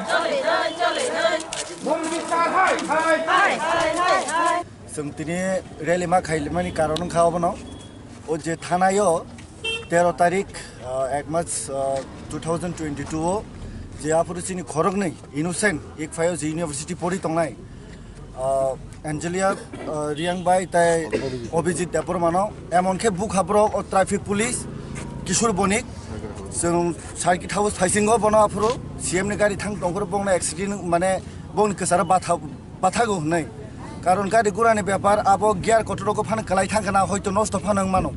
bom bisar hai जों दिनै रेली मा खाइमानि कारण खावबनो ओ जे थानायो 13 तारिख 1 मार्च 2022 जे आफुरसिनि खरग नै innocent एक फायो जे university पढि तंनाय Angelia रियांबाई ताय अभिजित देबरमानो एमनखे बुक हाब्रो ओ ट्राफिक पुलिस किशोर बनिक जों सार्किट हाउस फाइसिंगो बनो आफुरो सीएम नि गाड़ी थां तंखर बंना एक्सिडेंट माने बन केसारा बाथागो होननाय कारण गाड़ी गुरानि व्यापार आबो गियार कटरको फान खलाय थांखाना हयतो नष्ट फानों मानो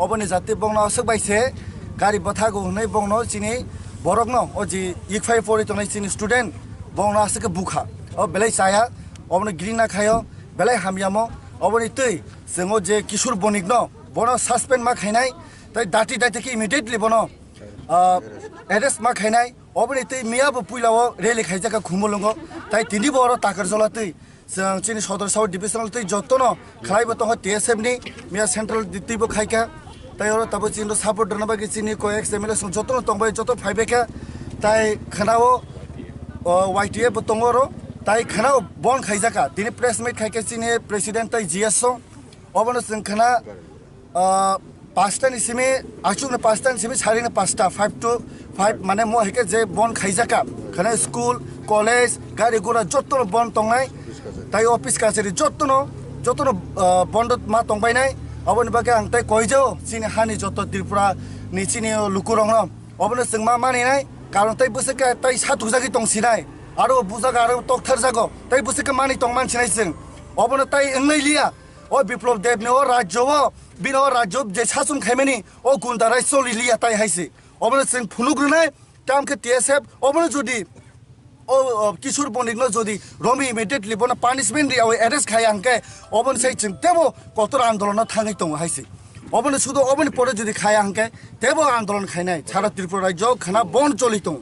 अबनि जाति बंना असबाइसे गाड़ी बाथागो होननाय बंनो चिनि बरकनो ओ जि इक5 परि तंनाय चिनि स्टूडेंट बंना असके बुखा ओ बेलै साया अबनि ग्रीना खायो बेलै हामियामो अबनि तै जोंओ जे किशोर बनिकनो बनो सस्पेंड मा खाइनाय तै दाति दातिके इमिडिएटली बनो एरेस्ट मा खाइनाय अबनि तै मियाबो पुइलाव रेली खाइजाका खुमलंगो तै तिनि बर ताकर जलातै जों चिनि सदर साउथ डिभिजनल तै जत्तनो खाइबो तो TSF नि मिया सेंट्रल दितिबो खाइका तै और तब चिनो सपोर्ट दनबा कि चिनि को एक्सएमएल सं जत्तनो तंबाय जत्तो फाइबेका तै खनाओ YTA बो तंगरो तै खनाओ बन खाइजाका दिनि प्रेस मिट खाइके चिनि प्रेसिडेंट तै जीएसओ अबनो जों खना पाँचटा निसिमे आचुने पाँचटा निसिमे सारिने पाँचटा 5 to 5 माने मो हेके जे बन खाइजाका खना स्कूल कॉलेज गाड़ी घोड़ा जत्तनो बन तंगाय ताई ऑफिस काछारी जत्तनो बन्द मा तंबायनाय अबनि बाके आं ताई कइजो चिनि हानि जत्तो त्रिपुरा नि चिनि लुकुरंग अबनो जों मा मानिनाय कारण ताई बुसके ताई साथुजागि तंसिनाय आरो बुजागा आरो तक्थार जागो ताई बुसके मानि तंग मानसिनाय जों अबनो ताई एंनै लिया ओ बिप्लव देव ने ओ राज्यव बिनो राज्य जे सासन खायमानि ओ गुन्दाराय सलि लिया ताई हाइसे अबनो जों फुनुग्रनाय तामके TSF अबनो जुदि ओ किशोर बनिकनो जदि रमी इमिडिएटली बना पानिशमेंट रियाव एरेस्ट खाया अंके अबन सै चिंतेबो कतर आंदोलन थाङै दङ हाइसे अबन सुदो अबन परे जदि खाया अंके तेबो आंदोलन खायनाय सारा त्रिपुरा राज्य खाना बन चलि दङ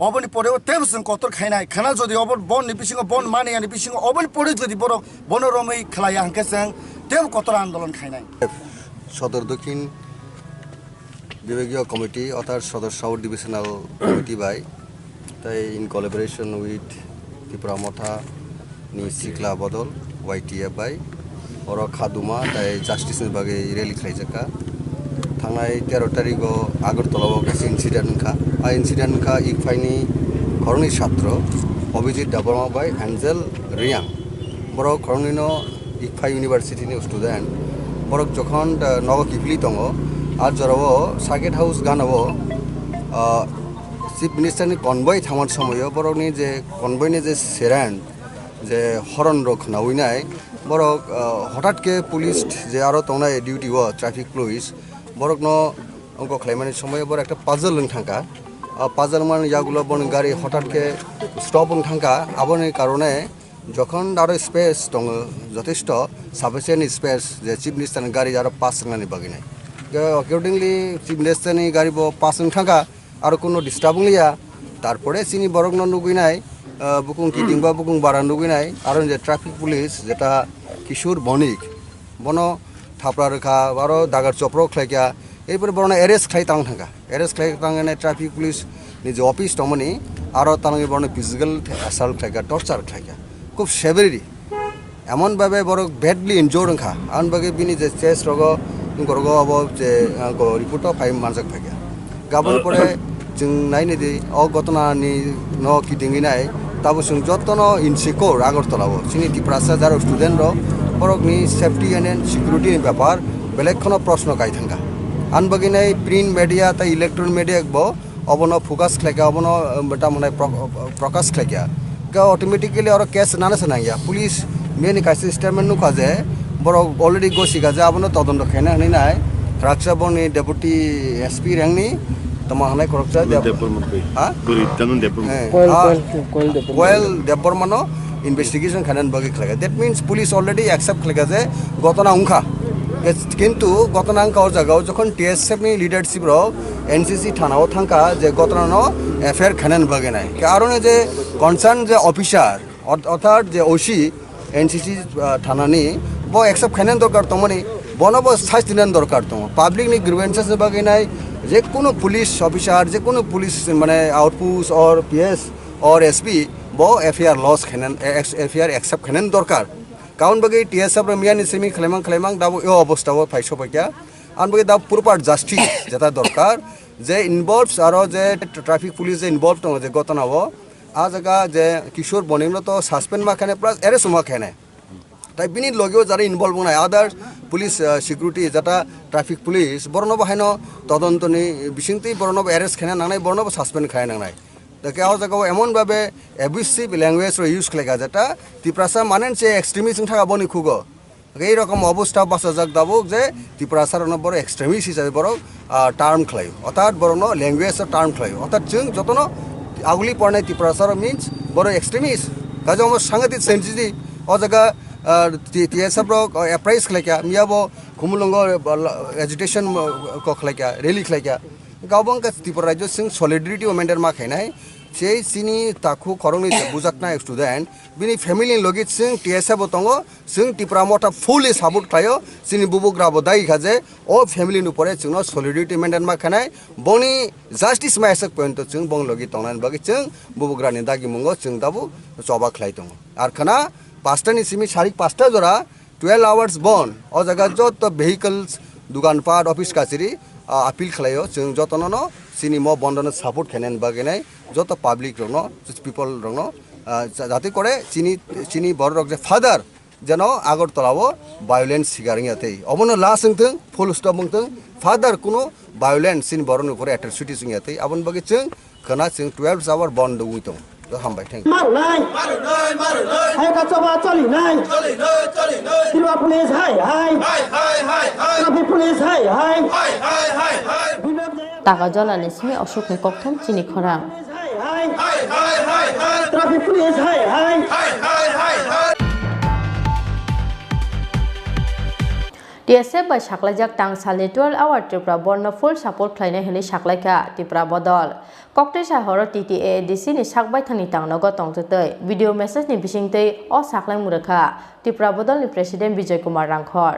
अबन परे तेबो जों कतर खायनाय खाना जदि अबन बन नि बिसिङ बन माने नि बिसिङ अबन परे जदि बर बन रमी खालाया अंके जों तेबो कतर आंदोलन खायनाय सदर दक्षिण विभागीय कमिटी अर्थात सदर south divisional committee by in collaboration with Tripura Motha ni Sikla Bodol YTA by Oro Khaduma tai justice ni bage rally khlaijaka थांनाय 13 तारिखआव आगरतलाव कासे इन्सिडेन्ट खा आ इन्सिडेन्ट खा इकफाइनि खरंनि छात्र अभिजित देबरमा बाय एन्जेल रियां बरक खरंनिनो इकफाइ इउनिभार्सिटिनि स्टुडेन्ट बरक जखन नग किफली दङ आर जराव साकेट हाउस गानाव चिफ मिनिस्टारनि कनभय थांनाय समाव बरकनि जे कनभयनि जे सेरेन जे हरन रक नाविनाय बरक हठाৎ के पुलिस जे आरो तंनाय डिउटी वो ट्रैफिक पुलिस बरक न अंको खालामनाय समय बर एक पाजल थांका पाजल मान यागुलो बन गाड़ी हठाৎ के स्टप थांका आबनि कारणे जखन आरो स्पेस दङ যথেষ্ট साफिसिएंट स्पेस जे चिफ मिनिस्टारनि गाड़ी आरो पास थांनानै बागिनाय अकॉर्डिंगली चिफ मिनिस्टारनि गाड़ी बो पास थांका आरो कोनो डिस्टार्बिं लिया तारपरे सिनि बरक न नुगिनाय बुकुं किटिंबा बुकुं बारा नुगिनाय आरो जे ट्रैफिक पुलिस जेटा किशोर बनिक बनो थापरा रेखा आरो दागार चप्र खलायका एपर बरना एरेस्ट खाइ तां थांगा एरेस्ट खाइ तांने ट्रैफिक पुलिस नि जे ऑफिस तमनि आरो तांनि बरना फिजिकल असल्ट खायका टर्चर खायका खूब सेवेरी एमन भाबे बरक बैडली इंजर्ड खा आन बागे बिनि जे चेस्ट रगो गरगो अब जे रिपोर्ट फाइ मानजक फायका गाबन परे जों नायनो दि अ घटनानि न किदिंगिनाय ताबो जों जतन इनसिकोर आगरतलाव सिनि तिप्रासा जार स्टुडेन्ट रो बरकनि सेफ्टी एंड सिक्योरिटी ব্যাপার बेलेगखनो प्रश्न गाय थांगा आन बगिनाय प्रिंट मीडिया ता इलेक्ट्रॉनिक मीडिया बो अबनो फोकस खलायका अबनो बेटा मने प्रकाश खलायका गा ऑटोमेटिकली और case nuns Nangia police many कासे स्टेटमेंट नु काजे बरक ऑलरेडी गोसिगा जा अबनो तदন্ত खायना हनिनाय राक्षा बनि डेपुटी एसपी रंगनि तमा हनाय करकचा कोयल देबरमानो इन्वेस्टिगेशन खानान बगे खलागा that means police already accept खलागा जे घटना उंखा किन्तु घटना उंखा जगह जखन टीएसएफ नि लीडरशिप रो एनसीसी थानाव थांका जे घटना नो एफआईआर खानान बगे नाय कारण जे कनसार्न जे ऑफिसर अर्थात जे ओसी एनसीसी थानानि बो एक्सेप्ट खानान दरकार तमनि बनबो साइज दिनान दरकार तम पब्लिक नि ग्रीवेंसेस बगे नाय जे कोनो पुलिस ऑफिसर जे कोनो पुलिस माने आउटपोस्ट और पीएस और एसपी बो एफआईआर लॉस खनन एफआईआर एक्सेप्ट खनन दरकार काउन बगे टीएसएफ रमियानि सेमी खलेमां दाबो यो अवस्थाव फाइसो पक्या आन बगे दा प्रॉपर जस्टिस जेता दरकार जे इनवॉल्व्स आरो जे ट्रैफिक पुलिस जे इनवॉल्व दङ जे घटनाव आ जगह जे किशोर बनिमनो तो सस्पेंड मा खाने प्लस एरेस्ट मा खाने ताइ बिनि लगेও যারা इनवॉल्व बनाय अदर पुलिस सिक्योरिटी जेटा ट्रैफिक पुलिस बरनबो हायनो तदन्तनि बिसिंति बरनबो एरेस्ट खाने नांनाय बरनबो सस्पेंड खाय नांनाय देखा जगह एमन भावे एब्यूसिव लैंग्वेज यूज खलेगा जेटा तिप्रासा माने से एक्सट्रीमिस्ट थाका बनि खुगो এই রকম অবস্থা বাসা যাক দাবো যে तिप्रासार बड़ एक्सट्रीमिस्ट हिसाबै बड़ टार्म खलायो अर्थात बरनो लैंग्वेज टार्म खलायो अर्थात जों जतनो आगुली पढ़नाय तिप्रासार मीन्स बड़ एक्सट्रीमिस्ट गाजो हम सांगतिक सेंसिटि अ जगह टीएसएफ रो एप्राइज खलायका मियाबो खुमुलंग एजुटेशन को खलायका रैली खलायका गावबं का त्रिपुरा राज्य सिं सलिडारिटी मेंटेन मा खायनाय से सिनि ताखु खरंनि बुजाकना स्टूडेंट बिनि फैमिली लगित सिं टीएसएफ तंगो सिं त्रिपुरा मथा फुली सपोर्ट खायो सिनि बुबुग्रा बदाई खाजे ओ फैमिली नु परे जोंनो सलिडारिटी मेंटेन मा खानाय बनि जस्टिस मा एसेक पॉइंट जों बं लगी तंगनान बागि जों बुबुग्रानि दागि मंगो जों दाबु चबा खलाय दङ आर खाना पास्टानि सिमि सारिक पास्टा जरा 12 आवर्स बन ओ जगह जत भेहिकल्स दुकानपाट ऑफिस काचेरी appeal khalayo जों जतननो सिनि म बन्दन सपोर्ट खेनेन बागेनाय जत पब्लिक रनो पिपल रनो जाते करे चिनी बर रक जे फादर जनो आगरतलाव वायलेंस सिगारिंगाते अबनो ला संथों फुल स्टॉप मंथों फादर कुनो वायलेंस सिनि बरनो ऊपर एट्रोसिटी सिंगाते अबन बागे जों खना जों 12 आवर बन्द उइतो हामबाय थैंक यू मारुनाय हाय का चबा चलिनाय तिलवा पुलिस हाय ट्राफिक पुलिस हाय টাকা জলানি সিমি অশোকনি ককথম চিনি খরাং ट्राफिक पुलिस हाय टीएसएफ बाय साखलाइजाक टांगसालनि 12 आवर त्रिपुरा बर्न फुल सपोर्ट खालायनाय हनि साखलायखा त्रिपुरा बदल ककटे शहर टीटीएडीसी नि साकबाय थांनि टांगनगो तंजतै भिडियो मेसेज नि बिसिंतै अ साखलाय मुरखा त्रिपुरा बदल नि प्रेसिडेंट विजय कुमार रांखर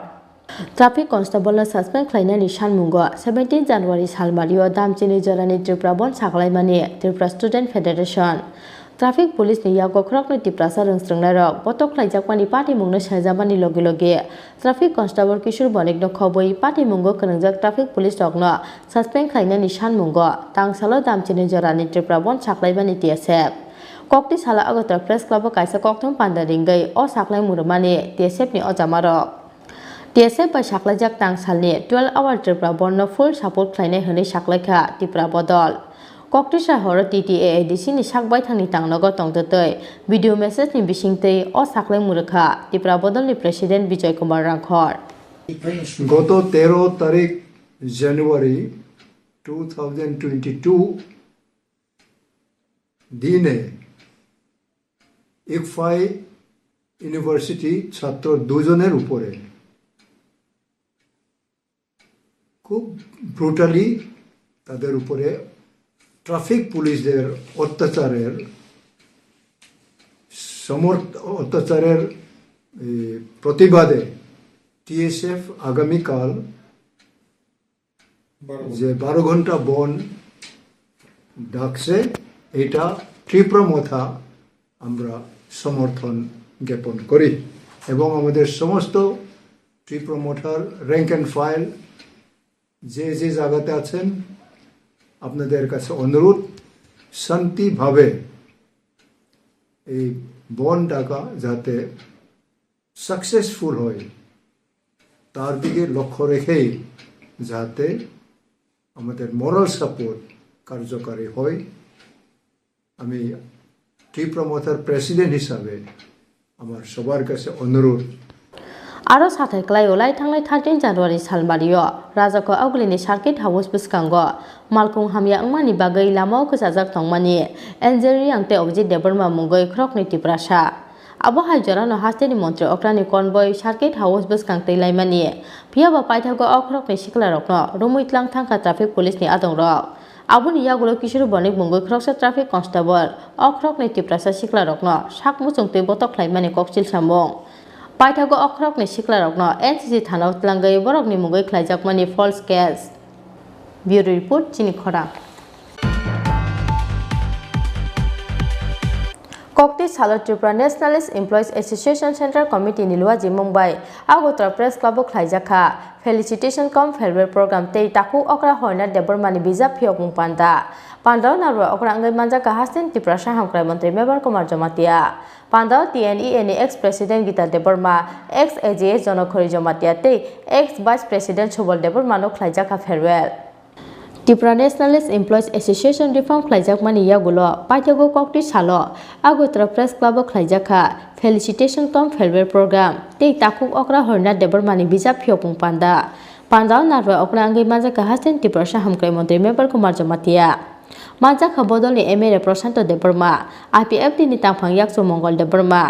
ट्राफिक कन्स्टेबल सस्पेंड खालायनायनि सानमुंगो 17 जानुवारि सालमारियाव दामचिनि जरानि त्रिपुरा बन साखलायमानि Tripura student federation traffic police नि या गखरक नि तिप्रासा रंस्रंनाय रक बतक लाइजाकमानि पार्टी मुंनो साजामानि लगे लगे ट्राफिक कन्स्टेबल किशोर बनिकनो खबै पार्टी मुंगो कनंजाक ट्राफिक पुलिस रकनो सस्पेंड खालामनायनि सानमुंगो तांसालो दामचिनि जरानि त्रिपुरा बन साख्लायबानि TSF कक्ति साला अगतर प्रेस क्लब कायसा कक्थम पान्दा रिंगै अ साख्लाय मुरमानि TSF नि अजामारक TSF by साख्लायजाक तांसालनि 12 आवर त्रिपुरा बननो फुल सापर्ट खालायनाय होनै साख्लायखा त्रिपुरा बदल कक्ति सहर TTAADC नि साकबाय थांनि तांनगो तंतै भिडिअ मेसेज नि बिसिंतै अ साख्लाय मुरखा त्रिपुरा बदलनि प्रेसिडेंट विजय कुमार रांखर गत 13 तारिख জানুয়ারি 2022 দিনে ইকফাই ইউনিভার্সিটি ছাত্র দুজনের উপরে খুব ব্রুটালি তাদের উপরে ট্রাফিক পুলিশদের অত্যাচারের প্রতিবাদে TSF আগামীকাল যে 12 ঘন্টা বন ডাকছে এটা ত্রিপুরা মথা আমরা সমর্থন জ্ঞাপন করি এবং আমাদের সমস্ত ত্রিপুরা মথার র্যাঙ্ক অ্যান্ড ফাইল যে যে জায়গাতে আছেন আপনাদের কাছে অনুরোধ শান্তিভাবে এই বন ডাকা যাতে সাকসেসফুল হয় তার দিকে লক্ষ্য রেখেই যাতে আমাদের মোরাল সাপোর্ট কার্যকরী হয় আমি ত্রিপুরা মথার প্রেসিডেন্ট হিসাবে আমার সবার কাছে অনুরোধ आरो साथाय क्लायोलाय थांनाय 13 जानुवारि सालमारियो राजाको आगुलिनि सार्किट हाउस बिस्कांगो मालकुं हामिया अंमानि बागै लामाव गोजाजाक थंमानि एनजेरि आंते अभिजित देबरमा मुंगै ख्रकनि तिप्रासा आबो हायजरानो हास्तेनि मन्त्रि अक्रानि कनबय सार्किट हाउस बिस्कांतै लायमानि पियाबा पाइथागो अख्रकनि सिखलारकनो रुमैतलां थांखा ट्राफिक पुलिसनि आदंरक आबुनि यागुलो किशोर बनिक मुंगै ख्रकसा ट्राफिक कन्स्टेबल अख्रकनि तिप्रासा सिखलारकनो साकमुचुंतै बतक लायमानि कक्सिल सामुं पाइथागो अख्रकनि सिखलारकनो NCC थानाव तलांगै बरकनि मुंगै ख्लायजाकमानि फल्स केस ब्यूरो रिपोर्ट चिनि खरा कक्ति सालो Tripura nationalist employees association central committee निलुआजी मुंबई आगोत्रा प्रेस क्लब ख्लायजाखा फेलिसिटेशन कम फेयरवेल प्रोग्राम तै ताकु अक्रा हरना देबरमानि बिजाब फियक मुं पांडाव नारवा अक्रा अंगै मानजाका हास्तेन त्रिपुरा साहामक्राय मंत्री मेबर कुमार जमातिया पांडाव TNEA नि ex president Gita Debbarma ex AGA Jankhari Jamatia तै एक्स वाइस प्रेसिडेंट सुबल देबरमानो ख्लायजाखा farewell Tripura nationalist employees association reform ख्लायजाकमानि यागुलो पाइथागो कक्ति सालो आगोत्रा प्रेस क्लब ख्लायजाखा फेलिसिटेशन कम फेयरवेल प्रोग्राम तै ताकु अक्रा हरना देबरमानि बिजाब फियक पांडाव नारवा अक्रा अंगै मानजाका हास्तेन त्रिपुरा साहामक्राय मंत्री मेबर कुमार जमातिया मानजाखा बदलनि MLA प्रशांत देबरमा IPFT नि तांफां याकसु मंगल देबरमा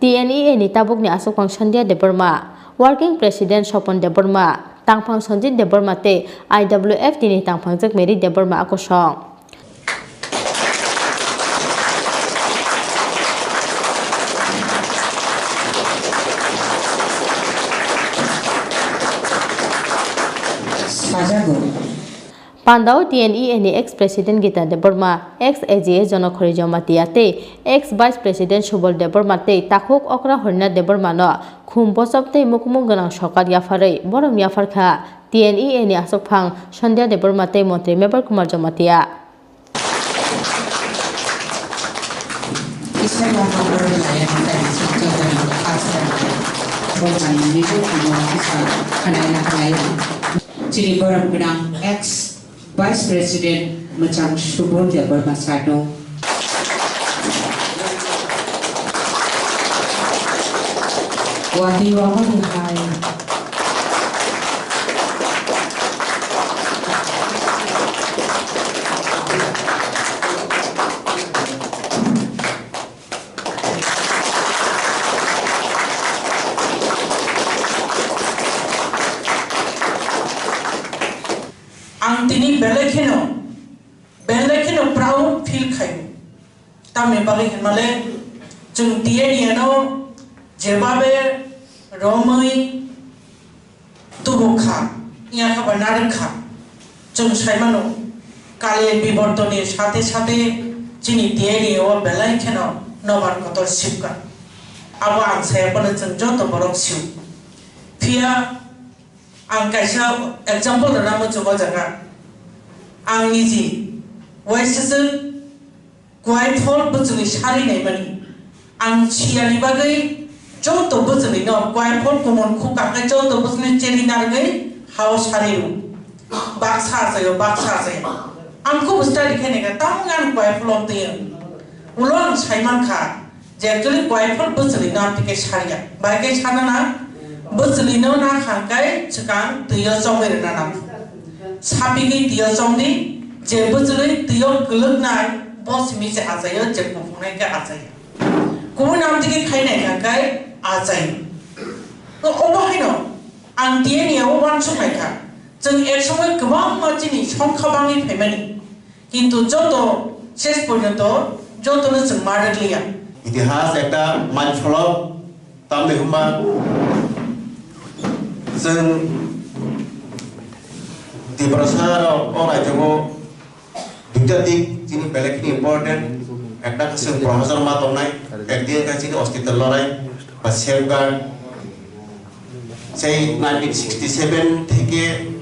TNEA नि ताबुकनि आसुकपां संध्या देबरमा वर्किंग प्रेसिडेंट सपन देबरमा तांफां संजित देबरमा ते IWFT नि तांफां जक मेरी देबरमा आकसं पांडाव TNEA नि ex president Gita Debbarma ex AGA Jankhari Jamatia ते ex vice president Subal Debbarma ते ताकुक अक्रा हरना देबरमानो खुम बसबते मुखमुं गनां सरकार याफारै बरम याफारखा TNEA नि आसुकफां संध्या देबरमा ते मंत्री Mebar Kumar Jamatia Ciri Borang Benang ex Vice President Macang Subur Jabar Masano Wadi Wahani Hai Ang tini belekino proud feel kayo. Tami bagi himale jung TNEA jebabe romoi tubukha iya khabar narekha jung saimano kale bibortoni সাথে সাথে Jini Diani or Belankano, Nova Kotor Shipka. Our answer, and Joto Borok Shu. Pia Ankaisha, example, the Ramu to Wajaga. Angizi, West quite whole Butunish Harry Nemani. Ang Chiani Bagay, Joto Butuni, no, quite whole common cook, I told the Butuni Chelinagay, House Hariu. Box Hasayo, Box Hasayo. Uncle was studying a tongue and quite from the end. Ulon Simon Car, generally quite for Butuli not to get Haria. By Gage Hanana, Butulino na Hankai, Chikan, to your somewhere in an Sapigi, to your somebody, Jebutuli, to your good night, Boss Miss Azayo, Jepunaka Azay. Kuman to get Haina Hankai, Azay. No, Obahino, and Diania, one to make her. Then actually, Gawang Martini, Hong Kong Pemani. Into Joto, Chess Potato, Joto is Mardelia. It has a much follow, Tommy Huma. Then the processor or I go, Dictatic, Jimmy Pellekin important, and that's a professor Matonai, at the end hospital Lorraine, but safeguard. Say 1967, take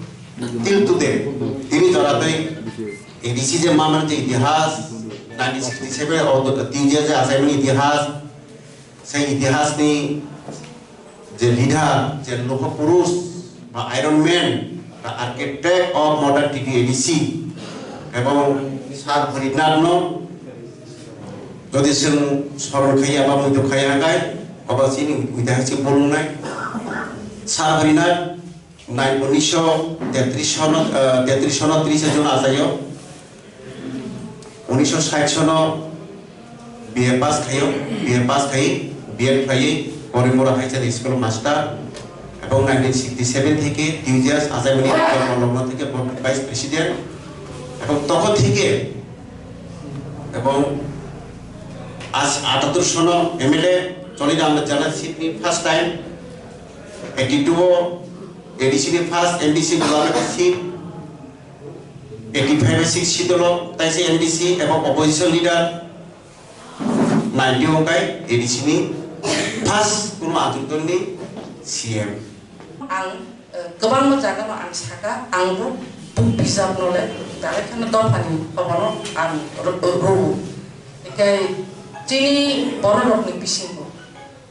till today, Tini Toratoi. This is a moment in Itihas, 1967, or the teachers assembly Itihas, say Itihas ni, the leader, the local Purus, the Iron Man, the architect of modern TTADC, about Sar Harinarno, Godison Sorokaya Bamutu Kayagai, about seeing with the Hasi Polunai, Sar Harinar, 9 Ponisho, the Trishono Trisajon Asayo. 1960 সনো BA pass খাই BEd খাই পরিমরা Hisar school master এবং 1967 থেকে টিউজাস আসামিনী কর্মলগ্ন থেকে vice president এবং তখন থেকে এবং আজ 78 সনো এমএলএ চলে আমরা জানাচ্ছি first time 82 ADC first MDC government seat 85 6 শীতল তাইছে এমডিসি এবং অপোজিশন লিডার 90 ওকাই এডিসি নি ফার্স্ট কোনো আদুরদনি সিএম আং গোবাং মজাগা আং সাকা আংবো বুক বিজাব নলে দালেখানে দফানি হবনো আং রু একাই চিনি বড় রকনি পিসিংবো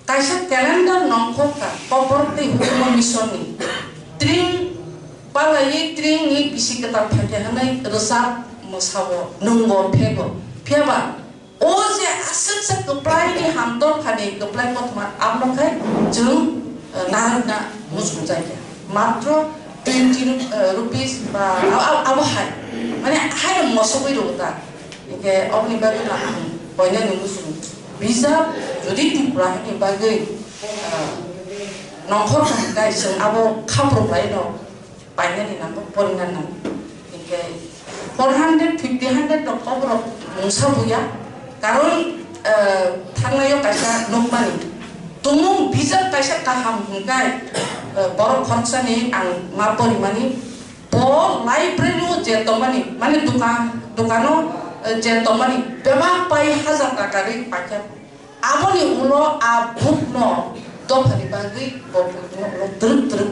তাইসা ক্যালেন্ডার নংখকা পপরতে হুকুম মিশননি ত্রিং Palai tring ni bisi kata phake hanai resap masawo nungbo phego pheba o je asat sa keplai ni hamdor phane keplai kotma apnokai jung narna musku jaya matro 20 rupees ba abo hai mane hai mosoi rota ike apni bagai na poina ni musu visa jodi tipra ni bagai nongkhor kai jung abo khapro lai no Finally, number 400. Okay, 400, 500 of cover of Musabuya. Karon, Tanayo Kaisa, no money. Tumum visa Kaisa Kaham, Hunkai, Boro Consani, and Mapori money. Paul, library, gentleman, money Ducano, gentleman, Bema Pai Hazakari, Pacha. Aboni Uno, a book no, Dopani Bagi, Trip.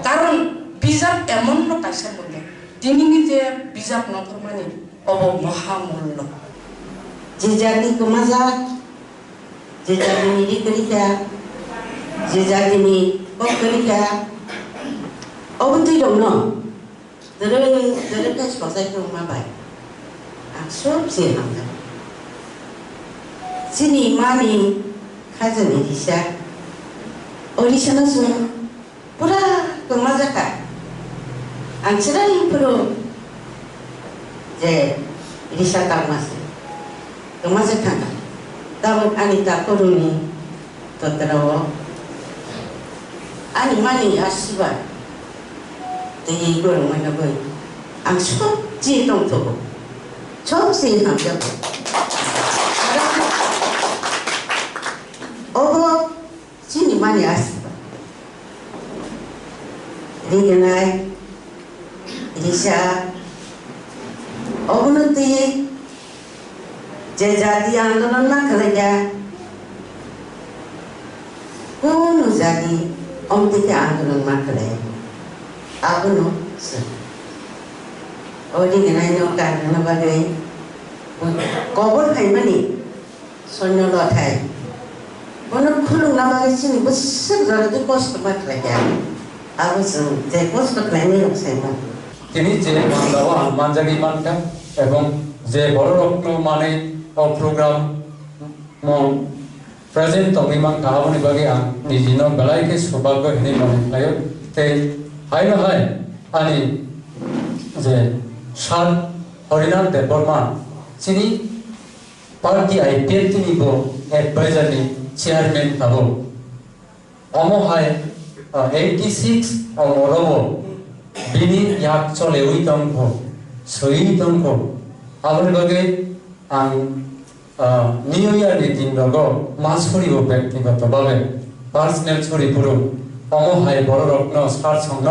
Karon, Bizap emon no kaisa mulle. Dini je bizap no kormani obo mahamullo. Jejati kemaza, jejati ni kerja, jejati ni kok kerja. Obo tu dong no. Dere kas pasai tu mabai. Asop sih hamda. Sini mani kaza ni disha. Orisha na sun. Pura kemaza ka. Ang sirahin pero je risa tamas kemasa kana tawag anita koruni totrawo ani mani asiba tehi gor mana boy ang so ji tong to chom sin ham ja obo sini mani asiba digenai Risha, obunati যে জাতি আন্দোলন না খালাইয়া কোন জাতি অমতিকে আন্দোলন না খালাই আগুনো ওই নাইনো কারণ বাগে কবর খাইমানি সৈন্য লঠাই বন খুলুং না বাগে চিনি বসে জড়িত কষ্ট মাত্রাইয়া আবু যে কষ্ট খাইনি রকসাইবা তিনি যে মানদাওয়া মানজাগি মানটা এবং যে বড় রত্ন মানে প্রোগ্রাম প্রেজেন্ট তমিমান কাহাবনি বাগে আং নিজিন বেলাইকে সৌভাগ্য হিনি মনে লাयो তে হাই না হাই আনি যে সার হরিনাথ দেববর্মা চিনি পার্টি আইপিএল তিনি গো এডভাইজারনি চেয়ারম্যান থাবো অমহায় 86 অমরব বিনি ইয়াক চলে ওই তঙ্ক সই তঙ্ক আবার বাগে আং নিউ ইয়ারের দিন রগ মাছ ছড়িব ব্যক্তিগতভাবে পার্সোনাল ছড়ি পুরো অমহায় বড় রত্ন সার সংন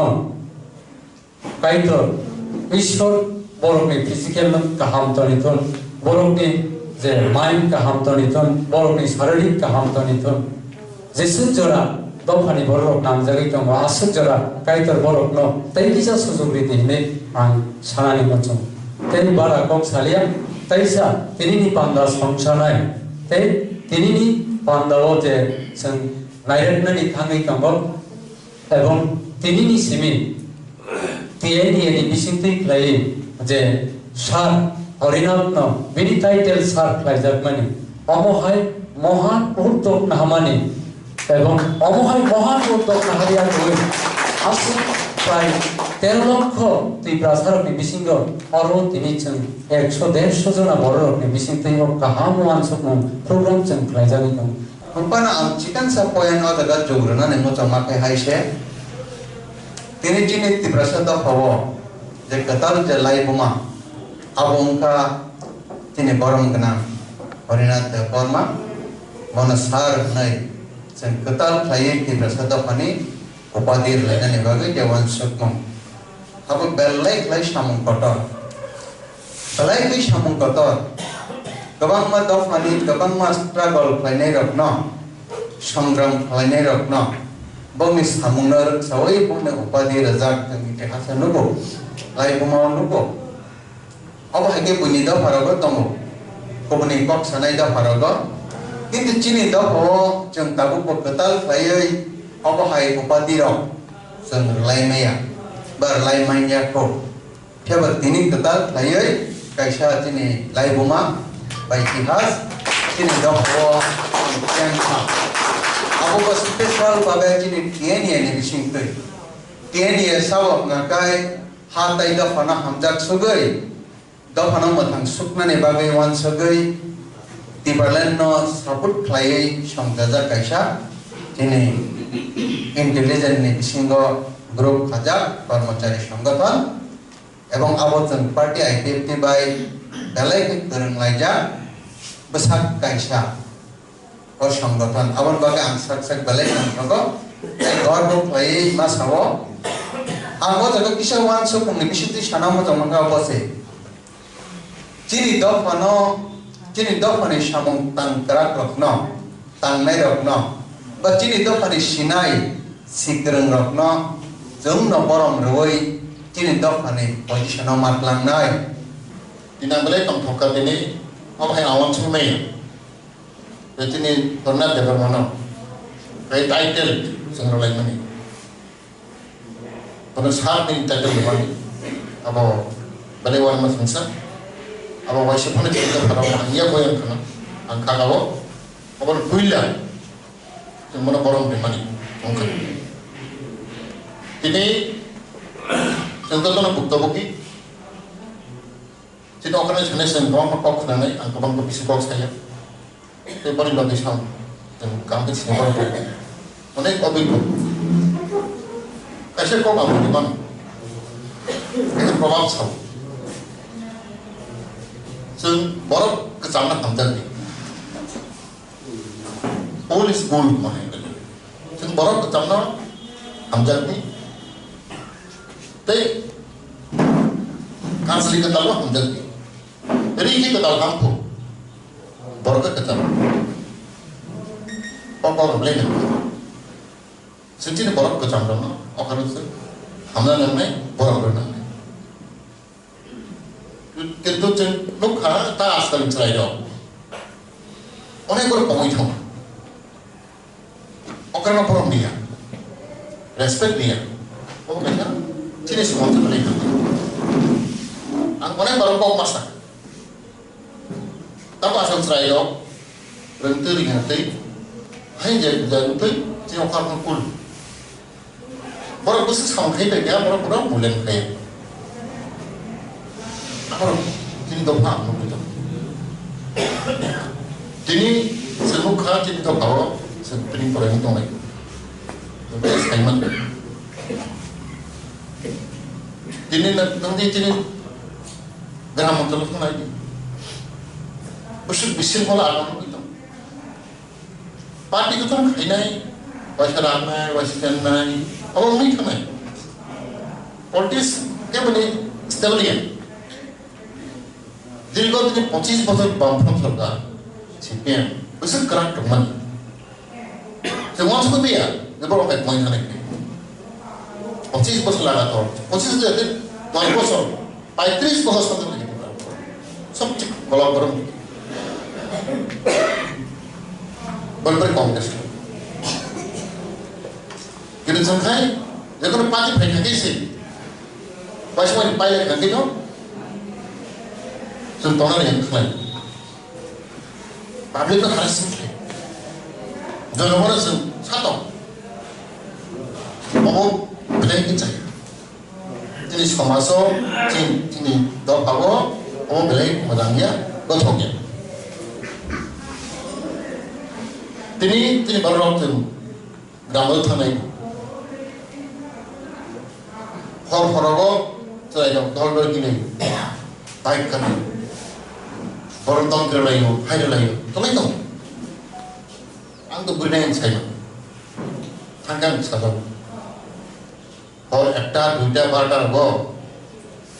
কাইত ঈশ্বর বরকনি ফিজিক্যাল কাহাম তনিতন বরকনি যে মাইন্ড কাহাম তনিতন বরকনি শারীরিক কাহাম তনিতন যেসু জোড়া দফানি বরক নাম জায়গায় দङ আসুক জোড়া কাইতর বরক ন তাই কিসা সুযোগ রীতি নে আং সানানি মচং তাই বারা কক সালিয়া তাইসা তিনি নি পান্দা সংসানায় তাই তিনি নি পান্দাও যে जों नायरेटनानि थाङै दङ এবং তিনি নি সিমি টিএনডি এনি বিসিংতি লাই যে সার হরিনাথ বিনি টাইটেল সার লাইজাক মানে অমহায় মহান উদ্যোগ নাহামানি এবং অমহায় মহান উদ্যোগ নাহারিয়া গই আসু প্রায় 13 লক্ষ ত্রিপুরা সারকনি বিসিংগ আরো তিনি जों 100-150 जना বড় রকনি বিসিংতি কাহাম ওয়ানসক প্রোগ্রাম जों লাইজানি दङ Umpana ang chicken sa poyan o daga jograna ni mo chamakai haise tini jini ti prasada phawo je katal je lai buma abongka tini borom gana Harinath Deborma mona sar nai sen katal khai ti prasada pani upadir lena ni bage je wan sukmam abo belai lai samung kotor belai lai samung kotor gabang ma dofani gabang ma struggle khlainai rokno সংগ্রাম khlainai rokno bongni samungnar sawai bongni upadi rajak tani tehasa nubo lai bumau nubo abo hage buni da parago tongo kobuni kok sanai da parago kintu chini da ho jeng tabu pekatal khlaiai abo hai upadi rok seng lai maya bar lai maya ko theba tini ketal khlaiai kaisa chini lai buma by Ihas chini da ho kenha abo ba special babe chini TNA ni bisingtoi TNA sawak ngakai hatai da fana hamjak sugai da fana mathang sukna ne babe wan sugai tibalan no saput khlai songjaja kaisa chini intelligent ni bisingo group khajak কর্মচারী সংগঠন এবং আবর্তন party IPFT বাই dalai ke turun laja besak kaisa or সংগঠন abon baga ang sak dalai nang rogo ai gorbo play masawo amo jaga kisa wan so kung ni bisiti sanamo jamanga bose chini do phani samung tang krak rokno tang nai rokno ba chini do phani sinai sikrang rokno jong no borom roi chini do phani position matlang nai Tina belai tong thokat ini, apa yang awan sunai? Jadi ni pernah dapat mana? Kayak title sengro lain mana? Pada saat ni title mana? Apa belai wan mas masa? Apa wajib mana kita pada orang ia kau yang kena angka kau? Apa kuila? Mana borong di mana? Mungkin. Ini contohnya bukti bukti. Jadi orang yang jenis yang kawan kau kena ni, angkat bangku pisau kau saya. Tapi paling bagus ham, dan kami sini baru. Mana kau bingung? Kasih kau kamu di mana? Itu problem sah. So baru kesannya hamdan ni. Polis gold mana ini? So baru kesannya hamdan ni. Tapi kansli ketawa hamdan ni. Jadi kita tahu kampung, borok kecam pokok beli sini borok kecam dong okan itu hamil namanya borok berenang কিন্তু লোকা তা আজকাল চালাই দাও অনেক করে কমাই থাও অকারণ পরম নিয়া রেসপেক্ট নিয়া ও মেনা চিনি সমস্ত করে না আং অনেক বড় কম মাসা তারপর আসল চালাই দাও রংতে রিঙাতে হাই জানতে যে অকারণ কুল বড় বসে সংখ্যাই পেয়ে বড় বড় মূল্যায়ন খাই apa jadi doa begitu jadi semuka jadi doa seperti orang itu lagi jadi saiman jadi nanti jadi dalam telepon lagi besar bola alam begitu parti itu kan ini wajah ramai wajah ramai apa mungkin kan politis kayak begini stabilian দীর্ঘদিনে 25 বছর বামফ্রন্ট সরকার CPM ওইসব করার টমান যে মঞ্চ করবে যে বড় এক মহিলা নাকি 25 বছর লাগাতার 25 যেতে 9 বছর 35 বছর সাথে লেগে সব ঠিক বলা গরম বলবে কংগ্রেস কিন্তু সংখ্যায় যে কোনো পার্টি ভাই থাকিছে পয়সা পাইলে থাকি না जों तनानै खालाय पाब्लिकखौ हारसिं खालाय जनगणना जों साथाव अबो बेलेग जायो दिनै समाजाव दिनै दफाबो अबो बेलेग मोजांनिया गथ'निया दिनै भारताव जों ग्रामाव थानाय हरावबो जायगायाव दल दल गिनाय बाइक गानाय Orang tahun kerelayu, hai kerelayu, tolong dong. Angkat berdaya saya, tangkan sahaja. Or ekta, duita, barta, go.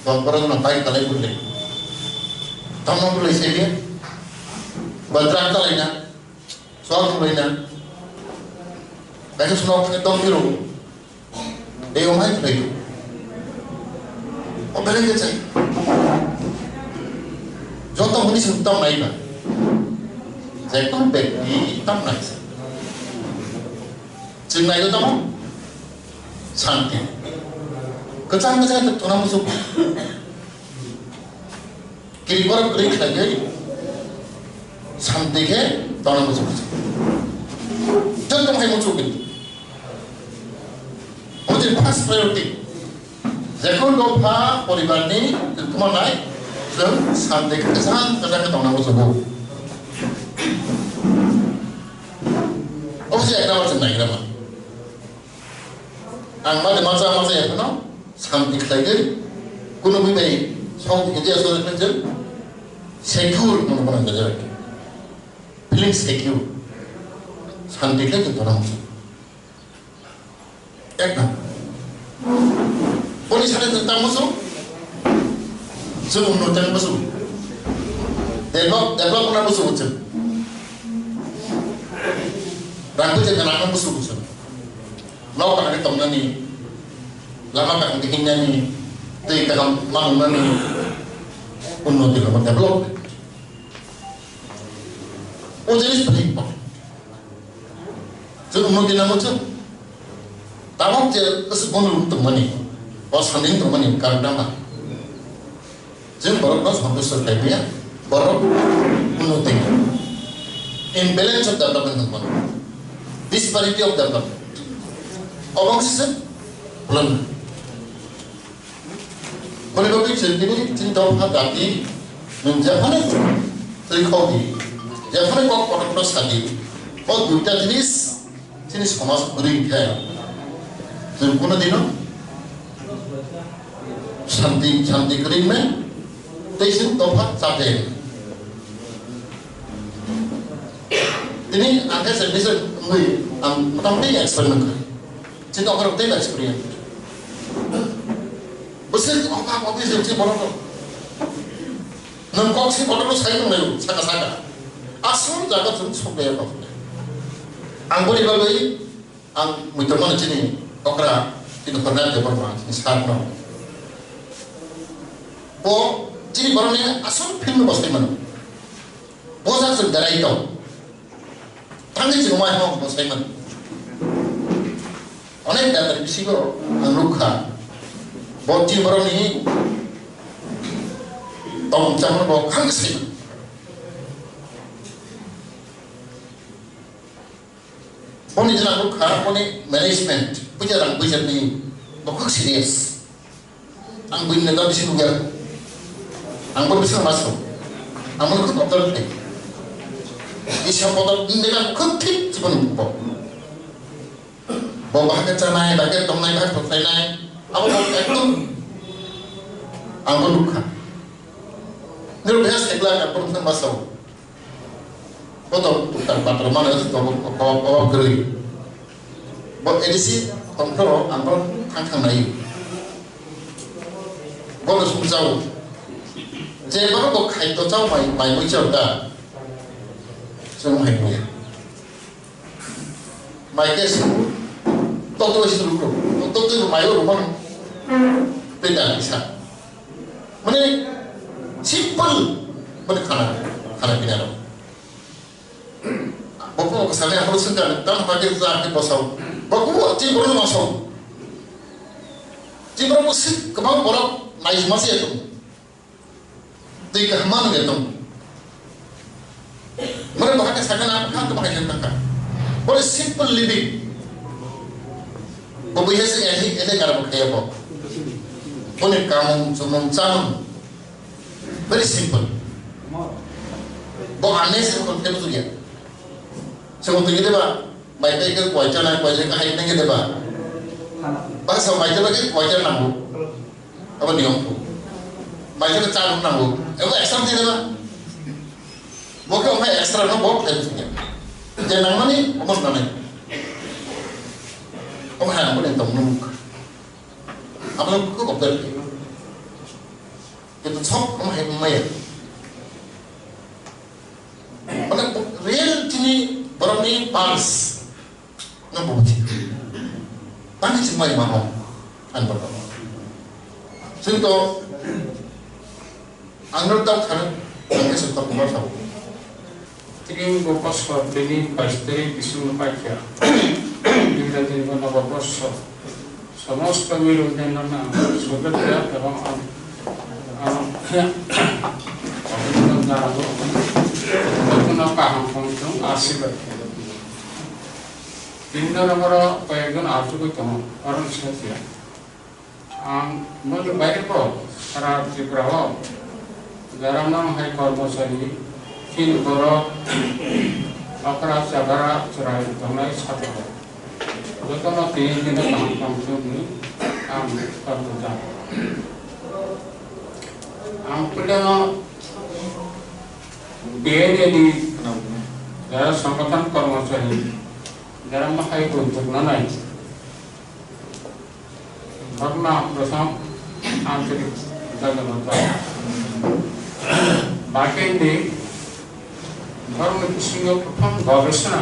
Bangkara tu nampai kalai bule. Tamu bule sedia, badran kalai na, soal bule na. Kaisa sunok ni tahun biru, dia omai kerelayu. Oh beli je saya. যত হনি সুতম নাই না যে কোন ব্যক্তি তম নাই जों नायनो दङ शान्ति गोजान गोजान थना मुसु किरिबर ग्रीक लागे शान्ति के थना मुसु जन्म है मुसु किन्तु मुझे फार्स्ट प्रायोरिटी जेखौ दफा परिबारनि तुम्हार नाय जों शान्ति गोजान गोजान थना मुसु 어제 애가 맞은 나이라마 악마들 맞아 야구나 삼직사이들 그놈이 성 이제서 현재 세큐르 뭐는 거죠 이렇게 필링 세큐르 산디를 좀 돌아오죠 약간 본이 사례들 따면서 지금 노트는 무슨 대박나 무슨 무슨 Ragu jangan akan musuh-musuh. Lau kan ada teman ni, lama kan dihinnya ni, tu kita mahu ni, unnut di dalam develop. Oh jadi seperti itu. Jadi unnut di dalam tu, tahu je kesebon teman ni, bos handing teman ni karena apa? Jadi baru bos hamil serta baru unnut ini. Imbalance of development teman. Disparity of development. Orang sih belum. Boleh bagi cerita ni cerita apa tadi? Menjadi cerita di. Jangan kau orang sadi. Kau duta jenis kemas beri kaya. Sempurna dino. Shanti kering me. Tesin topat sahaja. Ini angka sebesar người trong cái experience chứ đâu có được tới là experience bớt sức ông ta có cái gì chứ bọn nó nằm con chứ bọn nó say trong này saka asal jaga jeng sobai apa pun. Anggur ibagai ang muterman sini okra itu pernah depan ini sekarang. Po jadi barangnya asal film pasti mana. Bosan sebentar itu. Tangan sih rumah mau pasti mana. Onek dari bisi ko ang lukha. Boti barang ini tong jangan bawa kang sih. Poni jalan lukha poni management punya orang budget ni bakal serius. Ang buin negara bisi luar. Ang buin bisi masuk. Ang buin kau betul ni. Isya betul dengan kutip sebelum bau. Bau bahagia canai, bahagia tong naik, bahagia tong naik. Aku mau itu. Ang buin lukha. Niru biasa segala ang buin masuk. Betul, bukan bater mana itu kau geri. Buat edisi kontrol angkor kang naik. Kau harus jauh. Jadi baru kau kait tu jauh mai jauh dah. Semua mai mai. Mai kes, tu isi dulu. Tu mai rumah beda bisa. Mana simple, mana kana pinaro. Bapak kesannya harus sedang dan pakai zahir pasau. Bapak cik baru masuk. Cik baru musik kemana orang naik masih itu. Tiga mana gitu. Mereka pakai sangat apa tu pakai jentaka. Boleh simple living. Bapak biasa ini kalau pakai apa? Boleh kamu cuma camun. Very simple. Bapak aneh sih kalau kita tu dia. Sebetulnya itu pak, baik ke kuacar kahit neng itu pak. Pak sama baik lagi kuacar nanggu, apa diompu, baik ke calon nanggu, itu ekstra tidak pak. Bukan orang ekstra no bok lebihnya. Jangan mana ni, omos mana? Om hanya boleh tahu nunggu. Apa yang kau kopel? Itu sok om hanya maya. Mana real sini barang ni panas, nampak tak? Panas semua yang mahal, anda tahu. Contoh, anda tahu kan? Anda suka kumar tahu. Tiga bapas kau beli pastry bisu pakai. Kita jadi mana bapas semua sekali dan mana sudah tidak terang आशीर्वाद तीन number कयेकजन आर्थिक दङ कारण साथिया आं मैले बाहिरको सारा त्रिपुरायाव যারা নাম হাই কর্মচারী তিন বড় অপরাধ জাগারা চড়াই দংনাই ছাত্র যতন তিন দিনে কাম কাম শুনি আম করতে যা আম পুলেন বিএনএডি যারা সংগঠন কর্মচারী যারা মাহাই বৈঠক নাই ঘটনা প্রথম আন্তরিক ধন্যবাদ বাকেন্দ্রে ধর্ম সিংহ প্রথম গবেষণা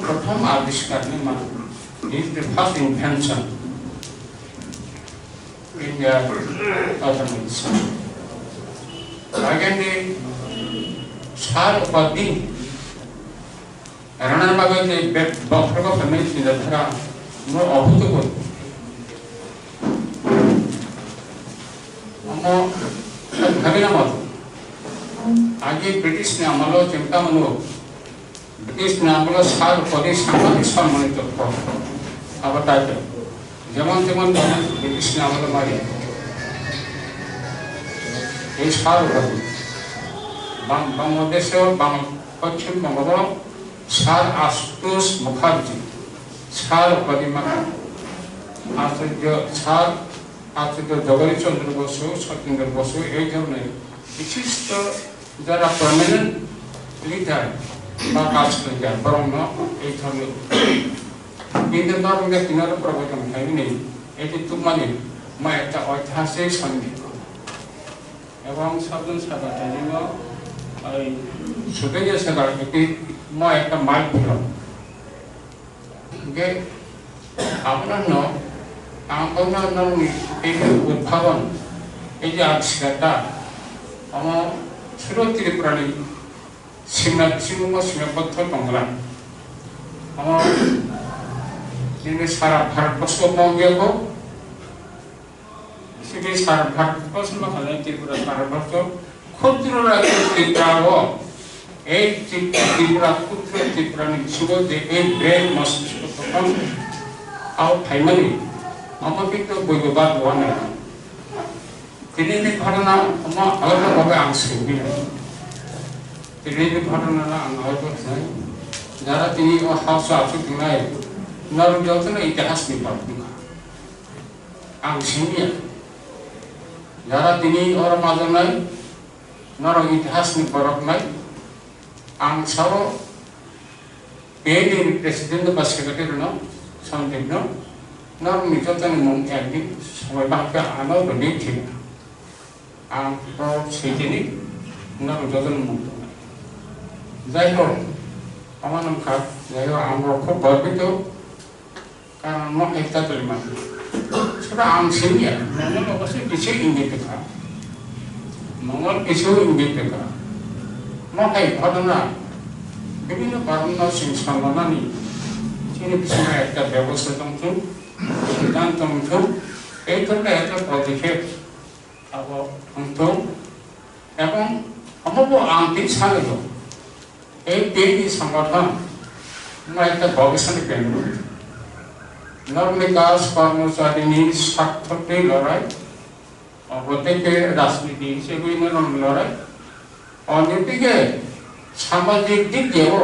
প্রথম আবিষ্কার is the first invention in the automation. বাকেন্দ্রে সার উপাধি রানার বাগে যে বক্রক ফ্যামিলি চিন্তাধারা আমরা অভূতপূর্ব ভাবিনা মত আগে ব্রিটিশ ने आम्हाला चिंता म्हणून ब्रिटिश ने आम्हाला सार पदे सामाजिक सम्मानित अवतार যেমন যেমন ব্রিটিশ ने आम्हाला मारी এই সার উপাধি বাংলাদেশের পশ্চিম বঙ্গের সার আশুতোষ মুখার্জি সার উপাধি মাখা আচার্য সার আচার্য জগদীশচন্দ্র বসু সত্যেন্দ্র বসু এই ধরনের বিশিষ্ট যারা পার্মানেন্ট লিডার বা কাজ লিডার বরং এই ধরনের কিন্তু ধর্মের কিনারে প্রবর্তন হয়নি এটি মানে একটা ঐতিহাসিক সন্ধি এবং সাধারণ সাধারণ ওই ছুটে গেছে গাড়িটি মই একটা মাইক দিলাম যে আপনার আপনার এই যে উদ্ভাবন এই যে আবিষ্কারটা আমার ছোট ত্রিপুরানি সীমাবদ্ধ বাংলা আমার সারা ভারতবর্ষ বঙ্গেও সেটি সারা ভারতবর্ষ ত্রিপুরা ভারতবর্ষ ক্ষুদ্র রাজ্য ত্রিপুরাও এই ত্রিপুরা ক্ষুদ্র ত্রিপুরানি ছিল যে এই ব্রেন মস্তিষ্ক তখন আও ফাইমালি আমার কিন্তু বৈবাদ হওয়া নাই তিনি ঘটনা আমার আলাদাভাবে আং সঙ্গী তিনি ঘটনা আং হয়তো যারা তিনি হাউস আছে নাই namun jauhnya itihas ni partuka ang sini jara tini orang mazan nai narang itihas ni parok nai ang saro pedi presiden do pas secretary no sampai no narang ni jauhnya mong ekdik sampai bahkan anak berdiri thik ang pro sini narang jauhnya mong jai ho আমার নাম খাপ যাই হোক আমরা খুব গর্বিত কারণ আমার একটা পরিমাণ সেটা আংশিক মঙ্গল অবশ্যই কিছু ইঙ্গিত দেখা মঙ্গল কিছু ইঙ্গিত দেখা মহাই ঘটনা বিভিন্ন কারণ সংস্থানি তিনি পিছনে একটা ব্যবস্থা তন্ত্র সিদ্ধান্ত অংশ এই ধরনের একটা পদক্ষেপ অংশ এবং সম্ভব আন্তরিক স্বাগত এই পেটি সংগঠন একটা গবেষণা কেন্দ্র নববিকাশ কর্মচারীর স্বার্থে লড়াই প্রত্যেকে রাজনীতি হিসেবে লড়াই অন্যদিকে সামাজিক দিক দিয়েও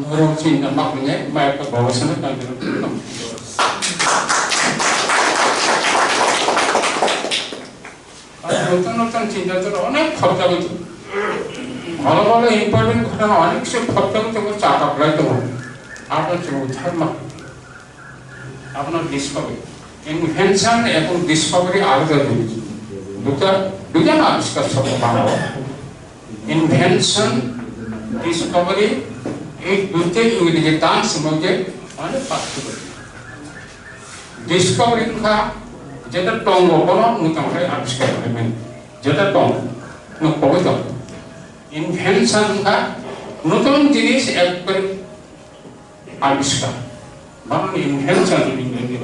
ধর্ম চিন্তা মাপনে বা একটা গবেষণা কেন্দ্র নতুন নতুন চিন্তাধারা অনেক খরচা হয়েছে ভালো ভালো ইম্পর্টেন্ট ঘটনা অনেক সে খরচা করতে করছে আটাপড়াই তো আপনার ধর্ম আপনার ডিসকভারি ইনভেনশন এবং ডিসকভারি আলাদা জিনিস দুটা না আবিষ্কার শব্দ বানাবো ইনভেনশন ডিসকভারি এই দুটো ইংরেজি টার্মস মধ্যে অনেক পার্থক্য ডিসকভারি কা যেটা টঙ্গ কোনো নতুন আবিষ্কার করবেন যেটা টঙ্গ কবিতা ইনভেনশন কা নতুন জিনিস একবার আবিষ্কার বাংলা ইনভেনশন ইংরেজি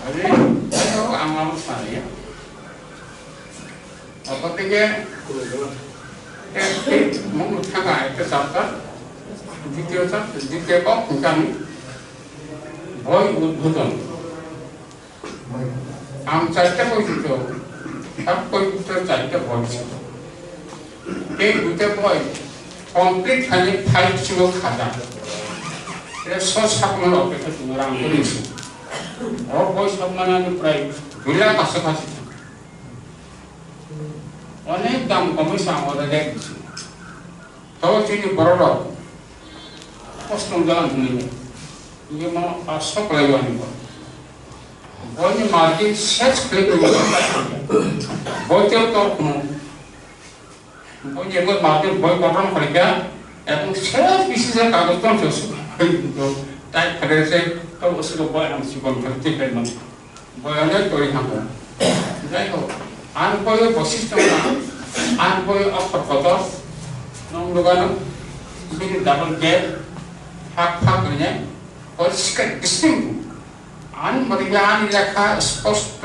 আরে আমার সারিয়া অপরদিকে মন থাকা একটা চ্যাপ্টার দ্বিতীয় আমি ভয় উদ্বোধন আমি চারটা বৈশিষ্ট্য সব বৈশিষ্ট্য চারটা ভয় ছিল এই দুটো বই কমপ্লিট খালি ফাইট ছিল খাতা এটা সব অপেক্ষা ছিল রাম করেছি ও বই সব মানে আমি প্রায় 2 লাখ কাছাকাছি অনেক দাম কমেছে আমাদের দেখছি তবে তিনি বড় কষ্ট জানান নিয়ে ये मैं 500 প্রায় আনিব বই মার্কেট শেষ করে বইতে তো বই যেগুলো মার্কেট বই গঠন পরীক্ষা এবং শেষ বিশেষের কাগজপত্র তাই ফেলেছে তো ওসব বই আমি জীবন করতে পারলাম বই অনেক তৈরি থাকবো যাই হোক আন বইয়ের বৈশিষ্ট্য আন বই অক্ষর কত নং দোকানো তিনি ডাবল গেট ফাঁক হয়ে পরিষ্কার ডিস্টিংক্ট আন মরিগান লেখা স্পষ্ট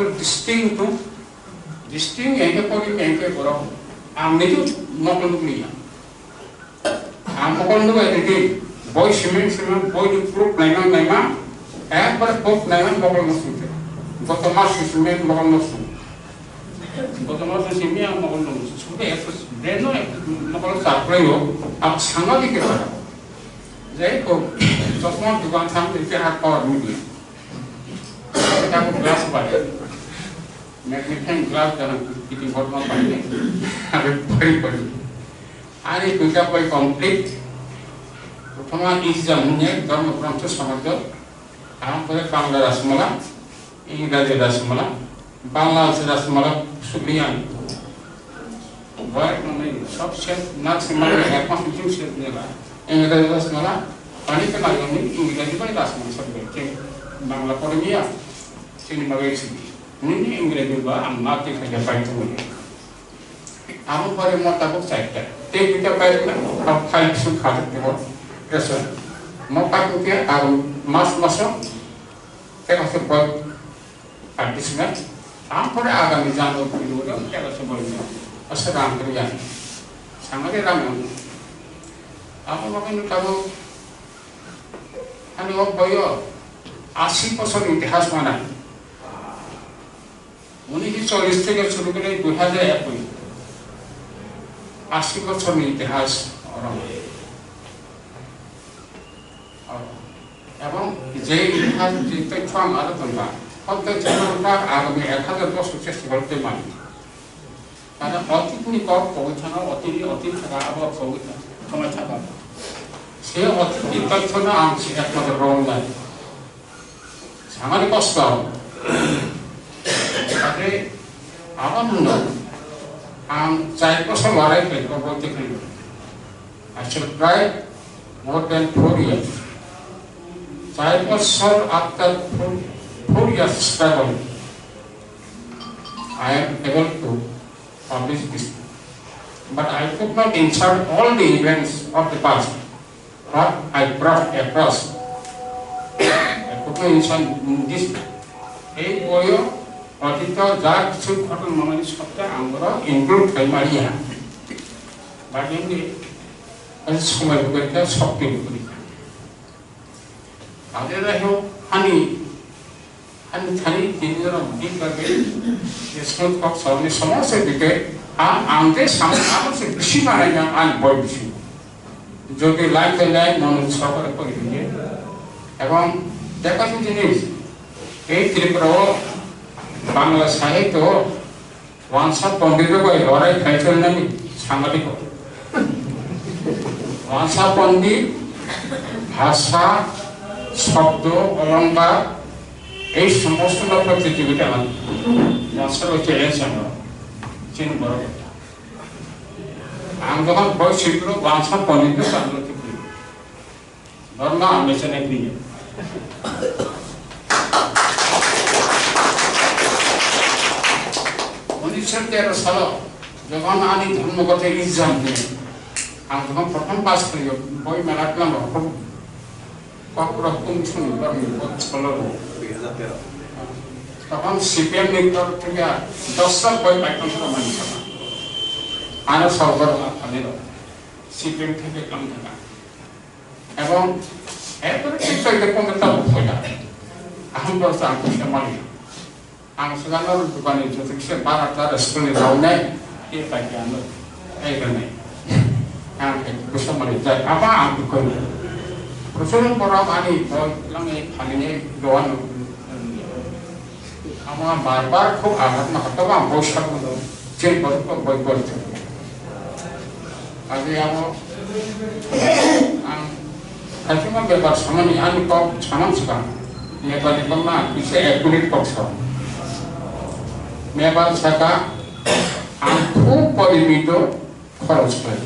ডিস্টিং একে পড়ি একে বড় আমি তো নকল নিয়া আম নকল নয় এটি বই সিমেন্ট বই প্রুফ নাইমা একবার প্রুফ নাইমা নকল নসুতে গত মাস সিমেন্ট নকল নসু গত মাস সিমেন্ট নকল নসু শুধু এত ব্রেন নকল সাপ্লাইও আপ সাংঘাতিক করা যাই হোক চশমার দোকান সামনে হাত পাওয়ার মিডিয়া এটা গ্লাস পারে ম্যাগনিফাইং গ্লাস জানা কিছু ঘটনা পাইনি আমি পড়ি আর এই দুইটা বই কমপ্লিট প্রথম ইসলামিক ধর্মগ্রন্থ সমাজ তারপরে বাংলা রাসমালা ইংরাজি রাসমালা বাংলা রাসমালা সুবিয়ান বই মানে সব শেষ না সিমারে এখন কিছু শেষ নেলা ইংরেজি বাস নেলা পানি কে না আমি ইংরেজি বাই দাস মানে সব কে বাংলা পড়ে নিয়া সিনেমা গেছি নি ইংরেজি বা আমরা তে খাইয়া পাইতো বলি আমি পরে মোটা বক চাইটা তে বিটা পাইলা সব খাই কিছু খাতে দেব এসে মোটা কে আর মাস মাস তে আছে বল পার্টিসিপেন্ট তারপরে আগামী জানুয়ারি ভিডিওটা কেলাসে বলবো আসলে রাম করে জানি সাংবাদিক রাম আমার মনে কারো আমি ও বই 80 বছর ইতিহাস মানাই 1940 থেকে শুরু করে 2021 80 বছর ইতিহাস এবং যে ইতিহাস যে তথ্য আমার আলোচনা হয়তো আগামী 1000 বছর চেষ্টা করতে পারি karena otik ni kau pengetahuan otik cara apa pengetahuan saya otik itu cuma angsi apa terong lagi sangat kosong tapi apa menurut saya kosong warai ke kau otik ni I should try more than 4 years saya kosong after 4 years struggle I am able to publish this, but I could not insert all the events of the past, but I brought across. I could not insert this. এই বইও অতীত যা কিছু ঘটনা মনে সবটা আমরা include করে মারিয়া বা এমনি সময় করে সব কিছু করি তাদের হানি থানি তিনজন দিকভাবে স্কুল কক সবনি সমস্ত দিকে আমাদের সামনে আমার সে বেশি বানাই না আর বই বেশি যদি লাইফ লাইফ মনোজ সরকারে করে দিয়ে এবং দেখাচ্ছি জিনিস এই ত্রিপুরা বাংলা সাহিত্য ওয়ানসা পণ্ডিত লড়াই খাইছিল নামি সাংবাদিক ওয়ানসা পণ্ডিত ভাষা শব্দ অলঙ্কার এই সমস্ত প্রতিযোগিতা মাস্টার চ্যালেঞ্জ আমরা চিনি বড় কথা আমি যখন বই শিখলো বাংলা পণ্ডিত আন্দোলন ধর্ম আমি চেনে দিয়ে 1913 সালে যখন আমি ধর্মগত এক্সাম দিই আমি যখন প্রথম পাস করি বই মেলা পেলাম কখন শুনি তখন সিপিএম নেতৃত্ব থেকে 10 লাখ বই পাইতাম মানুষ আরো সরকার সিপিএম থেকে কম থাকা এবং এরপরে কিন্তু কমতা হইলা এখন বলছে আমি মানি আমি সেখানে দোকানে যদি সে 12টা রেস্টুরেন্টে যাও নাই এই পাইকে আমরা এইখানে আমি কিছু মানে যাই আবার আমি করি প্রচুর বড় আমি বললাম এই খালি দোয়ান আমার বারবার খুব আঘাত না হতো বা বৈশাখ চেন বই বলতে আগে আমার Hasilnya bebas sama nih, anu kok sama sekarang. Mebal itu mah bisa ekulit kok sama. Mebal saya aku pada itu harus sekali.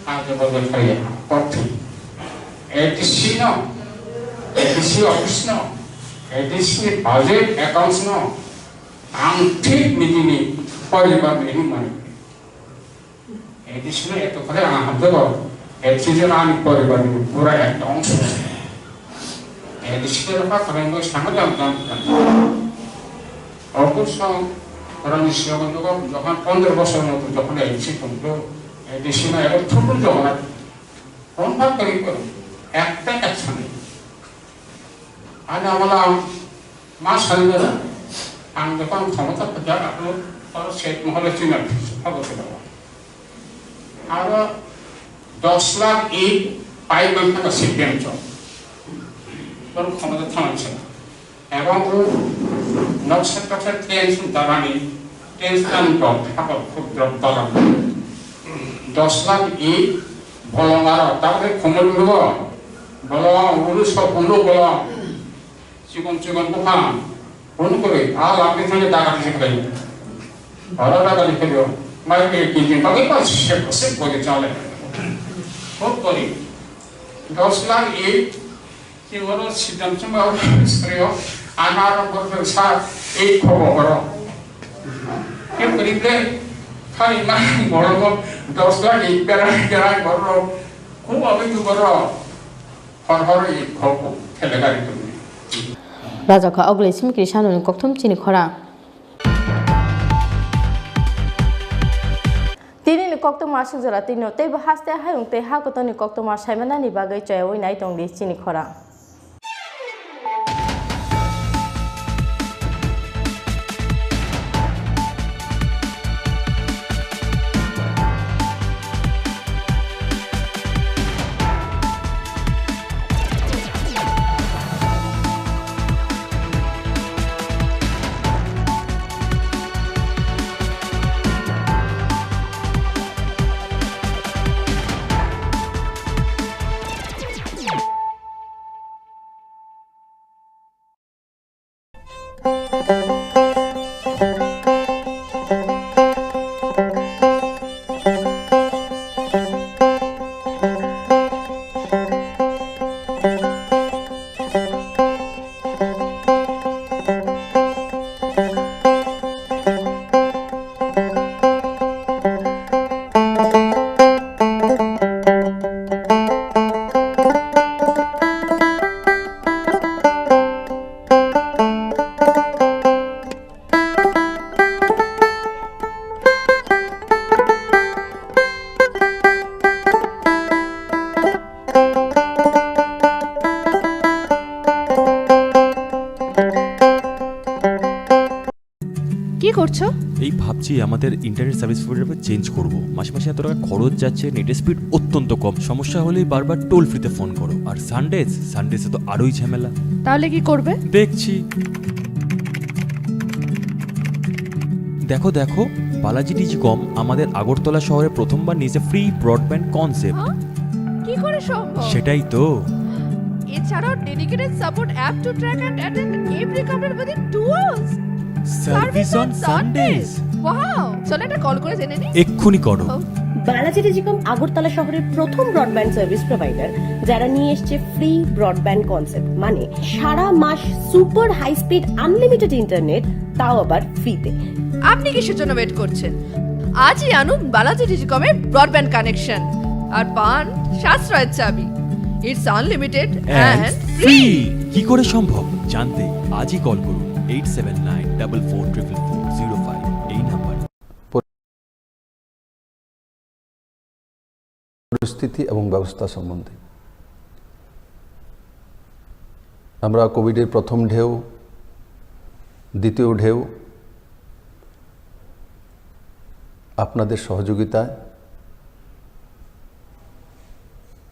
Ada bagian kaya, kopi. Edisi office no, edisi budget accounts no. Angkit begini, pada ini mana? Edisi itu kalau angkat tu. এক্সিজনানি পরিবারের পুরো একটা অংশ এডিশনের কারণে সামলাম অবশ্য রাজনীতি যখন 15 বছর মতো যখন এডিসি করলো এডিশনে এখন ছোট যখন কনভার্ট করি একটা একসাথে আমি আমরা মাস হারিয়ে না আমি যখন ক্ষমতা পেতে আপনার শেখ মহলে চিনার অবশ্য আর 10 লাখ ইট পাইপ থাকা সিপিএম চল তোর ক্ষমতা থামাচ্ছে না এবং নকশার টেনশন দাঁড়ানি টেনশন টপ থাকা ক্ষুদ্র দাঁড়ান 10 লাখ ইট বলঙ্গার তারপরে খমল উড়ব বলং উড়ুষ উড়ো বলং চিকন পোখা ফোন করে আর আপনি সঙ্গে টাকা দিতে পারি ভালো টাকা লিখে দিও বাইরে কিনতে পাবে বা সে করে চলে খুব করি 10 লাখ এই কি বড় সিদ্ধান্ত শ্রেয় আমার বড় সার এই খবর কে করিলে খালি মা বড় 10 লাখ এই বেড়াই বড় খুব অভিজ্ঞ বড় হর এই খবর খেলে গাড়ি তুমি রাজাখা অগলে সিমকি সানুন ককথম চিনি খরা তিনি কক্ত মাসু জরা তিনি তেব হাসতে হায়ুং তে হাকতনি কক্ত মাস সাইমানানি বাগৈ চয়ওই নাই তং দি চিনি খরা কি করছো? এই ভাবছি আমাদের ইন্টারনেট সার্ভিস প্রোভাইডার চেঞ্জ করব। মাসে মাসে এত টাকা খরচ যাচ্ছে, নেটের স্পিড অত্যন্ত কম, সমস্যা হলেই বারবার টোল ফ্রিতে ফোন করো। আর সানডেসে তো আরোই ঝামেলা। তাহলে কি করবে? দেখছি। দেখো দেখো, বালাজি ডিজিকম আমাদের আগরতলা শহরে প্রথমবার নিয়েছে ফ্রি ব্রডব্যান্ড কনসেপ্ট। কি করে সম্ভব? সেটাই তো। এছাড়াও dedicated support app to track and attend every couple within 2 hours. Service on Sundays. Wow, চলো একটা কল করে জেনে নি। এক্ষুনি করো। বালাজি টেলিকম আগরতলা শহরের প্রথম ব্রডব্যান্ড সার্ভিস প্রোভাইডার, যারা নিয়ে এসছে ফ্রি ব্রডব্যান্ড কনসেপ্ট, মানে সারা মাস super high speed unlimited internet, তাও আবার ফ্রিতে। আপনি কিসের জন্য ওয়েট করছেন? আজই আনুন বালাজি টেলিকমের ব্রডব্যান্ড কানেকশন আর পান সাশ্রয়ের চাবি। It's unlimited and free. কি করে সম্ভব জানতে আজই কল করুন 8794440405 এই নাম্বার। পরিস্থিতি এবং ব্যবস্থা সম্বন্ধে আমরা কোভিডের প্রথম ঢেউ, দ্বিতীয় ঢেউ আপনাদের সহযোগিতায়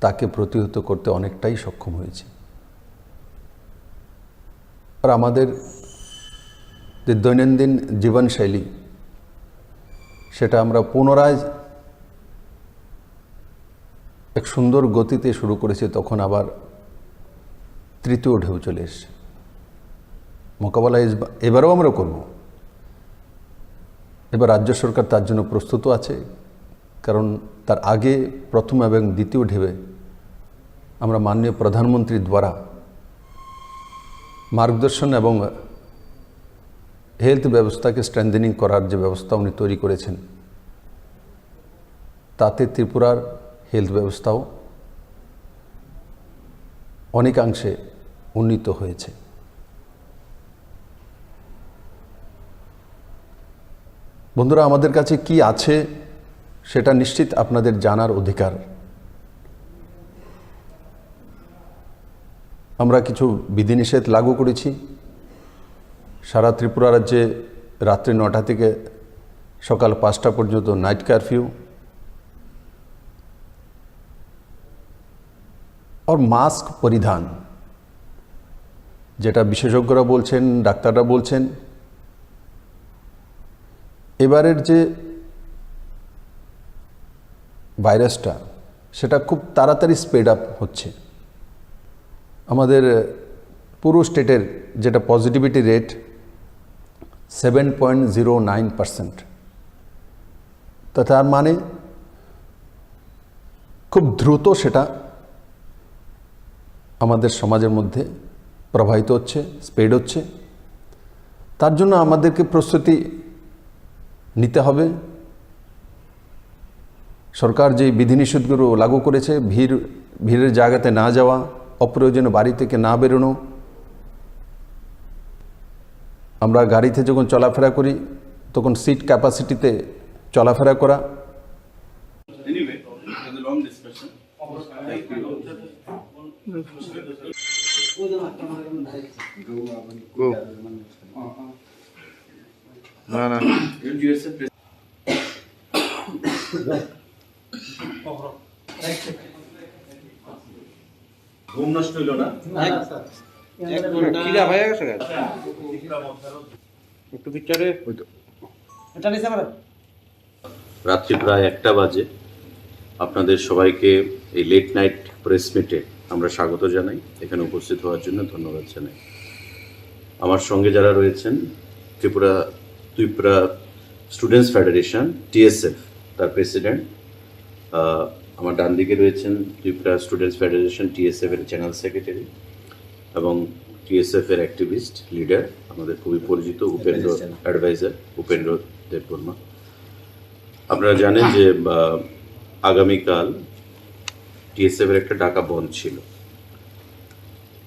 তাকে প্রতিহত করতে অনেকটাই সক্ষম হয়েছে। আর আমাদের যে দৈনন্দিন জীবনশৈলী, সেটা আমরা পুনরায় এক সুন্দর গতিতে শুরু করেছি, তখন আবার তৃতীয় ঢেউ চলে এসছে। মোকাবেলা এবারেও আমরা করব। এবার রাজ্য সরকার তার জন্য প্রস্তুত আছে, কারণ তার আগে প্রথম এবং দ্বিতীয় ঢেউয়ে আমরা মাননীয় প্রধানমন্ত্রীর দ্বারা মার্গদর্শন এবং হেলথ ব্যবস্থাকে স্ট্রেংথেনিং করার যে ব্যবস্থা উনি তৈরি করেছেন, তাতে ত্রিপুরার হেলথ ব্যবস্থাও অনেকাংশে উন্নীত হয়েছে। বন্ধুরা, আমাদের কাছে কি আছে সেটা নিশ্চিত আপনাদের জানার অধিকার। আমরা কিছু বিধিনিষেধ লাগু করেছি। সারা ত্রিপুরা রাজ্যে রাত্রি 9টা থেকে সকাল 5টা পর্যন্ত নাইট কারফিউ, আর মাস্ক পরিধান, যেটা বিশেষজ্ঞরা বলছেন, ডাক্তাররা বলছেন, এবারের যে ভাইরাসটা সেটা খুব তাড়াতাড়ি স্প্রেড আপ হচ্ছে। আমাদের পুরো স্টেটের যেটা পজিটিভিটি রেট 7.09%, তা তার মানে খুব দ্রুত সেটা আমাদের সমাজের মধ্যে প্রবাহিত হচ্ছে, স্প্রেড হচ্ছে। তার জন্য আমাদেরকে প্রস্তুতি নিতে হবে। সরকার যে বিধিনিষেধগুলো লাগু করেছে, ভিড়ের জায়গাতে না যাওয়া, অপ্রয়োজনীয় বাড়ি থেকে না বেরোনো, আমরা গাড়িতে যখন চলাফেরা করি তখন সিট ক্যাপাসিটিতে চলাফেরা করা। ঘুম নষ্ট হইল না? রাত্রি প্রায় 1টা বাজে। আপনাদের সবাইকে এই লেট নাইট প্রেস মিটে আমরা স্বাগত জানাই। এখানে উপস্থিত হওয়ার জন্য ধন্যবাদ জানাই। আমার সঙ্গে যারা রয়েছেন, ত্রিপুরা স্টুডেন্টস ফেডারেশন TSF তার প্রেসিডেন্ট, আমার ডান দিকে রয়েছেন ত্রিপুরা স্টুডেন্টস ফেডারেশন TSF এর জেনারেল সেক্রেটারি এবং TSF এর অ্যাক্টিভিস্ট লিডার, আমাদের খুবই পরিচিত উপেন্দ্র অ্যাডভাইজার উপেন্দ্র দেববর্মা। আপনারা জানেন যে আগামীকাল TSF এর একটা ডাকা বন্ধ ছিল।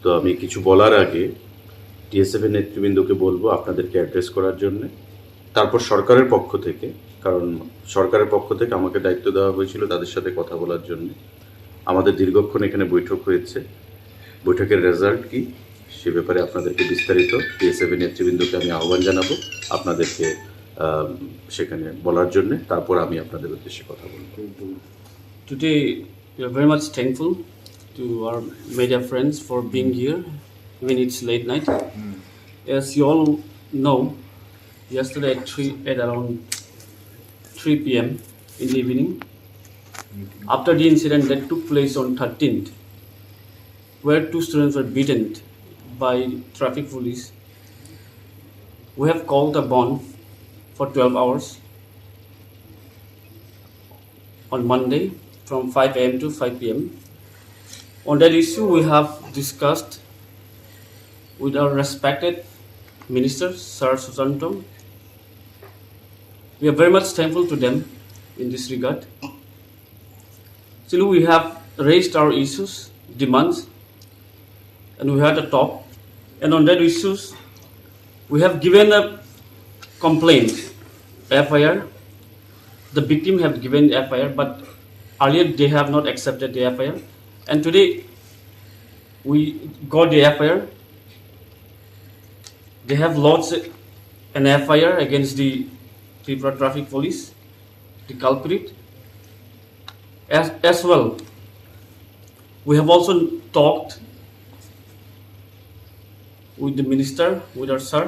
তো আমি কিছু বলার আগে TSF এর নেতৃবৃন্দকে বলবো আপনাদেরকে অ্যাড্রেস করার জন্য, তারপর সরকারের পক্ষ থেকে, কারণ সরকারের পক্ষ থেকে আমাকে দায়িত্ব দেওয়া হয়েছিল তাদের সাথে কথা বলার জন্য। আমাদের দীর্ঘক্ষণ এখানে বৈঠক হয়েছে, বৈঠকের রেজাল্ট কি সে ব্যাপারে আপনাদেরকে বিস্তারিত TSF এর নেতৃবৃন্দকে আমি আহ্বান জানাবো আপনাদেরকে সেখানে বলার জন্য, তারপর আমি আপনাদের উদ্দেশ্যে কথা বলবো। Today we are very much thankful to our media friends for being here, even it's late night. As you all know, yesterday at around 3 p.m. in the evening, after the incident that took place on 13th, where 2 students were beaten by traffic police, we have called a bond for 12 hours on Monday from 5 a.m. to 5 p.m. On that issue, we have discussed with our respected Minister, Sir Susanto. We are very much thankful to them in this regard. Still, we have raised our issues, demands, and we had a talk. And on that issues, we have given a complaint, FIR. The victim have given FIR, but earlier they have not accepted the FIR. And today, we got the FIR. They have lodged an FIR against the Tripura Traffic Police, the culprit. As well, we have also talked with the minister, with our sir,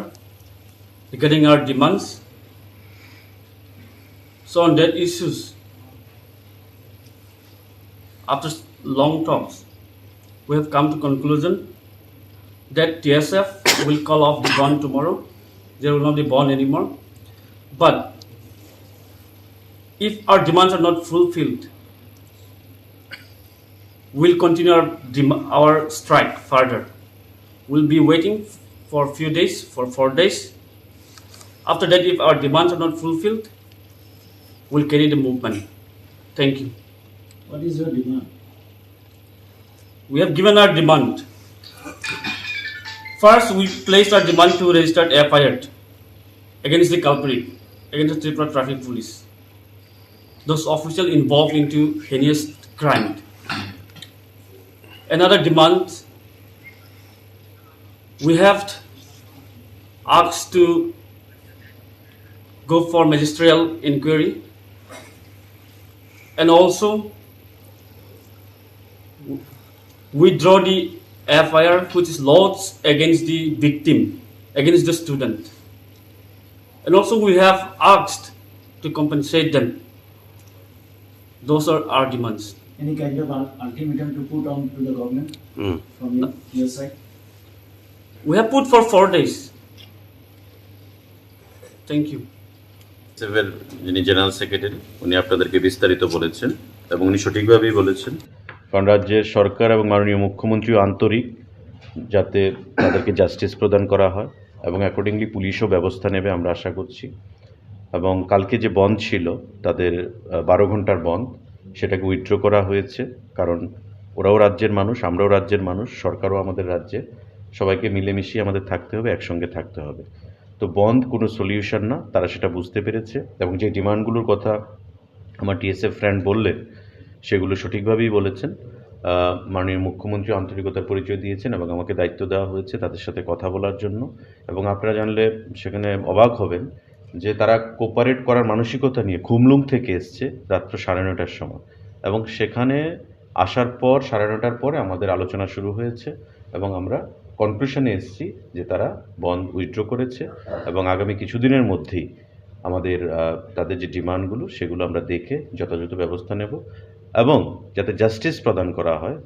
regarding our demands. So on that issues, after long talks, we have come to conclusion that TSF will call off the bond tomorrow. There will not be bond anymore. But if our demands are not fulfilled, we'll continue our strike further. We'll be waiting for a few days, for 4 days. After that, if our demands are not fulfilled, we'll carry the movement. Thank you. What is your demand? We have given our demand. First, we placed our demand to register FIR against the culprit, against the Tripura Traffic Police, those officials involved into heinous crime. Another demand, we have asked to go for magisterial inquiry, and also withdraw the FIR which is lodged against the victim, against the student. And also we have asked to compensate them. Those are our demands. Any kind of ultimatum to put on to the government from your side? We have put for 4 days. Thank you. এর যিনি general secretary উনি আপনাদেরকে বিস্তারিত বলেছেন এবং উনি সঠিকভাবেই বলেছেন, কারণ রাজ্যের সরকার এবং মাননীয় মুখ্যমন্ত্রীও আন্তরিক যাতে তাদেরকে জাস্টিস প্রদান করা হয় এবং অ্যাকর্ডিংলি পুলিশও ব্যবস্থা নেবে আমরা আশা করছি। এবং কালকে যে বন্ধ ছিল তাদের 12 ঘন্টার বন্ধ, সেটাকে উইথড্র করা হয়েছে, কারণ ওরাও রাজ্যের মানুষ, আমরাও রাজ্যের মানুষ, সরকারও আমাদের রাজ্যে, সবাইকে মিলেমিশিয়ে আমাদের থাকতে হবে, একসঙ্গে থাকতে হবে। তো বন্ধ কোনো সলিউশন না, তারা সেটা বুঝতে পেরেছে এবং যে ডিমান্ডগুলোর কথা আমার টিএসএফ ফ্রেন্ড বললেন সেগুলো সঠিকভাবেই বলেছেন। মাননীয় মুখ্যমন্ত্রী আন্তরিকতার পরিচয় দিয়েছেন এবং আমাকে দায়িত্ব দেওয়া হয়েছে তাদের সাথে কথা বলার জন্য। এবং আপনারা জানলে সেখানে অবাক হবেন যে তারা কোপারেট করার মানসিকতা নিয়ে খুমলুং থেকে এসছে রাত্র 9:30টার সময়, এবং সেখানে আসার পর 9:30টার পরে আমাদের আলোচনা শুরু হয়েছে এবং আমরা কনক্লুশনে এসেছি যে তারা বন্ধ উইথড্র করেছে এবং আগামী কিছুদিনের মধ্যেই আমাদের তাদের যে ডিমান্ডগুলো সেগুলো আমরা দেখে যথাযথ ব্যবস্থা নেব এবং যাতে জাস্টিস প্রদান করা হয়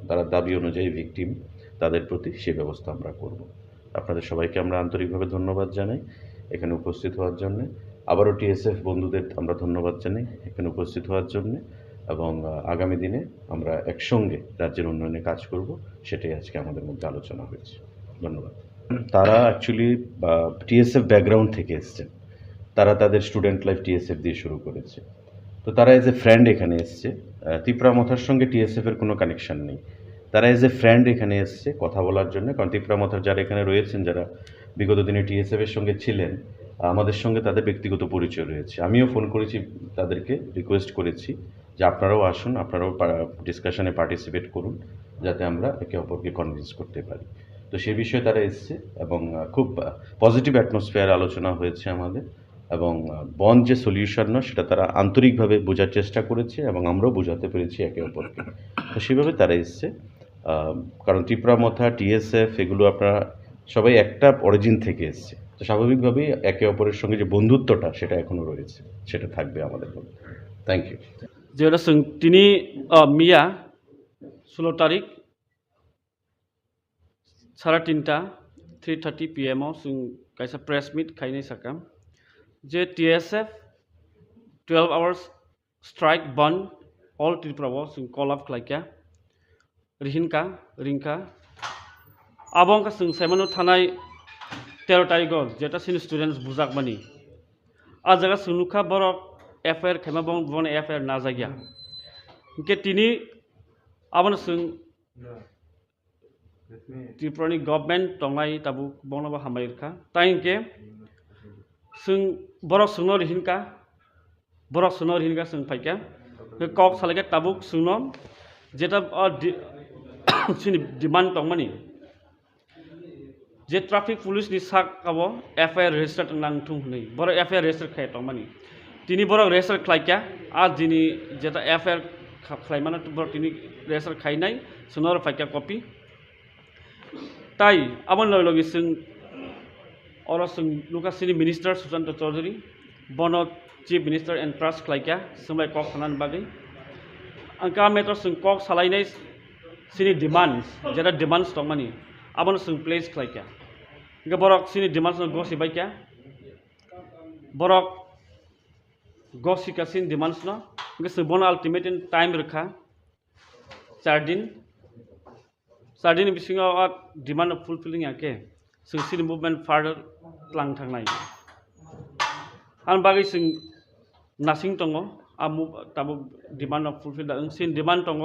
তারা দাবি অনুযায়ী ভিকটিম তাদের প্রতি সেই ব্যবস্থা আমরা করব। আপনাদের সবাইকে আমরা আন্তরিকভাবে ধন্যবাদ জানাই এখানে উপস্থিত হওয়ার জন্য। আবারও টিএসএফ বন্ধুদের আমরা ধন্যবাদ জানাই এখানে উপস্থিত হওয়ার জন্য এবং আগামী দিনে আমরা একসঙ্গে রাজ্যের উন্নয়নে কাজ করব, সেটাই আজকে আমাদের মধ্যে আলোচনা হয়েছে। ধন্যবাদ। তারা অ্যাকচুয়ালি টিএসএফ ব্যাকগ্রাউন্ড থেকে এসছেন, তারা তাদের স্টুডেন্ট লাইফ টিএসএফ দিয়ে শুরু করেছে, তো তারা এজ এ ফ্রেন্ড এখানে এসছে। ত্রিপুরা মথার সঙ্গে টিএসএফের কোনো কানেকশান নেই, তারা এজ এ ফ্রেন্ড এখানে এসছে কথা বলার জন্য। কারণ ত্রিপুরা মথার যারা এখানে রয়েছেন, যারা বিগত দিনে টিএসএফের সঙ্গে ছিলেন, আমাদের সঙ্গে তাদের ব্যক্তিগত পরিচয় রয়েছে। আমিও ফোন করেছি, তাদেরকে রিকোয়েস্ট করেছি যে আপনারাও আসুন, আপনারাও ডিসকাশনে পার্টিসিপেট করুন, যাতে আমরা একে অপরকে কনভিন্স করতে পারি। তো সে বিষয়ে তারা এসছে এবং খুব পজিটিভ অ্যাটমসফিয়ার আলোচনা হয়েছে আমাদের, এবং বন্ধ যে সলিউশন না সেটা তারা আন্তরিকভাবে বোঝার চেষ্টা করেছে এবং আমরাও বোঝাতে পেরেছি একে অপরকে। তো সেভাবে তারা এসছে, কারণ ত্রিপুরা মথা টিএসএফ এগুলো আপনারা সবাই একটা অরিজিন থেকে এসছে, তো স্বাভাবিকভাবেই একে অপরের সঙ্গে যে বন্ধুত্বটা সেটা এখনও রয়েছে, সেটা থাকবে আমাদের মধ্যে। Thank you. যেটা তিনি মিয়া 16 তারিখ 3:30 PM जों kaisa press meet khainai sakam je TSF 12 hours strike band all Tripura जों call up khlaika rinka abong ka जों saimano thanai 13 tarikh jeta sin students bujak mani a jaga sunukha borok FIR khaima bon FIR na jagya ke tini abon जों Tripurani government tongai tabu bonaba hamairka tainke जों borok sungno rihinka जों faika kok salage tabuk sungno jeta sini demand tongmani je traffic police ni sak abo FIR register nang thung nei borok FIR register khai tongmani tini borok register khlaika a jini jeta FIR khlaimana borok tini register khainai sunor faika copy তাই আমার লগে जों or जों লুকাসিনি minister Sushanta Chowdhury বন chief minister and trust খাইকা সময় cock খানান বাগै आंका मेटर जों কক सालायनाय सिनि डिमान्ड्स जेटा डिमान्ड्स दं मानि आबन जों प्लेस खाइका इनका बरक सिनि डिमान्ड्स गसि बाइका बरक गसि का सिनि डिमान्ड्स न इनका जों बन अल्टिमेट टाइम रखा 4 दिन बिसिङाव डिमान्ड फुलफिलिं आके जों सिनि मुभमेन्ट फार्दार लां थांनाय आं बागै जों नासिं दङ ताबो डिमान्ड फुलफिल दा सिन डिमान्ड दङ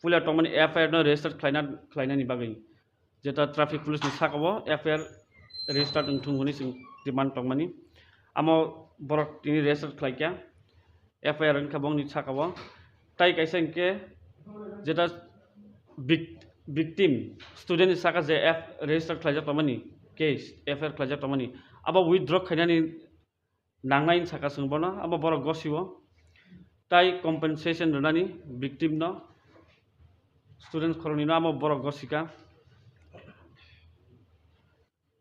पुलिया दंमोन FIR न रेजिस्टार खालायनायनि बागै जेटा ट्राफिक पुलिसनि साकाव FIR रेजिस्टार थुंगुनि जों डिमान्ड दंमोन आमो बरक तिनि रेजिस्टार खालायका FIR न खाबंनि साकाव ताइ कायसा इनके जेटा victim student saka je register khlaijak tamani case FIR khlaijak tamani aba withdraw khainani nangnai saka sungbona aba borok gosiwo tai compensation runani victim no students khoroni no aba borok gosika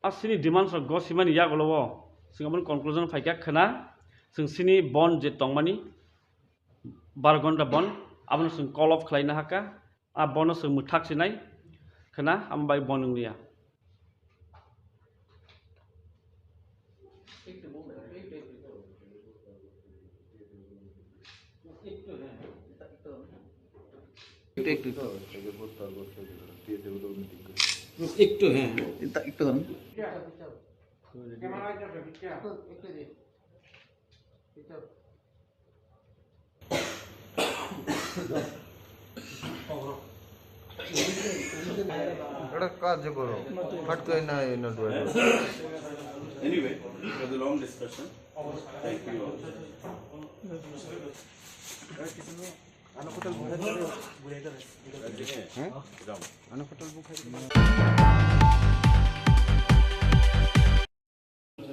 asini demands of gosimani yagolowo singabon conclusion faika khana sini bond je tongmani 12 ঘন্টা bond abon sing call off khlaina haka a bonus muthak sinai khana ambai bonunglia একটু হ্যাঁ একটু ধরুন কাজ করো ফাটতো না Anyway, it was a long discussion. Thank you all.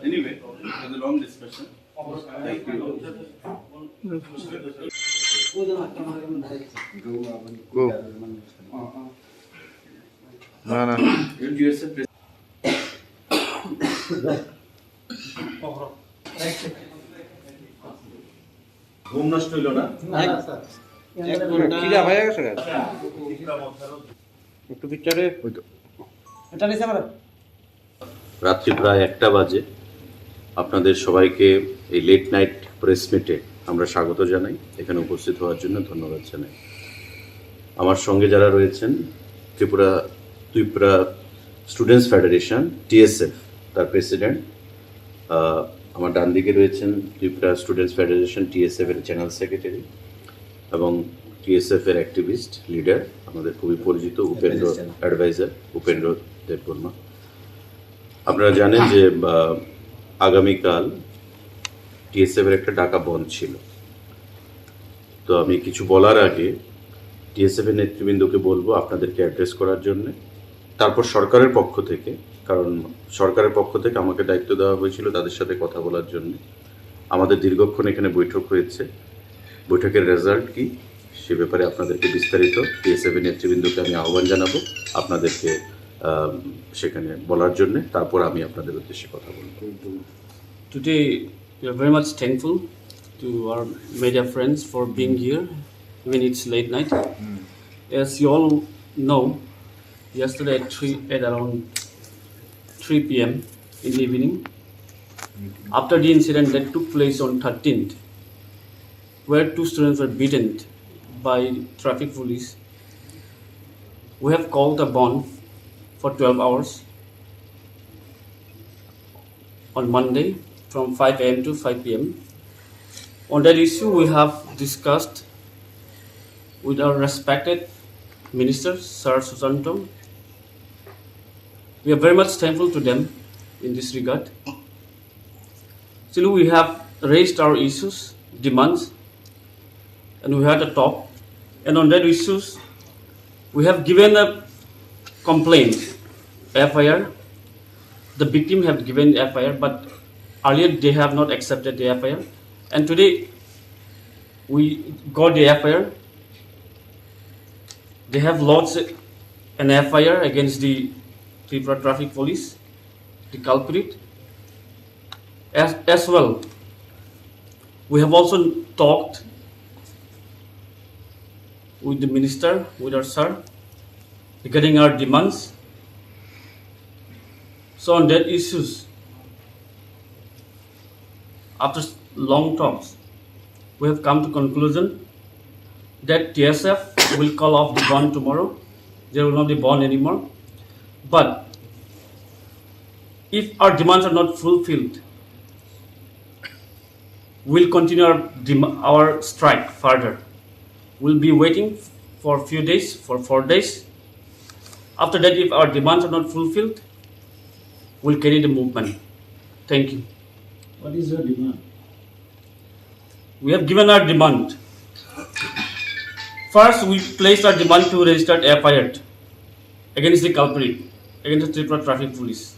Anyway, it was a long discussion. Thank you all. Go. না ঘুম নষ্ট হইল না খিদা হয়ে গেছে একটু পিকচারে এটা নিছে আমার রাত্রি প্রায় 1টা বাজে আপনাদের সবাইকে এই লেট নাইট প্রেস মিটে আমরা স্বাগত জানাই এখানে উপস্থিত হওয়ার জন্য ধন্যবাদ জানাই আমার সঙ্গে যারা রয়েছেন ত্রিপুরা স্টুডেন্টস ফেডারেশন টিএসএফ তার প্রেসিডেন্ট আমার ডান দিকে রয়েছেন ত্রিপুরা স্টুডেন্টস ফেডারেশন টিএসএফ এর জেনারেল সেক্রেটারি এবং টিএসএফ এর অ্যাক্টিভিস্ট লিডার আমাদের খুবই পরিচিত উপেন্দ্র অ্যাডভাইজার উপেন্দ্র দেববর্মা আপনারা জানেন যে আগামীকাল টিএসএফ এর একটা ডাকা বন্ধ ছিল তো আমি কিছু বলার আগে টিএসএফ এর নেতৃবৃন্দকে বলবো আপনাদেরকে অ্যাড্রেস করার জন্য তারপর সরকারের পক্ষ থেকে কারণ সরকারের পক্ষ থেকে আমাকে দায়িত্ব দেওয়া হয়েছিল তাদের সাথে কথা বলার জন্য আমাদের দীর্ঘক্ষণ এখানে বৈঠক হয়েছে বৈঠকের রেজাল্ট কি সে ব্যাপারে আপনাদেরকে বিস্তারিত টিএসএফ এর নেতৃবৃন্দকে আমি আহ্বান জানাবো আপনাদেরকে সেখানে বলার জন্য তারপর আমি আপনাদের উদ্দেশ্যে কথা বলবো Today, we are very much thankful to our media friends for being here, even it's late night. As you all know, yesterday at around 3 p.m. in the evening, after the incident that took place on 13th, where 2 students were beaten by traffic police, we have called a bond for 12 hours on Monday from 5 a.m. to 5 p.m. On that issue, we have discussed with our respected Minister, Sir Susanto. We are very much thankful to them in this regard. Still, we have raised our issues, demands, and we had a talk. And on that issues, we have given a complaint, FIR. The victim have given FIR, but earlier they have not accepted the FIR. And today, we got the FIR. They have lodged an FIR against the Tripura Traffic Police, the culprit. As well, we have also talked with the minister, with our sir, regarding our demands. So on that issues, after long talks, we have come to conclusion that TSF will call off the bond tomorrow. There will not be bond anymore. But if our demands are not fulfilled, we'll continue our strike further. We'll be waiting for a few days, for 4 days. After that, if our demands are not fulfilled, we'll carry the movement. Thank you. What is your demand? We have given our demand. First, we placed our demand to register FIR against the culprit, against the Tripura Traffic Police.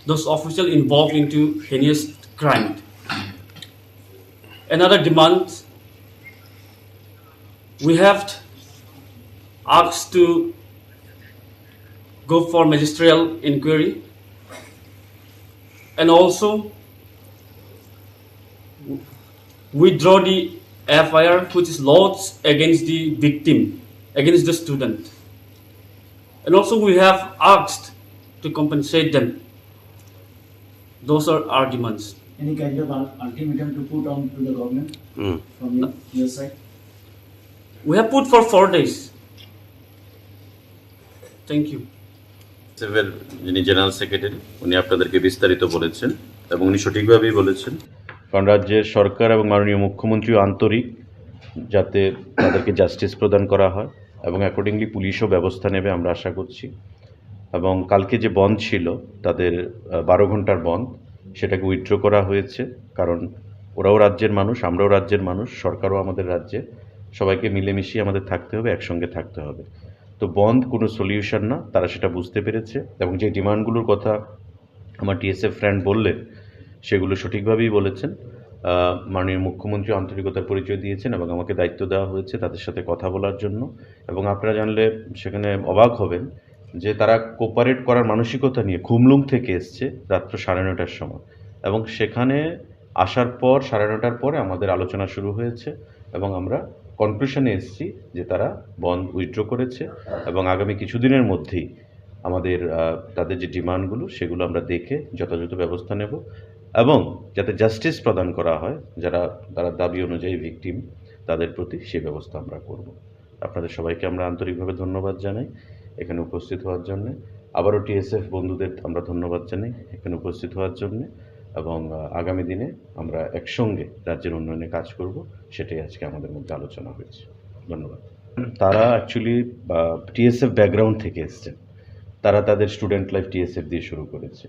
Those officials involved into heinous crime. Another demand, we have asked to go for magisterial inquiry, and also withdraw the FIR which is lodged against the victim, against the student. And also we have asked to compensate them. Those are our demands. Any kind of ultimatum to put on to the government from your side? We have put for 4 days. Thank you. সেভের যিনি general secretary উনি আপনাদেরকে বিস্তারিত বলেছেন এবং উনি সঠিকভাবেই বলেছেন, কারণ রাজ্যের সরকার এবং মাননীয় মুখ্যমন্ত্রীও আন্তরিক যাতে তাদেরকে জাস্টিস প্রদান করা হয় এবং অ্যাকর্ডিংলি পুলিশও ব্যবস্থা নেবে আমরা আশা করছি। এবং কালকে যে বন্ধ ছিল তাদের 12 ঘন্টার বন্ধ, সেটাকে উইথড্র করা হয়েছে, কারণ ওরাও রাজ্যের মানুষ, আমরাও রাজ্যের মানুষ, সরকারও আমাদের রাজ্যে, সবাইকে মিলেমিশিয়ে আমাদের থাকতে হবে, একসঙ্গে থাকতে হবে। তো বন্ধ কোনো সলিউশন না, তারা সেটা বুঝতে পেরেছে এবং যে ডিমান্ডগুলোর কথা আমার টিএসএফ ফ্রেন্ড বললেন সেগুলো সঠিকভাবেই বলেছেন। মাননীয় মুখ্যমন্ত্রী আন্তরিকতার পরিচয় দিয়েছেন এবং আমাকে দায়িত্ব দেওয়া হয়েছে তাদের সাথে কথা বলার জন্য। এবং আপনারা জানলে সেখানে অবাক হবেন যে তারা কোপারেট করার মানসিকতা নিয়ে খুমলুং থেকে এসছে রাত্র 9:30টার সময়, এবং সেখানে আসার পর 9:30টার পরে আমাদের আলোচনা শুরু হয়েছে এবং আমরা কনক্লুশনে এসেছি যে তারা বন্ধ উইথড্র করেছে এবং আগামী কিছুদিনের মধ্যেই আমাদের তাদের যে ডিমান্ডগুলো সেগুলো আমরা দেখে যথাযথ ব্যবস্থা নেব এবং যাতে জাস্টিস প্রদান করা হয় তারা দাবি অনুযায়ী ভিকটিম তাদের প্রতি সেই ব্যবস্থা আমরা করব। আপনাদের সবাইকে আমরা আন্তরিকভাবে ধন্যবাদ জানাই এখানে উপস্থিত হওয়ার জন্যে। আবারও টিএসএফ বন্ধুদের আমরা ধন্যবাদ জানাই এখানে উপস্থিত হওয়ার জন্যে, এবং আগামী দিনে আমরা একসঙ্গে রাজ্যের উন্নয়নে কাজ করব, সেটাই আজকে আমাদের মধ্যে আলোচনা হয়েছে। ধন্যবাদ। তারা অ্যাকচুয়ালি টিএসএফ ব্যাকগ্রাউন্ড থেকে এসছেন, তারা তাদের স্টুডেন্ট লাইফ টিএসএফ দিয়ে শুরু করেছে,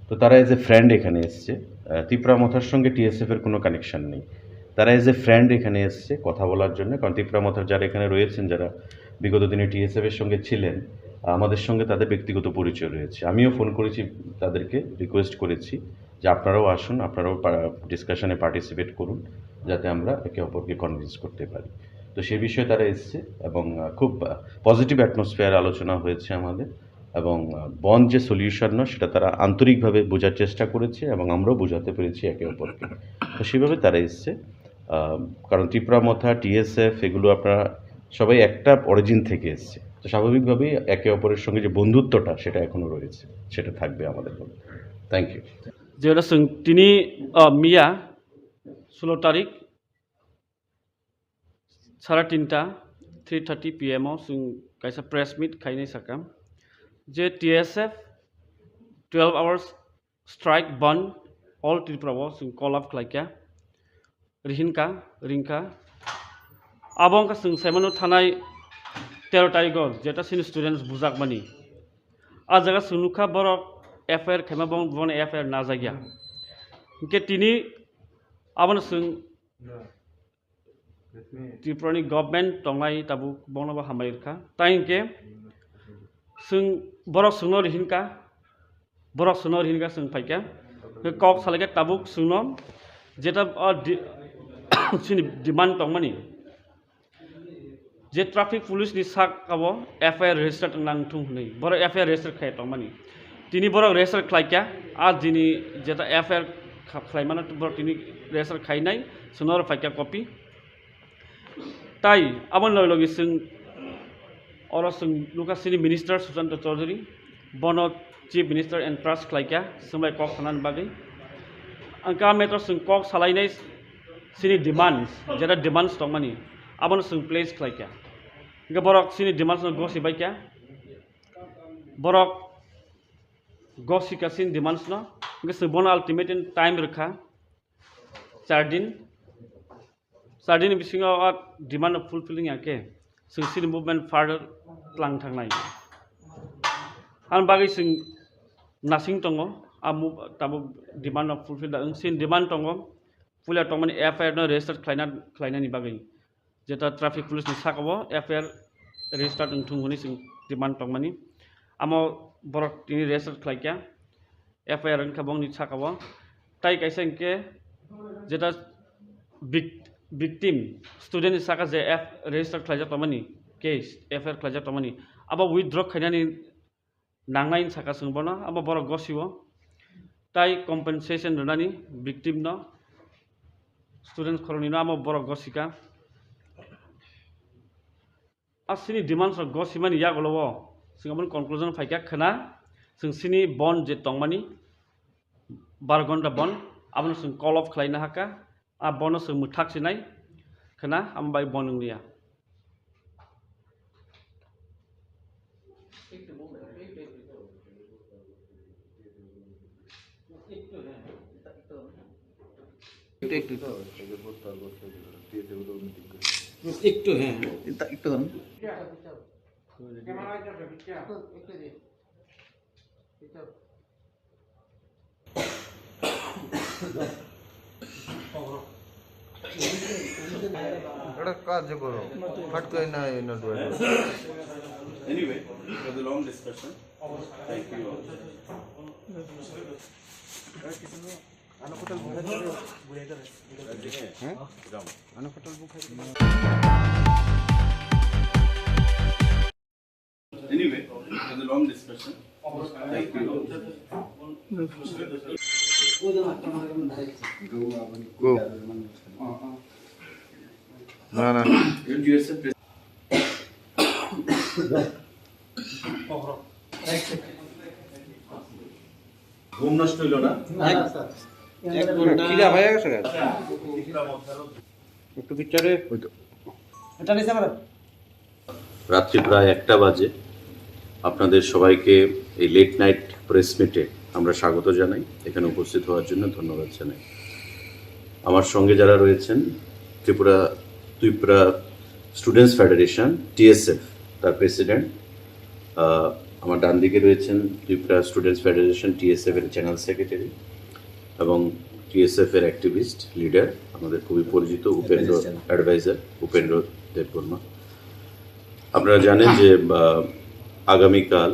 তো তারা এজ এ ফ্রেন্ড এখানে এসছে। তিপ্রা মথার সঙ্গে টিএসএফের কোনো কানেকশান নেই, তারা এজ এ ফ্রেন্ড এখানে এসছে কথা বলার জন্য। কারণ তিপ্রা মথার যারা এখানে রয়েছেন, যারা বিগত দিনে টিএসএফের সঙ্গে ছিলেন, আমাদের সঙ্গে তাদের ব্যক্তিগত পরিচয় রয়েছে। আমিও ফোন করেছি তাদেরকে, রিকোয়েস্ট করেছি যে আপনারাও আসুন, আপনারাও ডিসকাশনে পার্টিসিপেট করুন, যাতে আমরা একে অপরকে কনভিন্স করতে পারি। তো সে বিষয়ে তারা এসছে এবং খুব পজিটিভ অ্যাটমসফিয়ার আলোচনা হয়েছে আমাদের, এবং বন্ধ যে সলিউশন না সেটা তারা আন্তরিকভাবে বোঝার চেষ্টা করেছে এবং আমরাও বোঝাতে পেরেছি একে অপরকে। তো সেভাবে তারা এসছে, কারণ ত্রিপুরা মথা টিএসএফ এগুলো আপনারা সবাই একটা অরিজিন থেকে এসছে, তো স্বাভাবিকভাবেই একে অপরের সঙ্গে যে বন্ধুত্বটা সেটা এখনও রয়েছে, সেটা থাকবে আমাদের মধ্যে। Thank you. যেটা তিনি মিয়া 16 তারিখ 3:30 PM जों kaisa press meet khainai sakam je TSF 12 hours strike ban all Tripura जों call up khlaikya rinka abong ka जों saimano thanai 13 tarik jeta sin students bujak mani a jaga sunukha borok FIR khaima bon FIR na jagya ke tini abon जों Tripurani government tongai tabu bonaba hamairka tainke sung borok sungno rihinka sung paika kok salage tabuk sungno jeta sini demand tongmani je traffic police ni sak abo FIR register nang tung nei borok FIR register khai tongmani tini borok register khlaikya a dini jeta FIR khlaimana borok tini register khainai sunor paika copy তাই আমার লগে जों और जों लुकासिनी minister Sushant Chaudhary बन chief minister and trust खालायखा जोंलाय कक थानानि बागै आंका मेटर जों कक सालायनाय सिनि डिमान्ड्स जेरा डिमान्ड्स दं मानि आबन जों प्लेस खालायखा इनका बरक सिनि डिमान्ड्स गसिबायखा बरक गसिका सिनि डिमान्ड्स न इनका जों बन अल्टिमेट टाइम रखा 4 दिन Sardini bisingo demand of fulfilling ake sing sin movement further tlang thangnai an bagi sing nasing tongo amu tabu demand of fulfill da sin demand tongo fulla tongmani FIR no register klaina ni bagi jeta traffic police ni sakabo FIR register thunguni sing demand tongmani amo borok tini register klaikya FIR an khabong ni sakabo tai kaisa ke jeta victim student saka je register khlaja tamani case FIR khlaja tamani aba withdraw khainani nangain saka sungbona aba boro gosiwo tai compensation runani victim no students khoroni no aba boro gosika asini demands of gosimani yagolowo singabon conclusion faika khana sini bond je tongmani 12 ঘন্টা bond abon sing call off khlaina haka a bonus muthak sinai khana ambai bonung liya একটু হ্যাঁ একটু ধরুন একটা কাজ করো ফট করে না এই note Anyway, for the long discussion, thank you all. Anyway, for the long discussion, thank you all. Go. না না ঘুম নষ্ট হইল না খিদা হয়ে গেছে একটু পিকচারে এটা নিছে আমার রাত্রি প্রায় 1টা বাজে আপনাদের সবাইকে এই লেট নাইট প্রেস মিটে আমরা স্বাগত জানাই এখানে উপস্থিত হওয়ার জন্য ধন্যবাদ জানাই আমার সঙ্গে যারা রয়েছেন ত্রিপুরা স্টুডেন্টস ফেডারেশন টিএসএফ তার প্রেসিডেন্ট আমার ডান দিকে রয়েছেন ত্রিপুরা স্টুডেন্টস ফেডারেশন টিএসএফ এর জেনারেল সেক্রেটারি এবং টিএসএফ এর অ্যাক্টিভিস্ট লিডার আমাদের খুবই পরিচিত উপেন্দ্র দেববর্মা আপনারা জানেন যে আগামীকাল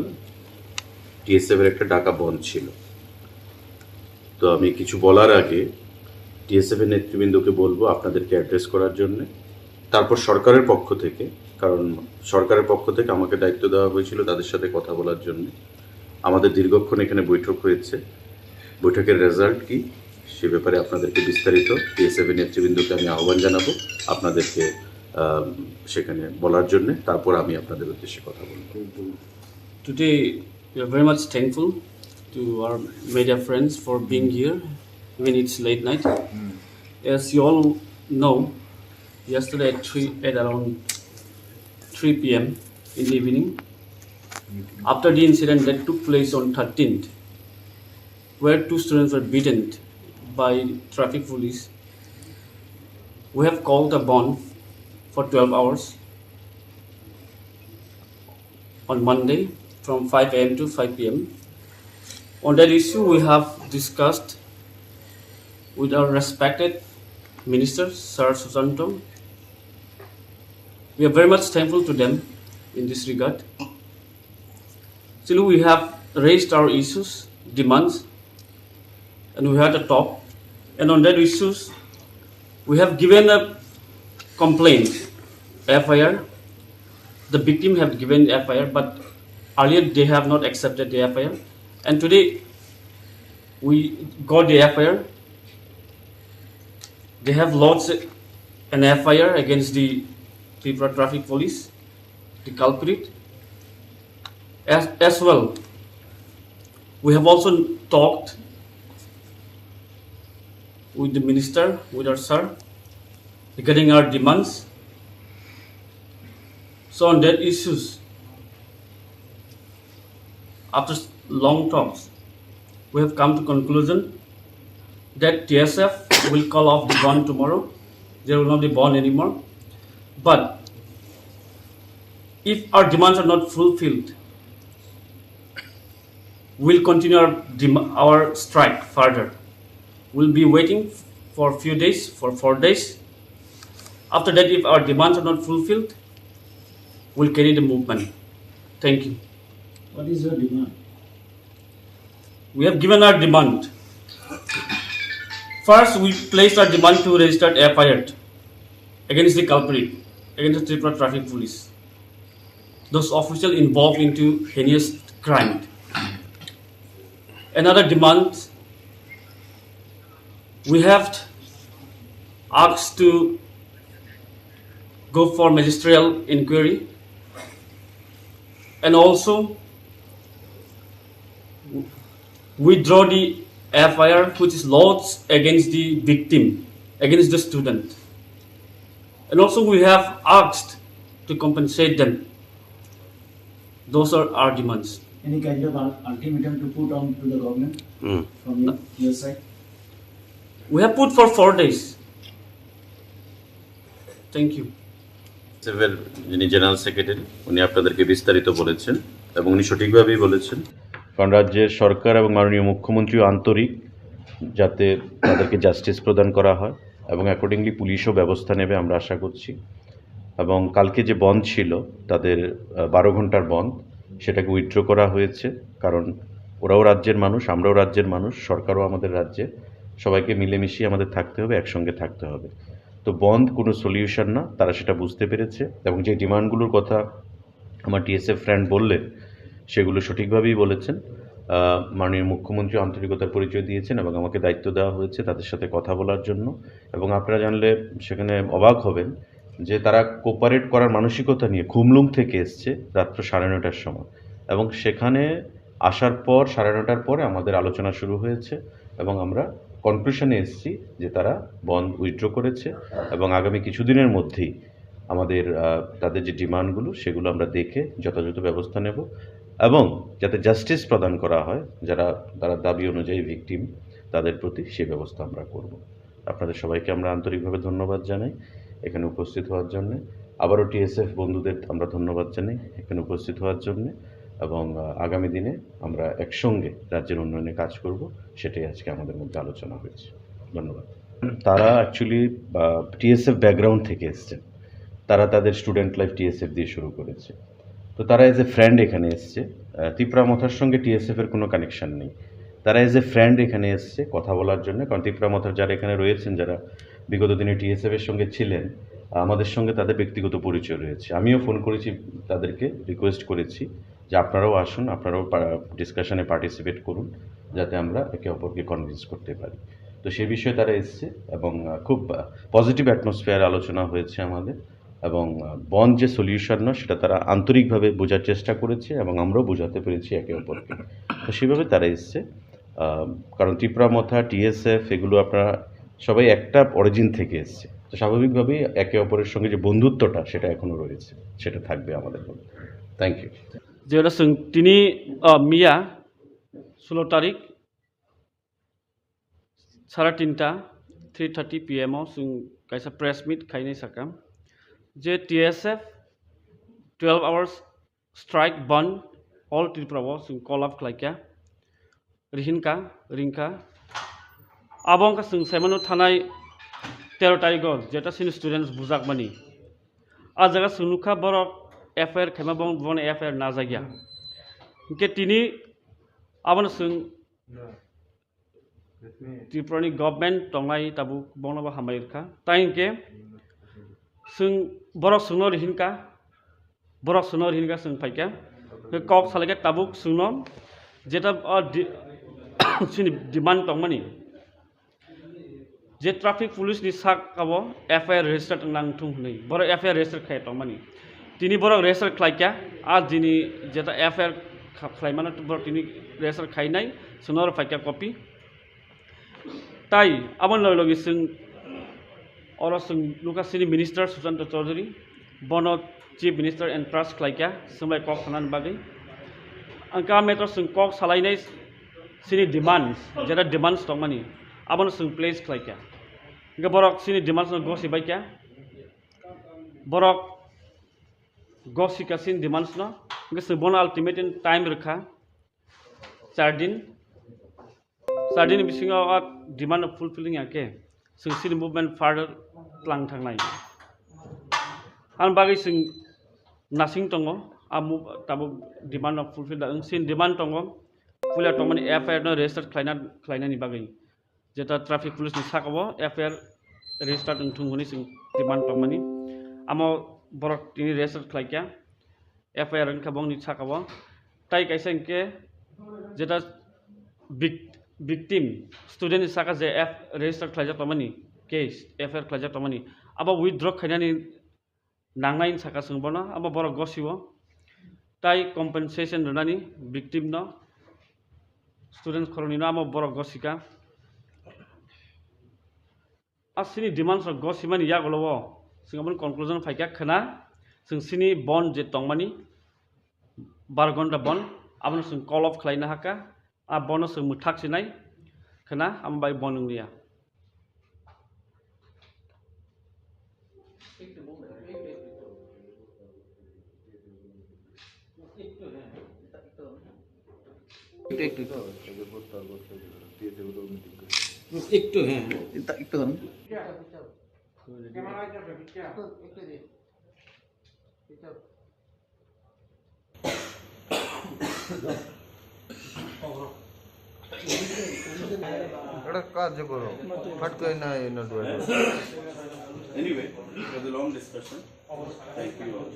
টিএসএফ এর একটা ডাকা বন্ধ ছিল তো আমি কিছু বলার আগে টিএসএফ এর নেতৃবৃন্দকে বলবো আপনাদেরকে অ্যাড্রেস করার জন্য তারপর সরকারের পক্ষ থেকে কারণ সরকারের পক্ষ থেকে আমাকে দায়িত্ব দেওয়া হয়েছিল তাদের সাথে কথা বলার জন্য আমাদের দীর্ঘক্ষণ এখানে বৈঠক হয়েছে বৈঠকের রেজাল্ট কি সে ব্যাপারে আপনাদেরকে বিস্তারিত টিএসএফ এর নেতৃবৃন্দকে আমি আহ্বান জানাবো আপনাদেরকে সেখানে বলার জন্য তারপর আমি আপনাদের উদ্দেশ্যে কথা বলবো Today we are very much thankful to our media friends for being here even it's late night. As you all know, yesterday at around 3 p.m. in the evening, after the incident that took place on 13th, where 2 students were beaten by traffic police, we have called a bond for 12 hours on Monday from 5 a.m. to 5 p.m. On that issue, we have discussed with our respected Minister, Sir Susanto. We are very much thankful to them in this regard. Still, we have raised our issues, demands, and we had a talk. And on that issues, we have given a complaint, FIR. The victim have given FIR, but earlier they have not accepted the FIR. And today, we got the FIR. They have lodged an FIR against the Tripura Traffic Police, the culprit. As well, we have also talked with the minister, with our sir, regarding our demands. So on that issues, after long talks, we have come to conclusion that TSF will call off the bond tomorrow. There will not be bond anymore. But if our demands are not fulfilled, we'll continue our strike further. We'll be waiting for a few days, for 4 days. After that, if our demands are not fulfilled, we'll carry the movement. Thank you. What is your demand? We have given our demand. First, we placed our demand to register FIR against the culprit, against the Tripura Traffic Police. Those officials involved into heinous crime. Another demand, we have asked to go for magisterial inquiry and also withdraw the FIR which is lodged against the victim, against the student. And also we have asked to compensate them. Those are our demands. Any kind of ultimatum to put on to the government from your side? We have put for 4 days. Thank you. Civil যিনি general secretary উনি আপনাদেরকে বিস্তারিত বলেছেন এবং উনি সঠিকভাবেই বলেছেন, কারণ রাজ্যের সরকার এবং মাননীয় মুখ্যমন্ত্রীও আন্তরিক যাতে তাদেরকে জাস্টিস প্রদান করা হয় এবং অ্যাকর্ডিংলি পুলিশও ব্যবস্থা নেবে আমরা আশা করছি। এবং কালকে যে বন্ধ ছিল তাদের 12 ঘন্টার বন্ধ, সেটাকে উইথড্র করা হয়েছে, কারণ ওরাও রাজ্যের মানুষ, আমরাও রাজ্যের মানুষ, সরকারও আমাদের রাজ্যে, সবাইকে মিলেমিশিয়ে আমাদের থাকতে হবে, একসঙ্গে থাকতে হবে। তো বন্ধ কোনো সলিউশন না, তারা সেটা বুঝতে পেরেছে এবং যে ডিমান্ডগুলোর কথা আমার টিএসএফ ফ্রেন্ড বললেন সেগুলো সঠিকভাবেই বলেছেন। মাননীয় মুখ্যমন্ত্রী আন্তরিকতার পরিচয় দিয়েছেন এবং আমাকে দায়িত্ব দেওয়া হয়েছে তাদের সাথে কথা বলার জন্য। এবং আপনারা জানলে সেখানে অবাক হবেন যে তারা কোপারেট করার মানসিকতা নিয়ে খুমলুং থেকে এসছে রাত্র 9:30টার সময়, এবং সেখানে আসার পর 9:30টার পরে আমাদের আলোচনা শুরু হয়েছে এবং আমরা কনক্লুশনে এসেছি যে তারা বন্ধ উইথড্র করেছে এবং আগামী কিছুদিনের মধ্যেই আমাদের তাদের যে ডিমান্ডগুলো সেগুলো আমরা দেখে যথাযথ ব্যবস্থা নেব এবং যাতে জাস্টিস প্রদান করা হয় তারা দাবি অনুযায়ী ভিকটিম তাদের প্রতি সেই ব্যবস্থা আমরা করব। আপনাদের সবাইকে আমরা আন্তরিকভাবে ধন্যবাদ জানাই এখানে উপস্থিত হওয়ার জন্যে। আবারও টিএসএফ বন্ধুদের আমরা ধন্যবাদ জানাই এখানে উপস্থিত হওয়ার জন্যে, এবং আগামী দিনে আমরা একসঙ্গে রাজ্যের উন্নয়নে কাজ করব, সেটাই আজকে আমাদের মধ্যে আলোচনা হয়েছে। ধন্যবাদ। তারা অ্যাকচুয়ালি টিএসএফ ব্যাকগ্রাউন্ড থেকে এসছেন, তারা তাদের স্টুডেন্ট লাইফ টিএসএফ দিয়ে শুরু করেছে, তো তারা এজ এ ফ্রেন্ড এখানে এসছে। ত্রিপুরা মথার সঙ্গে টিএসএফের কোনো কানেকশান নেই, তারা এজ এ ফ্রেন্ড এখানে এসছে কথা বলার জন্য। কারণ ত্রিপুরা মথার যারা এখানে রয়েছেন, যারা বিগত দিনে টিএসএফের সঙ্গে ছিলেন, আমাদের সঙ্গে তাদের ব্যক্তিগত পরিচয় রয়েছে। আমিও ফোন করেছি তাদেরকে, রিকোয়েস্ট করেছি যে আপনারাও আসুন, আপনারাও ডিসকাশনে পার্টিসিপেট করুন, যাতে আমরা একে অপরকে কনভিন্স করতে পারি। তো সেই বিষয়ে তারা এসছে এবং খুব পজিটিভ অ্যাটমসফিয়ার আলোচনা হয়েছে আমাদের, এবং বন্ধ যে সলিউশন না সেটা তারা আন্তরিকভাবে বোঝার চেষ্টা করেছে এবং আমরাও বোঝাতে পেরেছি একে অপরকে। তো সেভাবে তারা এসছে, কারণ ত্রিপুরা মথা টিএসএফ এগুলো আপনারা সবাই একটা অরিজিন থেকে এসছে, তো স্বাভাবিকভাবেই একে অপরের সঙ্গে যে বন্ধুত্বটা সেটা এখনও রয়েছে, সেটা থাকবে আমাদের মধ্যে। Thank you. যেটা তিনি মিয়া 16 তারিখ 3:30 3:30 PM जों कायसा प्रेस मिट खायनाय साकाम जे TSF 12 hours strike band all Tripura जों कल अफ खालायखा रिंका आबंका जों साइमानो थानाय 13 तारिखआव जेटा सिनि स्टुडेन्ट्स बुजाकमानि आ जागा सुनुखा बरक एफआईआर खायमा बन एफआईआर ना जागिया के तिनी आबन जों त्रिपुरानि गभर्नमेन्ट दंनाय ताबु बनबा हामायरखा ताइनके जों बरक सुनो रिहिनका जों फाइका कक सालायका ताबुक सुनो जेटा सिनि डिमान्ड दंमानि जे ट्राफिक पुलिस नि साक आबो एफआईआर रेजिस्टार नांथुं हनै बर एफआईआर रेजिस्टार खाय दंमानि तिनी बर रेजिस्टार खालायका आ दिनि जेटा एफआईआर खालायमाना बर तिनी रेजिस्टार खायनाय सुनर फाइका कपि ताई आबन लगे जों और जों लुकासिनि मिनिस्टार सुशांत चौधरी बन चीफ मिनिस्टार एंड ट्रास्ट खालायका जोंलाय कक थानानि बागै आंका मेटर जों कक सालायनाय सिनि डिमान्ड्स जेटा डिमान्ड्स दंमानि आबन जों प्लेस खालायका इनका बरक सिनि डिमान्ड्स गसिबायका बरक गसिकासिन डिमान्ड्स न इनका जों बन अल्टिमेटम टाइम रखा 4 दिन बिसिङाव डिमान्ड फुलफिलिं आके जों सिनि मुभमेन्ट फार्दार लां थांनाय आं बागै जों नासिं दङ ताबो डिमान्ड फुलफिल सिन डिमान्ड दङ पुलिया दंमानि एफआईआर न रेजिस्टार खालायनायनि बागै जेटा ट्राफिक पुलिस नि साकाव एफआईआर रेजिस्टार थुंगनि जों डिमान्ड दंमानि आम बरक तिनि रेजिस्टार खालायका एफआईआर खाबंनि साकाव ताइ कायसा इनके जेटा victim student saka je f register khlaja tamani case fr khlaja tamani aba withdraw khainani nangnai saka sungbona aba bora gosiwo tai compensation runani victim no students khoroni no aba bora gosika asini demands of gosimani yagolowo singabon conclusion faika khana sing sini bond je tongmani 12 घन्टा बन आबनो जों कल of खालायनो हाका आ बनो जों मुथाखसिनाय खोना आमबाय बननिया একটু হ্যাঁ একটু ধরুন একটা কাজ করো ফট করে না ইনো ডুয়ার Anyway, it was a long discussion. Thank you all.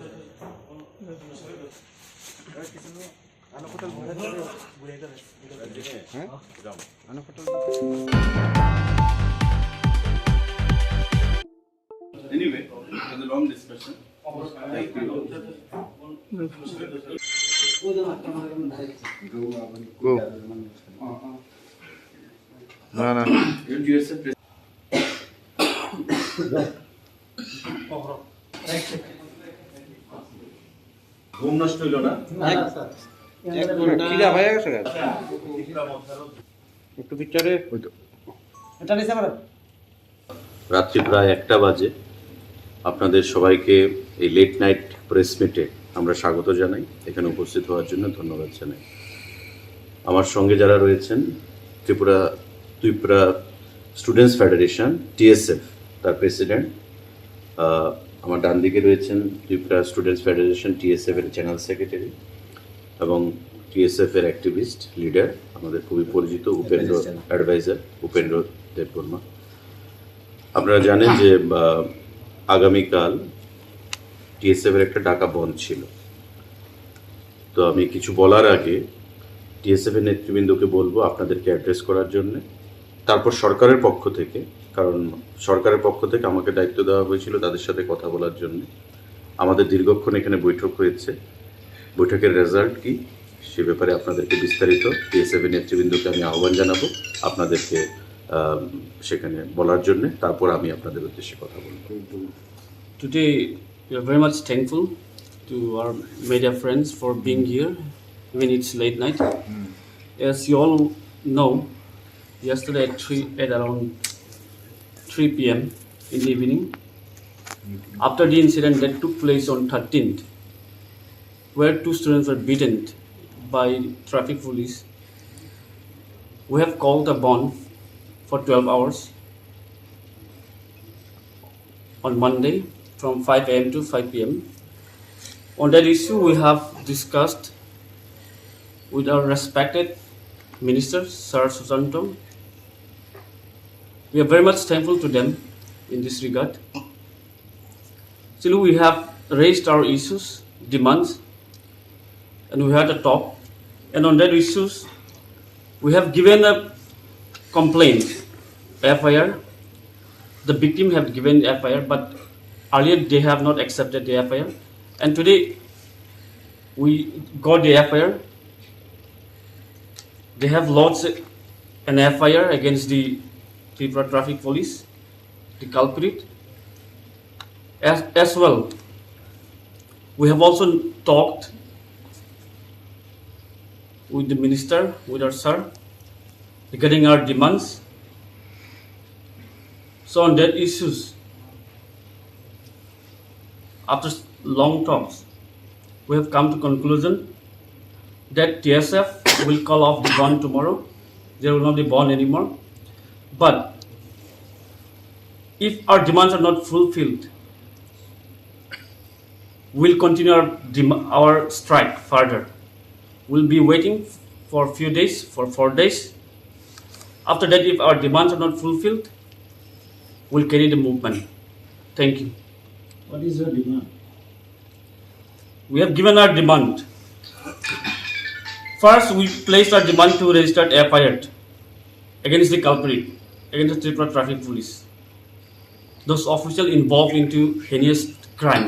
Anyway, it was a long discussion. Thank you all. Go. No. Don't you accept it? ঘুম নষ্ট হইল না খিদা হয়ে গেছে একটু পিকচারে এটা নিছে আমরা রাত্রি প্রায় 1টা বাজে আপনাদের সবাইকে এই লেট নাইট প্রেস মিটে আমরা স্বাগত জানাই এখানে উপস্থিত হওয়ার জন্য ধন্যবাদ জানাই আমার সঙ্গে যারা রয়েছেন ত্রিপুরা স্টুডেন্টস ফেডারেশন টিএসএফ তার প্রেসিডেন্ট আমার ডান দিকে রয়েছেন ত্রিপুরা স্টুডেন্টস ফেডারেশন টিএসএফ এর জেনারেল সেক্রেটারি এবং টিএসএফ এর অ্যাক্টিভিস্ট লিডার আমাদের খুবই পরিচিত উপেন্দ্র অ্যাডভাইজার উপেন্দ্র দেববর্মা আপনারা জানেন যে আগামীকাল টিএসএফ এর একটা ডাকা বন্ধ ছিল তো আমি কিছু বলার আগে টিএসএফ এর নেতৃবৃন্দকে বলবো আপনাদেরকে অ্যাড্রেস করার জন্য তারপর সরকারের পক্ষ থেকে কারণ সরকারের পক্ষ থেকে আমাকে দায়িত্ব দেওয়া হয়েছিল তাদের সাথে কথা বলার জন্য আমাদের দীর্ঘক্ষণ এখানে বৈঠক হয়েছে বৈঠকের রেজাল্ট কি সে ব্যাপারে আপনাদেরকে বিস্তারিত টিএসএফ এর নেতৃবৃন্দকে আমি আহ্বান জানাবো আপনাদেরকে সেখানে বলার জন্য তারপর আমি আপনাদের উদ্দেশ্যে কথা বলবো Today we are very much thankful to our media friends for being here even it's late night as you all know yesterday at around 3 p.m. in the evening after the incident that took place on 13th where 2 students were beaten by traffic police we have called a bond for 12 hours on Monday from 5 a.m. to 5 p.m. On that issue, we have discussed with our respected Minister, Sir Susanto. We are very much thankful to them in this regard. Still, we have raised our issues, demands, and we had a talk. And on that issues, we have given a complaint, FIR. The victim have given FIR, but earlier they have not accepted the FIR. And today we got the FIR. They have lodged an FIR against the Tripura Traffic Police, the culprit. As well, we have also talked with the minister, with our sir, regarding our demands. So on that issues, after long talks, we have come to conclusion that TSF will call off the bond tomorrow. There will not be bond anymore. But if our demands are not fulfilled, we'll continue our strike further. We'll be waiting for a few days, for 4 days. After that, if our demands are not fulfilled, we'll carry the movement. Thank you. What is your demand? We have given our demand. First, we placed our demand to register FIR against the culprit, against the Tripura Traffic Police. Those officials involved into heinous crime.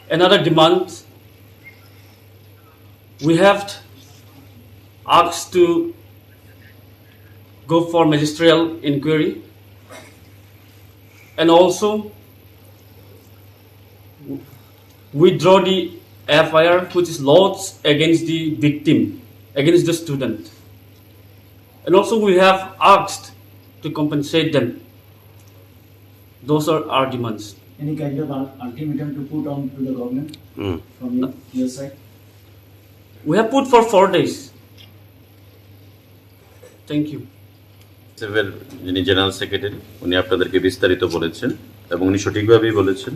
Another demand, we have asked to go for magisterial inquiry and also withdraw the FIR which is lodged against the victim, against the student. And also we have asked to compensate them. Those are our demands. Any kind of ultimatum to put on to the government from your side? We have put for 4 days. Thank you. Civil যিনি general secretary উনি আপনাদেরকে বিস্তারিত বলেছেন এবং উনি সঠিকভাবেই বলেছেন,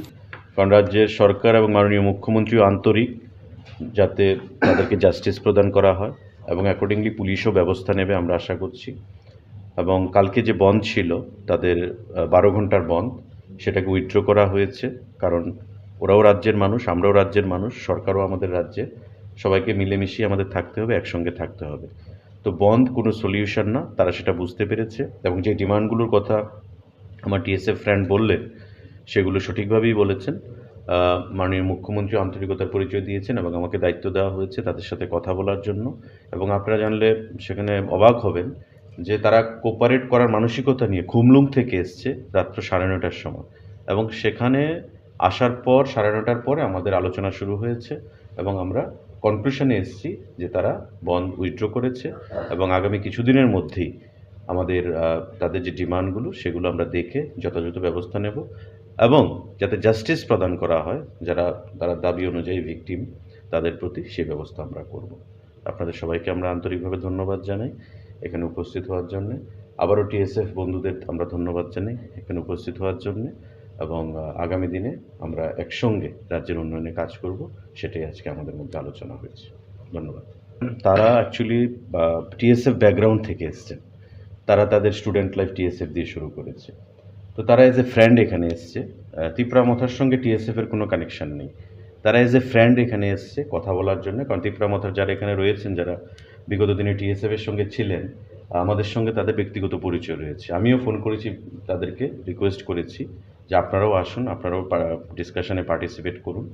কারণ রাজ্যের সরকার এবং মাননীয় মুখ্যমন্ত্রীও আন্তরিক যাতে তাদেরকে জাস্টিস প্রদান করা হয় এবং অ্যাকর্ডিংলি পুলিশও ব্যবস্থা নেবে আমরা আশা করছি। এবং কালকে যে বন্ধ ছিল তাদের 12 ঘন্টার বন্ধ, সেটাকে উইথড্র করা হয়েছে, কারণ ওরাও রাজ্যের মানুষ, আমরাও রাজ্যের মানুষ, সরকারও আমাদের রাজ্যে, সবাইকে মিলেমিশিয়ে আমাদের থাকতে হবে, একসঙ্গে থাকতে হবে। তো বন্ধ কোনো সলিউশন না, তারা সেটা বুঝতে পেরেছে এবং যে ডিমান্ডগুলোর কথা আমার টিএসএফ ফ্রেন্ড বললেন সেগুলো সঠিকভাবেই বলেছেন। মাননীয় মুখ্যমন্ত্রী আন্তরিকতার পরিচয় দিয়েছেন এবং আমাকে দায়িত্ব দেওয়া হয়েছে তাদের সাথে কথা বলার জন্য। এবং আপনারা জানলে সেখানে অবাক হবেন যে তারা কোপারেট করার মানসিকতা নিয়ে খুমলুং থেকে এসছে রাত্র 9:30টার সময়, এবং সেখানে আসার পর 9:30টার পরে আমাদের আলোচনা শুরু হয়েছে এবং আমরা কনক্লুশনে এসেছি যে তারা বন্ধ উইথড্র করেছে এবং আগামী কিছুদিনের মধ্যেই আমাদের তাদের যে ডিমান্ডগুলো সেগুলো আমরা দেখে যথাযথ ব্যবস্থা নেব এবং যাতে জাস্টিস প্রদান করা হয় তারা দাবি অনুযায়ী ভিকটিম তাদের প্রতি সেই ব্যবস্থা আমরা করব। আপনাদের সবাইকে আমরা আন্তরিকভাবে ধন্যবাদ জানাই এখানে উপস্থিত হওয়ার জন্য। আবারও টিএসএফ বন্ধুদের আমরা ধন্যবাদ জানাই এখানে উপস্থিত হওয়ার জন্য, এবং আগামী দিনে আমরা একসঙ্গে রাজ্যের উন্নয়নে কাজ করব, সেটাই আজকে আমাদের মধ্যে আলোচনা হয়েছে। ধন্যবাদ। তারা অ্যাকচুয়ালি টিএসএফ ব্যাকগ্রাউন্ড থেকে এসছেন, তারা তাদের স্টুডেন্ট লাইফ টিএসএফ দিয়ে শুরু করেছে। তো তারা এজ এ ফ্রেন্ড এখানে এসছে, ত্রিপুরা মথার সঙ্গে টিএসএফের কোনো কানেকশান নেই, তারা এজ এ ফ্রেন্ড এখানে এসছে কথা বলার জন্য। কারণ ত্রিপুরা মথার যারা এখানে রয়েছেন, যারা বিগত দিনে টিএসএফের সঙ্গে ছিলেন, আমাদের সঙ্গে তাদের ব্যক্তিগত পরিচয় রয়েছে। আমিও ফোন করেছি তাদেরকে, রিকোয়েস্ট করেছি যে আপনারাও আসুন, আপনারাও ডিসকাশনে পার্টিসিপেট করুন,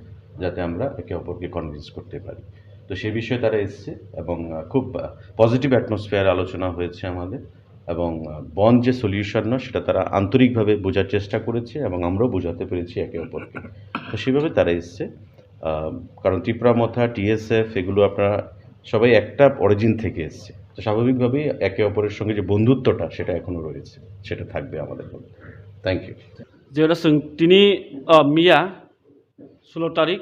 যাতে আমরা একে অপরকে কনভিন্স করতে পারি। তো সেই বিষয়ে তারা এসছে এবং খুব পজিটিভ অ্যাটমসফিয়ার আলোচনা হয়েছে আমাদের, এবং বন্ধ যে সলিউশন না সেটা তারা আন্তরিকভাবে বোঝার চেষ্টা করেছে এবং আমরাও বোঝাতে পেরেছি একে অপরকে। তো সেভাবে তারা এসছে, কারণ ত্রিপুরা মথা টিএসএফ এগুলো আপনারা সবাই একটা অরিজিন থেকে এসছে, তো স্বাভাবিকভাবেই একে অপরের সঙ্গে যে বন্ধুত্বটা সেটা এখনও রয়েছে, সেটা থাকবে আমাদের মধ্যে। Thank you. যেটা তিনি মিয়া 16 তারিখ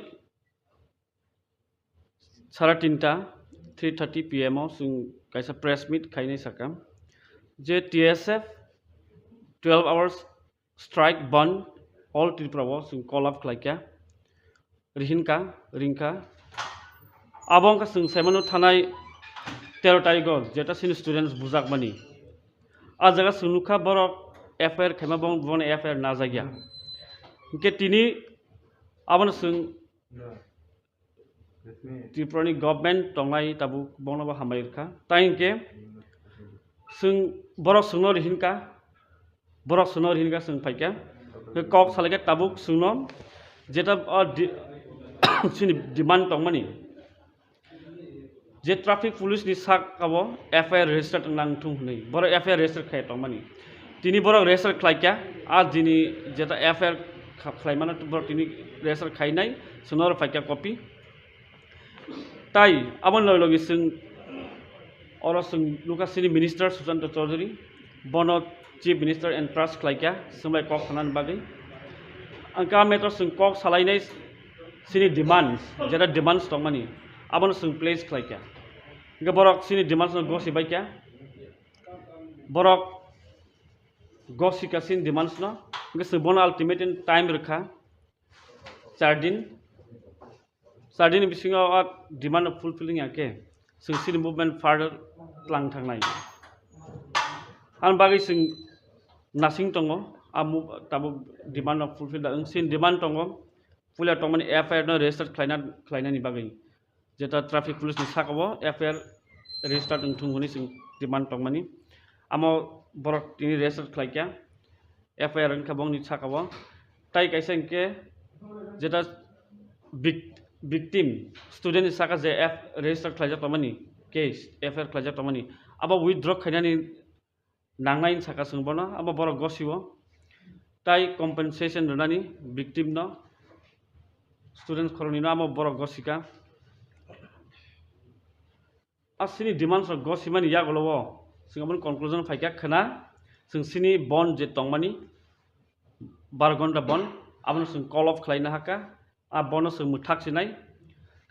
3:30 PM kaisa press meet kainai sakam je TSF 12 hours strike band all Tripura call up klaikya rinka abongka semano thanai 13 tarikh jeta sin students bujak mani a jaga sunukha borok FIR khema bon FIR na jagya ke tini abon Tripurani government tonglai tabu bonaba hamairka tainke borok sunor hinka paikya kok salage tabuk sunom jeta sini demand tongmani je traffic police ni sak abo FIR register nang thung nei boro FIR register khai tongmani tini borok register khlaikya a dini jeta FIR khlaimana borok tini register khainai sunor paikya copy তাই আমার লগে লুকাসিনি minister Sushanta Chowdhury বন chief minister and trust খাইকা সোমলাই কক খানান বাগै आंका मेटर কক सालायनाय सिनि डिमान्ड्स जेटा डिमान्ड्स दंमानि आबन प्लेस खाइका इनका बरक सिनि डिमान्ड्स गसि बाइका बरक गसिका सिनि डिमान्ड्स न इनका बन अल्टिमेट टाइम रखा 4 दिन बिसिङाव डिमान्ड फुलफिलिंग आके सिनि मुभमेन्ट फार्दार प्लान थांनाय आं बागै नासिं दङ ताबो डिमान्ड फुलफिल सिन डिमान्ड दङ पुलिया तंमानि FIR न रेजिस्टार खालायनायनि बागै जेटा ट्राफिक पुलिसनि साकाबो FIR रेजिस्टार थुंगनि डिमान्ड तंमानि आमो बरक तिनि रेजिस्टार खालायका FIR खाबंनि साकाबो ताइ काइसा इनके जेटा victim student saka je register khlaija tamani case FIR khlaija tamani aba withdraw khainani nangnai saka sungbona aba borok gosibo tai compensation runani victim no students koroni na amo borok gosika asini demands of gosimani yagolowo singamon conclusion faika khana sing sini bon je tongmani 12 ঘন্টা bon abon sing call off khlaina haka a bono sing muthak sinai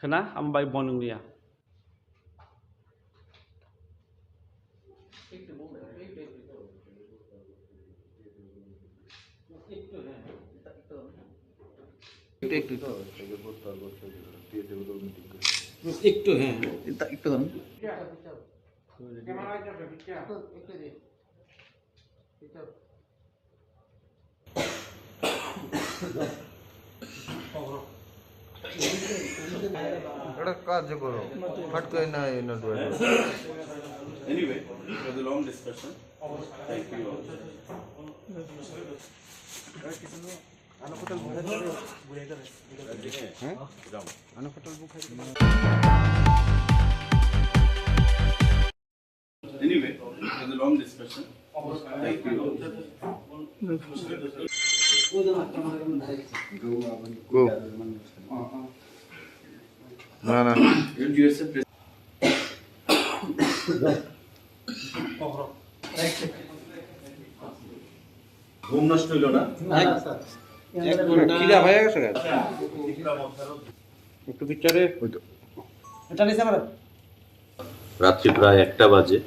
khana am bai bon ngia একটু হ্যাঁ একটু ধরুন একটা কাজ করো ফট করে না এনে দেবো Anyway, it was a long discussion. Thank you all. Anyway, it was a long discussion. Thank you all. Go. না না ঘুম নষ্ট হইল না খিদা হয়ে গেছে একটু পিকচারে এটা নিছে আমার রাত্রি প্রায় 1টা বাজে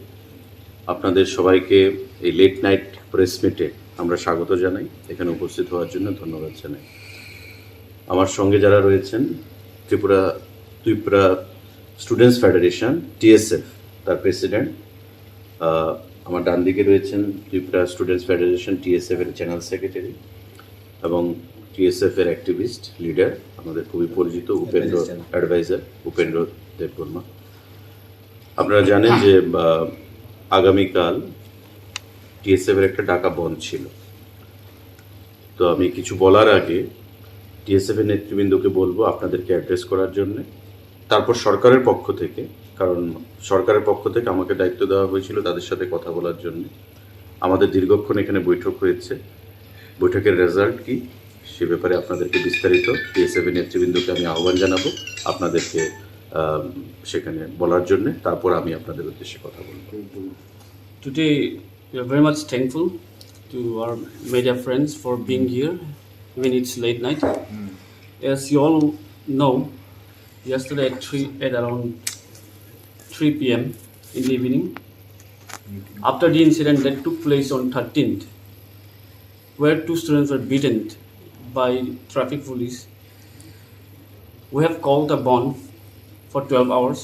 আপনাদের সবাইকে এই লেট নাইট প্রেস মিটে আমরা স্বাগত জানাই এখানে উপস্থিত হওয়ার জন্য ধন্যবাদ জানাই আমার সঙ্গে যারা রয়েছেন ত্রিপুরা স্টুডেন্টস ফেডারেশন টিএসএফ তার প্রেসিডেন্ট আমার ডান দিকে রয়েছেন ত্রিপুরা স্টুডেন্টস ফেডারেশন টিএসএফ এর জেনারেল সেক্রেটারি এবং টিএসএফ এর অ্যাক্টিভিস্ট লিডার আমাদের খুবই পরিচিত উপেন্দ্র অ্যাডভাইজার উপেন্দ্র দেববর্মা আপনারা জানেন যে আগামীকাল টিএসএফ এর একটা ডাকা বন্ধ ছিল তো আমি কিছু বলার আগে টিএসএফ এর নেতৃবৃন্দকে বলবো আপনাদেরকে অ্যাড্রেস করার জন্য তারপর সরকারের পক্ষ থেকে কারণ সরকারের পক্ষ থেকে আমাকে দায়িত্ব দেওয়া হয়েছিল তাদের সাথে কথা বলার জন্য আমাদের দীর্ঘক্ষণ এখানে বৈঠক হয়েছে বৈঠকের রেজাল্ট কি সে ব্যাপারে আপনাদেরকে বিস্তারিত টিএসএফ এর নেতৃবৃন্দকে আমি আহ্বান জানাবো আপনাদেরকে সেখানে বলার জন্য তারপর আমি আপনাদের উদ্দেশ্যে কথা বলবো Today we are very much thankful to our media friends for being here even it's late night as you all know yesterday at around 3 p.m. in the evening after the incident that took place on 13th where 2 students were beaten by traffic police we have called a bond for 12 hours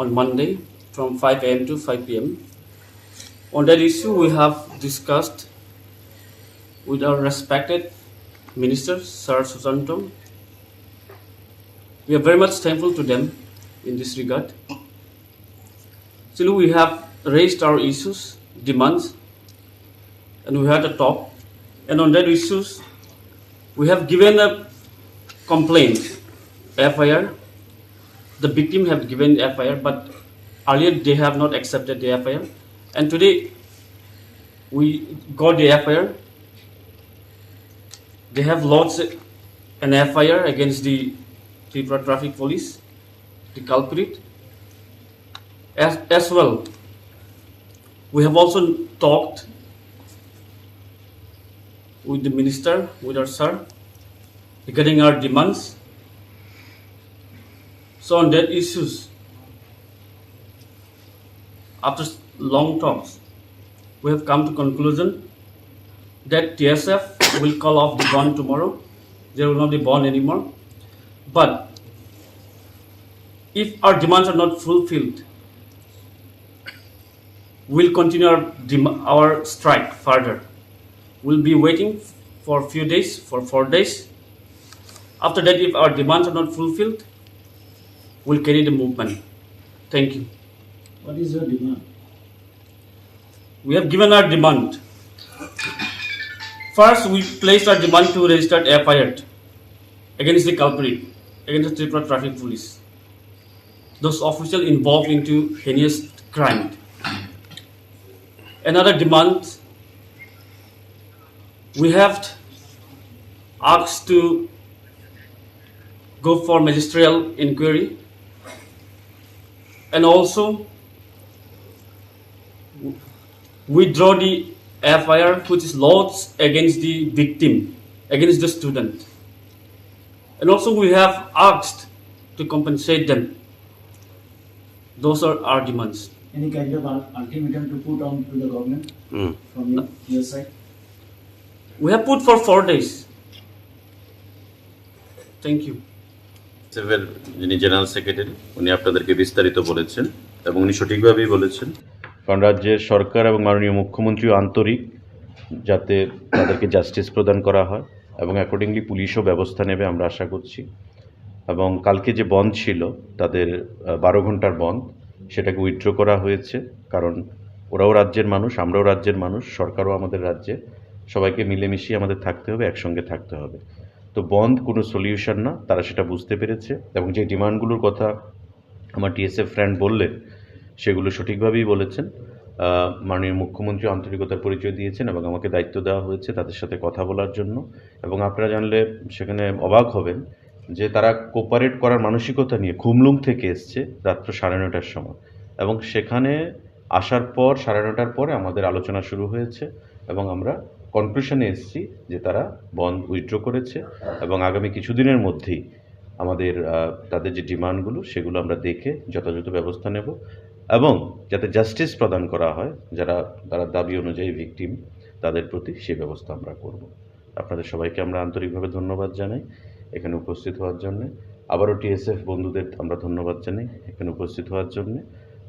on Monday from 5 a.m. to 5 p.m. On that issue, we have discussed with our respected Minister, Sir Susanto. We are very much thankful to them in this regard. Still, we have raised our issues, demands, and we had a talk. And on that issues, we have given a complaint, FIR. The victim have given FIR, but earlier they have not accepted the FIR. And today, we got the FIR. They have lodged an FIR against the Tripura Traffic Police, the culprit. As well, we have also talked with the minister, with our sir, regarding our demands. So on that issues, after long talks, we have come to conclusion that TSF will call off the bond tomorrow. There will not be bond anymore. But if our demands are not fulfilled, we'll continue our strike further. We'll be waiting for a few days, for 4 days. After that, if our demands are not fulfilled, we'll carry the movement. Thank you. What is your demand? We have given our demand. First, we placed our demand to register FIR against the culprit, against the Tripura Traffic Police. Those officials involved into heinous crime. Another demand, we have asked to go for magisterial inquiry, and also withdraw the FIR which is lodged against the victim, against the student. And also we have asked to compensate them. Those are our demands. Any kind of ultimatum to put on to the government from your side? We have put for 4 days. Thank you. সেভের যিনি general secretary উনি আপনাদেরকে বিস্তারিত বলেছেন এবং উনি সঠিকভাবেই বলেছেন, কারণ রাজ্যের সরকার এবং মাননীয় মুখ্যমন্ত্রীও আন্তরিক যাতে তাদেরকে জাস্টিস প্রদান করা হয় এবং অ্যাকর্ডিংলি পুলিশও ব্যবস্থা নেবে আমরা আশা করছি। এবং কালকে যে বন্ধ ছিল তাদের 12 ঘন্টার বন্ধ, সেটাকে উইথড্র করা হয়েছে, কারণ ওরাও রাজ্যের মানুষ, আমরাও রাজ্যের মানুষ, সরকারও আমাদের রাজ্যে, সবাইকে মিলেমিশিয়ে আমাদের থাকতে হবে, একসঙ্গে থাকতে হবে। তো বন্ধ কোনো সলিউশন না, তারা সেটা বুঝতে পেরেছে এবং যে ডিমান্ডগুলোর কথা আমার টিএসএফ ফ্রেন্ড বললেন সেগুলো সঠিকভাবেই বলেছেন। মাননীয় মুখ্যমন্ত্রী আন্তরিকতার পরিচয় দিয়েছেন এবং আমাকে দায়িত্ব দেওয়া হয়েছে তাদের সাথে কথা বলার জন্য। এবং আপনারা জানলে সেখানে অবাক হবেন যে তারা কোপারেট করার মানসিকতা নিয়ে খুমলুং থেকে এসছে রাত্র 9:30টার সময়, এবং সেখানে আসার পর 9:30টার পরে আমাদের আলোচনা শুরু হয়েছে এবং আমরা কনক্লুশনে এসেছি যে তারা বন্ধ উইথড্র করেছে এবং আগামী কিছুদিনের মধ্যেই আমাদের তাদের যে ডিমান্ডগুলো সেগুলো আমরা দেখে যথাযথ ব্যবস্থা নেব এবং যাতে জাস্টিস প্রদান করা হয় তারা দাবি অনুযায়ী ভিকটিম তাদের প্রতি সেই ব্যবস্থা আমরা করব। আপনাদের সবাইকে আমরা আন্তরিকভাবে ধন্যবাদ জানাই এখানে উপস্থিত হওয়ার জন্য। আবারও টিএসএফ বন্ধুদের আমরা ধন্যবাদ জানাই এখানে উপস্থিত হওয়ার জন্য,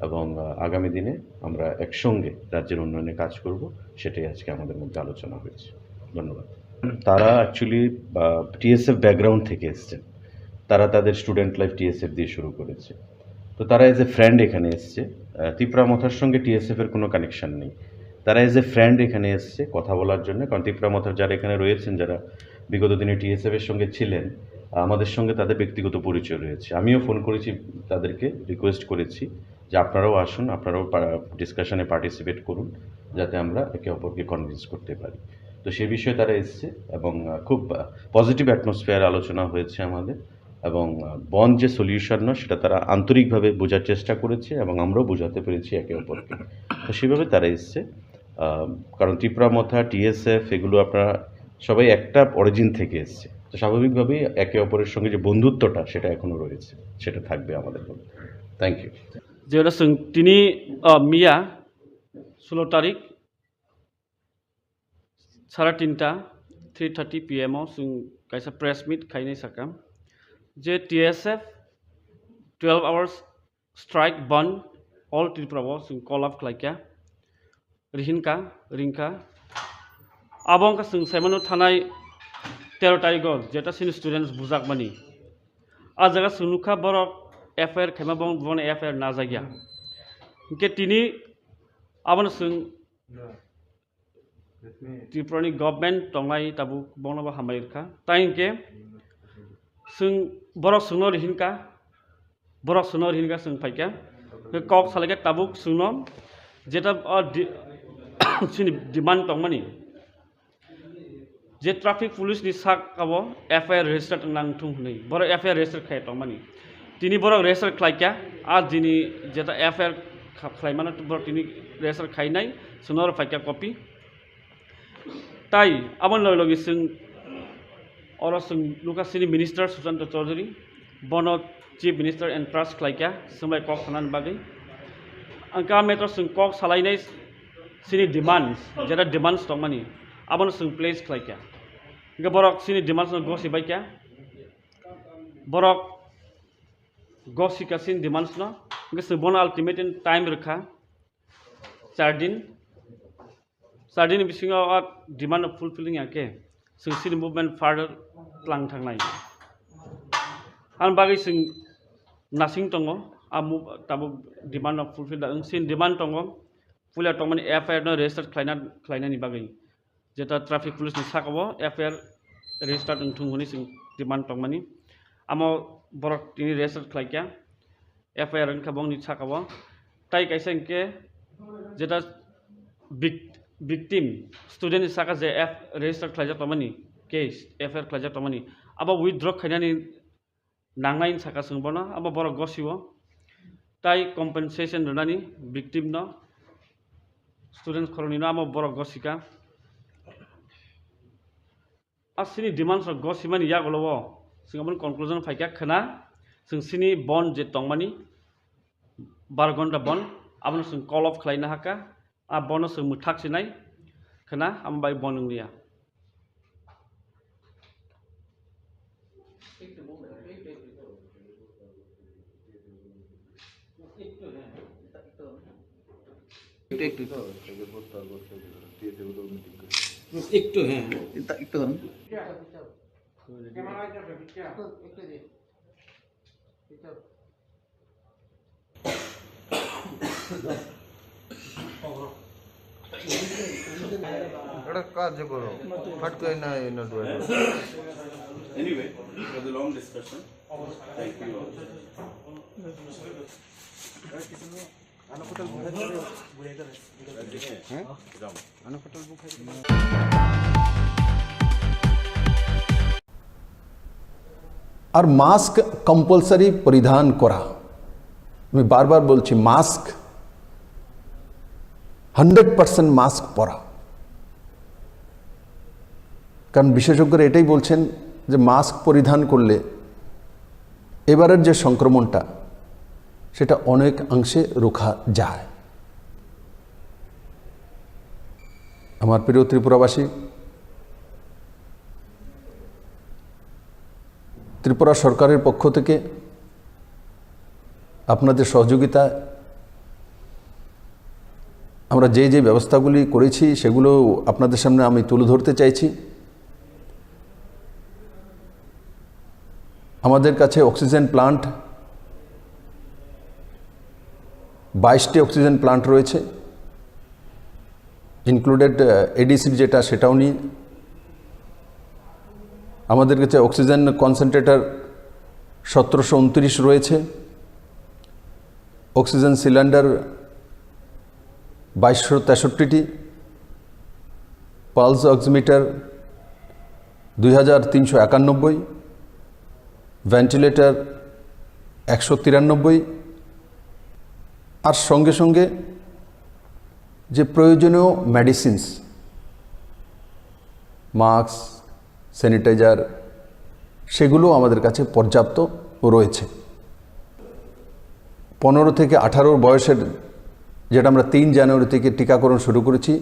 এবং আগামী দিনে আমরা একসঙ্গে রাজ্যের উন্নয়নে কাজ করব, সেটাই আজকে আমাদের মধ্যে আলোচনা হয়েছে। ধন্যবাদ। তারা অ্যাকচুয়ালি টিএসএফ ব্যাকগ্রাউন্ড থেকে এসছেন, তারা তাদের স্টুডেন্ট লাইফ টিএসএফ দিয়ে শুরু করেছে। তো তারা এজ এ ফ্রেন্ড এখানে এসছে, ত্রিপুরা মথার সঙ্গে টিএসএফের কোনো কানেকশান নেই। তারা এজ এ ফ্রেন্ড এখানে এসছে কথা বলার জন্য, কারণ ত্রিপুরা মথার যারা এখানে রয়েছেন, যারা বিগত দিনে টিএসএফের সঙ্গে ছিলেন, আমাদের সঙ্গে তাদের ব্যক্তিগত পরিচয় রয়েছে। আমিও ফোন করেছি, তাদেরকে রিকোয়েস্ট করেছি যে আপনারাও আসুন, আপনারাও ডিসকাশনে পার্টিসিপেট করুন, যাতে আমরা একে অপরকে কনভিন্স করতে পারি। তো সে বিষয়ে তারা এসছে এবং খুব পজিটিভ অ্যাটমসফিয়ার আলোচনা হয়েছে আমাদের, এবং বন্ধ যে সলিউশন নয় সেটা তারা আন্তরিকভাবে বোঝার চেষ্টা করেছে এবং আমরাও বোঝাতে পেরেছি একে অপরকে। তো সেভাবে তারা এসছে, কারণ ত্রিপুরা মথা টিএসএফ এগুলো আপনারা সবাই একটা অরিজিন থেকে এসছে, তো স্বাভাবিকভাবেই একে অপরের সঙ্গে যে বন্ধুত্বটা সেটা এখনও রয়েছে, সেটা থাকবে আমাদের মধ্যে। Thank you. যেটা তিনি মিয়া 16 তারিখ 3:30 PM जों kaisa press meet khainai sakam je TSF 12 hours strike ban all Tripura जों call up khlaika rinka abong ka जों saimano thanai 13 tarikh jeta sin students bujak mani a jaga sunukha borok FIR khaima bon FIR na jagya ke tini abon जों Tripurani government tonglai tabu bonaba hamairka tainke जों borok sungno rihinka जों faika kok salaga tabuk sungno jeta sini demand tongmani je traffic police ni sak abo FIR register nang thung nei borok FIR register khai tongmani tini borok register khlaika a dini jeta FIR khlaimana borok tini register khainai sunor faika copy তাই আমার লগে जों or जों লুকাসিনি minister Sushanta Chowdhury বন chief minister and trust খাইকা সময় cock খানান বাগै आंका मेटर जों कक सालायनाय सिनि डिमान्ड्स जेरा डिमान्ड्स दं मानि आबन जों प्लेस खालायका इनका बरक सिनि डिमान्ड्स गसि बायका बरक गसि का सिनि डिमान्ड्स न इनका जों बन अल्टिमेट टाइम रखा 4 दिन बिसिङाव डिमान्ड फुलफिलिं आके जों सिनि मुभमेन्ट फार्दार लां थांनाय आं बागै जों नासिं दङ आमु ताबु डिमान्ड फुलफिल दा सिन डिमान्ड दङ फुला तमनि एफआईआर न रेजिस्टार खालायनायनि बागै जेता ट्राफिक पुलिस नि साकाव एफआईआर रेजिस्टार थुंगनि जों डिमान्ड दंमानि आमो बरक तिनि रेजिस्टार खालायका एफआईआर न खाबंनि साकाव ताइ कायसा इनके जेता victim student is saka je F register khlaja tamani case FR klajak tamani aba withdraw khainani nangnai saka sungbono aba borok gosiwo tai compensation runani victim no students khoroni no aba borok gosika asini demands rok gosimani yagolowo singabon conclusion faika khana sing sini bond je tongmani 12 ঘন্টা বন abon sing call off khlaina haka a bono sing muthak sinai khana ambai bonunglia একটু হ্যাঁ একটু ধরুন একটা কাজ করো ফট করে না note Anyway, it was a long discussion. Thank you all. আর মাস্ক কম্পালসারি পরিধান করা আমি বারবার বলছি মাস্ক 100% মাস্ক পরা কারণ বিশেষজ্ঞরা এটাই বলছেন যে মাস্ক পরিধান করলে এবারের যে সংক্রমণটা সেটা অনেক অংশে রোখা যায় আমার প্রিয় ত্রিপুরাবাসী ত্রিপুরা সরকারের পক্ষ থেকে আপনাদের সহযোগিতায় আমরা যে যে ব্যবস্থাগুলি করেছি সেগুলো আপনাদের সামনে আমি তুলে ধরতে চাইছি আমাদের কাছে অক্সিজেন প্লান্ট 22টি অক্সিজেন প্লান্ট রয়েছে ইনক্লুডেড এডিসি যেটা সেটাও নিয়ে আমাদের কাছে অক্সিজেন কনসেন্ট্রেটর 1729 রয়েছে অক্সিজেন সিলিন্ডার 2263টি পালস অক্সিমিটার 2391 ভেন্টিলেটর 193 আর সঙ্গে সঙ্গে যে প্রয়োজনীয় মেডিসিনস মাস্ক স্যানিটাইজার সেগুলো আমাদের কাছে পর্যাপ্ত রয়েছে 15 থেকে 18 বয়সের যেটা আমরা 3 জানুয়ারি থেকে টিকাকরণ শুরু করেছি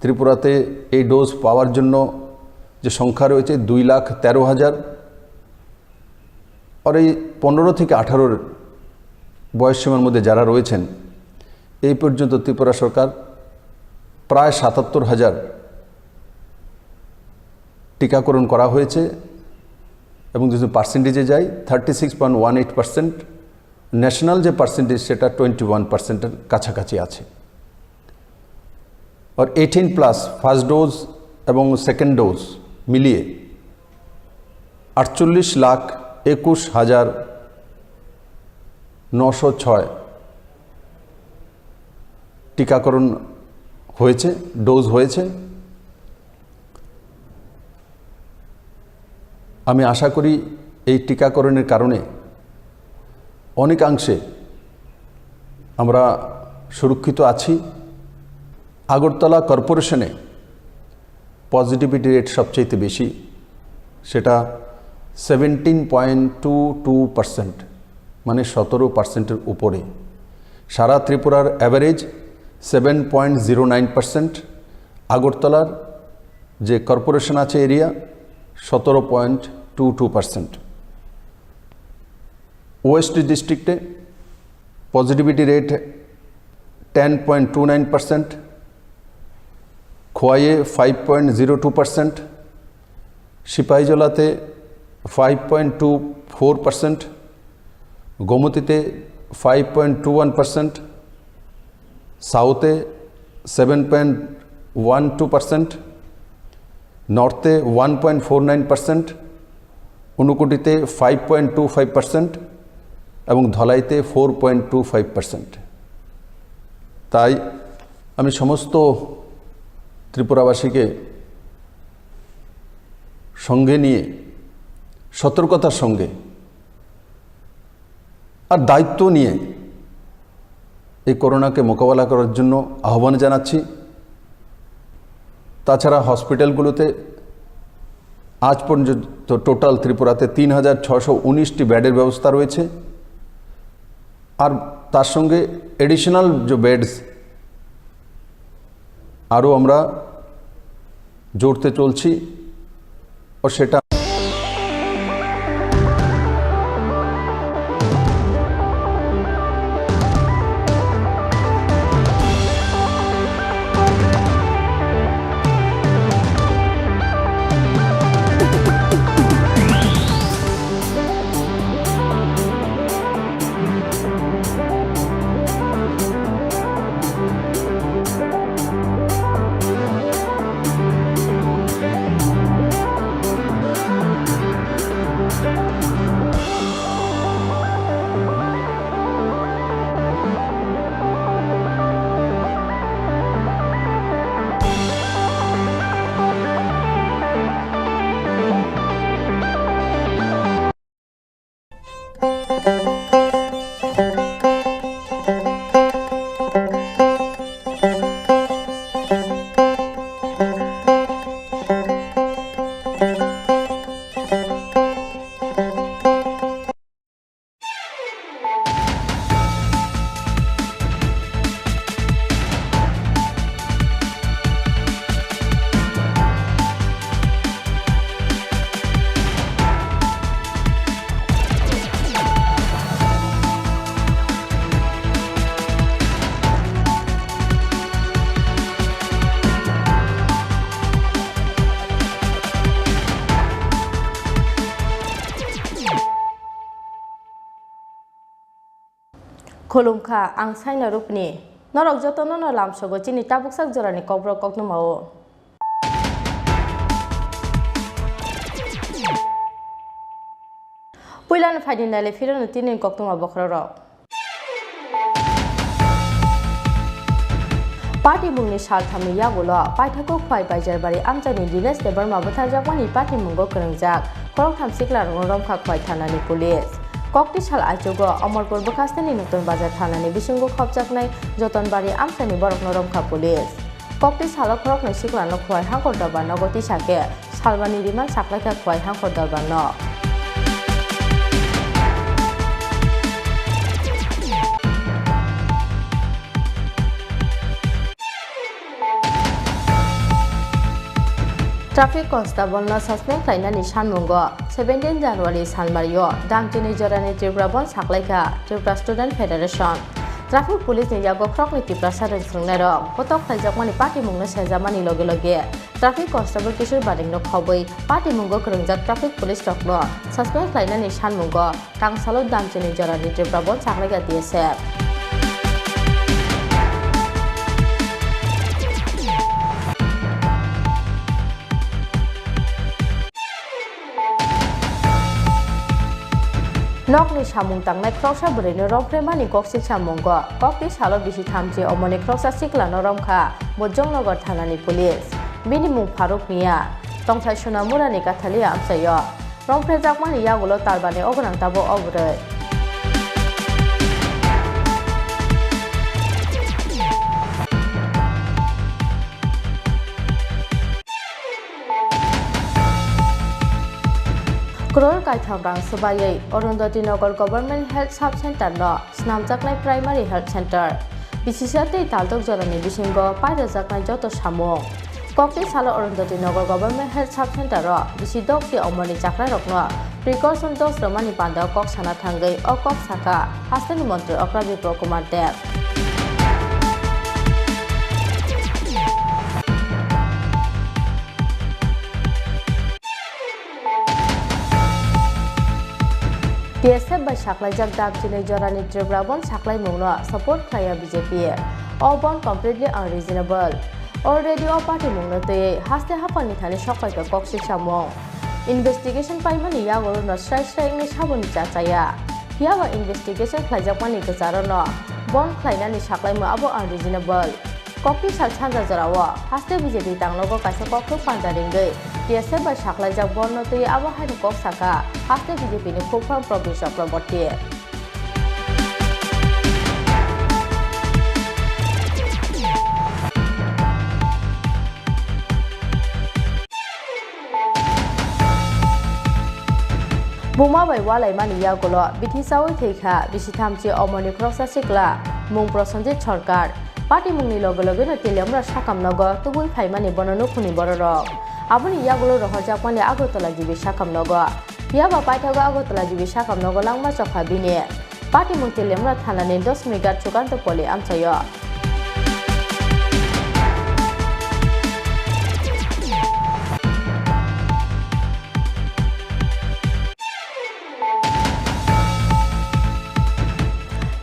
ত্রিপুরাতে এই ডোজ পাওয়ার জন্য যে সংখ্যা রয়েছে 2,13,000 আর এই 15 থেকে 18 বয়স সীমার মধ্যে যারা রয়েছেন এই পর্যন্ত ত্রিপুরা সরকার প্রায় 77,000 টিকাকরণ করা হয়েছে এবং যদি পার্সেন্টেজে যাই 36.18%, ন্যাশনাল যে পার্সেন্টেজ সেটা 21%-এর কাছাকাছি আছে। আর 18+ ফার্স্ট ডোজ এবং সেকেন্ড ডোজ মিলিয়ে 48,21,906 টিকাকরণ হয়েছে, ডোজ হয়েছে। আমি আশা করি এই টিকাকরণের কারণে অনেকাংশে আমরা সুরক্ষিত আছি। আগরতলা কর্পোরেশনে পজিটিভিটি রেট সবচেয়ে বেশি, সেটা 17.22%, মানে 17%-এর উপরে। সারা ত্রিপুরার অ্যাভারেজ 7.09%, আগরতলার যে কর্পোরেশন আছে এরিয়া 17.22%। ওয়েস্ট ডিস্ট্রিক্টে পজিটিভিটি রেট 10.29%, খোয়াইয়ে 5.02%, সিপাহীজলাতে 5.24%, গোমতীতে 5.21%, সাউথে 7.12%, নর্থে 1.49%, ঊনকোটিতে 5.25% এবং ধলাইতে 4.25%। তাই আমি সমস্ত ত্রিপুরাবাসীকে সঙ্গে নিয়ে সতর্কতার সঙ্গে আর দায়িত্ব নিয়ে এই করোনাকে মোকাবেলা করার জন্য আহ্বান জানাচ্ছি। তাছাড়া হসপিটালগুলোতে আজ পর্যন্ত টোটাল ত্রিপুরাতে 3619টি বেডের ব্যবস্থা রয়েছে, আর তার সঙ্গে এডিশনাল যে বেডস আরও আমরা জোরতে চলছি ও সেটা Kolumka ang saina rupni norok jotono no lamsogo chini tabuksak jorani kobro kokno mao Puilan faidinale firon tinin kokno ma bokroro Party mungni sal thami yagulo paithako khwai baijar bari amjani dinas debar ma bothar jakmani party mungo krengjak korok thamsikla rom kha khwai thanani police Kokti sal ajogo Amarpur Bukastani Nutun Bazar Thanani Bisingo Khopjaknai Jotonbari Amsani Borok Noromkha Police Kokti sal khorok nai siklano khwai hangkor darbar nogoti sake salbani riman saklaika khwai hangkor darbar no Traffic Constable na suspect lainani sanmungo 17 January Salmario Dangtini Jorani Triprabon Saklaika Tripura Student Federation Traffic Police ni jago krok ni Tripura Saran Sungnero Potok Khaljakmani party mungna sejamani loge loge Traffic Constable Kishore Bading no khoboi party mungo krengjak Traffic Police rokno suspect lainani sanmungo Tangsalo Dangtini Jorani Triprabon Saklaika DSF Nokni samung tangnai kroksa brini rompremani koksik samungo kokti salo bisi thamji omoni kroksa siklano romkha Bojongnagar Thanani Police bini mung Faruk Mia tongthai Sonamurani Kathali amsayo romprejakmani yagulo tarbani ogonang tabo obroi Kror Kaitham Rang Subayai Arundhati Nagar Government Health Sub Center no Snamjaknai Primary Health Center Bisisate Taldok Jorani Bisingo Paidajaknai Joto Samung Kokti Salo Arundhati Nagar Government Health Sub Center ro Bisidok ti Omani Jakrai Rokno Precaution dose Romani Panda Kok Sana Thangai o Kok Saka Hastani Montri Okra Vipro Kumar Dev DSF by Saklai Jagdab Chile Jorani Triprabon Saklai Mungno support Khaya BJP all born completely unreasonable already all party Mungno te haste hapani thani shokai ka koksik samong investigation paimani yagoro no strai ni sabuni chachaya hiawa investigation khlaijakmani gacharo no bon khlainani Saklai mo abo unreasonable kokti sal chanja jarawa haste BJP tanglogo kaisa kokku panjaringai TSF by Shaklajak Bornoti Awahan Kok Saka Haste BJP ni Khopram Province of Property Buma by Walai Mani Yagolo, Biti Sawi Teka, Visitamchi Omoni Crossa Sikla, Mung Prosanjit Chorkar, Party Mungi Logologana Tilamra Shakam Nogo, Tubul Paimani Bonono Kuni Bororo, Abuni Yagulo Rohajapani Agotola Jibi Shakam Nogo, Piaba Paitago Agotola Jibi Shakam Nogo Langma Chokabini, Party Muntilamra Tanani Dos Migat Chukanto Poli Amsayo.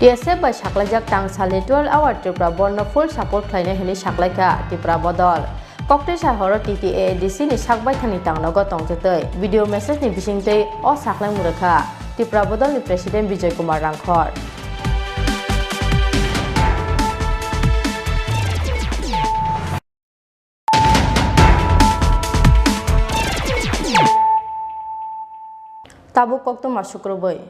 TSF by Shaklajak Tang Sali 12-hour Tripura Borno full support Klaina Heli Shaklaika Tripura Bodol. Cocktail Shahoro TTA DC ni Shakbai Thani Tang Nogo Tongjetei. Video message ni Bisingtei O Saklai Murakha. Tripura Bodol ni President Vijay Kumar Rangkhor. Tabuk Kokto Masukrobai.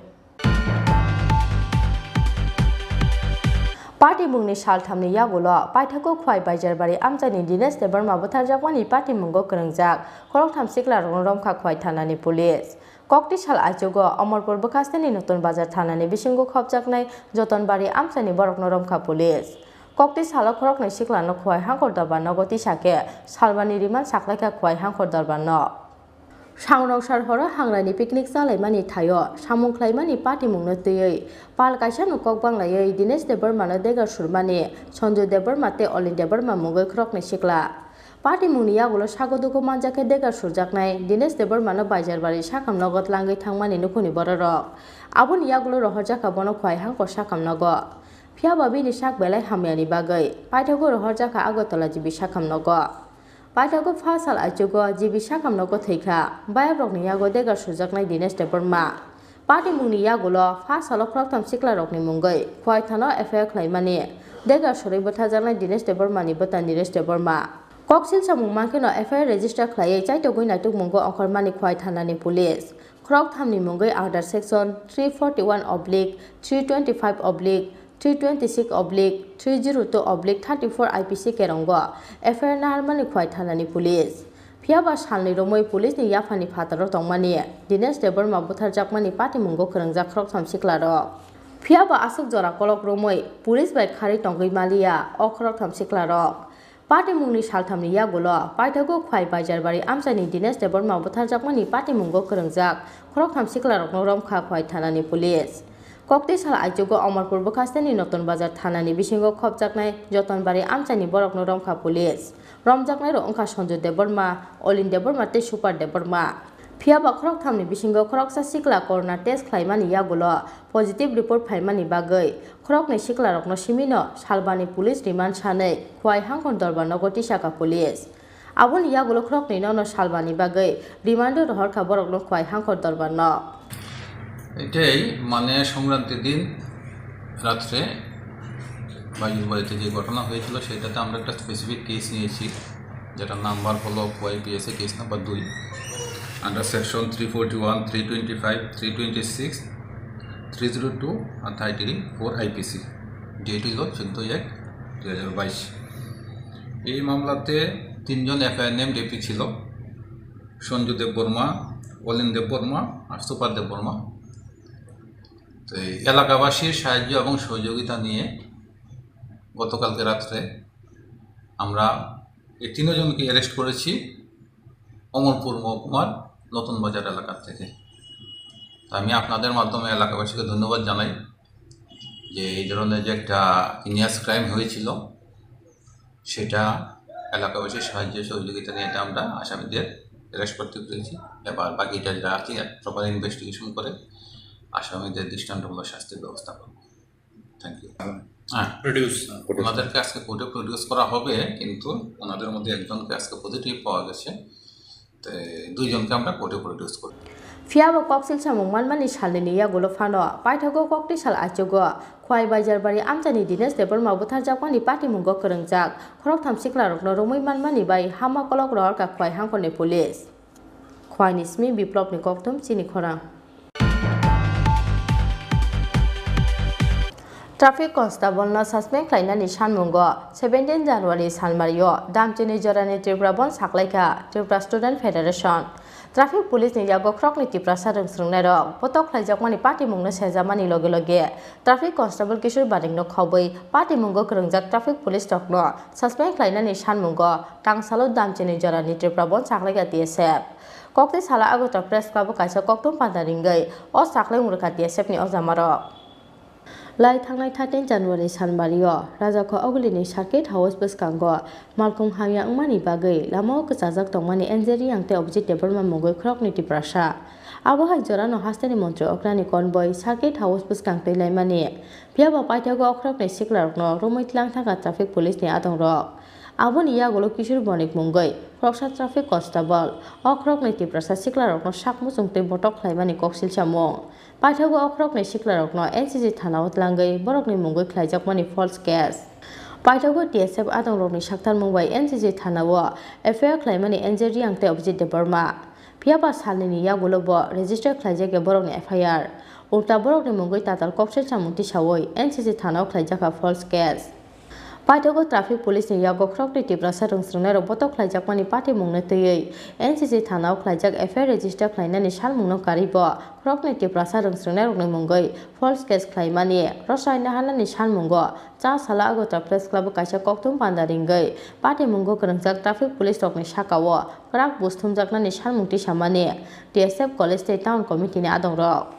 Party Mungni Shalthamni Yagulo, Paitako Kwai Bajarbari Amjani Dines de Burma Butarjapani Party Mungo Kerengjak, Koroktham Sikla Romka Kwai Thanani Police. Kokti Shal Ajogo, Amorpur Bukastani Notun Bazar Thanani Bishingo Khopjaknai, Jotonbari Amsani Borok Noromka Police. Kokti Shala Koroknai Sikla no Kwai Hankor Darban Nogoti Shake, Salvani Riman Saklaka Kwai Hankor Darban no. Shangrok Sarhora Hangrani picnic Salaimani Tayo, Shamung Klaimani Party Mungnotui, Pal Kaishan Kokbang Lay, Dines de Burma Dega Surmani, Sonjo de Burma Te Olin de Burma Mungo Krokne Shikla. Party Munia will Shagoduko Manjaka Dega Surjaknai, Dines de Burma Bajarbari Shakam Nogot Langi Tangmani Nukuni Borok. Abun Yagulo Rohojaka Bono Kwai Hanko Shakam Nogo. Pia Babini Shak Bele Hamiani Bagay, Paitago Rohojaka Agotola Jibi Shakam Nogo. Paitago Fasal Ajogo, Jibi Shakam Nogo Teka, Bayabrokni Yago Dega Surjaknai Dines de Burma. Party Muni Yagulo, Fasal Kroktam Sikla Rokni Mungai, Kwaitano Affair Klaimani, Dega Suri Butazana Dines de Burmani Butan Dines de Burma. Koksil Samung Mankino Affair Register Clay, Chaito Guina took Mungo Okormani Kwaitanani Police. Kroktamni Mungai under section 341/325/326/302/34 IPC Kerongo, Affair Narmani Kwaitanani Police. Piaba Shalni Romoi Police ni Yafani Pataro Tongmani, Dines de Burma Butarjakmani Party Mungo Kerengjak Kroktam Siklaro. Piaba Asuk Jora Kolok Romoi, Police by Kari Tongi Malia, Okroktam Siklaro. Party Mungni Shalthamni Yagulo, Paitago Kwai Bajarbari Amsani Dines de Burma Butarjakmani Party Mungo Kerengjak, Kroktam Siklarok Noromka Kwai Thanani Police. Kokti Shala Ajogo Amarpur Bukastani Notun Bazar Thanani Bishingo Khopjaknai, Jotonbari Amsani Borok Noromka Police. Romjaknai Ongka Sonjo de Burma, Olin de Burma Te Super de Burma. Piaba Kroktamni Bishingo Kroksa Sikla Corona Test Klaimani Yagulo, Positive Report Paimani Bagay, Krokne Siklarok no Shimino, Shalbani Police Remand Shane, Kwai Hankon Dorban Nogoti Shaka Police. Abun Yagulo Krokni no Shalbani Bagay, Remand Horka Borok no Kwai Hankon Dorban no. এটাই মানে সংক্রান্তির দিন রাত্রে বাড়ির বাড়িতে যে ঘটনা হয়েছিল সেটাতে আমরা একটা স্পেসিফিক কেস নিয়েছি যেটার নাম্বার হলো ওয়াইপিএসএ কেস নাম্বার 2 আন্ডার সেকশন 341, 325, 326, 302 আর 34 আইপিসি যেটি হলো 14/1/2022। এই মামলাতে তিনজন এফআইআর নেম ডেপি ছিল, সঞ্জু দেব বর্মা, অলিন দেব বর্মা আর সুপার দেব বর্মা। তো এলাকাবাসীর সাহায্য এবং সহযোগিতা নিয়ে গতকালকে রাত্রে আমরা এই তিনজনকে অ্যারেস্ট করেছি অমরপুর মহকুমার নতুন বাজার এলাকা থেকে। আমি আপনাদের মাধ্যমে এলাকাবাসীকে ধন্যবাদ জানাই যে এই ধরনের যে একটা ইনিয়াস ক্রাইম হয়েছিল সেটা এলাকাবাসীর সাহায্য সহযোগিতা নিয়ে এটা আমরা আসামিদের অ্যারেস্ট করতে পেরেছি। এবার বাকিটা যারা আছে প্রপার ইনভেস্টিগেশন করে আসামিদের দৃষ্টান্তমূলক শাস্তির ব্যবস্থা করব। Thank you. হ্যাঁ, ওনাদেরকে আজকে কোর্টে প্রডিউস করা হবে, কিন্তু ওনাদের মধ্যে একজনকে আজকে পজিটিভ পাওয়া গেছে, তো দুইজনকে আমরা কোর্টে প্রডিউস করব। Fiaba Koksil Samung Manmani Shalini Yagulo Fano, Paitago Kokti Shal Ajogo, Kwai Bajarbari Amjani Dines de Burma Butarjakmani Party Mungo Kerengjak, Kroktam Siklarok no Romoi Manmani by Hama Kolok Rorka Kwai Hankone Police. khwani smi biplop ni koktum chini khora Traffic constable na suspect laina ni sanmungo 17 January salmario damchini jorani Tripura bon saklaika Tripura Student Federation Traffic Police ni jago krok ni Tripura sarung srungnai rok potok khlaijakmani party mungno sejamani loge loge Traffic Constable Kishore Baring no khawbai party mungo krongjak Traffic Police tok no suspect laina ni sanmungo tangsalo damchini jorani Tripura bon saklaika TSF kokti sala agota press club kaisa koktum pandaringai o saklai murka TSF ni ozamaro Lai thangnai 13 January sanbario rajako ogulini circuit house baskango malkung hamya ngmani bagai lamao kachajak tongmani enjeri angte object development mogoi krokni tiprasa abo hai jorano hastani montri okrani convoy circuit house baskangte laimani piaba paithago okrakni siklarokno romoitlang thaka traffic police ni atongrok aboni yagolo kishor bonik mungoi kroksa traffic constable okrokni tiprasa siklarokno sakmu chungte botok khlaimani koksil samung Paithago okrok ni siklarok no NCC thanao tlangai borok ni mungoi khlaijakmani false case Paithago TSF atong rok ni saktar mungbai NCC thanao FIR khlaimani NJD angte object debarma phiaba salni ni yagolobo register khlaijake borok ni FIR ulta borok ni mungoi tatal kokse chamungti sawoi NCC thanao khlaijaka false case Paithago traffic police ni yago krok ni Tripura sarung srungnai rok botok khlaijak mani party mungna tei NCC thanao khlaijak FIR register khlainani sal mungno karibo krok ni Tripura sarung srungnai rok ni mungoi false case khlaimani rosaina hanani sal mungo cha sala agota press club kaisa koktum pandaringai party mungo krangjak traffic police rok ni sakao krak busthumjaknani sal mungti samani TSF college state town committee ni adong rok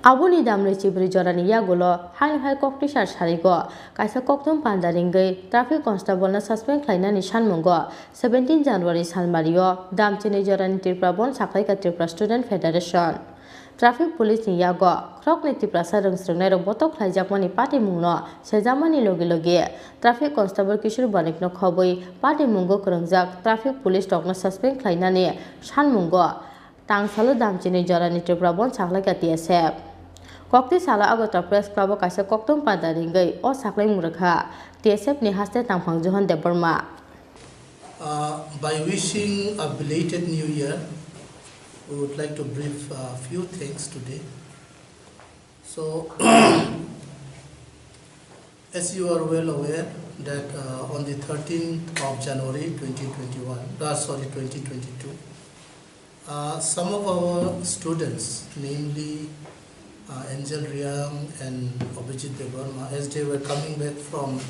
Abuni damre chibri jorani yagulo hai kokti sar sarigo kaisa koktum pandaringai traffic constable na suspect khlaina ni sanmungo 17 January salmario damchini jorani Tripura bon saklaika Tripura Student Federation Traffic Police ni yago krok ni Tripura sarung srungnai rok botok khlaijakmani party mungno sejamani loge loge Traffic Constable Kishore Banik no khawbai party mungo krongjak Traffic Police tok na suspect khlaina ni sanmungo tangsalo damchini jorani Tripura bon saklaika TSF Kokti sala agota press club kaisa koktum padaringai o saklai murkha TSF ni haste tangphang johan debarma By wishing a belated new year, we would like to brief a few things today. So, as you are well aware that on the 13th of January 2022, some of our students, namely Angel Riang and Abhijit Devarma, as they were coming back from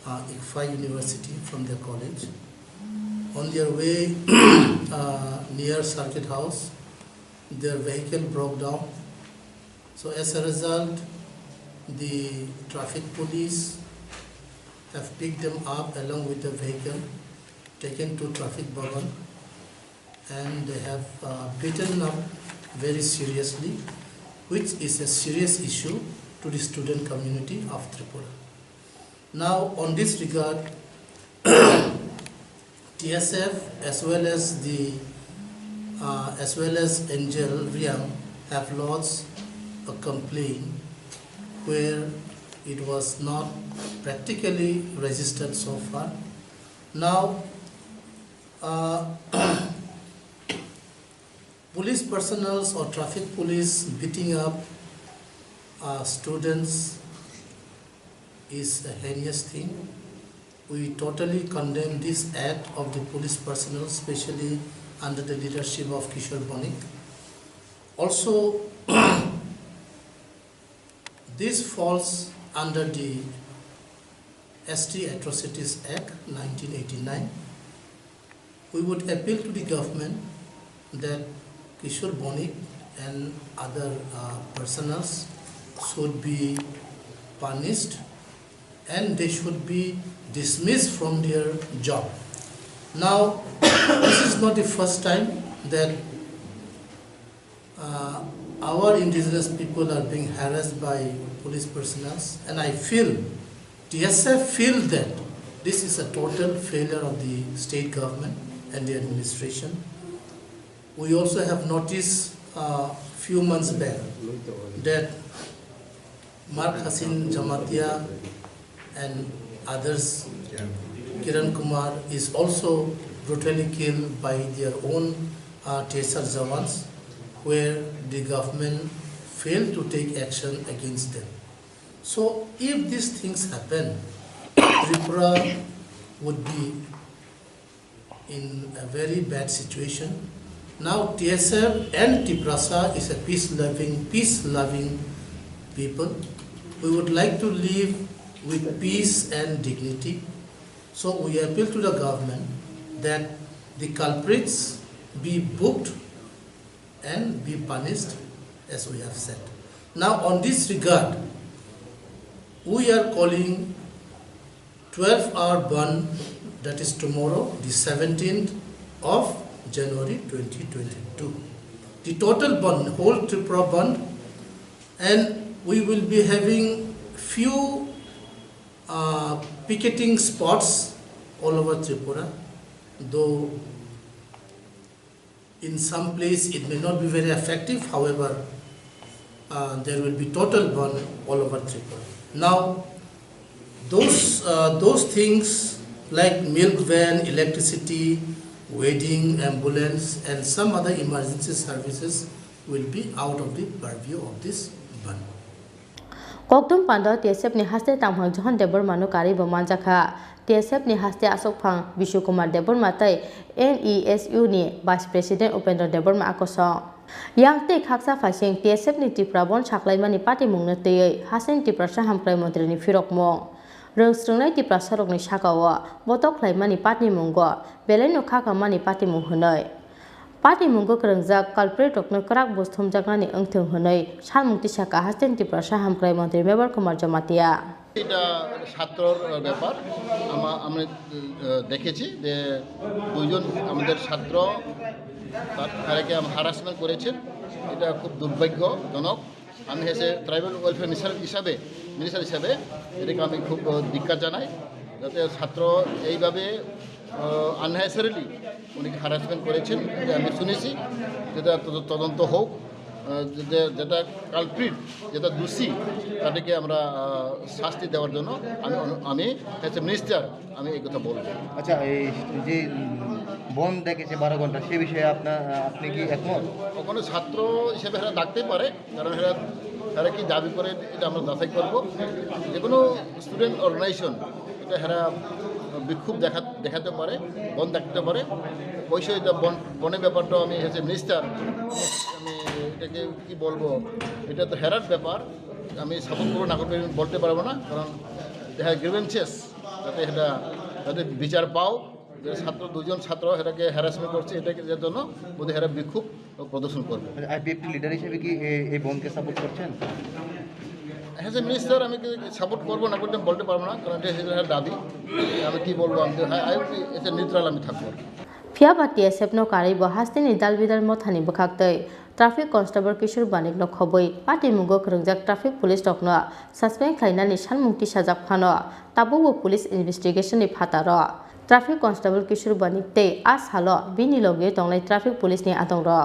ICFA University from their college, on their way near Circuit House, their vehicle broke down. So as a result, the traffic police have picked them up along with the vehicle, taken to traffic bhavan, and they have beaten up very seriously, which is a serious issue to the student community of Tripura. Now, on this regard, TSF as well as Angel Riang have lodged a complaint where it was not practically registered so far. Now, police personnel or traffic police beating up students is a heinous thing. We totally condemn this act of the police personnel, especially under the leadership of Kishore Banik. Also, this falls under the ST Atrocities Act 1989. We would appeal to the government that Kishore Banik and other personnel should be punished and they should be dismissed from their job. Now, this is not the first time that our indigenous people are being harassed by police personnel, and I feel, TSF feel that this is a total failure of the state government and the administration. We also have noticed a few months back that Mark Hasin Jamatia and others, Kiran Kumar, is also brutally killed by their own TSR Jawans, where the government failed to take action against them. So if these things happen, Tripura would be in a very bad situation. Now TSR and Tiprasa is a peace-loving people. We would like to live with peace and dignity. So we appeal to the government that the culprits be booked and be punished as we have said. Now on this regard, we are calling 12-hour ban, that is tomorrow, the 17th of January 2022. The total ban, whole Tripura ban, and we will be having few picketing spots all over Tripura, though in some place it may not be very effective. However, there will be total ban all over Tripura. Now, those things like milk van, electricity, wedding, ambulance, and some other emergency services will be out of the purview of this ban. Koktum Pando TSF ni haste tamhang Johan Debor Manu Kari Bomanjaka TSF ni haste Asok Phang Bishu Kumar Debor Matai NESU ni Vice President Upendra Debor Ma Akoso Yang te khaksa phasing TSF ni Tripura bon chaklai mani party mungna te hasen Tripura Hamklai Mantri ni Firok Mo Rungsrungnai Tripura Sarok ni Shakawa Botok Klai mani party mungo Beleno khaka mani party mung hunai Party mungo kerengja culprit rokno krak bosthom jagnani angthung hunai salmukti saka hasten Tripura Hamklai Mantri Mebar Kumar Jamatia এটা ছাত্রর ব্যাপার আমরা দেখেছি যে দুইজন আমাদের ছাত্র তারাকে harassment করেছেন এটা খুব দুর্ভাগ্যজনক আমি হেসে ট্রাইবাল ওয়েলফেয়ার মিনিস্টার হিসাবে এটাকে আমি খুব ধিক্কার জানাই যাতে ছাত্র এইভাবে আননেসেসারিলি উনি হারাসমেন্ট করেছেন আমি শুনেছি যেটা তদন্ত হোক যেটা কালপ্রিট যেটা দোষী তাদেরকে আমরা শাস্তি দেওয়ার জন্য আমি অ্যাজ এ মিনিস্টার আমি এই কথা বলব। আচ্ছা এই যে বন দেখেছে 12 ঘন্টা সে বিষয়ে আপনি কি একমত? কোনো ছাত্র হিসেবে এরা ডাকতেই পারে কারণ এরা কি দাবি করে এটা আমরা যাচাই করব যে কোনো স্টুডেন্ট অর্গানাইজেশন এটা এরা বিক্ষোভ দেখাতে পারে বন দেখতে পারে অবশ্যই এটা বনের ব্যাপারটা আমি অ্যাজ এ মিনিস্টার আমি এটাকে কী বলবো এটা তো হেরার ব্যাপার আমি সাপোর্ট করবো না করবো বলতে পারবো না কারণ দেখা গ্রিভেন্সেস যাতে এটা যাতে বিচার পাও যে ছাত্র দুজন ছাত্র এটাকে হ্যারাসমেন্ট করছে এটাকে এর জন্য ওদের এরা বিক্ষোভ প্রদর্শন করবে। আইপিএফটি লিডার হিসেবে কি এই বনকে সাপোর্ট করছেন? হ্যাঁ যে মিনিস্টার আমি সাপোর্ট করবো না করতে বলতে পারবো না কারণ এটা দাবি আমি কী বলবো আমি এটা নিউট্রাল আমি থাকবো। Fiaba TSF no kari bo hastini dalbidal mothani bukhaktei traffic constable Kishor Banik no khoboi party mungo krengjak traffic police tok no suspend khainani sanmukti sajak phano tabubo police investigation ni phataro traffic constable Kishor Banik te ashalo bini loge tonglai traffic police ni atong ro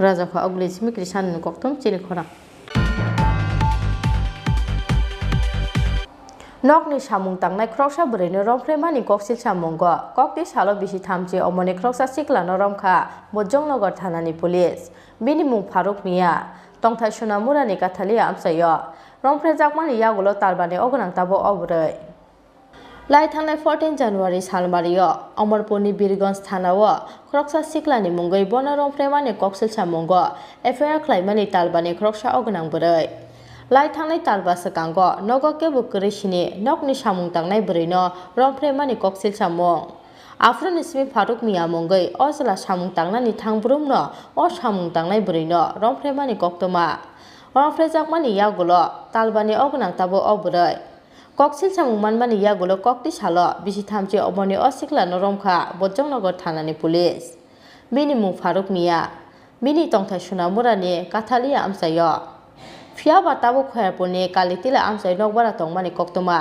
raja kha ogli simi krisan koktom chini khora Nokni samung tangnai kroksa bwrैनो romfremani koksil samungo kokti salo bisi thamchi omoni kroksa siklano romkha Bojongnagar thanani police bini mung Faruk Mia tongthai Sonamurani kathalia amsayo romfrejakmani yagulo talbani ogonang tabo obrei Lai thangnai 14 January salmario Amarpurni Birganj thanao kroksa siklani mungoi bona romfremani koksil samungo FIR khlaimani talbani kroksa ogonang bwrei Lai thangnai talba sakango nogo kebo krishini nokni samung tangnai bwrैनो romfremani koksil samung Afron ismi Faruk Mia mungoi ojla samung tangnani thangbrumno o samung tangnai bwrैनो romfremani koktoma romfrejakmani yagulo talbani ogonang tabo obrei koksil samung manmani yagulo kokti salo bisi thamchi oboni osiklano romkha Bojongnagar thanani police bini mung Faruk Mia bini tongthai Sonamurani kathalia amsayo Fiaba tabo khayapurni kalitila amsai nokbara tongmani koktoma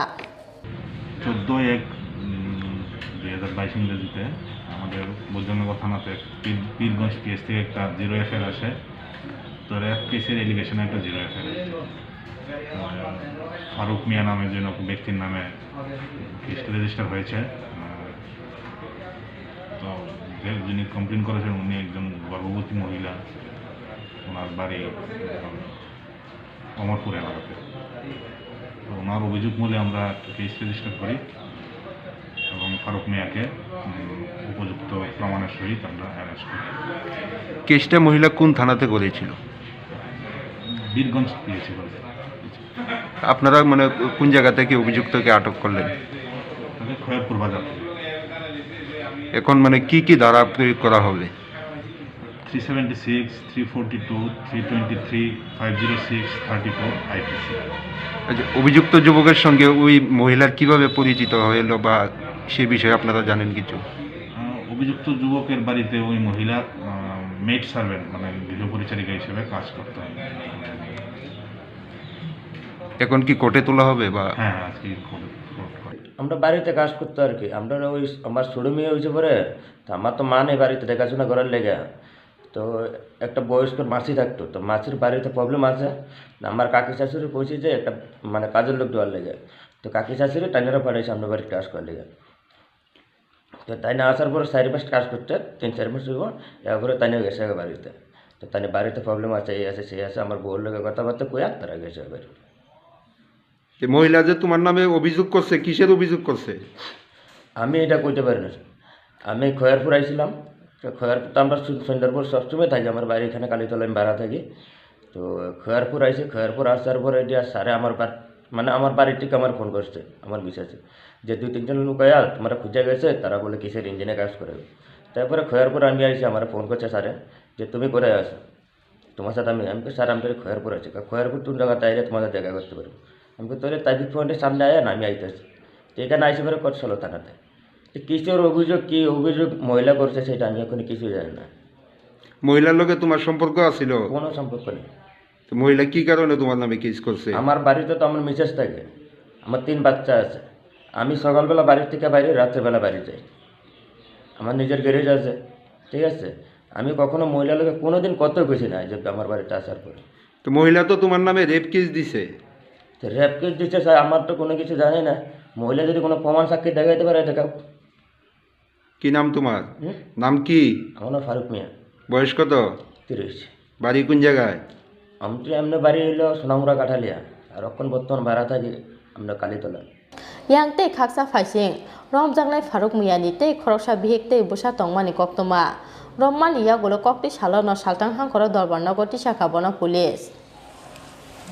14/1/2022 ইংরেজিতে আমাদের বৈজনগর থানাতে Pirganj PS থেকে একটা 0 FIR আসে তো এফপিসির এলিগেশনে একটা 0 FIR Faruk মিয়া নামে যে ব্যক্তির নামে কেস রেজিস্টার হয়েছে তো যিনি কমপ্লেন করেছেন উনি একজন গর্ভবতী মহিলা, ওনার বাড়ি অমরপুর এলাকাতে। তো ওনার অভিযোগ মূলে আমরা কেস রেজিস্টার করি এবং ফারুক মিয়াকে উপযুক্ত প্রমাণের সহিত আমরা অ্যারেস্ট করি। কেসটা মহিলা কোন থানাতে করেছিল? বীরগঞ্জ পিএসি বলে। আপনারা মানে কোন জায়গা থেকে অভিযুক্তকে আটক করলেন? তাকে খয়েরপুর বাজার থেকে। এখন মানে কি কি ধারা প্রয়োগ করা হবে? 376, 342, 323, 506, 32 আইপিসি। আচ্ছা, অভিযুক্ত যুবকের সঙ্গে ওই মহিলার কিভাবে পরিচিত হলো বা সে বিষয়ে আপনারা জানেন কিছু? অভিযুক্ত যুবকের বাড়িতে ওই মহিলা মেড সার্ভেন্ট মানে গৃহ পরিচারিকা হিসেবে কাজ করতে হয়। এখন কি কোর্টে তোলা হবে বা? হ্যাঁ, আজকে আমরা বাড়িতে কাজ করতো আর কি। আমরা ওই আমার ছোটো মেয়ে হয়েছে পরে, তো আমার তো মা নেই বাড়িতে দেখাশোনা করার লেগে, তো একটা বয়স্ক মাসি থাকতো, তো মাসির বাড়িতে প্রবলেম আছে। আমার কাকি শাশুড়ি কইছে যে একটা মানে কাজের লোক দেওয়ার লেগে, তো কাকি শাশুড়ি টাইনেরা পাঠাইছে আমরা বাড়িতে কাজ করার লেগে। তো তাই না আসার পরে 4-5 কাজ করতে 3-4 মাস হইব, এরপরে তাই নিয়ে গেছে বাড়িতে। তো তাই বাড়িতে প্রবলেম আছে, এই আছে সেই আছে, আমার বউর লোকের কথাবার্তা কইয়া তারা গেছে বাড়ি। মহিলা যে তোমার নামে অভিযোগ করছে, কিসের অভিযোগ করছে? আমি এটা কইতে পারি না। আমি খয়েরপুর আইছিলাম, তো খয়েরপুর তো আমরা সন্ধ্যারপুর সবসময় থাকি, আমার বাড়ি এখানে কালীতলা আমি ভাড়া থাকি। তো খয়েরপুর আইসি, খয়েরপুর আসার পরে এটা স্যারে আমার মানে আমার বাড়ির থেকে আমার ফোন করছে আমার বিশ্বাসে যে 2-3 লোক আয়া তোমরা খুঁজে গেছে, তারা বলে কিসের ইঞ্জিনে কাজ করে। তারপরে খয়েরপুর আমি আইসি, আমার ফোন করছে স্যারে যে তুমি কোথায় আসো, তোমার সাথে আমি স্যার আমি খয়েরপুর আছি। খয়েরপুর তুমি জায়গাতে আইলে তোমাদের জায়গা করতে পারবো। আমি তোরে তাবিক ফোনের সামনে আয়া না আমি আইতেছি, তো এখানে আইসি পরে করছিল থানাতে। কিসের অভিযোগ, কী অভিযোগ মহিলা করছে সেটা আমি এখন কিছু জানি না। মহিলার লোকে তোমার সম্পর্ক আছিল? কোনো সম্পর্ক নেই। তো মহিলা কি কারণে তোমার নামে কেস করছে? আমার বাড়িতে তো আমার মিসেস থাকে, আমার 3 বাচ্চা আছে। আমি সকালবেলা বাড়ির থেকে বাইরে, রাত্রেবেলা বাড়ি যাই, আমার নিজের গ্যারেজ আছে, ঠিক আছে। আমি কখনো মহিলা লোকে কোনো দিন কত গেছি না যে আমার বাড়িতে আসার পরে। তো মহিলা তো তোমার নামে রেপ কেস দিছে। তো রেপ কেস দিচ্ছে স্যার, আমার তো কোনো কিছু জানি না। মহিলা যদি কোনো প্রমাণ সাক্ষী দেখাইতে পারে দেখাও। কি নাম তোমার? নাম কি? আমার নাম ফারুক মিয়া। বয়স কত? 30। বাড়ি কোন জায়গায়? আমি তো এমনি বাড়ি হইল সোনামুড়া কাঠালিয়া, আর এখন বর্তমান ভাড়া থাকি আমরা Kalitala. yang tei khaksa phaising rom jangnai Faruk Miyani tei khoroksa bihek tei busa tongmani koktoma rommani yagulo kokti salono saltang hangkoro dorbar nogoti sakhabono police.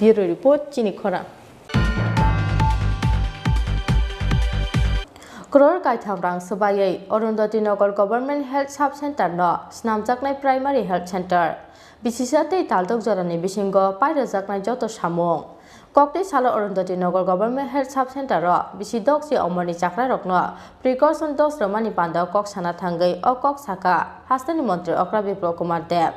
Bureau report chini khora. Kror kaitham rang subayai Arundhati Nagar Government Health Sub Center no snamjaknai Primary Health Center bisisatei taldok jorani bisingo pairejaknai joto samung Kokti Salo Arundhati Nagar Government Health Sub Center ro bisidok si omoni chakra rokno precaution dose romani panda kok sana thangai o kok saka hastani mantri Okra Biplop Kumar Dev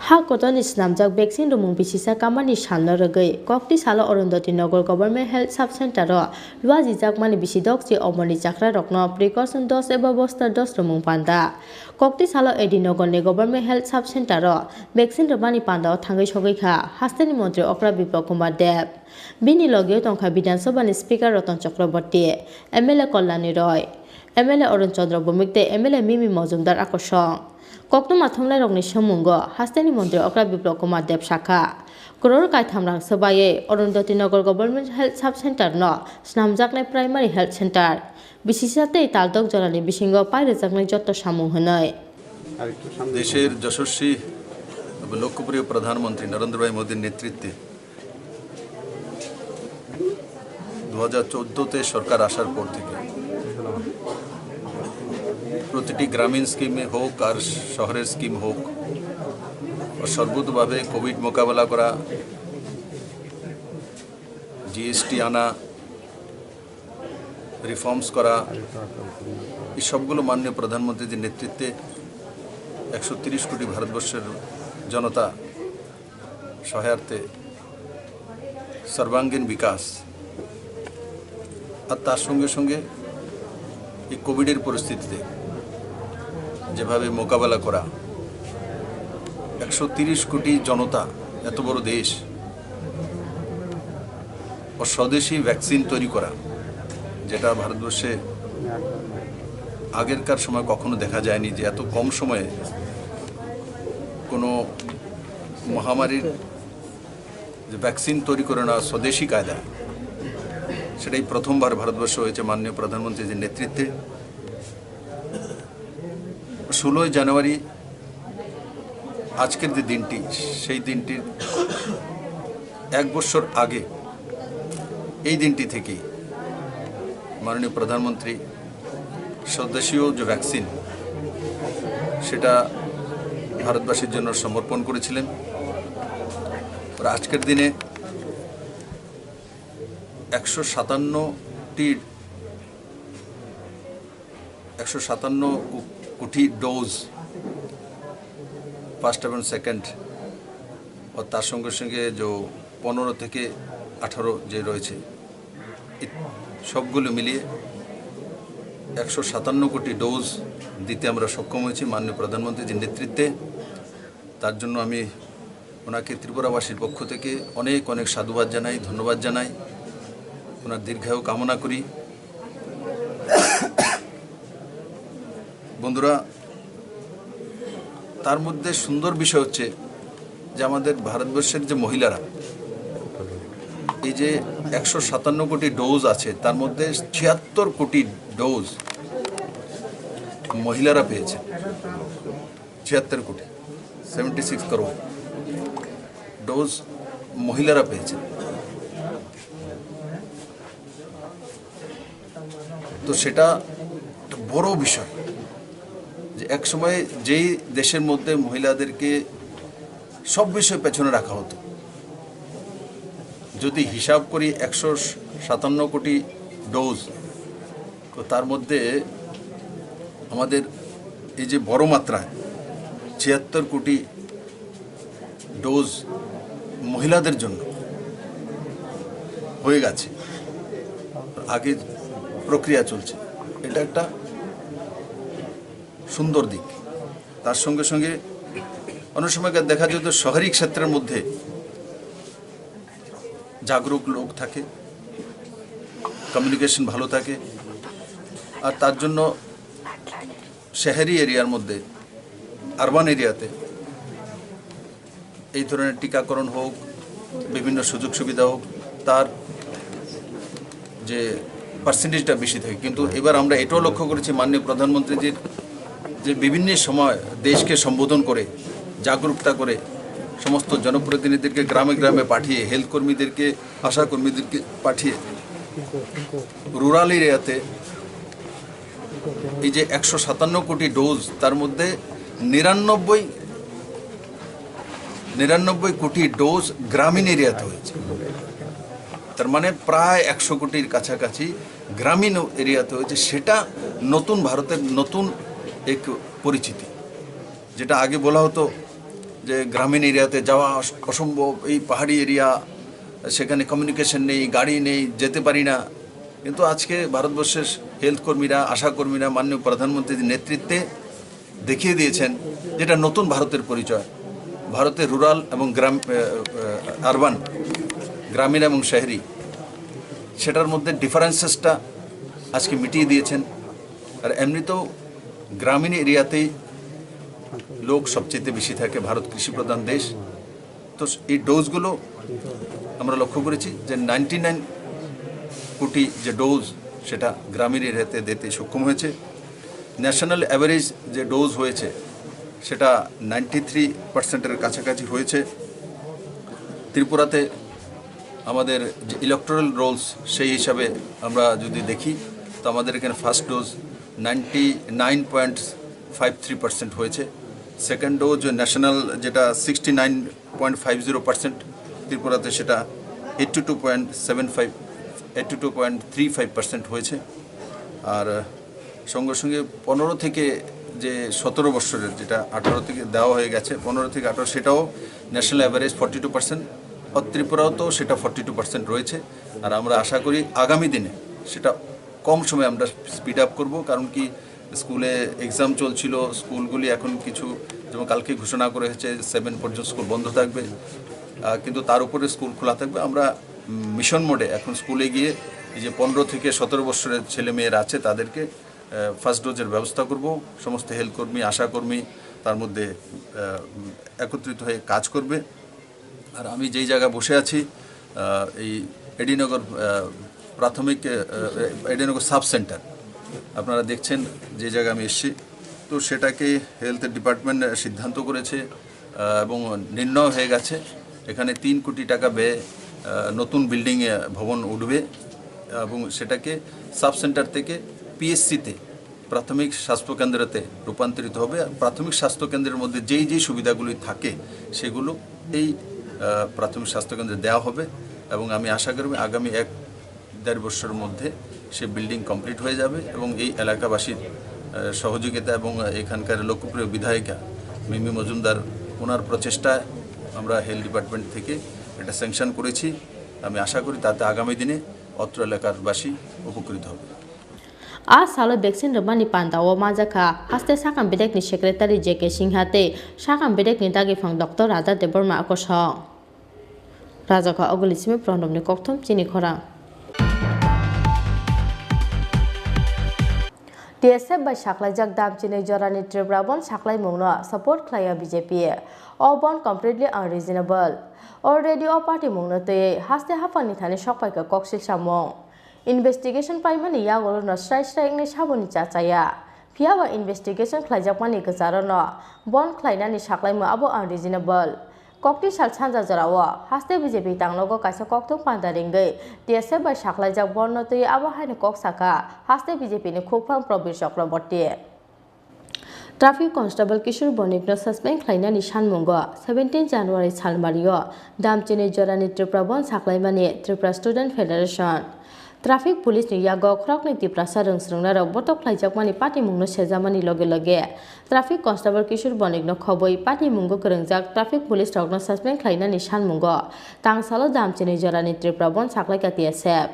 ha kotoni snamjak vaccine rumung bisisa kamani sanno rogai Kokti Salo Arundhati Nagar Government Health Sub Center ro luaji jakmani bisidok si omoni chakra rokno precaution dose eba booster dose rumung panda Kokti Salo Edinogar ni Government Health Sub Center ro vaccine romani panda thangai sogai kha hastani mantri Okra Biplop Kumar Dev bini logeo tongkha Bidhan Sabha ni Speaker Ratan Chakraborty MLA Kalyani Roy MLA Arun Chandra Bhumik MLA Mimi Majumdar Akosong Koknoma thomlai rokni samungo hastani mantri Okra Biplop Kumar Dev Shakha Kror kaitham rang sabaye Arundhati Nagar Government Health Sub Center no snamjaknai Primary Health Center bisisatei taldok jorani bisingo pairejaknai joto samung honoi দেশের যশস্বী লোকপ্রিয় প্রধানমন্ত্রী নরেন্দ্র ভাই মোদীর নেতৃত্বে 2014-তে সরকার আসার পর থেকে প্রতিটি গ্রামীণ স্কিমে হোক আর শহরের স্কিম হোক সর্বতোভাবে কোভিড মোকাবেলা করা জিএসটি আনা রিফর্মস করা এই সবগুলো মাননীয় প্রধানমন্ত্রীর নেতৃত্বে 130 কোটি ভারতবর্ষের জনতা সহায়ার্থে সর্বাঙ্গীন বিকাশ আর তার সঙ্গে সঙ্গে এই কোভিডের পরিস্থিতিতে যেভাবে মোকাবেলা করা 130 কোটি জনতা এত বড় দেশ ও স্বদেশী ভ্যাকসিন তৈরি করা যেটা ভারতবর্ষে আগেরকার সময় কখনো দেখা যায়নি যে এত কম সময়ে কোনো মহামারীর যে ভ্যাকসিন তৈরি করে নেওয়া স্বদেশি কায়দা, সেটাই প্রথমবার ভারতবর্ষ হয়েছে মাননীয় প্রধানমন্ত্রীর যে নেতৃত্বে। 16 জানুয়ারি আজকের যে দিনটি, সেই দিনটির 1 বছর আগে এই দিনটি থেকেই মাননীয় প্রধানমন্ত্রী স্বদেশীয় যে ভ্যাকসিন সেটা ভারতবাসীর জন্য সমর্পণ করেছিলেন। আর আজকের দিনে 157 কোটি ডোজ ফার্স্ট এবং সেকেন্ড, ও তার সঙ্গে সঙ্গে যে 15 থেকে 18 যে রয়েছে, সবগুলো মিলিয়ে 157 কোটি ডোজ দিতে আমরা সক্ষম হয়েছি মাননীয় প্রধানমন্ত্রীর যে নেতৃত্বে। তার জন্য আমি ওনাকে ত্রিপুরাবাসীর পক্ষ থেকে অনেক অনেক সাধুবাদ জানাই, ধন্যবাদ জানাই, ওনার দীর্ঘায়ু কামনা করি। বন্ধুরা, তার মধ্যে সুন্দর বিষয় হচ্ছে যে আমাদের ভারতবর্ষের যে মহিলারা, এই যে 157 কোটি ডোজ আছে, তার মধ্যে 76 কোটি ডোজ মহিলারা পেয়েছে। 76 কোটি 76 করোড় ডোজ মহিলারা পেয়েছে। তো সেটা একটা বড় বিষয় যে এক সময় যেই দেশের মধ্যে মহিলাদেরকে সব বিষয় পেছনে রাখা হতো, যদি হিসাব করি 157 কোটি ডোজ, তো তার মধ্যে আমাদের এই যে বড় মাত্রায় 76 কোটি ডোজ মহিলাদের জন্য হয়ে গেছে, আগে প্রক্রিয়া চলছে, এটা একটা সুন্দর দিক। তার সঙ্গে সঙ্গে অনেক সময় দেখা যেত শহরী ক্ষেত্রের মধ্যে জাগরুক লোক থাকে, কমিউনিকেশন ভালো থাকে, আর তার জন্য শহরি এরিয়ার মধ্যে, আরবান এরিয়াতে এই ধরনের টিকাকরণ হোক, বিভিন্ন সুযোগ সুবিধা হোক, তার যে পার্সেন্টেজটা বেশি থাকে। কিন্তু এবার আমরা এটাও লক্ষ্য করেছি মাননীয় প্রধানমন্ত্রীজির যে বিভিন্ন সময় দেশকে সম্বোধন করে, জাগরুকতা করে, সমস্ত জনপ্রতিনিধিদেরকে গ্রামে গ্রামে পাঠিয়ে, হেলথ কর্মীদেরকে, আশা কর্মীদেরকে পাঠিয়ে রুরাল এরিয়াতে এই যে 157 কোটি ডোজ, তার মধ্যে 99 কোটি ডোজ গ্রামীণ এরিয়াতে হয়েছে। তার মানে প্রায় 100 কোটির কাছাকাছি গ্রামীণ এরিয়াতে হয়েছে। সেটা নতুন ভারতের নতুন এক পরিচিতি, যেটা আগে বলা হতো যে গ্রামীণ এরিয়াতে যাওয়া অসম্ভব, এই পাহাড়ি এরিয়া, সেখানে কমিউনিকেশন নেই, গাড়ি নেই, যেতে পারি না। কিন্তু আজকে ভারতবর্ষের হেলথ কর্মীরা, আশা কর্মীরা মাননীয় প্রধানমন্ত্রীর নেতৃত্বে দেখিয়ে দিয়েছেন যেটা নতুন ভারতের পরিচয়। ভারতের রুরাল এবং আরবান, গ্রামীণ এবং শহরি, সেটার মধ্যে ডিফারেন্সেসটা আজকে মিটিয়ে দিয়েছেন। আর এমনিতেও গ্রামীণ এরিয়াতেই লোক সবচেয়ে বেশি থাকে, ভারত কৃষিপ্রধান দেশ। তো এই ডোজগুলো আমরা লক্ষ্য করেছি যে 99 কোটি যে ডোজ, সেটা গ্রামীণ এরিয়াতে দিতে সক্ষম হয়েছে। ন্যাশনাল অ্যাভারেজ যে ডোজ হয়েছে সেটা 93%-এর কাছাকাছি হয়েছে। ত্রিপুরাতে আমাদের যে ইলেকট্রাল রোলস, সেই হিসাবে আমরা যদি দেখি, তো আমাদের এখানে ফার্স্ট ডোজ 99.53% হয়েছে। সেকেন্ড ডোজ ন্যাশনাল যেটা 69.50%, ত্রিপুরাতে সেটা 82.35% হয়েছে। আর সঙ্গে সঙ্গে 15 থেকে যে 17 বছরের, যেটা 18 থেকে দেওয়া হয়ে গেছে, 15 থেকে 18, সেটাও ন্যাশনাল অ্যাভারেজ 42%, আর ত্রিপুরাও তো সেটা 42% রয়েছে। আর আমরা আশা করি আগামী দিনে সেটা কম সময়ে আমরা স্পিড আপ করব, কারণ কি স্কুলে এক্সাম চলছিল, স্কুলগুলি এখন কিছু, যেমন কালকে ঘোষণা করে হয়েছে 7 পর্যন্ত স্কুল বন্ধ থাকবে, কিন্তু তার উপরে স্কুল খোলা থাকবে। আমরা মিশন মোডে এখন স্কুলে গিয়ে এই যে 15 থেকে 17 বছরের ছেলে মেয়েরা আছে, তাদেরকে ফার্স্ট ডোজের ব্যবস্থা করব। সমস্ত হেলথ কর্মী, আশাকর্মী তার মধ্যে একত্রিত হয়ে কাজ করবে। আর আমি যেই জায়গায় বসে আছি এই এডিনগর প্রাথমিক এডিনগর সাব সেন্টার আপনারা দেখছেন যে জায়গায় আমি এসেছি, তো সেটাকে হেলথ ডিপার্টমেন্ট সিদ্ধান্ত করেছে এবং নির্ণয় হয়ে গেছে এখানে 3 কোটি টাকা ব্যয়ে নতুন বিল্ডিং ভবন উঠবে এবং সেটাকে সাব সেন্টার থেকে পিএসসিতে প্রাথমিক স্বাস্থ্যকেন্দ্রতে রূপান্তরিত হবে। প্রাথমিক স্বাস্থ্যকেন্দ্রের মধ্যে যেই সুবিধাগুলি থাকে সেগুলো এই প্রাথমিক স্বাস্থ্যকেন্দ্রে দেওয়া হবে এবং আমি আশা করি আগামী 1-1.5 বছরের মধ্যে সে বিল্ডিং কমপ্লিট হয়ে যাবে এবং এই এলাকাবাসীর সহযোগিতা এবং এখানকার লোকপ্রিয় বিধায়িকা মিমি মজুমদার ওনার প্রচেষ্টায় আমরা হেলথ ডিপার্টমেন্ট থেকে এটা স্যাংশন করেছি। আমি আশা করি তাতে আগামী দিনে অত্র এলাকারবাসী উপকৃত হবে। A salo beksin remani pandawo majaka haste sakam bedek ni secretary JK Singhate sakam bedek ni dagi phang Dr. Radha Deborma akosho Rajaka ogulisimi pronom ni kokthom chini khorang DSF by Shaklai Jagdam Chine Jorani Tribrabon Shaklai Mungno support Klaya BJP all bond completely unreasonable already all party Mungno te haste hafani thani shokpaika koksil samong investigation paimani yagolo no strike ni saboni chachaya phiaba investigation khlaijakmani gcharono bon khlainani saklaima abo unreasonable kokti sal sanja jarawo haste BJP tanglogo kaisa kokthong pandaringai DSF by saklaijak bonno tei abo haine koksaka haste BJP ni khukphang Probir Chakraborty Traffic Constable Kishore Bonikno suspend khlainani sanmungo 17 January salmario damchini jorani Triprabon saklaimani Tripura Student Federation Traffic Police ni yago khrok ni tiprasa rungsrungna rok botok khlaijakmani party mungno sejamani loge loge Traffic Constable Kishore Bonikno khoboi party mungo krengjak Traffic Police rokno suspend khlainani sanmungo tangsalo damchini jorani Triprabon saklaika TSF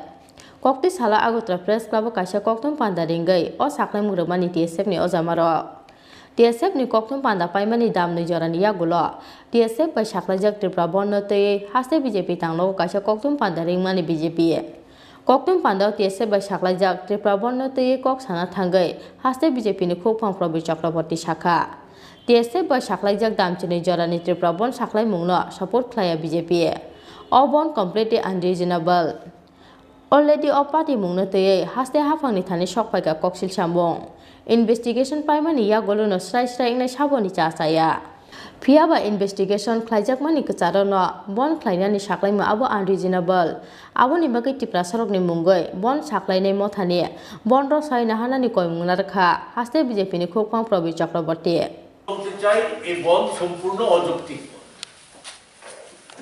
kokti sala Agotra Press Club kaisa kokthong pandaringai o saklai mungrokmani TSF ni ojamaro TSF ni kokthong panda paimani damni jorani yagulo TSF by saklaijak Triprabon no tei haste BJP tanglogo kaisa kokthong pandaringmani BJP koktum pandao TSF by saklaijak Triprabon no tei kok sana thangai haste BJP ni khukphang Probir Chakraborty shakha TSF by saklaijak damchini jorani Triprabon saklai mungno support khlaya BJP all bond completely unreasonable already all party mungno tei haste hafangni thani shokpaika koksil sambong investigation paimani yagolo no strike nai saboni chachaya phiaba investigation khlaijakmani gcharono bon khlainani saklaima abo unreasonable aboni bagai tipra sorokni mungoi bon saklainai mothani bon ro saina hanani koimungna rakha haste BJP ni khukphang Probir Chakraborty বলতে চাই এই বন্ধ সম্পূর্ণ অযৌক্তিক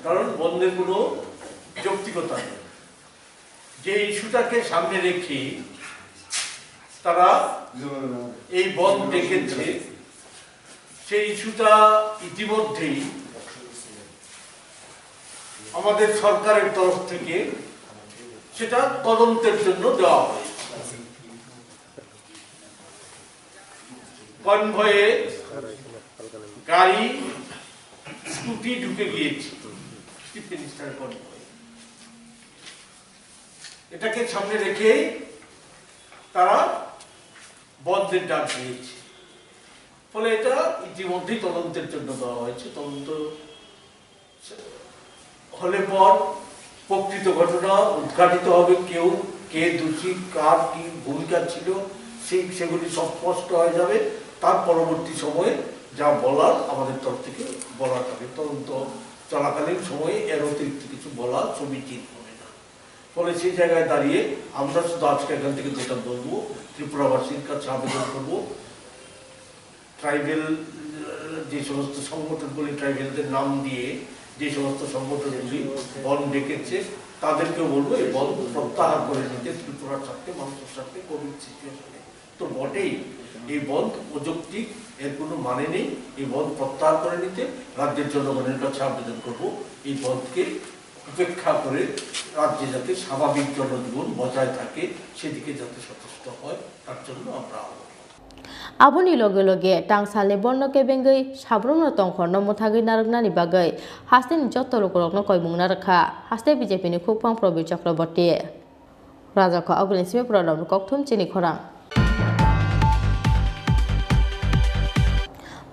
কারণ বন্ধের কোনো যৌক্তিকতা নেই যে ইস্যুটাকে সামনে রেখে তারা এই বন্ধ ডেকেছে সেই ইস্যুটা ইতিমধ্যেই আমাদের সরকারের তরফ থেকে সেটা তদন্তের জন্য দেওয়া হয় কনভয়ে গাড়ি স্কুটি ঢুকে গিয়েছে চিফ মিনিস্টার কনভয়ে এটাকে সামনে রেখে তারা বন্ধের ডাক দিয়েছে ফলে এটা ইতিমধ্যেই তদন্তের জন্য দেওয়া হয়েছে তদন্ত হলে পর প্রকৃত ঘটনা উদ্ঘাটিত হবে কেউ কে দোষী কার কি ভূমিকা ছিল সেগুলি সব স্পষ্ট হয়ে যাবে তার পরবর্তী সময়ে যা বলার আমাদের তরফ থেকে বলা যাবে তদন্ত চলাকালীন সময়ে এর অতিরিক্ত কিছু বলা সমীচীন হবে না ফলে সেই জায়গায় দাঁড়িয়ে আমরা শুধু আজকে এখান থেকে যেটা বলবো ত্রিপুরাবাসীর কাছে আবেদন করবো ট্রাইবেল যে সমস্ত সংগঠনগুলি ট্রাইবেলদের নাম দিয়ে যে সমস্ত সংগঠনগুলি বন্ধ ডেকেছে তাদেরকেও বলবো এই বন্ধ প্রত্যাহার করে নিতে ত্রিপুরার স্বার্থে মানুষের স্বার্থে কোভিড সিচুয়েশনে তো বটেই এই বন্ধ অযৌক্তিক এর কোনো মানে নেই এই বন্ধ প্রত্যাহার করে নিতে রাজ্যের জনগণের কাছে আবেদন করবো এই বন্ধকে উপেক্ষা করে রাজ্যে যাতে স্বাভাবিক জনজীবন বজায় থাকে সেদিকে যাতে সচেষ্ট হয় তার জন্য আমরা Aboni loge loge tangsalni bonno kebengai sabrumno tongkhorno muthagi naruknani bagai haste ni jotto lokorokno koimungna rakha haste BJP ni khukphang Probir Chakraborty Rajaka ogulisimi prodom kokthum chini khorang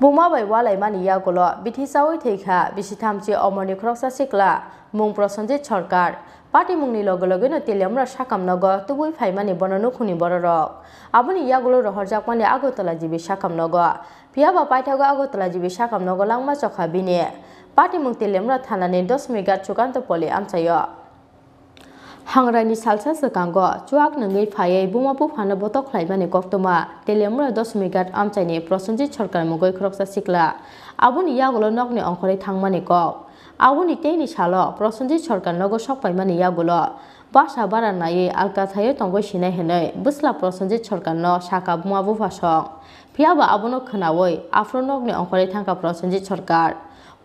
বুমা বাই ওয়ালাই মানি ইয়াগুলো বিথি চাওই থৈখা বিশি থামচি অমরনি খরকসা সিকলা মুং প্রসঞ্জিত সরকার পার্টি মুংনি লগে লগেনো তেলিয়ামরা সাকামনগ তুবুই ফাইমানি বননু খুনি বড়রক আবনি ইয়াগুলো রহরজাকমানি আগরতলা জিবি সাকামনগ পিয়াবা পাইথাগো আগরতলা জিবি সাকামনগ langma chokha bini পার্টি মুং তেলিয়ামরা থানানি 10 মিগার চুকান্ত পলি আমচায় হাংরানি সালসা সকাঙ্গ চুয়াক নঙ্গै ফাयै বুমাপু ফানা বতক খ্লাইমানি কক্তমা তেলিয়ামরা 10 মিগার আমচাইনি প্রসঞ্জিত সরকার মুগৈ খরকসা সিকলা আবনি ইয়াগুলো নকনি অংখরে থাংমানি কক আবনি তেইনি সালো প্রসঞ্জিত সরকার নগর সকপাইমানি ইয়াগুলো বাসা বারা নাयै আলকা থাयै তঙ্গৈ সিনাই হেनै বুসলা প্রসঞ্জিত সরকার ন সাকা বুমাবু ফাসং পিয়াবা আবনো খনাওই আফ্রনকনি অংখরে থাংকা প্রসঞ্জিত সরকার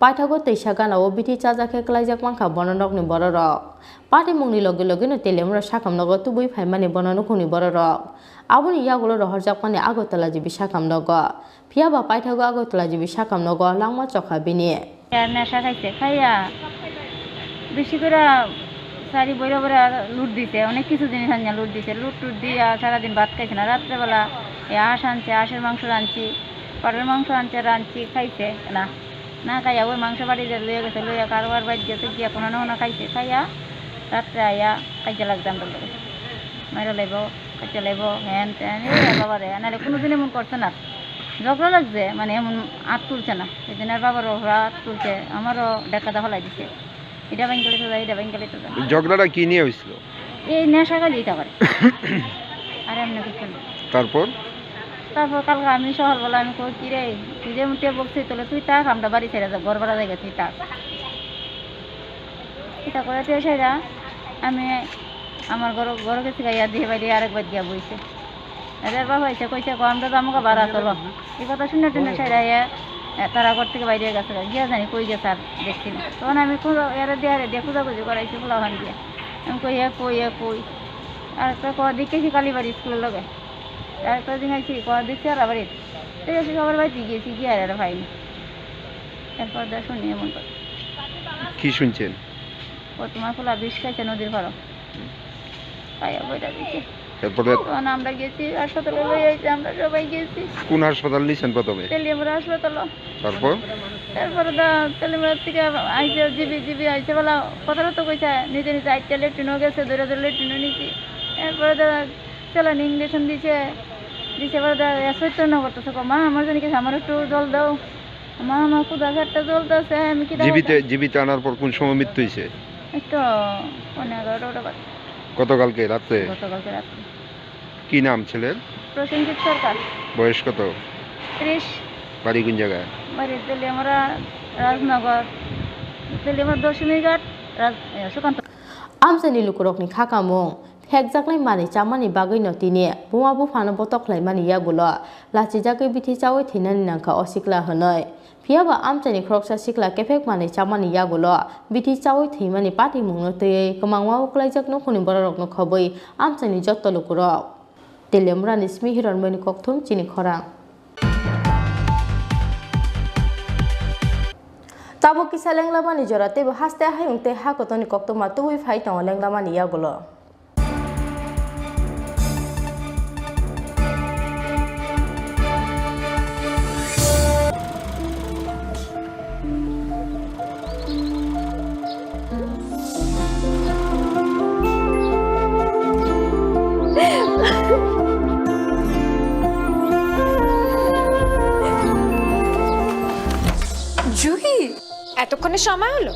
পাইথাগো তৈসা গানাও বিথি চাজাকে ক্লাইজাক মাংখা বননকনি বড়রক পার্টি মুংনি লগে লগেনো তেলিয়ামরা সাকামনগ তুবুই ফাইমানি বননকুনি বড়রক আবনি ইয়াগুলো রহরজাকমানি আগরতলা জিবি সাকামনগ পিয়াবা পাইথাগো আগরতলা জিবি সাকামনগ langma chokha bini নেশা খাইছে খাইয়া বেশি করে সারি বইরা বইরা লুট দিছে অনেক কিছু জিনিস আনিয়া লুট দিছে লুট টুট দিয়া সারাদিন ভাত খাইছে না রাত্রেবেলা এই হাঁস আনছে হাঁসের মাংস রাঁধছি পাটের মাংস রাঁধছি খাইছে না না খাইয়া ওই মাংস বাড়িতে লইয়া গেছে লইয়া কারবার বাড়ি গেছে গিয়া কোনো না খাইছে খাইয়া রাত্রে আইয়া খাইতে লাগতাম তো মাইরা লাইব খাইতে লাইব হ্যান ত্যান বাবারে নাহলে কোনোদিন এমন করছে না ঝগড়া লাগছে মানে এমন আট তুলছে না সেদিন আর বাবারও হাত তুলছে আমারও ডেকাদা হলাই দিছে এটা বাইন গেলে তো যায় এটা বাইন গেলে তো যায় ঝগড়াটা কি নিয়ে হয়েছিল এই নেশা খালি এটা করে আর এমনি কিছু না তারপর কালকে আমি সকালবেলা আমি কই কি রে তুই যে মুখে বকছি তাহলে তুই তাক আমরা বাড়ি ছেড়ে যাবো ঘর ভাড়া জায়গা তুই তাক এটা করে তুই সেরা আমি আমার ঘর গেছি গাইয়া দিয়ে বাইরে আরেকবার গিয়া বইছে এদের বাবা হয়েছে কইছে আমরা তো আমাকে ভাড়া চলো এই কথা শুনে টুনে সেরা তারা ঘর থেকে বাইরে গেছে গিয়া জানি কই গেছে আর দেখছি না তখন আমি এরা দিয়ে খোঁজাখুঁজি করাইছি খোলাহান দিয়ে আমি কই আর একটা ক দেখেছি কালীবাড়ি স্কুলের লগে আর একটা দিন আইছি ক দেখছি আর বাড়ির ঠিক আছে সবার বাড়িতে গিয়েছি গিয়ে আর ভাইনি এরপর দা শুনি এমন কথা কি শুনছেন ও তোমার খোলা বিষ খাইছে নদীর ভাড়া খাইয়া বইটা দিচ্ছে এরপরে তখন আমরা গেছি হাসপাতালে লই আইছি আমরা সবাই গেছি কোন হাসপাতাল নিছেন প্রথমে তেলিয়ামরা হাসপাতাল তারপর দা তেলিয়ামরা থেকে আইছে জিবি আইছে বলা কথাটা তো কইছে নিজে আইতে লেট্রিনও গেছে ধরে লেট্রিনও নিছি এরপরে দা চলেন ইঞ্জেকশন দিছে বলে দা সত্য না করতেছে মা আমার জানি কিছু আমার একটু জল দাও মা আমার ক্ষুদা ঘাটটা জ্বলতেছে আমি কি জীবিত আনার পর কোন সময় মৃত্যু হয়েছে একটু 11:30 বাজে গতকালকে রাতে কি নাম ছেলের প্রসেনজিৎ সরকার বয়স কত 30 বাড়ি কোন জায়গায় বাড়ি তেলিয়ামরা রাজনগর তেলিয়ামরা 10 মিগাট সুকান্ত আমসানি লুকুরকনি খাকামুং হেকজাকলাই মানি চামানি বাগৈ নতিনি বুমাবু ফানা বতকলাই মানি ইয়াগুলো লাচি জাগৈ বিথি চাওই থিনানি নাंखा असिकला हनै पियाबा आमचानि खरकसा सिकला केफेक मानि चामानि यागुलो बिथि चावै थैमानि पाति मुंनो तयै कमांवा उक्लाइजाकनो खुनि बररकनो खबै आमचानि जत्त लुकुरक तेलेमरानि स्मि हिरनमनि कक्थुम चिनि खरां ताबो किसा लेंलामानि जराते हास्ते हायुंते हाकतनि कक्तमा तुबै फाइ तङ लेंलामानि यागुलो জুহি এতক্ষণে সময় হলো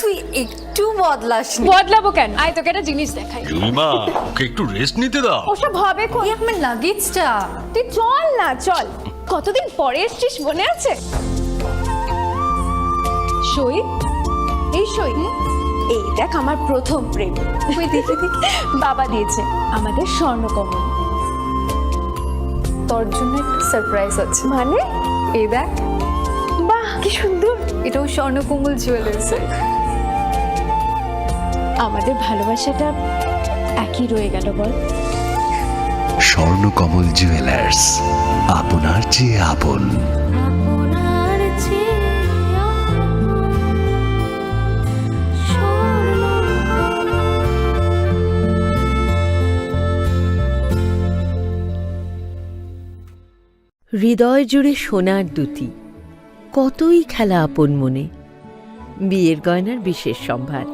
তুই একটু বদলাসনি বদলাবো কেন আয় তোকে একটা জিনিস দেখাই জুলিমা ওকে একটু রেস্ট নিতে দাও ওসব হবে কই আমার লাগেজটা তুই চল না চল কতদিন পরে এসেছিস মনে আছে সই এই সই এই দেখ আমার প্রথম প্রেম তুই দেখে বাবা দিয়েছে আমাদের স্বর্ণকমল তোর জন্য একটা সারপ্রাইজ আছে মানে এই দেখ বাহ কি সুন্দর এটাও স্বর্ণকমল জুয়েলার্স আমাদের ভালোবাসাটা একই রয়ে গেল বল স্বর্ণকমল জুয়েলার্স আপনার চেয়ে আপন হৃদয় জুড়ে সোনার দুটি কতই খেলা আপন মনে, বিয়ের গয়নার বিশেষ সম্ভার।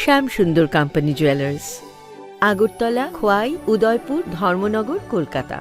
Shyamsundar company jewellers, Agartala, Khowai, Udaipur, Dharmanagar, Kolkata.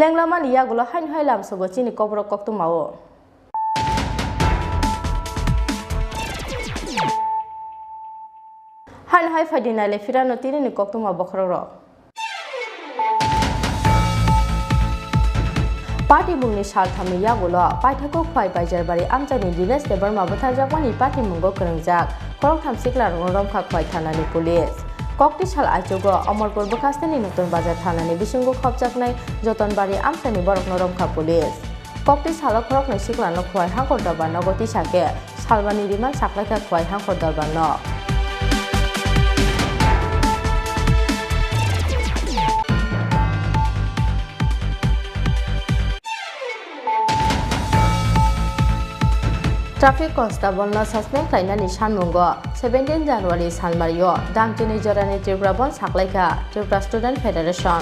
Lenglaman iya gulo hain hai lam sogo chini kobro koktu mao. Hain hai fadina le firano tini ni koktu ma bokhro. Party mungni sal thami ya gulo paithako khwai bajar bari amjani dines debar ma botha jakmani party mungo krengjak korok tham sikla rom kha khwai thanani police. Kokti sal ajogo Amarpur Bokastani Nutun Bazar Thanani Bisingo Khopjaknai Jotonbari Amsani Borok Noromkha Police. Kokti sal khorok nai siklano khwai hangkor darban nogoti sake salbani riman saklaika khwai hangkor darban no. Traffic Constable na suspect lainani sanmungo 17 January Salmario Damtini Jorani Triprabon Saklaika Tripura Student Federation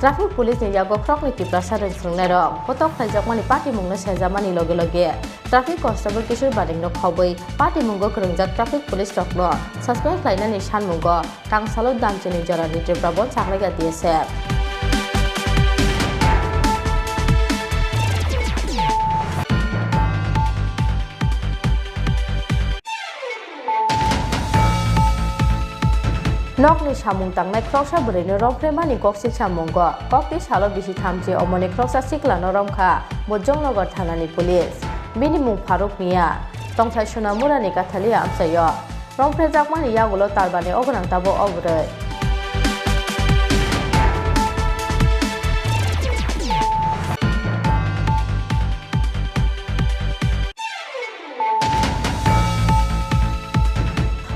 Traffic Police ni yago krok ni Tripura Saden Sungnero Potok Khajakmani party mungna sejamani loge loge Traffic Constable Kishor Bading no khoboi party mungo krengjak Traffic Police rokno suspect lainani sanmungo Tangsalo Damtini Jorani Triprabon Saklaika DSF Nokni samung tangnai kroksa burino rompremani koksik samunggo kokti salo bisi thamji omoni kroksa siklano romkha Bojongnagar Thanani Police bini mung Faruk Mia tongthai Sonamurani Kathalia amsayo romprejakmani yagulo tarbani ogonang tabo obroi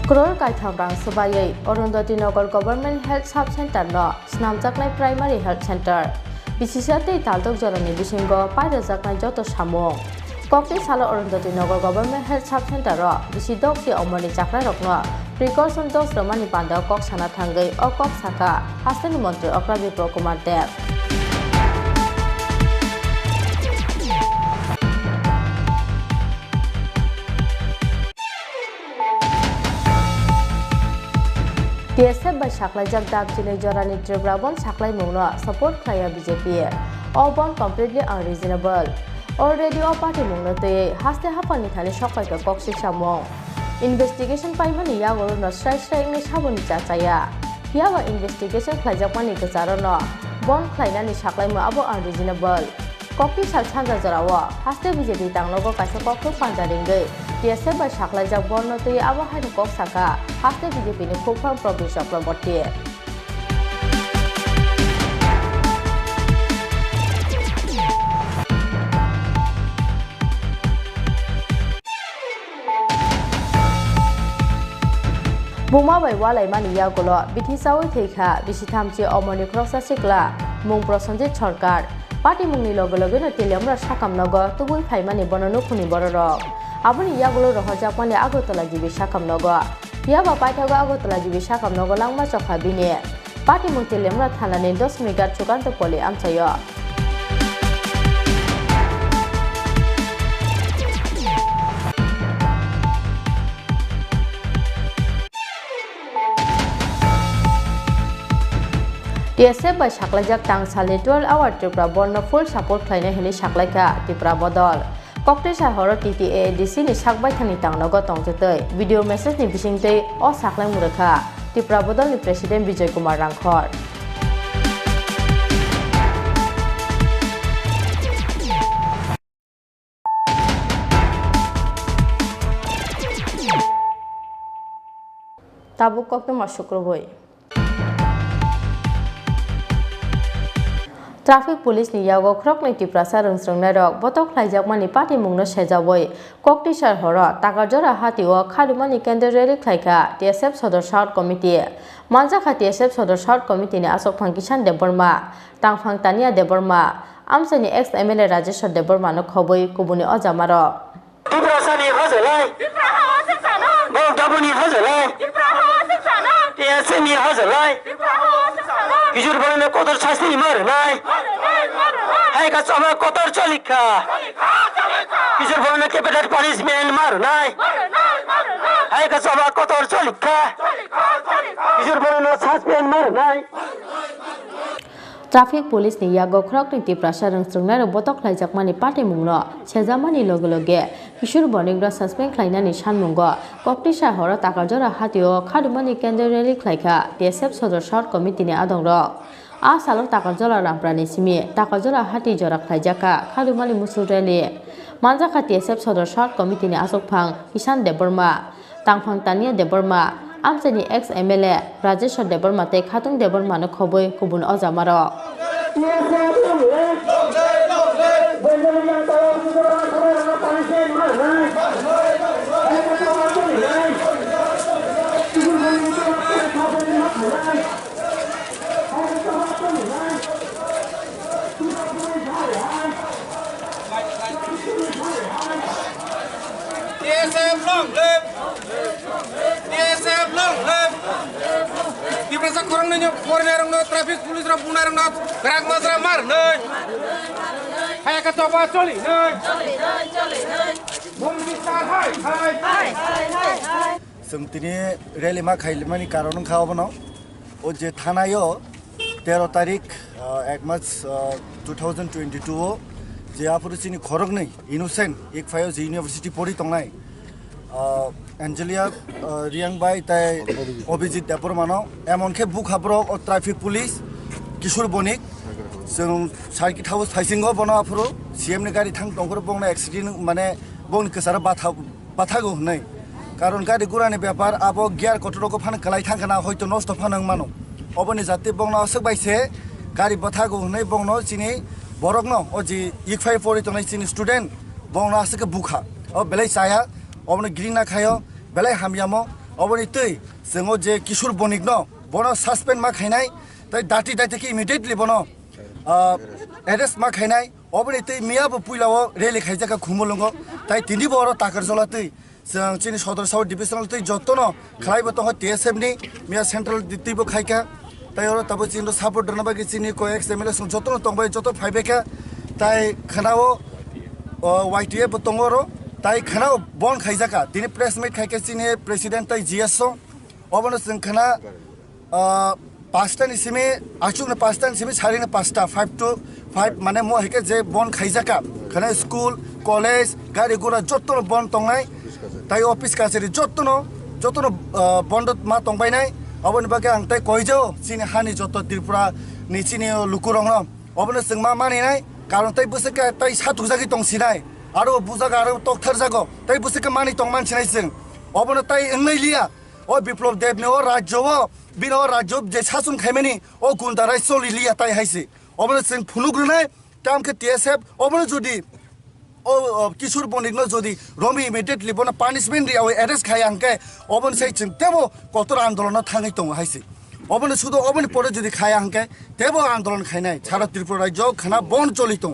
Kror Kaitham Rang Subayai Arundhati Nagar Government Health Sub Center no Snamjaknai Primary Health Center Bisisate Taldok Jorani Bisingo Paidajaknai Joto Samung Kokti Salo Arundhati Nagar Government Health Sub Center ro Bisidok ki Omoni Jaknai Rokno Precaution dose Romani Panda Kok Sana Thangai o Kok Saka Hastani Mantri Okrabi Kumar Dev DSF by Shaklai Jagdab Chile Jorani Triprabon Shaklai Mungno support Klaya BJP all born completely unreasonable. Already all party Mungno Te Haste Hapani Thani Shokai Koksi Samong. Investigation Paimani Yago no strike English Habuni Chachaya. Hiawa investigation Klajapani Kazarono. Born Klainani Shaklai Abo unreasonable. Koki Shal Chanda Zarawa, Haste BJP Tanglogo Kasakoko Pandaringe. DSF by Shaklai Jabon no Te Abo Hanu Kok Saka. Haste BJP ni Kupang Province of Robotie. Buma by Walai Mani Yagulo, Bitisawi Teka, Bisitamchi Omoni Krosa Sikla, Mung Prosanjit Chorkar, Party Mungi Logologan Tiliamra Shakam Nogo, Tubun Paimani Bono Kuni Bororo. Abuni Yagulo Rohajapani Agotala Jibi Shakam Nogo. Yaba Paitago Agotala Jibi Shakam Nogo Langma Chokhabine. Party Muntilimra Thanani Dos Migat Chukanto Poli Amsayo. TSF by Shaklajak Tang Sali 12 hour Tripura Borno full support Klaina Hili Shaklaika Tripura Bodol Kokte Shahoro TTADC ni Shakbai Thani Tang Nogo Tongjetei video message ni Bisingtei o Saklai Murakha Tripura Bodol ni President Vijay Kumar Rangkhor Tabuk Kokte Mashukroboi Traffic Police ni yago krok ni tiprasa rungsrungnai rok botok khlaijakmani party mungno sejawoi kokti shahara takajora hatio khalumani kendreri khlaika TSF Sodor South Committee manjakha TSF Sodor South Committee ni Asokphang Kisan Deborma Tangphang Tania Deborma amsani ex MLA Rajeshwar Deborma no khoboi kubuni ojamaro tiprasani hajalai go dabuni hajalai TSF ni hajalai Kijur bana kotor chasni mar nai hai ka chama kotor chalika Kijur bana capital punishment mar nai hai ka chama kotor chalika Kijur bana suspend mar nai Traffic Police ni yago krok ni tiprasa rungsrungnai rok botok khlaijakmani party mungno sejamani loge loge Kishur Boningra suspend khlainani sanmungo kokti shahara takajora hatio khalumani kendreri khlaika TSF Sodor South Committee ni adongrok a salok takajora ramprani simi takajora hati jora khlaijaka khalumani musureli manjakha TSF Sodor South Committee ni Asokphang Kisan Deborma Tangphang Tania Deborma amsani ex MLA Rajeshwar Deborma te Khatung Deborma no khoboi kubun ojamaro TSF long live TSF long live Tiprasa korang nanya foreigner no traffic police ra punar no gerak masra mar nei hai ka toba choli nei bom bisar hai Sumtini rally ma khailmani karon khawabano o je thanayo 13 तारिख 1 मार्च 2022 जे आफुरसिनि खरक नै innocent एक फायो जे university पढि तंनाय Angelia Reang bye ताय Abhijit देबरमानो एमनखे book हाब्रो ओ traffic police किशोर बनिक जों circuit house फाइसिंगो बनो आफुरो CM नि गाड़ी थांग दंखर बंना एक्सीडेंट माने बन केसार बाथागो नै कारण गाड़ी गुरानि व्यापार आबो गियार कटरको फान कलाय थांगना हयतो नष्ट फानং मानो अबनि जाति बंना असबायसे गाड़ी बाथागो नै बंनो चिनि बरकनो ओ जि इक्फाइ परि तनै चिनि स्टूडेंट बंना असके बुखा ओ बेलै साया अबनि ग्रीना खायो बेलै हामियामो अबनि तै जोंओ जे किशोर बनिक न बनो सस्पेंड मा खाइनाय तै दाति दातिके इमिडिएटली बनो एरेस्ट मा खाइनाय अबनि तै मियाबो पुइलाव रेली खाइजाका खुमलंगो तै तिनि बर ताकर जला तै जों चिनि सदर साउथ डिभिजनल तै जत्तनो खाइबो त TSF नि मिया सेंट्रल दितिबो खाइका तै और तब चिनो सपोर्ट दरना बागि चिनि को एक्सएमएल सं जत्तनो तंबाय जत्तो फाइबेका तै खनाओ YTA बो तंगरो तै खनाओ बन खाइजाका दिनि प्रेस मिट खाइके चिनि प्रेसिडेंट तै जीएसओ अबनो जों खना पास्तानि सिमे आचुने पास्तानि सिमे सारिने पास्ता 5 to 5 माने मो हेके जे बन खाइजाका खना स्कूल कॉलेज गाड़ी गुरा जत्तनो बन तंनाय तै ऑफिस कासेरि जत्तनो बन्द मा तंबायनाय अबनि बागे आं तै कइजो चिनि हानि जत्तो त्रिपुरा नि चिनि लुकुरंग अबनो जों मा मानिनाय कारण तै बुसके तै साथुजागि तंसिनाय आरो बुजागा आरो तखथार जागो तै बुसके मानि तंग मानसिनाय जों अबनो तै एंनै लिया ओ बिप्लब देवनि ओ राज्य जे सासन खायमानि ओ गुन्दाराय सलि लिया तै हायसि अबनो जों फुनुग्रनाय तामके TSF अबनो जुदि ओ किशोर बनिक न जदि रमी इमिडिएटली बना पानिशमेंट रियाव एरेस्ट खाय आंके अबन सै चिं तेबो कतर आंदोलन थाङै दङ हायसि अबन सुदो अबन परे जदि खाय आंके तेबो आंदोलन खायनाय सारा त्रिपुरा राज्य खाना बन चलि दङ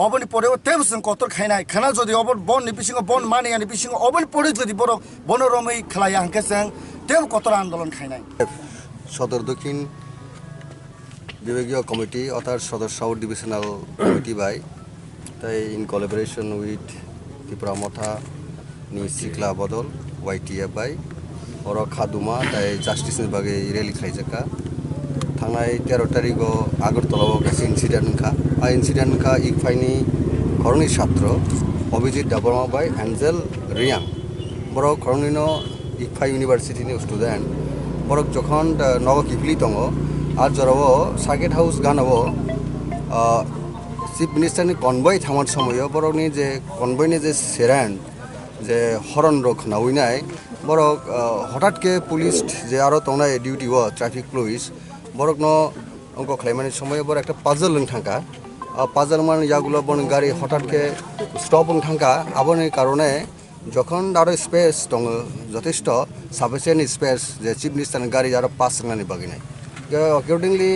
अबन परे तेबो जों कतर खायनाय खाना जदि अबन बन नि बिसिङ बन मानि नि बिसिङ अबन परे जदि बर बन रमै खालाय आंके जों तेबो कतर आंदोलन खायनाय सदर दक्षिण विभागीय कमिटी अर्थात सदर south divisional committee by in collaboration with Tripura Motha ni Sikla Bodol YTA by Oro Khaduma tai justice ni bage rally khaijaka थांनाय 13 तारिखआव आगरतलाव गंसे इन्सिडेन्ट खा इकफाइनि खरंनि छात्र अभिजित देबरमा बाय एन्जेल रियां बरक खरंनिनो इकफाइ इउनिभार्सिटिनि स्टुडेन्ट बरक जखन नग किफली दङ आर जराव सार्किट हाउस गानाव चिफ मिनिस्टारनि कनभय थांनाय समाव बरकनि जे कनभयनि जे सेरेन जे हरन रक नाविनाय बरक हठाৎ के पुलिस जे आरो तंनाय डिउटी वो ट्रैफिक पुलिस बरक न अंको खालामनाय समय बर एक पाजल लंग थांका पाजल मान यागुलो बन गाड़ी हठाৎ के स्टप लंग थांका आबनि कारणे जखन आरो स्पेस दङ যথেষ্ট साफिसिएंट स्पेस जे चिफ मिनिस्टारनि गाड़ी आरो पास संनानै बागिनाय अकॉर्डिंगली